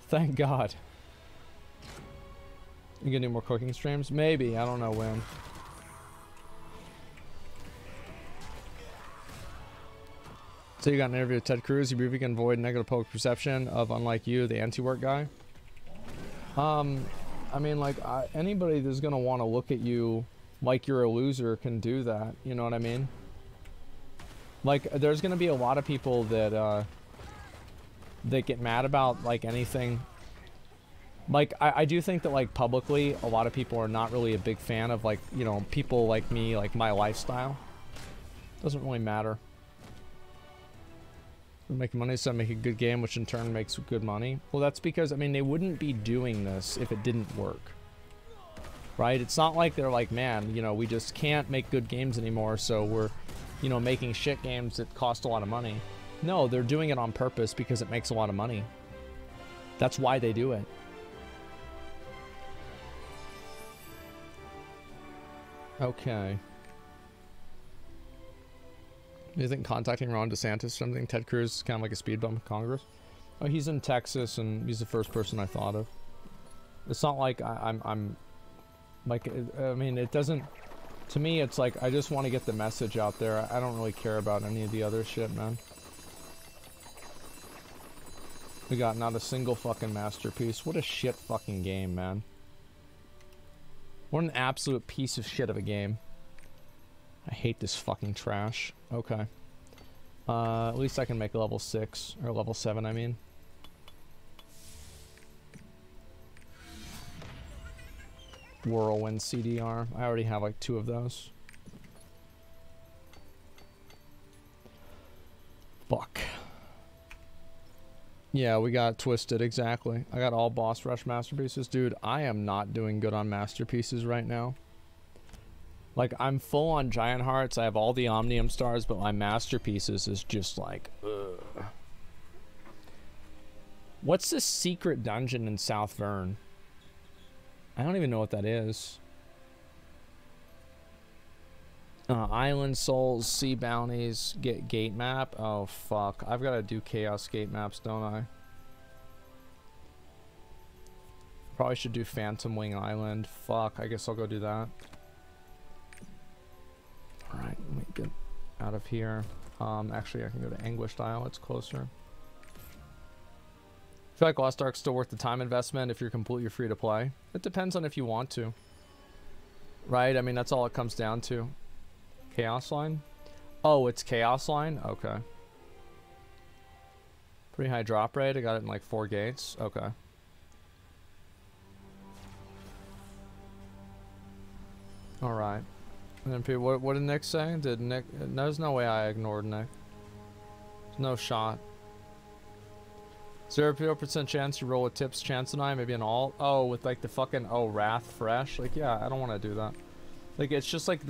Thank God. You gonna do more cooking streams? Maybe. I don't know when. So you got an interview with Ted Cruz. You believe you can avoid negative public perception of, unlike you, the anti-work guy? I mean, like, anybody that's gonna want to look at you like you're a loser can do that. You know what I mean? Like, there's gonna be a lot of people that that get mad about like anything. Like, I do think that like publicly, a lot of people are not really a big fan of like, you know, people like me, like my lifestyle. Doesn't really matter. Making money, so make a good game, which in turn makes good money. Well, that's because, I mean, they wouldn't be doing this if it didn't work. Right? It's not like they're like, man, you know, we just can't make good games anymore, so we're, you know, making shit games that cost a lot of money. No, they're doing it on purpose because it makes a lot of money. That's why they do it. Okay. Do you think contacting Ron DeSantis or something? Ted Cruz is kind of like a speed bump in Congress? Oh, he's in Texas, and he's the first person I thought of. It's not like I'm like, I mean, it doesn't, to me, it's like, I just want to get the message out there. I don't really care about any of the other shit, man. We got not a single fucking masterpiece. What a shit fucking game, man. What an absolute piece of shit of a game. I hate this fucking trash. Okay. At least I can make a level 6 or level 7, I mean. Whirlwind CDR. I already have like 2 of those. Fuck. Yeah, we got twisted, exactly. I got all boss rush masterpieces. Dude, I am not doing good on masterpieces right now. Like, I'm full on giant hearts. I have all the omnium stars, but my masterpieces is just like, ugh. What's this secret dungeon in South Vern? I don't even know what that is. Island souls, sea bounties, get gate map. Oh fuck, I've got to do chaos gate maps, don't I? Probably should do Phantom Wing Island. Fuck, I guess I'll go do that. Alright, let me get out of here. Actually I can go to Anguished Isle, it's closer. I feel like Lost Ark's still worth the time investment if you're completely free to play. It depends on if you want to. Right? I mean, that's all it comes down to. Chaos Line? Oh, it's Chaos Line? Okay. Pretty high drop rate. I got it in like 4 gates. Okay. Alright. And then people, what did Nick say? Did Nick... There's no way I ignored Nick. There's no shot. 0% chance you roll with tips chance and maybe an alt. Oh, with like the fucking, oh, Wrath Fresh. Like, yeah, I don't want to do that. Like, it's just like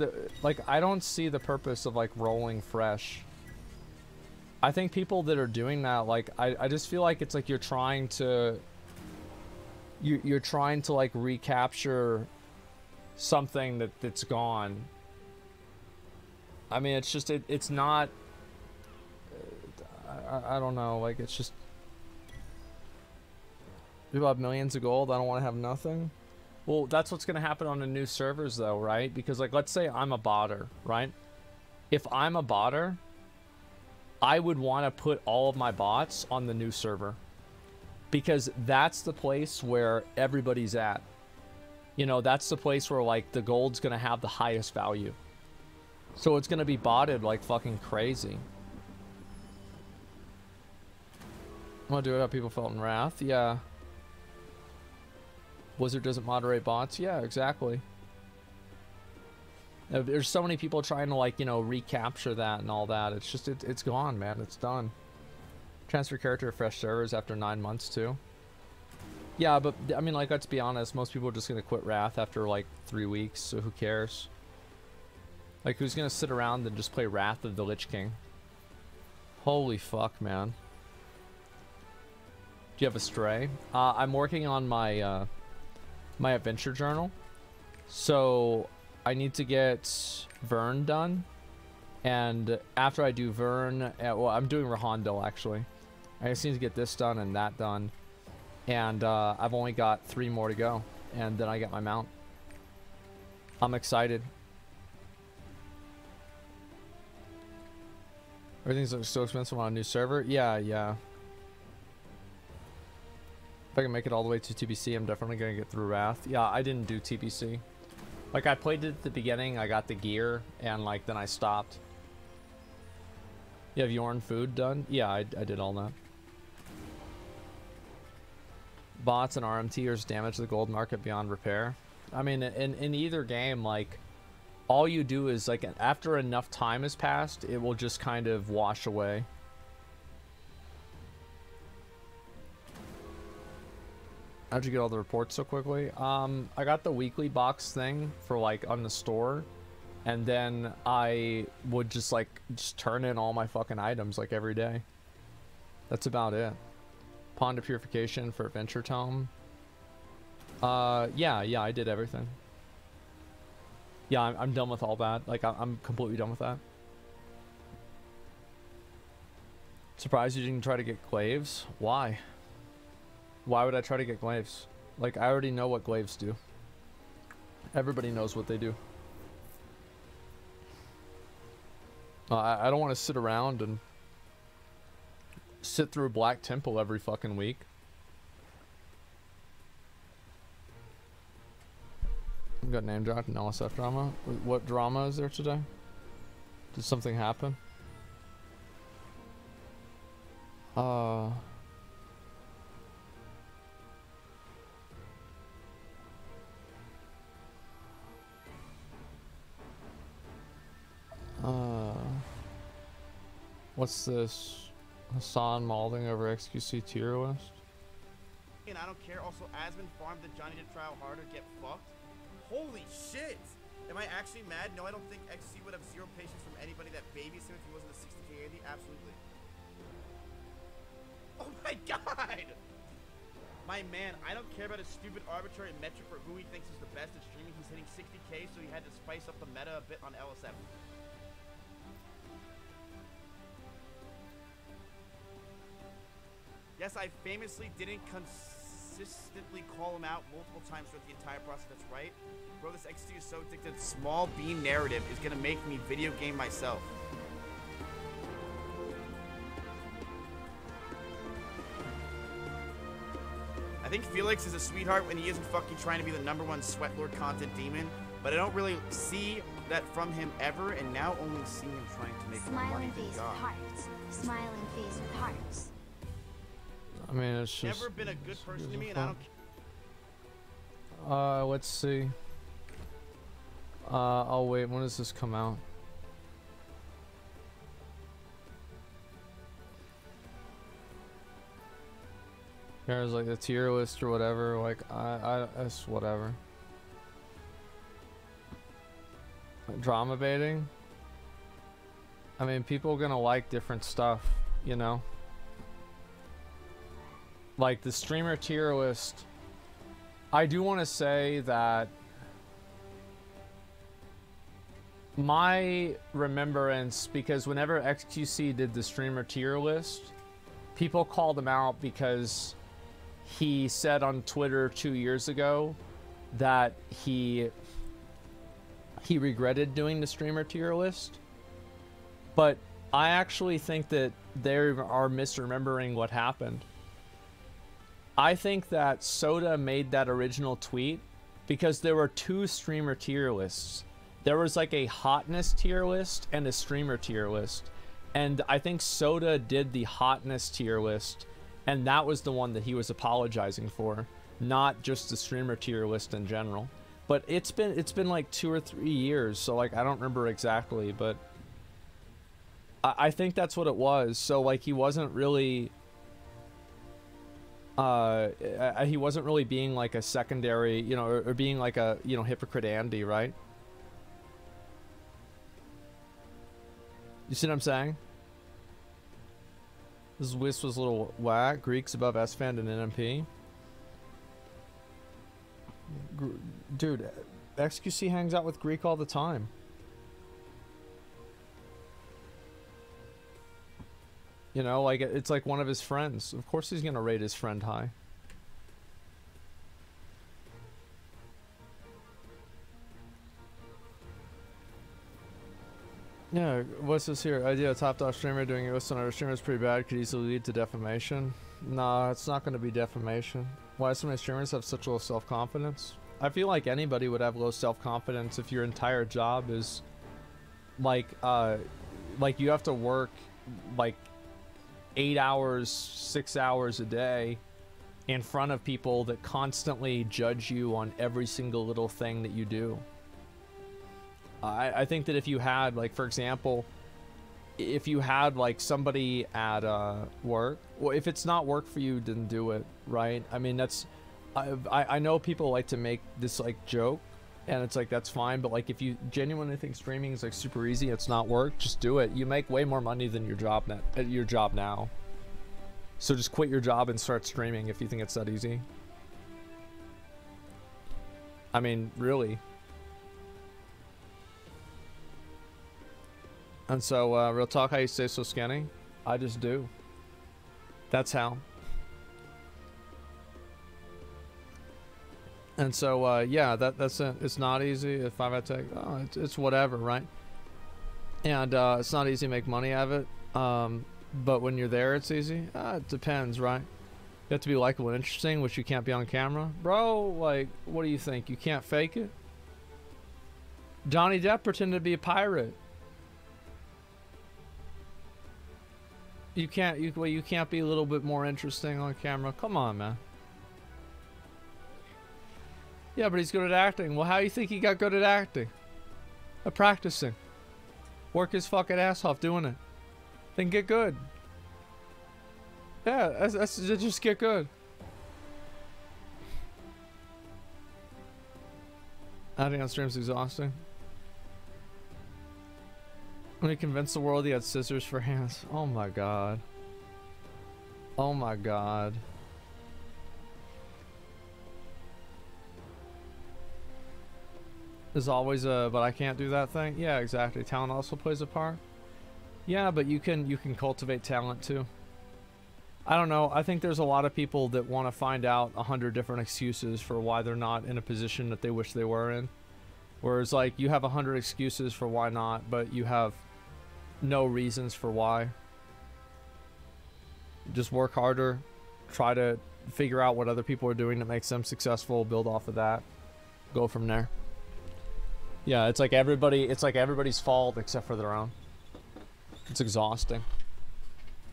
I don't see the purpose of like rolling fresh. I think people that are doing that, like, I just feel like it's like you're trying to like recapture something that's gone. I mean, it's just, it's not, I don't know, like, it's just, people have millions of gold, I don't want to have nothing. Well, that's what's going to happen on the new servers though, right? Because like, let's say I'm a botter, right? If I'm a botter, I would want to put all of my bots on the new server. Because that's the place where everybody's at. You know, that's the place where like the gold's going to have the highest value. So it's going to be botted like fucking crazy. I'm going to do it how people felt in Wrath. Yeah. Blizzard doesn't moderate bots. Yeah, exactly. There's so many people trying to, like, you know, recapture that and all that. It's just, it's gone, man. It's done. Transfer character to fresh servers after 9 months, too. Yeah, but, I mean, like, let's be honest. Most people are just going to quit Wrath after, like, 3 weeks, so who cares? Like, who's going to sit around and just play Wrath of the Lich King? Holy fuck, man. Do you have a Stray? I'm working on my, my adventure journal. So I need to get Vern done, and after I do Vern, well, I'm doing Rahandel actually. I just need to get this done and that done, and I've only got 3 more to go, and then I get my mount. I'm excited. Everything's so expensive on a new server. Yeah. If I can make it all the way to TBC, I'm definitely going to get through Wrath. Yeah, I didn't do TBC. Like, I played it at the beginning, I got the gear, and, like, then I stopped. You have Yorn food done? Yeah, I did all that. Bots and RMTers damage the gold market beyond repair. I mean, in either game, like, all you do is, like, after enough time has passed, it will just kind of wash away. How'd you get all the reports so quickly? I got the weekly box thing for like on the store, and then I would just turn in all my fucking items like every day. That's about it. Pond of Purification for Adventure Tome. Yeah, I did everything. Yeah, I'm done with all that. Like, I'm completely done with that. Surprised you didn't try to get glaives? Why? Why would I try to get glaives? Like, I already know what glaives do. Everybody knows what they do. I don't want to sit around and sit through Black Temple every fucking week. We got name dropped and LSF drama. What drama is there today? Did something happen? What's this? Hassan mauling over XQC tier list? And I don't care. Also, Asmon farmed the Johnny to try harder, get fucked. Holy shit! Am I actually mad? No, I don't think XC would have zero patience from anybody that babies him if he wasn't a 60k Andy. Absolutely. Oh my god! My man, I don't care about a stupid arbitrary metric for who he thinks is the best at streaming. He's hitting 60k, so he had to spice up the meta a bit on LSF. Yes, I famously didn't consistently call him out multiple times throughout the entire process. That's right. Bro, this XT is so addicted. Small B narrative is gonna make me video game myself. I think Felix is a sweetheart when he isn't fucking trying to be the #1 Sweatlord content demon, but I don't really see that from him ever, and now only see him trying to make more money than God. Smiling face with hearts. I mean, it's just never been a good person to me, and I don't. Let's see. Oh wait, when does this come out? There's like the tier list or whatever. Like it's whatever. Drama baiting. I mean, people are gonna like different stuff, you know. Like the streamer tier list. I do want to say that my remembrance, because whenever XQC did the streamer tier list, people called him out because he said on Twitter 2 years ago that he regretted doing the streamer tier list. But I actually think that they are misremembering what happened. I think that Soda made that original tweet because there were 2 streamer tier lists. There was like a hotness tier list and a streamer tier list. And I think Soda did the hotness tier list, and that was the one that he was apologizing for, not just the streamer tier list in general. But it's been like 2 or 3 years, so like I don't remember exactly, but I think that's what it was. So like he wasn't really being like a secondary, you know, or being like a, you know, hypocrite Andy, right? You see what I'm saying? This Whis was a little whack. Greeks above S-Fan and NMP. Dude, XQC hangs out with Greek all the time. You know, like it's like one of his friends. Of course he's gonna rate his friend high. Yeah, what's this here? Idea of top dog streamer doing it with another streamer is pretty bad. Could easily lead to defamation. Nah, it's not going to be defamation. Why so many streamers have such low self-confidence? I feel like anybody would have low self-confidence if your entire job is like you have to work like 8 hours, 6 hours a day in front of people that constantly judge you on every single little thing that you do. I think that if you had, like, for example, if you had like somebody at work, well, if it's not work for you, then do it, right? I mean, that's I know people like to make this like joke, and it's like that's fine, but like if you genuinely think streaming is like super easy, it's not work, just do it. You make way more money than your job now. So just quit your job and start streaming if you think it's that easy. I mean, really. And so, real talk, how you stay so skinny? I just do. That's how. And so, yeah, that's it. It's not easy. If I take, oh, it's whatever, right? And it's not easy to make money out of it. But when you're there, it's easy. It depends, right? You have to be likable and interesting, which you can't be on camera. Bro, like, what do you think? You can't fake it? Johnny Depp pretended to be a pirate. You can't, well, you can't be a little bit more interesting on camera. Come on, man. Yeah, but he's good at acting. Well, how do you think he got good at acting? At practicing. Work his fucking ass off doing it. Then get good. Yeah, that's just get good. Acting on stream's exhausting. When he convinced the world he had scissors for hands. Oh my god. Oh my god. There's always a but I can't do that thing. Yeah, exactly. Talent also plays a part. Yeah, but you can cultivate talent too. I don't know. I think there's a lot of people that want to find out 100 different excuses for why they're not in a position that they wish they were in. Whereas like you have 100 excuses for why not, but you have no reasons for why. Just work harder, try to figure out what other people are doing that makes them successful, build off of that, go from there. Yeah, it's like everybody's fault except for their own. It's exhausting.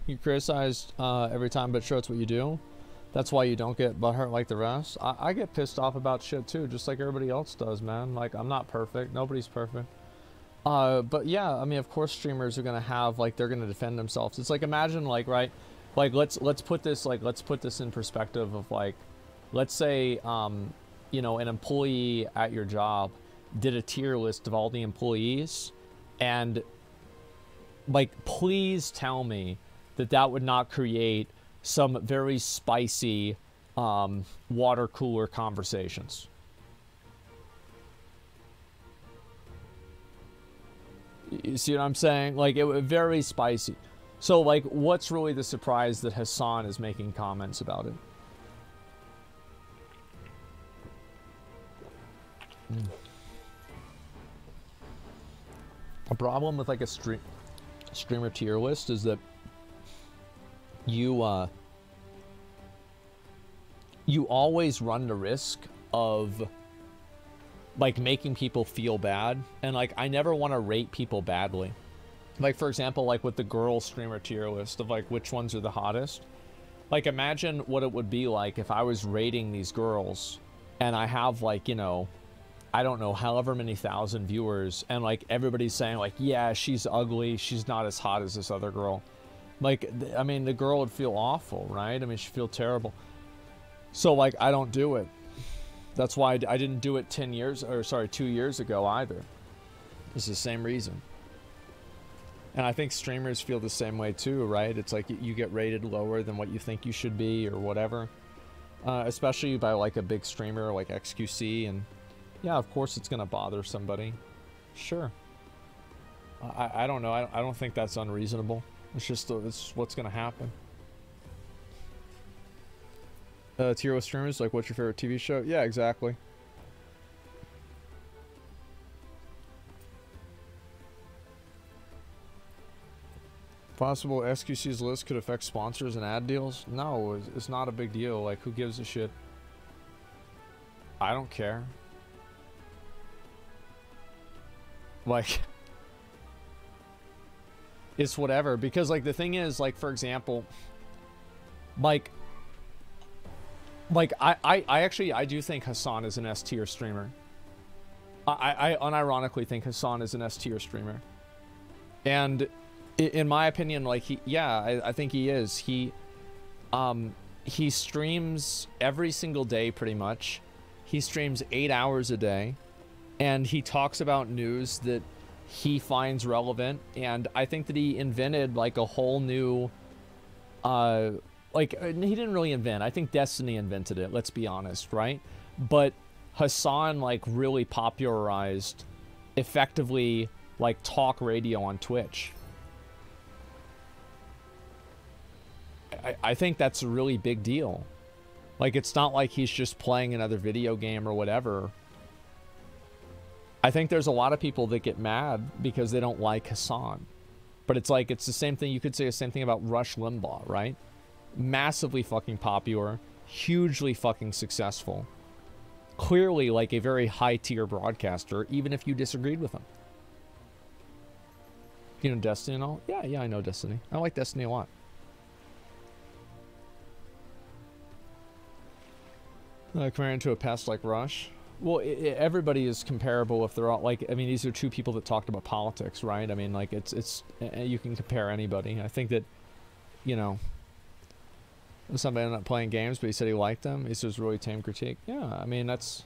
You criticized every time, but sure, it's what you do. That's why you don't get butthurt like the rest. I get pissed off about shit too, just like everybody else does, man. Like, I'm not perfect. Nobody's perfect. But yeah, I mean, of course streamers are gonna have, like, they're gonna defend themselves. It's like, imagine, like, right, like, let's put this in perspective of, like, let's say, you know, an employee at your job did a tier list of all the employees, and, like, please tell me that that would not create some very spicy water cooler conversations. You see what I'm saying? Like, it was very spicy. So, like, what's really the surprise that Hassan is making comments about it? A problem with, like, a streamer tier list is that you always run the risk of, like, making people feel bad. And, like, I never want to rate people badly. Like, for example, like with the girl streamer tier list of, like, which ones are the hottest. Like, imagine what it would be like if I was rating these girls and I have, like, you know, I don't know, however many thousand viewers, and, like, everybody's saying, like, yeah, she's ugly, she's not as hot as this other girl. Like, I mean, the girl would feel awful, right? I mean, she'd feel terrible. So, like, I don't do it. That's why I didn't do it 2 years ago either. It's the same reason. And I think streamers feel the same way too, right? It's like you get rated lower than what you think you should be or whatever. Especially by, like, a big streamer like XQC, and yeah, of course it's gonna bother somebody. Sure. I don't know. I don't think that's unreasonable. It's just it's what's gonna happen. Tier list streamers, like, what's your favorite TV show? Yeah, exactly. Possible XQC's list could affect sponsors and ad deals? No, it's not a big deal. Like, who gives a shit? I don't care. Like, it's whatever. Because, like, the thing is, like, for example, like I do think Hassan is an S tier streamer. I unironically think Hassan is an S tier streamer. And in my opinion, like, I think he is. He streams every single day pretty much. He streams 8 hours a day, and he talks about news that he finds relevant. And I think that he invented, like, a whole new like, he didn't really invent. I think Destiny invented it, let's be honest, right? But Hassan, like, really popularized effectively, like, talk radio on Twitch. I think that's a really big deal. Like, it's not like he's just playing another video game or whatever. I think there's a lot of people that get mad because they don't like Hassan. But it's like, it's the same thing. You could say the same thing about Rush Limbaugh, right? Massively fucking popular, hugely fucking successful. Clearly, like, a very high-tier broadcaster, even if you disagreed with him. You know Destiny and all? Yeah, I know Destiny. I like Destiny a lot. Comparing into a past like Rush. Well, everybody is comparable if they're all like. I mean, these are two people that talked about politics, right? I mean, like it's you can compare anybody. I think that, you know, somebody ended up playing games, but he said he liked them. He says really tame critique. Yeah, I mean that's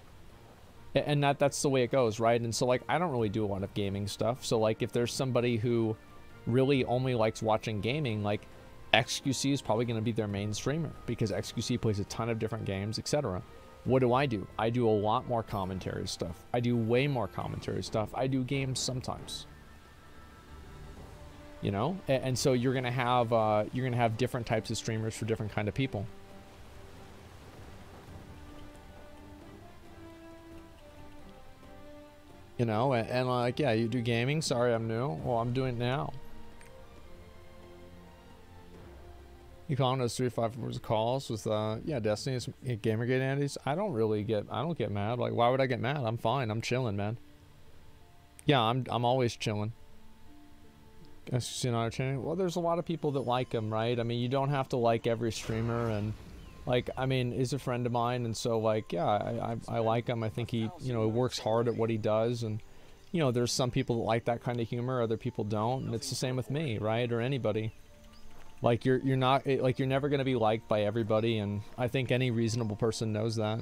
the way it goes, right? And so like I don't really do a lot of gaming stuff. So like if there's somebody who really only likes watching gaming, like XQC is probably going to be their main streamer because XQC plays a ton of different games, etc. What do? I do a lot more commentary stuff. I do way more commentary stuff. I do games sometimes. You know, and so you're gonna have different types of streamers for different kind of people. You know, and like, yeah, you do gaming. Sorry, I'm new. Well, I'm doing it now. You calling those 3 to 5 hours of calls with yeah, Destiny's Gamergate Andy's. I don't get mad. Like, why would I get mad? I'm fine. I'm chilling, man. Yeah, I'm always chilling. Well, there's a lot of people that like him, right? I mean, you don't have to like every streamer, and like, I mean, he's a friend of mine, and so like, yeah, I like him. I think he, you know, works hard at what he does, and you know, there's some people that like that kind of humor, other people don't, and it's the same with me, right? Or anybody. Like you're not like you're never gonna be liked by everybody, and I think any reasonable person knows that.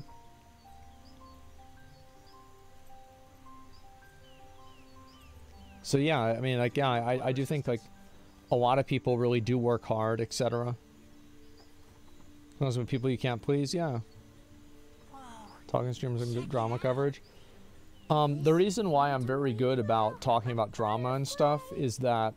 So yeah, I mean, like, yeah, I do think like a lot of people really do work hard, etc. Those are people you can't please, yeah. Talking streamers and drama coverage. The reason why I'm very good about talking about drama and stuff is that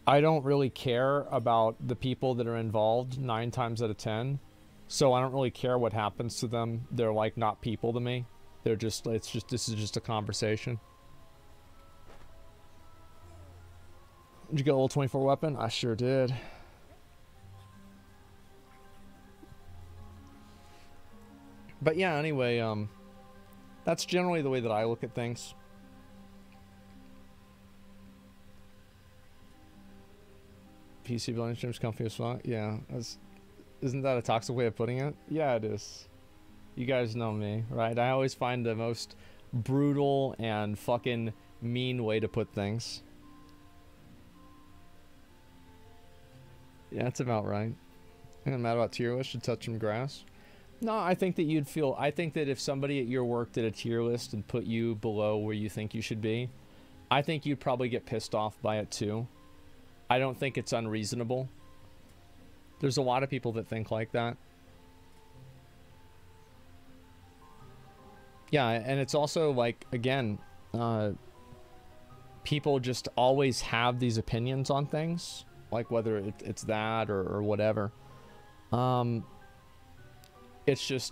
I don't really care about the people that are involved 9 times out of 10. So I don't really care what happens to them. They're like not people to me. They're just, this is just a conversation. Did you get a little 24 weapon? I sure did. But yeah, anyway, that's generally the way that I look at things. PC building streams comfy as fuck. Yeah, isn't that a toxic way of putting it? Yeah, it is. You guys know me, right? I always find the most brutal and fucking mean way to put things. Yeah, that's about right. I'm mad about tier list should touch some grass. No, I think that you'd feel. I think that if somebody at your work did a tier list and put you below where you think you should be, I think you'd probably get pissed off by it too. I don't think it's unreasonable. There's a lot of people that think like that. Yeah, and it's also like, again, people just always have these opinions on things, like whether it's that or whatever. It's just,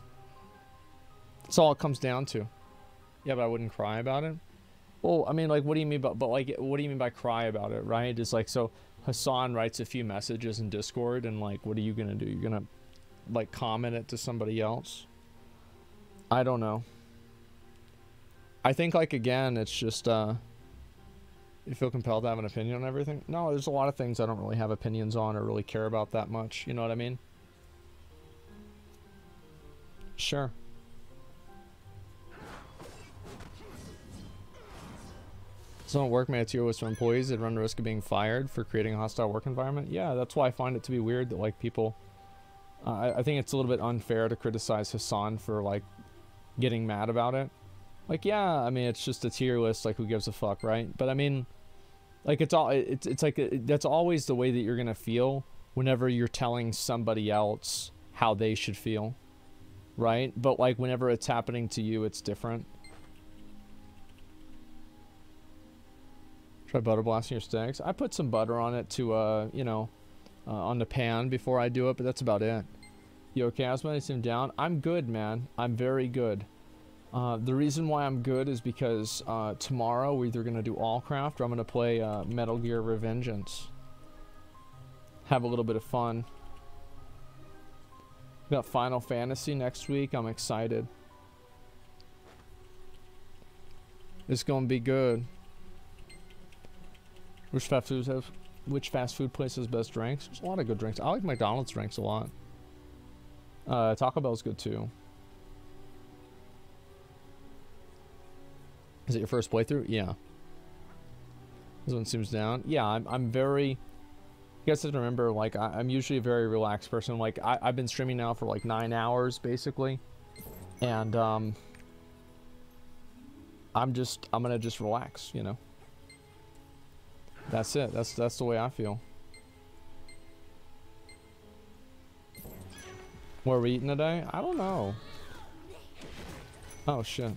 it's all it comes down to. Yeah, but I wouldn't cry about it. Well, I mean, like, what do you mean by, but like, what do you mean by cry about it, right? It's like, so Hassan writes a few messages in Discord, and like, what are you gonna do? You're gonna like comment it to somebody else? I don't know. I think, like, again, it's just you feel compelled to have an opinion on everything. No, there's a lot of things I don't really have opinions on or really care about that much. You know what I mean? Sure. Some workmates here was for employees that run the risk of being fired for creating a hostile work environment. Yeah, that's why I find it to be weird that like people. I think it's a little bit unfair to criticize Hassan for like getting mad about it. Like, yeah, I mean, it's just a tier list. Like, who gives a fuck, right? But I mean, like, it's like that's always the way that you're gonna feel whenever you're telling somebody else how they should feel, right? But like, whenever it's happening to you, it's different. Try butter blasting your steaks. I put some butter on it to, you know, on the pan before I do it, but that's about it. You okay, Asma? You seem down? I'm good, man. I'm very good. The reason why I'm good is because tomorrow we're either going to do Allcraft or I'm going to play Metal Gear Revengeance. Have a little bit of fun. We got Final Fantasy next week. I'm excited. It's going to be good. Which fast food place has best drinks? There's a lot of good drinks. I like McDonald's drinks a lot. Taco Bell's good too. Is it your first playthrough? Yeah. This one seems down. Yeah, I'm very... You guys have to remember, like, I'm usually a very relaxed person. Like, I've been streaming now for, like, 9 hours, basically. And, I'm gonna just relax, you know? That's it. That's the way I feel. What are we eating today? I don't know. Oh, shit.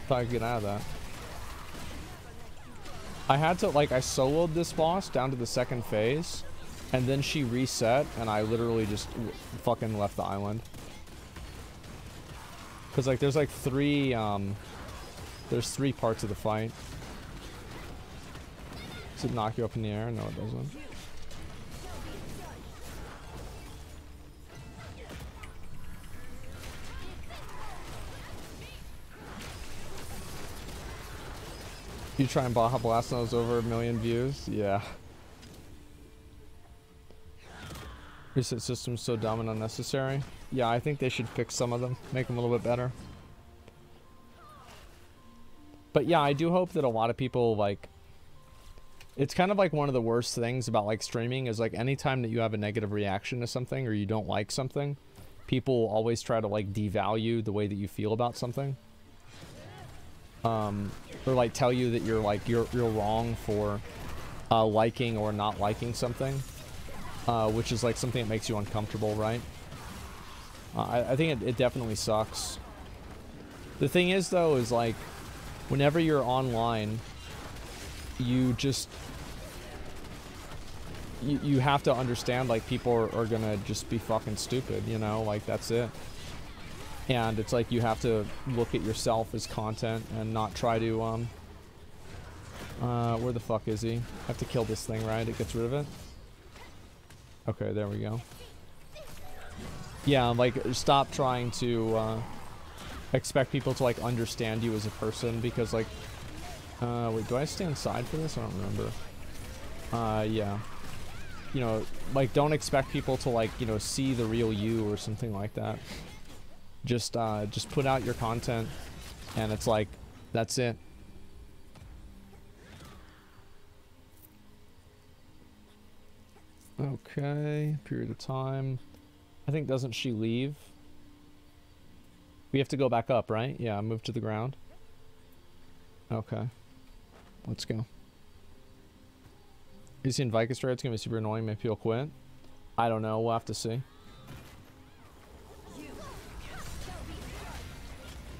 Thought I could get out of that. I had to, like, I soloed this boss down to the second phase, and then she reset, and I literally just fucking left the island. Because, like, there's, like, there's 3 parts of the fight. Does it knock you up in the air? No, it doesn't. You try and Baja Blast those over 1 million views? Yeah. Reset system's so dumb and unnecessary. Yeah, I think they should fix some of them, make them a little bit better. But yeah, I do hope that a lot of people, like... It's kind of like one of the worst things about, like, streaming is, like, anytime that you have a negative reaction to something or you don't like something, people always try to, like, devalue the way that you feel about something. Or like tell you that you're like you're wrong for liking or not liking something, which is like something that makes you uncomfortable, right? I think it definitely sucks. The thing is though is like whenever you're online, you just you have to understand like people are gonna just be fucking stupid, you know, like that's it. And it's like you have to look at yourself as content and not try to, where the fuck is he? I have to kill this thing, right? It gets rid of it? Okay, there we go. Yeah, like, stop trying to, expect people to, like, understand you as a person, because, like, wait, do I stand side for this? I don't remember. Yeah. You know, like, don't expect people to, like, you know, see the real you or something like that. Just put out your content, and it's like, that's it. Okay, period of time. I think, doesn't she leave? We have to go back up, right? Yeah, move to the ground. Okay. Let's go. You seen Vicus Raid? It's gonna be super annoying, maybe he'll quit. I don't know, we'll have to see.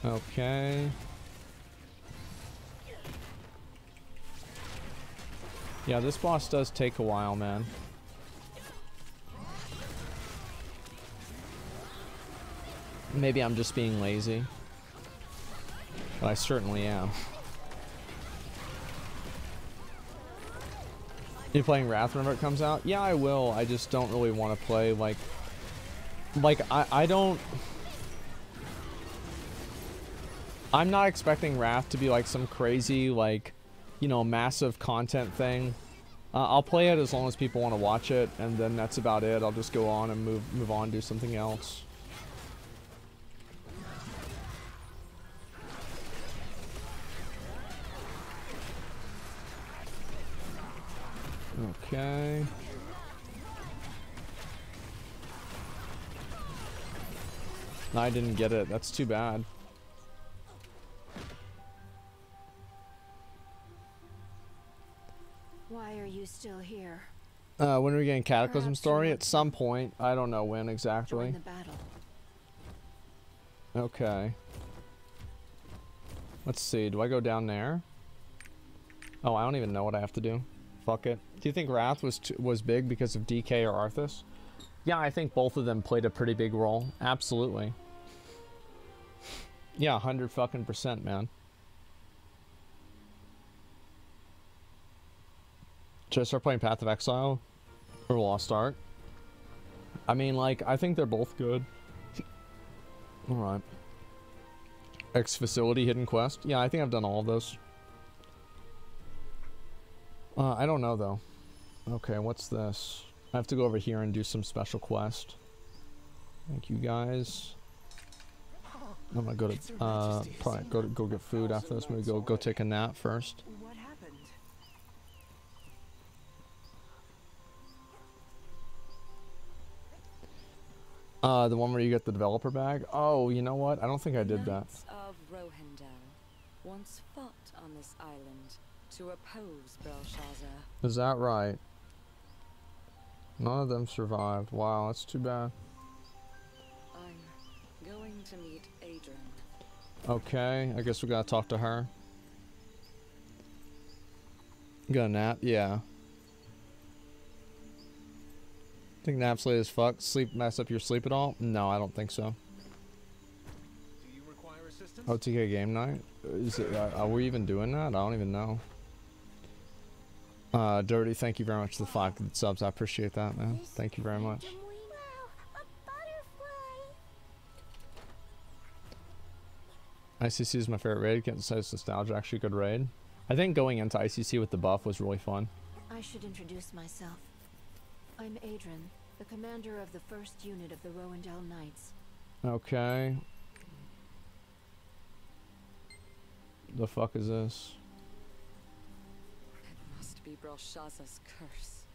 Okay. Yeah, this boss does take a while, man. Maybe I'm just being lazy. But I certainly am. You playing Wrath whenever it comes out? Yeah, I will. I just don't really want to play, like I don't... I'm not expecting Wrath to be like some crazy, like, you know, massive content thing. I'll play it as long as people want to watch it, and then that's about it. I'll just go on and move on, do something else. Okay. No, I didn't get it. That's too bad. Why are you still here? When are we getting Cataclysm story? At some point. I don't know when exactly. Join the battle. Okay. Let's see. Do I go down there? Oh, I don't even know what I have to do. Fuck it. Do you think Wrath was big because of DK or Arthas? Yeah, I think both of them played a pretty big role. Absolutely. Yeah, 100%, man. Should I start playing Path of Exile or Lost Ark? I mean, like, I think they're both good. Alright. X Facility Hidden Quest? Yeah, I think I've done all of those. I don't know, though. Okay, what's this? I have to go over here and do some special quest. Thank you, guys. I'm gonna go to probably go get food after this. Maybe go take a nap first. What happened? The one where you get the developer bag. Oh, you know what? I don't think I did that. Knights of Rohindel once fought on this island to oppose Belshazzar. Is that right? None of them survived. Wow, that's too bad. I'm going to meet Adrian. Okay, I guess we gotta talk to her. You got a nap? Yeah. Think naps late as fuck? Sleep mess up your sleep at all? No, I don't think so. Do you require assistance? OTK game night? Is it, are we even doing that? I don't even know. Dirty, thank you very much for the 5 subs. I appreciate that, man. Thank you very much. ICC is my favorite raid. Can't say it's nostalgia. Actually, a good raid. I think going into ICC with the buff was really fun. I should introduce myself. I'm Adrian, the commander of the 1st unit of the Rohindel Knights. Okay. The fuck is this? It must be Belshazzar's curse.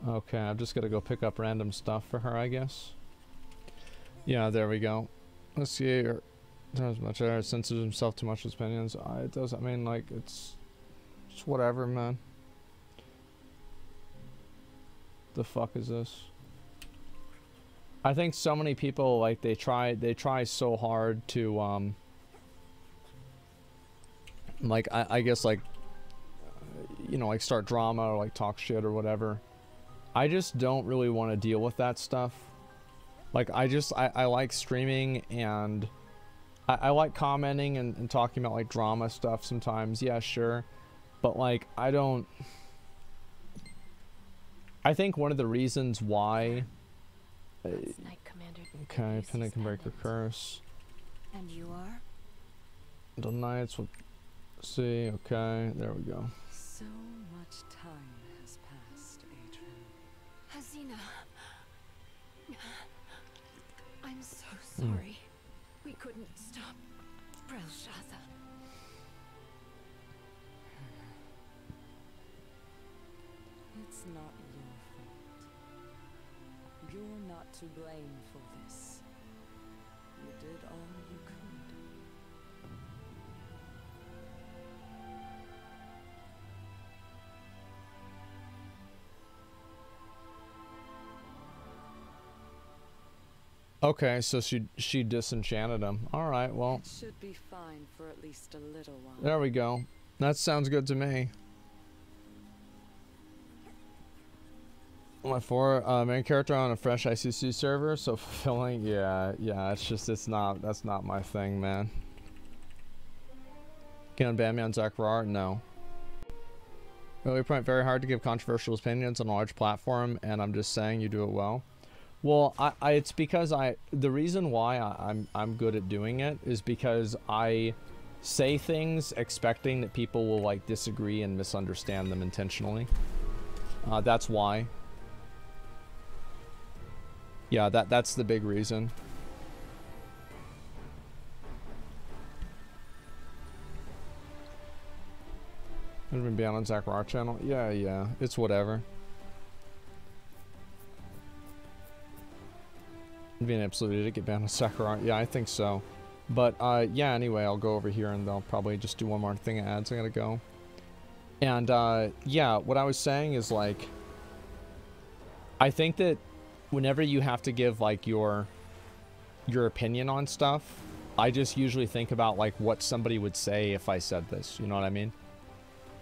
Okay, I've just got to go pick up random stuff for her, I guess. Yeah, there we go. Let's see here. As much sensitive himself too much his opinions. It does. I mean, like, it's whatever, man. The fuck is this? I think so many people, like, they try so hard to like, I guess, like, you know, like, start drama or like talk shit or whatever. I just don't really want to deal with that stuff. Like, I like streaming, and I like commenting and talking about, like, drama stuff sometimes. Yeah, sure. But, like, I think one of the reasons why... okay, Pennant can break your curse. And you are? The Knights will see. Okay, there we go. So much time has passed, Adrian. Hazina. I'm so sorry. We couldn't stop Belshazzar. It's not your fault. You're not to blame for this. You did all you could. Okay, so she disenchanted him. All right, well. It should be fine for at least a little while. There we go. That sounds good to me. My main character on a fresh ICC server, so fulfilling. Yeah. That's not my thing, man. Can ban me on Zachar? No. Really point very hard to give controversial opinions on a large platform, and I'm just saying you do it well. Well, it's because the reason why I'm good at doing it is because I say things expecting that people will, like, disagree and misunderstand them intentionally. That's why. Yeah, that's the big reason. I've been banned on Zachar channel. Yeah, it's whatever. Being an absolute idiot, get banned on Zachar. Yeah, I think so. But yeah, anyway, I'll go over here and they'll probably just do one more thing of ads. I gotta go. And yeah, what I was saying is, like, I think that whenever you have to give, like, your opinion on stuff, I just usually think about, like, what somebody would say if I said this. You know what I mean?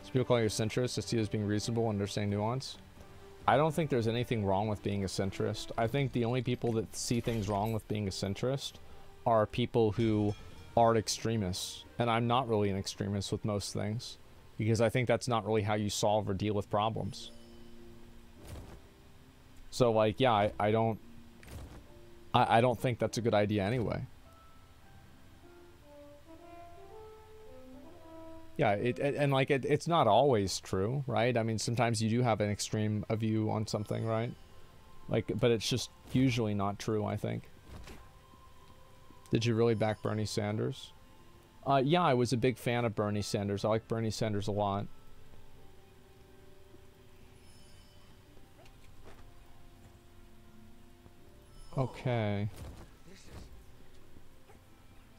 So people call you a centrist. I see it as being reasonable and understanding nuance. I don't think there's anything wrong with being a centrist. I think the only people that see things wrong with being a centrist are people who are extremists. And I'm not really an extremist with most things, because I think that's not really how you solve or deal with problems. So, like, yeah, I don't think that's a good idea anyway. Yeah, it's not always true, right? I mean, sometimes you do have an extreme view on something, right? Like, but it's just usually not true, I think. Did you really back Bernie Sanders? Yeah, I was a big fan of Bernie Sanders. I like Bernie Sanders a lot. Okay.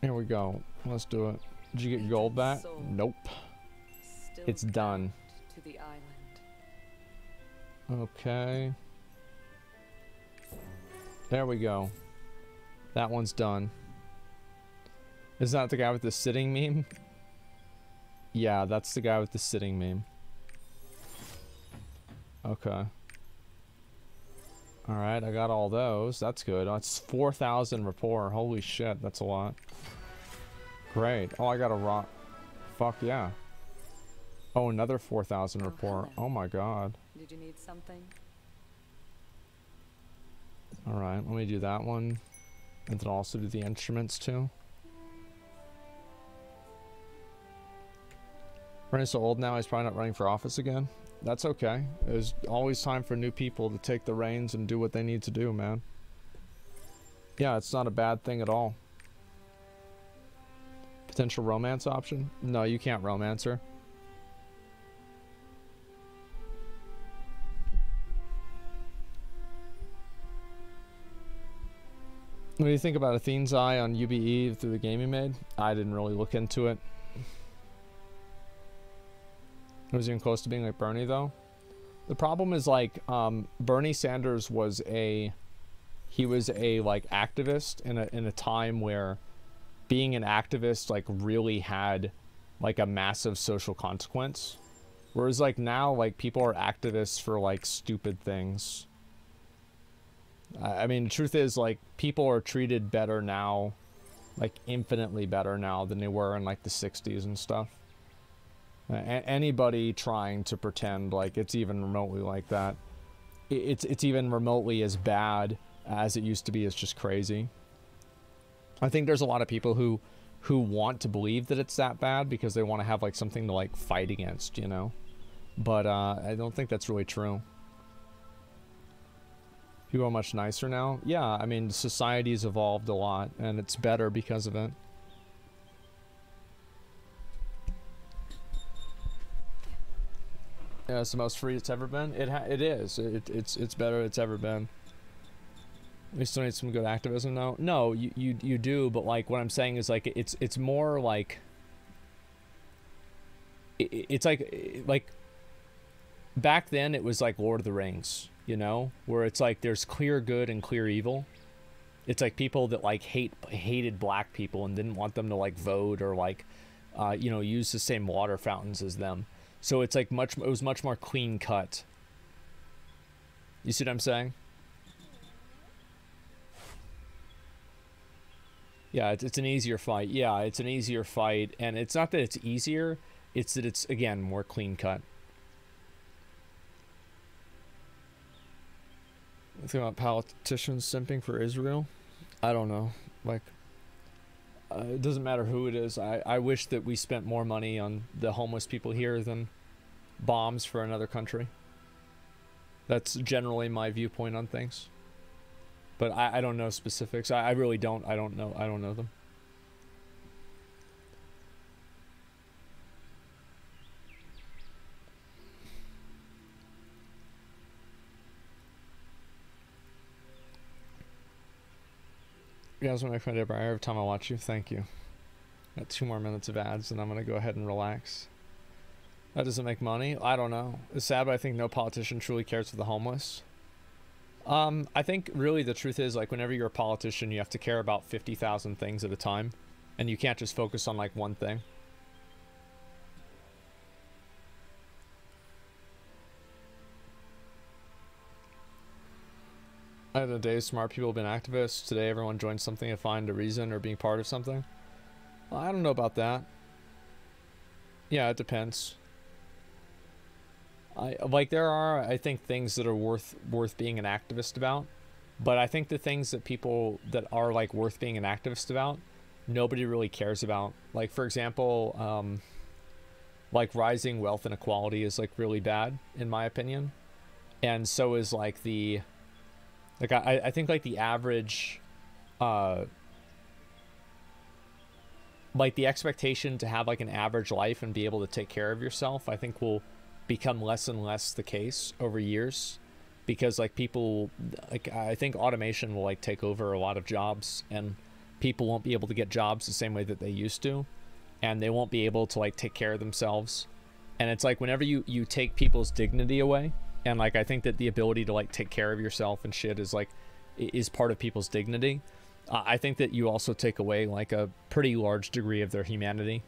Here we go. Let's do it. Did you get your gold back? Nope. It's done. To the island. Okay. There we go. That one's done. Is that the guy with the sitting meme? Yeah, that's the guy with the sitting meme. Okay. Alright, I got all those. That's good. Oh, it's 4,000 rapport. Holy shit, that's a lot. Great. Oh, I got a rock. Fuck yeah. Oh, another 4,000 rapport. Oh my god. Did you need something? Alright, let me do that one. And then also do the instruments too. Bernie's so old now, he's probably not running for office again. That's okay. There's always time for new people to take the reins and do what they need to do, man. Yeah, it's not a bad thing at all. Potential romance option? No, you can't romance her. What do you think about Athene's Eye on UBE through the game you made? I didn't really look into it. Was even close to being like Bernie though? The problem is like Bernie Sanders was a like activist in a time where being an activist like really had like a massive social consequence. Whereas like now like people are activists for like stupid things. I mean, the truth is like people are treated better now, like infinitely better now than they were in like the 60s and stuff. Anybody trying to pretend like it's even remotely like that, it's even remotely as bad as it used to be, is just crazy. I think there's a lot of people who want to believe that it's that bad because they want to have like something to like fight against, you know. But I don't think that's really true. People are much nicer now. Yeah, I mean, society's evolved a lot and it's better because of it. Yeah, it's the most free it's ever been. It is. It's better it's ever been. We still need some good activism though. No, you do, but like what I'm saying is like it's more like it's like back then it was like Lord of the Rings, you know, where it's like there's clear good and clear evil. It's like people that like hated black people and didn't want them to like vote or like you know, use the same water fountains as them. So it's like it was much more clean cut. You see what I'm saying? Yeah, it's an easier fight. Yeah, it's an easier fight, and it's not that it's easier, it's that it's, again, more clean cut. Think about politicians simping for Israel? I don't know. Like, it doesn't matter who it is. I wish that we spent more money on the homeless people here than bombs for another country. That's generally my viewpoint on things. But I don't know specifics. I really don't. I don't know them. You guys want to make fun of Deborah every time I watch you? Thank you. Got 2 more minutes of ads and I'm going to go ahead and relax. That doesn't make money? I don't know. It's sad, but I think no politician truly cares for the homeless. I think really the truth is, like, whenever you're a politician, you have to care about 50,000 things at a time. And you can't just focus on, like, one thing. I had a day smart people have been activists. Today everyone joins something to find a reason or being part of something. Well, I don't know about that. Yeah, it depends. There are, I think, things that are worth being an activist about, but I think the things that people that are like worth being an activist about, nobody really cares about. Like, for example, like rising wealth inequality is like really bad in my opinion, and so is like the Like, I think, like, the average, like, the expectation to have, like, an average life and be able to take care of yourself, I think will become less and less the case over years. Because, like, people, like, I think automation will, like, take over a lot of jobs, and people won't be able to get jobs the same way that they used to, and they won't be able to, like, take care of themselves. And it's like, whenever you take people's dignity away, and, like, I think that the ability to, like, take care of yourself and shit is, like, is part of people's dignity. I think that you also take away, like, a pretty large degree of their humanity.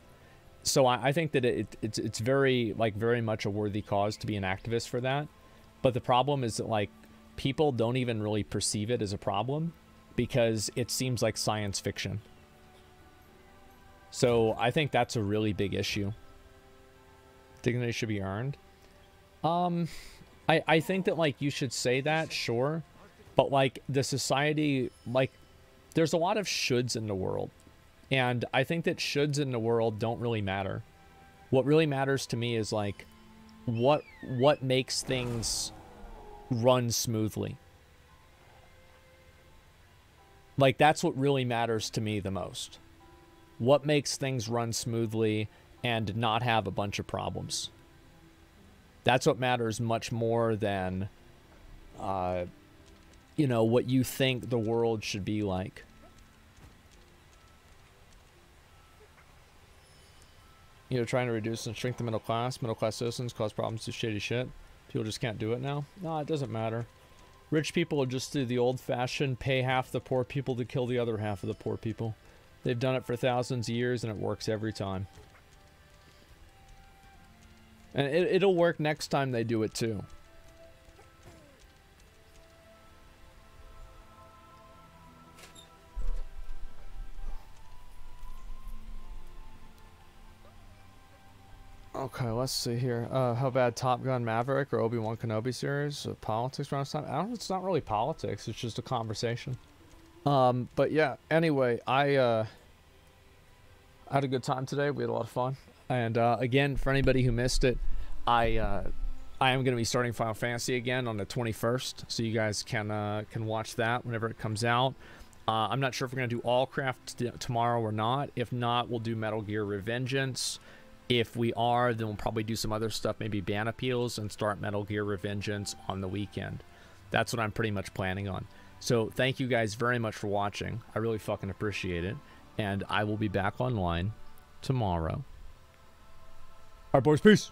So I think that it's very, like, very much a worthy cause to be an activist for that. But the problem is that, like, people don't even really perceive it as a problem because it seems like science fiction. So I think that's a really big issue. Dignity should be earned. I think that, like, you should say that, sure. But, like, the society, like, there's a lot of shoulds in the world. And I think that shoulds in the world don't really matter. What really matters to me is, like, what makes things run smoothly. Like, that's what really matters to me the most. What makes things run smoothly and not have a bunch of problems. That's what matters much more than, you know, what you think the world should be like. You know, trying to reduce and shrink the middle class. Middle class citizens cause problems to shady shit. People just can't do it now. No, it doesn't matter. Rich people will just do the old-fashioned pay half the poor people to kill the other half of the poor people. They've done it for thousands of years and it works every time. And it'll work next time they do it too. Okay, let's see here. How bad Top Gun Maverick or Obi-Wan Kenobi series? Politics around this time? I don't know, it's not really politics, it's just a conversation. But yeah, anyway, I had a good time today. We had a lot of fun. And again, for anybody who missed it, I am going to be starting Final Fantasy again on the 21st, so you guys can watch that whenever it comes out. I'm not sure if we're going to do all craft tomorrow or not. If not, we'll do Metal Gear Revengeance. If we are, then we'll probably do some other stuff, maybe ban appeals, and start Metal Gear Revengeance on the weekend. That's what I'm pretty much planning on. So thank you guys very much for watching. I really fucking appreciate it. And I will be back online tomorrow. All right, boys, peace.